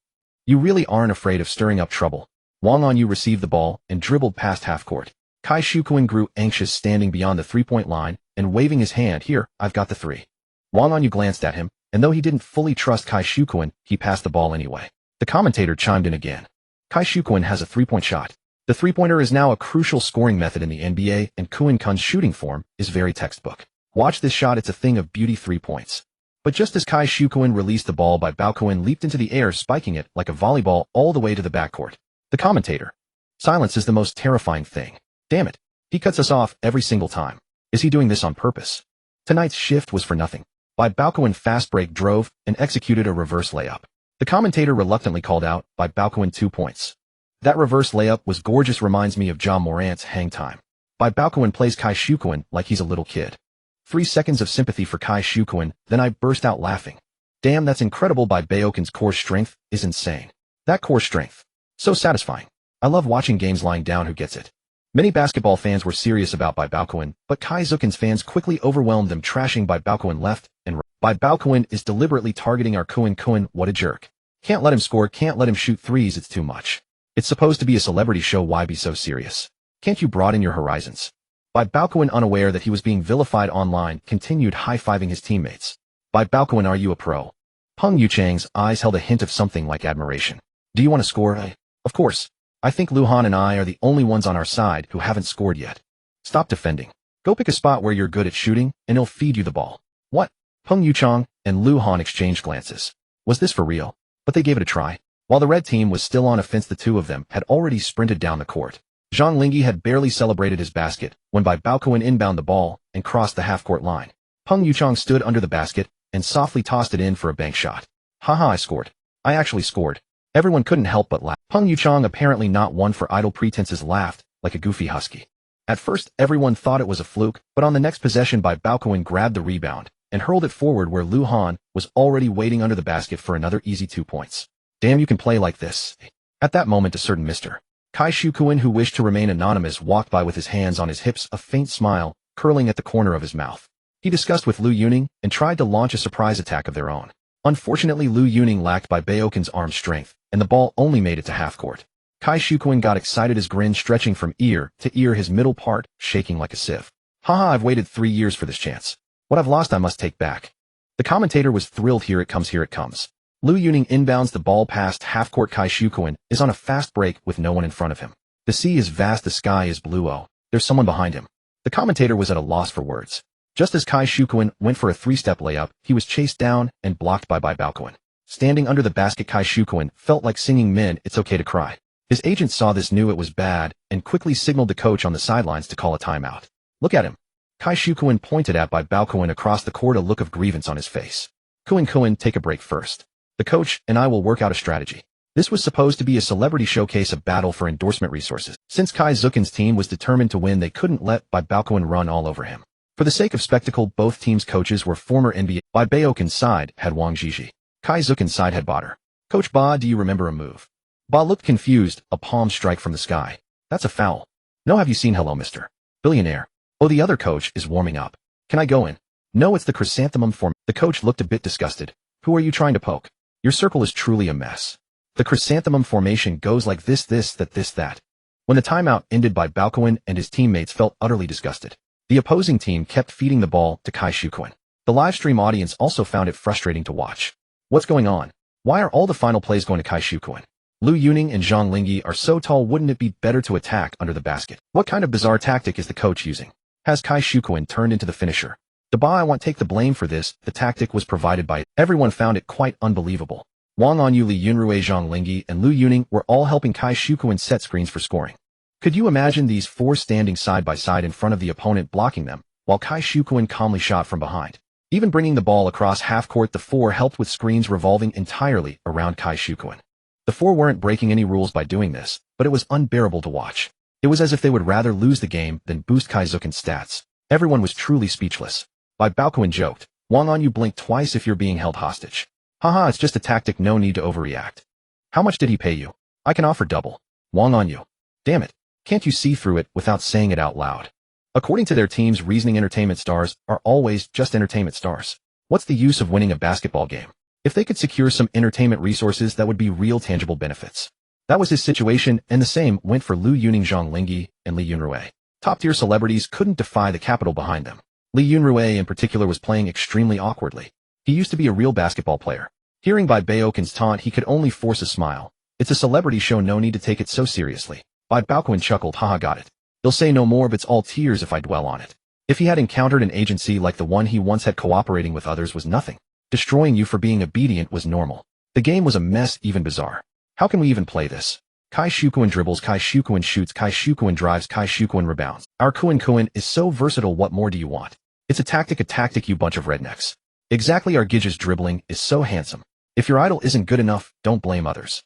You really aren't afraid of stirring up trouble. Wang Anyu received the ball and dribbled past half-court. Kai Shukuan grew anxious, standing beyond the three-point line and waving his hand. Here, I've got the three. Wang Anyu glanced at him, and though he didn't fully trust Kai Shukuan, he passed the ball anyway. The commentator chimed in again. Kai Shukuan has a three-point shot. The three-pointer is now a crucial scoring method in the NBA, and Kuan Kun's shooting form is very textbook. Watch this shot, it's a thing of beauty, 3 points. But just as Kai Shukuan released the ball, Bai Baokun leaped into the air, spiking it like a volleyball all the way to the backcourt. The commentator. Silence is the most terrifying thing. Damn it. He cuts us off every single time. Is he doing this on purpose? Tonight's shift was for nothing. Bai Baokun fast break drove and executed a reverse layup. The commentator reluctantly called out, Bai Baokun 2 points. That reverse layup was gorgeous, reminds me of Ja Morant's hang time. Bai Baokun plays Kai Shukuan like he's a little kid. 3 seconds of sympathy for Kai Shukuan, then I burst out laughing. Damn, that's incredible. Bai Baokun's core strength is insane. That core strength. So satisfying. I love watching games lying down. Who gets it? Many basketball fans were serious about Bai Baokun, but Kai Zukin's fans quickly overwhelmed them, trashing Bai Baokun left and right. Bai Baokun is deliberately targeting our Kuan. What a jerk. Can't let him score, can't let him shoot threes, it's too much. It's supposed to be a celebrity show, why be so serious? Can't you broaden your horizons? Bai Baokun, unaware that he was being vilified online, continued high-fiving his teammates. Bai Baokun, are you a pro? Peng Yuchang's eyes held a hint of something like admiration. Do you want to score? Of course. I think Luhan and I are the only ones on our side who haven't scored yet. Stop defending. Go pick a spot where you're good at shooting, and he'll feed you the ball. What? Peng Yuchang and Luhan exchanged glances. Was this for real? But they gave it a try. While the red team was still on offense, the two of them had already sprinted down the court. Zhao Liying had barely celebrated his basket when Bai Baokun inbound the ball and crossed the half-court line. Peng Yuchang stood under the basket and softly tossed it in for a bank shot. Haha, I scored. I actually scored. Everyone couldn't help but laugh. Peng Yuchang, apparently not one for idle pretenses, laughed like a goofy husky. At first, everyone thought it was a fluke, but on the next possession, Bai Baokun grabbed the rebound and hurled it forward where Lu Han was already waiting under the basket for another easy 2 points. Damn, you can play like this. At that moment, a certain Mr. Kai Shukuan, who wished to remain anonymous, walked by with his hands on his hips, a faint smile curling at the corner of his mouth. He discussed with Lu Yuning and tried to launch a surprise attack of their own. Unfortunately, Lu Yuning lacked Bai Baokun's arm strength, and the ball only made it to half-court. Kai Shukuan got excited, his grin stretching from ear to ear, his middle part shaking like a sieve. Haha, I've waited 3 years for this chance. What I've lost I must take back. The commentator was thrilled. Here it comes, here it comes. Lu Yuning inbounds the ball past half-court. Kai Shukuan is on a fast break with no one in front of him. The sea is vast, the sky is blue. Oh, there's someone behind him. The commentator was at a loss for words. Just as Kai Shukuan went for a 3-step layup, he was chased down and blocked by Bai Baokun. Standing under the basket, Kai Shukuan felt like singing "Men, It's Okay to Cry." His agent saw this, knew it was bad, and quickly signaled the coach on the sidelines to call a timeout. Look at him. Kai Shukuan pointed at Bai Baokun across the court, a look of grievance on his face. Kuan, take a break first. The coach and I will work out a strategy. This was supposed to be a celebrity showcase, a battle for endorsement resources. Since Kai Zukin's team was determined to win, they couldn't let Bai Baokun run all over him. For the sake of spectacle, both teams' coaches were former NBA. Bai Baokun's side had Wang Jiji. Kai Zukin's side had Bader. Coach Ba, do you remember a move? Ba looked confused, a palm strike from the sky. That's a foul. No, have you seen Hello Mr. Billionaire? Oh, the other coach is warming up. Can I go in? No, it's the chrysanthemum form. The coach looked a bit disgusted. Who are you trying to poke? Your circle is truly a mess. The chrysanthemum formation goes like this, that. When the timeout ended, Bai Baokun and his teammates felt utterly disgusted. The opposing team kept feeding the ball to Kai Shukuan. The livestream audience also found it frustrating to watch. What's going on? Why are all the final plays going to Kai Shukuan? Lu Yuning and Zhao Liying are so tall, wouldn't it be better to attack under the basket? What kind of bizarre tactic is the coach using? Has Kai Shukuan turned into the finisher? Ba, I want take the blame for this. The tactic was provided by everyone, found it quite unbelievable. Wang Anyu, Li Yunrui, Zhao Liying, and Lu Yuning were all helping Kai Shukuan set screens for scoring. Could you imagine these four standing side by side in front of the opponent blocking them, while Kai Shuquan calmly shot from behind? Even bringing the ball across half-court, the four helped with screens revolving entirely around Kai Shuquan. The four weren't breaking any rules by doing this, but it was unbearable to watch. It was as if they would rather lose the game than boost Kai Zukin's stats. Everyone was truly speechless. Bai Baokun joked, "Wang On, you blink twice if you're being held hostage. Haha, it's just a tactic, no need to overreact. How much did he pay you? I can offer double. Wang On you. Damn it. Can't you see through it without saying it out loud?" According to their team's reasoning, entertainment stars are always just entertainment stars. What's the use of winning a basketball game if they could secure some entertainment resources that would be real tangible benefits? That was his situation, and the same went for Liu Yuning, Zhao Liying, and Li Yunrui. Top-tier celebrities couldn't defy the capital behind them. Li Yunrui in particular was playing extremely awkwardly. He used to be a real basketball player. Hearing Bai Baokun's taunt, he could only force a smile. It's a celebrity show, no need to take it so seriously. Bai Baokun chuckled, haha, got it. They'll say no more, but it's all tears if I dwell on it. If he had encountered an agency like the one he once had, cooperating with others was nothing. Destroying you for being obedient was normal. The game was a mess, even bizarre. How can we even play this? Kai Shuquan dribbles, Kai Shuquan shoots, Kai Shuquan drives, Kai Shuquan rebounds. Our Kuan is so versatile, what more do you want? It's a tactic, you bunch of rednecks. Exactly, our Gij's dribbling is so handsome. If your idol isn't good enough, don't blame others.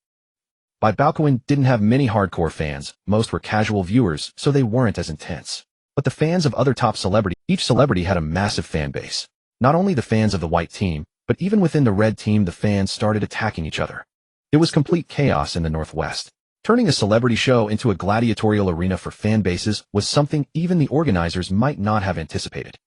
Bai Baokun didn't have many hardcore fans, most were casual viewers, so they weren't as intense. But the fans of other top celebrities, each celebrity had a massive fan base. Not only the fans of the white team, but even within the red team, the fans started attacking each other. It was complete chaos in the Northwest. Turning a celebrity show into a gladiatorial arena for fan bases was something even the organizers might not have anticipated.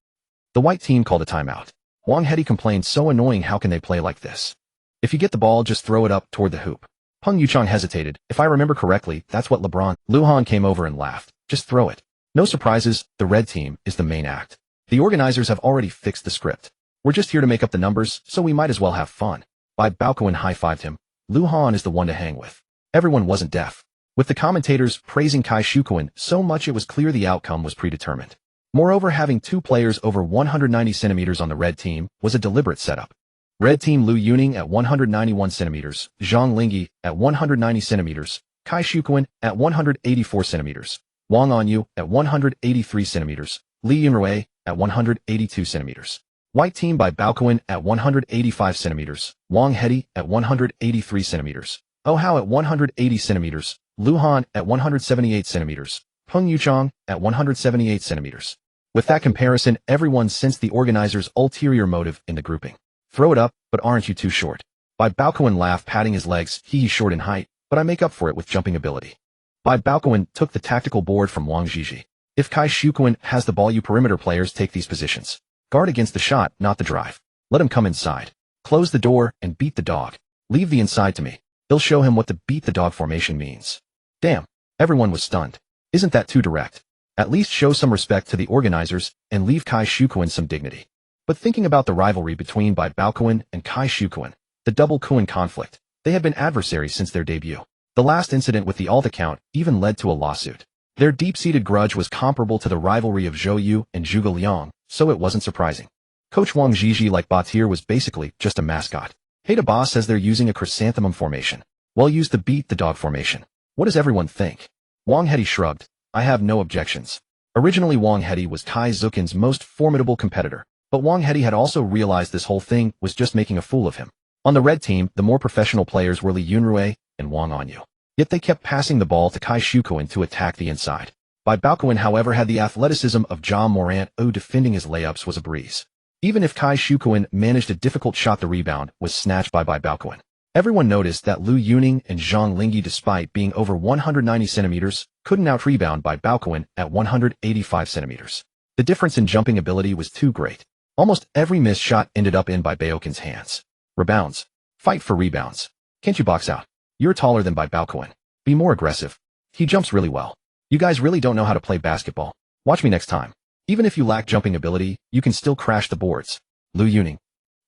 The white team called a timeout. Wang Hedi complained, so annoying, how can they play like this? If you get the ball, just throw it up toward the hoop. Peng Yuchang hesitated. If I remember correctly, that's what LeBron. Luhan came over and laughed. Just throw it. No surprises, the red team is the main act. The organizers have already fixed the script. We're just here to make up the numbers, so we might as well have fun. Bai Baokun high-fived him. Luhan is the one to hang with. Everyone wasn't deaf. With the commentators praising Kai Shuquan so much, it was clear the outcome was predetermined. Moreover, having two players over 190 centimeters on the red team was a deliberate setup. Red team: Liu Yuning at 191 centimeters, Zhang Liying at 190 centimeters, Kai Shuquan at 184 centimeters, Wang Onyu at 183 centimeters, Li Yunrui at 182 centimeters. White team: Bai Baokun at 185 centimeters, Wang Hedi at 183 centimeters, Oh Hao at 180 centimeters, Luhan at 178 centimeters, Peng Yuchang at 178 centimeters. With that comparison, everyone sensed the organizers' ulterior motive in the grouping. Throw it up, but aren't you too short? Bai Baokun laughed, patting his legs. He's short in height, but I make up for it with jumping ability. Bai Baokun took the tactical board from Wang Zhizhi. If Kai Shuquan has the ball, you perimeter players take these positions. Guard against the shot, not the drive. Let him come inside. Close the door and beat the dog. Leave the inside to me. They'll show him what the beat the dog formation means. Damn, everyone was stunned. Isn't that too direct? At least show some respect to the organizers and leave Kai Shuquan some dignity. But thinking about the rivalry between Bai Baokun and Kai Shuquan, the double Kuan conflict, they had been adversaries since their debut. The last incident with the alt account even led to a lawsuit. Their deep-seated grudge was comparable to the rivalry of Zhou Yu and Zhuge Liang, so it wasn't surprising. Coach Wang Zhizhi, like Batir, was basically just a mascot. Heda Boss says they're using a chrysanthemum formation. Well, use the beat the dog formation. What does everyone think? Wang Hedi shrugged. I have no objections. Originally, Wang Hedi was Kai Zukin's most formidable competitor, but Wang Hedi had also realized this whole thing was just making a fool of him. On the red team, the more professional players were Li Yunrui and Wang Onyu. Yet they kept passing the ball to Kai Shuquan to attack the inside. Bai Baokun, however, had the athleticism of Ja Morant. Defending his layups was a breeze. Even if Kai Shuquan managed a difficult shot, the rebound was snatched by Bai Baokun. Everyone noticed that Liu Yuning and Zhang Liying, despite being over 190 centimeters, couldn't out-rebound Bai Baokun at 185 centimeters. The difference in jumping ability was too great. Almost every missed shot ended up in Bai Baokun's hands. Rebounds. Fight for rebounds. Can't you box out? You're taller than Bai Baokun. Be more aggressive. He jumps really well. You guys really don't know how to play basketball. Watch me next time. Even if you lack jumping ability, you can still crash the boards. Liu Yuning.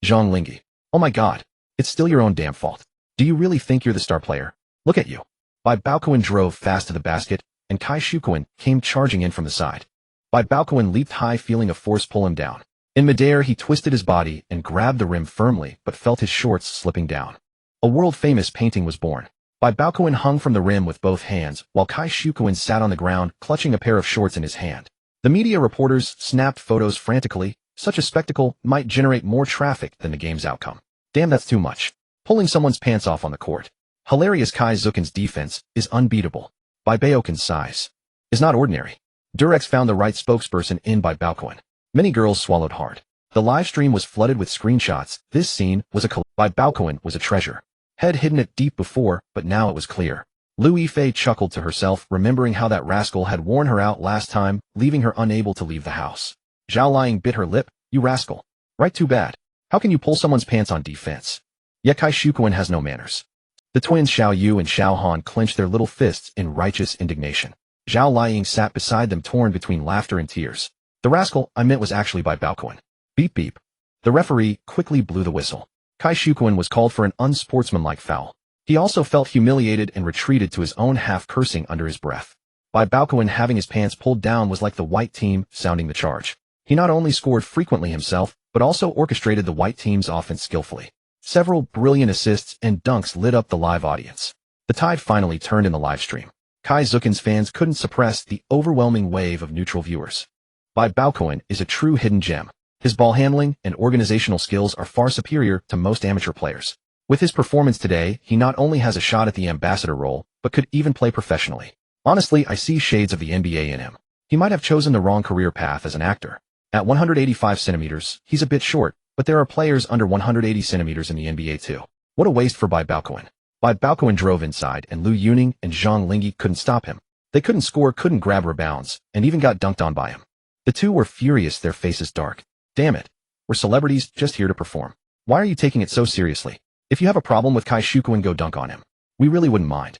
Zhang Liying. Oh my god. It's still your own damn fault. Do you really think you're the star player? Look at you. Bai Baokun drove fast to the basket, and Kai Shuquan came charging in from the side. Bai Baokun leaped high, feeling a force pull him down. In midair, he twisted his body and grabbed the rim firmly, but felt his shorts slipping down. A world-famous painting was born. Bai Baokun hung from the rim with both hands, while Kai Shukuin sat on the ground, clutching a pair of shorts in his hand. The media reporters snapped photos frantically. Such a spectacle might generate more traffic than the game's outcome. Damn, that's too much. Pulling someone's pants off on the court. Hilarious. Kai Zukin's defense is unbeatable. Bai Baokun's size is not ordinary. Durex found the right spokesperson in Bai Baokun. Many girls swallowed hard. The live stream was flooded with screenshots. This scene was Bai Baokun was a treasure. Had hidden it deep before, but now it was clear. Lu Yifei chuckled to herself, remembering how that rascal had worn her out last time, leaving her unable to leave the house. Zhao Liying bit her lip. You rascal. Right, too bad. How can you pull someone's pants on defense? Yet Kai Shukuin has no manners. The twins Xiao Yu and Xiao Han clenched their little fists in righteous indignation. Zhao Liying sat beside them, torn between laughter and tears. The rascal I meant was actually Bai Baokun. Beep beep. The referee quickly blew the whistle. Kai Shukuin was called for an unsportsmanlike foul. He also felt humiliated and retreated to his own, half cursing under his breath. Bai Baokun having his pants pulled down was like the white team sounding the charge. He not only scored frequently himself, but also orchestrated the white team's offense skillfully. Several brilliant assists and dunks lit up the live audience. The tide finally turned in the live stream. Kai Zukin's fans couldn't suppress the overwhelming wave of neutral viewers. Bai Baokun is a true hidden gem. His ball handling and organizational skills are far superior to most amateur players. With his performance today, he not only has a shot at the ambassador role, but could even play professionally. Honestly, I see shades of the NBA in him. He might have chosen the wrong career path as an actor. At 185 centimeters, he's a bit short, but there are players under 180 centimeters in the NBA too. What a waste for Bai Baokun. Bai Baokun drove inside, and Lu Yuning and Zhang Lingyi couldn't stop him. They couldn't score, couldn't grab rebounds, and even got dunked on by him. The two were furious, their faces dark. Damn it. We're celebrities just here to perform. Why are you taking it so seriously? If you have a problem with Kai Shukuin, go dunk on him. We really wouldn't mind.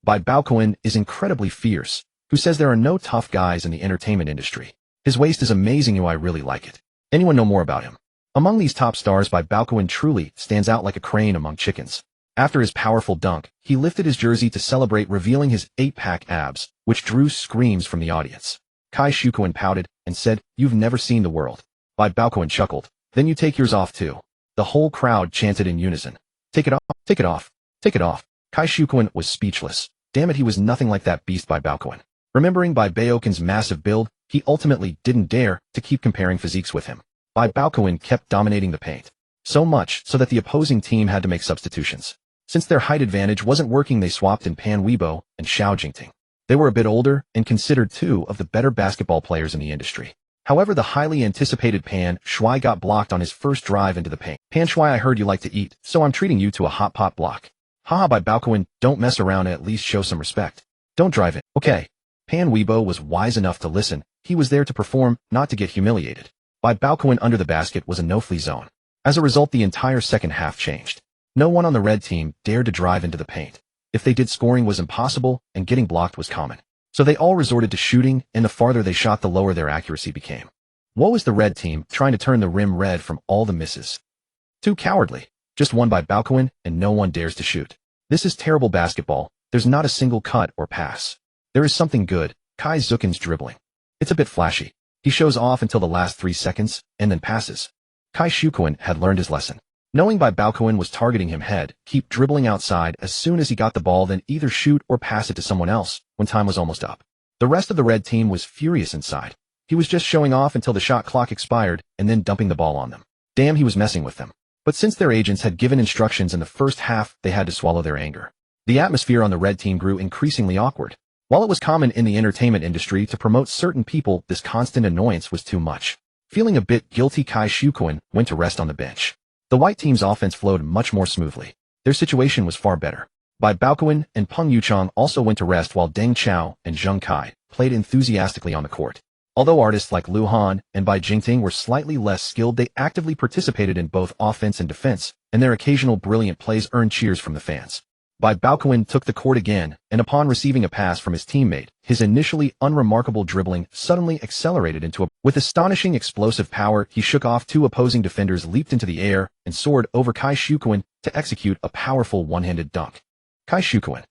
Bai Baokun is incredibly fierce, who says there are no tough guys in the entertainment industry. His waist is amazing. I really like it. Anyone know more about him? Among these top stars, Bai Baokun truly stands out like a crane among chickens. After his powerful dunk, he lifted his jersey to celebrate, revealing his 8-pack abs, which drew screams from the audience. Kai Shukuin pouted and said, "You've never seen the world." Bai Baokun chuckled. "Then you take yours off too." The whole crowd chanted in unison. "Take it off, take it off, take it off." Kai Shukuin was speechless. Damn it, he was nothing like that beast Bai Baokun. Remembering Bai Baokun's massive build, he ultimately didn't dare to keep comparing physiques with him. Bai Baokun kept dominating the paint. So much so that the opposing team had to make substitutions. Since their height advantage wasn't working, they swapped in Pan Weibo and Xiao Jingting. They were a bit older and considered two of the better basketball players in the industry. However, the highly anticipated Pan Shui got blocked on his first drive into the paint. "Pan Shui, I heard you like to eat, so I'm treating you to a hot pot block." "Haha, Bai Baokun, don't mess around and at least show some respect. Don't drive in." "Okay." Pan Weibo was wise enough to listen. He was there to perform, not to get humiliated. Bai Baokun under the basket was a no-flee zone. As a result, the entire second half changed. No one on the red team dared to drive into the paint. If they did, scoring was impossible, and getting blocked was common. So they all resorted to shooting, and the farther they shot, the lower their accuracy became. Woe is the red team, trying to turn the rim red from all the misses. Too cowardly. Just one Bai Baokun, and no one dares to shoot. This is terrible basketball. There's not a single cut or pass. There is something good. Kai Zukin's dribbling. It's a bit flashy. He shows off until the last 3 seconds, and then passes. Kai Shukuin had learned his lesson. Knowing Bai Baokun was targeting him, keep dribbling outside as soon as he got the ball, then either shoot or pass it to someone else when time was almost up. The rest of the red team was furious inside. He was just showing off until the shot clock expired and then dumping the ball on them. Damn, he was messing with them. But since their agents had given instructions in the first half, they had to swallow their anger. The atmosphere on the red team grew increasingly awkward. While it was common in the entertainment industry to promote certain people, this constant annoyance was too much. Feeling a bit guilty, Kai Shukuin went to rest on the bench. The white team's offense flowed much more smoothly. Their situation was far better. Bai Baokun and Peng Yuchang also went to rest, while Deng Chao and Zheng Kai played enthusiastically on the court. Although artists like Lu Han and Bai Jingting were slightly less skilled, they actively participated in both offense and defense, and their occasional brilliant plays earned cheers from the fans. Bai Baokun took the court again, and upon receiving a pass from his teammate, his initially unremarkable dribbling suddenly accelerated into a... With astonishing explosive power, he shook off 2 opposing defenders, leaped into the air, and soared over Kai Shukuin to execute a powerful one-handed dunk. Kai Shukuin.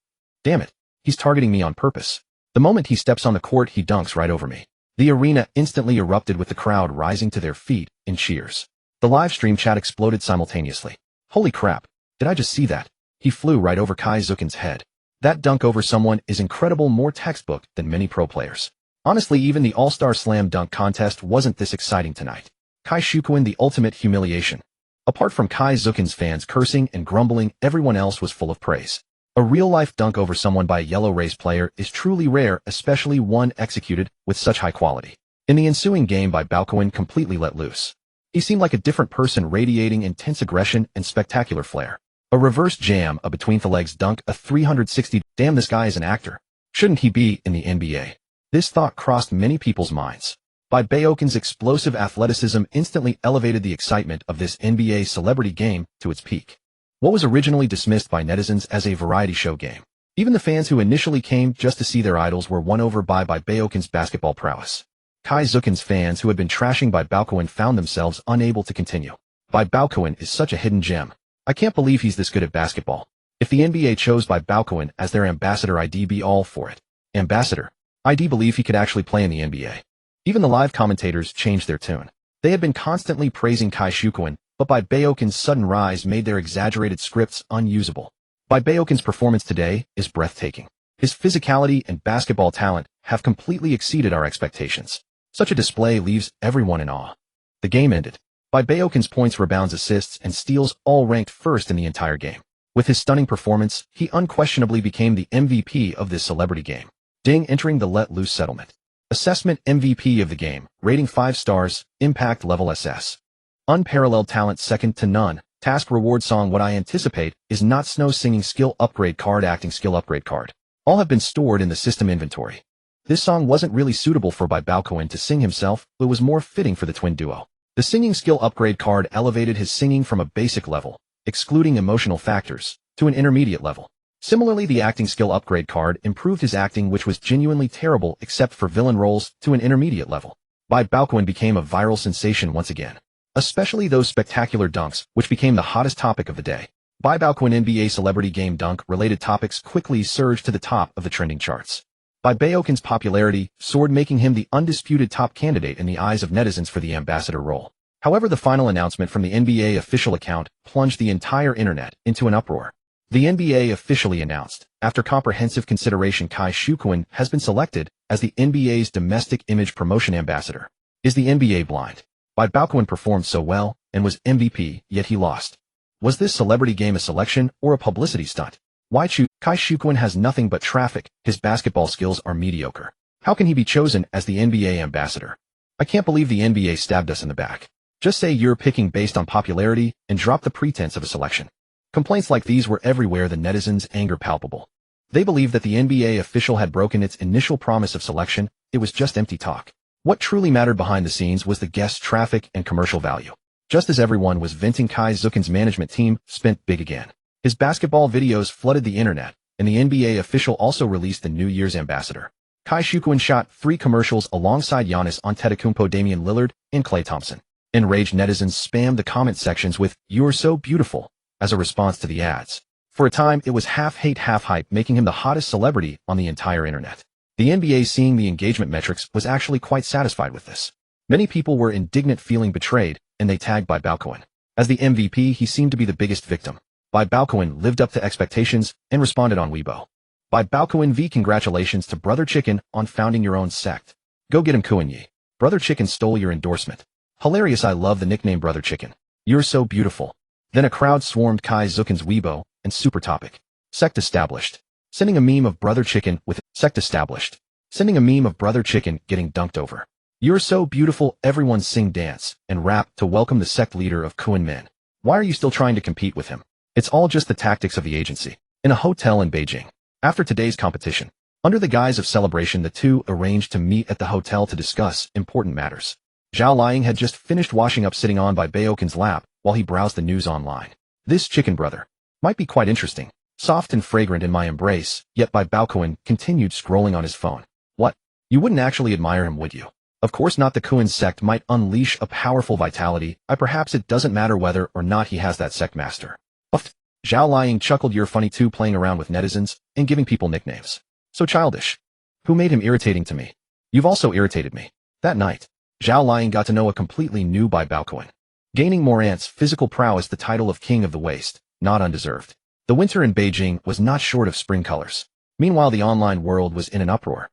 Damn it. He's targeting me on purpose. The moment he steps on the court, he dunks right over me. The arena instantly erupted, with the crowd rising to their feet in cheers. The live stream chat exploded simultaneously. Holy crap. Did I just see that? He flew right over Kai Zukin's head. That dunk over someone is incredible, more textbook than many pro players. Honestly, even the All-Star Slam Dunk contest wasn't this exciting tonight. Kai Shukuin, the ultimate humiliation. Apart from Kai Zukin's fans cursing and grumbling, everyone else was full of praise. A real-life dunk over someone by a yellow race player is truly rare, especially one executed with such high quality. In the ensuing game, Bai Baokun completely let loose. He seemed like a different person, radiating intense aggression and spectacular flair. A reverse jam, a between-the-legs dunk, a 360, damn, this guy is an actor. Shouldn't he be in the NBA? This thought crossed many people's minds. Bai Baokun's explosive athleticism instantly elevated the excitement of this NBA celebrity game to its peak. What was originally dismissed by netizens as a variety show game. Even the fans who initially came just to see their idols were won over by Bai Baokun's basketball prowess. Kai Zukin's fans who had been trashing Bai Baokun found themselves unable to continue. Bai Baokun is such a hidden gem. I can't believe he's this good at basketball. If the NBA chose Bai Baokun as their ambassador, I'd be all for it. Ambassador? I'd believe he could actually play in the NBA. Even the live commentators changed their tune. They had been constantly praising Kai Shukuin, but Bai Baokun's sudden rise made their exaggerated scripts unusable. Bai Baokun's performance today is breathtaking. His physicality and basketball talent have completely exceeded our expectations. Such a display leaves everyone in awe. The game ended. Bai Baokun's points, rebounds, assists, and steals all ranked first in the entire game. With his stunning performance, he unquestionably became the MVP of this celebrity game. Ding, entering the let loose settlement. Assessment: MVP of the game, rating 5 stars, impact level SS. Unparalleled talent, second to none. Task reward song: what I anticipate is not snow, singing skill upgrade card, acting skill upgrade card. All have been stored in the system inventory. This song wasn't really suitable for Bai Baokun to sing himself, but was more fitting for the twin duo. The singing skill upgrade card elevated his singing from a basic level, excluding emotional factors, to an intermediate level. Similarly, the acting skill upgrade card improved his acting, which was genuinely terrible except for villain roles, to an intermediate level. Bai Baokun became a viral sensation once again, especially those spectacular dunks, which became the hottest topic of the day. Bai Baokun NBA celebrity game dunk-related topics quickly surged to the top of the trending charts. Bai Baokun's popularity soared, making him the undisputed top candidate in the eyes of netizens for the ambassador role. However, the final announcement from the NBA official account plunged the entire internet into an uproar. The NBA officially announced, after comprehensive consideration, Kai Shukuin has been selected as the NBA's domestic image promotion ambassador. Is the NBA blind? Bai Baokun performed so well and was MVP, yet he lost. Was this celebrity game a selection or a publicity stunt? Why choose? Kai Shukuin has nothing but traffic. His basketball skills are mediocre. How can he be chosen as the NBA ambassador? I can't believe the NBA stabbed us in the back. Just say you're picking based on popularity and drop the pretense of a selection. Complaints like these were everywhere, the netizens' anger palpable. They believed that the NBA official had broken its initial promise of selection. It was just empty talk. What truly mattered behind the scenes was the guest traffic and commercial value. Just as everyone was venting, Kai Zukin's management team spent big again. His basketball videos flooded the internet, and the NBA official also released the New Year's ambassador. Kai Shukuin shot 3 commercials alongside Giannis Antetokounmpo, Damian Lillard, and Klay Thompson. Enraged netizens spammed the comment sections with "You're so beautiful" as a response to the ads. For a time, it was half hate, half hype, making him the hottest celebrity on the entire internet. The NBA, seeing the engagement metrics, was actually quite satisfied with this. Many people were indignant, feeling betrayed, and they tagged Bai Baokun. As the MVP, he seemed to be the biggest victim. Bai Baokun lived up to expectations and responded on Weibo. Bai Baokun v. Congratulations to Brother Chicken on founding your own sect. Go get him, Kuin-yi. Brother Chicken stole your endorsement. Hilarious, I love the nickname Brother Chicken. You're so beautiful. Then a crowd swarmed Kai Zukin's Weibo and super topic. Sect established. Sending a meme of Brother Chicken with sect established. Sending a meme of Brother Chicken getting dunked over. You're so beautiful, everyone sing, dance, and rap to welcome the sect leader of Kuin Min. Why are you still trying to compete with him? It's all just the tactics of the agency. In a hotel in Beijing. After today's competition, under the guise of celebration, the two arranged to meet at the hotel to discuss important matters. Zhao Liying had just finished washing up, sitting on Bai Baokun's lap while he browsed the news online. This chicken brother might be quite interesting. Soft and fragrant in my embrace, yet Bai Baokun continued scrolling on his phone. What? You wouldn't actually admire him, would you? Of course not. The Kuin sect might unleash a powerful vitality. Perhaps it doesn't matter whether or not he has that sect master. Uff. Zhao Liying chuckled. You're funny too, playing around with netizens and giving people nicknames. So childish. Who made him irritating to me? You've also irritated me. That night, Zhao Liying got to know a completely new Bai Baokun. Gaining Morant's physical prowess, the title of King of the Waist, not undeserved. The winter in Beijing was not short of spring colors. Meanwhile, the online world was in an uproar.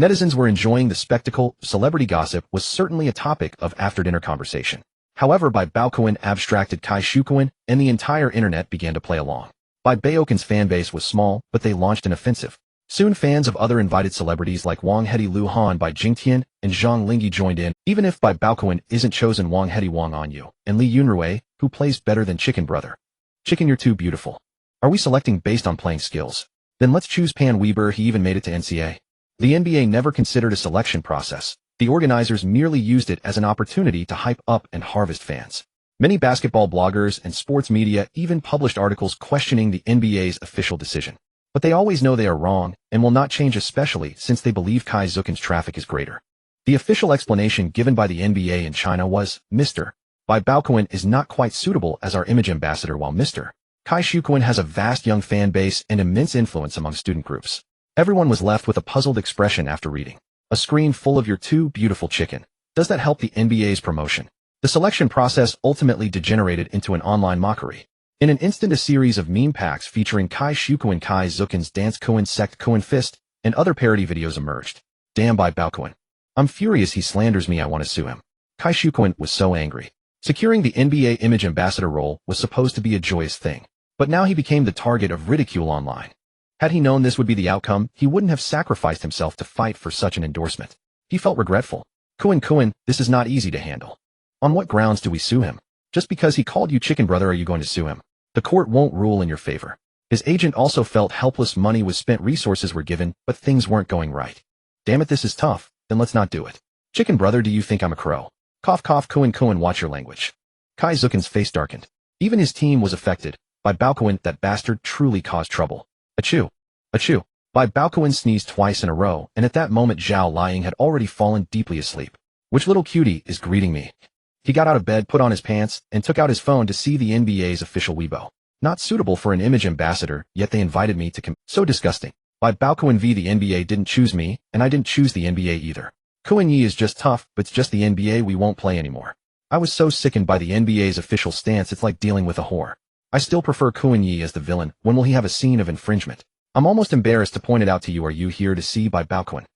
Netizens were enjoying the spectacle. Celebrity gossip was certainly a topic of after-dinner conversation. However, Bai Baokun abstracted Kai Shukuan, and the entire internet began to play along. Bai Baokun's fanbase was small, but they launched an offensive. Soon fans of other invited celebrities like Wang Hedi Lu Han by Jingtian and Zhang Liying joined in. Even if Bai Baokun isn't chosen, Wang Hedi Wang Anyu and Li Yunrui, who plays better than Chicken Brother. Chicken, you're too beautiful. Are we selecting based on playing skills? Then let's choose Pan Weber. He even made it to NCA. The NBA never considered a selection process. The organizers merely used it as an opportunity to hype up and harvest fans. Many basketball bloggers and sports media even published articles questioning the NBA's official decision. But they always know they are wrong and will not change, especially since they believe Kai Zuchan's traffic is greater. The official explanation given by the NBA in China was, Mr. Bai Baokun is not quite suitable as our image ambassador, while Mr. Kai Shukuan has a vast young fan base and immense influence among student groups. Everyone was left with a puzzled expression after reading. A screen full of your too beautiful chicken. Does that help the NBA's promotion? The selection process ultimately degenerated into an online mockery. In an instant, a series of meme packs featuring Kai Shukuan, Kai Zuchan's dance Kuan sect Kuan fist, and other parody videos emerged. Damn Bai Baokun. I'm furious, he slanders me, I want to sue him. Kai Shukuan was so angry. Securing the NBA image ambassador role was supposed to be a joyous thing. But now he became the target of ridicule online. Had he known this would be the outcome, he wouldn't have sacrificed himself to fight for such an endorsement. He felt regretful. Kuan, this is not easy to handle. On what grounds do we sue him? Just because he called you Chicken Brother, are you going to sue him? The court won't rule in your favor. His agent also felt helpless. Money was spent, resources were given, but things weren't going right. Damn it, this is tough. Then let's not do it. Chicken Brother, do you think I'm a crow? Cough cough. Kuan, watch your language. Kai Zuchan's face darkened. Even his team was affected. Bai Baokun, that bastard truly caused trouble. Achoo. Achoo. Bai Baokun sneezed twice in a row, and at that moment Zhao Liying had already fallen deeply asleep. Which little cutie is greeting me? He got out of bed, put on his pants, and took out his phone to see the NBA's official Weibo. Not suitable for an image ambassador, yet they invited me to So disgusting. Bai Baokun v. The NBA didn't choose me, and I didn't choose the NBA either. Kuan Yi is just tough, but it's just the NBA, we won't play anymore. I was so sickened by the NBA's official stance, it's like dealing with a whore. I still prefer Kuan Yi as the villain. When will he have a scene of infringement? I'm almost embarrassed to point it out to you. Are you here to see Bai Baokun?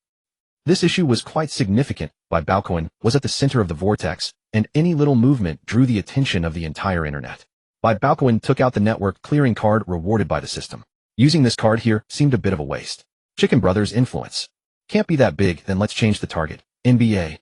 This issue was quite significant. Bai Baokun was at the center of the vortex, and any little movement drew the attention of the entire internet. Bai Baokun took out the network clearing card rewarded by the system. Using this card here seemed a bit of a waste. Chicken Brother's influence can't be that big, then let's change the target. NBA.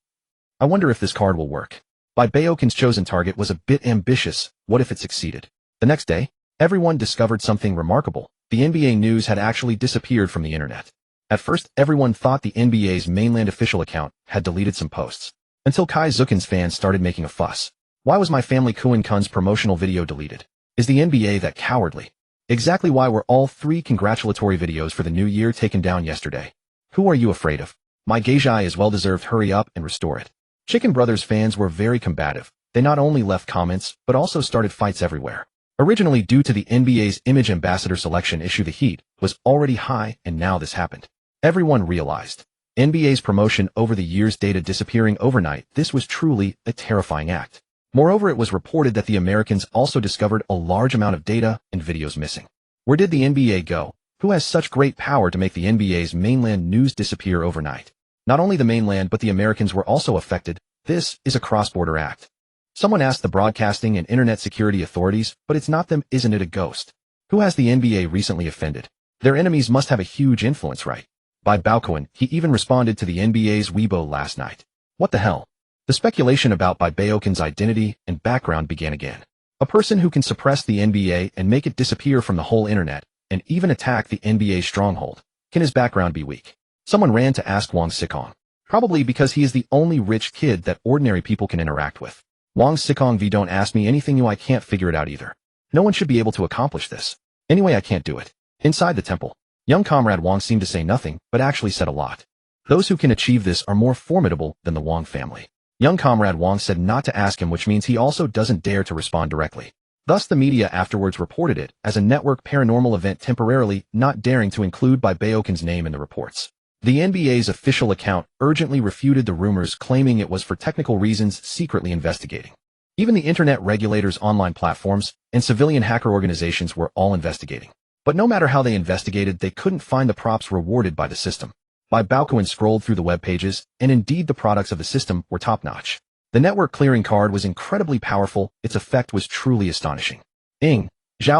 I wonder if this card will work. Bai Baokun's chosen target was a bit ambitious. What if it succeeded? The next day, everyone discovered something remarkable. The NBA news had actually disappeared from the internet. At first, everyone thought the NBA's mainland official account had deleted some posts. Until Kai Zuchan's fans started making a fuss. Why was my family Kuan-kun's promotional video deleted? Is the NBA that cowardly? Exactly why were all 3 congratulatory videos for the new year taken down yesterday? Who are you afraid of? My Geijai is well-deserved, hurry up and restore it. Chicken Brothers fans were very combative. They not only left comments, but also started fights everywhere. Originally due to the NBA's image ambassador selection issue, the heat was already high, and now this happened. Everyone realized. NBA's promotion over the years, data disappearing overnight, this was truly a terrifying act. Moreover, it was reported that the Americans also discovered a large amount of data and videos missing. Where did the NBA go? Who has such great power to make the NBA's mainland news disappear overnight? Not only the mainland, but the Americans were also affected. This is a cross-border act. Someone asked the broadcasting and internet security authorities, but it's not them, isn't it a ghost? Who has the NBA recently offended? Their enemies must have a huge influence, right? Bai Baokun, he even responded to the NBA's Weibo last night. What the hell? The speculation about Bai Baokun's identity and background began again. A person who can suppress the NBA and make it disappear from the whole internet, and even attack the NBA's stronghold. Can his background be weak? Someone ran to ask Wang Sikong. Probably because he is the only rich kid that ordinary people can interact with. Wang Sikong v. Don't ask me anything new, I can't figure it out either. No one should be able to accomplish this. Anyway, I can't do it. Inside the temple, young comrade Wang seemed to say nothing, but actually said a lot. Those who can achieve this are more formidable than the Wang family. Young comrade Wang said not to ask him, which means he also doesn't dare to respond directly. Thus the media afterwards reported it as a network paranormal event, temporarily not daring to include Bai Baokun's name in the reports. The NBA's official account urgently refuted the rumors, claiming it was for technical reasons, secretly investigating. Even the internet regulators, online platforms, and civilian hacker organizations were all investigating. But no matter how they investigated, they couldn't find the props rewarded by the system. Bai Baokun scrolled through the web pages, and indeed the products of the system were top-notch. The network clearing card was incredibly powerful, its effect was truly astonishing. Zhao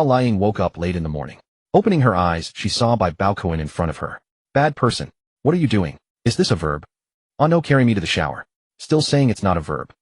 Liying woke up late in the morning. Opening her eyes, she saw Bai Baokun in front of her. Bad person. What are you doing? Is this a verb? Oh no, carry me to the shower. Still saying it's not a verb.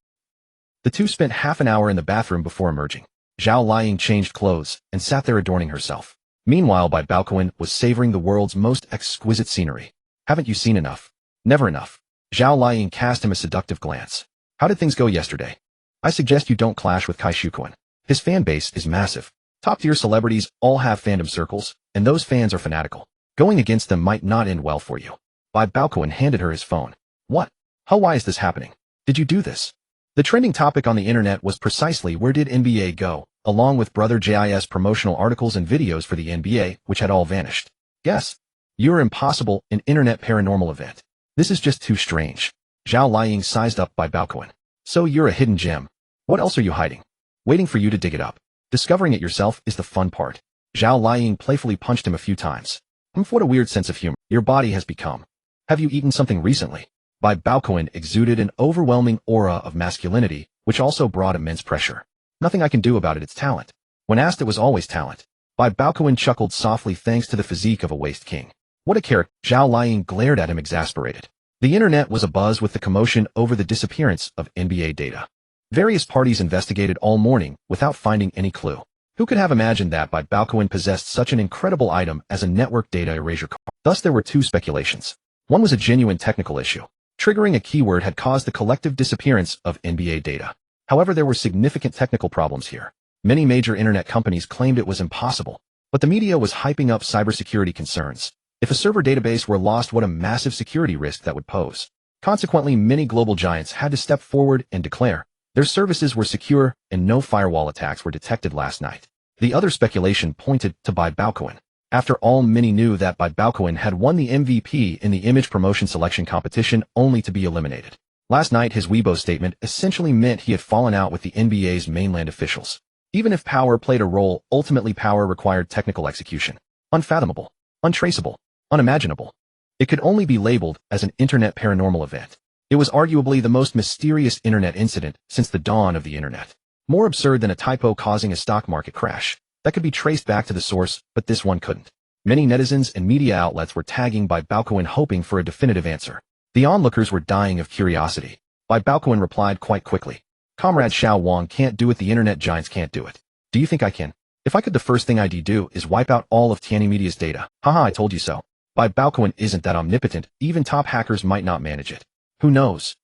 The two spent half an hour in the bathroom before emerging. Zhao Liying changed clothes and sat there adorning herself. Meanwhile, Bai Baokun was savoring the world's most exquisite scenery. Haven't you seen enough? Never enough. Zhao Liying cast him a seductive glance. How did things go yesterday? I suggest you don't clash with Kai Shuquan. His fan base is massive. Top-tier celebrities all have fandom circles, and those fans are fanatical. Going against them might not end well for you. Bai Baokun handed her his phone. What? Why is this happening? Did you do this? The trending topic on the internet was precisely where did NBA go, along with Brother J's promotional articles and videos for the NBA, which had all vanished. Yes. You're impossible, an internet paranormal event. This is just too strange. Zhao Liying sized up Bai Baokun. So you're a hidden gem. What else are you hiding? Waiting for you to dig it up. Discovering it yourself is the fun part. Zhao Liying playfully punched him a few times. What a weird sense of humor your body has become. Have you eaten something recently? Bai Baokun exuded an overwhelming aura of masculinity, which also brought immense pressure. Nothing I can do about it, it's talent. When asked, it was always talent. Bai Baokun chuckled softly thanks to the physique of a waste king. What a character. Zhao Liying glared at him exasperated. The internet was abuzz with the commotion over the disappearance of NBA data. Various parties investigated all morning without finding any clue. Who could have imagined that Bai Baokun possessed such an incredible item as a network data erasure card? Thus there were two speculations. One was a genuine technical issue. Triggering a keyword had caused the collective disappearance of NBA data. However, there were significant technical problems here. Many major internet companies claimed it was impossible, but the media was hyping up cybersecurity concerns. If a server database were lost, what a massive security risk that would pose. Consequently, many global giants had to step forward and declare their services were secure and no firewall attacks were detected last night. The other speculation pointed to Bai Baokun. After all, many knew that Bai Baokun had won the MVP in the image promotion selection competition only to be eliminated. Last night, his Weibo statement essentially meant he had fallen out with the NBA's mainland officials. Even if power played a role, ultimately power required technical execution. Unfathomable. Untraceable. Unimaginable. It could only be labeled as an internet paranormal event. It was arguably the most mysterious internet incident since the dawn of the internet. More absurd than a typo causing a stock market crash. That could be traced back to the source, but this one couldn't. Many netizens and media outlets were tagging Bai Baokun hoping for a definitive answer. The onlookers were dying of curiosity. Bai Baokun replied quite quickly. Comrade Xiao Wang can't do it, the internet giants can't do it. Do you think I can? If I could, the first thing I'd do is wipe out all of Tianyi Media's data. Haha, I told you so. Bai Baokun isn't that omnipotent, even top hackers might not manage it. Who knows?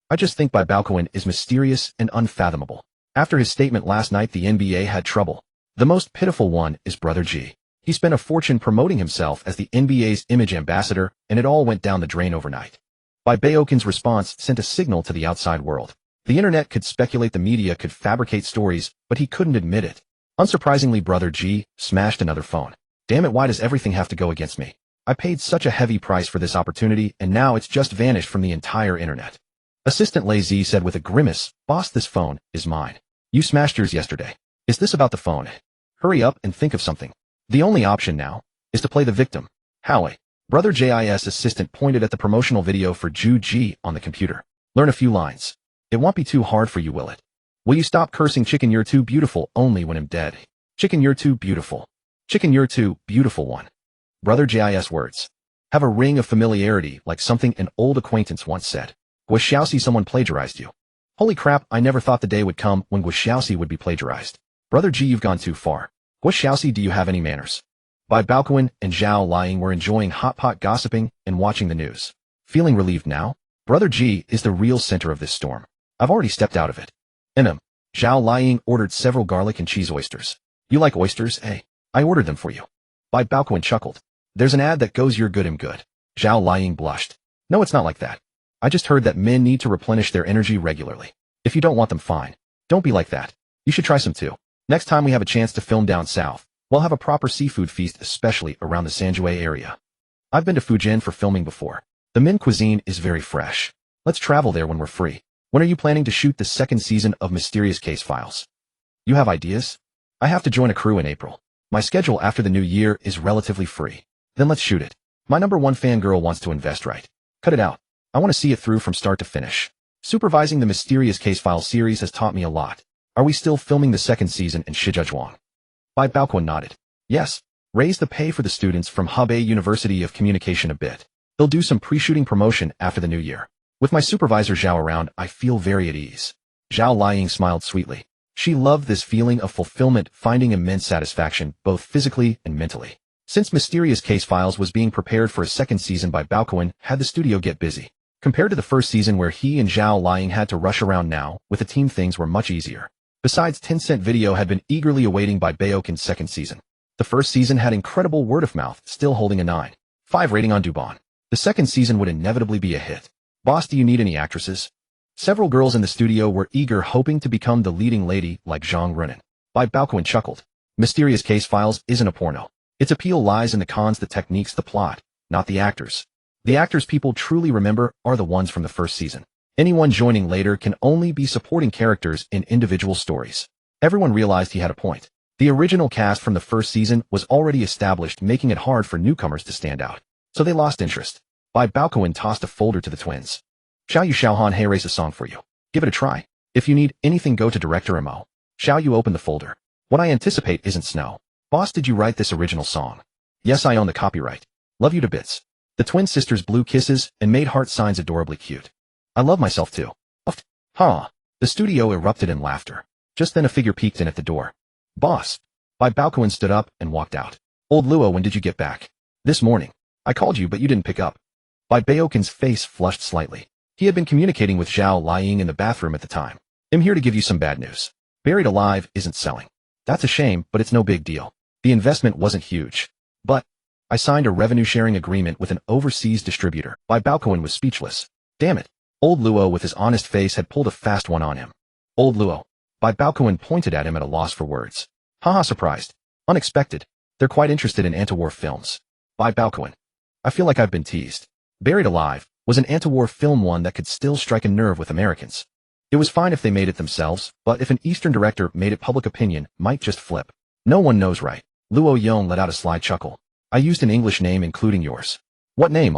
I just think Bai Baokun is mysterious and unfathomable. After his statement last night, the NBA had trouble. The most pitiful one is Brother G. He spent a fortune promoting himself as the NBA's image ambassador, and it all went down the drain overnight. Bai Baokun's response sent a signal to the outside world. The internet could speculate, the media could fabricate stories, but he couldn't admit it. Unsurprisingly, Brother G smashed another phone. Damn it, why does everything have to go against me? I paid such a heavy price for this opportunity, and now it's just vanished from the entire internet. Assistant Lei Zi said with a grimace, Boss, this phone is mine. You smashed yours yesterday. Is this about the phone? Hurry up and think of something. The only option now is to play the victim. Howie. Brother J's assistant pointed at the promotional video for Zhu Ji on the computer. Learn a few lines. It won't be too hard for you, will it? Will you stop cursing chicken, you're too beautiful, only when I'm dead. Chicken, you're too beautiful. Chicken, you're too beautiful one. Brother J's words have a ring of familiarity, like something an old acquaintance once said. Guoxiaoxi, someone plagiarized you. Holy crap, I never thought the day would come when Guoxiaoxi would be plagiarized. Brother G, you've gone too far. Guoxiaoxi, do you have any manners? Bai Baokun and Zhao Liying were enjoying hot pot gossiping and watching the news. Feeling relieved now? Brother G is the real center of this storm. I've already stepped out of it. Zhao Liying ordered several garlic and cheese oysters. You like oysters, eh? I ordered them for you. Bai Baokun chuckled. There's an ad that goes, you're good, I'm good. Zhao Liying blushed. No, it's not like that. I just heard that men need to replenish their energy regularly. If you don't want them, fine. Don't be like that. You should try some too. Next time we have a chance to film down south, we'll have a proper seafood feast, especially around the Sanjue area. I've been to Fujian for filming before. The Min cuisine is very fresh. Let's travel there when we're free. When are you planning to shoot the second season of Mysterious Case Files? You have ideas? I have to join a crew in April. My schedule after the new year is relatively free. Then let's shoot it. My #1 fangirl wants to invest right. Cut it out. I want to see it through from start to finish. Supervising the Mysterious Case Files series has taught me a lot. Are we still filming the second season in Shijiazhuang? Bai Baokun nodded. Yes. Raise the pay for the students from Hebei University of Communication a bit. They'll do some pre-shooting promotion after the new year. With my supervisor Zhao around, I feel very at ease. Zhao Liying smiled sweetly. She loved this feeling of fulfillment, finding immense satisfaction, both physically and mentally. Since Mysterious Case Files was being prepared for a second season, Bai Baokun had the studio get busy. Compared to the first season where he and Zhao Liying had to rush around, now, with a team, things were much easier. Besides, Tencent Video had been eagerly awaiting Bai Baokun's second season. The first season had incredible word of mouth, still holding a 9.5 rating on Douban. The second season would inevitably be a hit. Boss, do you need any actresses? Several girls in the studio were eager, hoping to become the leading lady like Zhang Runan. Bai Baokun chuckled. Mysterious Case Files isn't a porno. Its appeal lies in the cons, the techniques, the plot, not the actors. The actors people truly remember are the ones from the first season. Anyone joining later can only be supporting characters in individual stories. Everyone realized he had a point. The original cast from the first season was already established, making it hard for newcomers to stand out. So they lost interest. Bai Baokun tossed a folder to the twins. Xiao Yu Xiaohan He raise a song for you. Give it a try. If you need anything, go to Director Mo. Xiao Yu opened the folder. What I anticipate isn't snow. Boss, did you write this original song? Yes, I own the copyright. Love you to bits. The twin sisters blew kisses and made heart signs, adorably cute. I love myself too. Huh. The studio erupted in laughter. Just then a figure peeked in at the door. Boss. Bai Baokun stood up and walked out. Old Luo, when did you get back? This morning. I called you, but you didn't pick up. Bai Baokun's face flushed slightly. He had been communicating with Zhao Liying in the bathroom at the time. I'm here to give you some bad news. Buried Alive isn't selling. That's a shame, but it's no big deal. The investment wasn't huge. But I signed a revenue-sharing agreement with an overseas distributor. Bai Baokun was speechless. Damn it. Old Luo, with his honest face, had pulled a fast one on him. Old Luo. Bai Baokun pointed at him at a loss for words. Haha, surprised. Unexpected. They're quite interested in anti-war films. Bai Baokun. I feel like I've been teased. Buried Alive was an anti-war film, one that could still strike a nerve with Americans. It was fine if they made it themselves, but if an Eastern director made it, public opinion might just flip. No one knows, right? Luo Yong let out a sly chuckle. I used an English name including yours. What name?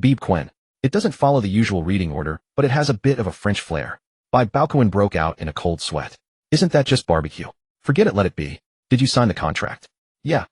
Beeb Quen. It doesn't follow the usual reading order, but it has a bit of a French flair. Bai Baokun broke out in a cold sweat. Isn't that just barbecue? Forget it, let it be. Did you sign the contract? Yeah.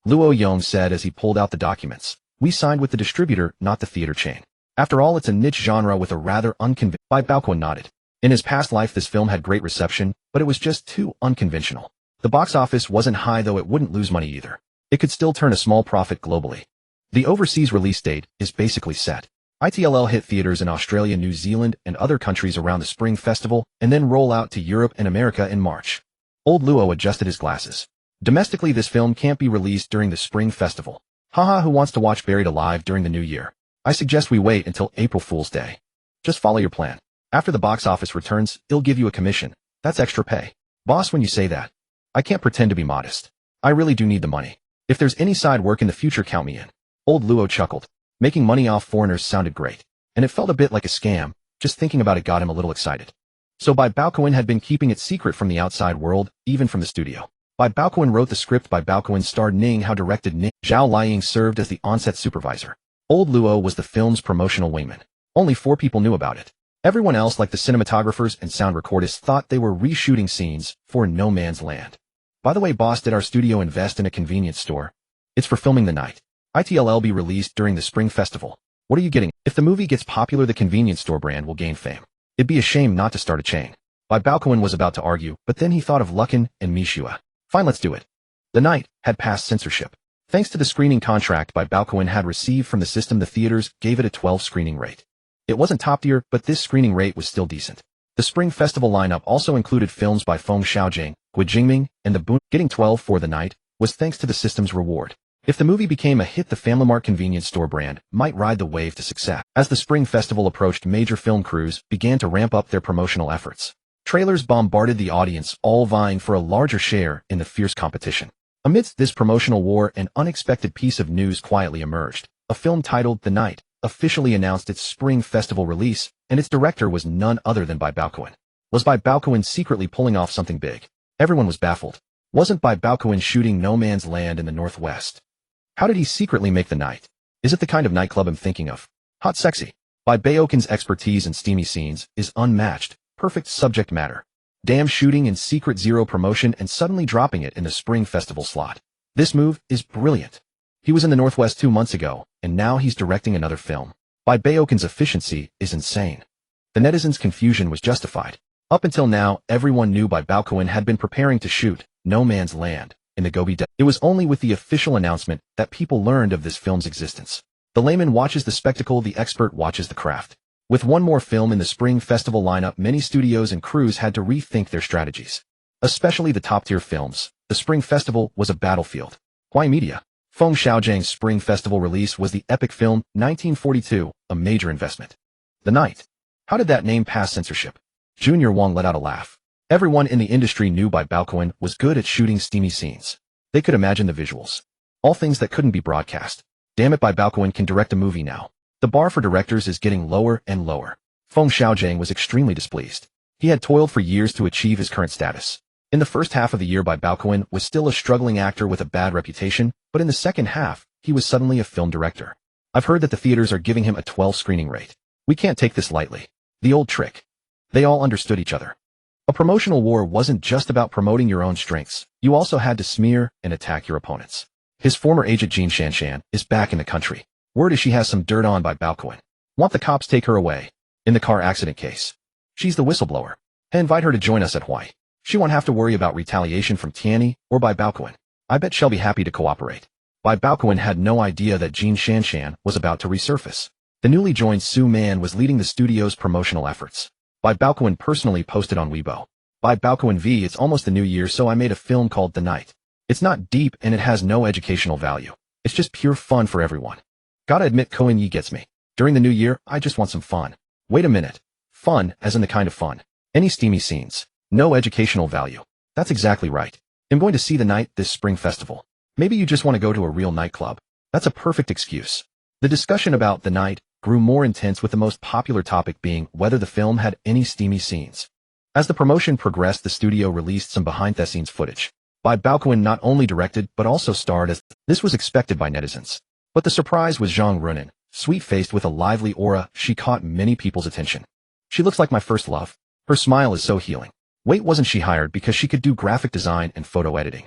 Luo Yong said as he pulled out the documents. We signed with the distributor, not the theater chain. After all, it's a niche genre with a rather unconventional. Bai Baokun nodded. In his past life, this film had great reception, but it was just too unconventional. The box office wasn't high, though it wouldn't lose money either. It could still turn a small profit globally. The overseas release date is basically set. ITLL hit theaters in Australia, New Zealand, and other countries around the Spring Festival, and then roll out to Europe and America in March. Old Luo adjusted his glasses. Domestically, this film can't be released during the Spring Festival. Haha, who wants to watch Buried Alive during the new year? I suggest we wait until April Fool's Day. Just follow your plan. After the box office returns, it'll give you a commission. That's extra pay. Boss, when you say that, I can't pretend to be modest. I really do need the money. If there's any side work in the future, count me in. Old Luo chuckled. Making money off foreigners sounded great. And it felt a bit like a scam. Just thinking about it got him a little excited. So Bai Baokun had been keeping it secret from the outside world, even from the studio. Bai Baokun wrote the script. Bai Baokun starred Ning Hao, directed Ning. Zhao Liying served as the on-set supervisor. Old Luo was the film's promotional wingman. Only 4 people knew about it. Everyone else, like the cinematographers and sound recordists, thought they were reshooting scenes for No Man's Land. By the way, boss, did our studio invest in a convenience store? It's for filming the night. ITLL be released during the Spring Festival. What are you getting? If the movie gets popular, the convenience store brand will gain fame. It'd be a shame not to start a chain. Bai Baokun was about to argue, but then he thought of Lucan and Mishua. Fine, let's do it. The night had passed censorship. Thanks to the screening contract Bai Baokun had received from the system, the theaters gave it a 12 screening rate. It wasn't top tier, but this screening rate was still decent. The Spring Festival lineup also included films by Feng Xiaojing, Gui Jingming, and the Boon. Getting 12 for the night was thanks to the system's reward. If the movie became a hit, the FamilyMart convenience store brand might ride the wave to success. As the Spring Festival approached, major film crews began to ramp up their promotional efforts. Trailers bombarded the audience, all vying for a larger share in the fierce competition. Amidst this promotional war, an unexpected piece of news quietly emerged. A film titled The Night officially announced its Spring Festival release, and its director was none other than Bai Baokun. Was Bai Baokun secretly pulling off something big? Everyone was baffled. Wasn't Bai Baokun shooting No Man's Land in the Northwest? How did he secretly make the night? Is it the kind of nightclub I'm thinking of? Hot sexy. Bai Baokun's expertise in steamy scenes is unmatched, perfect subject matter. Damn shooting in secret zero promotion and suddenly dropping it in the Spring Festival slot. This move is brilliant. He was in the Northwest 2 months ago, and now he's directing another film. Bai Baokun's efficiency is insane. The netizens' confusion was justified. Up until now, everyone knew Bai Baokun had been preparing to shoot No Man's Land in the Gobi Desert. It was only with the official announcement that people learned of this film's existence. The layman watches the spectacle, the expert watches the craft. With one more film in the Spring Festival lineup, many studios and crews had to rethink their strategies. Especially the top-tier films. The Spring Festival was a battlefield. Huai Media. Feng Xiaojiang's Spring Festival release was the epic film 1942, a major investment. The Night. How did that name pass censorship? Junior Wong let out a laugh. Everyone in the industry knew Bai Baokun was good at shooting steamy scenes. They could imagine the visuals. All things that couldn't be broadcast. Damn it, Bai Baokun can direct a movie now. The bar for directors is getting lower and lower. Feng Xiaojiang was extremely displeased. He had toiled for years to achieve his current status. In the first half of the year, Bai Baokun was still a struggling actor with a bad reputation, but in the second half, he was suddenly a film director. I've heard that the theaters are giving him a 12 screening rate. We can't take this lightly. The old trick. They all understood each other. A promotional war wasn't just about promoting your own strengths. You also had to smear and attack your opponents. His former agent Jean Shanshan is back in the country. Word is she has some dirt on Bai Baokun. Want the cops take her away? In the car accident case. She's the whistleblower. I invite her to join us at Hawaii. She won't have to worry about retaliation from Tianyi or Bai Baokun. I bet she'll be happy to cooperate. Bai Baokun had no idea that Jean Shanshan was about to resurface. The newly joined Su Man was leading the studio's promotional efforts. Bai Baokun personally posted on Weibo. Bai Baokun V, it's almost the new year, so I made a film called The Night. It's not deep and it has no educational value. It's just pure fun for everyone. Gotta admit, Koen Yi gets me. During the new year, I just want some fun. Wait a minute. Fun, as in the kind of fun. Any steamy scenes. No educational value. That's exactly right. I'm going to see The Night this Spring Festival. Maybe you just want to go to a real nightclub. That's a perfect excuse. The discussion about The Night grew more intense, with the most popular topic being whether the film had any steamy scenes. As the promotion progressed, the studio released some behind-the-scenes footage. Bai Baokun not only directed but also starred as. This was expected by netizens. But the surprise was Zhang Runin, sweet-faced with a lively aura. She caught many people's attention. She looks like my first love. Her smile is so healing. Wait, wasn't she hired because she could do graphic design and photo editing?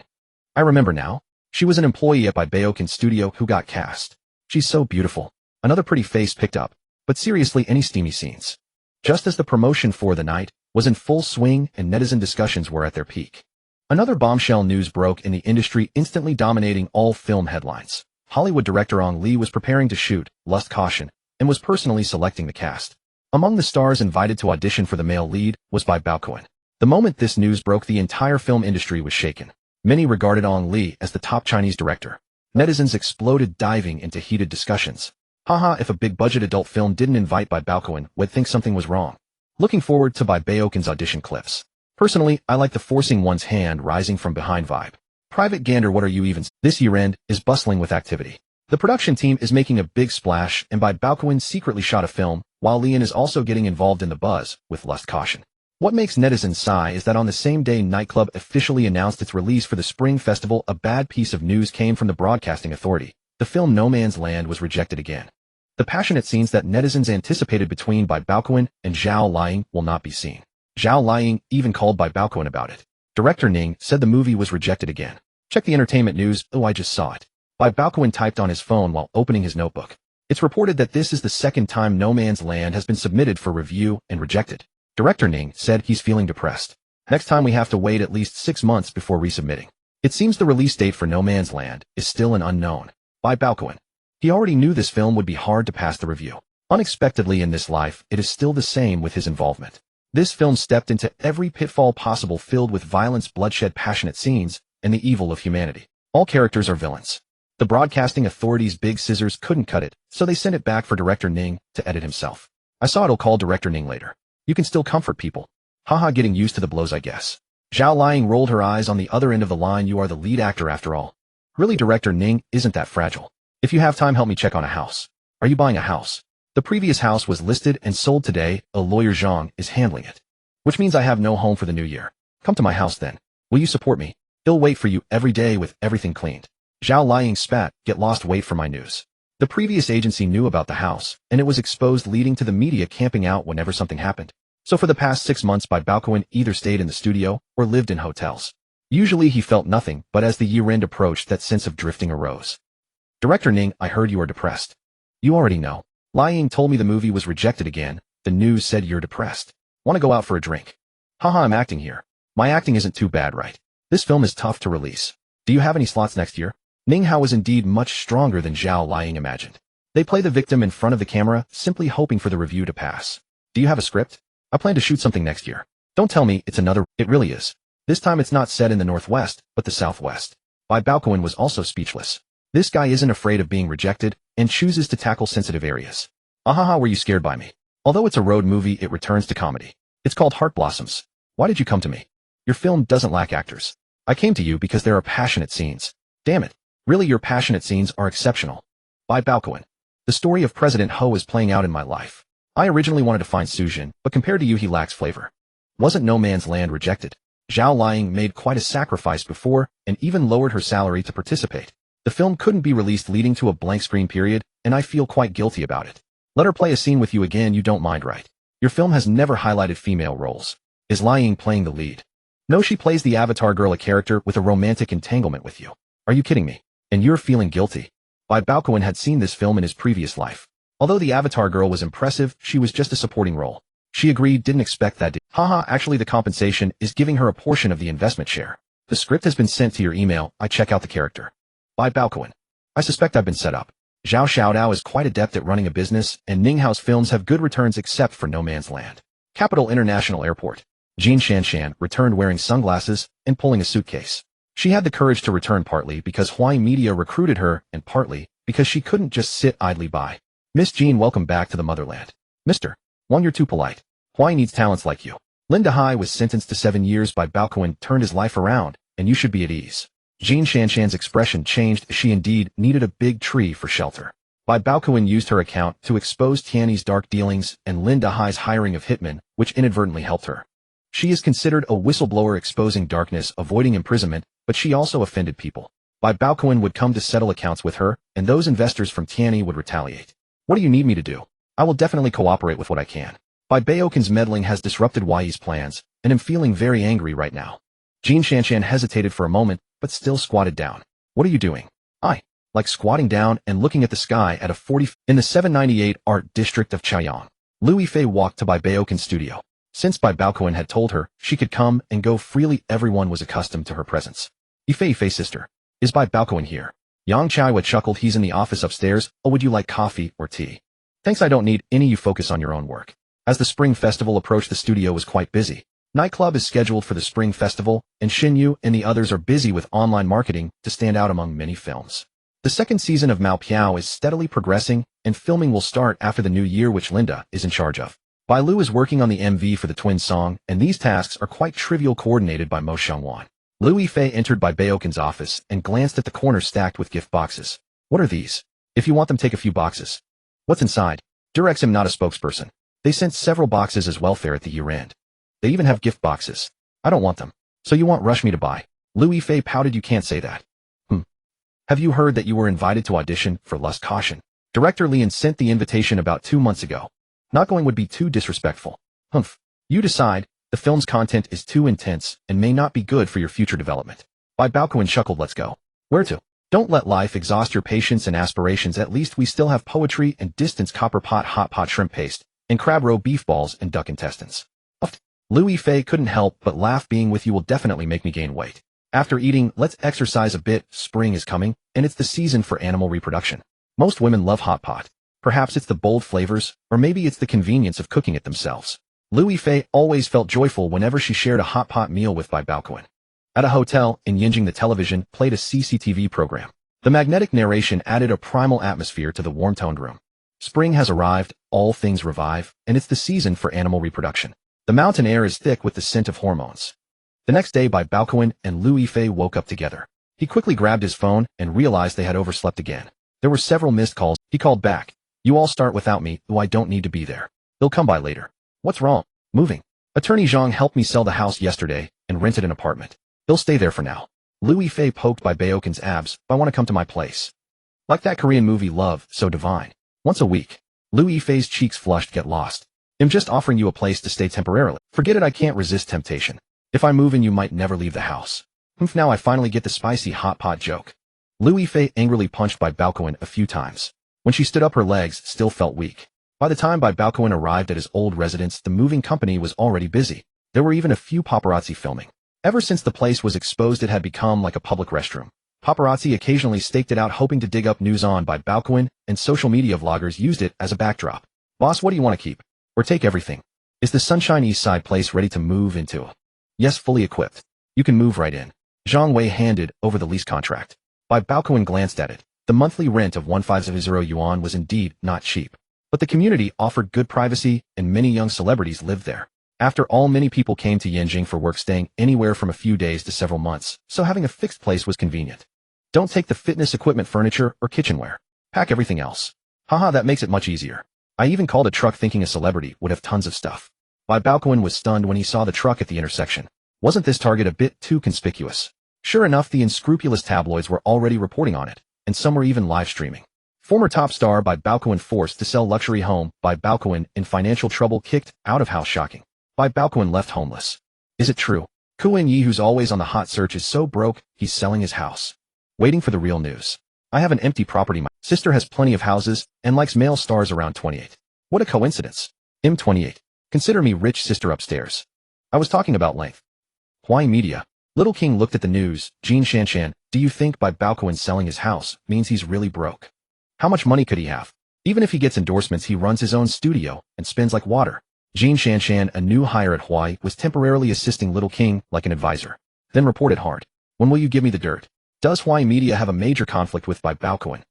I remember now. She was an employee at Bai Baokun's studio who got cast. She's so beautiful. Another pretty face picked up. But seriously, any steamy scenes? Just as the promotion for The Night was in full swing and netizen discussions were at their peak. Another bombshell news broke in the industry, instantly dominating all film headlines. Hollywood director Ang Lee was preparing to shoot Lust Caution and was personally selecting the cast. Among the stars invited to audition for the male lead was Bai Baokun. The moment this news broke, the entire film industry was shaken. Many regarded Ang Lee as the top Chinese director. Netizens exploded, diving into heated discussions. Haha, if a big-budget adult film didn't invite Bai Baokun, would think something was wrong. Looking forward to Bai Baokun's audition clips. Personally, I like the forcing one's hand rising from behind vibe. Private Gander, what are you even? This year-end is bustling with activity. The production team is making a big splash, and Bai Baokun secretly shot a film, while Lian is also getting involved in the buzz with Lust Caution. What makes netizens sigh is that on the same day Nightclub officially announced its release for the Spring Festival, a bad piece of news came from the broadcasting authority. The film No Man's Land was rejected again. The passionate scenes that netizens anticipated between Bai Baokun and Zhao Liying will not be seen. Zhao Liying even called Bai Baokun about it. Director Ning said the movie was rejected again. Check the entertainment news. Oh, I just saw it. Bai Baokun typed on his phone while opening his notebook. It's reported that this is the second time No Man's Land has been submitted for review and rejected. Director Ning said he's feeling depressed. Next time we have to wait at least 6 months before resubmitting. It seems the release date for No Man's Land is still an unknown. Bai Baokun. He already knew this film would be hard to pass the review. Unexpectedly in this life, it is still the same with his involvement. This film stepped into every pitfall possible, filled with violence, bloodshed, passionate scenes, and the evil of humanity. All characters are villains. The broadcasting authority's big scissors couldn't cut it, so they sent it back for Director Ning to edit himself. I saw it'll call Director Ning later. You can still comfort people. Haha, getting used to the blows, I guess. Zhao Liying rolled her eyes on the other end of the line. You are the lead actor after all. Really, Director Ning isn't that fragile. If you have time, help me check on a house. Are you buying a house? The previous house was listed and sold today. A lawyer Zhang is handling it. Which means I have no home for the new year. Come to my house then. Will you support me? He'll wait for you every day with everything cleaned. Zhao Liying spat, get lost, wait for my news. The previous agency knew about the house, and it was exposed, leading to the media camping out whenever something happened. So for the past 6 months, Bai Baokun either stayed in the studio or lived in hotels. Usually he felt nothing, but as the year-end approached, that sense of drifting arose. Director Ning, I heard you are depressed. You already know. Liying told me the movie was rejected again. The news said you're depressed. Want to go out for a drink? Haha, I'm acting here. My acting isn't too bad, right? This film is tough to release. Do you have any slots next year? Ning Hao was indeed much stronger than Zhao Liying imagined. They play the victim in front of the camera, simply hoping for the review to pass. Do you have a script? I plan to shoot something next year. Don't tell me it's another. It really is. This time it's not set in the Northwest, but the Southwest. Bai Baokun was also speechless. This guy isn't afraid of being rejected, and chooses to tackle sensitive areas. Ahaha, were you scared by me? Although it's a road movie, it returns to comedy. It's called Heart Blossoms. Why did you come to me? Your film doesn't lack actors. I came to you because there are passionate scenes. Damn it. Really, your passionate scenes are exceptional. Bai Baokun. The story of President Ho is playing out in my life. I originally wanted to find Sujin, but compared to you he lacks flavor. Wasn't No Man's Land rejected? Zhao Liying made quite a sacrifice before, and even lowered her salary to participate. The film couldn't be released, leading to a blank screen period, and I feel quite guilty about it. Let her play a scene with you again, you don't mind, right? Your film has never highlighted female roles. Is Liying playing the lead? No, she plays the avatar girl, a character with a romantic entanglement with you. Are you kidding me? And you're feeling guilty? Bai Baokun had seen this film in his previous life. Although the avatar girl was impressive, she was just a supporting role. She agreed, didn't expect that. Haha, actually the compensation is giving her a portion of the investment share. The script has been sent to your email, I check out the character. Bai Baokun. I suspect I've been set up. Zhao Xiaodao is quite adept at running a business, and Ning Hao's films have good returns except for No Man's Land. Capital International Airport. Jean Shanshan returned wearing sunglasses and pulling a suitcase. She had the courage to return partly because Huai Media recruited her and partly because she couldn't just sit idly by. Miss Jean, welcome back to the motherland. Mr. Wang, you're too polite. Huai needs talents like you. Linda Hai was sentenced to 7 years. Bai Baokun turned his life around, and you should be at ease. Jean Shanshan's expression changed. She indeed needed a big tree for shelter. Bai Baokun used her account to expose Tiany's dark dealings and Linda Hai's hiring of hitmen, which inadvertently helped her. She is considered a whistleblower, exposing darkness, avoiding imprisonment, but she also offended people. Bai Baokun would come to settle accounts with her, and those investors from Tiany would retaliate. What do you need me to do? I will definitely cooperate with what I can. Bai Baokun's meddling has disrupted Huai's plans, and I'm feeling very angry right now. Jean Shanshan hesitated for a moment, but still squatted down. What are you doing? I like squatting down and looking at the sky at a 40 in the 798 Art District of Chaoyang. Louis Fei walked to Bai Baokun's studio. Since Bai Baokun had told her she could come and go freely, everyone was accustomed to her presence. Ife sister. Is Bai Baokun here? Yang Chaiwa chuckled. He's in the office upstairs. Oh, would you like coffee or tea? Thanks, I don't need any, you focus on your own work. As the Spring Festival approached, the studio was quite busy. Nightclub is scheduled for the Spring Festival, and Xinyu and the others are busy with online marketing to stand out among many films. The second season of Mao Piao is steadily progressing, and filming will start after the new year, which Linda is in charge of. Bai Lu is working on the MV for the twin song, and these tasks are quite trivial, coordinated by Mo Xiangwan. Louis Fei entered Bai Baokun's office and glanced at the corner stacked with gift boxes. What are these? If you want them, take a few boxes. What's inside? Durex, I'm not a spokesperson. They sent several boxes as welfare at the year-end. They even have gift boxes. I don't want them. So you won't rush me to buy? Louis Fei pouted. You can't say that. Have you heard that you were invited to audition for Lust Caution? Director Lian sent the invitation about 2 months ago. Not going would be too disrespectful. You decide. The film's content is too intense and may not be good for your future development. Bai Baokun chuckled. Let's go. Where to? Don't let life exhaust your patience and aspirations. At least we still have poetry and distance, copper pot, hot pot, shrimp paste, and crab roe, beef balls, and duck intestines. Louis Fei couldn't help but laugh. Being with you will definitely make me gain weight. After eating, let's exercise a bit. Spring is coming, and it's the season for animal reproduction. Most women love hot pot. Perhaps it's the bold flavors, or maybe it's the convenience of cooking it themselves. Louis Fei always felt joyful whenever she shared a hot pot meal with Bai Baokun. At a hotel in Yinjing, the television played a CCTV program. The magnetic narration added a primal atmosphere to the warm-toned room. Spring has arrived, all things revive, and it's the season for animal reproduction. The mountain air is thick with the scent of hormones. The next day, Bai Baokun and Louis Fei woke up together. He quickly grabbed his phone and realized they had overslept again. There were several missed calls. He called back. You all start without me, though I don't need to be there. They'll come by later. What's wrong? Moving. Attorney Zhang helped me sell the house yesterday and rented an apartment. He'll stay there for now. Liu Yifei poked Bai Baokun's abs. I want to come to my place. Like that Korean movie Love, So Divine. Once a week. Liu Yifei's cheeks flushed. Get lost. I'm just offering you a place to stay temporarily. Forget it, I can't resist temptation. If I move in you might never leave the house. Now I finally get the spicy hot pot joke. Liu Yifei angrily punched Bai Baokun a few times. When she stood up her legs still felt weak. By the time Bai Baokun arrived at his old residence the moving company was already busy. There were even a few paparazzi filming. Ever since the place was exposed it had become like a public restroom. Paparazzi occasionally staked it out hoping to dig up news on Bai Baokun, and social media vloggers used it as a backdrop. Boss, what do you want to keep? Or take everything? Is the Sunshine East Side place ready to move into? Yes, fully equipped. You can move right in. Zhang Wei handed over the lease contract. Bai Baokun glanced at it. The monthly rent of 150 yuan was indeed not cheap. But the community offered good privacy and many young celebrities lived there. After all, many people came to Yanjing for work, staying anywhere from a few days to several months, so having a fixed place was convenient. Don't take the fitness equipment, furniture, or kitchenware. Pack everything else. Haha, that makes it much easier. I even called a truck thinking a celebrity would have tons of stuff. Bai Baokun was stunned when he saw the truck at the intersection. Wasn't this target a bit too conspicuous? Sure enough, the unscrupulous tabloids were already reporting on it, and some were even live streaming. Former top star Bai Baokun forced to sell luxury home. Bai Baokun in financial trouble, kicked out of house. Shocking. Bai Baokun left homeless. Is it true? Kuan Yi, who's always on the hot search, is so broke, he's selling his house. Waiting for the real news. I have an empty property. My sister has plenty of houses and likes male stars around 28. What a coincidence. I'm 28. Consider me rich. Sister upstairs. I was talking about length. Why media? Little King looked at the news. Jin Shanshan, do you think Bai Baokun selling his house means he's really broke? How much money could he have? Even if he gets endorsements, he runs his own studio and spends like water. Jin Shanshan, a new hire at Huai, was temporarily assisting Little King like an advisor. Then reported hard. When will you give me the dirt? Does Huai Media have a major conflict with Bai Baokun?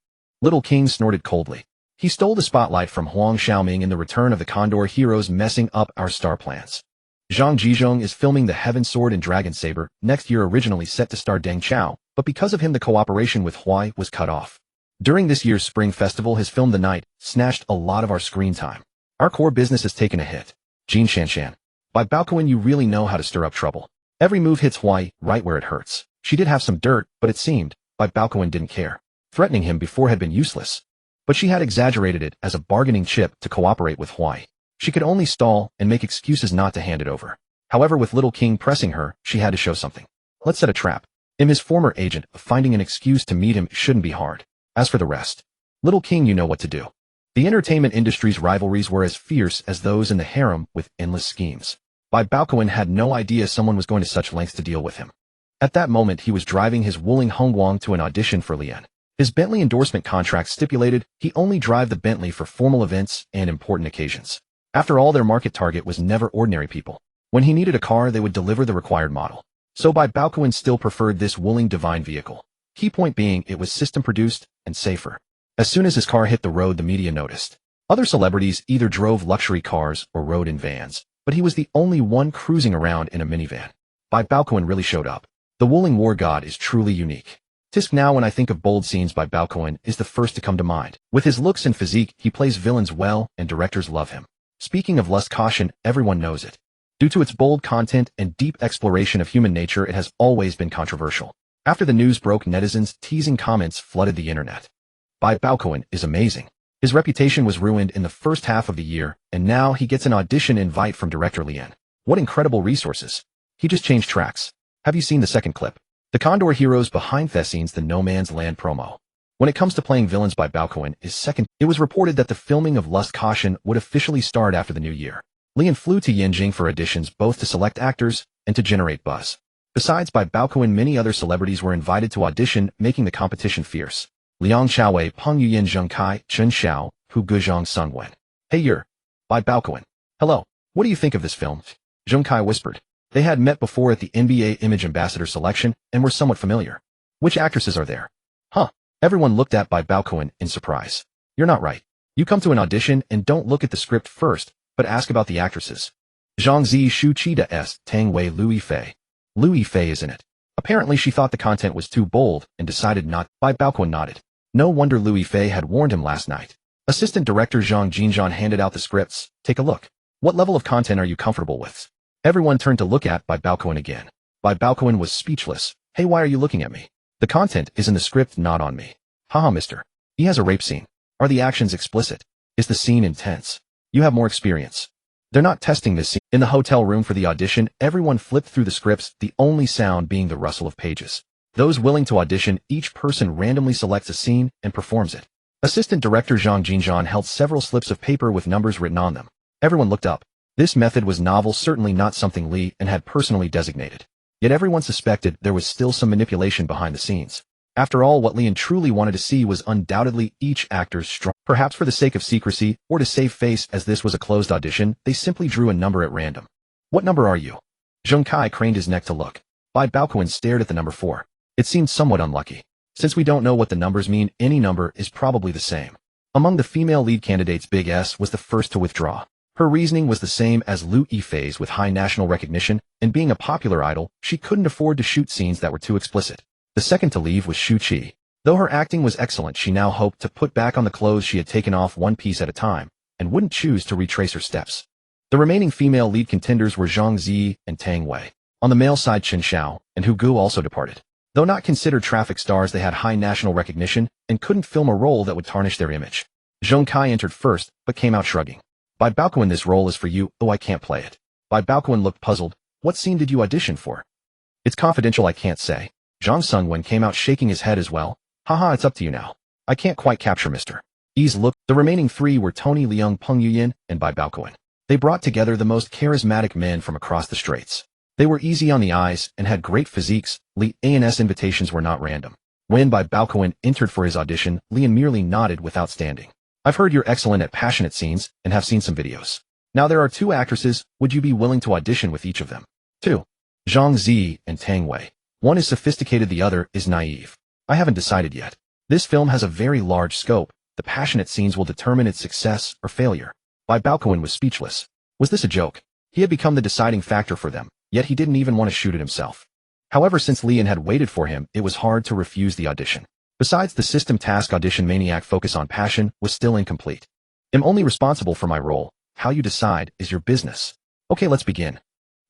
Little King snorted coldly. He stole the spotlight from Huang Xiaoming in The Return of the Condor Heroes, messing up our star plans. Zhang Jizhong is filming The Heaven Sword and Dragon Saber next year, originally set to star Deng Chao, but because of him the cooperation with Huai was cut off. During this year's Spring Festival his film The Night snatched a lot of our screen time. Our core business has taken a hit. Jin Shanshan. Bai Baokun, you really know how to stir up trouble. Every move hits Huai right where it hurts. She did have some dirt, but it seemed Bai Baokun didn't care. Threatening him before had been useless. But she had exaggerated it as a bargaining chip to cooperate with Huai. She could only stall and make excuses not to hand it over. However, with Little King pressing her, she had to show something. Let's set a trap. I'm his former agent. Finding an excuse to meet him shouldn't be hard. As for the rest, Little King, you know what to do. The entertainment industry's rivalries were as fierce as those in the harem, with endless schemes. Bai Baokun had no idea someone was going to such lengths to deal with him. At that moment he was driving his Wuling Hongguang to an audition for Lian. His Bentley endorsement contract stipulated he only drive the Bentley for formal events and important occasions. After all, their market target was never ordinary people. When he needed a car they would deliver the required model. So Bai Baokun still preferred this Wuling Divine vehicle. Key point being it was system-produced and safer. As soon as his car hit the road the media noticed. Other celebrities either drove luxury cars or rode in vans, but he was the only one cruising around in a minivan. Bai Baokun really showed up. The Wuling War God is truly unique. Tisk, now when I think of bold scenes, Bai Baokun is the first to come to mind. With his looks and physique he plays villains well and directors love him. Speaking of lust, caution, everyone knows it. Due to its bold content and deep exploration of human nature it has always been controversial. After the news broke, netizens' teasing comments flooded the internet. Bai Baokun is amazing. His reputation was ruined in the first half of the year, and now he gets an audition invite from director Lian. What incredible resources. He just changed tracks. Have you seen the second clip? The Condor Heroes behind the scenes, the No Man's Land promo. When it comes to playing villains, Bai Baokun is second. It was reported that the filming of Lust Caution would officially start after the new year. Lian flew to Yanjing for auditions, both to select actors and to generate buzz. Besides Bai Baokun, many other celebrities were invited to audition, making the competition fierce. Liang Xiaowei, Peng Yuyan, Zheng Kai, Chen Xiao, Hu Guzhang, Sun Wen. Hey, you're Bai Baokun. Hello. What do you think of this film? Zheng Kai whispered. They had met before at the NBA Image Ambassador selection and were somewhat familiar. Which actresses are there? Huh. Everyone looked at Bai Baokun in surprise. You're not right. You come to an audition and don't look at the script first, but ask about the actresses. Zhang Zi, Shu Qida S, Tang Wei, Liu Yifei. Liu Yifei is in it. Apparently she thought the content was too bold and decided not. Bai Baokun nodded. No wonder Liu Yifei had warned him last night. Assistant director Zhang Jinzhan handed out the scripts. Take a look. What level of content are you comfortable with? Everyone turned to look at Bai Baokun again. Bai Baokun was speechless. Hey, why are you looking at me? The content is in the script, not on me. Haha, mister. He has a rape scene. Are the actions explicit? Is the scene intense? You have more experience. They're not testing this scene. In the hotel room for the audition, everyone flipped through the scripts, the only sound being the rustle of pages. Those willing to audition, each person randomly selects a scene and performs it. Assistant director Zhang Jinzhan held several slips of paper with numbers written on them. Everyone looked up. This method was novel, certainly not something Li and had personally designated. Yet everyone suspected there was still some manipulation behind the scenes. After all, what Lian truly wanted to see was undoubtedly each actor's strong. Perhaps for the sake of secrecy, or to save face as this was a closed audition, they simply drew a number at random. What number are you? Zheng Kai craned his neck to look. Bai Baokun stared at the number 4. It seemed somewhat unlucky. Since we don't know what the numbers mean, any number is probably the same. Among the female lead candidates, Big S was the first to withdraw. Her reasoning was the same as Lu Yifei's. With high national recognition and being a popular idol, she couldn't afford to shoot scenes that were too explicit. The second to leave was Shu Qi. Though her acting was excellent, she now hoped to put back on the clothes she had taken off one piece at a time, and wouldn't choose to retrace her steps. The remaining female lead contenders were Zhang Zi and Tang Wei. On the male side, Chen Xiao and Hu Gu also departed. Though not considered traffic stars, they had high national recognition and couldn't film a role that would tarnish their image. Zheng Kai entered first, but came out shrugging. Bai Baokun, this role is for you. Oh, I can't play it. Bai Baokun looked puzzled. What scene did you audition for? It's confidential, I can't say. Zhang Sungwen came out shaking his head as well. Haha, it's up to you now. I can't quite capture Mr. Yi's look. The remaining 3 were Tony Leung, Peng Yuyin, and Bai Baokun. They brought together the most charismatic men from across the straits. They were easy on the eyes and had great physiques. Li's invitations were not random. When Bai Baokun entered for his audition, Lian merely nodded without standing. I've heard you're excellent at passionate scenes and have seen some videos. Now there are 2 actresses. Would you be willing to audition with each of them? 2. Zhang Zi and Tang Wei. One is sophisticated, the other is naive. I haven't decided yet. This film has a very large scope. The passionate scenes will determine its success or failure. Bai Baokun was speechless. Was this a joke? He had become the deciding factor for them, yet he didn't even want to shoot it himself. However, since Lian had waited for him, it was hard to refuse the audition. Besides, the system task audition maniac focus on passion was still incomplete. I'm only responsible for my role. How you decide is your business. Okay, let's begin.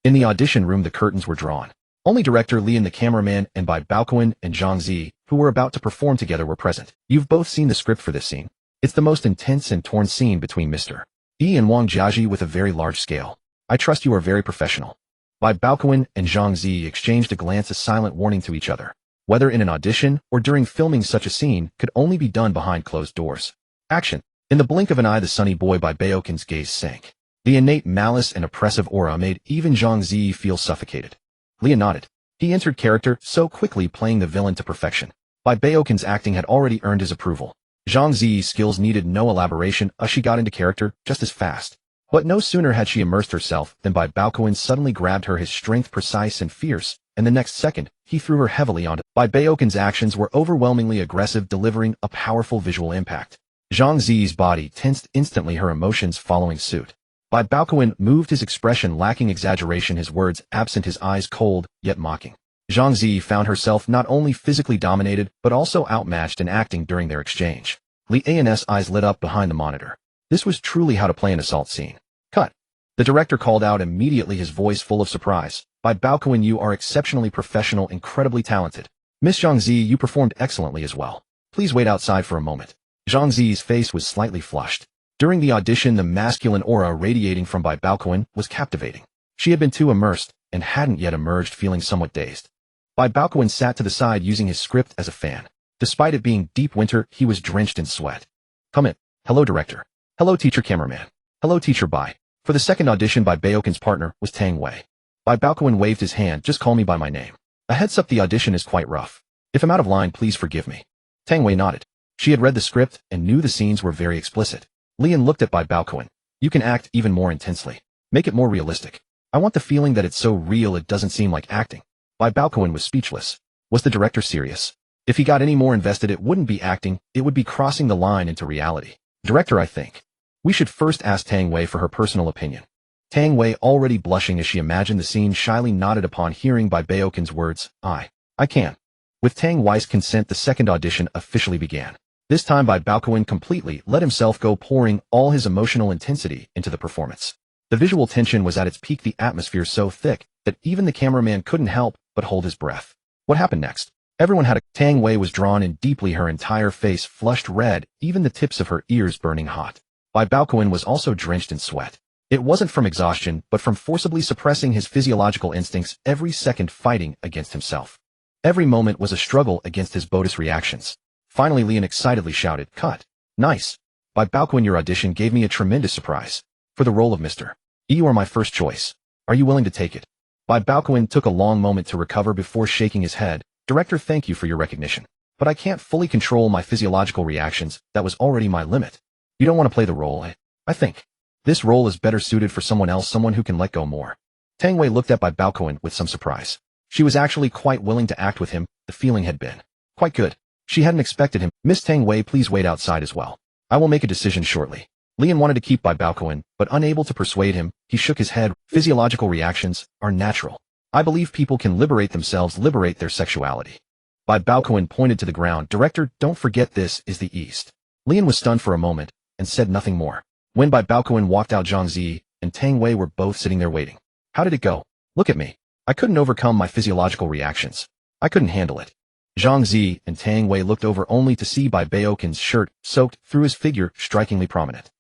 In the audition room, the curtains were drawn. Only director Lian, the cameraman, and Bai Baokun and Zhang Zi, who were about to perform together, were present. You've both seen the script for this scene. It's the most intense and torn scene between Mr. Yi and Wang Jiaji with a very large scale. I trust you are very professional. Bai Baokun and Zhang Zi exchanged a glance, a silent warning to each other. Whether in an audition or during filming, such a scene could only be done behind closed doors. Action. In the blink of an eye, the sunny boy Bai Baokun's gaze sank. The innate malice and oppressive aura made even Zhang Zi feel suffocated. Lian nodded. He entered character so quickly, playing the villain to perfection. Bai Baokun's acting had already earned his approval. Zhang Zi's skills needed no elaboration, as she got into character just as fast. But no sooner had she immersed herself than Bai Baokun suddenly grabbed her, his strength precise and fierce, and the next second, he threw her heavily onto. Bai Baokun's actions were overwhelmingly aggressive, delivering a powerful visual impact. Zhang Zi's body tensed instantly, her emotions following suit. Bai Baokun moved, his expression lacking exaggeration, his words absent, his eyes cold, yet mocking. Zhang Zi found herself not only physically dominated, but also outmatched in acting during their exchange. Lian's eyes lit up behind the monitor. This was truly how to play an assault scene. Cut. The director called out immediately, his voice full of surprise. Bai Baokun, you are exceptionally professional, incredibly talented. Miss Zhang Zi, you performed excellently as well. Please wait outside for a moment. Zhang Zi's face was slightly flushed. During the audition, the masculine aura radiating from Bai Baokun was captivating. She had been too immersed and hadn't yet emerged, feeling somewhat dazed. Bai Baokun sat to the side, using his script as a fan. Despite it being deep winter, he was drenched in sweat. Come in. Hello, director. Hello, teacher cameraman. Hello, teacher Bai. For the second audition, Bai Baokun's partner was Tang Wei. Bai Baokun waved his hand. Just call me by my name. A heads up, the audition is quite rough. If I'm out of line, please forgive me. Tang Wei nodded. She had read the script and knew the scenes were very explicit. Lian looked at Bai Baokun. You can act even more intensely. Make it more realistic. I want the feeling that it's so real it doesn't seem like acting. Bai Baokun was speechless. Was the director serious? If he got any more invested, it wouldn't be acting, it would be crossing the line into reality. Director, I think we should first ask Tang Wei for her personal opinion. Tang Wei, already blushing as she imagined the scene, shyly nodded upon hearing Bai Baokun's words. I can. With Tang Wei's consent, the second audition officially began. This time, Bai Baokun completely let himself go, pouring all his emotional intensity into the performance. The visual tension was at its peak, the atmosphere so thick that even the cameraman couldn't help but hold his breath. What happened next? Everyone had a— Tang Wei was drawn in deeply, her entire face flushed red, even the tips of her ears burning hot. Bai Baokun was also drenched in sweat. It wasn't from exhaustion, but from forcibly suppressing his physiological instincts, every second fighting against himself. Every moment was a struggle against his Bodis reactions. Finally, Lian excitedly shouted, "Cut! Nice! Bai Baokun, your audition gave me a tremendous surprise. For the role of Mr. E, you are my first choice. Are you willing to take it?" Bai Baokun took a long moment to recover before shaking his head. "Director, thank you for your recognition. But I can't fully control my physiological reactions. That was already my limit. You don't want to play the role, eh? I think this role is better suited for someone else, someone who can let go more." Tang Wei looked at Bai Baokun with some surprise. She was actually quite willing to act with him. The feeling had been quite good. She hadn't expected him. "Miss Tang Wei, please wait outside as well. I will make a decision shortly." Lian wanted to keep Bai Baokun, but unable to persuade him, he shook his head. "Physiological reactions are natural. I believe people can liberate themselves, liberate their sexuality." Bai Baokun pointed to the ground. "Director, don't forget this is the East." Lian was stunned for a moment and said nothing more. When Bai Baokun walked out, Zhang Zi and Tang Wei were both sitting there waiting. "How did it go? Look at me. I couldn't overcome my physiological reactions. I couldn't handle it." Zhang Zi and Tang Wei looked over only to see Bai Baokun's shirt soaked through his figure, strikingly prominent.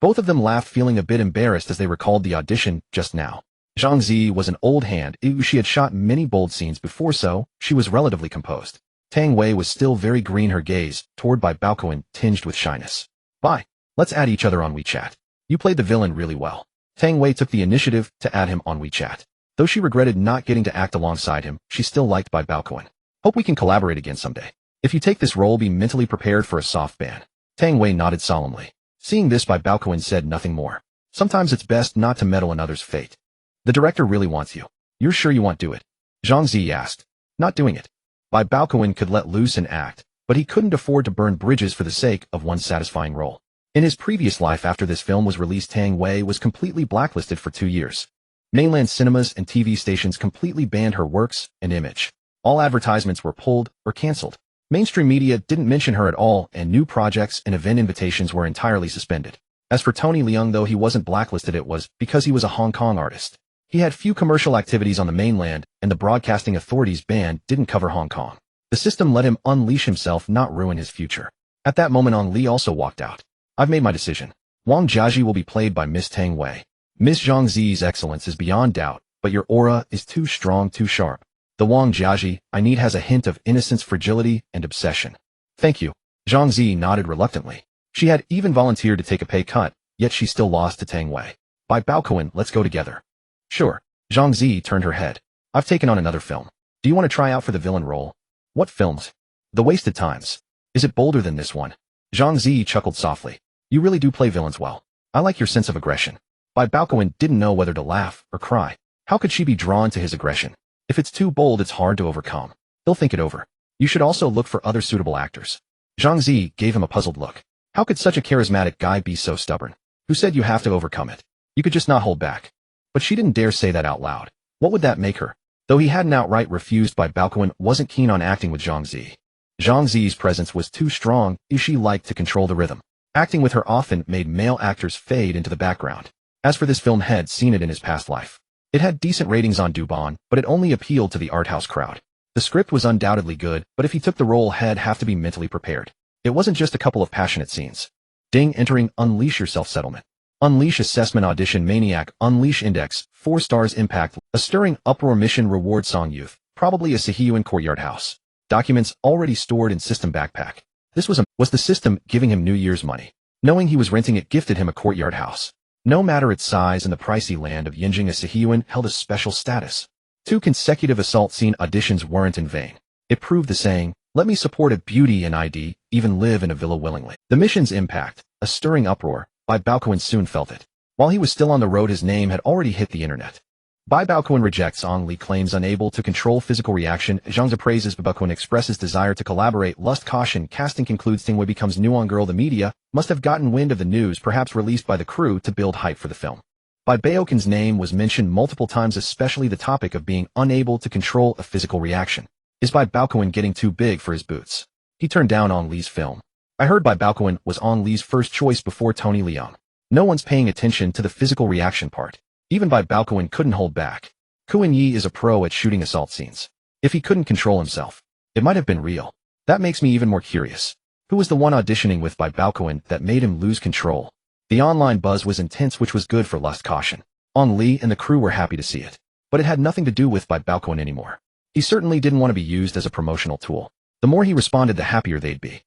Both of them laughed, feeling a bit embarrassed as they recalled the audition just now. Zhang Zi was an old hand. She had shot many bold scenes before, so she was relatively composed. Tang Wei was still very green, her gaze toward Bai Baokun tinged with shyness. "Bai, let's add each other on WeChat. You played the villain really well." Tang Wei took the initiative to add him on WeChat. Though she regretted not getting to act alongside him, she still liked Bai Baokun. "Hope we can collaborate again someday. If you take this role, be mentally prepared for a soft ban." Tang Wei nodded solemnly. Seeing this, Bai Baokun said nothing more. Sometimes it's best not to meddle in others' fate. "The director really wants you. You're sure you won't do it?" Zhang Zi asked. "Not doing it." Bai Baokun could let loose and act, but he couldn't afford to burn bridges for the sake of one satisfying role. In his previous life after this film was released, Tang Wei was completely blacklisted for 2 years. Mainland cinemas and TV stations completely banned her works and image. All advertisements were pulled or cancelled. Mainstream media didn't mention her at all, and new projects and event invitations were entirely suspended. As for Tony Leung, though he wasn't blacklisted, it was because he was a Hong Kong artist. He had few commercial activities on the mainland, and the broadcasting authorities' ban didn't cover Hong Kong. The system let him unleash himself, not ruin his future. At that moment, Ong Li also walked out. "I've made my decision. Wang Jiaji will be played by Miss Tang Wei. Miss Zhang Zi's excellence is beyond doubt, but your aura is too strong, too sharp. The Wang Jiaji I need has a hint of innocence, fragility, and obsession." "Thank you." Zhang Zi nodded reluctantly. She had even volunteered to take a pay cut, yet she still lost to Tang Wei. "Bai Baokun, let's go together." "Sure." Zhang Zi turned her head. "I've taken on another film. Do you want to try out for the villain role?" "What films?" "The Wasted Times." "Is it bolder than this one?" Zhang Zi chuckled softly. "You really do play villains well. I like your sense of aggression." Bai Baokun didn't know whether to laugh or cry. How could she be drawn to his aggression? If it's too bold, it's hard to overcome. He'll think it over. You should also look for other suitable actors. Zhang Zi gave him a puzzled look. How could such a charismatic guy be so stubborn? Who said you have to overcome it? You could just not hold back. But she didn't dare say that out loud. What would that make her? Though he hadn't outright refused, Bai Baokun wasn't keen on acting with Zhang Zi. Zhang Zi's presence was too strong, as she liked to control the rhythm. Acting with her often made male actors fade into the background. As for this film, had seen it in his past life. It had decent ratings on Douban, but it only appealed to the art house crowd. The script was undoubtedly good, but if he took the role, he'd have to be mentally prepared. It wasn't just a couple of passionate scenes. Ding, entering Unleash Yourself Settlement. Unleash Assessment Audition Maniac. Unleash Index 4 stars. Impact. A stirring uproar. Mission reward song. Youth. Probably a Sahyuan courtyard house. Documents already stored in system backpack. This was the system giving him New Year's money. Knowing he was renting it gifted him a courtyard house. No matter its size, in the pricey land of Yinjing, a Sahyuan held a special status. 2 consecutive assault scene auditions weren't in vain. It proved the saying, "Let me support a beauty and ID, even live in a villa willingly." The mission's impact, a stirring uproar, Bai Baokun soon felt it. While he was still on the road, his name had already hit the internet. Bai Baokun rejects Ong Li claims unable to control physical reaction. Zhang praises Bai Baokun, expresses desire to collaborate. Lust caution. Casting concludes. Ting Wei becomes Nuon Girl. The media must have gotten wind of the news, perhaps released by the crew to build hype for the film. Bai Baokun's name was mentioned multiple times, especially the topic of being unable to control a physical reaction. Is Bai Baokun getting too big for his boots? He turned down Ong Li's film. I heard Bai Baokun was Ong Li's first choice before Tony Leung. No one's paying attention to the physical reaction part. Even Bai Baokun couldn't hold back. Kuan Yi is a pro at shooting assault scenes. If he couldn't control himself, it might have been real. That makes me even more curious. Who was the one auditioning with Bai Baokun that made him lose control? The online buzz was intense, which was good for Lust Caution. Li and the crew were happy to see it. But it had nothing to do with Bai Baokun anymore. He certainly didn't want to be used as a promotional tool. The more he responded, the happier they'd be.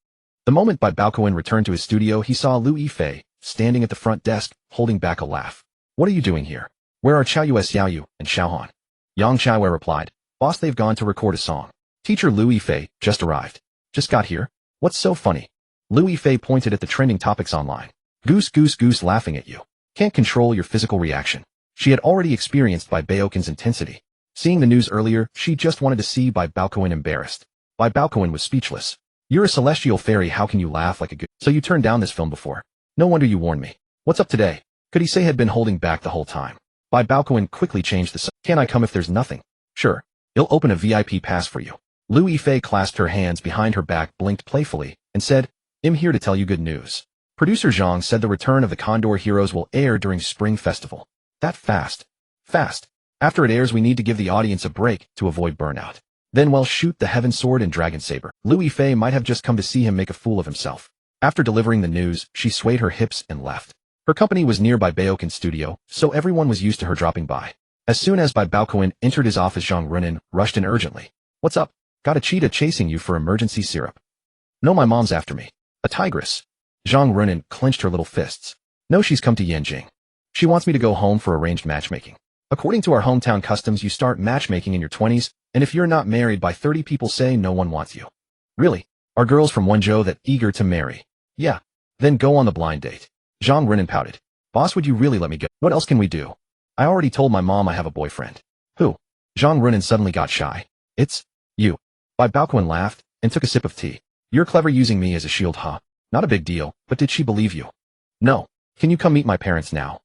The moment Bai Baokun returned to his studio, he saw Liu Yifei standing at the front desk, holding back a laugh. What are you doing here? Where are Xiaoyu Xiaoyu and Xiaohan? Yang Xiaowei replied, Boss, they've gone to record a song. Teacher Liu Yifei just arrived. Just got here? What's so funny? Liu Yifei pointed at the trending topics online. Goose goose goose, laughing at you. Can't control your physical reaction. She had already experienced Bai Baokun's intensity. Seeing the news earlier, she just wanted to see Bai Baokun embarrassed. Bai Baokun was speechless. You're a celestial fairy, how can you laugh like a goose? So you turned down this film before? No wonder you warned me. What's up today? Could he say had been holding back the whole time? Bai Baokun quickly changed the subject. Can I come if there's nothing? Sure. He'll open a VIP pass for you. Liu Yifei clasped her hands behind her back, blinked playfully, and said, I'm here to tell you good news. Producer Zhang said the return of the Condor Heroes will air during Spring Festival. That fast. Fast. After it airs, we need to give the audience a break to avoid burnout. Then we'll shoot the Heaven Sword and Dragon Saber. Liu Yifei might have just come to see him make a fool of himself. After delivering the news, she swayed her hips and left. Her company was near Bai Baokun's studio, so everyone was used to her dropping by. As soon as Bai Baokun entered his office, Zhang Runin rushed in urgently. What's up? Got a cheetah chasing you for emergency syrup. No, my mom's after me. A tigress. Zhang Runin clenched her little fists. No, she's come to Yanjing. She wants me to go home for arranged matchmaking. According to our hometown customs, you start matchmaking in your 20s, and if you're not married by 30, people say no one wants you. Really? Are girls from Wenzhou that eager to marry? Yeah. Then go on the blind date. Zhang Runin pouted. Boss, would you really let me go? What else can we do? I already told my mom I have a boyfriend. Who? Zhang Runin suddenly got shy. It's you. Bai Baokun laughed and took a sip of tea. You're clever using me as a shield, huh? Not a big deal, but did she believe you? No. Can you come meet my parents now?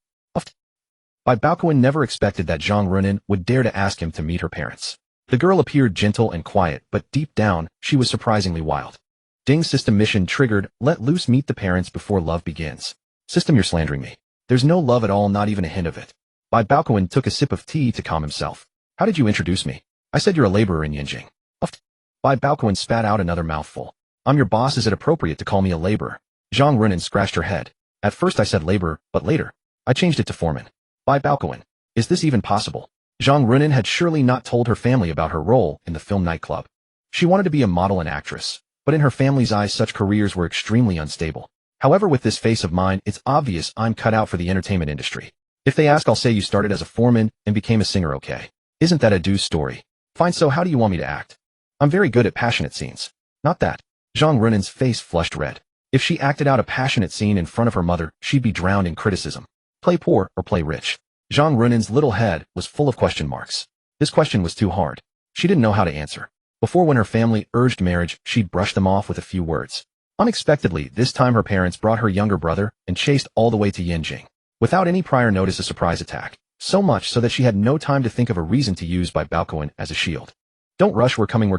Bai Baokun never expected that Zhang Runin would dare to ask him to meet her parents. The girl appeared gentle and quiet, but deep down, she was surprisingly wild. Ding, system mission triggered. Let loose, meet the parents before love begins. System, you're slandering me. There's no love at all, not even a hint of it. Bai Baokun took a sip of tea to calm himself. How did you introduce me? I said you're a laborer in Yanjing. Bai Baokun spat out another mouthful. I'm your boss, is it appropriate to call me a laborer? Zhang Runin scratched her head. At first I said laborer, but later, I changed it to foreman. Bai Baokun. Is this even possible? Zhang Runin had surely not told her family about her role in the film nightclub. She wanted to be a model and actress, but in her family's eyes such careers were extremely unstable. However, with this face of mine, it's obvious I'm cut out for the entertainment industry. If they ask, I'll say you started as a foreman and became a singer, okay? Isn't that a deuce story? Fine, so how do you want me to act? I'm very good at passionate scenes. Not that. Zhang Runin's face flushed red. If she acted out a passionate scene in front of her mother, she'd be drowned in criticism. Play poor or play rich? Zhang Runin's little head was full of question marks. This question was too hard. She didn't know how to answer. Before, when her family urged marriage, she'd brush them off with a few words. Unexpectedly, this time her parents brought her younger brother and chased all the way to Yanjing. Without any prior notice, a surprise attack. So much so that she had no time to think of a reason to use Bai Baokun as a shield. Don't rush, we're coming.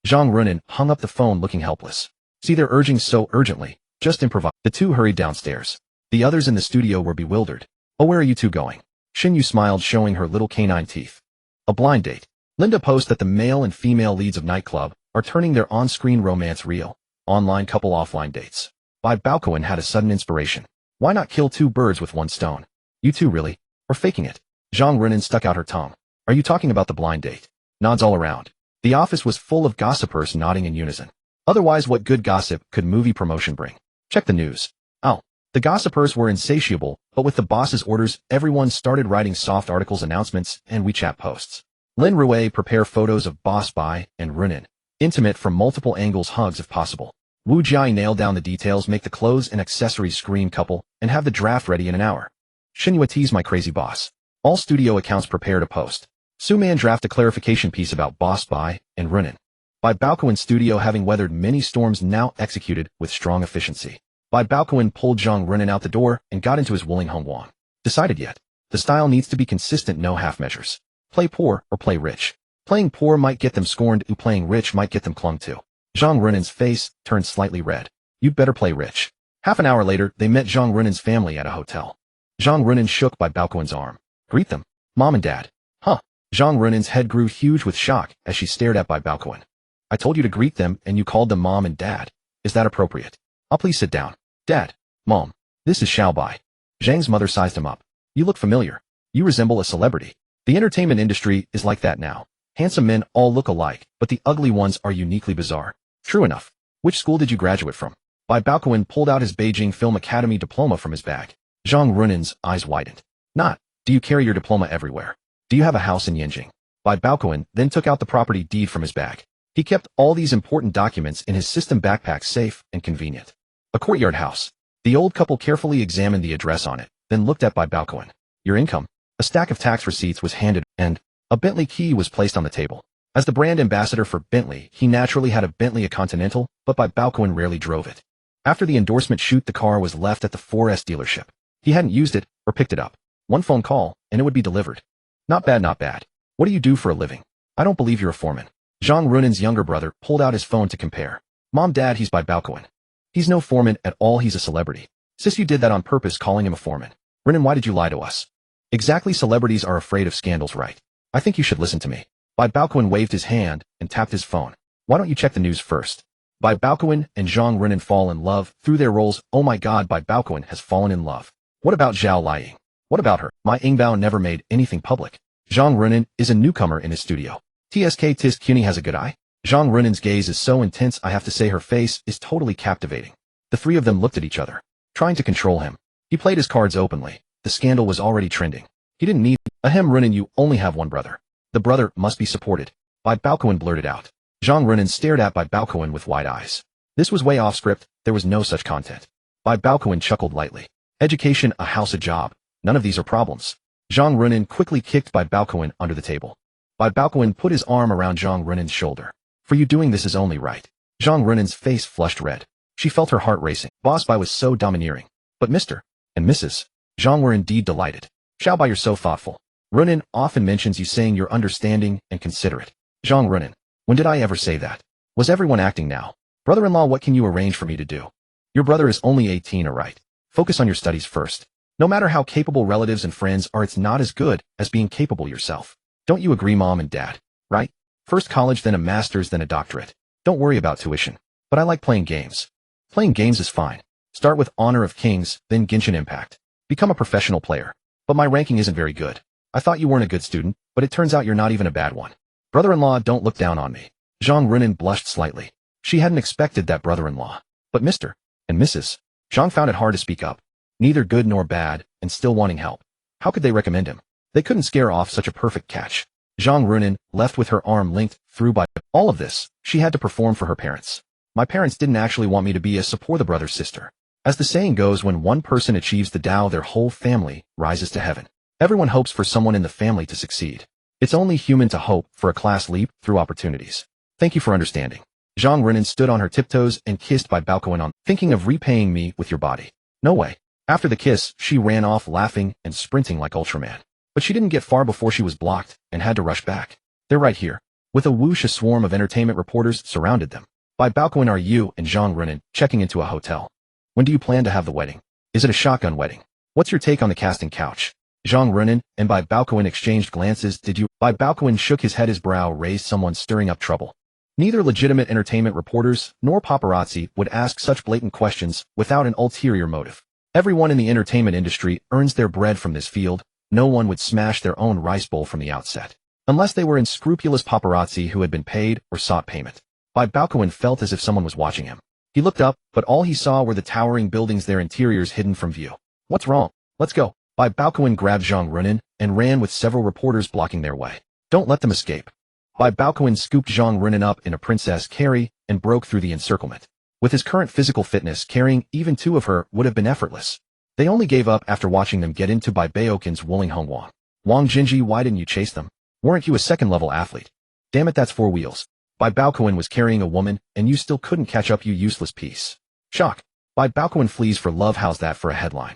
Zhang Runin hung up the phone looking helpless. See, they're urging so urgently. Just improvise. The two hurried downstairs. The others in the studio were bewildered. Oh, where are you two going? Xinyu smiled, showing her little canine teeth. A blind date. Linda posts that the male and female leads of nightclub are turning their on-screen romance real. Online couple offline dates. Bai Baokun had a sudden inspiration. Why not kill two birds with one stone? You two really? Or faking it? Zhang Runin stuck out her tongue. Are you talking about the blind date? Nods all around. The office was full of gossipers nodding in unison. Otherwise, what good gossip could movie promotion bring? Check the news. Oh. The gossipers were insatiable, but with the boss's orders, everyone started writing soft articles, announcements, and WeChat posts. Lin Rui, prepare photos of Boss Bai and Runin. Intimate from multiple angles, hugs if possible. Wu Jai, nail down the details, make the clothes and accessories screen couple, and have the draft ready in an hour. Xinyu, tease my crazy boss. All studio accounts prepare to post. Su Man, draft a clarification piece about Boss Bai and Runin. Bai Baokun studio, having weathered many storms, now executed with strong efficiency. Bai Baokun pulled Zhang Runin out the door and got into his Wuling Hongguang. Decided yet? The style needs to be consistent, no half measures. Play poor or play rich. Playing poor might get them scorned, playing rich might get them clung to. Zhang Runin's face turned slightly red. You'd better play rich. Half an hour later, they met Zhang Runin's family at a hotel. Zhang Runin shook Bai Baokun's arm. Greet them. Mom and Dad. Huh. Zhang Runin's head grew huge with shock as she stared at Bai Baokun. I told you to greet them and you called them mom and dad. Is that appropriate? I'll please sit down. Dad. Mom. This is Xiao Bai. Zhang's mother sized him up. You look familiar. You resemble a celebrity. The entertainment industry is like that now. Handsome men all look alike, but the ugly ones are uniquely bizarre. True enough. Which school did you graduate from? Bai Baokun pulled out his Beijing Film Academy diploma from his bag. Zhang Runin's eyes widened. Not. Do you carry your diploma everywhere? Do you have a house in Yanjing? Bai Baokun then took out the property deed from his bag. He kept all these important documents in his system backpack, safe and convenient. A courtyard house. The old couple carefully examined the address on it, then looked at Bai Baokun. Your income? A stack of tax receipts was handed, and a Bentley key was placed on the table. As the brand ambassador for Bentley, he naturally had a Bentley, a Continental, but Bai Baokun rarely drove it. After the endorsement shoot, the car was left at the 4S dealership. He hadn't used it or picked it up. One phone call, and it would be delivered. Not bad, not bad. What do you do for a living? I don't believe you're a foreman. Zhang Runin's younger brother pulled out his phone to compare. Mom, Dad, he's Bai Baokun. He's no foreman at all, he's a celebrity. Sis, you did that on purpose, calling him a foreman. Runin, why did you lie to us? Exactly, celebrities are afraid of scandals, right? I think you should listen to me. Bai Baokun waved his hand and tapped his phone. Why don't you check the news first? Bai Baokun and Zhang Runin fall in love through their roles. Oh my god, Bai Baokun has fallen in love. What about Zhao Liying? What about her? My Yingbao never made anything public. Zhang Runin is a newcomer in his studio. TSK Tisk Cuny has a good eye. Zhang Runin's gaze is so intense, I have to say her face is totally captivating. The three of them looked at each other, trying to control him. He played his cards openly. The scandal was already trending. He didn't need ahem. Runin, you only have one brother. The brother must be supported. Bai Baokun blurted out. Zhang Runin stared at Bai Baokun with wide eyes. This was way off script, there was no such content. Bai Baokun chuckled lightly. Education, a house, a job. None of these are problems. Zhang Runin quickly kicked Bai Baokun under the table. Bai Baokun put his arm around Zhang Runin's shoulder. For you, doing this is only right. Zhang Runin's face flushed red. She felt her heart racing. Boss Bai was so domineering. But Mr. and Mrs. Zhang were indeed delighted. Xiao Bai, you're so thoughtful. Runin often mentions you, saying you're understanding and considerate. Zhang Runin. When did I ever say that? Was everyone acting now? Brother-in-law, what can you arrange for me to do? Your brother is only 18, alright? Focus on your studies first. No matter how capable relatives and friends are, it's not as good as being capable yourself. Don't you agree, Mom and Dad? Right? First college, then a master's, then a doctorate. Don't worry about tuition. But I like playing games. Playing games is fine. Start with Honor of Kings, then Genshin Impact. Become a professional player. But my ranking isn't very good. I thought you weren't a good student, but it turns out you're not even a bad one. Brother-in-law, don't look down on me. Zhang Runin blushed slightly. She hadn't expected that brother-in-law. But Mr. and Mrs. Zhang found it hard to speak up. Neither good nor bad, and still wanting help. How could they recommend him? They couldn't scare off such a perfect catch. Zhang Runin, left with her arm linked through by all of this, she had to perform for her parents. My parents didn't actually want me to be a support the brother's sister. As the saying goes, when one person achieves the Tao, their whole family rises to heaven. Everyone hopes for someone in the family to succeed. It's only human to hope for a class leap through opportunities. Thank you for understanding. Zhang Runin stood on her tiptoes and kissed Bai Baokun on, thinking of repaying me with your body. No way. After the kiss, she ran off laughing and sprinting like Ultraman. But she didn't get far before she was blocked and had to rush back. They're right here. With a whoosh, a swarm of entertainment reporters surrounded them. Bai Baokun, are you and Zhang Runin checking into a hotel? When do you plan to have the wedding? Is it a shotgun wedding? What's your take on the casting couch? Zhang Runin and Bai Baokun exchanged glances. Did you? Bai Baokun shook his head, his brow raised. Someone stirring up trouble. Neither legitimate entertainment reporters nor paparazzi would ask such blatant questions without an ulterior motive. Everyone in the entertainment industry earns their bread from this field. No one would smash their own rice bowl from the outset, unless they were unscrupulous paparazzi who had been paid or sought payment. Bai Baokun felt as if someone was watching him. He looked up, but all he saw were the towering buildings, their interiors hidden from view. What's wrong? Let's go. Bai Baokun grabbed Zhang Runin and ran with several reporters blocking their way. Don't let them escape. Bai Baokun scooped Zhang Runin up in a princess carry and broke through the encirclement. With his current physical fitness, carrying even two of her would have been effortless. They only gave up after watching them get into Bai Baokun's Wuling Hongwang. Wang Jinji, why didn't you chase them? Weren't you a second-level athlete? Damn it, that's 4 wheels. Bai Baokun was carrying a woman, and you still couldn't catch up, you useless piece. Shock. Bai Baokun flees for love, how's that for a headline?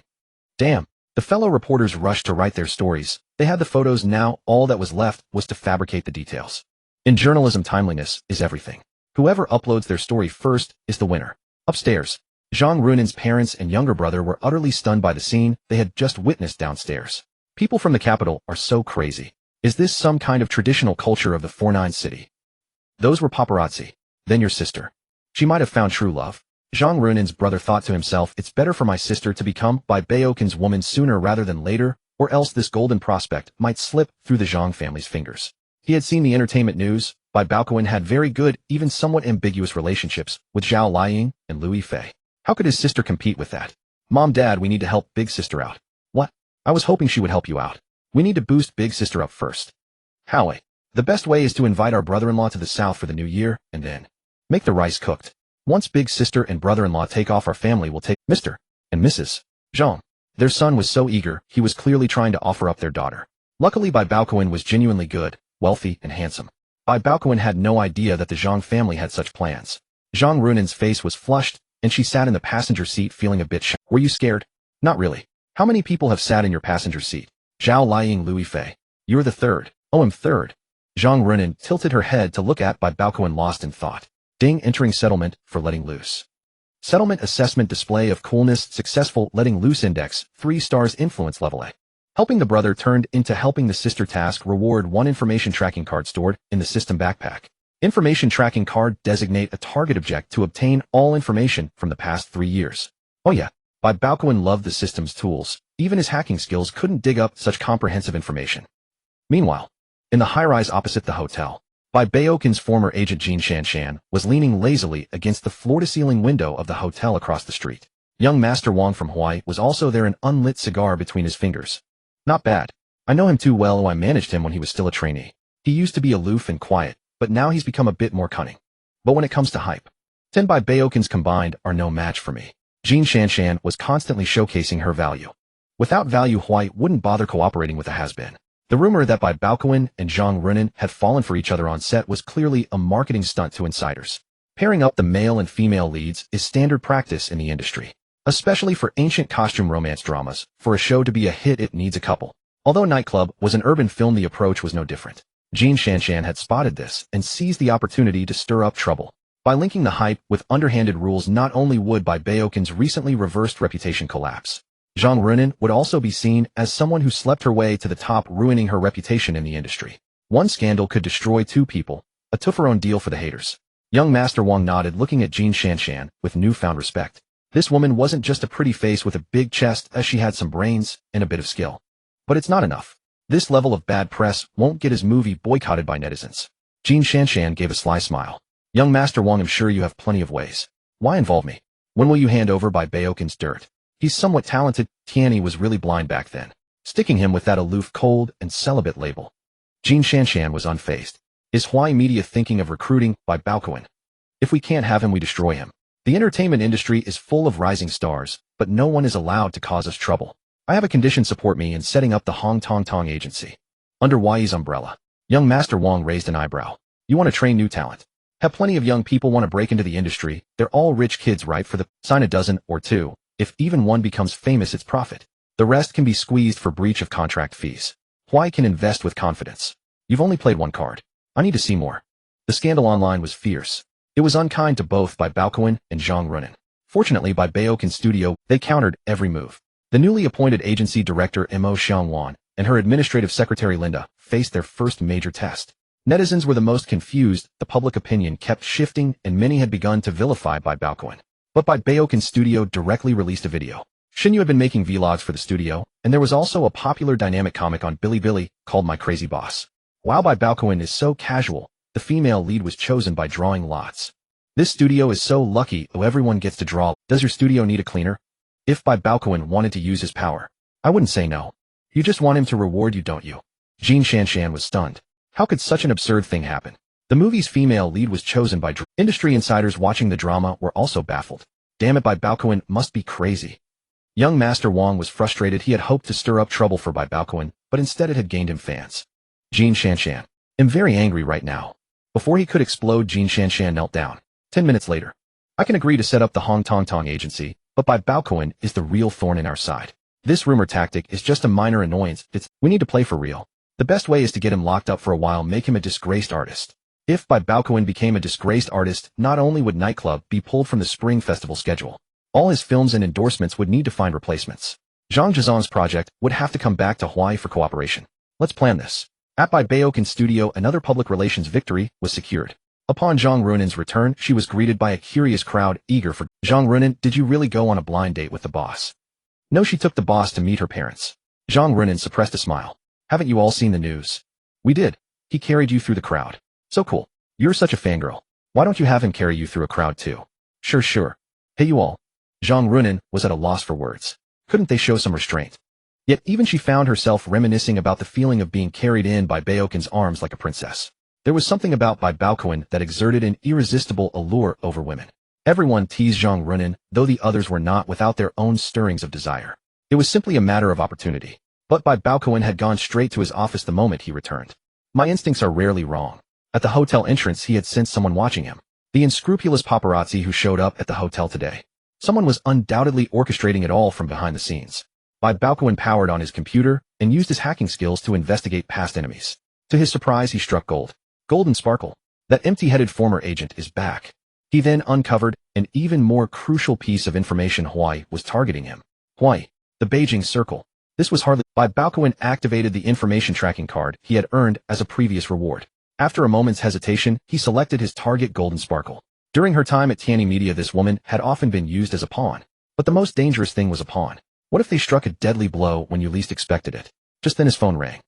Damn. The fellow reporters rushed to write their stories. They had the photos now, all that was left was to fabricate the details. In journalism, timeliness is everything. Whoever uploads their story first is the winner. Upstairs, Zhang Runin's parents and younger brother were utterly stunned by the scene they had just witnessed downstairs. People from the capital are so crazy. Is this some kind of traditional culture of the 49 city? Those were paparazzi. Then your sister. She might have found true love. Zhang Runin's brother thought to himself, it's better for my sister to become Bai Baokun's woman sooner rather than later, or else this golden prospect might slip through the Zhang family's fingers. He had seen the entertainment news. Bai Baokun had very good, even somewhat ambiguous relationships with Zhao Liying and Louis Fei. How could his sister compete with that? Mom, Dad, we need to help big sister out. What? I was hoping she would help you out. We need to boost big sister up first. Howie. The best way is to invite our brother-in-law to the south for the new year, and then make the rice cooked. Once big sister and brother-in-law take off, our family will take Mr. and Mrs. Zhang. Their son was so eager, he was clearly trying to offer up their daughter. Luckily, Bai Baokun was genuinely good, wealthy, and handsome. Bai Baokun had no idea that the Zhang family had such plans. Zhang Runin's face was flushed, and she sat in the passenger seat feeling a bit shy. Were you scared? Not really. How many people have sat in your passenger seat? Zhao Liying, Louis Fei. You're the third. Oh, I'm third. Zhang Runin tilted her head to look at Bai Baokun, lost in thought. Ding, entering settlement for letting loose. Settlement assessment display of coolness successful letting loose index 3 stars influence level A. Helping the brother turned into helping the sister task reward 1 information tracking card stored in the system backpack. Information tracking card designate a target object to obtain all information from the past 3 years. Oh yeah, Bai Baokun loved the system's tools. Even his hacking skills couldn't dig up such comprehensive information. Meanwhile, in the high-rise opposite the hotel, Bai Baokun's former agent Jin Shanshan was leaning lazily against the floor-to-ceiling window of the hotel across the street. Young Master Wang from Hawaii was also there, an unlit cigar between his fingers. Not bad. I know him too well. I managed him when he was still a trainee. He used to be aloof and quiet, but now he's become a bit more cunning. But when it comes to hype, 10 Bai Baokuns combined are no match for me. Jin Shanshan was constantly showcasing her value. Without value, Hawaii wouldn't bother cooperating with a has-been. The rumor that Bai Baokun and Zhang Runin had fallen for each other on set was clearly a marketing stunt to insiders. Pairing up the male and female leads is standard practice in the industry. Especially for ancient costume romance dramas, for a show to be a hit it needs a couple. Although Nightclub was an urban film, the approach was no different. Jin Shanshan had spotted this and seized the opportunity to stir up trouble. By linking the hype with underhanded rules, not only would Bai Baokun's recently reversed reputation collapse, Zhang Runin would also be seen as someone who slept her way to the top, ruining her reputation in the industry. One scandal could destroy 2 people, a two-for-one deal for the haters. Young Master Wang nodded, looking at Jin Shanshan with newfound respect. This woman wasn't just a pretty face with a big chest, as she had some brains and a bit of skill. But it's not enough. This level of bad press won't get his movie boycotted by netizens. Jin Shanshan gave a sly smile. Young Master Wang, I'm sure you have plenty of ways. Why involve me? When will you hand over Bai Baokun's dirt? He's somewhat talented. Tianyi was really blind back then, sticking him with that aloof, cold, and celibate label. Jin Shanshan was unfazed. Is Hawaii media thinking of recruiting Bai Baokun? If we can't have him, we destroy him. The entertainment industry is full of rising stars, but no one is allowed to cause us trouble. I have a condition: support me in setting up the Hong Tong Tong agency. Under Hawaii's umbrella. Young Master Wang raised an eyebrow. You want to train new talent? Have plenty of young people want to break into the industry. They're all rich kids, right? For the sign a dozen or 2. If even one becomes famous, it's profit. The rest can be squeezed for breach of contract fees. Hawaii can invest with confidence. You've only played 1 card. I need to see more. The scandal online was fierce. It was unkind to both Bai Baokun and Zhang Runin. Fortunately, Bai Baokun's studio, they countered every move. The newly appointed agency director Mo Xiangwan and her administrative secretary Linda faced their first major test. Netizens were the most confused. The public opinion kept shifting, and many had begun to vilify Bai Baokun. But Bai Baokun's studio directly released a video. Shinyu had been making vlogs for the studio, and there was also a popular dynamic comic on Bilibili called My Crazy Boss. While Bai Baokun is so casual, the female lead was chosen by drawing lots. This studio is so lucky, everyone gets to draw. Does your studio need a cleaner? If Bai Baokun wanted to use his power, I wouldn't say no. You just want him to reward you, don't you? Jin Shanshan was stunned. How could such an absurd thing happen? The movie's female lead was chosen by industry insiders watching the drama were also baffled. Damn it, Bai Baokun must be crazy. Young Master Wang was frustrated. He had hoped to stir up trouble for Bai Baokun, but instead it had gained him fans. Jin Shanshan. I'm very angry right now. Before he could explode, Jin Shanshan knelt down. 10 minutes later. I can agree to set up the Hong Tong Tong agency, but Bai Baokun is the real thorn in our side. This rumor tactic is just a minor annoyance. We need to play for real. The best way is to get him locked up for a while, make him a disgraced artist. If Bai Baokun became a disgraced artist, not only would Nightclub be pulled from the Spring Festival schedule, all his films and endorsements would need to find replacements. Zhang Zhizan's project would have to come back to Hawaii for cooperation. Let's plan this. At Bai Baokun studio, another public relations victory was secured. Upon Zhang Runan's return, she was greeted by a curious crowd eager for Zhang Runan. Did you really go on a blind date with the boss? No, she took the boss to meet her parents. Zhang Runan suppressed a smile. Haven't you all seen the news? We did. He carried you through the crowd. So cool. You're such a fangirl. Why don't you have him carry you through a crowd too? Sure. Hey you all. Zhang Runan was at a loss for words. Couldn't they show some restraint? Yet even she found herself reminiscing about the feeling of being carried in by Baokun's arms like a princess. There was something about Bai Baokun that exerted an irresistible allure over women. Everyone teased Zhang Runan, though the others were not without their own stirrings of desire. It was simply a matter of opportunity. But Bai Baokun had gone straight to his office the moment he returned. My instincts are rarely wrong. At the hotel entrance he had sensed someone watching him. The unscrupulous paparazzi who showed up at the hotel today. Someone was undoubtedly orchestrating it all from behind the scenes. Bai Baokun powered on his computer and used his hacking skills to investigate past enemies. To his surprise he struck gold. Golden Sparkle. That empty-headed former agent is back. He then uncovered an even more crucial piece of information. Hawaii was targeting him. Hawaii. The Beijing Circle. This was hardly... Bai Baokun activated the information tracking card he had earned as a previous reward. After a moment's hesitation, he selected his target Golden Sparkle. During her time at Tianyi Media this woman had often been used as a pawn. But the most dangerous thing was a pawn. What if they struck a deadly blow when you least expected it? Just then his phone rang.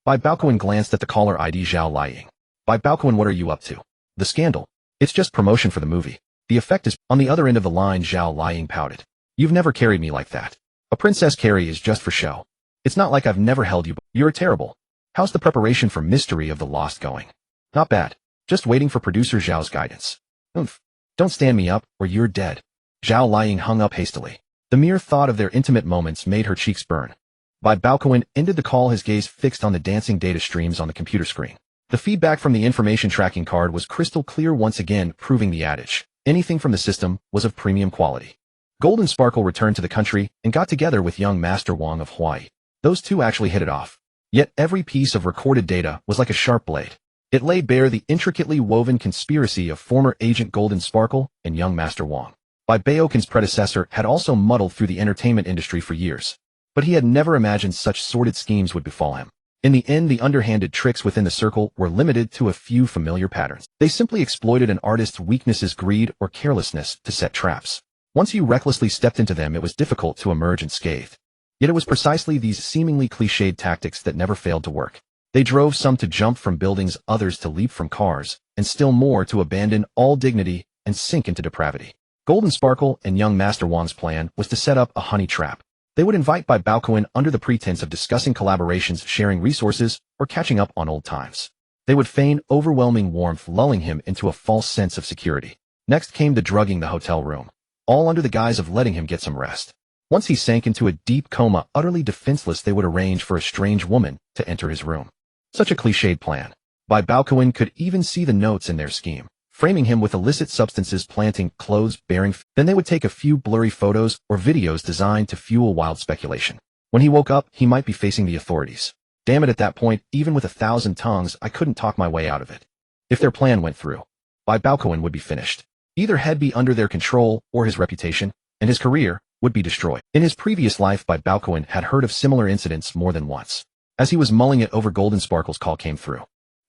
Bai Baokun glanced at the caller ID. Zhao Liying. Bai Baokun, what are you up to? The scandal. It's just promotion for the movie. The effect is... On the other end of the line Zhao Liying pouted. You've never carried me like that. A princess carry is just for show. It's not like I've never held you. You're terrible. How's the preparation for Mystery of the Lost going? Not bad. Just waiting for producer Zhao's guidance. Oomph. Don't stand me up, or you're dead. Zhao Liying hung up hastily. The mere thought of their intimate moments made her cheeks burn. Bai Baokun ended the call, his gaze fixed on the dancing data streams on the computer screen. The feedback from the information tracking card was crystal clear, once again proving the adage. Anything from the system was of premium quality. Golden Sparkle returned to the country and got together with young Master Wang of Hawaii. Those two actually hit it off. Yet every piece of recorded data was like a sharp blade. It laid bare the intricately woven conspiracy of former agent Golden Sparkle and young Master Wang. Bai Baokun's predecessor had also muddled through the entertainment industry for years. But he had never imagined such sordid schemes would befall him. In the end, the underhanded tricks within the circle were limited to a few familiar patterns. They simply exploited an artist's weaknesses, greed, or carelessness to set traps. Once you recklessly stepped into them, it was difficult to emerge unscathed. Yet it was precisely these seemingly cliched tactics that never failed to work. They drove some to jump from buildings, others to leap from cars, and still more to abandon all dignity and sink into depravity. Golden Sparkle and young Master Wang's plan was to set up a honey trap. They would invite Bai Baokun under the pretense of discussing collaborations, sharing resources, or catching up on old times. They would feign overwhelming warmth, lulling him into a false sense of security. Next came the drugging the hotel room, all under the guise of letting him get some rest. Once he sank into a deep coma, utterly defenseless, they would arrange for a strange woman to enter his room. Such a cliched plan. Bai Baokun could even see the notes in their scheme, framing him with illicit substances, planting clothes bearing. Then they would take a few blurry photos or videos designed to fuel wild speculation. When he woke up, he might be facing the authorities. Damn it, at that point, even with 1,000 tongues, I couldn't talk my way out of it. If their plan went through, Bai Baokun would be finished. Either he'd be under their control, or his reputation and his career would be destroyed. In his previous life, Bai Baokun had heard of similar incidents more than once. As he was mulling it over, Golden Sparkle's call came through.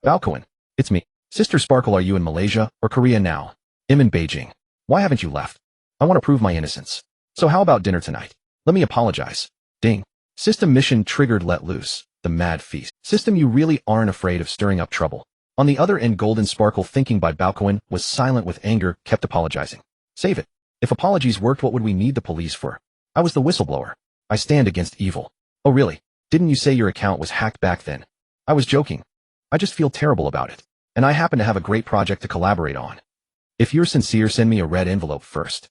Baokun, it's me. Sister Sparkle, are you in Malaysia or Korea now? I'm in Beijing. Why haven't you left? I want to prove my innocence. So how about dinner tonight? Let me apologize. Ding. System mission triggered. Let loose the mad feast. System, you really aren't afraid of stirring up trouble. On the other end, Golden Sparkle, thinking Bai Baokun was silent with anger, kept apologizing. Save it. If apologies worked, what would we need the police for? I was the whistleblower. I stand against evil. Oh really? Didn't you say your account was hacked back then? I was joking. I just feel terrible about it. And I happen to have a great project to collaborate on. If you're sincere, send me a red envelope first.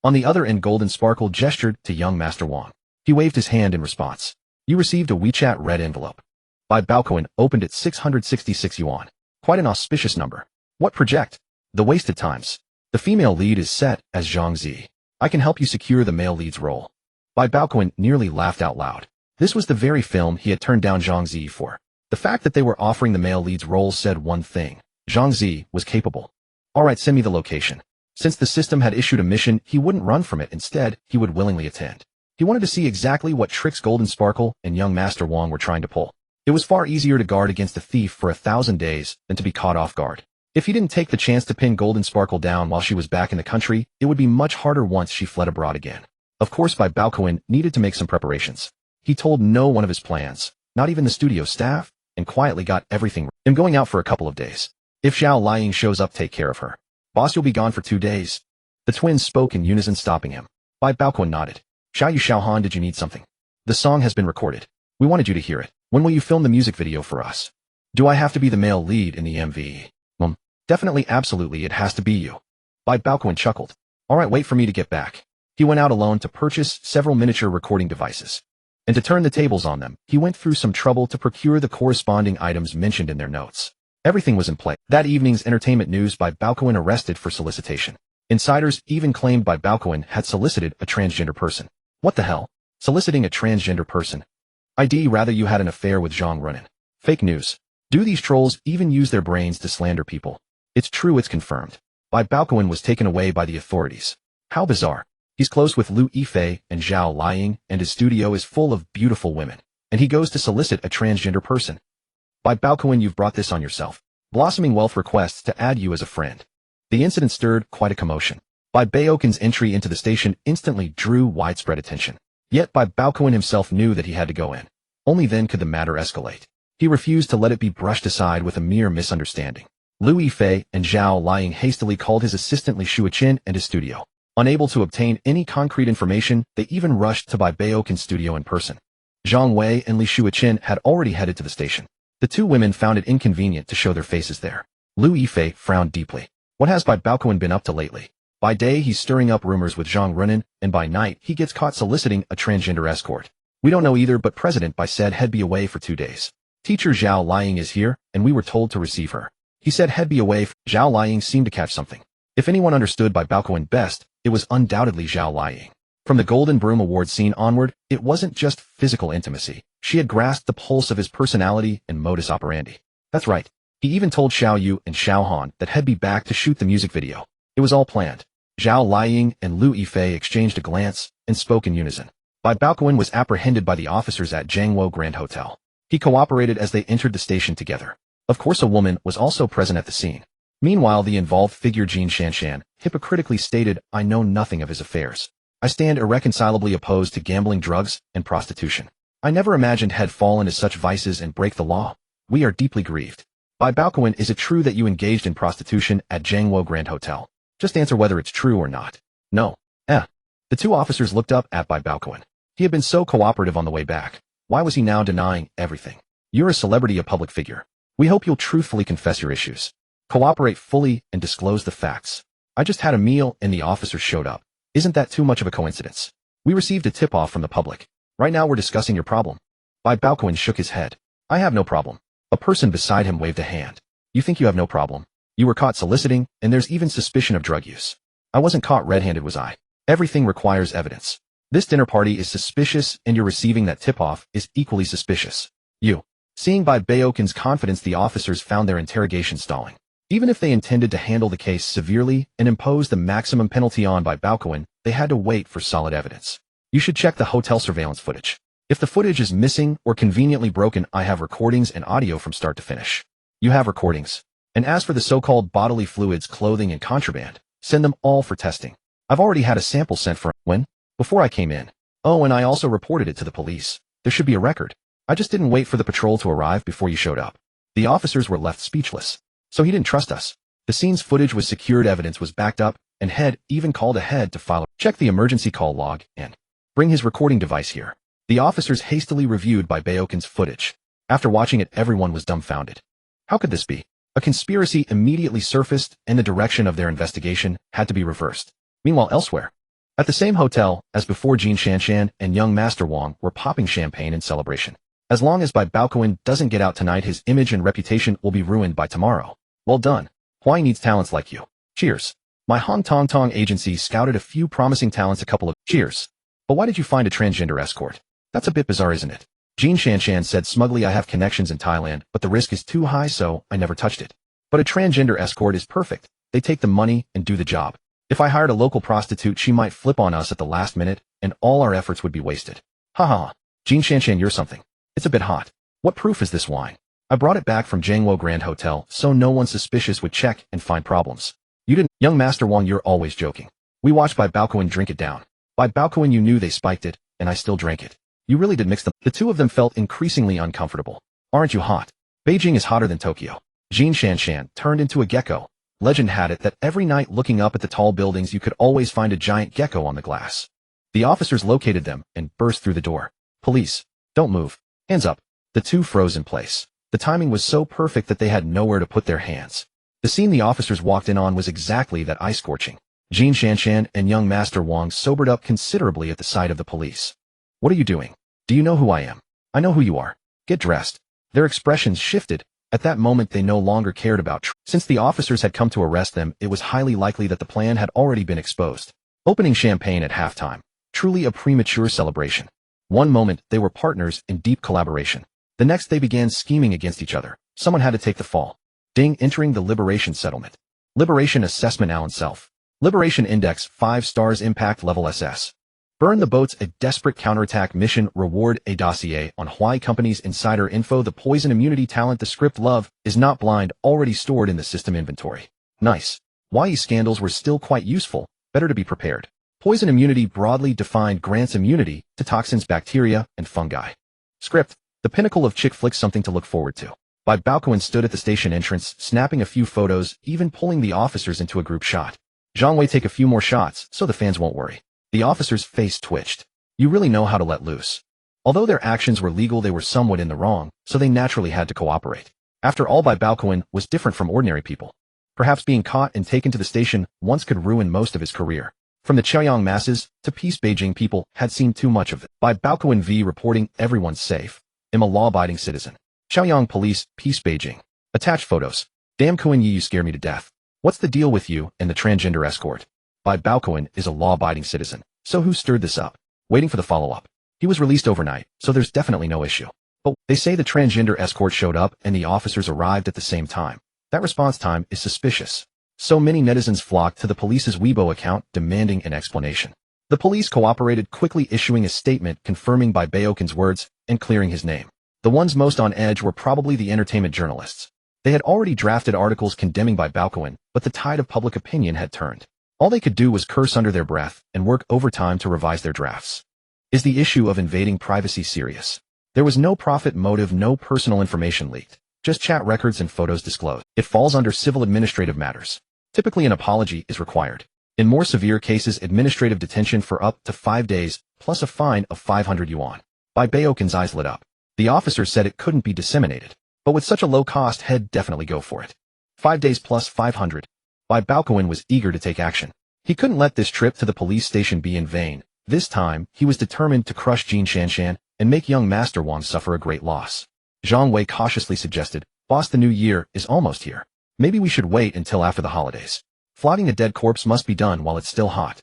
On the other end, Golden Sparkle gestured to young Master Wang. He waved his hand in response. You received a WeChat red envelope. Bai Baokun opened it. 666 yuan. Quite an auspicious number. What project? The Wasted Times. The female lead is set as Zhang Zi. I can help you secure the male lead's role. Bai Baokun nearly laughed out loud. This was the very film he had turned down Zhang Zi for. The fact that they were offering the male lead's role said one thing. Zhang Zi was capable. Alright, send me the location. Since the system had issued a mission, he wouldn't run from it. Instead, he would willingly attend. He wanted to see exactly what tricks Golden Sparkle and young Master Wang were trying to pull. It was far easier to guard against a thief for 1,000 days than to be caught off guard. If he didn't take the chance to pin Golden Sparkle down while she was back in the country, it would be much harder once she fled abroad again. Of course, Bai Baokun needed to make some preparations. He told no one of his plans, not even the studio staff, and quietly got everything ready. I'm going out for a couple of days. If Zhao Liying shows up, take care of her. Boss, you'll be gone for 2 days. The twins spoke in unison, stopping him. Bai Baokun nodded. Xiaohan, did you need something? The song has been recorded. We wanted you to hear it. When will you film the music video for us? Do I have to be the male lead in the MV? Definitely, absolutely, it has to be you. Bai Baokun chuckled. Alright, wait for me to get back. He went out alone to purchase several miniature recording devices. And to turn the tables on them, he went through some trouble to procure the corresponding items mentioned in their notes. Everything was in place. That evening's entertainment news: Bai Baokun arrested for solicitation. Insiders even claimed Bai Baokun had solicited a transgender person. What the hell? Soliciting a transgender person? Rather you had an affair with Zhang Runin. Fake news. Do these trolls even use their brains to slander people? It's true, it's confirmed. Bai Baokun was taken away by the authorities. How bizarre. He's close with Liu Yifei and Zhao Liying, and his studio is full of beautiful women. And he goes to solicit a transgender person. Bai Baokun, you've brought this on yourself. Blossoming Wealth requests to add you as a friend. The incident stirred quite a commotion. Bai Baokun's entry into the station instantly drew widespread attention. Yet Bai Baokun himself knew that he had to go in. Only then could the matter escalate. He refused to let it be brushed aside with a mere misunderstanding. Liu Yifei and Zhao Liying hastily called his assistant Li Shuaqin and his studio. Unable to obtain any concrete information, they even rushed to Bai Baokun's studio in person. Zhang Wei and Li Shuaqin had already headed to the station. The two women found it inconvenient to show their faces there. Liu Yifei frowned deeply. What has Bai Baokun been up to lately? By day he's stirring up rumors with Zhang Runin, and by night he gets caught soliciting a transgender escort. We don't know either, but President Bai said he'd be away for 2 days. Teacher Zhao Liying is here, and we were told to receive her. He said he'd be away. Zhao Liying seemed to catch something. If anyone understood Bai Baokun best, it was undoubtedly Zhao Liying. From the Golden Broom Awards scene onward, it wasn't just physical intimacy. She had grasped the pulse of his personality and modus operandi. That's right. He even told Xiao Yu and Xiao Han that he'd be back to shoot the music video. It was all planned. Zhao Liying and Liu Yifei exchanged a glance and spoke in unison. Bai Baokun was apprehended by the officers at Jiangwo Grand Hotel. He cooperated as they entered the station together. Of course, a woman was also present at the scene. Meanwhile, the involved figure Jin Shanshan hypocritically stated, I know nothing of his affairs. I stand irreconcilably opposed to gambling, drugs, and prostitution. I never imagined he'd fall into such vices and break the law. We are deeply grieved. Bai Baokun, is it true that you engaged in prostitution at Jiangwo Grand Hotel? Just answer whether it's true or not. No. The two officers looked up at Bai Baokun. He had been so cooperative on the way back. Why was he now denying everything? You're a celebrity, a public figure. We hope you'll truthfully confess your issues. Cooperate fully and disclose the facts. I just had a meal and the officers showed up. Isn't that too much of a coincidence? We received a tip-off from the public. Right now we're discussing your problem. Bai Baokun shook his head. I have no problem. A person beside him waved a hand. You think you have no problem? You were caught soliciting, and there's even suspicion of drug use. I wasn't caught red-handed, was I? Everything requires evidence. This dinner party is suspicious, and your receiving that tip-off is equally suspicious. Seeing Bai Baokun's confidence, the officers found their interrogation stalling. Even if they intended to handle the case severely and impose the maximum penalty on Bai Baokun, they had to wait for solid evidence. You should check the hotel surveillance footage. If the footage is missing or conveniently broken, I have recordings and audio from start to finish. You have recordings. And as for the so-called bodily fluids, clothing, and contraband, send them all for testing. I've already had a sample sent for when? Before I came in. Oh, and I also reported it to the police. There should be a record. I just didn't wait for the patrol to arrive before you showed up. The officers were left speechless. So he didn't trust us. The scene's footage was secured, evidence was backed up, and Head even called ahead to file. Check the emergency call log and bring his recording device here. The officers hastily reviewed Bai Baokun's footage. After watching it, everyone was dumbfounded. How could this be? A conspiracy immediately surfaced, and the direction of their investigation had to be reversed. Meanwhile, elsewhere, at the same hotel as before, Jin Shanshan and young Master Wang were popping champagne in celebration. As long as Bai Baokun doesn't get out tonight, his image and reputation will be ruined by tomorrow. Well done. Huai needs talents like you. Cheers. My Hong Tong Tong agency scouted a few promising talents, a couple of cheers. But why did you find a transgender escort? That's a bit bizarre, isn't it? Jin Shanshan said smugly, I have connections in Thailand, but the risk is too high, so I never touched it. But a transgender escort is perfect. They take the money and do the job. If I hired a local prostitute, she might flip on us at the last minute, and all our efforts would be wasted. Ha ha ha. Jin Shanshan, you're something. It's a bit hot. What proof is this wine? I brought it back from Jiangwo Grand Hotel so no one suspicious would check and find problems. You didn't. Young Master Wang, you're always joking. We watched Bai Baokun drink it down. Bai Baokun, you knew they spiked it, and I still drank it. You really did mix them. The two of them felt increasingly uncomfortable. Aren't you hot? Beijing is hotter than Tokyo. Jin Shanshan turned into a gecko. Legend had it that every night looking up at the tall buildings you could always find a giant gecko on the glass. The officers located them and burst through the door. Police, don't move. Hands up. The two froze in place. The timing was so perfect that they had nowhere to put their hands. The scene the officers walked in on was exactly that eye-scorching. Jin Shanshan and young Master Wang sobered up considerably at the sight of the police. What are you doing? Do you know who I am? I know who you are. Get dressed. Their expressions shifted. At that moment they no longer cared about Since the officers had come to arrest them, it was highly likely that the plan had already been exposed. Opening champagne at halftime. Truly a premature celebration. One moment they were partners in deep collaboration. The next they began scheming against each other. Someone had to take the fall. Ding, entering the Liberation Settlement. Liberation Assessment Allen Self. Liberation Index 5 stars, impact level SS. Burn the boats, a desperate counterattack mission. Reward, a dossier on Huawei Company's insider info. The poison immunity talent. The script love is not blind, already stored in the system inventory. Nice. Huawei scandals were still quite useful. Better to be prepared. Poison immunity broadly defined grants immunity to toxins, bacteria, and fungi. Script. The pinnacle of chick flicks, something to look forward to. Bai Baokun stood at the station entrance, snapping a few photos, even pulling the officers into a group shot. Zhang Wei, take a few more shots, so the fans won't worry. The officer's face twitched. You really know how to let loose. Although their actions were legal, they were somewhat in the wrong, so they naturally had to cooperate. After all, Bai Baokun was different from ordinary people. Perhaps being caught and taken to the station once could ruin most of his career. From the Chaoyang masses to peace, Beijing people had seen too much of it. Bai Baokun v. reporting, everyone's safe. I'm a law-abiding citizen. Chaoyang Police, Peace Beijing. Attached photos. Damn Kuan Yi, you scare me to death. What's the deal with you and the transgender escort? Bai Baokun is a law-abiding citizen. So who stirred this up? Waiting for the follow-up. He was released overnight, so there's definitely no issue. But they say the transgender escort showed up and the officers arrived at the same time. That response time is suspicious. So many netizens flocked to the police's Weibo account demanding an explanation. The police cooperated, quickly issuing a statement confirming Bai Baokun's words and clearing his name. The ones most on edge were probably the entertainment journalists. They had already drafted articles condemning Bai Baokun, but the tide of public opinion had turned. All they could do was curse under their breath and work overtime to revise their drafts. Is the issue of invading privacy serious? There was no profit motive, no personal information leaked, just chat records and photos disclosed. It falls under civil administrative matters. Typically an apology is required. In more severe cases, administrative detention for up to 5 days, plus a fine of 500 yuan. Bai Baokun's eyes lit up. The officer said it couldn't be disseminated. But with such a low cost, he'd definitely go for it. 5 days plus 500. Bai Baokun was eager to take action. He couldn't let this trip to the police station be in vain. This time, he was determined to crush Jin Shanshan and make young Master Wang suffer a great loss. Zhang Wei cautiously suggested, "Boss, the new year is almost here. Maybe we should wait until after the holidays. Flogging a dead corpse must be done while it's still hot."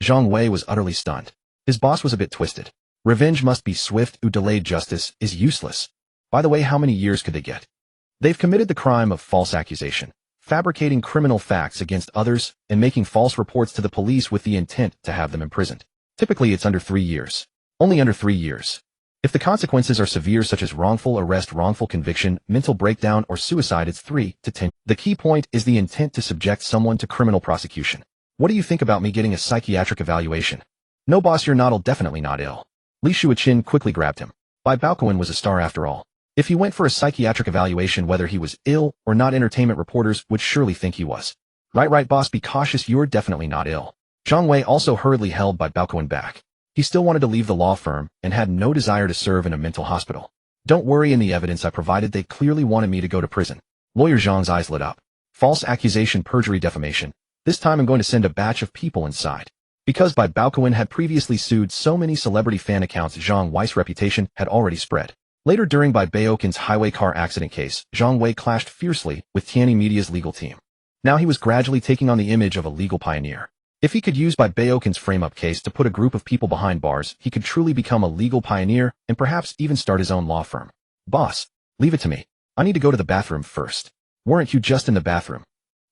Zhang Wei was utterly stunned. His boss was a bit twisted. Revenge must be swift, delayed justice is useless. By the way, how many years could they get? They've committed the crime of false accusation, fabricating criminal facts against others and making false reports to the police with the intent to have them imprisoned. Typically it's under 3 years. Only under 3 years. If the consequences are severe, such as wrongful arrest, wrongful conviction, mental breakdown, or suicide, it's 3 to 10. The key point is the intent to subject someone to criminal prosecution. What do you think about me getting a psychiatric evaluation? No, boss, you're not ill, definitely not ill. Li Shuaqin quickly grabbed him. Bai Baokun was a star after all. If he went for a psychiatric evaluation, whether he was ill or not, entertainment reporters would surely think he was. Right, boss, be cautious, you're definitely not ill. Zhang Wei also hurriedly held Bai Baokun back. He still wanted to leave the law firm and had no desire to serve in a mental hospital. Don't worry, in the evidence I provided, they clearly wanted me to go to prison. Lawyer Zhang's eyes lit up. False accusation, perjury, defamation. This time I'm going to send a batch of people inside. Because Bai Baokun had previously sued so many celebrity fan accounts, Zhang Wei's reputation had already spread. Later, during Bai Baokun's highway car accident case, Zhang Wei clashed fiercely with Tianyi Media's legal team. Now he was gradually taking on the image of a legal pioneer. If he could use Bai Baokun's frame-up case to put a group of people behind bars, he could truly become a legal pioneer and perhaps even start his own law firm. Boss, leave it to me. I need to go to the bathroom first. Weren't you just in the bathroom?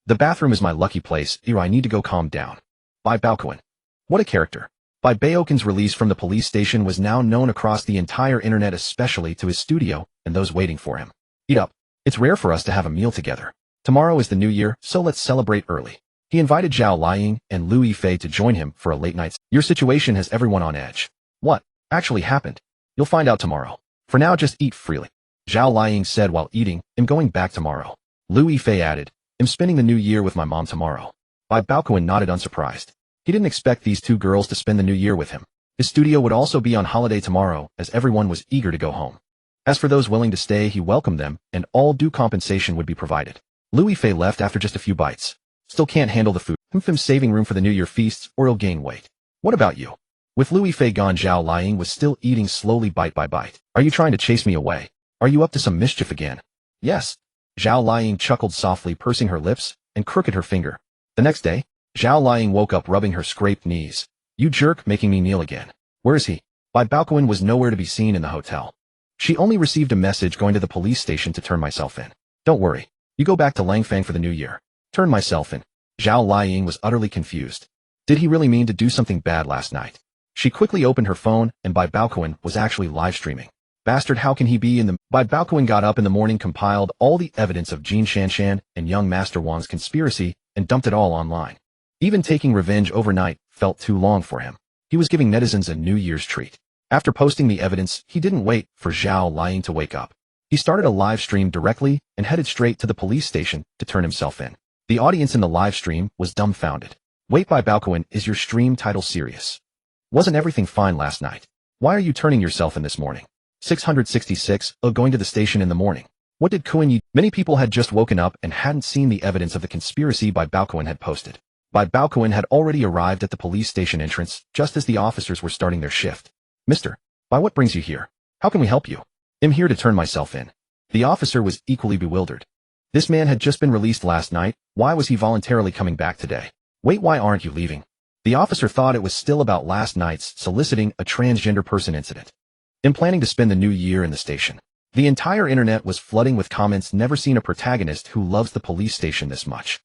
The bathroom is my lucky place. Here, I need to go calm down. Bai Baokun. What a character. Bai Baokun's release from the police station was now known across the entire internet, especially to his studio and those waiting for him. Eat up. It's rare for us to have a meal together. Tomorrow is the new year, so let's celebrate early. He invited Zhao Liying and Liu Yifei to join him for a late night. Your situation has everyone on edge. What actually happened? You'll find out tomorrow. For now, just eat freely. Zhao Liying said while eating, I'm going back tomorrow. Liu Yifei added, I'm spending the new year with my mom tomorrow. Bai Baokun nodded unsurprised. He didn't expect these two girls to spend the new year with him. His studio would also be on holiday tomorrow, as everyone was eager to go home. As for those willing to stay, he welcomed them, and all due compensation would be provided. Liu Yifei left after just a few bites. Still can't handle the food. Him saving room for the New Year feasts, or he'll gain weight. What about you? With Liu Yifei gone, Zhao Liying was still eating slowly bite by bite. Are you trying to chase me away? Are you up to some mischief again? Yes. Zhao Liying chuckled softly, pursing her lips, and crooked her finger. The next day, Zhao Liying woke up rubbing her scraped knees. You jerk, making me kneel again. Where is he? Bai Baokun was nowhere to be seen in the hotel. She only received a message going to the police station to turn myself in. Don't worry. You go back to Langfang for the new year. Turn myself in. Zhao Liying was utterly confused. Did he really mean to do something bad last night? She quickly opened her phone, and Bai Baokun was actually live streaming. Bastard, how can he be in the— Bai Baokun got up in the morning, compiled all the evidence of Jin Shanshan and young Master Wang's conspiracy, and dumped it all online. Even taking revenge overnight felt too long for him. He was giving netizens a New Year's treat. After posting the evidence, he didn't wait for Zhao Liying to wake up. He started a live stream directly and headed straight to the police station to turn himself in. The audience in the live stream was dumbfounded. Wait, Bai Baokun, is your stream title serious? Wasn't everything fine last night? Why are you turning yourself in this morning? 666, going to the station in the morning. What did Kuan Yi— Many people had just woken up and hadn't seen the evidence of the conspiracy Bai Baokun had posted. Bai Baokun had already arrived at the police station entrance just as the officers were starting their shift. Mister, Bai, what brings you here? How can we help you? I'm here to turn myself in. The officer was equally bewildered. This man had just been released last night. Why was he voluntarily coming back today? Wait, why aren't you leaving? The officer thought it was still about last night's soliciting a transgender person incident. I'm planning to spend the new year in the station. The entire internet was flooding with comments. Never seen a protagonist who loves the police station this much.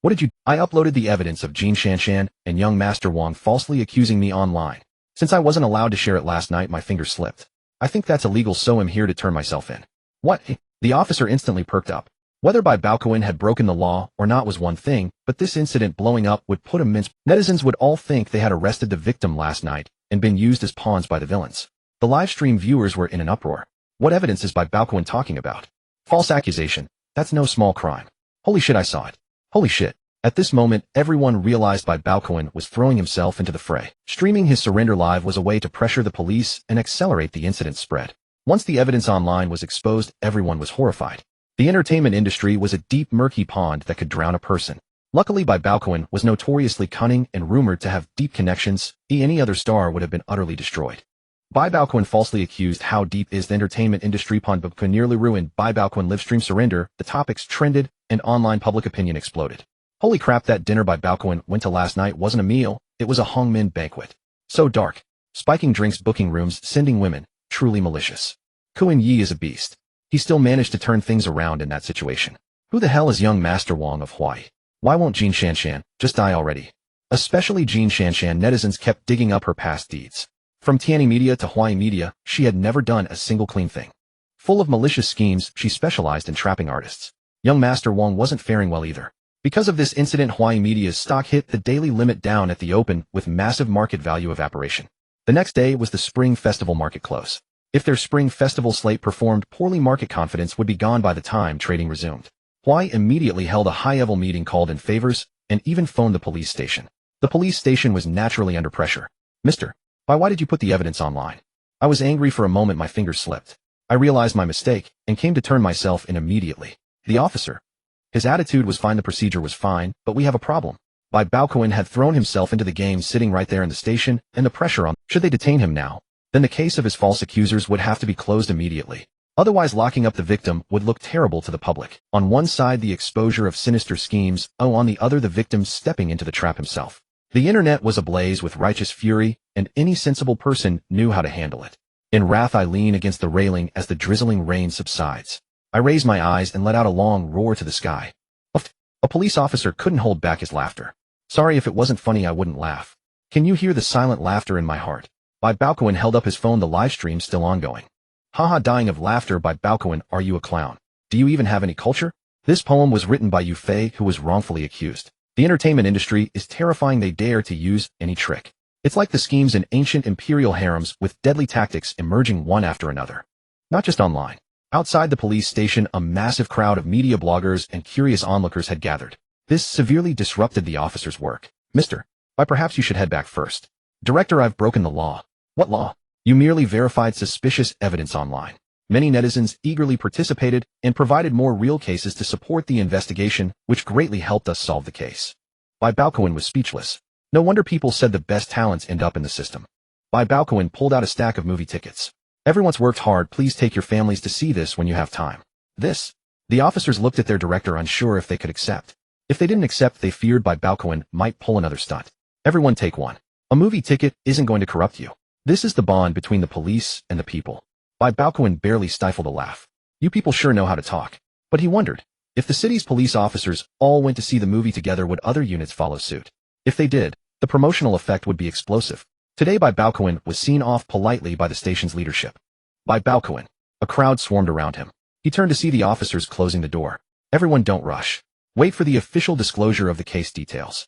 What did you— I uploaded the evidence of Jin Shanshan and young Master Wang falsely accusing me online. Since I wasn't allowed to share it last night, my finger slipped. I think that's illegal, so I'm here to turn myself in. What? The officer instantly perked up. Whether Bai Baokun had broken the law or not was one thing, but this incident blowing up would put him in— Netizens would all think they had arrested the victim last night and been used as pawns by the villains. The live stream viewers were in an uproar. What evidence is Bai Baokun talking about? False accusation. That's no small crime. Holy shit, I saw it. Holy shit. At this moment, everyone realized Bai Baokun was throwing himself into the fray. Streaming his surrender live was a way to pressure the police and accelerate the incident's spread. Once the evidence online was exposed, everyone was horrified. The entertainment industry was a deep, murky pond that could drown a person. Luckily, Bai Baokun was notoriously cunning and rumored to have deep connections. Any other star would have been utterly destroyed. Bai Baokun falsely accused. How deep is the entertainment industry pond? Baokun nearly ruined Bai Baokun livestream surrender. The topics trended, and online public opinion exploded. Holy crap, that dinner Bai Baokun went to last night wasn't a meal, it was a Hongmin banquet. So dark. Spiking drinks, booking rooms, sending women. Truly malicious. Kuan Yi is a beast. He still managed to turn things around in that situation. Who the hell is young Master Wang of Hawaii? Why won't Jin Shanshan just die already? Especially Jin Shanshan. Netizens kept digging up her past deeds. From Tianyi Media to Hawaii Media, she had never done a single clean thing. Full of malicious schemes, she specialized in trapping artists. Young Master Wang wasn't faring well either. Because of this incident, Hawaii Media's stock hit the daily limit down at the open with massive market value evaporation. The next day was the Spring Festival market close. If their Spring Festival slate performed poorly, market confidence would be gone by the time trading resumed. Hawaii immediately held a high-level meeting, called in favors, and even phoned the police station. The police station was naturally under pressure. Mister, why did you put the evidence online? I was angry for a moment, my fingers slipped. I realized my mistake and came to turn myself in immediately. The officer. His attitude was fine, the procedure was fine, but we have a problem. Bai Baokun had thrown himself into the game, sitting right there in the station, and the pressure on— Should they detain him now? Then the case of his false accusers would have to be closed immediately. Otherwise, locking up the victim would look terrible to the public. On one side, the exposure of sinister schemes, on the other, the victim stepping into the trap himself. The internet was ablaze with righteous fury, and any sensible person knew how to handle it. In wrath, I lean against the railing as the drizzling rain subsides. I raise my eyes and let out a long roar to the sky. A police officer couldn't hold back his laughter. Sorry, if it wasn't funny, I wouldn't laugh. Can you hear the silent laughter in my heart? Bai Baokun held up his phone, the live stream still ongoing. Haha, dying of laughter. Bai Baokun, are you a clown? Do you even have any culture? This poem was written by Yu Fei, who was wrongfully accused. The entertainment industry is terrifying. They dare to use any trick. It's like the schemes in ancient imperial harems, with deadly tactics emerging one after another. Not just online. Outside the police station, a massive crowd of media bloggers and curious onlookers had gathered. This severely disrupted the officer's work. Mr. Bai, perhaps you should head back first. Director, I've broken the law. What law? You merely verified suspicious evidence online. Many netizens eagerly participated and provided more real cases to support the investigation, which greatly helped us solve the case. Bai Baokun was speechless. No wonder people said the best talents end up in the system. Bai Baokun pulled out a stack of movie tickets. Everyone's worked hard. Please take your families to see this when you have time. This. The officers looked at their director, unsure if they could accept. If they didn't accept, they feared Bai Baokun might pull another stunt. Everyone take one. A movie ticket isn't going to corrupt you. This is the bond between the police and the people. Bai Baokun barely stifled a laugh. You people sure know how to talk. But he wondered, if the city's police officers all went to see the movie together, would other units follow suit? If they did, the promotional effect would be explosive. Today, Bai Baokun was seen off politely by the station's leadership. Bai Baokun. A crowd swarmed around him. He turned to see the officers closing the door. Everyone, don't rush. Wait for the official disclosure of the case details.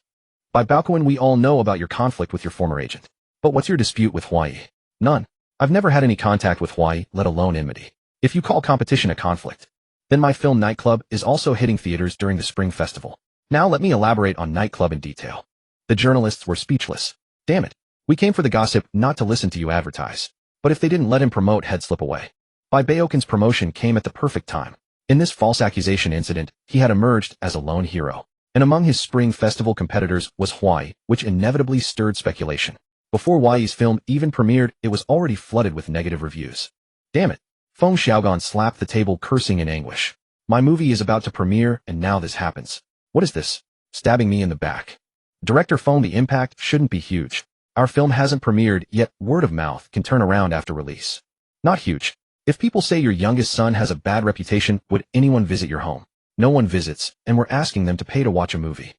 Bai Baokun, we all know about your conflict with your former agent. But what's your dispute with Huai? None. I've never had any contact with Huai, let alone enmity. If you call competition a conflict, then my film Nightclub is also hitting theaters during the Spring Festival. Now let me elaborate on Nightclub in detail. The journalists were speechless. Damn it. We came for the gossip, not to listen to you advertise. But if they didn't let him promote, he'd slip away. Bai Baokun's promotion came at the perfect time. In this false accusation incident, he had emerged as a lone hero. And among his Spring Festival competitors was Huai, which inevitably stirred speculation. Before Huai's film even premiered, it was already flooded with negative reviews. Damn it. Feng Xiaogan slapped the table, cursing in anguish. My movie is about to premiere, and now this happens. What is this? Stabbing me in the back. Director Feng, the impact shouldn't be huge. Our film hasn't premiered, yet word of mouth can turn around after release. Not huge. If people say your youngest son has a bad reputation, would anyone visit your home? No one visits, and we're asking them to pay to watch a movie.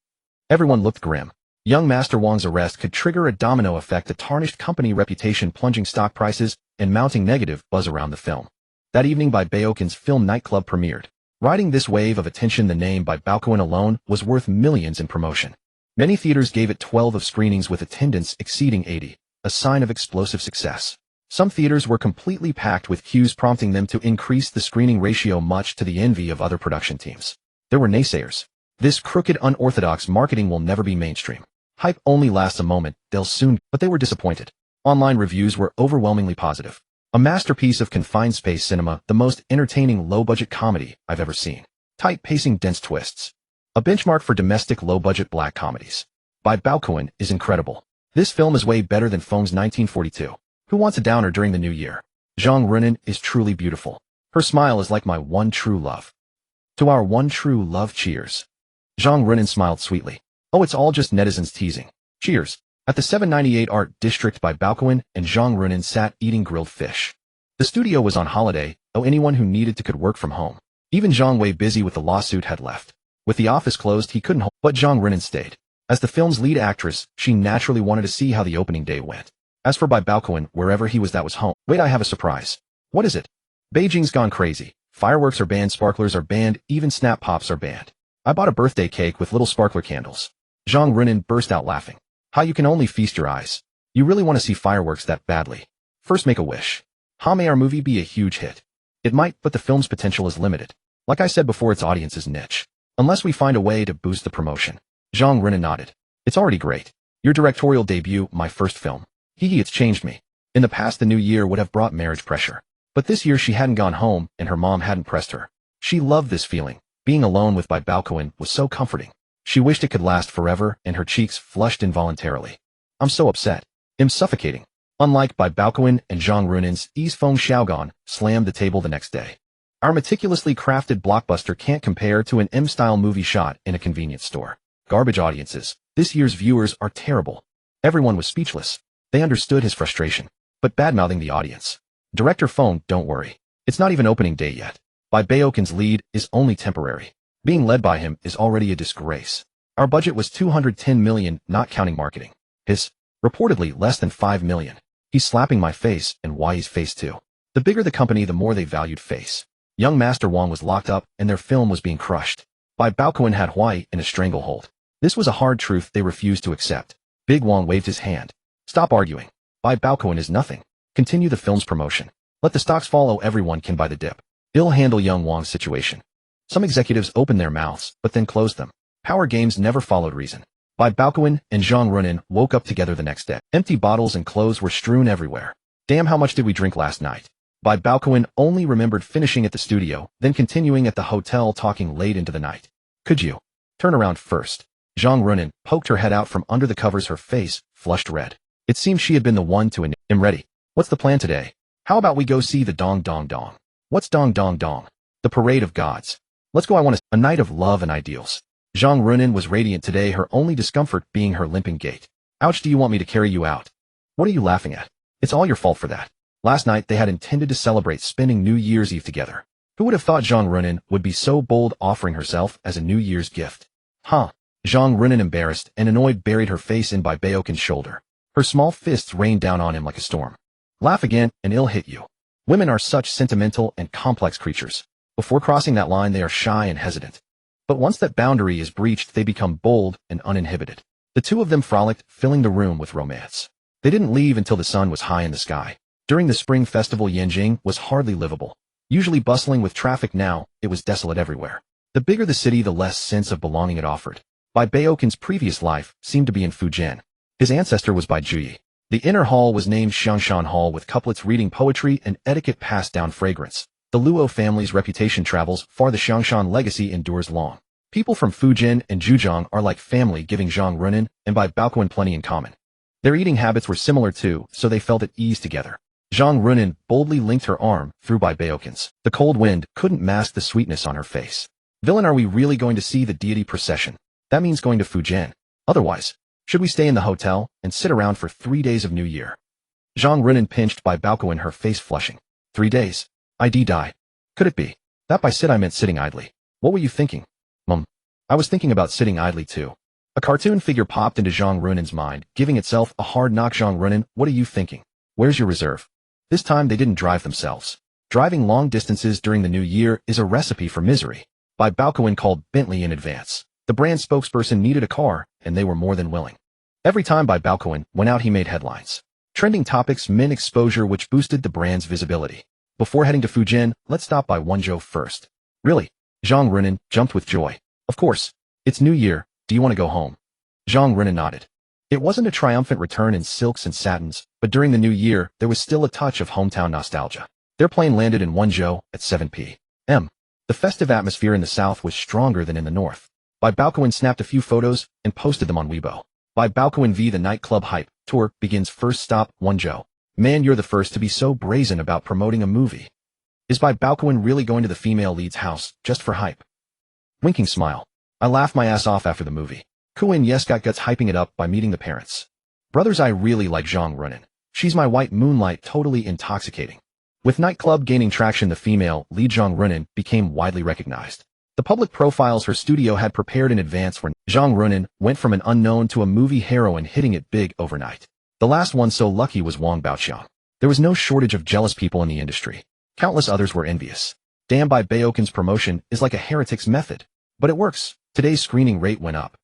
Everyone looked grim. Young Master Wang's arrest could trigger a domino effect, a tarnished company reputation, plunging stock prices, and mounting negative buzz around the film. That evening, Bai Baokun's film Nightclub premiered. Riding this wave of attention, the name Bai Baokun alone was worth millions in promotion. Many theaters gave it 12 of screenings with attendance exceeding 80, a sign of explosive success. Some theaters were completely packed with queues, prompting them to increase the screening ratio, much to the envy of other production teams. There were naysayers. This crooked, unorthodox marketing will never be mainstream. Hype only lasts a moment, they'll soon, but they were disappointed. Online reviews were overwhelmingly positive. A masterpiece of confined space cinema, the most entertaining low-budget comedy I've ever seen. Tight pacing, dense twists. A benchmark for domestic low-budget black comedies. Bai Baokun is incredible. This film is way better than Feng's 1942. Who wants a downer during the new year? Zhang Runin is truly beautiful. Her smile is like my one true love. To our one true love, cheers. Zhang Runin smiled sweetly. Oh, it's all just netizens teasing. Cheers. At the 798 Art District, Bai Baokun and Zhang Runin sat eating grilled fish. The studio was on holiday, though anyone who needed to could work from home. Even Zhang Wei, busy with the lawsuit, had left. With the office closed, he couldn't hold, but Zhang Runin stayed. As the film's lead actress, she naturally wanted to see how the opening day went. As for Bai Baokun, wherever he was, that was home. Wait, I have a surprise. What is it? Beijing's gone crazy. Fireworks are banned, sparklers are banned, even snap pops are banned. I bought a birthday cake with little sparkler candles. Zhang Runin burst out laughing. How you can only feast your eyes. You really want to see fireworks that badly. First, make a wish. How may our movie be a huge hit? It might, but the film's potential is limited. Like I said before, its audience is niche. Unless we find a way to boost the promotion. Zhang Runin nodded. It's already great. Your directorial debut, my first film. It's changed me. In the past, the new year would have brought marriage pressure. But this year she hadn't gone home, and her mom hadn't pressed her. She loved this feeling. Being alone with Bai Baokun was so comforting. She wished it could last forever, and her cheeks flushed involuntarily. I'm so upset. I'm suffocating. Unlike Bai Baokun and Zhang Runin's, Feng Xiaogan slammed the table the next day. Our meticulously crafted blockbuster can't compare to an M-style movie shot in a convenience store. Garbage audiences. This year's viewers are terrible. Everyone was speechless. They understood his frustration, but bad-mouthing the audience. Director Feng, don't worry. It's not even opening day yet. Bai Baokun's lead is only temporary. Being led by him is already a disgrace. Our budget was 210 million, not counting marketing. Reportedly less than 5 million. He's slapping my face and Wai's face too. The bigger the company, the more they valued face. Young Master Wang was locked up and their film was being crushed. Bai Baokun had Wai in a stranglehold. This was a hard truth they refused to accept. Big Wang waved his hand. Stop arguing. Bai Baokun is nothing. Continue the film's promotion. Let the stocks follow, everyone can buy the dip. Ill handle young Wang's situation. Some executives opened their mouths, but then closed them. Power games never followed reason. Bai Baokun and Zhang Runin woke up together the next day. Empty bottles and clothes were strewn everywhere. Damn, how much did we drink last night? Bai Baokun only remembered finishing at the studio, then continuing at the hotel talking late into the night. Could you turn around first? Zhang Runin poked her head out from under the covers, her face flushed red. It seemed she had been the one to I'm ready. What's the plan today? How about we go see the Dong Dong Dong? What's Dong Dong Dong? The Parade of Gods. Let's go, I want a night of love and ideals. Zhang Runin was radiant today, her only discomfort being her limping gait. Ouch, do you want me to carry you out? What are you laughing at? It's all your fault for that. Last night they had intended to celebrate spending New Year's Eve together. Who would have thought Zhang Runin would be so bold, offering herself as a New Year's gift? Huh? Zhang Runin, embarrassed and annoyed, buried her face in Bai Baokun's shoulder. Her small fists rained down on him like a storm. Laugh again and it'll hit you. Women are such sentimental and complex creatures. Before crossing that line they are shy and hesitant. But once that boundary is breached they become bold and uninhibited. The two of them frolicked, filling the room with romance. They didn't leave until the sun was high in the sky. During the spring festival, Yanjing was hardly livable. Usually bustling with traffic, now it was desolate everywhere. The bigger the city, the less sense of belonging it offered. Bai Baokun's previous life seemed to be in Fujian. His ancestor was Bai Juyi. The inner hall was named Xiangshan Hall, with couplets reading poetry and etiquette passed down fragrance. The Luo family's reputation travels far, the Xiangshan legacy endures long. People from Fujian and Zhejiang are like family, giving Zhang Runin and Bai Baokun plenty in common. Their eating habits were similar too, so they felt at ease together. Zhang Runin boldly linked her arm through Bai Baokun's. The cold wind couldn't mask the sweetness on her face. Villain, are we really going to see the deity procession? That means going to Fujian. Otherwise, should we stay in the hotel and sit around for 3 days of New Year? Zhang Runin pinched Bai Baokun, her face flushing. 3 days? I'd die. Could it be? That by sit I meant sitting idly. What were you thinking? I was thinking about sitting idly too. A cartoon figure popped into Zhang Runin's mind, giving itself a hard knock. Zhang Runin, what are you thinking? Where's your reserve? This time they didn't drive themselves. Driving long distances during the new year is a recipe for misery. Bai Baokun called Bentley in advance. The brand spokesperson needed a car, and they were more than willing. Every time Bai Baokun went out he made headlines. Trending topics meant exposure, which boosted the brand's visibility. Before heading to Fujian, let's stop by Wenzhou first. Really? Zhang Runin jumped with joy. Of course. It's New Year, do you want to go home? Zhang Runin nodded. It wasn't a triumphant return in silks and satins, but during the new year there was still a touch of hometown nostalgia. Their plane landed in Wenzhou at 7 p.m. The festive atmosphere in the south was stronger than in the north. Bai Baokun snapped a few photos and posted them on Weibo. Bai Baokun v. The nightclub hype tour begins. First stop, Wenzhou. Man, you're the first to be so brazen about promoting a movie. Is Bai Baokun really going to the female lead's house just for hype? Winking smile. I laughed my ass off after the movie. Kuin yes got guts hyping it up by meeting the parents. Brothers, I really like Zhang Runin. She's my white moonlight, totally intoxicating. With nightclub gaining traction, the female lead Zhang Runin became widely recognized. The public profiles her studio had prepared in advance were Zhang Runin went from an unknown to a movie heroine, hitting it big overnight. The last one so lucky was Wang Baoqiang. There was no shortage of jealous people in the industry. Countless others were envious. Damn, Bai Baokun's promotion is like a heretic's method. But it works. Today's screening rate went up.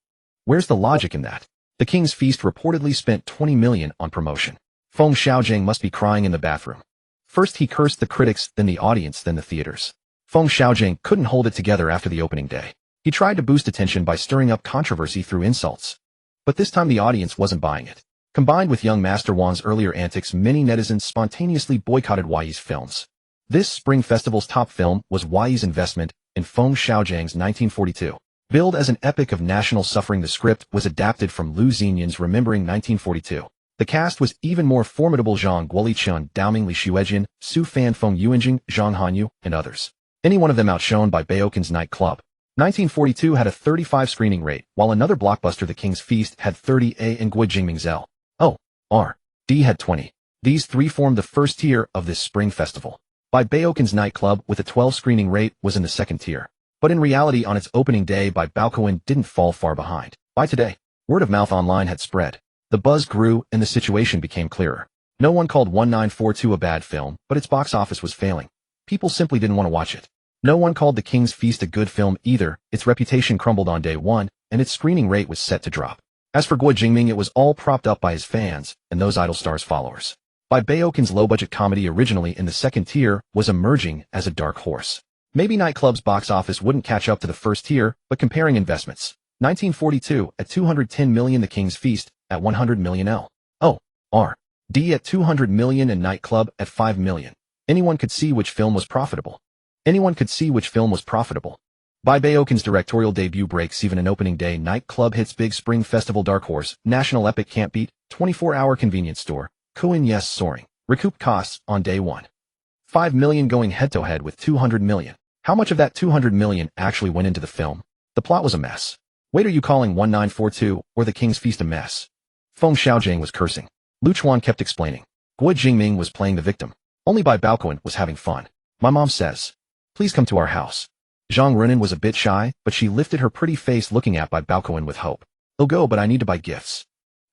Where's the logic in that? The King's Feast reportedly spent 20 million on promotion. Feng Xiaojing must be crying in the bathroom. First he cursed the critics, then the audience, then the theaters. Feng Xiaojing couldn't hold it together after the opening day. He tried to boost attention by stirring up controversy through insults. But this time the audience wasn't buying it. Combined with young Master Wang's earlier antics, many netizens spontaneously boycotted Wai's films. This Spring Festival's top film was Wai's investment in Feng Xiaojing's 1942. Billed as an epic of national suffering, the script was adapted from Lu Xinyan's Remembering 1942. The cast was even more formidable: Zhang Guoliqian, Daoming Li Xuejian, Su Fan, Feng Yuanjing, Zhang Hanyu, and others. Any one of them outshone by Baokun's Nightclub. 1942 had a 35 screening rate, while another blockbuster, The King's Feast, had 30A and Gui Jingming's L.O.R.D. had 20. These three formed the first tier of this Spring Festival. Bai Baokun's Nightclub, with a 12 screening rate, was in the second tier. But in reality, on its opening day, Bai Baokun didn't fall far behind. By today, word of mouth online had spread. The buzz grew and the situation became clearer. No one called 1942 a bad film, but its box office was failing. People simply didn't want to watch it. No one called The King's Feast a good film either. Its reputation crumbled on day one, and its screening rate was set to drop. As for Guo Jingming, it was all propped up by his fans and those idol stars' followers. Bai Baokun's low-budget comedy, originally in the second tier, was emerging as a dark horse. Maybe Nightclub's box office wouldn't catch up to the first tier, but comparing investments, 1942 at 210 million, The King's Feast at 100 million, L.O.R.D. at 200 million, and Nightclub at 5 million. Anyone could see which film was profitable. Bai Baokun's directorial debut breaks even an opening day. Nightclub hits big spring festival dark horse, national epic can't beat, 24-hour convenience store, Coin yes soaring, recouped costs on day one. 5 million going head-to-head with 200 million. How much of that 200 million actually went into the film? The plot was a mess. Wait, are you calling 1942 or The King's Feast a mess? Feng Xiaojing was cursing. Lu Chuan kept explaining. Guo Jingming was playing the victim. Only Bai Baokun was having fun. My mom says, please come to our house. Zhang Runin was a bit shy, but she lifted her pretty face looking at Bai Baokun with hope. I'll go, but I need to buy gifts.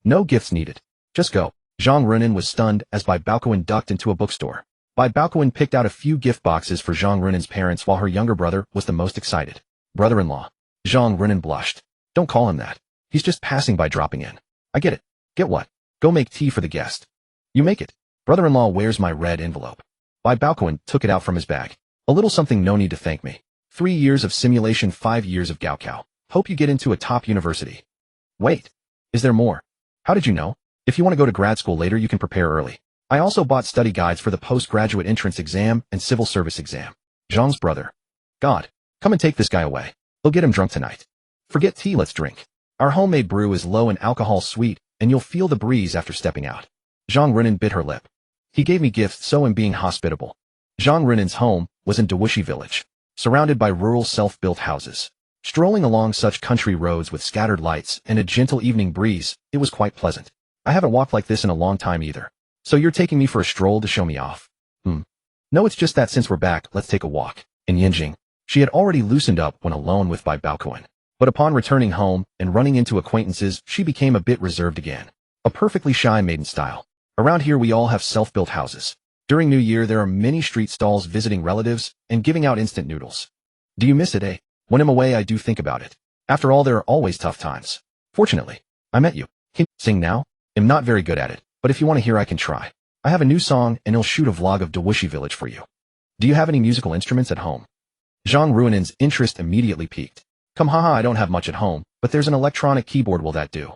No gifts needed. Just go. Zhang Runin was stunned as Bai Baokun ducked into a bookstore. Bai Baokun picked out a few gift boxes for Zhang Runin's parents while her younger brother was the most excited. Brother-in-law. Zhang Runin blushed. Don't call him that. He's just passing by, dropping in. I get it. Get what? Go make tea for the guest. You make it. Brother-in-law, where's my red envelope? Bai Baokun took it out from his bag. A little something, no need to thank me. 3 years of simulation, 5 years of Gaokao. Hope you get into a top university. Wait. Is there more? How did you know? If you want to go to grad school later, you can prepare early. I also bought study guides for the postgraduate entrance exam and civil service exam. Zhang's brother. God. Come and take this guy away. We'll get him drunk tonight. Forget tea, let's drink. Our homemade brew is low in alcohol, sweet, and you'll feel the breeze after stepping out. Zhang Runin bit her lip. He gave me gifts, so I'm being hospitable. Zhang Runin's home was in Dawushi village, surrounded by rural self-built houses. Strolling along such country roads with scattered lights and a gentle evening breeze, it was quite pleasant. I haven't walked like this in a long time either. So you're taking me for a stroll to show me off? No, it's just that since we're back, let's take a walk. In Yinjing, she had already loosened up when alone with Bai Baokun. But upon returning home and running into acquaintances, she became a bit reserved again. A perfectly shy maiden style. Around here we all have self-built houses. During New Year there are many street stalls visiting relatives and giving out instant noodles. Do you miss it, eh? When I'm away I do think about it. After all, there are always tough times. Fortunately, I met you. Can you sing now? I'm not very good at it, but if you want to hear I can try. I have a new song and I'll shoot a vlog of Dawushi village for you. Do you have any musical instruments at home? Zhang Runin's interest immediately piqued. Come, haha, I don't have much at home, but there's an electronic keyboard, will that do?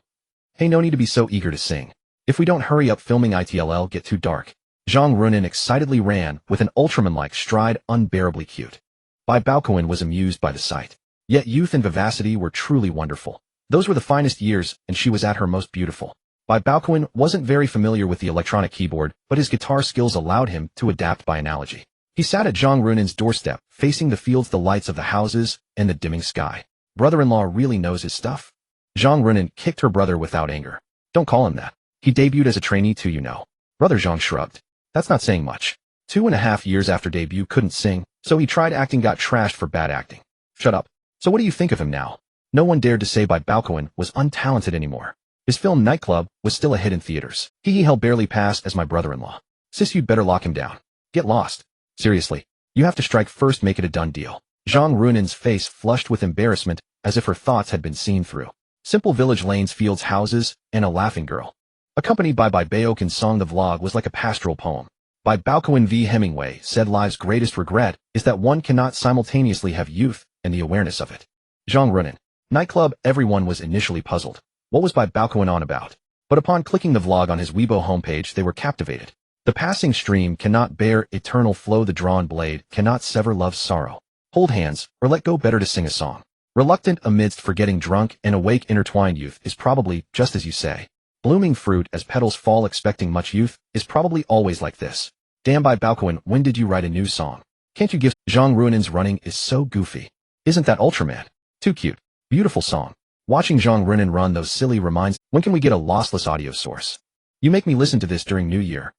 Hey, no need to be so eager to sing. If we don't hurry up filming it'll get too dark. Zhang Runin excitedly ran with an Ultraman-like stride, unbearably cute. Bai Baokun was amused by the sight. Yet youth and vivacity were truly wonderful. Those were the finest years, and she was at her most beautiful. Bai Baokun wasn't very familiar with the electronic keyboard, but his guitar skills allowed him to adapt by analogy. He sat at Zhang Runin's doorstep, facing the fields, the lights of the houses, and the dimming sky. Brother-in-law really knows his stuff. Zhang Runin kicked her brother without anger. Don't call him that. He debuted as a trainee too, you know. Brother Zhang shrugged. That's not saying much. 2.5 years after debut, couldn't sing, so he tried acting, got trashed for bad acting. Shut up. So what do you think of him now? No one dared to say Bai Baokun was untalented anymore. His film Nightclub was still a hit in theaters. He'll barely pass as my brother-in-law. Sis, you'd better lock him down. Get lost. Seriously. You have to strike first, make it a done deal. Zhang Runin's face flushed with embarrassment, as if her thoughts had been seen through. Simple village lanes, fields, houses, and a laughing girl. Accompanied by Bai Baokun's song, the vlog was like a pastoral poem. Bai Baokun v. Hemingway said life's greatest regret is that one cannot simultaneously have youth and the awareness of it. Zhang Runin. Nightclub. Everyone was initially puzzled. What was Bai Baokun on about? But upon clicking the vlog on his Weibo homepage, they were captivated. The passing stream cannot bear eternal flow, the drawn blade cannot sever love's sorrow. Hold hands, or let go, better to sing a song. Reluctant amidst forgetting drunk and awake, intertwined youth is probably, just as you say. Blooming fruit as petals fall, expecting much youth, is probably always like this. Damn, Bai Baokun, when did you write a new song? Can't you give? Zhang Runin's running is so goofy. Isn't that Ultraman? Too cute. Beautiful song. Watching Zhang Runin run those silly reminds, when can we get a lossless audio source? You make me listen to this during New Year.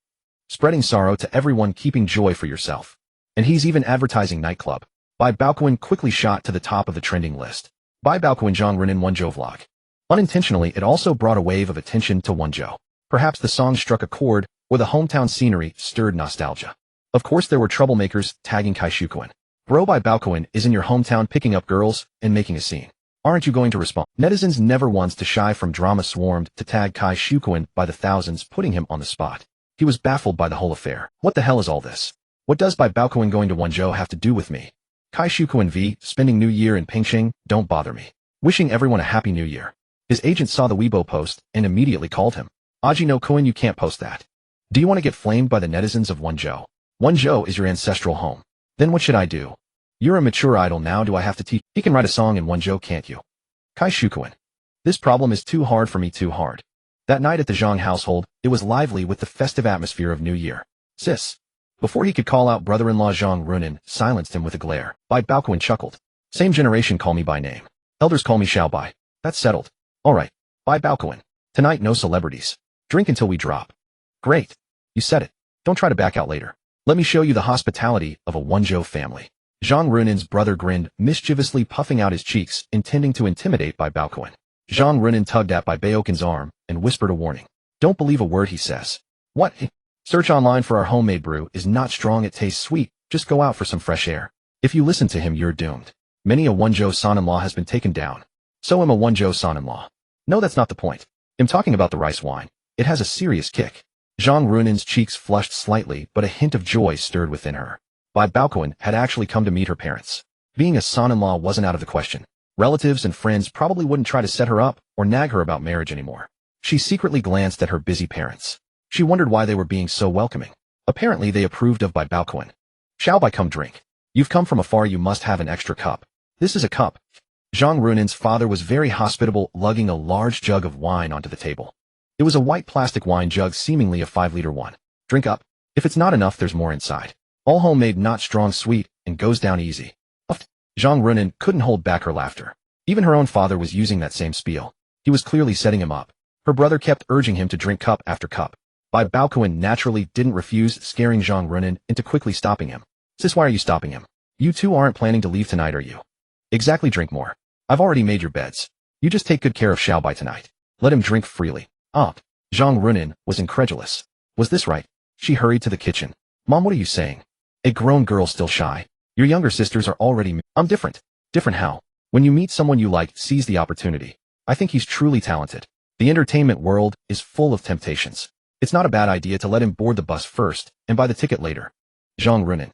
Spreading sorrow to everyone, keeping joy for yourself. And he's even advertising Nightclub. Bai Baokun quickly shot to the top of the trending list. Bai Baokun, Zhang Runin 1 Joe vlog. Unintentionally, it also brought a wave of attention to Wonjo. Perhaps the song struck a chord, or the hometown scenery stirred nostalgia. Of course there were troublemakers tagging Kai Shukuan. Bro Bai Baokun is in your hometown picking up girls and making a scene. Aren't you going to respond? Netizens never once to shy from drama swarmed to tag Kai Shukuan by the thousands, putting him on the spot. He was baffled by the whole affair. What the hell is all this? What does Bai Baokun going to Wonjo have to do with me? Kai Shukuan v. Spending New Year in Pingxing, don't bother me. Wishing everyone a happy new year. His agent saw the Weibo post and immediately called him. Aji no Koen, you can't post that. Do you want to get flamed by the netizens of Wonjo? Wonjo is your ancestral home. Then what should I do? You're a mature idol now, do I have to teach? He can write a song in Wonjo, can't you? Kai Shukuan. This problem is too hard for me, too hard. That night at the Zhang household, it was lively with the festive atmosphere of New Year. Sis. Before he could call out, brother-in-law Zhang Runin silenced him with a glare. Bai Baokun chuckled. Same generation call me by name. Elders call me Xiao Bai. That's settled. Alright. Bai Baokun. Tonight no celebrities. Drink until we drop. Great. You said it. Don't try to back out later. Let me show you the hospitality of a Wonjo family. Zhang Runin's brother grinned, mischievously puffing out his cheeks, intending to intimidate Bai Baokun. Zhang Runin tugged at Bai Baokun's arm and whispered a warning. Don't believe a word he says. What? Search online for our homemade brew is not strong, it tastes sweet, just go out for some fresh air. If you listen to him, you're doomed. Many a Wonjo son-in-law has been taken down. So am a Wonjo son-in-law. No, that's not the point. I'm talking about the rice wine. It has a serious kick. Zhang Runin's cheeks flushed slightly, but a hint of joy stirred within her. Bai Baokun had actually come to meet her parents. Being a son-in-law wasn't out of the question. Relatives and friends probably wouldn't try to set her up or nag her about marriage anymore. She secretly glanced at her busy parents. She wondered why they were being so welcoming. Apparently they approved of Bai Baokun. Shall Bai, come drink. You've come from afar, you must have an extra cup. This is a cup. Zhang Runin's father was very hospitable, lugging a large jug of wine onto the table. It was a white plastic wine jug, seemingly a 5-liter one. Drink up. If it's not enough, there's more inside. All homemade, not strong, sweet, and goes down easy. Zhang Runin couldn't hold back her laughter. Even her own father was using that same spiel. He was clearly setting him up. Her brother kept urging him to drink cup after cup. Bai Baokun naturally didn't refuse, scaring Zhang Runin into quickly stopping him. Sis, why are you stopping him? You two aren't planning to leave tonight, are you? Exactly, drink more. I've already made your beds. You just take good care of Xiao Bai tonight. Let him drink freely. Zhang Runin was incredulous. Was this right? She hurried to the kitchen. Mom, what are you saying? A grown girl still shy. Your younger sisters are already I'm different. Different how? When you meet someone you like, seize the opportunity. I think he's truly talented. The entertainment world is full of temptations. It's not a bad idea to let him board the bus first and buy the ticket later. Zhang Runin.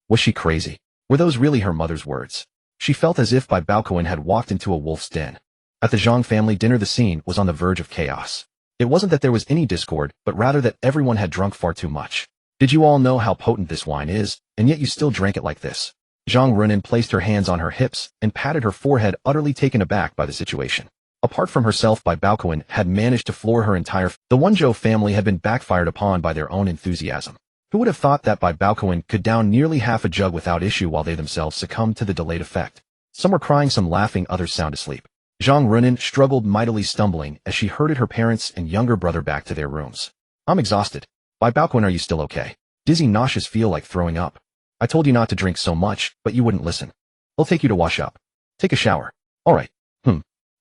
Was she crazy? Were those really her mother's words? She felt as if Bai Baokun had walked into a wolf's den. At the Zhang family dinner, the scene was on the verge of chaos. It wasn't that there was any discord, but rather that everyone had drunk far too much. Did you all know how potent this wine is, and yet you still drank it like this? Zhang Runin placed her hands on her hips and patted her forehead, utterly taken aback by the situation. Apart from herself, Bai Baokun had managed to floor her entire The Wonjo family had been backfired upon by their own enthusiasm. Who would have thought that Bai Baokun could down nearly half a jug without issue while they themselves succumbed to the delayed effect? Some were crying, some laughing, others sound asleep. Zhang Runin struggled mightily, stumbling as she herded her parents and younger brother back to their rooms. I'm exhausted. Bai Baokun, are you still okay? Dizzy, nauseous, feel like throwing up. I told you not to drink so much, but you wouldn't listen. I'll take you to wash up. Take a shower. Alright.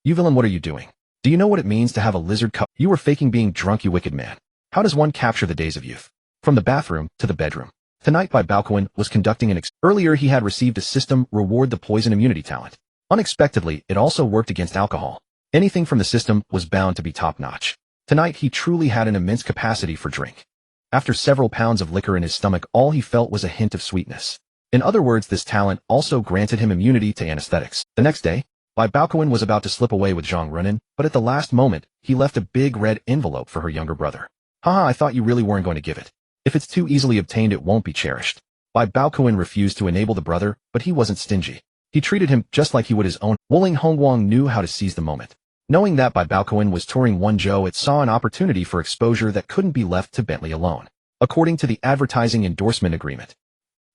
You villain, what are you doing? Do you know what it means to have a lizard cup? You were faking being drunk, you wicked man. How does one capture the days of youth? From the bathroom to the bedroom. Tonight Bai Baokun was conducting Earlier he had received a system reward the poison immunity talent. Unexpectedly, it also worked against alcohol. Anything from the system was bound to be top-notch. Tonight he truly had an immense capacity for drink. After several pounds of liquor in his stomach, all he felt was a hint of sweetness. In other words, this talent also granted him immunity to anesthetics. The next day, Bai Baokun was about to slip away with Zhang Runin, but at the last moment, he left a big red envelope for her younger brother. Haha, I thought you really weren't going to give it. If it's too easily obtained, it won't be cherished. Bai Baokun refused to enable the brother, but he wasn't stingy. He treated him just like he would his own. Wuling Hongguang knew how to seize the moment. Knowing that Bai Baokun was touring Wonjo, it saw an opportunity for exposure that couldn't be left to Bentley alone. According to the advertising endorsement agreement,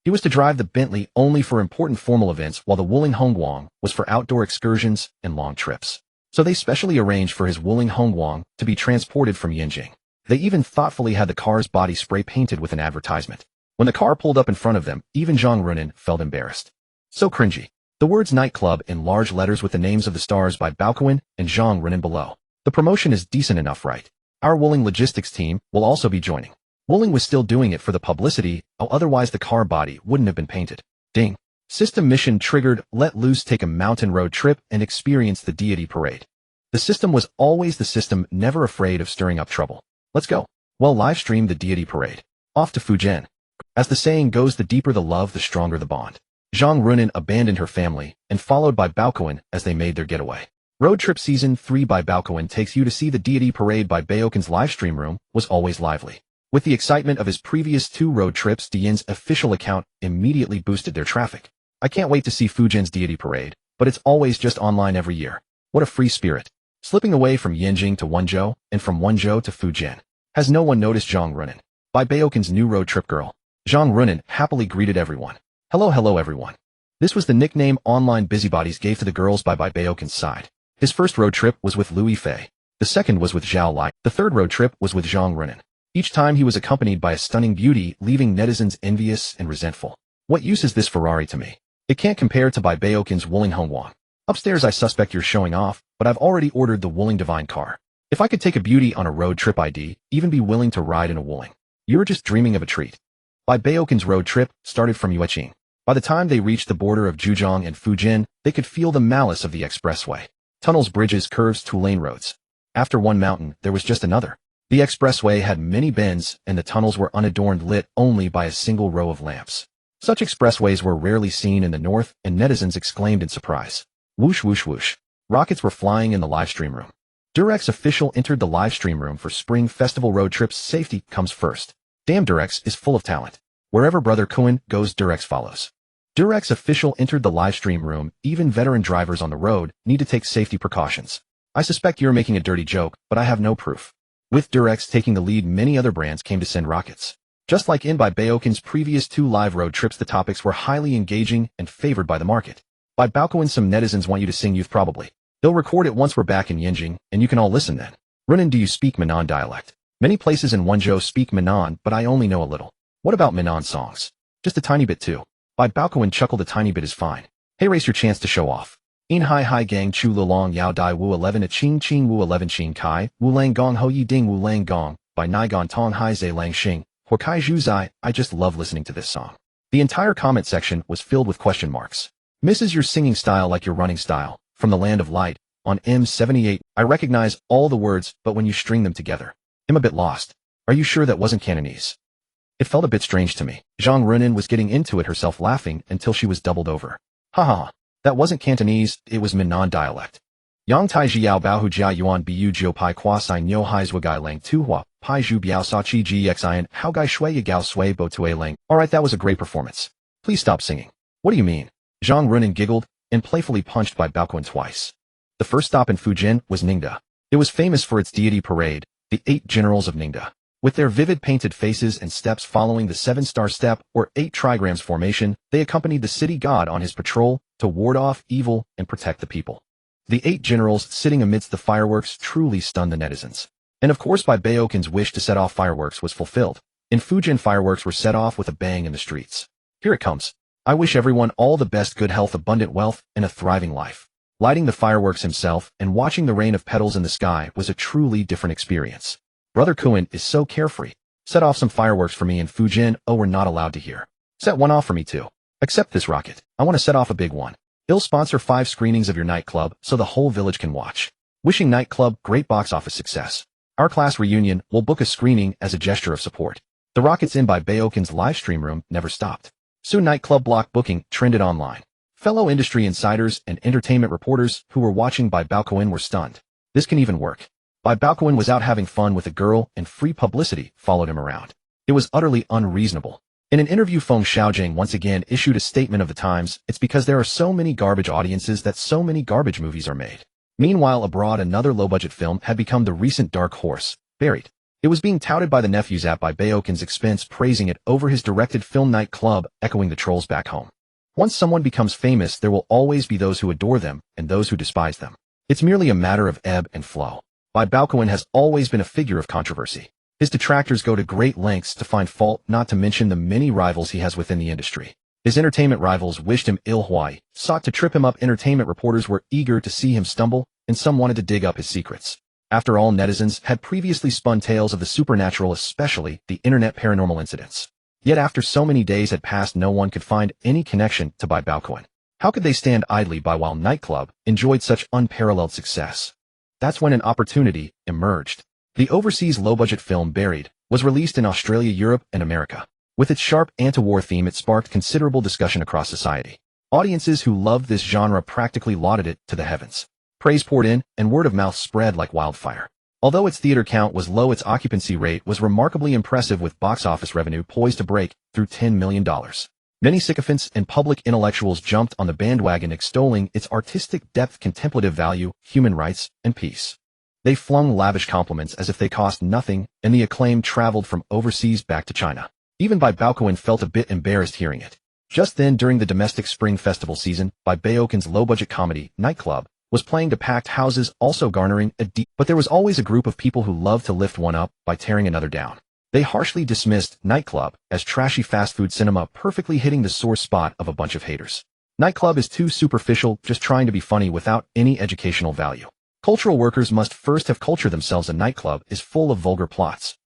he was to drive the Bentley only for important formal events, while the Wuling Hongguang was for outdoor excursions and long trips. So they specially arranged for his Wuling Hongguang to be transported from Yanjing. They even thoughtfully had the car's body spray painted with an advertisement. When the car pulled up in front of them, even Zhang Runin felt embarrassed. So cringy. The words nightclub in large letters with the names of the stars Bai Baokun and Zhang Runin below. The promotion is decent enough, right? Our Wuling logistics team will also be joining. Wuling was still doing it for the publicity, otherwise the car body wouldn't have been painted. Ding. System mission triggered, let loose, take a mountain road trip and experience the deity parade. The system was always the system, never afraid of stirring up trouble. Let's go. Well, live stream the deity parade. Off to Fujian. As the saying goes, the deeper the love, the stronger the bond. Zhang Runin abandoned her family and followed Bai Baokun as they made their getaway. Road Trip Season 3 Bai Baokun takes you to see the deity parade. Bai Baokun's livestream room was always lively. With the excitement of his previous 2 road trips, Diyin's official account immediately boosted their traffic. I can't wait to see Fujian's deity parade, but it's always just online every year. What a free spirit. Slipping away from Yanjing to Wenzhou, and from Wenzhou to Fujian. Has no one noticed Zhang Runin? Bai Baokun's new road trip girl. Zhang Runin happily greeted everyone. Hello everyone. This was the nickname online busybodies gave to the girls by Bai Baokun's side. His first road trip was with Louis Fei. The second was with Zhao Liying. The third road trip was with Zhang Runin. Each time he was accompanied by a stunning beauty, leaving netizens envious and resentful. What use is this Ferrari to me? It can't compare to Bai Baokun's Wuling Hongguang. Upstairs I suspect you're showing off, but I've already ordered the Wuling Divine car. If I could take a beauty on a road trip, I'd even be willing to ride in a Wuling. You're just dreaming of a treat. Bai Baokun's road trip started from Yueqing. By the time they reached the border of Zhejiang and Fujian, they could feel the malice of the expressway. Tunnels, bridges, curves, 2-lane roads. After one mountain, there was just another. The expressway had many bends, and the tunnels were unadorned, lit only by a single row of lamps. Such expressways were rarely seen in the north, and netizens exclaimed in surprise. Whoosh whoosh whoosh. Rockets were flying in the livestream room. Durex official entered the livestream room for Spring Festival road trips. Safety comes first. Damn, Durex is full of talent. Wherever Brother Kuan goes, Durex follows. Durex official entered the livestream room. Even veteran drivers on the road need to take safety precautions. I suspect you're making a dirty joke, but I have no proof. With Durex taking the lead, many other brands came to send rockets. Just like in Bai Baokun's previous 2 live road trips, the topics were highly engaging and favored by the market. Bai Baokun, some netizens want you to sing youth probably. They'll record it once we're back in Yanjing, and you can all listen then. Runin, do you speak Minnan dialect? Many places in Wenzhou speak Minnan, but I only know a little. What about Minnan songs? Just a tiny bit too. Bai Baokun chuckled, a tiny bit is fine. Hey, race your chance to show off. In hai gang chu long yao dai wu 11 a ching ching wu 11 chin kai, wu lang gong ho yi ding wu lang gong, by naigon tong hai zai lang xing, hor kai zhu zai. I just love listening to this song. The entire comment section was filled with question marks. Misses your singing style like your running style. From the land of light, on M78, I recognize all the words, but when you string them together, I'm a bit lost. Are you sure that wasn't Cantonese? It felt a bit strange to me. Zhang Runin was getting into it herself, laughing until she was doubled over. Ha. That wasn't Cantonese, it was Minnan dialect. Yang tai jiao bao hu jia yuan bu jiu pai qua sai nyo hai zwa gai lang tu hua, pai zhu biao sa chi gxian, how gai shui ya gao sui bo tue lang. Alright, that was a great performance. Please stop singing. What do you mean? Zhang Runin giggled and playfully punched Bai Baokun twice. The first stop in Fujian was Ningda. It was famous for its deity parade, the 8 generals of Ningda. With their vivid painted faces and steps following the 7-star step or 8 trigrams formation, they accompanied the city god on his patrol to ward off evil and protect the people. The 8 generals sitting amidst the fireworks truly stunned the netizens. And of course, Bai Baokun's wish to set off fireworks was fulfilled. In Fujian, fireworks were set off with a bang in the streets. Here it comes. I wish everyone all the best, good health, abundant wealth, and a thriving life. Lighting the fireworks himself and watching the rain of petals in the sky was a truly different experience. Brother Kuan is so carefree. Set off some fireworks for me in Fujian. Oh, we're not allowed to hear. Set one off for me too. Accept this rocket. I want to set off a big one. He'll sponsor 5 screenings of your nightclub so the whole village can watch. Wishing nightclub great box office success. Our class reunion will book a screening as a gesture of support. The rockets in Bai Baokun's livestream room never stopped. Soon nightclub block booking trended online. Fellow industry insiders and entertainment reporters who were watching Bai Baokun were stunned. This can even work. Bai Baokun was out having fun with a girl and free publicity followed him around. It was utterly unreasonable. In an interview, Feng Xiaojing once again issued a statement of the times. It's because there are so many garbage audiences that so many garbage movies are made. Meanwhile, abroad, another low-budget film had become the recent dark horse, Buried. It was being touted by the nephews at Bai Baokun's expense, praising it over his directed film Nightclub, echoing the trolls back home. Once someone becomes famous, there will always be those who adore them and those who despise them. It's merely a matter of ebb and flow. Bai Baokun has always been a figure of controversy. His detractors go to great lengths to find fault, not to mention the many rivals he has within the industry. His entertainment rivals wished him ill Hawaii, sought to trip him up. Entertainment reporters were eager to see him stumble, and some wanted to dig up his secrets. After all, netizens had previously spun tales of the supernatural, especially the internet paranormal incidents. Yet after so many days had passed, no one could find any connection to Bai Baokun. How could they stand idly by while nightclub enjoyed such unparalleled success? That's when an opportunity emerged. The overseas low-budget film Buried was released in Australia, Europe, and America. With its sharp anti-war theme, it sparked considerable discussion across society. Audiences who loved this genre practically lauded it to the heavens. Praise poured in, and word of mouth spread like wildfire. Although its theater count was low, its occupancy rate was remarkably impressive, with box office revenue poised to break through $10 million. Many sycophants and public intellectuals jumped on the bandwagon, extolling its artistic depth, contemplative value, human rights, and peace. They flung lavish compliments as if they cost nothing, and the acclaim traveled from overseas back to China. Even Bai Baokun felt a bit embarrassed hearing it. Just then, during the domestic Spring Festival season, Bai Baokun's low-budget comedy, Nightclub, was playing to packed houses, also garnering a deep. But there was always a group of people who loved to lift one up by tearing another down. They harshly dismissed Nightclub as trashy fast food cinema, perfectly hitting the sore spot of a bunch of haters. Nightclub is too superficial, just trying to be funny without any educational value. Cultural workers must first have cultured themselves. A nightclub is full of vulgar plots.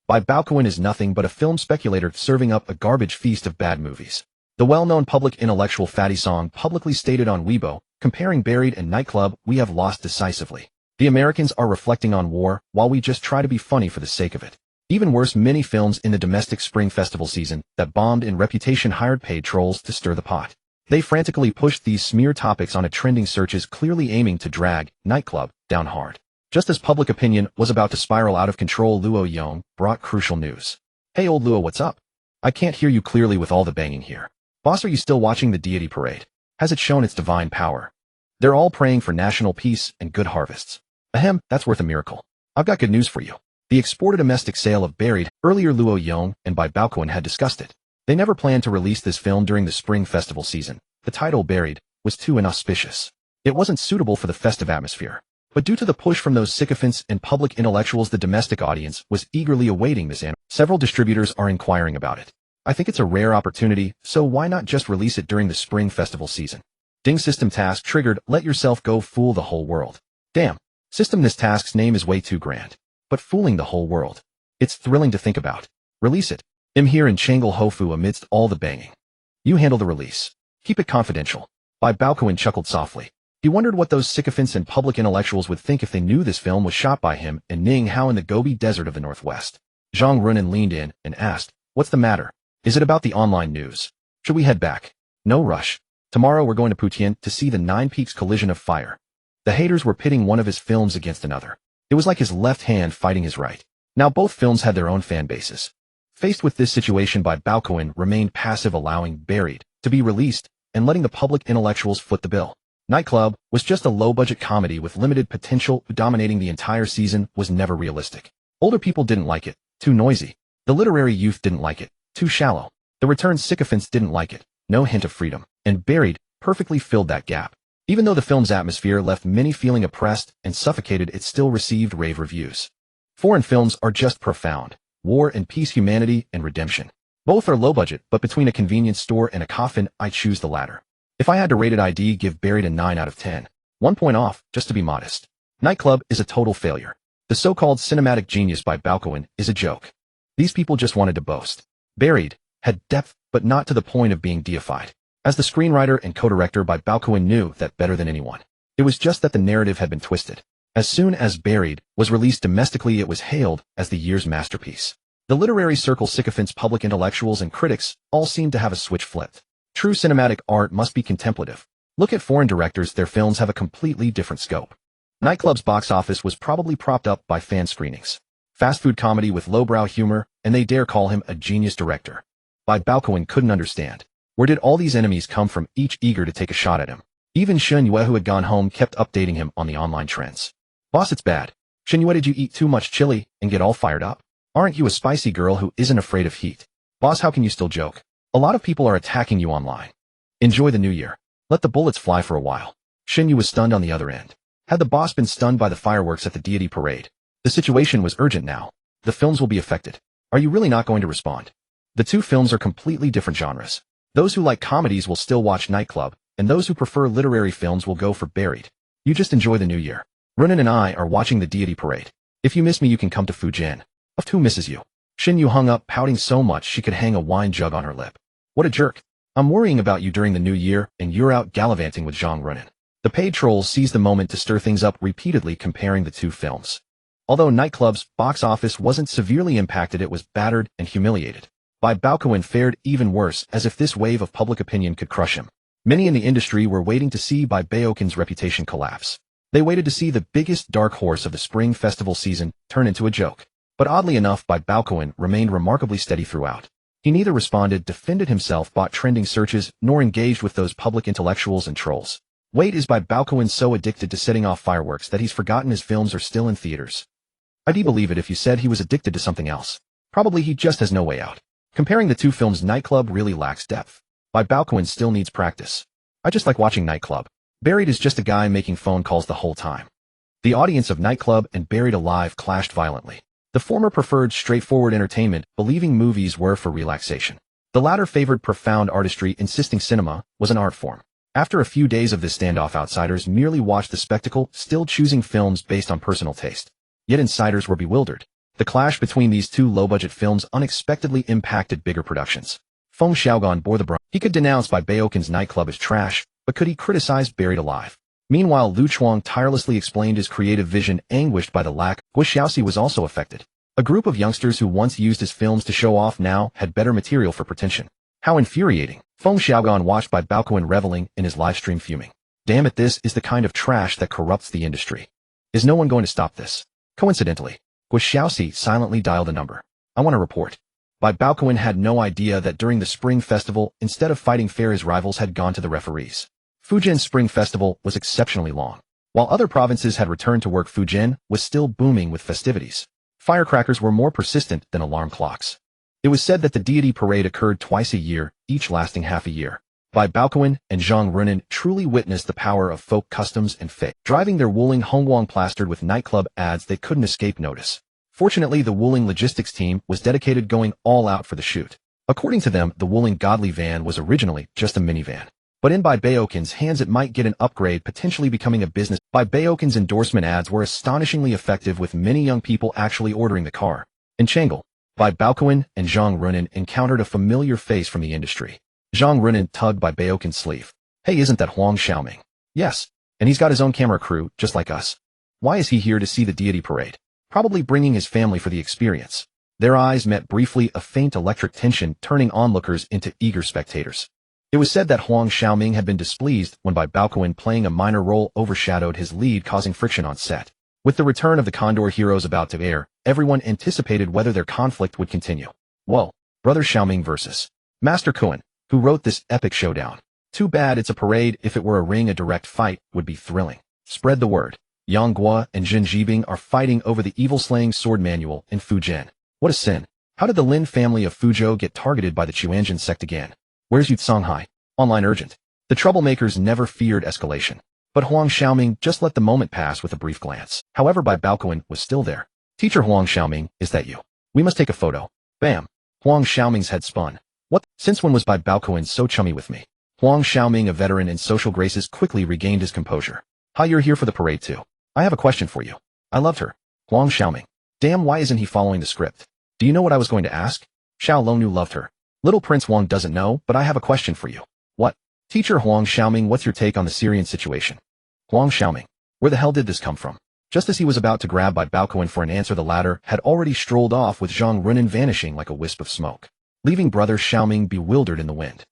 Bai Baokun is nothing but a film speculator serving up a garbage feast of bad movies. The well-known public intellectual Fatty Song publicly stated on Weibo, comparing Buried and Nightclub, "We have lost decisively. The Americans are reflecting on war, while we just try to be funny for the sake of it." Even worse, many films in the domestic Spring Festival season that bombed in reputation hired paid trolls to stir the pot. They frantically pushed these smear topics on a trending searches, clearly aiming to drag Nightclub down hard. Just as public opinion was about to spiral out of control, Luo Yong brought crucial news. "Hey old Luo, what's up? I can't hear you clearly with all the banging here. Boss, are you still watching the deity parade? Has it shown its divine power? They're all praying for national peace and good harvests. Ahem, that's worth a miracle. I've got good news for you. The exported domestic sale of Buried." Earlier, Luo Yong and Bai Baokun had discussed it. They never planned to release this film during the Spring Festival season. The title, Buried, was too inauspicious. It wasn't suitable for the festive atmosphere. But due to the push from those sycophants and public intellectuals, the domestic audience was eagerly awaiting this anime. Several distributors are inquiring about it. I think it's a rare opportunity, so why not just release it during the Spring Festival season? Ding, system task triggered. Let yourself go, fool the whole world. Damn, system, this task's name is way too grand. But fooling the whole world. It's thrilling to think about. Release it. I'm here in Changle Hofu amidst all the banging. You handle the release. Keep it confidential. Bai Baokun chuckled softly. He wondered what those sycophants and public intellectuals would think if they knew this film was shot by him in Ning Hao in the Gobi Desert of the Northwest. Zhang Runan leaned in and asked, "What's the matter? Is it about the online news? Should we head back?" "No rush. Tomorrow we're going to Putian to see the Nine Peaks Collision of Fire." The haters were pitting one of his films against another. It was like his left hand fighting his right. Now both films had their own fan bases. Faced with this situation, Bai Baokun remained passive, allowing Buried to be released and letting the public intellectuals foot the bill. Nightclub was just a low-budget comedy with limited potential. Dominating the entire season was never realistic. Older people didn't like it, too noisy. The literary youth didn't like it, too shallow. The returned sycophants didn't like it, no hint of freedom. And Buried perfectly filled that gap. Even though the film's atmosphere left many feeling oppressed and suffocated, it still received rave reviews. Foreign films are just profound. War and peace, humanity and redemption. Both are low-budget, but between a convenience store and a coffin, I choose the latter. If I had to rate it, I'd give Buried a 9 out of 10. 1 point off, just to be modest. Nightclub is a total failure. The so-called cinematic genius by Baokun is a joke. These people just wanted to boast. Buried had depth, but not to the point of being deified. As the screenwriter and co-director, Bai Baokun knew that better than anyone. It was just that the narrative had been twisted. As soon as Buried was released domestically, it was hailed as the year's masterpiece. The literary circle, sycophants, public intellectuals, and critics all seemed to have a switch flipped. True cinematic art must be contemplative. Look at foreign directors, their films have a completely different scope. Nightclub's box office was probably propped up by fan screenings. Fast food comedy with lowbrow humor, and they dare call him a genius director. Bai Baokun couldn't understand. Where did all these enemies come from, each eager to take a shot at him? Even Shen Yue, who had gone home, kept updating him on the online trends. "Boss, it's bad. Shen Yue, did you eat too much chili and get all fired up? Aren't you a spicy girl who isn't afraid of heat? Boss, how can you still joke? A lot of people are attacking you online. Enjoy the new year. Let the bullets fly for a while." Shen Yu was stunned on the other end. Had the boss been stunned by the fireworks at the deity parade? The situation was urgent now. The films will be affected. Are you really not going to respond? The two films are completely different genres. Those who like comedies will still watch Nightclub, and those who prefer literary films will go for Buried. You just enjoy the new year. Runin and I are watching the deity parade. If you miss me you can come to Fujian. Of who misses you? Xin Yu hung up pouting so much she could hang a wine jug on her lip. What a jerk. I'm worrying about you during the new year and you're out gallivanting with Zhang Runin. The paid trolls seized the moment to stir things up, repeatedly comparing the two films. Although Nightclub's box office wasn't severely impacted, it was battered and humiliated. Bai Baokun fared even worse, as if this wave of public opinion could crush him. Many in the industry were waiting to see Bai Baokun's reputation collapse. They waited to see the biggest dark horse of the spring festival season turn into a joke. But oddly enough, Bai Baokun remained remarkably steady throughout. He neither responded, defended himself, bought trending searches, nor engaged with those public intellectuals and trolls. Wait, is Bai Baokun so addicted to setting off fireworks that he's forgotten his films are still in theaters? I'd believe it if you said he was addicted to something else. Probably he just has no way out. Comparing the two films, Nightclub really lacks depth. Bai Baokun still needs practice. I just like watching Nightclub. Buried is just a guy making phone calls the whole time. The audience of Nightclub and Buried Alive clashed violently. The former preferred straightforward entertainment, believing movies were for relaxation. The latter favored profound artistry, insisting cinema was an art form. After a few days of this standoff, outsiders merely watched the spectacle, still choosing films based on personal taste. Yet insiders were bewildered. The clash between these two low-budget films unexpectedly impacted bigger productions. Feng Xiaogan bore the brunt. He could denounce Bai Baokun's Nightclub as trash, but could he criticize Buried Alive? Meanwhile, Lu Chuang tirelessly explained his creative vision, anguished by the lack. Guo Xiaoxi was also affected. A group of youngsters who once used his films to show off now had better material for pretension. How infuriating. Feng Xiaogan watched Bai Baokun reveling in his livestream, fuming. Damn it, this is the kind of trash that corrupts the industry. Is no one going to stop this? Coincidentally, Guo Xiaoxi silently dialed a number. I want to report. Bai Baokun had no idea that during the Spring Festival, instead of fighting fair, his rivals had gone to the referees. Fujian's Spring Festival was exceptionally long. While other provinces had returned to work, Fujian was still booming with festivities. Firecrackers were more persistent than alarm clocks. It was said that the deity parade occurred twice a year, each lasting half a year. Bai Baokun and Zhang Runin truly witnessed the power of folk customs and faith, driving their Wuling Hongguang plastered with Nightclub ads they couldn't escape notice. Fortunately, the Wuling logistics team was dedicated, going all out for the shoot. According to them, the Wuling Godly van was originally just a minivan. But in Bai Baokun's hands it might get an upgrade, potentially becoming a business. Bai Baokun's endorsement ads were astonishingly effective, with many young people actually ordering the car. In Chang'an, Bai Baokun and Zhang Runin encountered a familiar face from the industry. Zhang Runin tugged Bai Baokun's sleeve. Hey, isn't that Huang Xiaoming? Yes. And he's got his own camera crew, just like us. Why is he here to see the deity parade? Probably bringing his family for the experience. Their eyes met briefly, a faint electric tension turning onlookers into eager spectators. It was said that Huang Xiaoming had been displeased when Bai Baokun playing a minor role overshadowed his lead, causing friction on set. With the return of the Condor heroes about to air, everyone anticipated whether their conflict would continue. Whoa, Brother Xiaoming versus Master Kuan, who wrote this epic showdown. Too bad it's a parade. If it were a ring, a direct fight would be thrilling. Spread the word. Yang Guo and Jin Jibing are fighting over the evil-slaying sword manual in Fujian. What a sin. How did the Lin family of Fuzhou get targeted by the Chuanjin sect again? Where's Yu Songhai? Online urgent. The troublemakers never feared escalation. But Huang Xiaoming just let the moment pass with a brief glance. However, Bai Baokun was still there. Teacher Huang Xiaoming, is that you? We must take a photo. Bam. Huang Xiaoming's head spun. What? Since when was Bai Baokun so chummy with me? Huang Xiaoming, a veteran in social graces, quickly regained his composure. Hi, you're here for the parade too. I have a question for you. I loved her. Huang Xiaoming. Damn, why isn't he following the script? Do you know what I was going to ask? Xiao Longnu loved her. Little Prince Wang doesn't know, but I have a question for you. What? Teacher Huang Xiaoming, what's your take on the Syrian situation? Huang Xiaoming. Where the hell did this come from? Just as he was about to grab Bai Baokun for an answer, the latter had already strolled off, with Zhang Runin vanishing like a wisp of smoke, leaving Brother Xiaoming bewildered in the wind.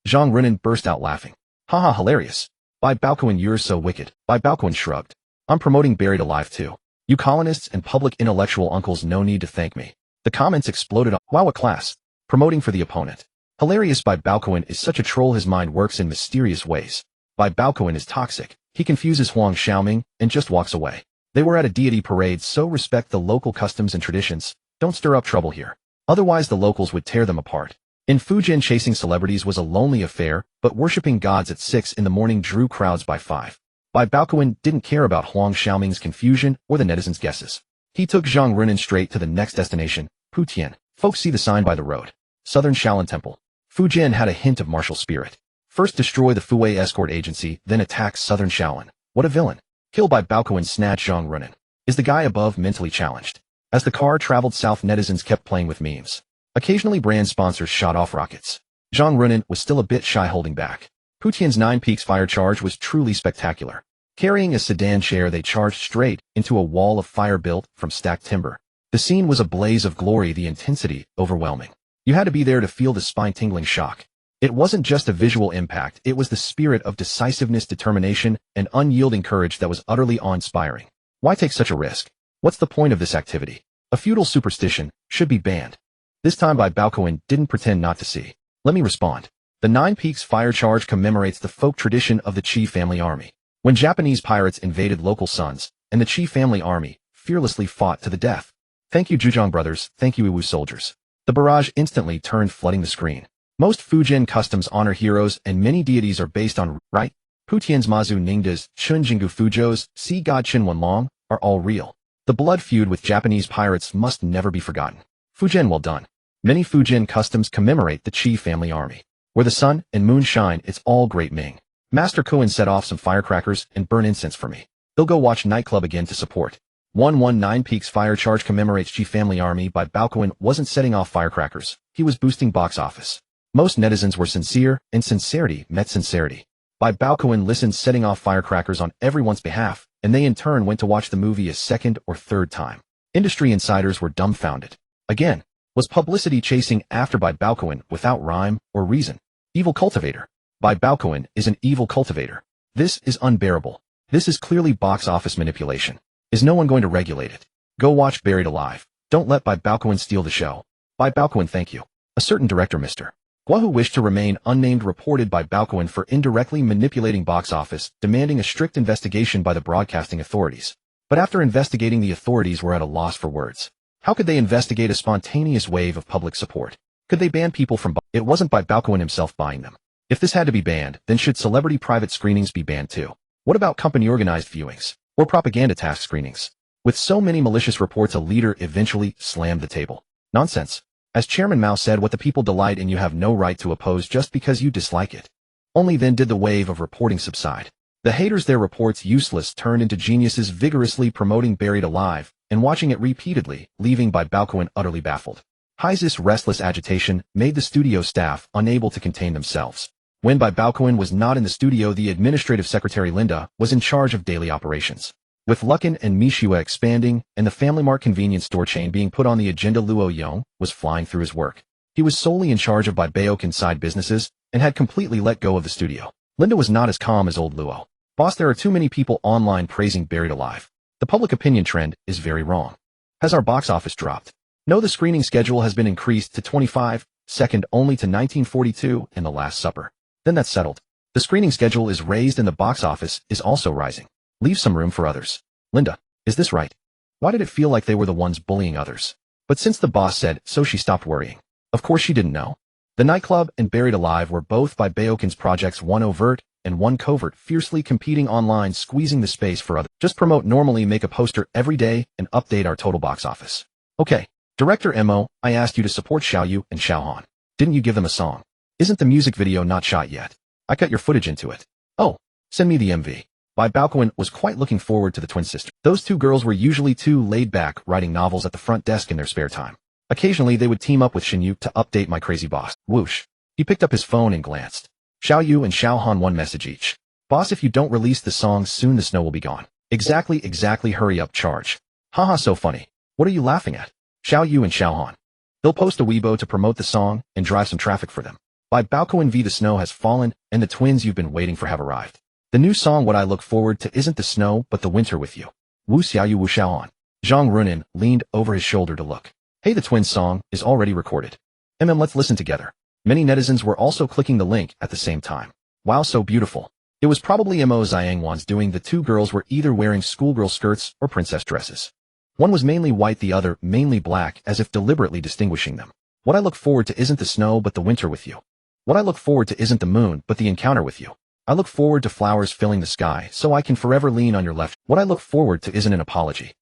Zhang Runin burst out laughing. Haha, hilarious. Bai Baokun, you're so wicked. Bai Baokun shrugged. I'm promoting Buried Alive too. You colonists and public intellectual uncles, no need to thank me. The comments exploded on, wow, a class. Promoting for the opponent. Hilarious. Bai Baokun is such a troll, his mind works in mysterious ways. Bai Baokun is toxic. He confuses Huang Xiaoming and just walks away. They were at a deity parade, so respect the local customs and traditions. Don't stir up trouble here. Otherwise the locals would tear them apart. In Fujian, chasing celebrities was a lonely affair, but worshipping gods at 6 in the morning drew crowds by 5. Bai Baokun didn't care about Huang Xiaoming's confusion or the netizens' guesses. He took Zhang Runin straight to the next destination, Putian. Folks see the sign by the road. Southern Shaolin Temple. Fu Jin had a hint of martial spirit. First destroy the Fuwei escort agency, then attack southern Shaolin. What a villain. Kill Bai Baokun snatch Zhang Runin. Is the guy above mentally challenged? As the car traveled south, netizens kept playing with memes. Occasionally brand sponsors shot off rockets. Zhang Runin was still a bit shy, holding back. Putian's 9 Peaks fire charge was truly spectacular. Carrying a sedan chair, they charged straight into a wall of fire built from stacked timber. The scene was a blaze of glory, the intensity overwhelming. You had to be there to feel the spine-tingling shock. It wasn't just a visual impact, it was the spirit of decisiveness, determination, and unyielding courage that was utterly awe-inspiring. Why take such a risk? What's the point of this activity? A feudal superstition should be banned. This time Bai Baokun didn't pretend not to see. Let me respond. The 9 Peaks fire charge commemorates the folk tradition of the Qi family army. When Japanese pirates invaded local sons, and the Qi family army fearlessly fought to the death. Thank you Zhejiang brothers, thank you Iwu soldiers. The barrage instantly turned, flooding the screen. Most Fujian customs honor heroes, and many deities are based on right. Putian's Mazu Ningdas, Chunjingu Fuzhous, Sea God Qin Wanlong are all real. The blood feud with Japanese pirates must never be forgotten. Fujian, well done. Many Fujian customs commemorate the Qi family army. Where the sun and moon shine, it's all great Ming. Master Cohen set off some firecrackers and burn incense for me. They'll go watch Nightclub again to support. 119 Peaks fire charge commemorates Qi family army. Bai Baokun wasn't setting off firecrackers. He was boosting box office. Most netizens were sincere, and sincerity met sincerity. Bai Baokun listened, setting off firecrackers on everyone's behalf, and they in turn went to watch the movie a second or third time. Industry insiders were dumbfounded. Again, was publicity chasing after Bai Baokun without rhyme or reason? Evil cultivator. Bai Baokun is an evil cultivator. This is unbearable. This is clearly box office manipulation. Is no one going to regulate it? Go watch Buried Alive. Don't let Bai Baokun steal the show. Bai Baokun, thank you. A certain director, Mr. Gua, who wished to remain unnamed, reported Bai Baokun for indirectly manipulating box office, demanding a strict investigation by the broadcasting authorities. But after investigating, the authorities were at a loss for words. How could they investigate a spontaneous wave of public support? Could they ban people from It wasn't Bai Baokun himself buying them. If this had to be banned, then should celebrity private screenings be banned too? What about company-organized viewings? Or propaganda task screenings? With so many malicious reports, a leader eventually slammed the table. Nonsense. As Chairman Mao said, what the people delight in you have no right to oppose just because you dislike it. Only then did the wave of reporting subside. The haters, their reports useless, turned into geniuses vigorously promoting Buried Alive and watching it repeatedly, leaving Bai Baokun utterly baffled. Hai's restless agitation made the studio staff unable to contain themselves. When Bai Baokun was not in the studio, the administrative secretary Linda was in charge of daily operations. With Luckin and Mishua expanding and the Family Mart convenience store chain being put on the agenda, Luo Yong was flying through his work. He was solely in charge of Bai Baokun's side businesses and had completely let go of the studio. Linda was not as calm as old Luo. Boss, there are too many people online praising Buried Alive. The public opinion trend is very wrong. Has our box office dropped? No, the screening schedule has been increased to 25, second only to 1942 and The Last Supper. Then that's settled. The screening schedule is raised and the box office is also rising. Leave some room for others. Linda, is this right? Why did it feel like they were the ones bullying others? But since the boss said so, she stopped worrying. Of course she didn't know. The Nightclub and Buried Alive were both Bai Baokun's projects, one overt and one covert, fiercely competing online, squeezing the space for others. Just promote normally, make a poster every day, and update our total box office. Okay, Director Mo, I asked you to support Xiao Yu and Xiao Han. Didn't you give them a song? Isn't the music video not shot yet? I cut your footage into it. Oh, send me the MV. Bai Baokun was quite looking forward to the twin sisters. Those two girls were usually too laid back, writing novels at the front desk in their spare time. Occasionally they would team up with Xinyu to update my crazy boss. Whoosh. He picked up his phone and glanced. Xiao Yu and Xiao Han, one message each. Boss, if you don't release the song soon, the snow will be gone. Exactly, hurry up, charge. Haha, so funny. What are you laughing at? Xiao Yu and Xiao Han. They'll post a Weibo to promote the song and drive some traffic for them. Bai Baokun V, the snow has fallen and the twins you've been waiting for have arrived. The new song, what I look forward to, isn't the snow but the winter with you. Wu Xiao Yu Wu Xiao Han. Zhang Runin leaned over his shoulder to look. Hey, the twins song is already recorded. Let's listen together. Many netizens were also clicking the link at the same time. Wow, so beautiful. It was probably Mo Xiangwan's doing. The two girls were either wearing schoolgirl skirts or princess dresses. One was mainly white, the other mainly black, as if deliberately distinguishing them. What I look forward to isn't the snow but the winter with you. What I look forward to isn't the moon but the encounter with you. I look forward to flowers filling the sky so I can forever lean on your left. What I look forward to isn't an apology.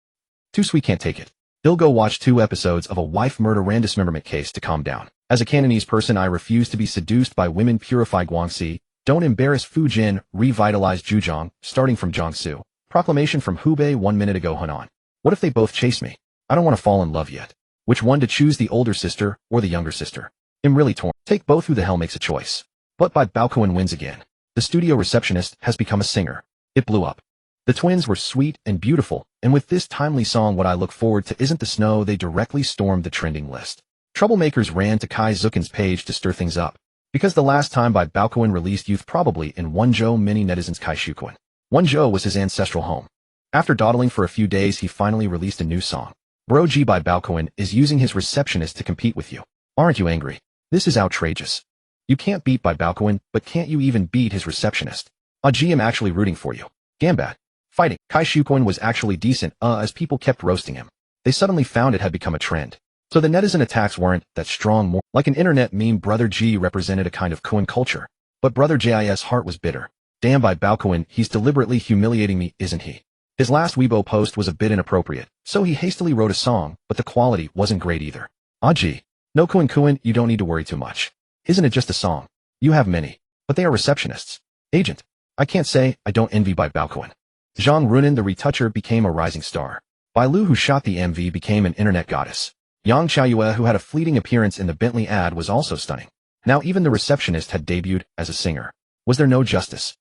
Too sweet, can't take it. They'll go watch 2 episodes of a wife murder and dismemberment case to calm down. As a Cantonese person, I refuse to be seduced by women. Purify Guangxi. Don't embarrass Fujian. Revitalize Zhejiang, starting from Jiangsu. Proclamation from Hubei 1 minute ago. Hunan. What if they both chase me? I don't want to fall in love yet. Which one to choose, the older sister or the younger sister? I'm really torn. Take both. Who the hell makes a choice? But Bai Baokun wins again. The studio receptionist has become a singer. It blew up. The twins were sweet and beautiful, and with this timely song What I Look Forward to Isn't the Snow, they directly stormed the trending list. Troublemakers ran to Kai Zukin's page to stir things up. Because the last time Bai Baokun released Youth probably in Wenzhou, many netizens Kai Shukuan. Wenzhou was his ancestral home. After dawdling for a few days, he finally released a new song. Bro G Bai Baokun is using his receptionist to compete with you. Aren't you angry? This is outrageous. You can't beat Bai Baokun, but can't you even beat his receptionist? G, I'm actually rooting for you. Gambat. Fighting. Kai Shukuan was actually decent, as people kept roasting him. They suddenly found it had become a trend. So the netizen attacks weren't that strong, more like an internet meme. Brother G represented a kind of Kuan culture. But Brother J's heart was bitter. Damn, Bai Baokun, he's deliberately humiliating me, isn't he? His last Weibo post was a bit inappropriate, so he hastily wrote a song, but the quality wasn't great either. Gee. No Kuan, you don't need to worry too much. Isn't it just a song? You have many. But they are receptionists. Agent. I can't say I don't envy Bai Baokun. Zhang Runin, the retoucher, became a rising star. Bai Lu, who shot the MV, became an internet goddess. Yang Xiaoyue, who had a fleeting appearance in the Bentley ad, was also stunning. Now even the receptionist had debuted as a singer. Was there no justice?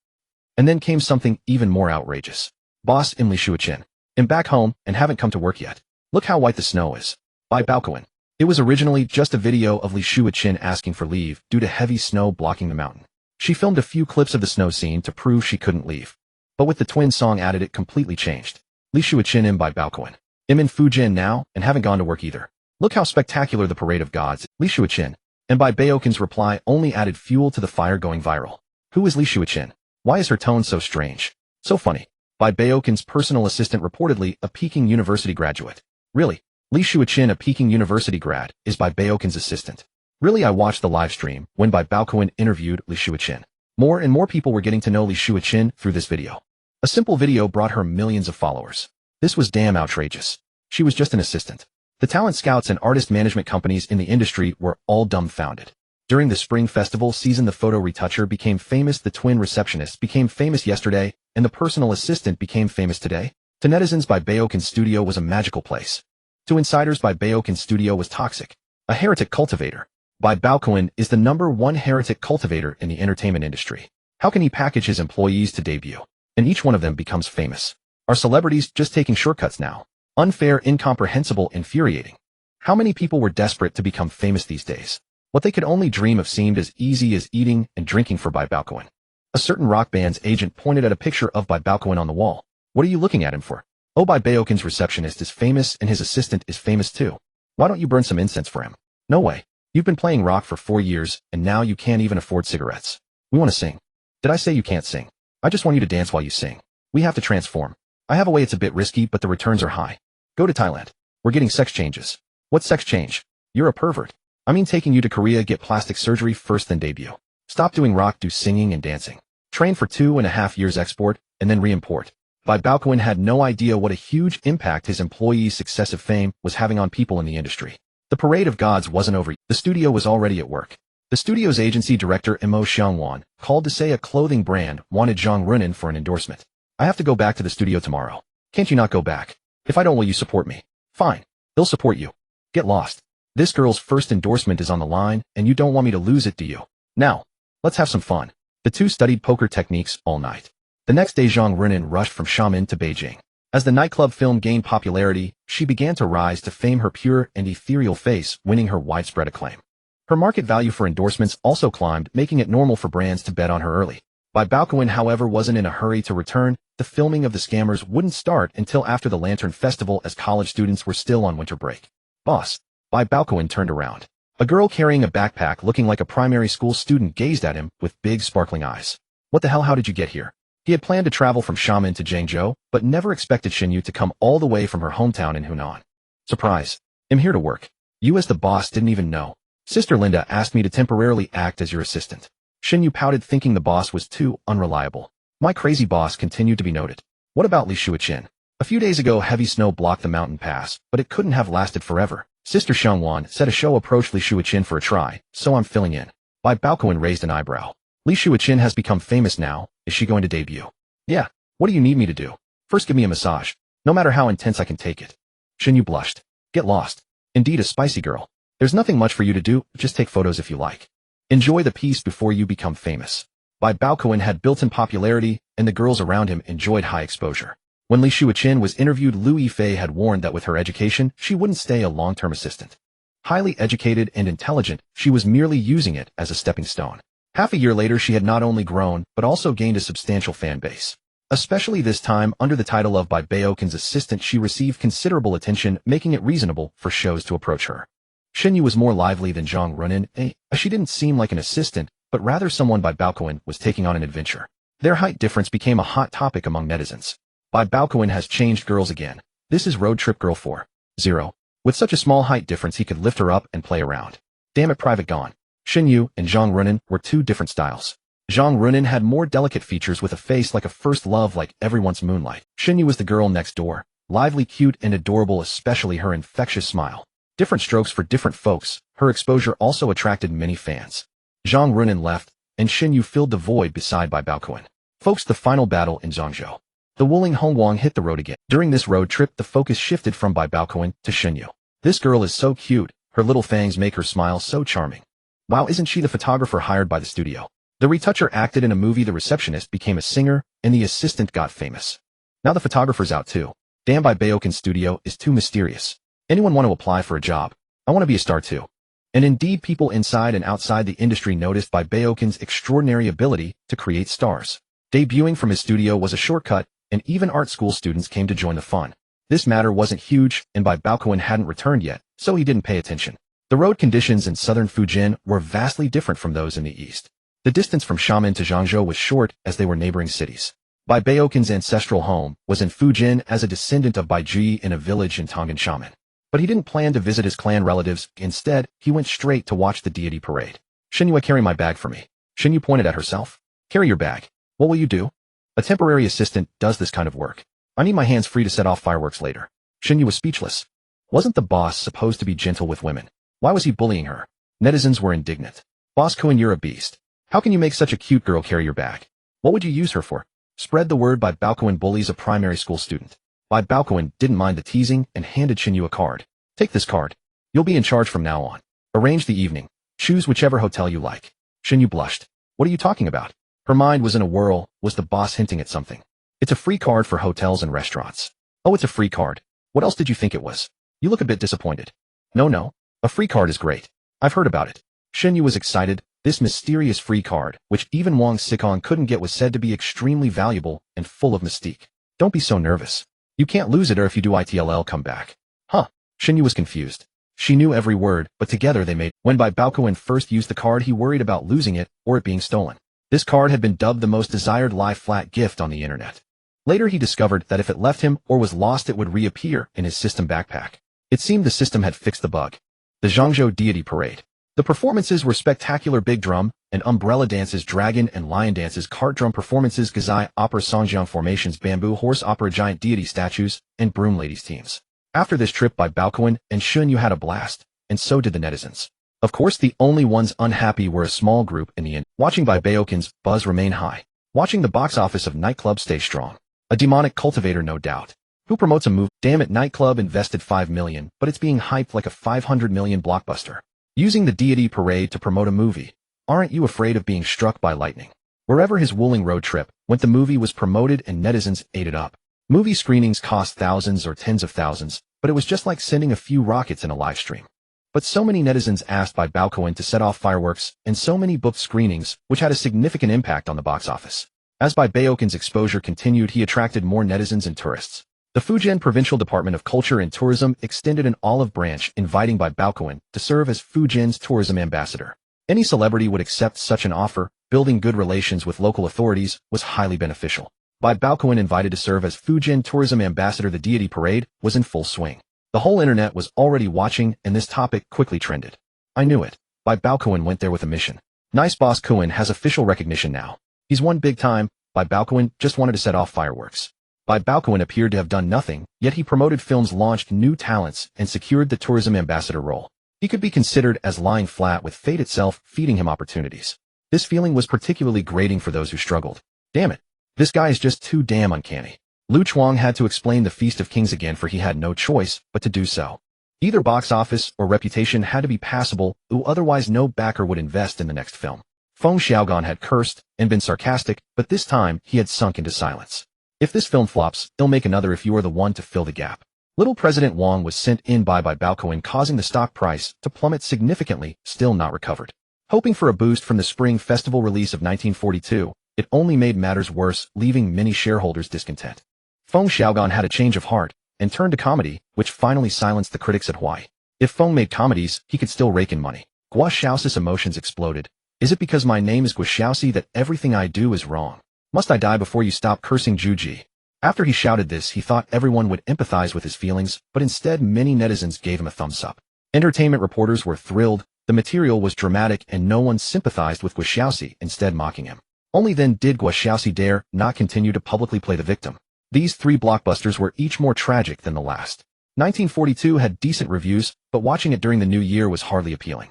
And then came something even more outrageous. Boss, Li Shuichin. I'm back home and haven't come to work yet. Look how white the snow is. Bai Baokun. It was originally just a video of Li Shuichin asking for leave due to heavy snow blocking the mountain. She filmed a few clips of the snow scene to prove she couldn't leave. But with the twin song added, it completely changed. Li Shuichin, I'm Bai Baokun. I'm in Fujian now and haven't gone to work either. Look how spectacular the parade of gods. Li Shuichin. And Bai Baokun's reply only added fuel to the fire going viral. Who is Li Shuichin? Why is her tone so strange? So funny. Bai Baokun's personal assistant, reportedly a Peking University graduate. Really? Li Shuichin, a Peking University grad, is Bai Baokun's assistant. Really? I watched the live stream when Bai Baokun interviewed Li Shuichin. More and more people were getting to know Li Shuichin through this video. A simple video brought her millions of followers. This was damn outrageous. She was just an assistant. The talent scouts and artist management companies in the industry were all dumbfounded. During the Spring Festival season, the photo retoucher became famous, the twin receptionist became famous yesterday, and the personal assistant became famous today. To netizens, Bai Baokun's studio was a magical place. To insiders, Bai Baokun's studio was toxic. A heretic cultivator. Bai Baokun is the #1 heretic cultivator in the entertainment industry. How can he package his employees to debut? And each one of them becomes famous. Are celebrities just taking shortcuts now? Unfair, incomprehensible, infuriating. How many people were desperate to become famous these days? What they could only dream of seemed as easy as eating and drinking for Bai Baokun. A certain rock band's agent pointed at a picture of Bai Baokun on the wall. What are you looking at him for? Oh, Bai Baokun's receptionist is famous and his assistant is famous too. Why don't you burn some incense for him? No way. You've been playing rock for 4 years, and now you can't even afford cigarettes. We want to sing. Did I say you can't sing? I just want you to dance while you sing. We have to transform. I have a way, it's a bit risky, but the returns are high. Go to Thailand. We're getting sex changes. What sex change? You're a pervert. I mean taking you to Korea, get plastic surgery first, then debut. Stop doing rock, do singing and dancing. Train for 2.5 years, export, and then re-import. Bai Baokun had no idea what a huge impact his employees' successive fame was having on people in the industry. The parade of gods wasn't over. The studio was already at work. The studio's agency director, Mo Xiangwan, called to say a clothing brand wanted Zhang Runin for an endorsement. I have to go back to the studio tomorrow. Can't you not go back? If I don't, will you support me? Fine. They'll support you. Get lost. This girl's first endorsement is on the line, and you don't want me to lose it, do you? Now, let's have some fun. The two studied poker techniques all night. The next day, Zhang Runin rushed from Xiamen to Beijing. As the nightclub film gained popularity, she began to rise to fame, her pure and ethereal face winning her widespread acclaim. Her market value for endorsements also climbed, making it normal for brands to bet on her early. Bai Baokun, however, wasn't in a hurry to return. The filming of The Scammers wouldn't start until after the Lantern Festival, as college students were still on winter break. Boss. Bai Baokun turned around. A girl carrying a backpack looking like a primary school student gazed at him with big sparkling eyes. What the hell, how did you get here? He had planned to travel from Xiamen to Zhengzhou, but never expected Xinyu to come all the way from her hometown in Hunan. Surprise. I'm here to work. You as the boss didn't even know. Sister Linda asked me to temporarily act as your assistant. Xinyu pouted, thinking the boss was too unreliable. My crazy boss continued to be noted. What about Li Shuichin? A few days ago, heavy snow blocked the mountain pass, but it couldn't have lasted forever. Sister Xiangwan said a show approached Li Shuichin for a try, so I'm filling in. Bai Baokun raised an eyebrow. Li Shuichin has become famous now, is she going to debut? Yeah, what do you need me to do? First give me a massage. No matter how intense I can take it. Xinyu blushed. Get lost. Indeed a spicy girl. There's nothing much for you to do, just take photos if you like. Enjoy the piece before you become famous. Bai Baokun had built-in popularity, and the girls around him enjoyed high exposure. When Li Shuichin was interviewed, Lu Yifei had warned that with her education, she wouldn't stay a long-term assistant. Highly educated and intelligent, she was merely using it as a stepping stone. Half a year later, she had not only grown, but also gained a substantial fan base. Especially this time, under the title of Bai Baokun's assistant, she received considerable attention, making it reasonable for shows to approach her. Xinyu was more lively than Zhang Runin. She didn't seem like an assistant, but rather someone Bai Baokun was taking on an adventure. Their height difference became a hot topic among netizens. Bai Baokun has changed girls again. This is road trip girl 4.0. With such a small height difference, he could lift her up and play around. Damn it, private gone. Xinyu and Zhang Runin were two different styles. Zhang Runin had more delicate features with a face like a first love, like everyone's moonlight. Xinyu was the girl next door, lively, cute, and adorable, especially her infectious smile. Different strokes for different folks, her exposure also attracted many fans. Zhang Runin left, and Xinyu filled the void beside Bai Baokun. Folks, the final battle in Zhangzhou. The Wuling Hongguang hit the road again. During this road trip, the focus shifted from Bai Baokun to Xinyu. This girl is so cute, her little fangs make her smile so charming. Wow, isn't she the photographer hired by the studio? The retoucher acted in a movie, the receptionist became a singer, and the assistant got famous. Now the photographer's out too. Damn, Bai Baokun's studio is too mysterious. Anyone want to apply for a job? I want to be a star too. And indeed, people inside and outside the industry noticed Bai Baokun's extraordinary ability to create stars. Debuting from his studio was a shortcut, and even art school students came to join the fun. This matter wasn't huge, and Bai Baokun hadn't returned yet, so he didn't pay attention. The road conditions in southern Fujian were vastly different from those in the east. The distance from Xiamen to Zhangzhou was short, as they were neighboring cities. Bai Baokun's ancestral home was in Fujian as a descendant of Bai Ji in a village in Tongan Xiamen. But he didn't plan to visit his clan relatives. Instead, he went straight to watch the deity parade. Xinyu, carry my bag for me. Xinyu pointed at herself. Carry your bag. What will you do? A temporary assistant does this kind of work. I need my hands free to set off fireworks later. Xinyu was speechless. Wasn't the boss supposed to be gentle with women? Why was he bullying her? Netizens were indignant. Boss Kun, you're a beast. How can you make such a cute girl carry your bag? What would you use her for? Spread the word. Bai Baokun bullies a primary school student. Bai Baokun didn't mind the teasing and handed Xinyu a card. Take this card. You'll be in charge from now on. Arrange the evening. Choose whichever hotel you like. Xinyu blushed. What are you talking about? Her mind was in a whirl. Was the boss hinting at something? It's a free card for hotels and restaurants. Oh, it's a free card. What else did you think it was? You look a bit disappointed. No. A free card is great. I've heard about it. Xinyu was excited. This mysterious free card, which even Wang Xikong couldn't get, was said to be extremely valuable and full of mystique. Don't be so nervous. You can't lose it, or if you do, it'll come back. Huh? Xinyu was confused. She knew every word, but together they made. When Bai Baokun first used the card, he worried about losing it or it being stolen. This card had been dubbed the most desired lie-flat gift on the internet. Later he discovered that if it left him or was lost, it would reappear in his system backpack. It seemed the system had fixed the bug. The Zhangzhou Deity Parade. The performances were spectacular: big drum and umbrella dances, dragon and lion dances, cart drum performances, gazai opera, songjiang formations, bamboo horse opera, giant deity statues, and broom ladies teams. After this trip, Bai Baokun and Xinyu had a blast, and so did the netizens. Of course, the only ones unhappy were a small group in the inn. Watching Bai Baokun's buzz remain high. Watching the box office of nightclub stay strong. A demonic cultivator, no doubt. Who promotes a move? Damn it, nightclub invested 5 million, but it's being hyped like a 500 million blockbuster. Using the deity parade to promote a movie. Aren't you afraid of being struck by lightning? Wherever his Wuling road trip went, the movie was promoted and netizens ate it up. Movie screenings cost thousands or tens of thousands, but it was just like sending a few rockets in a live stream. But so many netizens asked Bai Baokun to set off fireworks, and so many booked screenings, which had a significant impact on the box office. As Bai Baokun's exposure continued, he attracted more netizens and tourists. The Fujian Provincial Department of Culture and Tourism extended an olive branch, inviting Bai Baokun to serve as Fujian's tourism ambassador. Any celebrity would accept such an offer. Building good relations with local authorities was highly beneficial. Bai Baokun invited to serve as Fujian tourism ambassador. The deity parade was in full swing. The whole internet was already watching, and this topic quickly trended. I knew it. Bai Baokun went there with a mission. Nice boss Kun has official recognition now. He's won big time. Bai Baokun just wanted to set off fireworks. Bai Baokun appeared to have done nothing, yet he promoted films, launched new talents, and secured the tourism ambassador role. He could be considered as lying flat, with fate itself feeding him opportunities. This feeling was particularly grating for those who struggled. Damn it. This guy is just too damn uncanny. Lu Chuang had to explain the Feast of Kings again, for he had no choice but to do so. Either box office or reputation had to be passable, or otherwise no backer would invest in the next film. Feng Xiaogan had cursed and been sarcastic, but this time he had sunk into silence. If this film flops, they'll make another if you are the one to fill the gap. Little President Wang was sent in by Bai Baokun, causing the stock price to plummet significantly, still not recovered. Hoping for a boost from the Spring Festival release of 1942, it only made matters worse, leaving many shareholders discontent. Feng Xiaogan had a change of heart and turned to comedy, which finally silenced the critics at Hawaii. If Feng made comedies, he could still rake in money. Gua Xiaoxi's emotions exploded. Is it because my name is Gua Xiaoxi that everything I do is wrong? Must I die before you stop cursing Juji? After he shouted this, he thought everyone would empathize with his feelings, but instead many netizens gave him a thumbs up. Entertainment reporters were thrilled, the material was dramatic, and no one sympathized with Gua Xiaoxi, instead mocking him. Only then did Gua Xiaoxi dare not continue to publicly play the victim. These three blockbusters were each more tragic than the last. 1942 had decent reviews, but watching it during the new year was hardly appealing.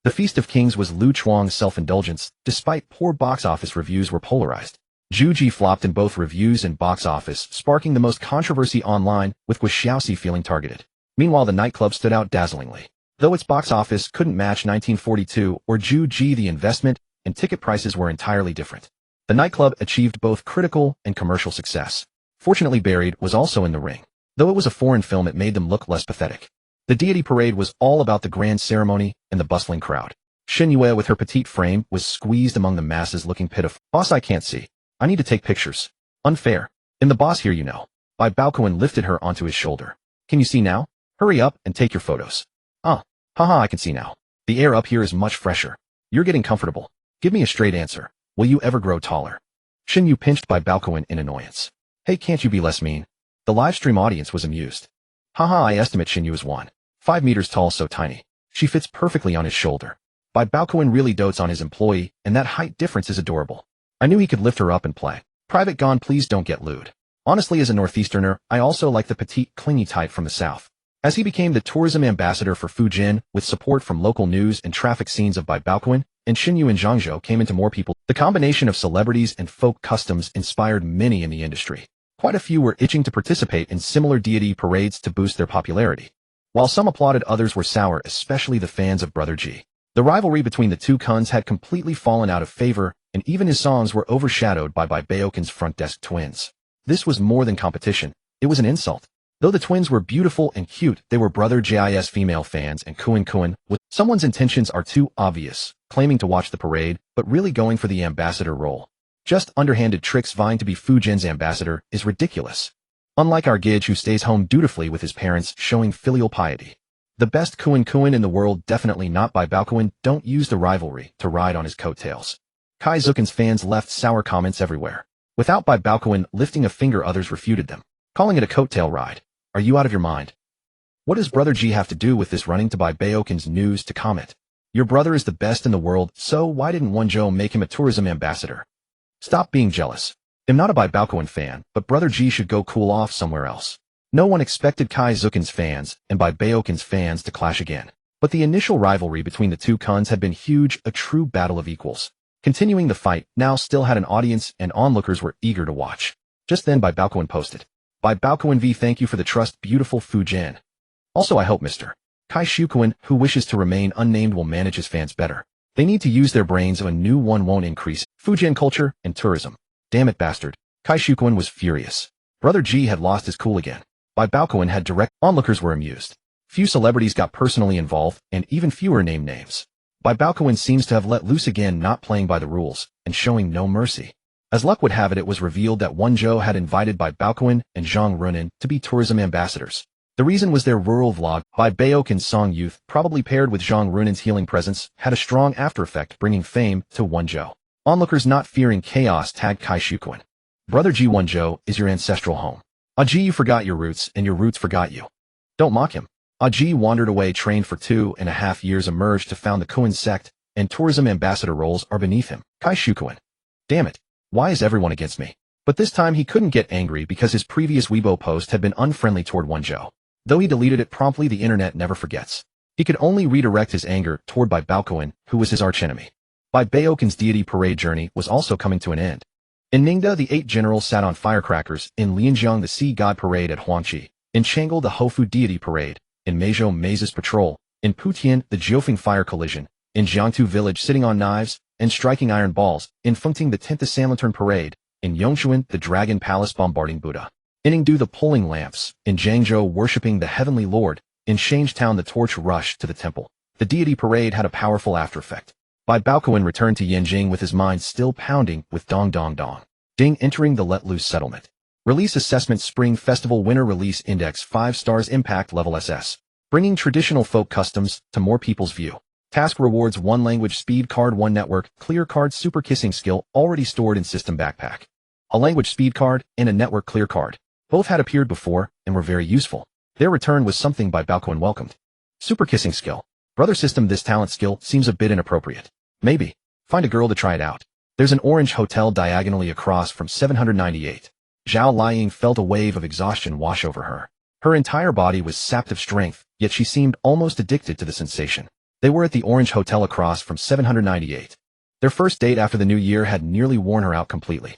The Feast of Kings was Lu Chuang's self-indulgence, despite poor box office reviews were polarized. Juji flopped in both reviews and box office, sparking the most controversy online, with Gua Xiaoxi feeling targeted. Meanwhile, the nightclub stood out dazzlingly. Though its box office couldn't match 1942 or Juji, the investment and ticket prices were entirely different. The nightclub achieved both critical and commercial success. Fortunately, Buried was also in the ring. Though it was a foreign film, it made them look less pathetic. The deity parade was all about the grand ceremony and the bustling crowd. Shen Yue, with her petite frame, was squeezed among the masses, looking pitiful. Boss, I can't see. I need to take pictures. Unfair. And the boss here, you know. Bai Baokun lifted her onto his shoulder. Can you see now? Hurry up and take your photos. Haha, I can see now. The air up here is much fresher. You're getting comfortable. Give me a straight answer. Will you ever grow taller? Shen Yu pinched Bai Baokun in annoyance. Hey, can't you be less mean? The livestream audience was amused. Haha, I estimate Shen Yu is 1.5 meters tall, so tiny. She fits perfectly on his shoulder. Bai Baokun really dotes on his employee, and that height difference is adorable. I knew he could lift her up and play. Private Gon, please don't get lewd. Honestly, as a Northeasterner, I also like the petite, clingy type from the South. As he became the tourism ambassador for Fujian, with support from local news and traffic scenes of Bai Baokun, and Shen Yu and Zhangzhou came into more people. The combination of celebrities and folk customs inspired many in the industry. Quite a few were itching to participate in similar deity parades to boost their popularity. While some applauded, others were sour, especially the fans of Brother G. The rivalry between the two Kuns had completely fallen out of favor, and even his songs were overshadowed by Bai Baokun's front desk twins. This was more than competition, it was an insult. Though the twins were beautiful and cute, they were Brother Ji's female fans, and Kuan with someone's intentions are too obvious, claiming to watch the parade, but really going for the ambassador role. Just underhanded tricks vying to be Fujian's ambassador is ridiculous. Unlike our Gij, who stays home dutifully with his parents, showing filial piety. The best Kuan in the world, definitely not Bai Baokun. Don't use the rivalry to ride on his coattails. Kai Zukin's fans left sour comments everywhere. Without Bai Baokun lifting a finger, others refuted them, calling it a coattail ride. Are you out of your mind? What does Brother G have to do with this? Running to Bai Baokun's news to comment. Your brother is the best in the world, so why didn't Wenzhou make him a tourism ambassador? Stop being jealous. I'm not a Bai Baokun fan, but Brother G should go cool off somewhere else. No one expected Kai Zukin's fans and Bai Baokun's fans to clash again. But the initial rivalry between the two Kuns had been huge, a true battle of equals. Continuing the fight now still had an audience, and onlookers were eager to watch. Just then Bai Baokun posted, Bai Baokun V, thank you for the trust, beautiful Fujian. Also, I hope Mr. Kai Shukuan, who wishes to remain unnamed, will manage his fans better. They need to use their brains, a new one won't increase Fujian culture and tourism. Damn it, bastard. Kai Shukuan was furious. Brother G had lost his cool again. Bai Baokun had direct. Onlookers were amused. Few celebrities got personally involved, and even fewer named names. Bai Baokun seems to have let loose again, not playing by the rules and showing no mercy. As luck would have it, it was revealed that Wenzhou had invited Bai Baokun and Zhang Runin to be tourism ambassadors. The reason was their rural vlog. Bai Baokun's song Youth, probably paired with Zhang Runin's healing presence, had a strong after effect, bringing fame to Wenzhou. Onlookers, not fearing chaos, tagged Kai Shukuan. Brother G, Wenzhou is your ancestral home. Ji, you forgot your roots, and your roots forgot you. Don't mock him. Ji wandered away, trained for 2.5 years, emerged to found the Kuan sect, and tourism ambassador roles are beneath him. Kai Shukuan. Damn it. Why is everyone against me? But this time he couldn't get angry because his previous Weibo post had been unfriendly toward one Zhao. Though he deleted it promptly, the internet never forgets. He could only redirect his anger toward Bai Baokun, who was his archenemy. Bai Baokun's deity parade journey was also coming to an end. In Ningda, the 8 generals sat on firecrackers. In Lianjiang, the sea god parade at Huangqi. In Chang'an, the Hofu deity parade. In Meizhou, Mei's patrol. In Putian, the Jiufeng fire collision. In Jiangtu village, sitting on knives and striking iron balls. In Fengting, the 10th Sanlantern parade. In Yongshuan, the dragon palace bombarding Buddha. In Yingdu, the pulling lamps. In Jiangzhou, worshipping the heavenly lord. In Shangetown, the torch rush to the temple. The deity parade had a powerful after effect. Bai Baokun returned to Yanjing with his mind still pounding with dong dong dong. Ding entering the let loose settlement. Release assessment Spring Festival winner release index 5 stars impact level SS. Bringing traditional folk customs to more people's view. Task rewards 1 language speed card 1 network clear card super kissing skill already stored in system backpack. A language speed card and a network clear card. Both had appeared before and were very useful. Their return was something Bai Baokun welcomed. Super kissing skill. Brother system this talent skill seems a bit inappropriate. Maybe. Find a girl to try it out. There's an orange hotel diagonally across from 798. Zhao Liying felt a wave of exhaustion wash over her. Her entire body was sapped of strength, yet she seemed almost addicted to the sensation. They were at the orange hotel across from 798. Their first date after the new year had nearly worn her out completely.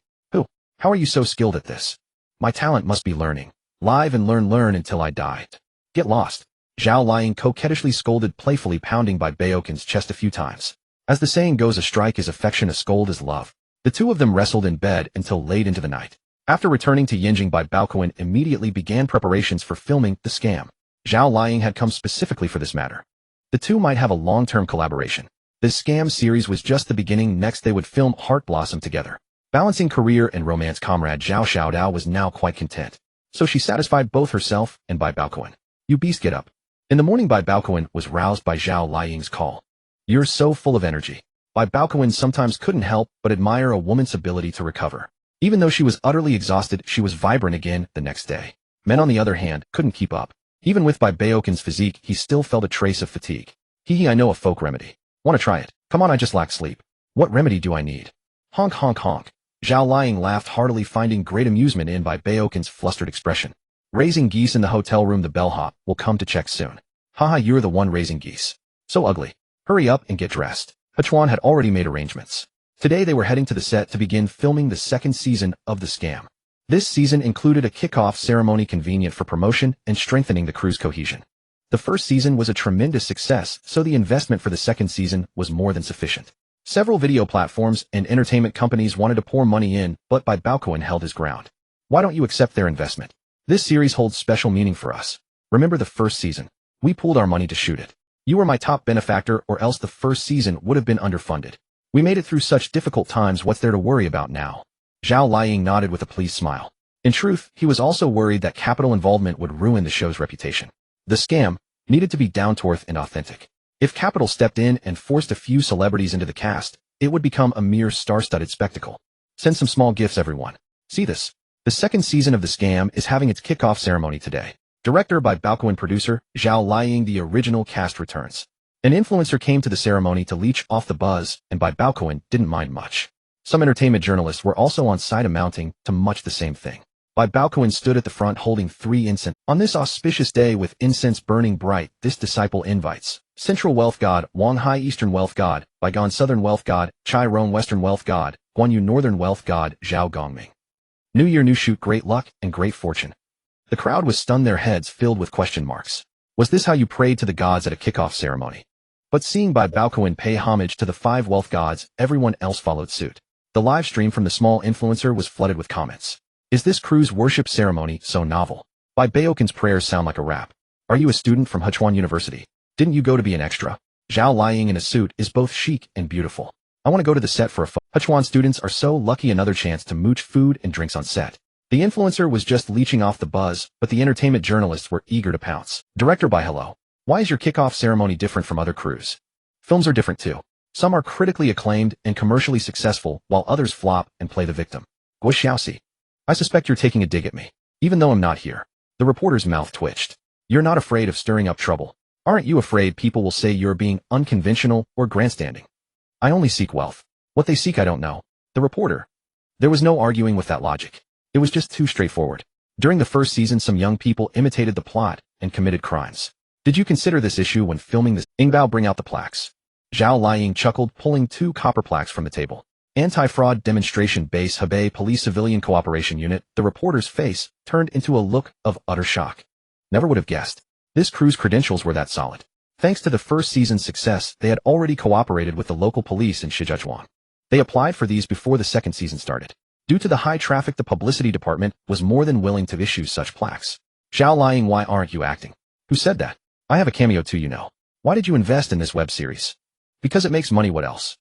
How are you so skilled at this? My talent must be learning. Live and learn until I die. Get lost. Zhao Liying coquettishly scolded, playfully pounding Bai Baokun's chest a few times. As the saying goes, a strike is affection, a scold is love. The two of them wrestled in bed until late into the night. After returning to Yanjing, Bai Baokun immediately began preparations for filming The Scam. Zhao Liying had come specifically for this matter. The two might have a long-term collaboration. The Scam series was just the beginning. Next they would film Heart Blossom together. Balancing career and romance, comrade Zhao Xiaodao was now quite content. So she satisfied both herself and Bai Baokun. You beast, get up. In the morning, Bai Baokun was roused by Zhao Liying's call. You're so full of energy. Bai Baokun sometimes couldn't help but admire a woman's ability to recover. Even though she was utterly exhausted, she was vibrant again the next day. Men, on the other hand, couldn't keep up. Even with Bai Baokun's physique, he still felt a trace of fatigue. I know a folk remedy. Want to try it? Come on, I just lack sleep. What remedy do I need? Honk honk honk. Zhao Liying laughed heartily, finding great amusement in Bai Baokun's flustered expression. Raising geese in the hotel room. The bellhop will come to check soon. Haha, you're the one raising geese. So ugly. Hurry up and get dressed. Huchuan had already made arrangements. Today they were heading to the set to begin filming the 2nd season of The Scam. This season included a kickoff ceremony convenient for promotion and strengthening the crew's cohesion. The first season was a tremendous success, so the investment for the 2nd season was more than sufficient. Several video platforms and entertainment companies wanted to pour money in, but Bai Baokun held his ground. Why don't you accept their investment? This series holds special meaning for us. Remember the first season? We pooled our money to shoot it. You were my top benefactor, or else the first season would have been underfunded. We made it through such difficult times. What's there to worry about now? Zhao Liying nodded with a pleased smile. In truth, he was also worried that capital involvement would ruin the show's reputation. The Scam needed to be down-to-earth and authentic. If capital stepped in and forced a few celebrities into the cast, it would become a mere star-studded spectacle. Send some small gifts, everyone. See this. The 2nd season of The Scam is having its kickoff ceremony today. Director Bai Baokun, producer Zhao Liying, the original cast returns. An influencer came to the ceremony to leech off the buzz, and Bai Baokun didn't mind much. Some entertainment journalists were also on site, amounting to much the same thing. Bai Baokun stood at the front holding 3 incense. On this auspicious day with incense burning bright, this disciple invites Central Wealth God, Wang Hai Eastern Wealth God, Baigon Southern Wealth God, Chai Rong Western Wealth God, Guan Yu Northern Wealth God, Zhao Gongming. New year, new shoot, great luck and great fortune. The crowd was stunned, their heads filled with question marks. Was this how you prayed to the gods at a kickoff ceremony? But seeing Bai Baokun pay homage to the 5 wealth gods, everyone else followed suit. The live stream from the small influencer was flooded with comments. Is this crew's worship ceremony so novel? Bai Baokun's prayers sound like a rap. Are you a student from Huchuan University? Didn't you go to be an extra? Zhao Liying in a suit is both chic and beautiful. I want to go to the set for a photo. Huchuan students are so lucky, another chance to mooch food and drinks on set. The influencer was just leeching off the buzz, but the entertainment journalists were eager to pounce. Director Bai, hello. Why is your kickoff ceremony different from other crews? Films are different too. Some are critically acclaimed and commercially successful, while others flop and play the victim. Guo Xiaoxi. I suspect you're taking a dig at me. Even though I'm not here. The reporter's mouth twitched. You're not afraid of stirring up trouble. Aren't you afraid people will say you're being unconventional or grandstanding? I only seek wealth. What they seek I don't know. The reporter. There was no arguing with that logic. It was just too straightforward. During the first season, some young people imitated the plot and committed crimes. Did you consider this issue when filming this? Ingbao, bring out the plaques. Zhao Liying chuckled, pulling 2 copper plaques from the table. Anti-fraud demonstration base Hebei Police Civilian Cooperation Unit. The reporter's face turned into a look of utter shock. Never would have guessed. This crew's credentials were that solid. Thanks to the first season's success, they had already cooperated with the local police in Shijiazhuang. They applied for these before the second season started. Due to the high traffic, the publicity department was more than willing to issue such plaques. Zhao Liying, why aren't you acting? Who said that? I have a cameo too, you know. Why did you invest in this web series? Because it makes money, what else?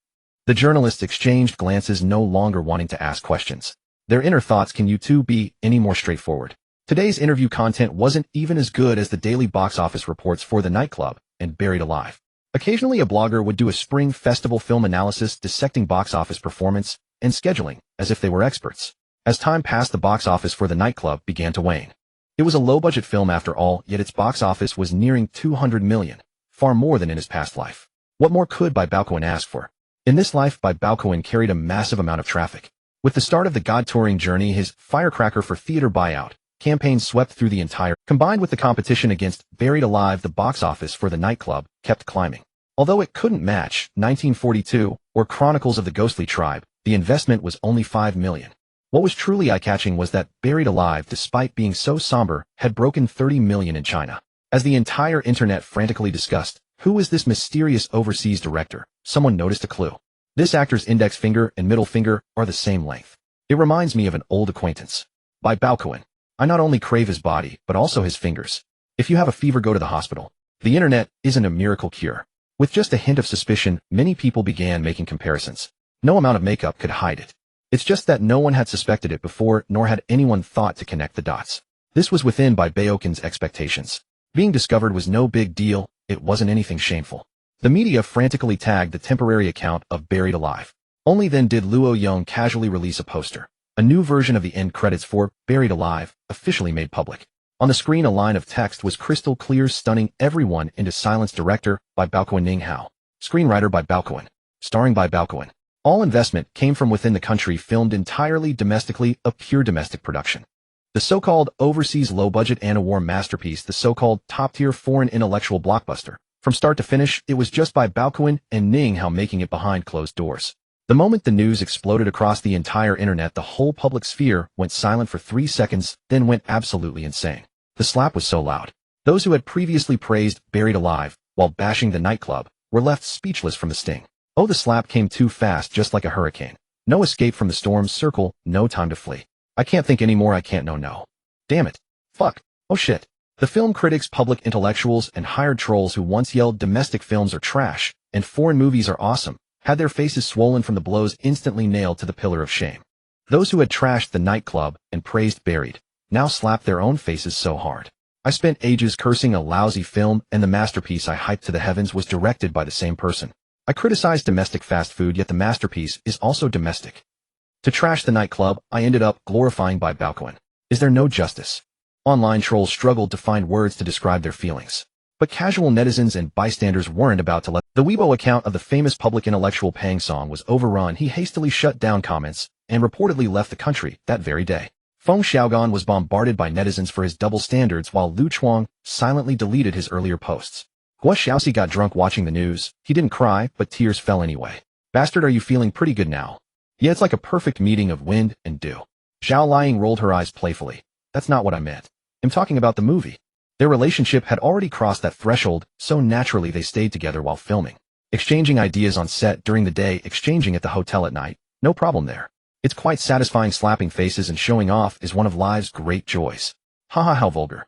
The journalists exchanged glances, no longer wanting to ask questions. Their inner thoughts, can you two be any more straightforward? Today's interview content wasn't even as good as the daily box office reports for The Nightclub and Buried Alive. Occasionally a blogger would do a spring festival film analysis dissecting box office performance and scheduling as if they were experts. As time passed, the box office for The Nightclub began to wane. It was a low-budget film after all, yet its box office was nearing 200 million, far more than in his past life. What more could Bai Baokun ask for? In this life, Bai Baokun carried a massive amount of traffic. With the start of the God touring journey, his firecracker for theater buyout campaign swept through the entire. Combined with the competition against Buried Alive, the box office for The Nightclub kept climbing. Although it couldn't match 1942 or Chronicles of the Ghostly Tribe, the investment was only 5 million. What was truly eye-catching was that Buried Alive, despite being so somber, had broken 30 million in China. As the entire internet frantically discussed, who is this mysterious overseas director? Someone noticed a clue. This actor's index finger and middle finger are the same length. It reminds me of an old acquaintance. Bai Baokun. I not only crave his body, but also his fingers. If you have a fever, go to the hospital. The internet isn't a miracle cure. With just a hint of suspicion, many people began making comparisons. No amount of makeup could hide it. It's just that no one had suspected it before, nor had anyone thought to connect the dots. This was within Bai Baokun's expectations. Being discovered was no big deal, it wasn't anything shameful. The media frantically tagged the temporary account of Buried Alive. Only then did Luo Yong casually release a poster. A new version of the end credits for Buried Alive, officially made public. On the screen, a line of text was crystal clear, stunning everyone into silence. Director Bai Baokun, Ning Hao. Screenwriter Bai Baokun. Starring Bai Baokun. All investment came from within the country, filmed entirely domestically, a pure domestic production. The so-called overseas low-budget anti-war masterpiece, the so-called top-tier foreign intellectual blockbuster. From start to finish, it was just Bai Baokun and Ning Hao making it behind closed doors. The moment the news exploded across the entire internet, the whole public sphere went silent for 3 seconds, then went absolutely insane. The slap was so loud. Those who had previously praised Buried Alive while bashing The Nightclub were left speechless from the sting. Oh, the slap came too fast, just like a hurricane. No escape from the storm's circle, no time to flee. I can't think anymore, I can't no. Damn it. Fuck. Oh shit. The film critics, public intellectuals, and hired trolls who once yelled domestic films are trash and foreign movies are awesome had their faces swollen from the blows instantly nailed to the pillar of shame. Those who had trashed The Nightclub and praised Buried now slapped their own faces so hard. I spent ages cursing a lousy film, and the masterpiece I hyped to the heavens was directed by the same person. I criticized domestic fast food, yet the masterpiece is also domestic. To trash The Nightclub, I ended up glorifying Bai Baokun. Is there no justice? Online trolls struggled to find words to describe their feelings. But casual netizens and bystanders weren't about to let. The Weibo account of the famous public intellectual Pang Song was overrun. He hastily shut down comments and reportedly left the country that very day. Feng Xiaogan was bombarded by netizens for his double standards, while Lu Chuang silently deleted his earlier posts. Hua Xiaoxi got drunk watching the news. He didn't cry, but tears fell anyway. Bastard, are you feeling pretty good now? Yeah, it's like a perfect meeting of wind and dew. Zhao Liying rolled her eyes playfully. That's not what I meant. I'm talking about the movie. Their relationship had already crossed that threshold, so naturally they stayed together while filming. Exchanging ideas on set during the day, exchanging at the hotel at night. No problem there. It's quite satisfying. Slapping faces and showing off is one of life's great joys. Haha, how vulgar.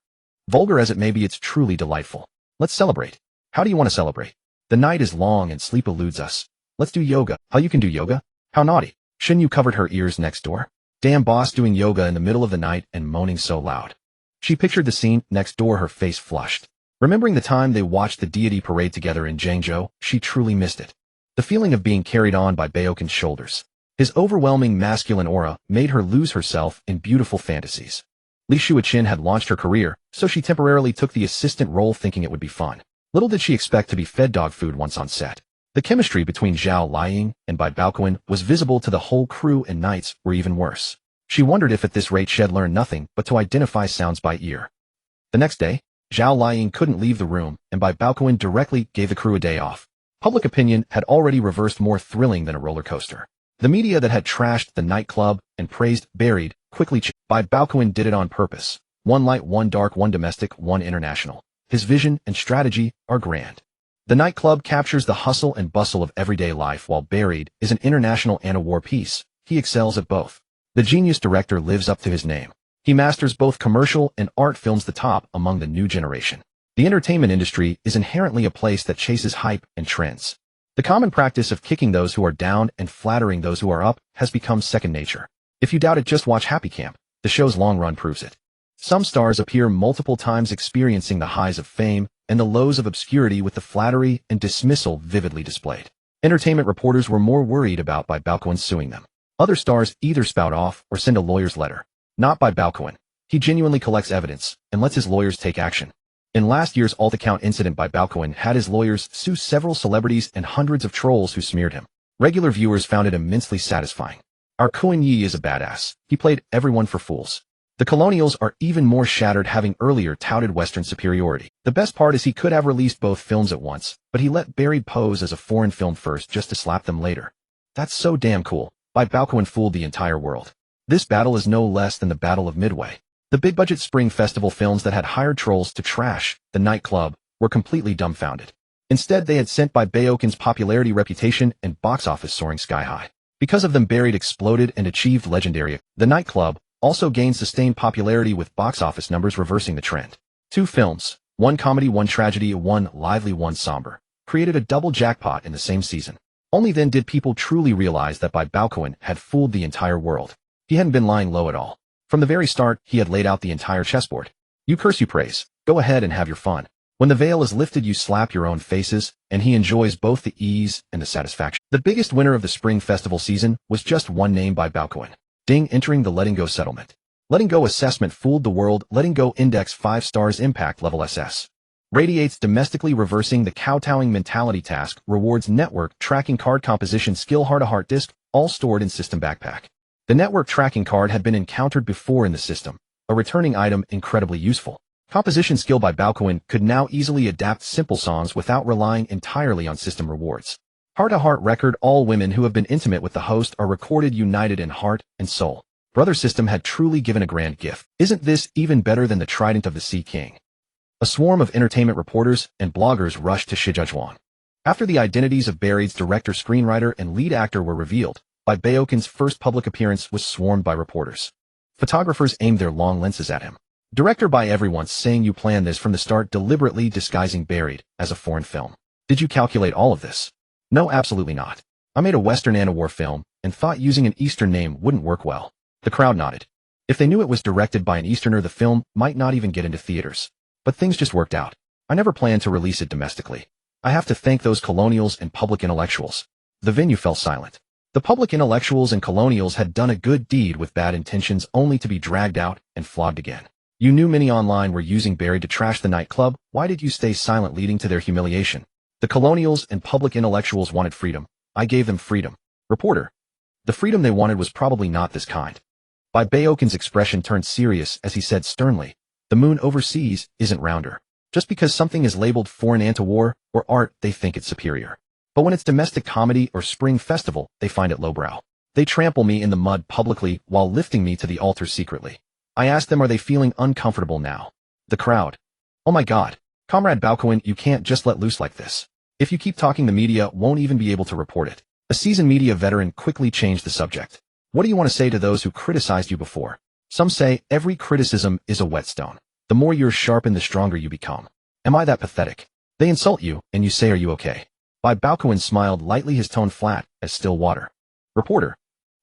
Vulgar as it may be, it's truly delightful. Let's celebrate. How do you want to celebrate? The night is long and sleep eludes us. Let's do yoga. How you can do yoga? How naughty. Shouldn't you covered her ears next door? Damn boss, doing yoga in the middle of the night and moaning so loud. She pictured the scene next door, her face flushed. Remembering the time they watched the deity parade together in Zhangzhou, she truly missed it. The feeling of being carried on by Baokun's shoulders. His overwhelming masculine aura made her lose herself in beautiful fantasies. Li Shuaqin had launched her career, so she temporarily took the assistant role thinking it would be fun. Little did she expect to be fed dog food once on set. The chemistry between Zhao Liying and Bai Baokun was visible to the whole crew, and nights were even worse. She wondered if at this rate she'd learn nothing but to identify sounds by ear. The next day, Zhao Liying couldn't leave the room, and Bai Baokun directly gave the crew a day off. Public opinion had already reversed more thrilling than a roller coaster. The media that had trashed the nightclub and praised Buried quickly changed. Bai Baokun did it on purpose. One light, one dark, one domestic, one international. His vision and strategy are grand. The nightclub captures the hustle and bustle of everyday life, while Buried is an international and a war piece. He excels at both. The genius director lives up to his name. He masters both commercial and art films, the top among the new generation. The entertainment industry is inherently a place that chases hype and trends. The common practice of kicking those who are down and flattering those who are up has become second nature. If you doubt it, just watch Happy Camp. The show's long run proves it. Some stars appear multiple times, experiencing the highs of fame and the lows of obscurity, with the flattery and dismissal vividly displayed. Entertainment reporters were more worried about Bai Baokun suing them. Other stars either spout off or send a lawyer's letter. Not Bai Baokun. He genuinely collects evidence and lets his lawyers take action. In last year's alt-account incident, Bai Baokun had his lawyers sue several celebrities and hundreds of trolls who smeared him. Regular viewers found it immensely satisfying. Our Kun Yi is a badass. He played everyone for fools. The colonials are even more shattered, having earlier touted Western superiority. The best part is he could have released both films at once, but he let Buried pose as a foreign film first just to slap them later. That's so damn cool. Bai Baokun fooled the entire world. This battle is no less than the Battle of Midway. The big-budget spring festival films that had hired trolls to trash the nightclub were completely dumbfounded. Instead, they had sent Bai Baokun's popularity, reputation, and box office soaring sky-high. Because of them, Buried exploded and achieved legendary. The nightclub also gained sustained popularity, with box office numbers reversing the trend. Two films, one comedy, one tragedy, one lively, one somber, created a double jackpot in the same season. Only then did people truly realize that Bai Baokun had fooled the entire world. He hadn't been lying low at all. From the very start, he had laid out the entire chessboard. You curse, you praise. Go ahead and have your fun. When the veil is lifted, you slap your own faces, and he enjoys both the ease and the satisfaction. The biggest winner of the spring festival season was just one name: Bai Baokun. Ding, entering the Letting Go settlement. Letting Go assessment fooled the world. Letting Go index 5 stars, impact level SS. Radiates domestically, reversing the kowtowing mentality. Task rewards network tracking card, composition skill, heart-to-heart disc, all stored in system backpack. The network tracking card had been encountered before in the system, a returning item incredibly useful. Composition skill by Baokun could now easily adapt simple songs without relying entirely on system rewards. Heart-to-heart record, all women who have been intimate with the host are recorded united in heart and soul. Brother system had truly given a grand gift. Isn't this even better than the Trident of the Sea King? A swarm of entertainment reporters and bloggers rushed to Shijiazhuang. After the identities of Buried's director, screenwriter, and lead actor were revealed, Bai Baokun's first public appearance was swarmed by reporters. Photographers aimed their long lenses at him. Director Bai, everyone's saying you planned this from the start, deliberately disguising Buried as a foreign film. Did you calculate all of this? No, absolutely not. I made a Western and a war film, and thought using an Eastern name wouldn't work well. The crowd nodded. If they knew it was directed by an Easterner, the film might not even get into theaters. But things just worked out. I never planned to release it domestically. I have to thank those colonials and public intellectuals. The venue fell silent. The public intellectuals and colonials had done a good deed with bad intentions, only to be dragged out and flogged again. You knew many online were using Buried to trash the nightclub. Why did you stay silent, leading to their humiliation? The colonials and public intellectuals wanted freedom. I gave them freedom. Reporter. The freedom they wanted was probably not this kind. Bai Baokun's expression turned serious as he said sternly, the moon overseas isn't rounder. Just because something is labeled foreign, anti-war, or art, they think it's superior. But when it's domestic comedy or spring festival, they find it lowbrow. They trample me in the mud publicly while lifting me to the altar secretly. I asked them, are they feeling uncomfortable now? The crowd. Oh my God. Comrade Baokun, you can't just let loose like this. If you keep talking, the media won't even be able to report it. A seasoned media veteran quickly changed the subject. What do you want to say to those who criticized you before? Some say every criticism is a whetstone. The more you're sharpened, the stronger you become. Am I that pathetic? They insult you, and you say, are you okay? Bai Baokun smiled lightly, his tone flat as still water. Reporter.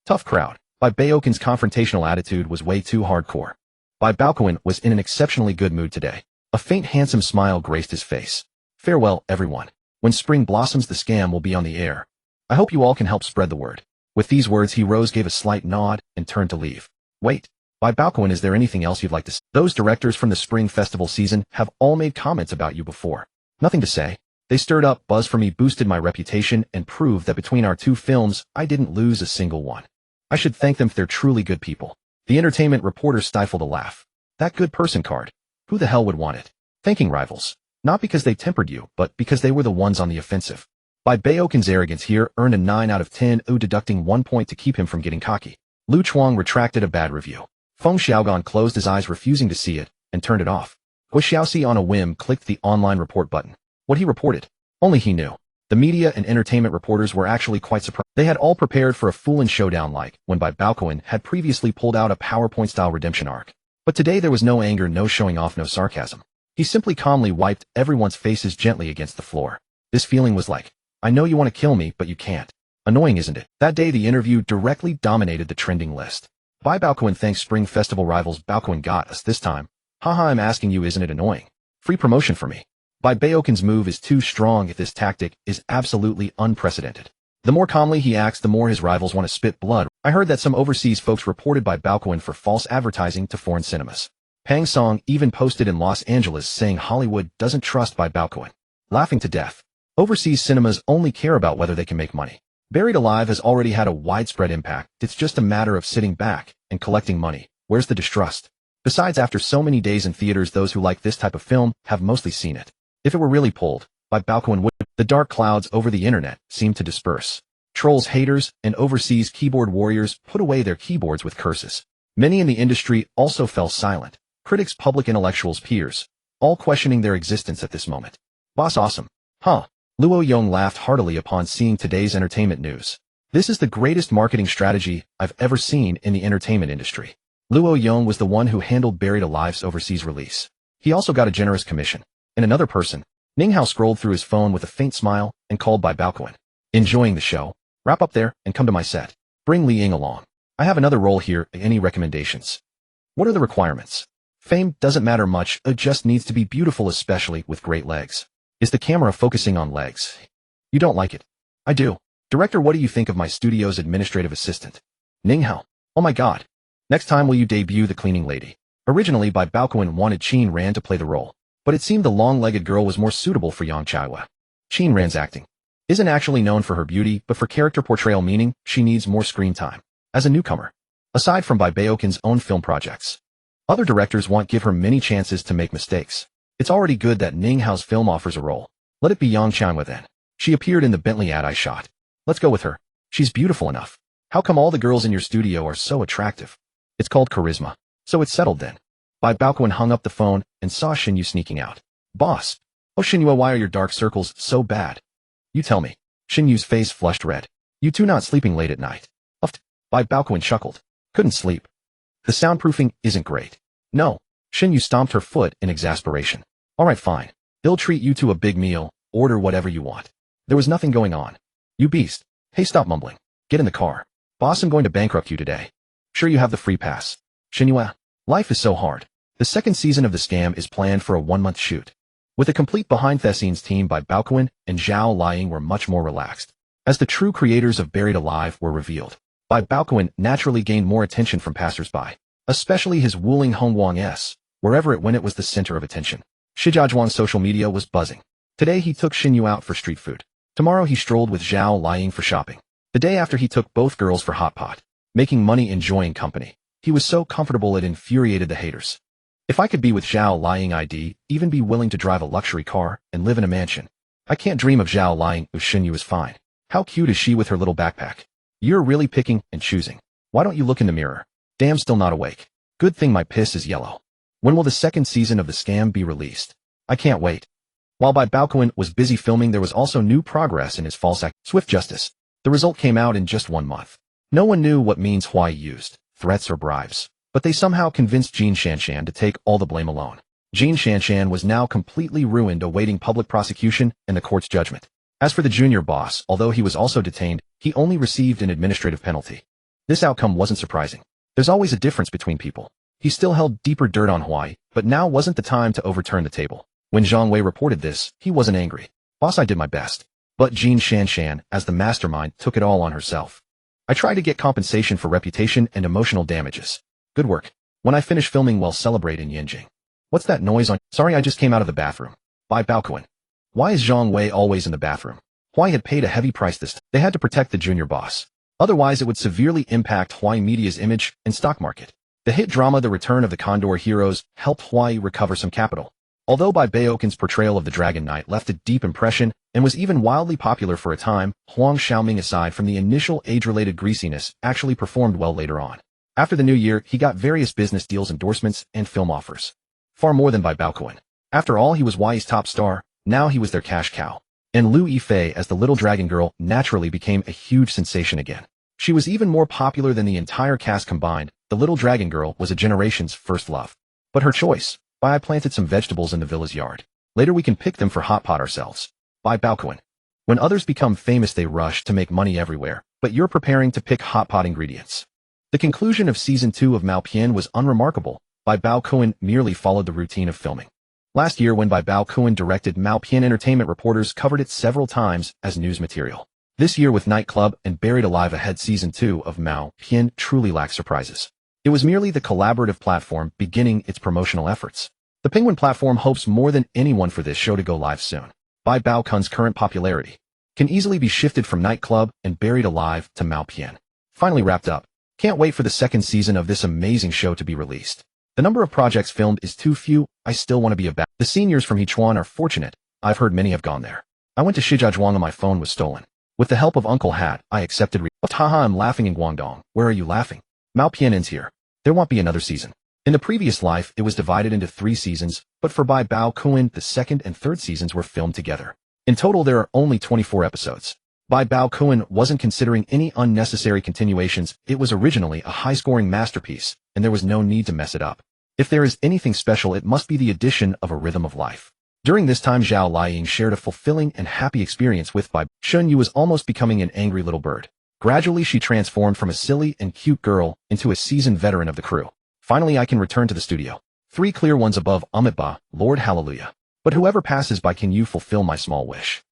Tough crowd. Bai Baokun's confrontational attitude was way too hardcore. Bai Baokun was in an exceptionally good mood today. A faint, handsome smile graced his face. Farewell, everyone. When spring blossoms, the scam will be on the air. I hope you all can help spread the word. With these words, he rose, gave a slight nod, and turned to leave. Wait. Bai Baokun, is there anything else you'd like to say? Those directors from the spring festival season have all made comments about you before. Nothing to say. They stirred up buzz for me, boosted my reputation, and proved that between our two films, I didn't lose a single one. I should thank them, for they're truly good people. The entertainment reporter stifled a laugh. That good person card. Who the hell would want it? Thanking rivals. Not because they tempered you, but because they were the ones on the offensive. Bai Baokun's arrogance here earned a 9 out of 10, deducting 1 point to keep him from getting cocky. Lu Chuang retracted a bad review. Feng Xiaogan closed his eyes, refusing to see it, and turned it off. Hui Xiaoxi on a whim clicked the online report button. What he reported, only he knew. The media and entertainment reporters were actually quite surprised. They had all prepared for a fool-in showdown like when Bai Baokun had previously pulled out a PowerPoint-style redemption arc. But today there was no anger, no showing off, no sarcasm. He simply calmly wiped everyone's faces gently against the floor. This feeling was like, I know you want to kill me, but you can't. Annoying, isn't it? That day the interview directly dominated the trending list. Bai Baokun thanks Spring Festival rivals. Baokun got us this time. Haha, I'm asking you, isn't it annoying? Free promotion for me. Bai Baokun's move is too strong. This tactic is absolutely unprecedented. The more calmly he acts, the more his rivals want to spit blood. I heard that some overseas folks reported Bai Baokun for false advertising to foreign cinemas. Pang Song even posted in Los Angeles saying Hollywood doesn't trust Bai Baokun. Laughing to death. Overseas cinemas only care about whether they can make money. Buried Alive has already had a widespread impact. It's just a matter of sitting back and collecting money. Where's the distrust? Besides, after so many days in theaters, those who like this type of film have mostly seen it. If it were really pulled, Bai Baokun would. The dark clouds over the internet seemed to disperse. Trolls, haters, and overseas keyboard warriors put away their keyboards with curses. Many in the industry also fell silent. Critics, public intellectuals, peers, all questioning their existence at this moment. Boss awesome. Huh? Luo Yong laughed heartily upon seeing today's entertainment news. This is the greatest marketing strategy I've ever seen in the entertainment industry. Luo Yong was the one who handled Buried Alive's overseas release. He also got a generous commission. And another person, Ning Hao, scrolled through his phone with a faint smile and called Bai Baokun. Enjoying the show? Wrap up there and come to my set. Bring Liying along. I have another role here. Any recommendations? What are the requirements? Fame doesn't matter much. It just needs to be beautiful, especially with great legs. Is the camera focusing on legs? You don't like it? I do. Director, what do you think of my studio's administrative assistant? Ning Hao. Oh my god. Next time will you debut the cleaning lady? Originally, Bai Baokun wanted Qin Ran to play the role, but it seemed the long-legged girl was more suitable for Yang Chaiwa. Qin Ran's acting isn't actually known for her beauty, but for character portrayal, meaning she needs more screen time. As a newcomer, aside from Bai Baokun's own film projects, other directors won't give her many chances to make mistakes. It's already good that Ning Hao's film offers a role. Let it be Yang Chaiwa then. She appeared in the Bentley ad I shot. Let's go with her. She's beautiful enough. How come all the girls in your studio are so attractive? It's called charisma. So it's settled then. Bai Baokun hung up the phone and saw Xinyu sneaking out. Boss. Oh Xinyu, why are your dark circles so bad? You tell me. Xinyu's face flushed red. You two not sleeping late at night? Uffed. Bai Baokun chuckled. Couldn't sleep. The soundproofing isn't great. No. Xinyu stomped her foot in exasperation. Alright, fine. They'll treat you to a big meal. Order whatever you want. There was nothing going on. You beast. Hey, stop mumbling. Get in the car. Boss, I'm going to bankrupt you today. Sure, you have the free pass. Xinyu, life is so hard. The second season of the scam is planned for a 1-month shoot. With a complete behind-the-scenes team, Bai Baokun and Zhao Liying were much more relaxed. As the true creators of Buried Alive were revealed, Bai Baokun naturally gained more attention from passers-by, especially his Wuling Hongguang S. Wherever it went, it was the center of attention. Shijiazhuang's social media was buzzing. Today he took Xinyu out for street food. Tomorrow he strolled with Zhao Liying for shopping. The day after he took both girls for hot pot. Making money, enjoying company. He was so comfortable it infuriated the haters. If I could be with Zhao Liying, I'd even be willing to drive a luxury car and live in a mansion. I can't dream of Zhao Liying. Xinyu is fine. How cute is she with her little backpack? You're really picking and choosing. Why don't you look in the mirror? Damn, still not awake. Good thing my piss is yellow. When will the second season of the scam be released? I can't wait. While Bai Baokun was busy filming, there was also new progress in his false act. Swift justice. The result came out in just 1 month. No one knew what means Huai used, threats or bribes, but they somehow convinced Jean Shanshan to take all the blame alone. Jean Shanshan was now completely ruined, awaiting public prosecution and the court's judgment. As for the junior boss, although he was also detained, he only received an administrative penalty. This outcome wasn't surprising. There's always a difference between people. He still held deeper dirt on Huai, but now wasn't the time to overturn the table. When Zhang Wei reported this, he wasn't angry. Boss, I did my best. But Jean Shanshan, as the mastermind, took it all on herself. I tried to get compensation for reputation and emotional damages. Good work. When I finish filming, we'll celebrate in Yinjing. What's that noise on? Sorry, I just came out of the bathroom. Bai Baokun. Why is Zhang Wei always in the bathroom? Huai had paid a heavy price this time. They had to protect the junior boss. Otherwise, it would severely impact Huai Media's image and stock market. The hit drama The Return of the Condor Heroes helped Huai recover some capital. Although Bai Baokun's portrayal of the Dragon Knight left a deep impression and was even wildly popular for a time, Huang Xiaoming, aside from the initial age-related greasiness, actually performed well later on. After the new year, he got various business deals, endorsements, and film offers. Far more than Bai Baokun. After all, he was Huai's top star. Now he was their cash cow. And Liu Yifei as the little dragon girl naturally became a huge sensation again. She was even more popular than the entire cast combined. The little dragon girl was a generation's first love. But her choice. Bai planted some vegetables in the villa's yard. Later we can pick them for hot pot ourselves. Bai Baokun. When others become famous, they rush to make money everywhere, but you're preparing to pick hot pot ingredients. The conclusion of season 2 of Mao Pian was unremarkable. Bai Baokun merely followed the routine of filming. Last year, when Bai Baokun directed Mao Pian, entertainment reporters covered it several times as news material. This year, with Nightclub and Buried Alive ahead, season 2 of Mao Pian truly lacked surprises. It was merely the collaborative platform beginning its promotional efforts. The Penguin platform hopes more than anyone for this show to go live soon. Bai Baokun's current popularity can easily be shifted from Nightclub and Buried Alive to Mao Pian. Finally wrapped up. Can't wait for the second season of this amazing show to be released. The number of projects filmed is too few. I still want to be about. The seniors from Hechuan are fortunate. I've heard many have gone there. I went to Shijiazhuang and my phone was stolen. With the help of Uncle Hat, I accepted. Haha, I'm laughing in Guangdong. Where are you laughing? Mao Pian ends here. There won't be another season. In the previous life, it was divided into 3 seasons, but for Bai Baokun, the second and third seasons were filmed together. In total, there are only 24 episodes. Bai Baokun wasn't considering any unnecessary continuations. It was originally a high-scoring masterpiece, and there was no need to mess it up. If there is anything special, it must be the addition of a rhythm of life. During this time, Zhao Liying shared a fulfilling and happy experience with Bai. Shun Yu was almost becoming an angry little bird. Gradually, she transformed from a silly and cute girl into a seasoned veteran of the crew. Finally, I can return to the studio. 3 clear ones above Amitabha, Lord Hallelujah. But whoever passes by, can you fulfill my small wish?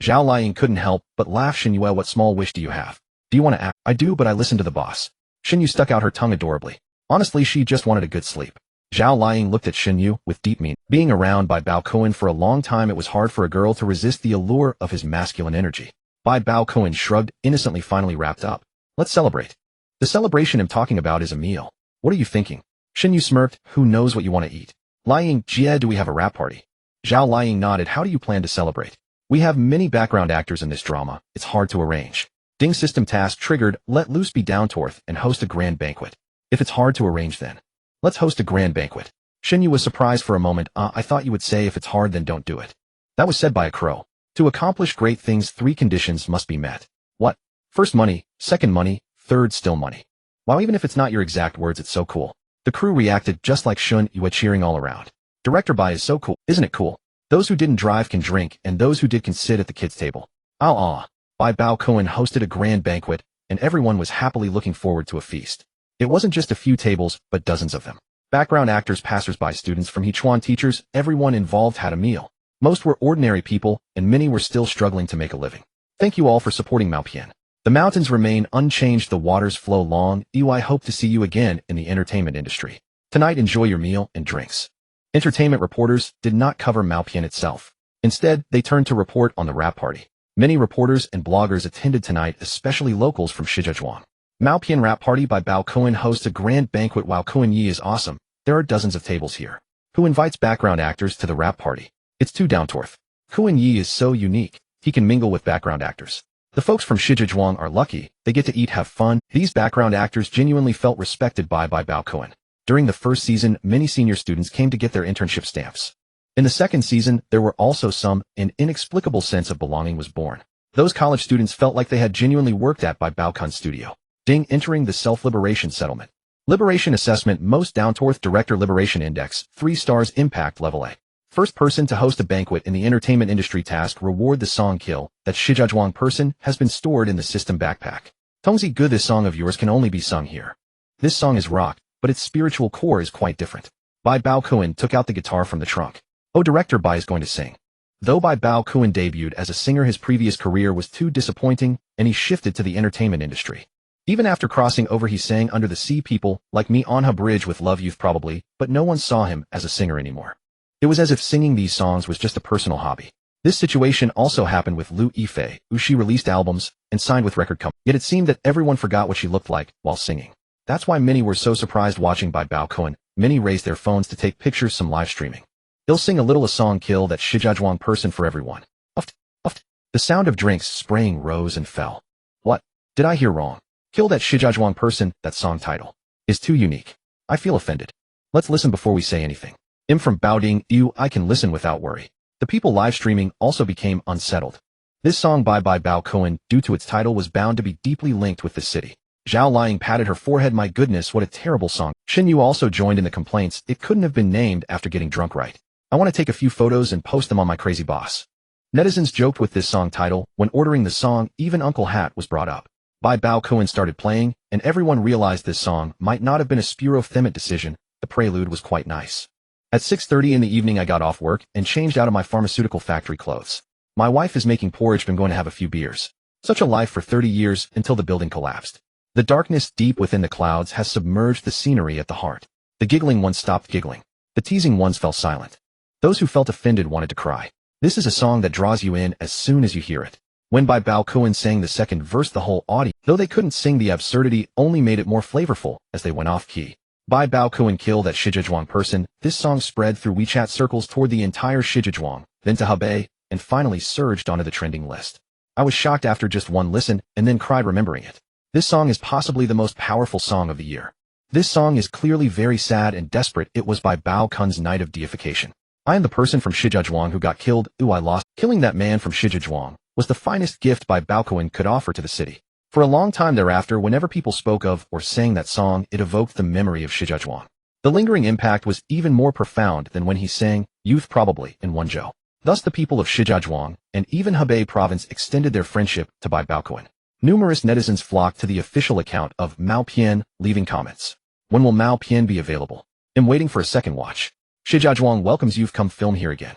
Zhao Liying couldn't help but laugh. Shin Yue, what small wish do you have? Do you want to act? I do, but I listen to the boss. Shin Yu stuck out her tongue adorably. Honestly, she just wanted a good sleep. Zhao Liying looked at Shin Yu with deep meaning. Being around Bai Baokun for a long time, it was hard for a girl to resist the allure of his masculine energy. Bai Baokun shrugged, innocently. Finally wrapped up. Let's celebrate. The celebration I'm talking about is a meal. What are you thinking? Shin Yu smirked. Who knows what you want to eat? Liying, Jie, do we have a rap party? Zhao Liying nodded. How do you plan to celebrate? We have many background actors in this drama. It's hard to arrange. Ding system task triggered. Let loose, be down to earth, and host a grand banquet. If it's hard to arrange, then let's host a grand banquet. Shin Yu was surprised for a moment. I thought you would say if it's hard, then don't do it. That was said by a crow. To accomplish great things, 3 conditions must be met. What? First, money. Second, money. Third, still money. Wow, even if it's not your exact words, it's so cool. The crew reacted just like Shun Yu, cheering all around. Director Bai is so cool. Isn't it cool? Those who didn't drive can drink, and those who did can sit at the kids' table. Bai Baokun hosted a grand banquet, and everyone was happily looking forward to a feast. It wasn't just a few tables, but dozens of them. Background actors, passers-by, students from Hechuan, teachers, everyone involved had a meal. Most were ordinary people, and many were still struggling to make a living. Thank you all for supporting Mao Pian. The mountains remain unchanged, the waters flow long. I hope to see you again in the entertainment industry. Tonight, enjoy your meal and drinks. Entertainment reporters did not cover Mao Pian itself. Instead, they turned to report on the rap party. Many reporters and bloggers attended tonight, especially locals from Shijiazhuang. Mao Pian rap party by Bao Kun hosts a grand banquet. While Kun Yi is awesome, there are dozens of tables here. Who invites background actors to the rap party? It's too down to earth. Kun Yi is so unique. He can mingle with background actors. The folks from Shijiazhuang are lucky. They get to eat, have fun. These background actors genuinely felt respected by Bao Kun. During the first season, many senior students came to get their internship stamps. In the second season, there were also some. An inexplicable sense of belonging was born. Those college students felt like they had genuinely worked at Bao Kun's studio. Ding, entering the self-liberation settlement. Liberation assessment, most down-to-earth director, liberation index, 3 stars, impact level A. First person to host a banquet in the entertainment industry, task, reward the song Kill, that Shijiazhuang person has been stored in the system backpack. Tongzi Gu, this song of yours can only be sung here. This song is rock, but its spiritual core is quite different. Bai Baokun took out the guitar from the trunk. Oh, director Bai is going to sing. Though Bai Baokun debuted as a singer, his previous career was too disappointing, and he shifted to the entertainment industry. Even after crossing over, he sang Under the Sea, People Like Me on a bridge with Love Youth probably, but no one saw him as a singer anymore. It was as if singing these songs was just a personal hobby. This situation also happened with Liu Yifei, who she released albums and signed with record companies. Yet it seemed that everyone forgot what she looked like while singing. That's why many were so surprised watching Bai Baokun. Many raised their phones to take pictures, some live streaming. He'll sing a little a song kill that Shijiazhuang person for everyone. Uft, uft. The sound of drinks spraying rose and fell. What? Did I hear wrong? Kill that Shijiazhuang person, that song title is too unique. I feel offended. Let's listen before we say anything. From Baoding, I can listen without worry. The people live streaming also became unsettled. This song by Bai Baokun, due to its title, was bound to be deeply linked with the city. Zhao Liying patted her forehead. My goodness, what a terrible song. Shin Yu also joined in the complaints. It couldn't have been named after getting drunk, right? I want to take a few photos and post them on my crazy boss. Netizens joked with this song title. When ordering the song, even Uncle Hat was brought up. Bai Baokun started playing, and everyone realized this song might not have been a Spiro-Themet decision. The prelude was quite nice. At 6:30 in the evening I got off work and changed out of my pharmaceutical factory clothes. My wife is making porridge. Been going to have a few beers. Such a life for 30 years until the building collapsed. The darkness deep within the clouds has submerged the scenery at the heart. The giggling ones stopped giggling. The teasing ones fell silent. Those who felt offended wanted to cry. This is a song that draws you in as soon as you hear it. When Bai Baokun sang the second verse, the whole audience, though they couldn't sing, the absurdity only made it more flavorful as they went off key. Bai Baokun kill that Shijiazhuang person. This song spread through WeChat circles toward the entire Shijiazhuang, then to Hebei, and finally surged onto the trending list. I was shocked after just one listen and then cried remembering it. This song is possibly the most powerful song of the year. This song is clearly very sad and desperate. It was Bai Baokun's night of deification. I am the person from Shijiazhuang who got killed. I lost. Killing that man from Shijiazhuang was the finest gift Bai Baokun could offer to the city. For a long time thereafter, whenever people spoke of or sang that song, it evoked the memory of Shijiazhuang. The lingering impact was even more profound than when he sang Youth probably in Wenzhou. Thus the people of Shijiazhuang and even Hebei province extended their friendship to Bai Baokun. Numerous netizens flocked to the official account of Mao Pian, leaving comments. When will Mao Pian be available? I'm waiting for a second watch. Shijiazhuang welcomes you've come film here again.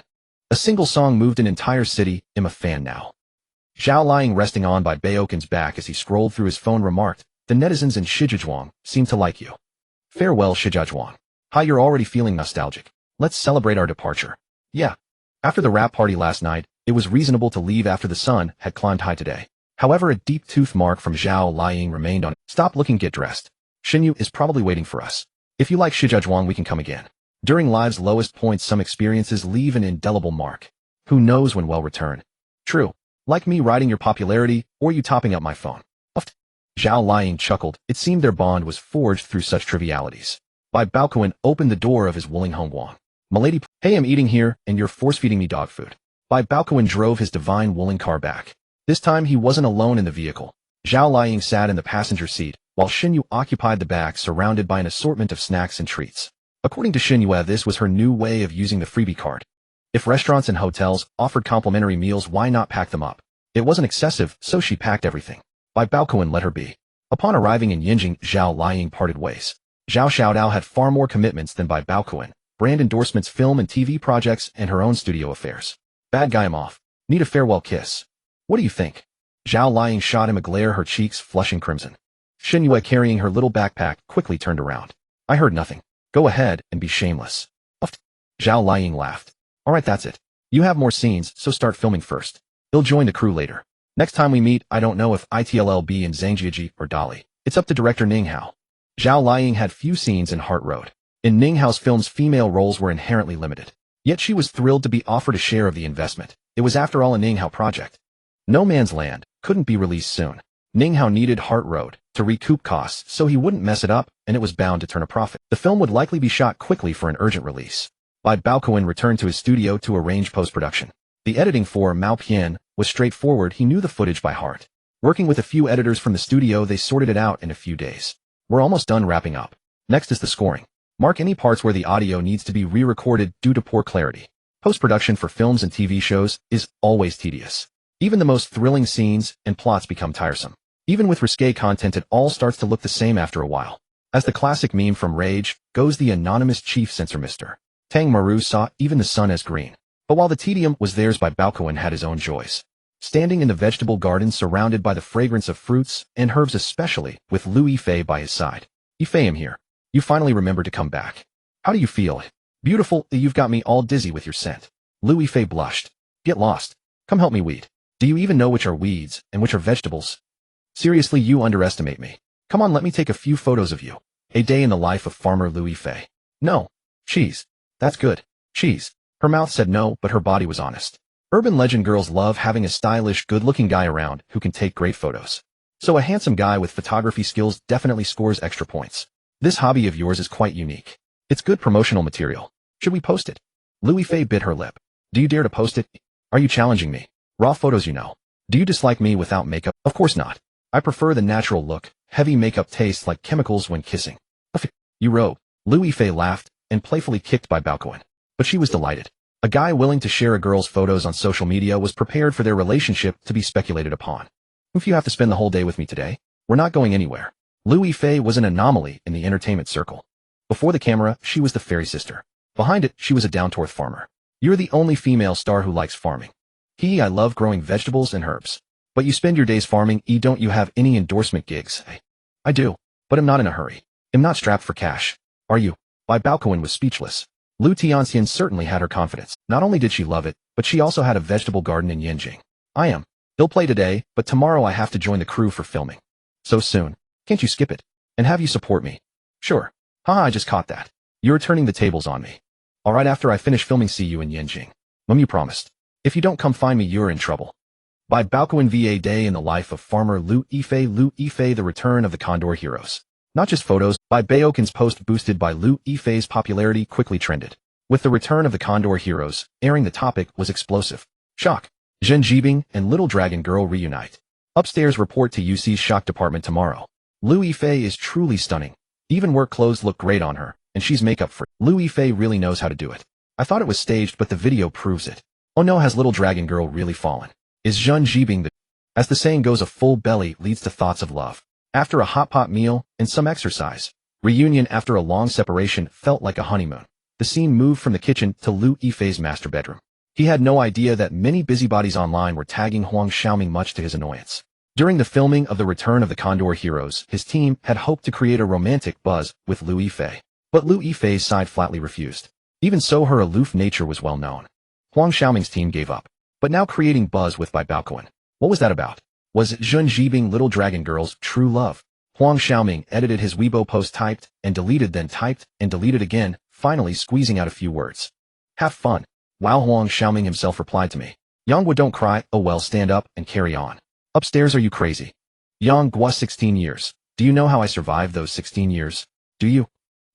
A single song moved an entire city. I'm a fan now. Zhao Liying, resting on Bai Baokun's back as he scrolled through his phone, remarked, the netizens in Shijiazhuang seem to like you. Farewell, Shijiazhuang. Hi, you're already feeling nostalgic. Let's celebrate our departure. Yeah. After the rap party last night, it was reasonable to leave after the sun had climbed high today. However, a deep tooth mark from Zhao Liying remained on it. Stop looking, get dressed. Shinyu is probably waiting for us. If you like Shijiazhuang, we can come again. During life's lowest points, some experiences leave an indelible mark. Who knows when we'll return? True. Like me riding your popularity, or you topping up my phone. Uft. Zhao Liying chuckled. It seemed their bond was forged through such trivialities. Bai Baokun opened the door of his Wuling Hongguang. Milady, hey, I'm eating here, and you're force-feeding me dog food. Bai Baokun drove his divine Wuling car back. This time he wasn't alone in the vehicle. Zhao Liying sat in the passenger seat, while Xinyu occupied the back, surrounded by an assortment of snacks and treats. According to Xinyu, this was her new way of using the freebie card. If restaurants and hotels offered complimentary meals, why not pack them up? It wasn't excessive, so she packed everything. Bai Baokun let her be. Upon arriving in Yinjing, Zhao Liying parted ways. Zhao Xiaodao had far more commitments than Bai Baokun: brand endorsements, film and TV projects, and her own studio affairs. Bad guy, I'm off. Need a farewell kiss. What do you think? Zhao Liying shot him a glare, her cheeks flushing crimson. Xinyu, carrying her little backpack, quickly turned around. I heard nothing. Go ahead and be shameless. Uft. Zhao Liying laughed. Alright, that's it. You have more scenes, so start filming first. He'll join the crew later. Next time we meet, I don't know if it'll be in Zhangjiaji or Dali. It's up to director Ning Hao. Zhao Liying had few scenes in Heart Road. In Ning Hao's films, female roles were inherently limited. Yet she was thrilled to be offered a share of the investment. It was after all a Ning Hao project. No Man's Land couldn't be released soon. Ning Hao needed Heart Road to recoup costs so he wouldn't mess it up, and it was bound to turn a profit. The film would likely be shot quickly for an urgent release. Bai Baokun returned to his studio to arrange post-production. The editing for Mao Pian was straightforward. He knew the footage by heart. Working with a few editors from the studio, they sorted it out in a few days. We're almost done wrapping up. Next is the scoring. Mark any parts where the audio needs to be re-recorded due to poor clarity. Post-production for films and TV shows is always tedious. Even the most thrilling scenes and plots become tiresome. Even with risque content, it all starts to look the same after a while. As the classic meme from Rage goes, the anonymous chief censor Mr. Tang Maru saw even the sun as green. But while the tedium was theirs, Bai Baokun had his own joys. Standing in the vegetable garden surrounded by the fragrance of fruits and herbs, especially with Liu Yifei by his side. Yifei, I'm here. You finally remembered to come back. How do you feel? Beautiful, you've got me all dizzy with your scent. Liu Yifei blushed. Get lost. Come help me weed. Do you even know which are weeds and which are vegetables? Seriously, you underestimate me. Come on, let me take a few photos of you. A day in the life of farmer Louis Fei. No. Cheese. That's good. Cheese. Her mouth said no, but her body was honest. Urban legend girls love having a stylish, good-looking guy around who can take great photos. So a handsome guy with photography skills definitely scores extra points. This hobby of yours is quite unique. It's good promotional material. Should we post it? Louis Fei bit her lip. Do you dare to post it? Are you challenging me? Raw photos, you know. Do you dislike me without makeup? Of course not. I prefer the natural look. Heavy makeup tastes like chemicals when kissing. You rogue. Louis Fei laughed and playfully kicked Bai Baokun. But she was delighted. A guy willing to share a girl's photos on social media was prepared for their relationship to be speculated upon. If you have to spend the whole day with me today, we're not going anywhere. Louis Fei was an anomaly in the entertainment circle. Before the camera, she was the fairy sister. Behind it, she was a down-to-earth farmer. You're the only female star who likes farming. I love growing vegetables and herbs. But you spend your days farming. Don't you have any endorsement gigs? I do, but I'm not in a hurry. I'm not strapped for cash. Are you? Bai Baokun was speechless. Lu Tianxian certainly had her confidence. Not only did she love it, but she also had a vegetable garden in Yanjing. I am. He'll play today, but tomorrow I have to join the crew for filming. So soon. Can't you skip it? And have you support me? Sure. Haha, I just caught that. You're turning the tables on me. Alright, after I finish filming, see you in Yanjing. Mum, you promised. If you don't come find me, you're in trouble. Bai Baokun VA Day in the life of farmer Louis Fei. The return of the Condor heroes. Not just photos, Bai Baokun's post boosted by Louis Fei's popularity quickly trended. With the return of the Condor heroes, airing the topic was explosive. Shock. Zhen Jibing and Little Dragon Girl reunite. Upstairs report to UC's shock department tomorrow. Louis Fei is truly stunning. Even work clothes look great on her, and she's makeup free. Louis Fei really knows how to do it. I thought it was staged, but the video proves it. Oh no, has Little Dragon Girl really fallen? Is Zhen Jibing the... As the saying goes, a full belly leads to thoughts of love. After a hot pot meal and some exercise, reunion after a long separation felt like a honeymoon. The scene moved from the kitchen to Louis Fei's master bedroom. He had no idea that many busybodies online were tagging Huang Xiaoming, much to his annoyance. During the filming of the return of the Condor heroes, his team had hoped to create a romantic buzz with Louis Fei. But Louis Fei's side flatly refused. Even so, her aloof nature was well known. Huang Xiaoming's team gave up. But now creating buzz with Bai Baokun. What was that about? Was it Zhen Jibing, Little Dragon Girl's true love? Huang Xiaoming edited his Weibo post, typed and deleted, then typed and deleted again, finally squeezing out a few words. Have fun. While Huang Xiaoming himself replied to me. Yang, don't cry. Oh well, stand up and carry on. Upstairs, are you crazy? Yang Gua, 16 years. Do you know how I survived those 16 years? Do you?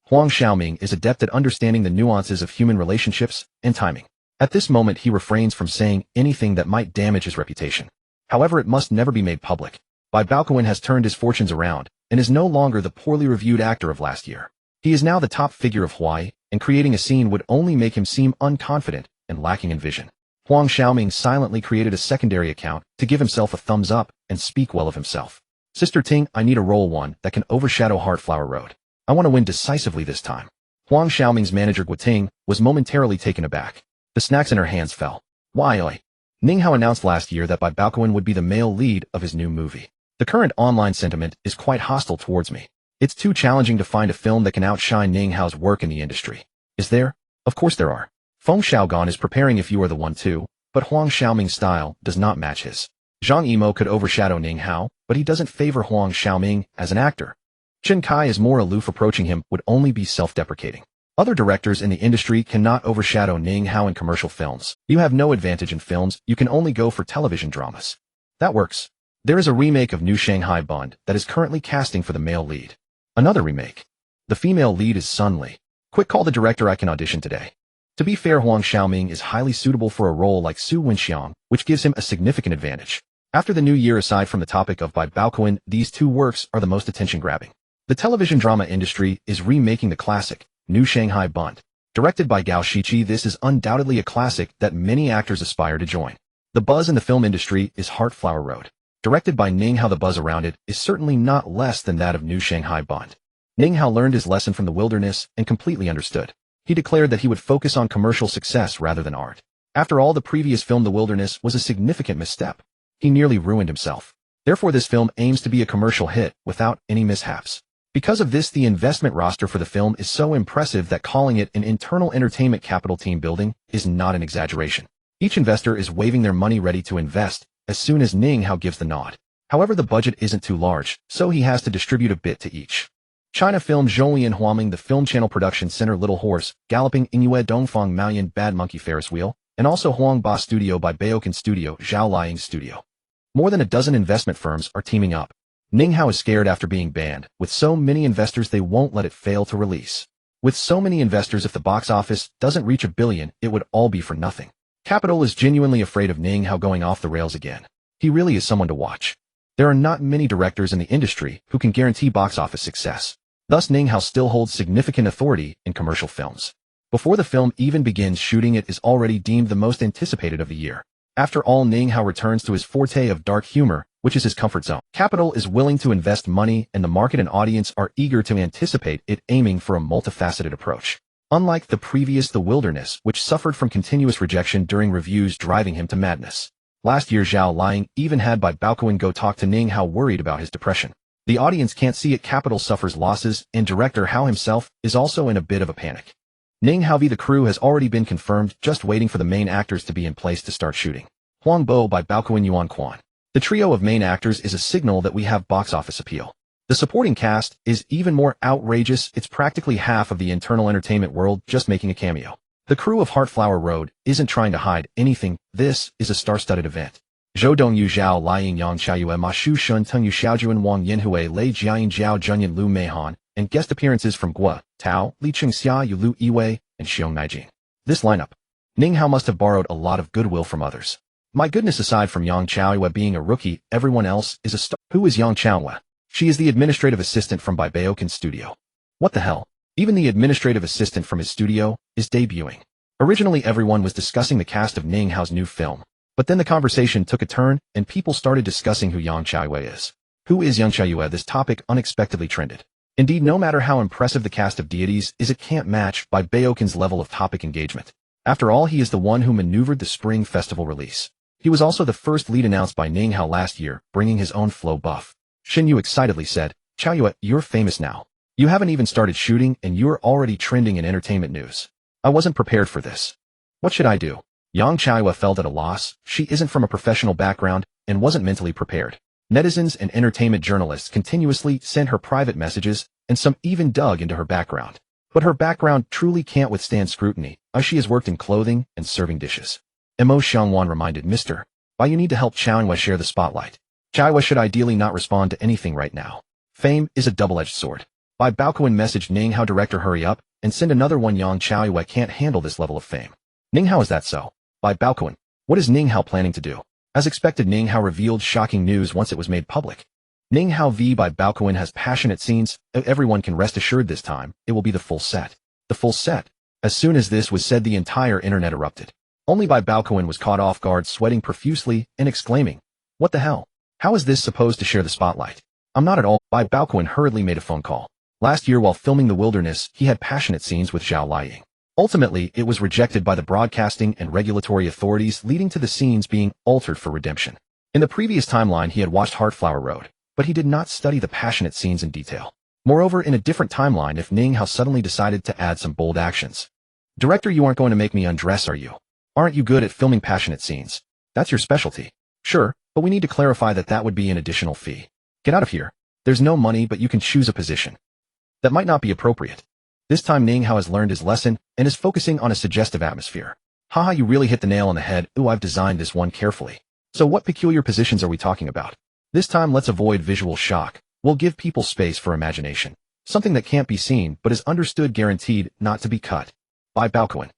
Huang Xiaoming is adept at understanding the nuances of human relationships and timing. At this moment, he refrains from saying anything that might damage his reputation. However, it must never be made public. Bai Baokun has turned his fortunes around and is no longer the poorly reviewed actor of last year. He is now the top figure of Hawaii, and creating a scene would only make him seem unconfident and lacking in vision. Huang Xiaoming silently created a secondary account to give himself a thumbs up and speak well of himself. Sister Ting, I need a role, one that can overshadow Heartflower Road. I want to win decisively this time. Huang Xiaoming's manager Gua Ting was momentarily taken aback. The snacks in her hands fell. Why, oi? Ning Hao announced last year that Bai Baokun would be the male lead of his new movie. The current online sentiment is quite hostile towards me. It's too challenging to find a film that can outshine Ning Hao's work in the industry. Is there? Of course there are. Feng Xiaogan is preparing If You Are the One too, but Huang Xiaoming's style does not match his. Zhang Yimou could overshadow Ning Hao, but he doesn't favor Huang Xiaoming as an actor. Chen Kai is more aloof, approaching him would only be self-deprecating. Other directors in the industry cannot overshadow Ning Hao in commercial films. You have no advantage in films, you can only go for television dramas. That works. There is a remake of New Shanghai Bond that is currently casting for the male lead. Another remake. The female lead is Sun Li. Quick, call the director, I can audition today. To be fair, Huang Xiaoming is highly suitable for a role like Su Wenxiang, which gives him a significant advantage. After the new year, aside from the topic of Bai Baokun, these two works are the most attention-grabbing. The television drama industry is remaking the classic, New Shanghai Bond. Directed by Gao Shiqi, this is undoubtedly a classic that many actors aspire to join. The buzz in the film industry is Heartflower Road. Directed by Ning Hao, the buzz around it is certainly not less than that of New Shanghai Bond. Ning Hao learned his lesson from the wilderness and completely understood. He declared that he would focus on commercial success rather than art. After all, the previous film, The Wilderness, was a significant misstep. He nearly ruined himself. Therefore, this film aims to be a commercial hit without any mishaps. Because of this, the investment roster for the film is so impressive that calling it an internal entertainment capital team building is not an exaggeration. Each investor is waving their money ready to invest as soon as Ning Hao gives the nod. However, the budget isn't too large, so he has to distribute a bit to each. China Film Zhou Liying Huaming, the Film Channel Production Center, Little Horse, Galloping Inuit Dongfang Maoyan, Bad Monkey Ferris Wheel, and also Huang Ba Studio by Bai Baokun Studio, Zhao Liying Studio. More than a dozen investment firms are teaming up. Ning Hao is scared after being banned. With so many investors, they won't let it fail to release. With so many investors, if the box office doesn't reach $1 billion, it would all be for nothing. Capital is genuinely afraid of Ning Hao going off the rails again. He really is someone to watch. There are not many directors in the industry who can guarantee box office success. Thus, Ning Hao still holds significant authority in commercial films. Before the film even begins shooting, it is already deemed the most anticipated of the year. After all, Ning Hao returns to his forte of dark humor, which is his comfort zone. Capital is willing to invest money, and the market and audience are eager to anticipate it, aiming for a multifaceted approach. Unlike the previous The Wilderness, which suffered from continuous rejection during reviews driving him to madness. Last year, Zhao Liying even had Bai Baokun go talk to Ning Hao, worried about his depression. The audience can't see it. Capital suffers losses, and director Hao himself is also in a bit of a panic. Ning Hao v. The Crew has already been confirmed, just waiting for the main actors to be in place to start shooting. Huang Bo by Baokun Yuan Quan. The trio of main actors is a signal that we have box office appeal. The supporting cast is even more outrageous. It's practically half of the internal entertainment world just making a cameo. The crew of Heartflower Road isn't trying to hide anything. This is a star-studded event. Zhou Dongyu, Zhao Liying, Yang Qiayue, Ma Shu Shun, Teng Yu, Xiaojuan, Wang Yinhui, Lei Jiayin, Zhao Junyan, Lu Meihan, and guest appearances from Guo, Tao, Li Qingxia, Yu Lu Yiwei, and Xiong Naijing. This lineup. Ning Hao must have borrowed a lot of goodwill from others. My goodness, aside from Yang Qiayue being a rookie, everyone else is a star. Who is Yang Qiayue? She is the administrative assistant from Bai Baokun Studio. What the hell? Even the administrative assistant from his studio is debuting. Originally, everyone was discussing the cast of Ning Hao's new film. But then the conversation took a turn, and people started discussing who Yang Qiayue is. Who is Yang Qiayue? This topic unexpectedly trended. Indeed, no matter how impressive the cast of deities is, it can't match Bai Baokun's level of topic engagement. After all, he is the one who maneuvered the Spring Festival release. He was also the first lead announced by Ning Hao last year, bringing his own flow buff. Shin Yu excitedly said, "Qiayue, you're famous now. You haven't even started shooting, and you're already trending in entertainment news. I wasn't prepared for this. What should I do?" Yang Qiayue felt at a loss. She isn't from a professional background and wasn't mentally prepared. Netizens and entertainment journalists continuously sent her private messages, and some even dug into her background. But her background truly can't withstand scrutiny, as she has worked in clothing and serving dishes. Mo Xiangwan reminded Mr. Bai, you need to help Qiayue share the spotlight. Qiayue should ideally not respond to anything right now. Fame is a double-edged sword. Bai Baokun messaged Ning Hao, director, hurry up, and send another one. Yang Qiayue can't handle this level of fame. Ning Hao, is that so? Bai Baokun, what is Ning Hao planning to do? As expected, Ning Hao revealed shocking news once it was made public. Ning Hao v. Bai Baokun has passionate scenes. Everyone can rest assured this time, it will be the full set. The full set. As soon as this was said, the entire internet erupted. Only Bai Baokun was caught off guard, sweating profusely and exclaiming, "What the hell? How is this supposed to share the spotlight? I'm not at all." Bai Baokun hurriedly made a phone call. Last year, while filming The Wilderness, he had passionate scenes with Zhao Liying. Ultimately, it was rejected by the broadcasting and regulatory authorities, leading to the scenes being altered for redemption. In the previous timeline, he had watched Heartflower Road, but he did not study the passionate scenes in detail. Moreover, in a different timeline, if Ning Hao suddenly decided to add some bold actions. "Director, you aren't going to make me undress, are you? Aren't you good at filming passionate scenes? That's your specialty." "Sure, but we need to clarify that that would be an additional fee." "Get out of here. There's no money, but you can choose a position." "That might not be appropriate." This time Ning Hao has learned his lesson and is focusing on a suggestive atmosphere. "Haha, you really hit the nail on the head. Ooh, I've designed this one carefully." "So what peculiar positions are we talking about?" "This time let's avoid visual shock. We'll give people space for imagination. Something that can't be seen but is understood, guaranteed not to be cut." Bai Baokun.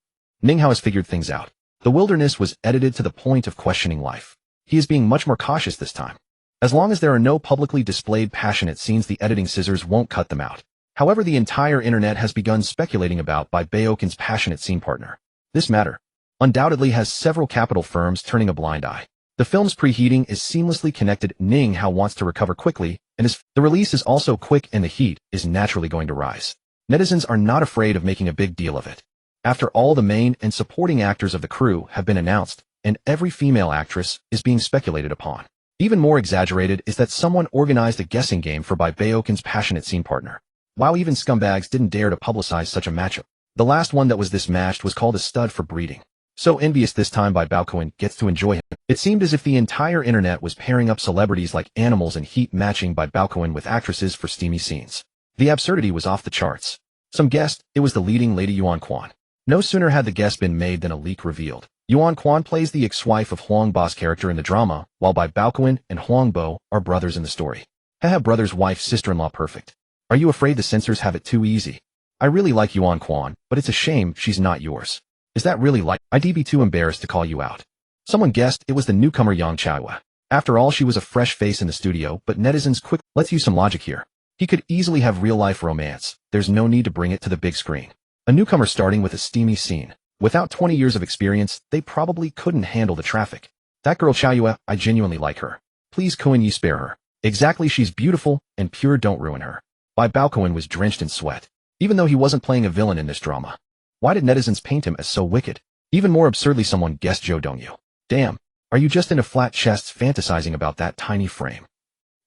Ning Hao has figured things out. The Wilderness was edited to the point of questioning life. He is being much more cautious this time. As long as there are no publicly displayed passionate scenes, the editing scissors won't cut them out. However, the entire internet has begun speculating about Bai Baokun's passionate scene partner. This matter undoubtedly has several capital firms turning a blind eye. The film's preheating is seamlessly connected. Ning Hao wants to recover quickly, and the release is also quick, and the heat is naturally going to rise. Netizens are not afraid of making a big deal of it. After all, the main and supporting actors of the crew have been announced, and every female actress is being speculated upon. Even more exaggerated is that someone organized a guessing game for Bai Baokun's passionate scene partner. Wow, even scumbags didn't dare to publicize such a matchup. The last one that was this matched was called a stud for breeding. So envious this time Bai Baokun gets to enjoy him. It seemed as if the entire internet was pairing up celebrities like animals and heat matching Bai Baokun with actresses for steamy scenes. The absurdity was off the charts. Some guessed it was the leading lady Yuan Quan. No sooner had the guess been made than a leak revealed. Yuan Quan plays the ex-wife of Huang Bo's character in the drama, while Bai Baokun and Huang Bo are brothers in the story. Haha, brother's wife, sister-in-law perfect. Are you afraid the censors have it too easy? I really like Yuan Quan, but it's a shame she's not yours. Is that really like? I'd be too embarrassed to call you out. Someone guessed it was the newcomer Yang Chaiwa. After all, she was a fresh face in the studio, but netizens quick. Let's use some logic here. He could easily have real-life romance. There's no need to bring it to the big screen. A newcomer starting with a steamy scene. Without 20 years of experience, they probably couldn't handle the traffic. That girl Chaiwa, I genuinely like her. Please Cohen, you spare her. Exactly, she's beautiful and pure, don't ruin her. Bai Baokun was drenched in sweat. Even though he wasn't playing a villain in this drama. Why did netizens paint him as so wicked? Even more absurdly, someone guessed Zhou Dongyu. Damn, are you just into flat chests fantasizing about that tiny frame?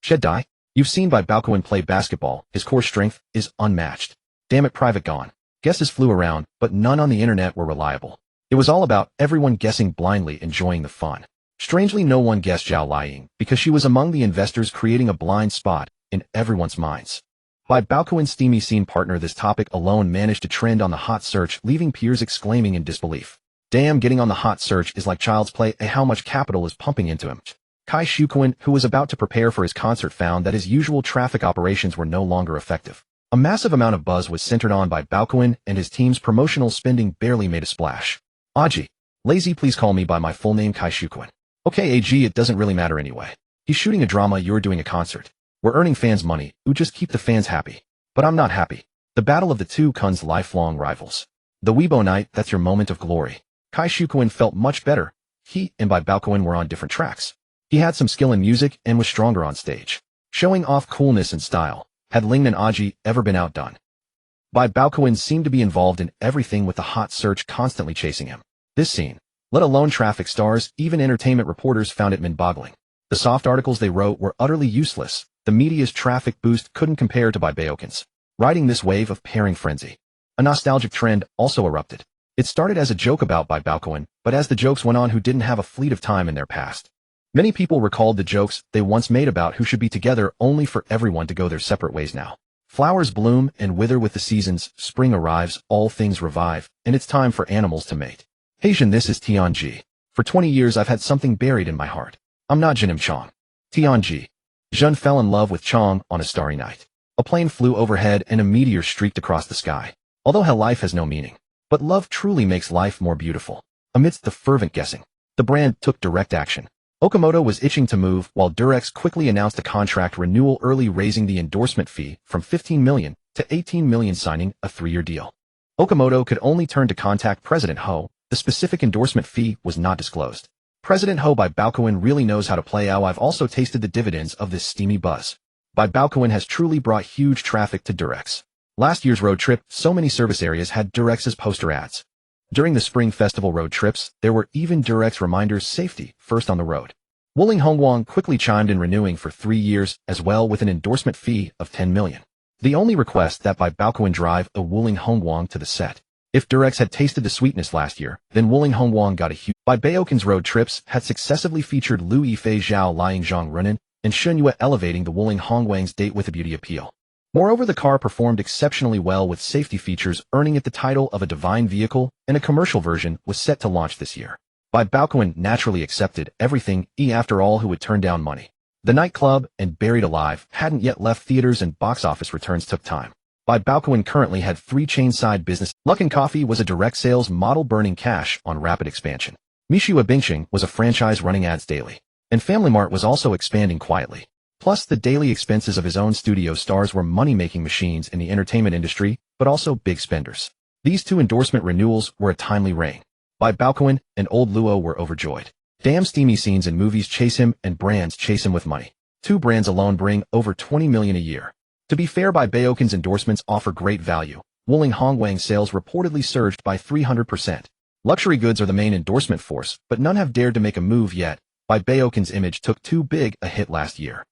Shed die? You've seen Bai Baokun play basketball, his core strength is unmatched. Damn it, private gone. Guesses flew around, but none on the internet were reliable. It was all about everyone guessing blindly, enjoying the fun. Strangely, no one guessed Zhao Liying, because she was among the investors creating a blind spot in everyone's minds. Bai Baokun's steamy scene partner, this topic alone managed to trend on the hot search, leaving peers exclaiming in disbelief. Damn, getting on the hot search is like child's play. How much capital is pumping into him? Kai Shuquan, who was about to prepare for his concert, found that his usual traffic operations were no longer effective. A massive amount of buzz was centered on Bai Baokun, and his team's promotional spending barely made a splash. Aji. Lazy, please call me by my full name, Kai Shuquan. Okay, AG, it doesn't really matter anyway. He's shooting a drama, you're doing a concert. We're earning fans money, who just keep the fans happy. But I'm not happy. The battle of the two Kun's lifelong rivals. The Weibo night, that's your moment of glory. Kai Shuquan felt much better. He and Bai Baokun were on different tracks. He had some skill in music and was stronger on stage. Showing off coolness and style. Had Ling and Aji ever been outdone? Bai Baokun seemed to be involved in everything, with the hot search constantly chasing him. This scene, let alone traffic stars, even entertainment reporters found it mind-boggling. The soft articles they wrote were utterly useless. The media's traffic boost couldn't compare to Bai Baokun's. Riding this wave of pairing frenzy, a nostalgic trend also erupted. It started as a joke about Bai Baokun, but as the jokes went on, who didn't have a fleet of time in their past? Many people recalled the jokes they once made about who should be together, only for everyone to go their separate ways now. Flowers bloom and wither with the seasons, spring arrives, all things revive, and it's time for animals to mate. Haitian, this is Tianji. For 20 years I've had something buried in my heart. I'm not Jinim Chong. Tianji. Jun fell in love with Chong on a starry night. A plane flew overhead and a meteor streaked across the sky. Although hell, life has no meaning. But love truly makes life more beautiful. Amidst the fervent guessing, the brand took direct action. Okamoto was itching to move, while Durex quickly announced a contract renewal early, raising the endorsement fee from 15 million to 18 million, signing a 3-year deal. Okamoto could only turn to contact President Ho. The specific endorsement fee was not disclosed. President Ho Bai Baokun really knows how to play. I've also tasted the dividends of this steamy buzz. Bai Baokun has truly brought huge traffic to Durex. Last year's road trip, so many service areas had Durex's poster ads. During the Spring Festival road trips, there were even Durex reminders: safety first on the road. Wuling Hongguang quickly chimed in, renewing for 3 years as well, with an endorsement fee of 10 million. The only request that Bai Baokun drive a Wuling Hongguang to the set. If Durex had tasted the sweetness last year, then Wuling Hongguang got a huge. Bai Baokun's road trips had successively featured Liu Yifei, Zhao Liying, Zhang Runan, and Shun Yue, elevating the Wuling Hongguang's date with a beauty appeal. Moreover, the car performed exceptionally well with safety features, earning it the title of a divine vehicle, and a commercial version was set to launch this year. Bai Baokun naturally accepted everything. After all, who would turn down money? The nightclub and Buried Alive hadn't yet left theaters, and box office returns took time. Bai Baokun currently had 3 chain-side businesses. Luckin Coffee was a direct sales model burning cash on rapid expansion. Mishiwa Bingxing was a franchise running ads daily. And Family Mart was also expanding quietly. Plus, the daily expenses of his own studio stars were money-making machines in the entertainment industry, but also big spenders. These 2 endorsement renewals were a timely reign. Bai Baokun and Old Luo were overjoyed. Damn, steamy scenes in movies chase him and brands chase him with money. 2 brands alone bring over 20 million a year. To be fair, Bai Baokun's endorsements offer great value. Wuling Hongguang sales reportedly surged by 300%. Luxury goods are the main endorsement force, but none have dared to make a move yet. Bai Baokun's image took too big a hit last year.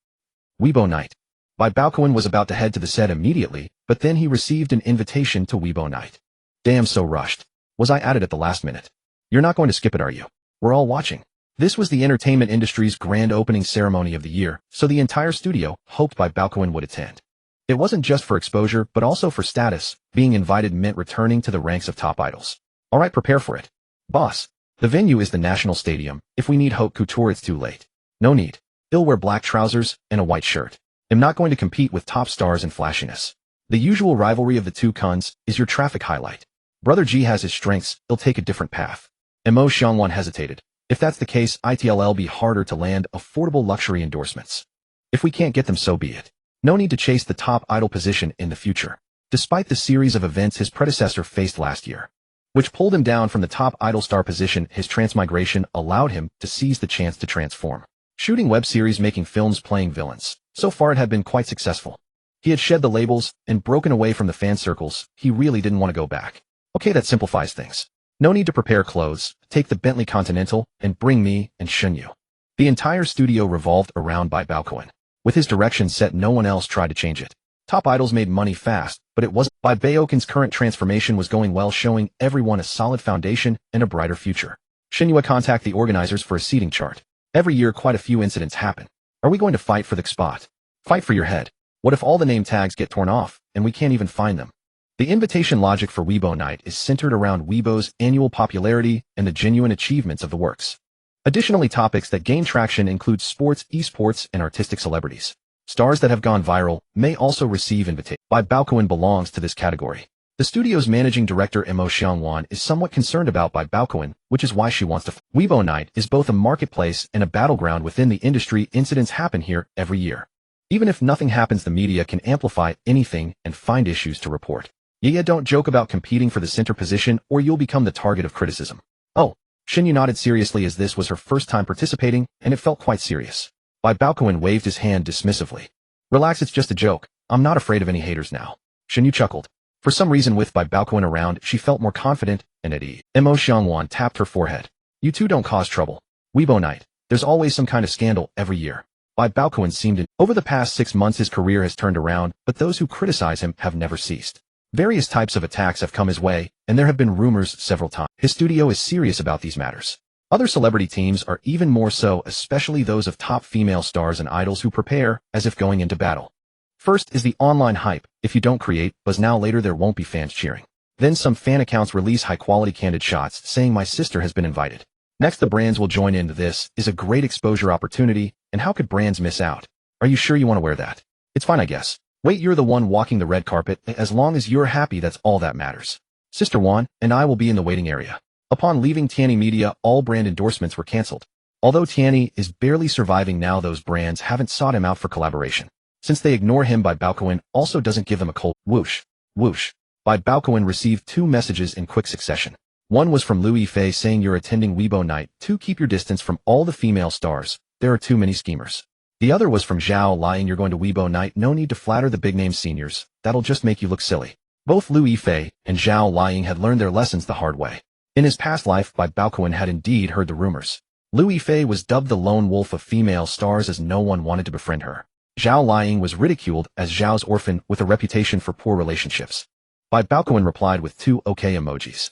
Weibo night. Bai Baokun was about to head to the set immediately, but then he received an invitation to Weibo night. Damn, so rushed. Was I at it at the last minute? You're not going to skip it, are you? We're all watching. This was the entertainment industry's grand opening ceremony of the year, so the entire studio hoped Bai Baokun would attend. It wasn't just for exposure, but also for status. Being invited meant returning to the ranks of top idols. Alright, prepare for it. Boss. The venue is the National Stadium. If we need haute couture, it's too late. No need. He'll wear black trousers and a white shirt. I'm not going to compete with top stars in flashiness. The usual rivalry of the two Kuns is your traffic highlight. Brother G has his strengths, he'll take a different path. Mo Xiangwan hesitated. If that's the case, it'll be harder to land affordable luxury endorsements. If we can't get them, so be it. No need to chase the top idol position in the future. Despite the series of events his predecessor faced last year, which pulled him down from the top idol star position, his transmigration allowed him to seize the chance to transform. Shooting web series, making films, playing villains. So far it had been quite successful. He had shed the labels and broken away from the fan circles. He really didn't want to go back. Okay, that simplifies things. No need to prepare clothes. Take the Bentley Continental and bring me and Shunyu. The entire studio revolved around Bai Baokun. With his direction set, no one else tried to change it. Top idols made money fast, but it wasn't. Bai Baokun's current transformation was going well, showing everyone a solid foundation and a brighter future. Shunyu contacted the organizers for a seating chart. Every year quite a few incidents happen. Are we going to fight for the spot? Fight for your head. What if all the name tags get torn off, and we can't even find them? The invitation logic for Weibo Night is centered around Weibo's annual popularity and the genuine achievements of the works. Additionally, topics that gain traction include sports, esports, and artistic celebrities. Stars that have gone viral may also receive invitations. Bai Baokun belongs to this category. The studio's managing director Mo Xiangwan is somewhat concerned about Bai Baokun, which is why she wants to. Weibo Night is both a marketplace and a battleground within the industry. Incidents happen here every year. Even if nothing happens, the media can amplify anything and find issues to report. Yeah, don't joke about competing for the center position or you'll become the target of criticism. Oh, Shunyu nodded seriously as this was her first time participating, and it felt quite serious. Bai Baokun waved his hand dismissively. Relax, it's just a joke. I'm not afraid of any haters now. Shunyu chuckled. For some reason, with Bai Baokun around, she felt more confident and at ease. Mo Xiangwan tapped her forehead. You two don't cause trouble. Weibo Night. There's always some kind of scandal every year. Bai Baokun seemed in. Over the past 6 months his career has turned around, but those who criticize him have never ceased. Various types of attacks have come his way, and there have been rumors several times. His studio is serious about these matters. Other celebrity teams are even more so, especially those of top female stars and idols who prepare as if going into battle. First is the online hype. If you don't create buzz now, later there won't be fans cheering. Then some fan accounts release high-quality candid shots saying my sister has been invited. Next, the brands will join in. This is a great exposure opportunity, and how could brands miss out? Are you sure you want to wear that? It's fine, I guess. Wait, you're the one walking the red carpet. As long as you're happy, that's all that matters. Sister Wan and I will be in the waiting area. Upon leaving Tianyi Media, all brand endorsements were cancelled. Although Tianyi is barely surviving now, those brands haven't sought him out for collaboration. Since they ignore him, Bai Baokun also doesn't give them a cold whoosh, whoosh. Bai Baokun received 2 messages in quick succession. One was from Liu Yifei saying you're attending Weibo Night. 2, keep your distance from all the female stars. There are too many schemers. The other was from Zhao Liying, you're going to Weibo Night. No need to flatter the big name seniors. That'll just make you look silly. Both Liu Yifei and Zhao Liying had learned their lessons the hard way. In his past life, Bai Baokun had indeed heard the rumors. Liu Yifei was dubbed the lone wolf of female stars as no one wanted to befriend her. Zhao Liying was ridiculed as Zhao's orphan with a reputation for poor relationships. Bai Baokun replied with 2 okay emojis.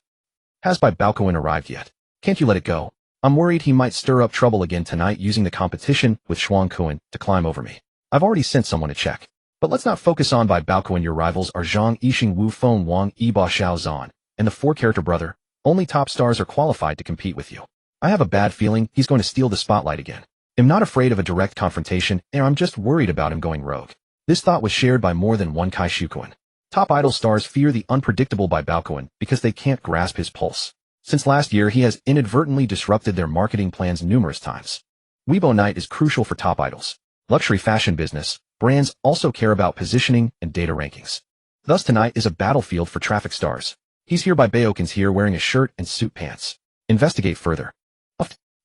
Has Bai Baokun arrived yet? Can't you let it go? I'm worried he might stir up trouble again tonight using the competition with Shuang Kun to climb over me. I've already sent someone to check. But let's not focus on Bai Baokun. Your rivals are Zhang Yixing, Wu Feng Wang, Yiba Xiao Zhan, and the 4-character brother. Only top stars are qualified to compete with you. I have a bad feeling he's going to steal the spotlight again. I'm not afraid of a direct confrontation, and I'm just worried about him going rogue. This thought was shared by more than one Kai Shukuan. Top idol stars fear the unpredictable Bai Baokun because they can't grasp his pulse. Since last year, he has inadvertently disrupted their marketing plans numerous times. Weibo Night is crucial for top idols. Luxury fashion business, brands also care about positioning and data rankings. Thus tonight is a battlefield for traffic stars. He's here. Bai Baokun's here wearing a shirt and suit pants. Investigate further.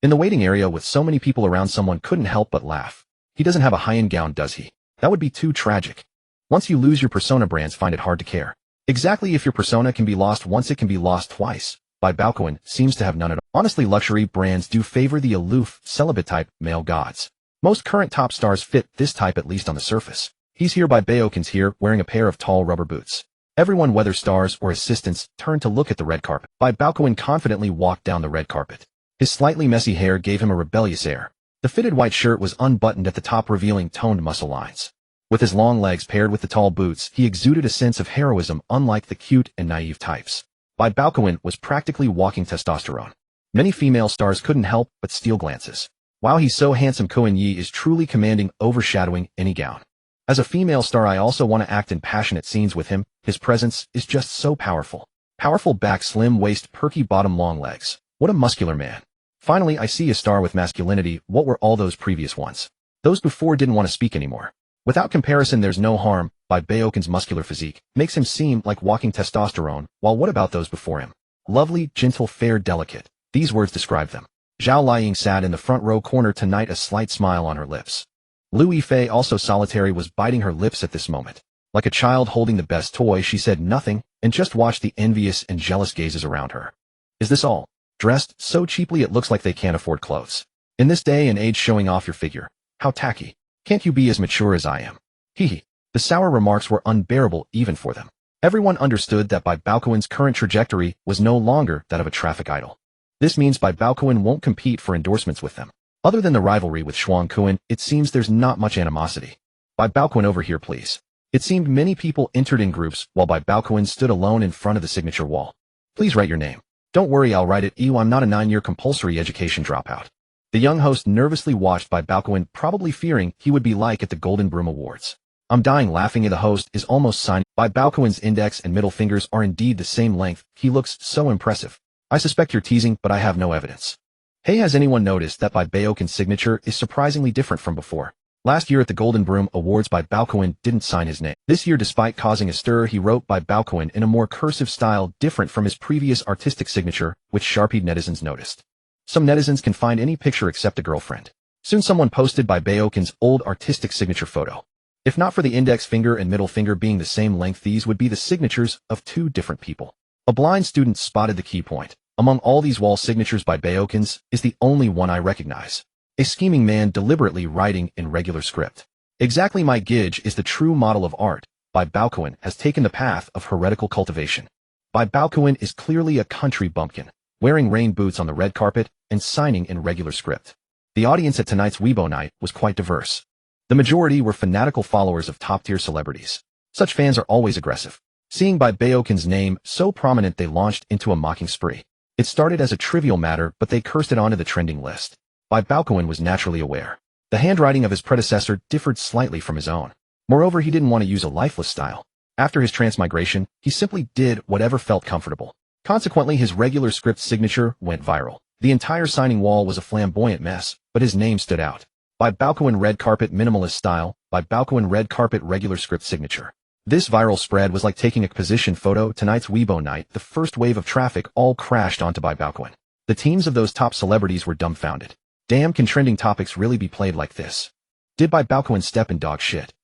In the waiting area with so many people around, someone couldn't help but laugh. He doesn't have a high-end gown, does he? That would be too tragic. Once you lose your persona, brands find it hard to care. Exactly, if your persona can be lost once, it can be lost twice. Bai Baokun seems to have none at all. Honestly, luxury brands do favor the aloof, celibate-type male gods. Most current top stars fit this type, at least on the surface. He's here. Bai Baokun's here wearing a pair of tall rubber boots. Everyone, whether stars or assistants, turned to look at the red carpet. Bai Baokun confidently walked down the red carpet. His slightly messy hair gave him a rebellious air. The fitted white shirt was unbuttoned at the top, revealing toned muscle lines. With his long legs paired with the tall boots, he exuded a sense of heroism unlike the cute and naive types. Bai Baokun was practically walking testosterone. Many female stars couldn't help but steal glances. Wow, he's so handsome. Kun Yi is truly commanding, overshadowing any gown. As a female star, I also want to act in passionate scenes with him. His presence is just so powerful. Powerful back, slim waist, perky bottom, long legs. What a muscular man. Finally, I see a star with masculinity. What were all those previous ones? Those before didn't want to speak anymore. Without comparison, there's no harm. Bai Baokun's muscular physique makes him seem like walking testosterone, while what about those before him? Lovely, gentle, fair, delicate. These words describe them. Zhao Liying sat in the front row corner tonight, a slight smile on her lips. Lu Yifei, also solitary, was biting her lips at this moment. Like a child holding the best toy, she said nothing, and just watched the envious and jealous gazes around her. Is this all? Dressed so cheaply it looks like they can't afford clothes. In this day and age, showing off your figure. How tacky. Can't you be as mature as I am? Hee. The sour remarks were unbearable even for them. Everyone understood that Bai Baokun's current trajectory was no longer that of a traffic idol. This means Bai Baokun won't compete for endorsements with them. Other than the rivalry with Xuan Kun, it seems there's not much animosity. Bai Baokun, over here please. It seemed many people entered in groups, while Bai Baokun stood alone in front of the signature wall. Please write your name. Don't worry, I'll write it. I'm not a 9-year compulsory education dropout. The young host nervously watched Bai Baokun, probably fearing he would be like at the Golden Broom Awards. I'm dying laughing. The host is almost signing. Bai Baokun's index and middle fingers are indeed the same length. He looks so impressive. I suspect you're teasing, but I have no evidence. Hey, has anyone noticed that Bai Baokun's signature is surprisingly different from before? Last year at the Golden Broom Awards, Bai Baokun didn't sign his name. This year, despite causing a stir, he wrote Bai Baokun in a more cursive style, different from his previous artistic signature, which sharpied netizens noticed. Some netizens can find any picture except a girlfriend. Soon someone posted Bai Baokun's old artistic signature photo. If not for the index finger and middle finger being the same length, these would be the signatures of two different people. A blind student spotted the key point. Among all these wall signatures, Bai Baokun's is the only one I recognize. A scheming man deliberately writing in regular script. Exactly, my gidge is the true model of art. Bai Baokun has taken the path of heretical cultivation. Bai Baokun is clearly a country bumpkin, wearing rain boots on the red carpet and signing in regular script. The audience at tonight's Weibo night was quite diverse. The majority were fanatical followers of top-tier celebrities. Such fans are always aggressive. Seeing Bai Baokun's name so prominent, they launched into a mocking spree. It started as a trivial matter, but they cursed it onto the trending list. Bai Baokun was naturally aware. The handwriting of his predecessor differed slightly from his own. Moreover, he didn't want to use a lifeless style. After his transmigration, he simply did whatever felt comfortable. Consequently, his regular script signature went viral. The entire signing wall was a flamboyant mess, but his name stood out. Bai Baokun red carpet minimalist style, Bai Baokun red carpet regular script signature. This viral spread was like taking a position photo. Tonight's Weibo night, the first wave of traffic all crashed onto Bai Baokun. The teams of those top celebrities were dumbfounded. Damn, can trending topics really be played like this? Did Bai Baokun step in dog shit?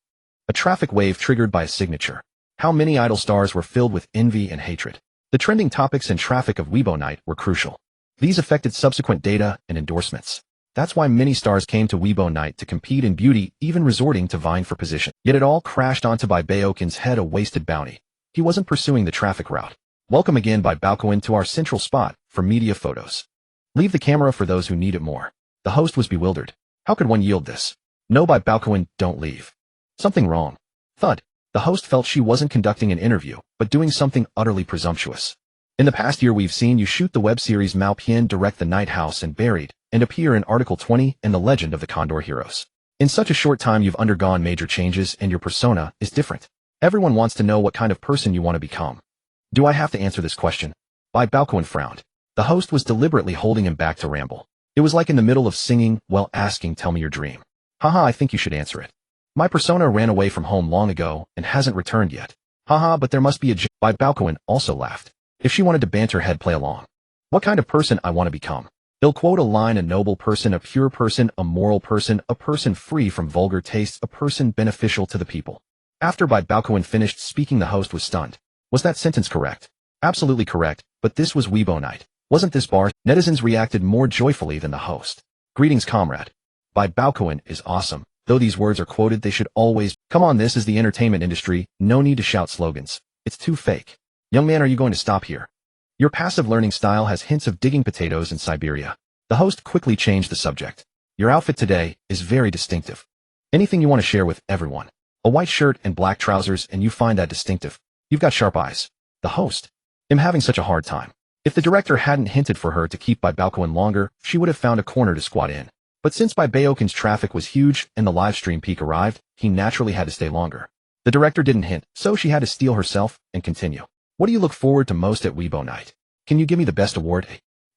A traffic wave triggered by a signature. How many idol stars were filled with envy and hatred? The trending topics and traffic of Weibo night were crucial. These affected subsequent data and endorsements. That's why many stars came to Weibo night to compete in beauty, even resorting to vying for position. Yet it all crashed onto Bai Baokun's head, a wasted bounty. He wasn't pursuing the traffic route. Welcome again, Bai Baokun, to our central spot for media photos. Leave the camera for those who need it more. The host was bewildered. How could one yield this? No, Bai Baokun, don't leave. Something wrong. Thud. The host felt she wasn't conducting an interview, but doing something utterly presumptuous. In the past year, we've seen you shoot the web series Mao Pian, direct The Night House and Buried, and appear in Article 20 and The Legend of the Condor Heroes. In such a short time, you've undergone major changes and your persona is different. Everyone wants to know what kind of person you want to become. Do I have to answer this question? Bai Baokun frowned. The host was deliberately holding him back to ramble. It was like in the middle of singing, while asking, tell me your dream. Haha, I think you should answer it. My persona ran away from home long ago and hasn't returned yet. Haha, but there must be a Bai Baokun also laughed. If she wanted to banter, head play along. What kind of person I want to become? He'll quote a line: a noble person, a pure person, a moral person, a person free from vulgar tastes, a person beneficial to the people. After Bai Baokun finished speaking, the host was stunned. Was that sentence correct? Absolutely correct, but this was Weibo night. Wasn't this bar? Netizens reacted more joyfully than the host. Greetings, comrade. Bai Baokun is awesome. Though these words are quoted, they should always, come on, this is the entertainment industry, no need to shout slogans. It's too fake. Young man, are you going to stop here? Your passive learning style has hints of digging potatoes in Siberia. The host quickly changed the subject. Your outfit today is very distinctive. Anything you want to share with everyone? A white shirt and black trousers, and you find that distinctive. You've got sharp eyes. The host. I'm having such a hard time. If the director hadn't hinted for her to keep Bai Baokun longer, she would have found a corner to squat in. But since Bai Baokun's traffic was huge and the live stream peak arrived, he naturally had to stay longer. The director didn't hint, so she had to steel herself and continue. What do you look forward to most at Weibo night? Can you give me the best award?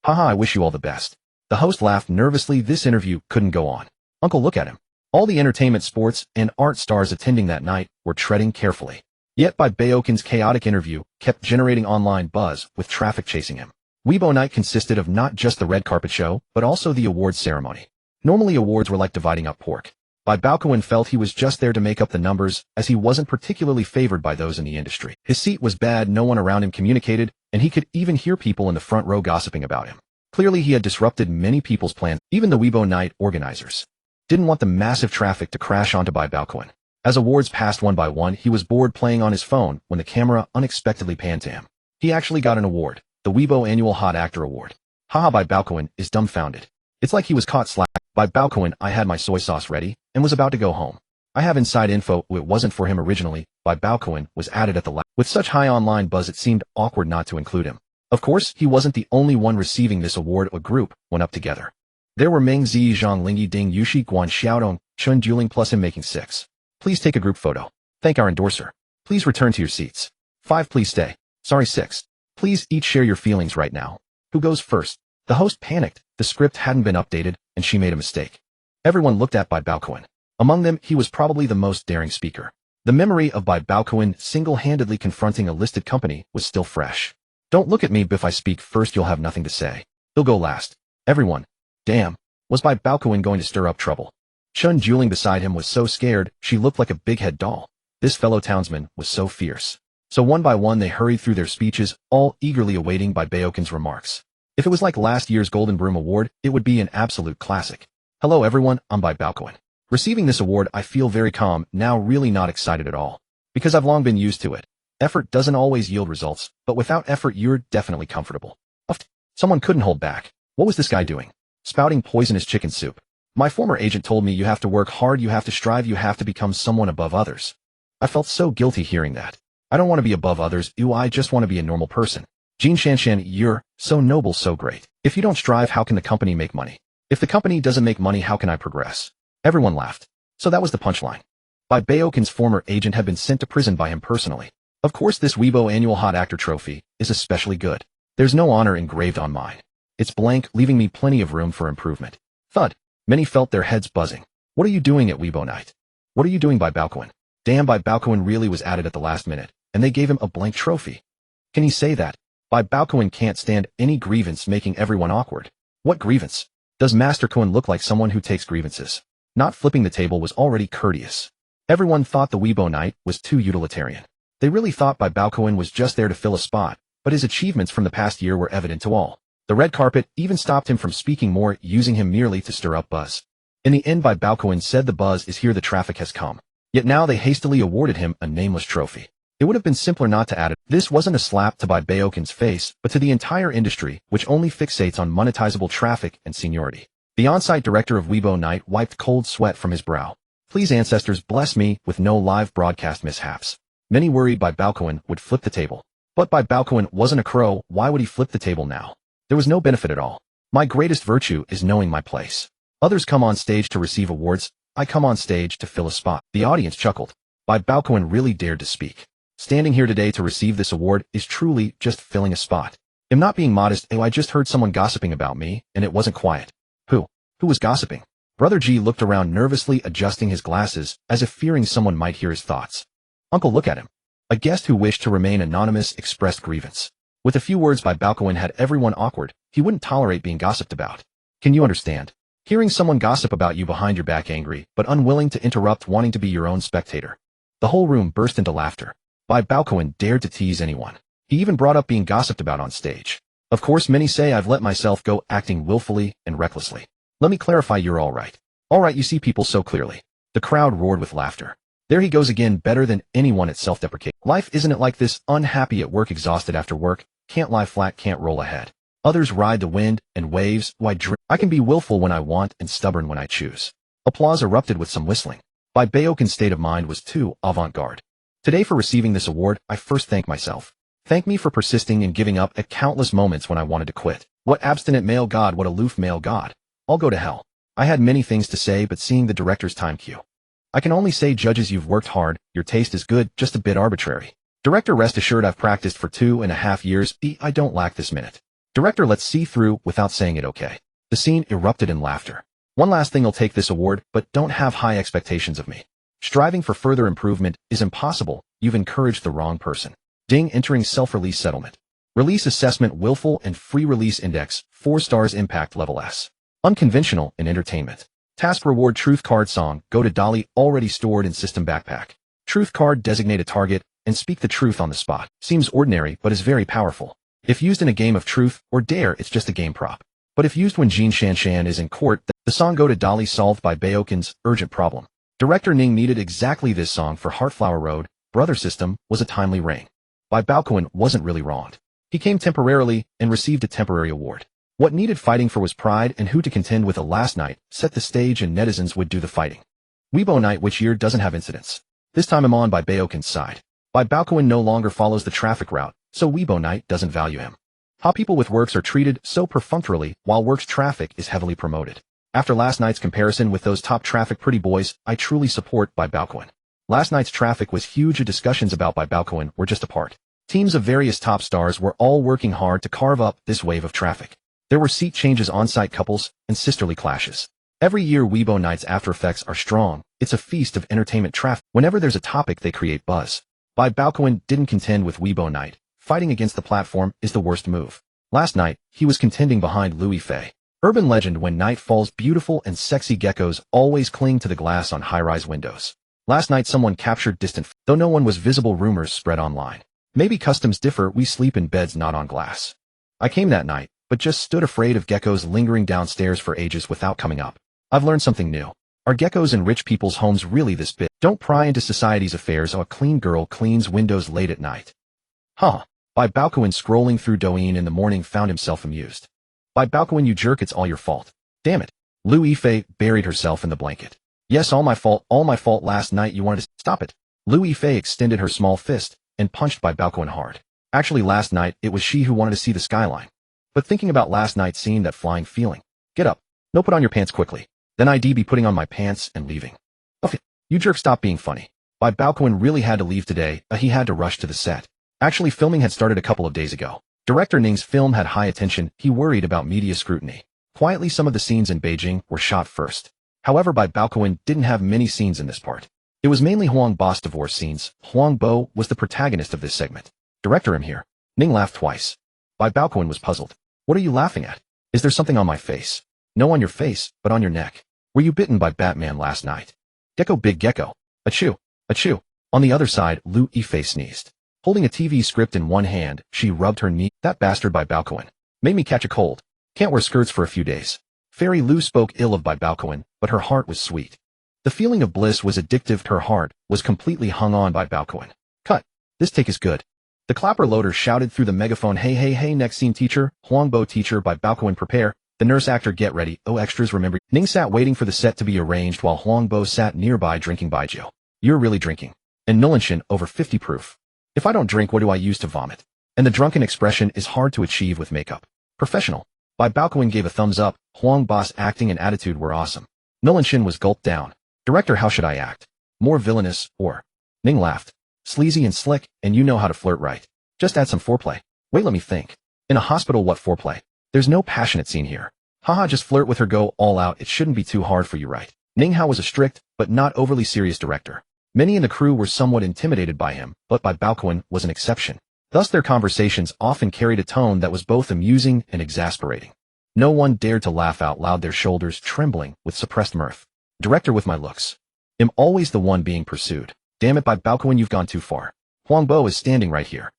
Haha, I wish you all the best. The host laughed nervously. This interview couldn't go on. Uncle, look at him. All the entertainment, sports, and art stars attending that night were treading carefully. Yet Bai Baokun's chaotic interview kept generating online buzz with traffic chasing him. Weibo night consisted of not just the red carpet show, but also the awards ceremony. Normally awards were like dividing up pork. Bai Baokun felt he was just there to make up the numbers, as he wasn't particularly favored by those in the industry. His seat was bad, no one around him communicated, and he could even hear people in the front row gossiping about him. Clearly he had disrupted many people's plans. Even the Weibo night organizers didn't want the massive traffic to crash onto Bai Baokun. As awards passed one by one, he was bored playing on his phone when the camera unexpectedly panned to him. He actually got an award, the Weibo Annual Hot Actor Award. Haha, Bai Baokun is dumbfounded. It's like he was caught slack. Bai Baokun, I had my soy sauce ready and was about to go home. I have inside info. It wasn't for him originally. Bai Baokun was added at the last. With such high online buzz, it seemed awkward not to include him. Of course, he wasn't the only one receiving this award. A group went up together. There were Meng Zi, Zhang Lingyi, Ding Yushi, Guan Xiaodong, Chun Juling plus him making 6. Please take a group photo. Thank our endorser. Please return to your seats. 5. Please stay. Sorry 6. Please each share your feelings right now. Who goes first? The host panicked. The script hadn't been updated, and she made a mistake. Everyone looked at Bai Baokun. Among them, he was probably the most daring speaker. The memory of Bai Baokun single-handedly confronting a listed company was still fresh. Don't look at me, if I speak first you'll have nothing to say. He'll go last. Everyone. Damn. Was Bai Baokun going to stir up trouble? Chun Juling beside him was so scared, she looked like a big-head doll. This fellow townsman was so fierce. So one by one they hurried through their speeches, all eagerly awaiting Bai Baokun's remarks. If it was like last year's Golden Broom Award, it would be an absolute classic. Hello everyone, I'm Bai Baokun. Receiving this award, I feel very calm, now really not excited at all. Because I've long been used to it. Effort doesn't always yield results, but without effort you're definitely comfortable. Someone couldn't hold back. What was this guy doing? Spouting poisonous chicken soup. My former agent told me you have to work hard, you have to strive, you have to become someone above others. I felt so guilty hearing that. I don't want to be above others, I just want to be a normal person. Jin Shanshan, you're so noble, so great. If you don't strive, how can the company make money? If the company doesn't make money, how can I progress? Everyone laughed. So that was the punchline. Bai Baokun's former agent had been sent to prison by him personally. Of course, this Weibo Annual Hot Actor Trophy is especially good. There's no honor engraved on mine. It's blank, leaving me plenty of room for improvement. Thud. Many felt their heads buzzing. What are you doing at Weibo night? What are you doing, Bai Baokun? Damn, Bai Baokun really was added at the last minute, and they gave him a blank trophy. Can he say that? Bai Baokun can't stand any grievance making everyone awkward. What grievance? Does Master Cohen look like someone who takes grievances? Not flipping the table was already courteous. Everyone thought the Weibo night was too utilitarian. They really thought Bai Baokun was just there to fill a spot, but his achievements from the past year were evident to all. The red carpet even stopped him from speaking more, using him merely to stir up buzz. In the end, Bai Baokun said the buzz is here, the traffic has come. Yet now they hastily awarded him a nameless trophy. It would have been simpler not to add it. This wasn't a slap to Bai Baokun's face, but to the entire industry, which only fixates on monetizable traffic and seniority. The on-site director of Weibo night wiped cold sweat from his brow. Please ancestors bless me with no live broadcast mishaps. Many worried Bai Baokun would flip the table. But Bai Baokun wasn't a crow, why would he flip the table now? There was no benefit at all. My greatest virtue is knowing my place. Others come on stage to receive awards, I come on stage to fill a spot. The audience chuckled. Bai Baokun really dared to speak. Standing here today to receive this award is truly just filling a spot. I'm not being modest, I just heard someone gossiping about me, and it wasn't quiet. Who? Who was gossiping? Brother G looked around nervously, adjusting his glasses, as if fearing someone might hear his thoughts. Uncle, look at him. A guest who wished to remain anonymous expressed grievance. With a few words, Bai Baokun had everyone awkward. He wouldn't tolerate being gossiped about. Can you understand? Hearing someone gossip about you behind your back, angry, but unwilling to interrupt, wanting to be your own spectator. The whole room burst into laughter. Bai Baokun dared to tease anyone. He even brought up being gossiped about on stage. Of course, many say I've let myself go, acting willfully and recklessly. Let me clarify, you're all right. All right, you see people so clearly. The crowd roared with laughter. There he goes again, better than anyone at self-deprecation. Life isn't it like this, unhappy at work, exhausted after work, can't lie flat, can't roll ahead. Others ride the wind and waves, why drink? I can be willful when I want and stubborn when I choose. Applause erupted with some whistling. Bai Baokun's state of mind was too avant-garde. Today, for receiving this award, I first thank myself. Thank me for persisting and giving up at countless moments when I wanted to quit. What abstinent male god, what aloof male god. I'll go to hell. I had many things to say, but seeing the director's time cue, I can only say, judges, you've worked hard, your taste is good, just a bit arbitrary. Director, rest assured I've practiced for 2.5 years, I don't lack this minute. Director, let's see through without saying it, okay. The scene erupted in laughter. One last thing, I'll take this award, but don't have high expectations of me. Striving for further improvement is impossible, you've encouraged the wrong person. Ding, entering self-release settlement. Release assessment, willful and free release index, 4 stars, impact level S. Unconventional in entertainment. Task reward, truth card song, go to Dolly, already stored in system backpack. Truth card, designate a target, and speak the truth on the spot. Seems ordinary, but is very powerful. If used in a game of truth or dare, it's just a game prop. But if used when Jean Shanshan is in court, the song Go to Dolly solved by Baokun's urgent problem. Director Ning needed exactly this song for Heartflower Road, Brother System, was a timely ring. Bai Baokun wasn't really wronged. He came temporarily and received a temporary award. What needed fighting for was pride and who to contend with. Last night set the stage and netizens would do the fighting. Weibo night, which year doesn't have incidents. This time I'm on Bai Baokun's side. Bai Baokun no longer follows the traffic route, so Weibo night doesn't value him. How people with works are treated so perfunctorily, while works traffic is heavily promoted. After last night's comparison with those top traffic pretty boys, I truly support Bai Baokun. Last night's traffic was huge. Discussions about Bai Baokun were just a part. Teams of various top stars were all working hard to carve up this wave of traffic. There were seat changes, on-site couples, and sisterly clashes. Every year Weibo Night's after effects are strong. It's a feast of entertainment traffic. Whenever there's a topic, they create buzz. Bai Baokun didn't contend with Weibo Night. Fighting against the platform is the worst move. Last night, he was contending behind Louis Fei. Urban legend, when night falls, beautiful and sexy geckos always cling to the glass on high-rise windows. Last night someone captured distant, though no one was visible. Rumors spread online. Maybe customs differ, we sleep in beds not on glass. I came that night, but just stood afraid of geckos lingering downstairs for ages without coming up. I've learned something new. Are geckos in rich people's homes really this big? Don't pry into society's affairs. A clean girl cleans windows late at night. Huh. Bai Baokun, scrolling through Douyin in the morning, found himself amused. Bai Baokun, you jerk, it's all your fault. Damn it. Lu Yifei buried herself in the blanket. Yes, all my fault, last night you wanted to stop it. Lu Yifei extended her small fist and punched Bai Baokun hard. Actually, last night, it was she who wanted to see the skyline. But thinking about last night's scene, that flying feeling. Get up. No, put on your pants quickly. Then I'd be putting on my pants and leaving. Okay, you jerk, stop being funny. Bai Baokun really had to leave today, he had to rush to the set. Actually, filming had started a couple of days ago. Director Ning's film had high attention, he worried about media scrutiny. Quietly, some of the scenes in Beijing were shot first. However, Bai Baokun didn't have many scenes in this part. It was mainly Huang Bo's divorce scenes. Huang Bo was the protagonist of this segment. Director, I'm here. Ning laughed twice. Bai Baokun was puzzled. What are you laughing at? Is there something on my face? No, on your face, but on your neck. Were you bitten by Batman last night? Gecko, big gecko. Achoo, achoo. On the other side, Lu Yifei sneezed. Holding a TV script in one hand, she rubbed her knee. That bastard Bai Baokun made me catch a cold. Can't wear skirts for a few days. Fairy Lu spoke ill of Bai Baokun, but her heart was sweet. The feeling of bliss was addictive. Her heart was completely hung on by Baokun. Cut. This take is good. The clapper loader shouted through the megaphone, hey, hey, hey, next scene teacher, Huang Bo teacher, Bai Baokun prepare. The nurse actor get ready. Oh, extras remember. Ning sat waiting for the set to be arranged while Huang Bo sat nearby drinking baijiu. You're really drinking. And Nulinshin, over 50 proof. If I don't drink, what do I use to vomit? And the drunken expression is hard to achieve with makeup. Professional. Bai Baokun gave a thumbs up. Huang Bo's acting and attitude were awesome. Nulinshin was gulped down. Director, how should I act? More villainous, or? Ning laughed. Sleazy and slick, and you know how to flirt, right? Just add some foreplay. Wait, let me think. In a hospital, what foreplay? There's no passionate scene here. Haha, just flirt with her, go all out, it shouldn't be too hard for you, right? Ning Hao was a strict, but not overly serious director. Many in the crew were somewhat intimidated by him, but Bai Baokun was an exception. Thus their conversations often carried a tone that was both amusing and exasperating. No one dared to laugh out loud, their shoulders trembling with suppressed mirth. Director, with my looks. I'm always the one being pursued. Damn it, Bai Baokun, you've gone too far. Huang Bo is standing right here.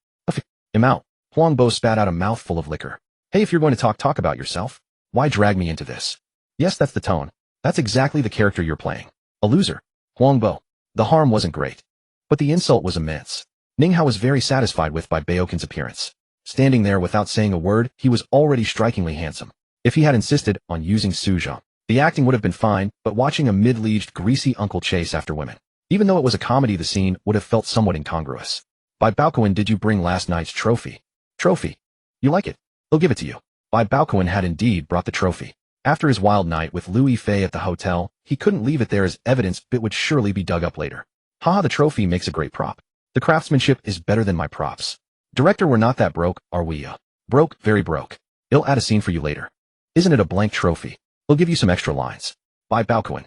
I'm out. Huang Bo spat out a mouthful of liquor. Hey, if you're going to talk about yourself. Why drag me into this? Yes, that's the tone. That's exactly the character you're playing. A loser. Huang Bo. The harm wasn't great, but the insult was immense. Ninghao was very satisfied with Bai Baokun's appearance. Standing there without saying a word, he was already strikingly handsome. If he had insisted on using Suzhou, the acting would have been fine, but watching a mid-aged, greasy uncle chase after women, even though it was a comedy, the scene would have felt somewhat incongruous. Bai Baokun, did you bring last night's trophy? Trophy? You like it? He'll give it to you. Bai Baokun had indeed brought the trophy. After his wild night with Louis Fei at the hotel, he couldn't leave it there as evidence it would surely be dug up later. Haha, the trophy makes a great prop. The craftsmanship is better than my props. Director, we're not that broke, are we? Broke, very broke. He'll add a scene for you later. Isn't it a blank trophy? He'll give you some extra lines. Bai Baokun.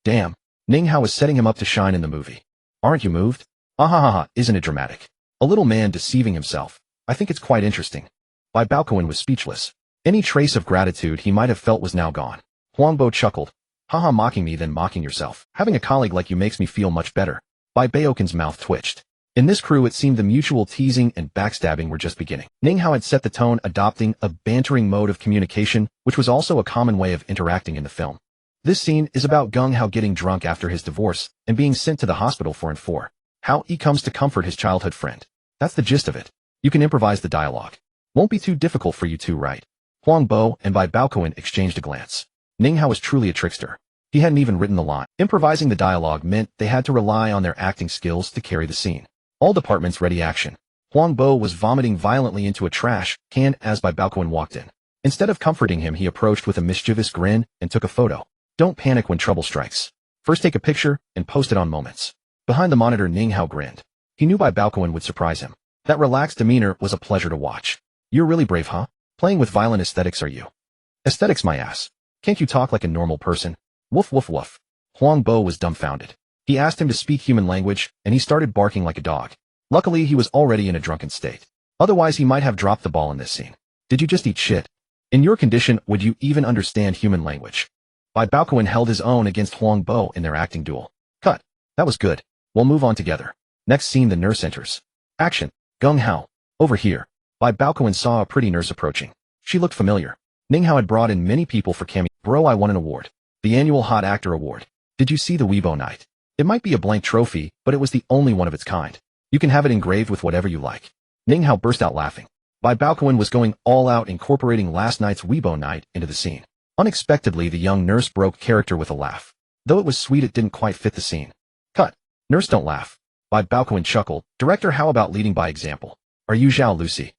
Damn. Ninghao is setting him up to shine in the movie. Aren't you moved? Ahahaha, isn't it dramatic? A little man deceiving himself. I think it's quite interesting. Bai Baokun was speechless. Any trace of gratitude he might have felt was now gone. Huangbo chuckled. Haha, mocking me then mocking yourself. Having a colleague like you makes me feel much better. Bai Baokun's mouth twitched. In this crew it seemed the mutual teasing and backstabbing were just beginning. Ninghao had set the tone, adopting a bantering mode of communication, which was also a common way of interacting in the film. This scene is about Gung Hao getting drunk after his divorce and being sent to the hospital for how he comes to comfort his childhood friend. That's the gist of it. You can improvise the dialogue. Won't be too difficult for you two, right? Huang Bo and Bai Baokun exchanged a glance. Ninghao was truly a trickster. He hadn't even written the line. Improvising the dialogue meant they had to rely on their acting skills to carry the scene. All departments ready, action. Huang Bo was vomiting violently into a trash can as Bai Baokun walked in. Instead of comforting him, he approached with a mischievous grin and took a photo. Don't panic when trouble strikes. First take a picture and post it on Moments. Behind the monitor, Ninghao grinned. He knew Bai Baokun would surprise him. That relaxed demeanor was a pleasure to watch. You're really brave, huh? Playing with violent aesthetics, are you? Aesthetics, my ass. Can't you talk like a normal person? Woof woof woof. Huang Bo was dumbfounded. He asked him to speak human language, and he started barking like a dog. Luckily, he was already in a drunken state. Otherwise, he might have dropped the ball in this scene. Did you just eat shit? In your condition, would you even understand human language? Bai Baokun held his own against Huang Bo in their acting duel. Cut. That was good. We'll move on together. Next scene, the nurse enters. Action. Gung Hao. Over here. Bai Baokun saw a pretty nurse approaching. She looked familiar. Ninghao had brought in many people for cameo. Bro, I won an award. The annual Hot Actor Award. Did you see the Weibo night? It might be a blank trophy, but it was the only one of its kind. You can have it engraved with whatever you like. Ninghao burst out laughing. Bai Baokun was going all out, incorporating last night's Weibo night into the scene. Unexpectedly, the young nurse broke character with a laugh. Though it was sweet, it didn't quite fit the scene. Cut. Nurse, don't laugh. Bai Baokun chuckled. Director, how about leading by example? Are you Zhao Lucy?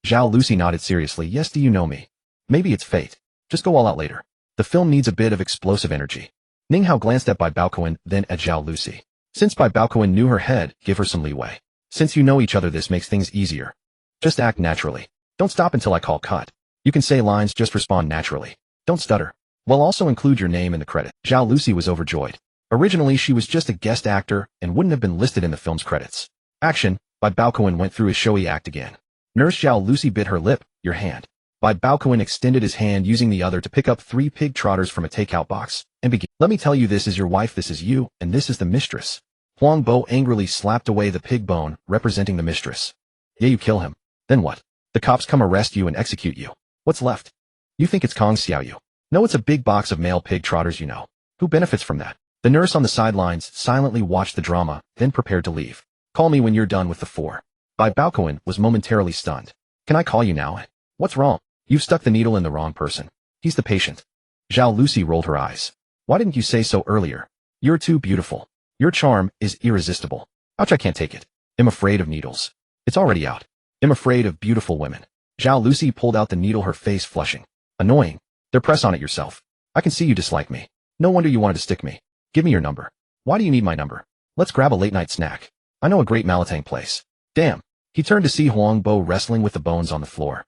Zhao Lucy nodded seriously. Yes, do you know me? Maybe it's fate. Just go all out later. The film needs a bit of explosive energy. Ninghao glanced at Bai Baokun, then at Zhao Lucy. Since Bai Baokun knew her head, give her some leeway. Since you know each other, this makes things easier. Just act naturally. Don't stop until I call cut. You can say lines, just respond naturally. Don't stutter. We'll also include your name in the credit. Zhao Lucy was overjoyed. Originally, she was just a guest actor and wouldn't have been listed in the film's credits. Action. Bai Baokun went through his showy act again. Nurse Zhao Lucy bit her lip. Your hand. Bai Baokun extended his hand, using the other to pick up 3 pig trotters from a takeout box, and began. Let me tell you, this is your wife, this is you, and this is the mistress. Huang Bo angrily slapped away the pig bone, representing the mistress. Yeah, you kill him. Then what? The cops come arrest you and execute you. What's left? You think it's Kong Xiaoyu? No, it's a big box of male pig trotters, you know. Who benefits from that? The nurse on the sidelines silently watched the drama, then prepared to leave. Call me when you're done with the 4. Bai Baokun was momentarily stunned. Can I call you now? What's wrong? You've stuck the needle in the wrong person. He's the patient. Zhao Lucy rolled her eyes. Why didn't you say so earlier? You're too beautiful. Your charm is irresistible. Ouch, I can't take it. I'm afraid of needles. It's already out. I'm afraid of beautiful women. Zhao Lucy pulled out the needle, her face flushing. Annoying. There, press on it yourself. I can see you dislike me. No wonder you wanted to stick me. Give me your number. Why do you need my number? Let's grab a late-night snack. I know a great Malatang place. Damn. He turned to see Huang Bo wrestling with the bones on the floor.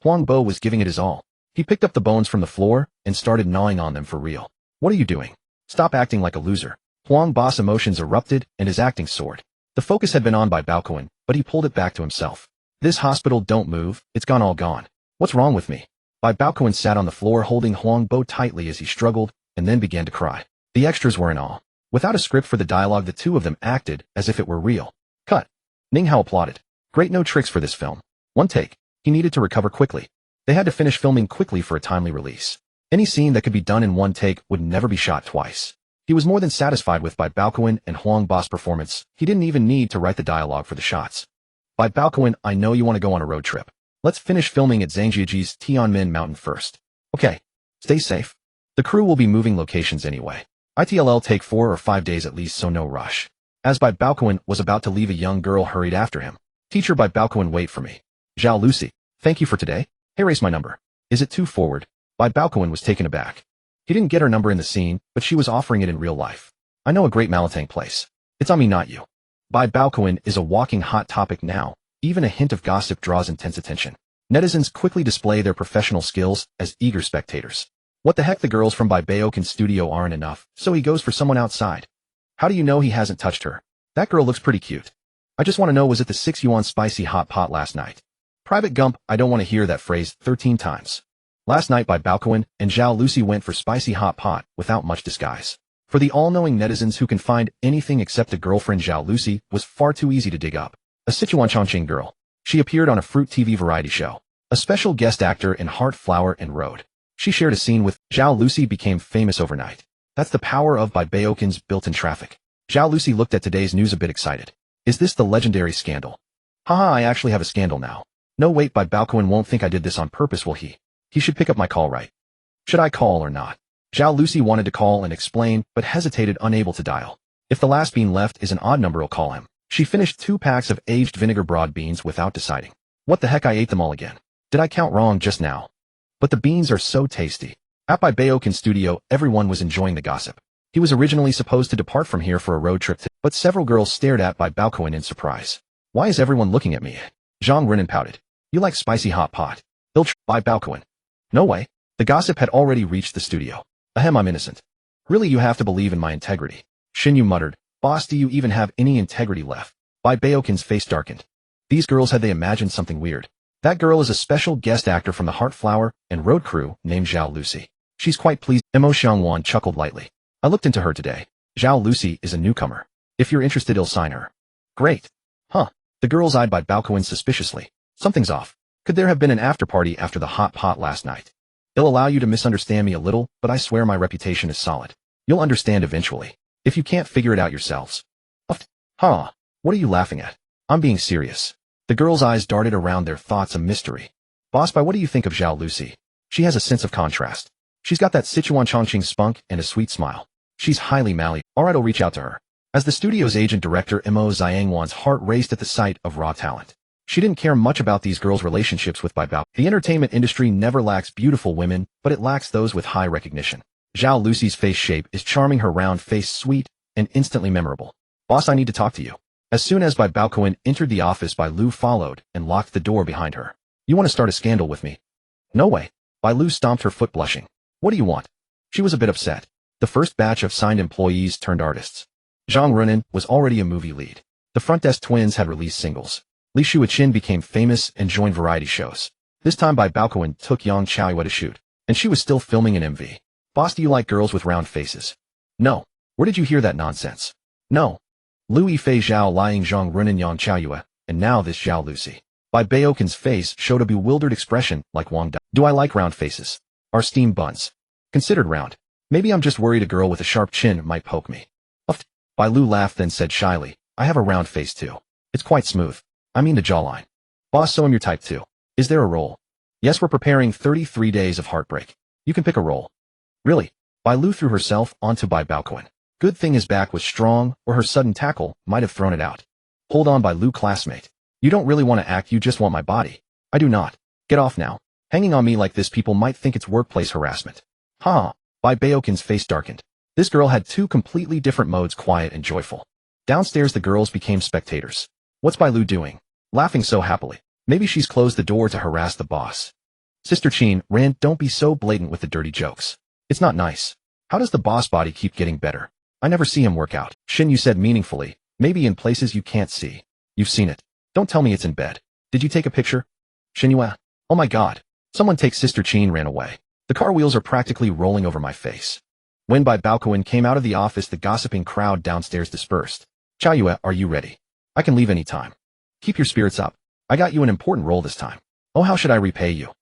Huang Bo was giving it his all. He picked up the bones from the floor and started gnawing on them for real. What are you doing? Stop acting like a loser. Huang Bo's emotions erupted and his acting soared. The focus had been on Bai Baokun, but he pulled it back to himself. This hospital, don't move, it's gone all gone. What's wrong with me? Bai Baokun sat on the floor holding Huang Bo tightly as he struggled and then began to cry. The extras were in awe. Without a script for the dialogue, the two of them acted as if it were real. Cut. Ninghao applauded. Great, no tricks for this film. One take. He needed to recover quickly. They had to finish filming quickly for a timely release. Any scene that could be done in one take would never be shot twice. He was more than satisfied with Bai Baokun and Huang Boss' performance. He didn't even need to write the dialogue for the shots. Bai Baokun, I know you want to go on a road trip. Let's finish filming at Zhangjiaji's Tianmin Mountain first. Okay. Stay safe. The crew will be moving locations anyway. It'll take 4 or 5 days at least, so no rush. As Bai Baokun was about to leave, a young girl hurried after him. Teacher Bai Baokun, wait for me. Zhao Lucy. Thank you for today. Hey, race my number. Is it too forward? Bai Baokun was taken aback. He didn't get her number in the scene, but she was offering it in real life. I know a great Malatang place. It's on me, not you. Bai Baokun is a walking hot topic now. Even a hint of gossip draws intense attention. Netizens quickly display their professional skills as eager spectators. What the heck, the girls from Bai Baokun's studio aren't enough, so he goes for someone outside. How do you know he hasn't touched her? That girl looks pretty cute. I just want to know, was it the 6 yuan spicy hot pot last night? Private Gump, I don't want to hear that phrase 13 times. Last night Bai Baokun and Zhao Lucy went for spicy hot pot without much disguise. For the all-knowing netizens who can find anything except a girlfriend, Zhao Lucy was far too easy to dig up. A Sichuan Chongqing girl. She appeared on a Fruit TV variety show. A special guest actor in Heart, Flower and Road. She shared a scene with Zhao Lucy, became famous overnight. That's the power of Bai Baokun's built-in traffic. Zhao Lucy looked at today's news a bit excited. Is this the legendary scandal? Haha, I actually have a scandal now. No wait, Bai Baokun won't think I did this on purpose, will he? He should pick up my call, right? Should I call or not? Zhao Lucy wanted to call and explain, but hesitated, unable to dial. If the last bean left is an odd number, I'll call him. She finished 2 packs of aged vinegar broad beans without deciding. What the heck, I ate them all again. Did I count wrong just now? But the beans are so tasty. At Bai Baokun's studio, everyone was enjoying the gossip. He was originally supposed to depart from here for a road trip, but several girls stared at Bai Baokun in surprise. Why is everyone looking at me? Zhang Renan pouted. You like spicy hot pot? Bai Baokun. No way. The gossip had already reached the studio. Ahem, I'm innocent. Really, you have to believe in my integrity. Shin Yu muttered. Boss, do you even have any integrity left? Bai Baokun's face darkened. These girls, had they imagined something weird? That girl is a special guest actor from the Heart, Flower and Road crew named Zhao Lucy. She's quite pleased. Mo Xiangwan chuckled lightly. I looked into her today. Zhao Lucy is a newcomer. If you're interested, I'll sign her. Great. Huh. The girls eyed Bai Baokun suspiciously. Something's off. Could there have been an after-party after the hot pot last night? It'll allow you to misunderstand me a little, but I swear my reputation is solid. You'll understand eventually. If you can't figure it out yourselves. Huh. What are you laughing at? I'm being serious. The girls' eyes darted around, their thoughts a mystery. Boss Bai, what do you think of Zhao Lucy? She has a sense of contrast. She's got that Sichuan Chongqing spunk and a sweet smile. She's highly malleable. Alright, I'll reach out to her. As the studio's agent director, Mo Xiangwan's heart raced at the sight of raw talent. She didn't care much about these girls' relationships with Bai Bao. The entertainment industry never lacks beautiful women, but it lacks those with high recognition. Zhao Lucy's face shape is charming, her round face sweet and instantly memorable. Boss, I need to talk to you. As soon as Bai Baokun entered the office, Bai Lu followed and locked the door behind her. You want to start a scandal with me? No way. Bai Lu stomped her foot, blushing. What do you want? She was a bit upset. The first batch of signed employees turned artists. Zhang Renan was already a movie lead. The front desk twins had released singles. Li Shuichin became famous and joined variety shows. This time Bai Baokun took Yang Chaoyue to shoot, and she was still filming an MV. Boss, do you like girls with round faces? No. Where did you hear that nonsense? No. Lu Yifei, Zhao Liying, Zhang Renan, Yang Chaoyue, and now this Zhao Lucy. Bai Baokun's face showed a bewildered expression like Wang Da. Do I like round faces? Are steamed buns considered round? Maybe I'm just worried a girl with a sharp chin might poke me. Bai Lu laughed, then said shyly, I have a round face too. It's quite smooth. I mean the jawline. Boss, so I'm your type too. Is there a role? Yes, we're preparing 33 Days of Heartbreak. You can pick a role. Really? Bai Lu threw herself onto Bai Baokun. Good thing his back was strong, or her sudden tackle might have thrown it out. Hold on, Bai Lu, classmate. You don't really want to act, you just want my body. I do not. Get off now. Hanging on me like this, people might think it's workplace harassment. Huh. Bai Baokun's face darkened. This girl had 2 completely different modes, quiet and joyful. Downstairs the girls became spectators. What's Bai Lu doing? Laughing so happily. Maybe she's closed the door to harass the boss. Sister Chin, Rand, don't be so blatant with the dirty jokes. It's not nice. How does the boss body keep getting better? I never see him work out. Shin Yu said meaningfully, maybe in places you can't see. You've seen it. Don't tell me it's in bed. Did you take a picture? Shin Yu, oh my god. Someone take Sister Chin, ran away. The car wheels are practically rolling over my face. When Bai Baokun came out of the office, the gossiping crowd downstairs dispersed. Chaoyue, are you ready? I can leave any time. Keep your spirits up. I got you an important role this time. Oh, how should I repay you?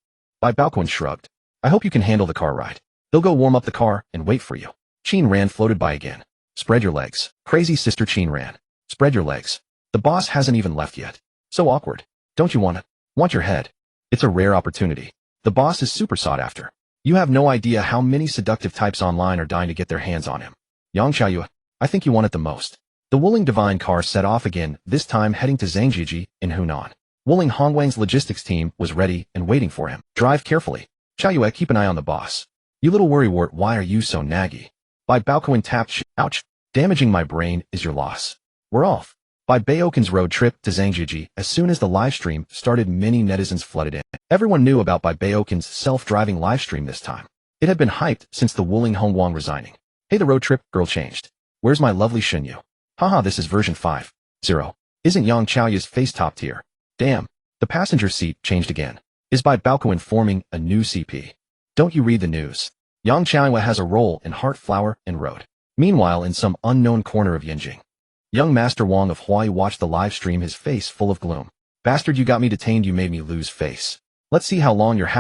Bai Baokun shrugged. I hope you can handle the car ride. They'll go warm up the car and wait for you. Qin Ran floated by again. Spread your legs. Crazy sister Qin Ran. Spread your legs. The boss hasn't even left yet. So awkward. Don't you want it? Want your head? It's a rare opportunity. The boss is super sought after. You have no idea how many seductive types online are dying to get their hands on him. Yang Xiaoyue, I think you want it the most. The Wuling Divine car set off again, this time heading to Zhangjiji in Hunan. Wuling Hongwang's logistics team was ready and waiting for him. Drive carefully. Xiaoyue, keep an eye on the boss. You little worrywart, why are you so naggy? Bai Baokun tapped. Ouch. Damaging my brain is your loss. We're off. Bai Baokun's road trip to Zhangjiji. As soon as the livestream started, many netizens flooded in. Everyone knew about Bai Baokun's self-driving livestream this time. It had been hyped since the Wuling Hongwang resigning. Hey, the road trip girl changed. Where's my lovely Xinyu? Haha, this is version 5.0. Isn't Yang Xiaoyue's face top tier? Damn. The passenger seat changed again. Is Bai Baokun forming a new CP? Don't you read the news? Yang Xiaoyue has a role in Heart Flower and Road. Meanwhile, in some unknown corner of Yinjing, young Master Wang of Huai watched the live stream, his face full of gloom. Bastard, you got me detained, you made me lose face. Let's see how long you're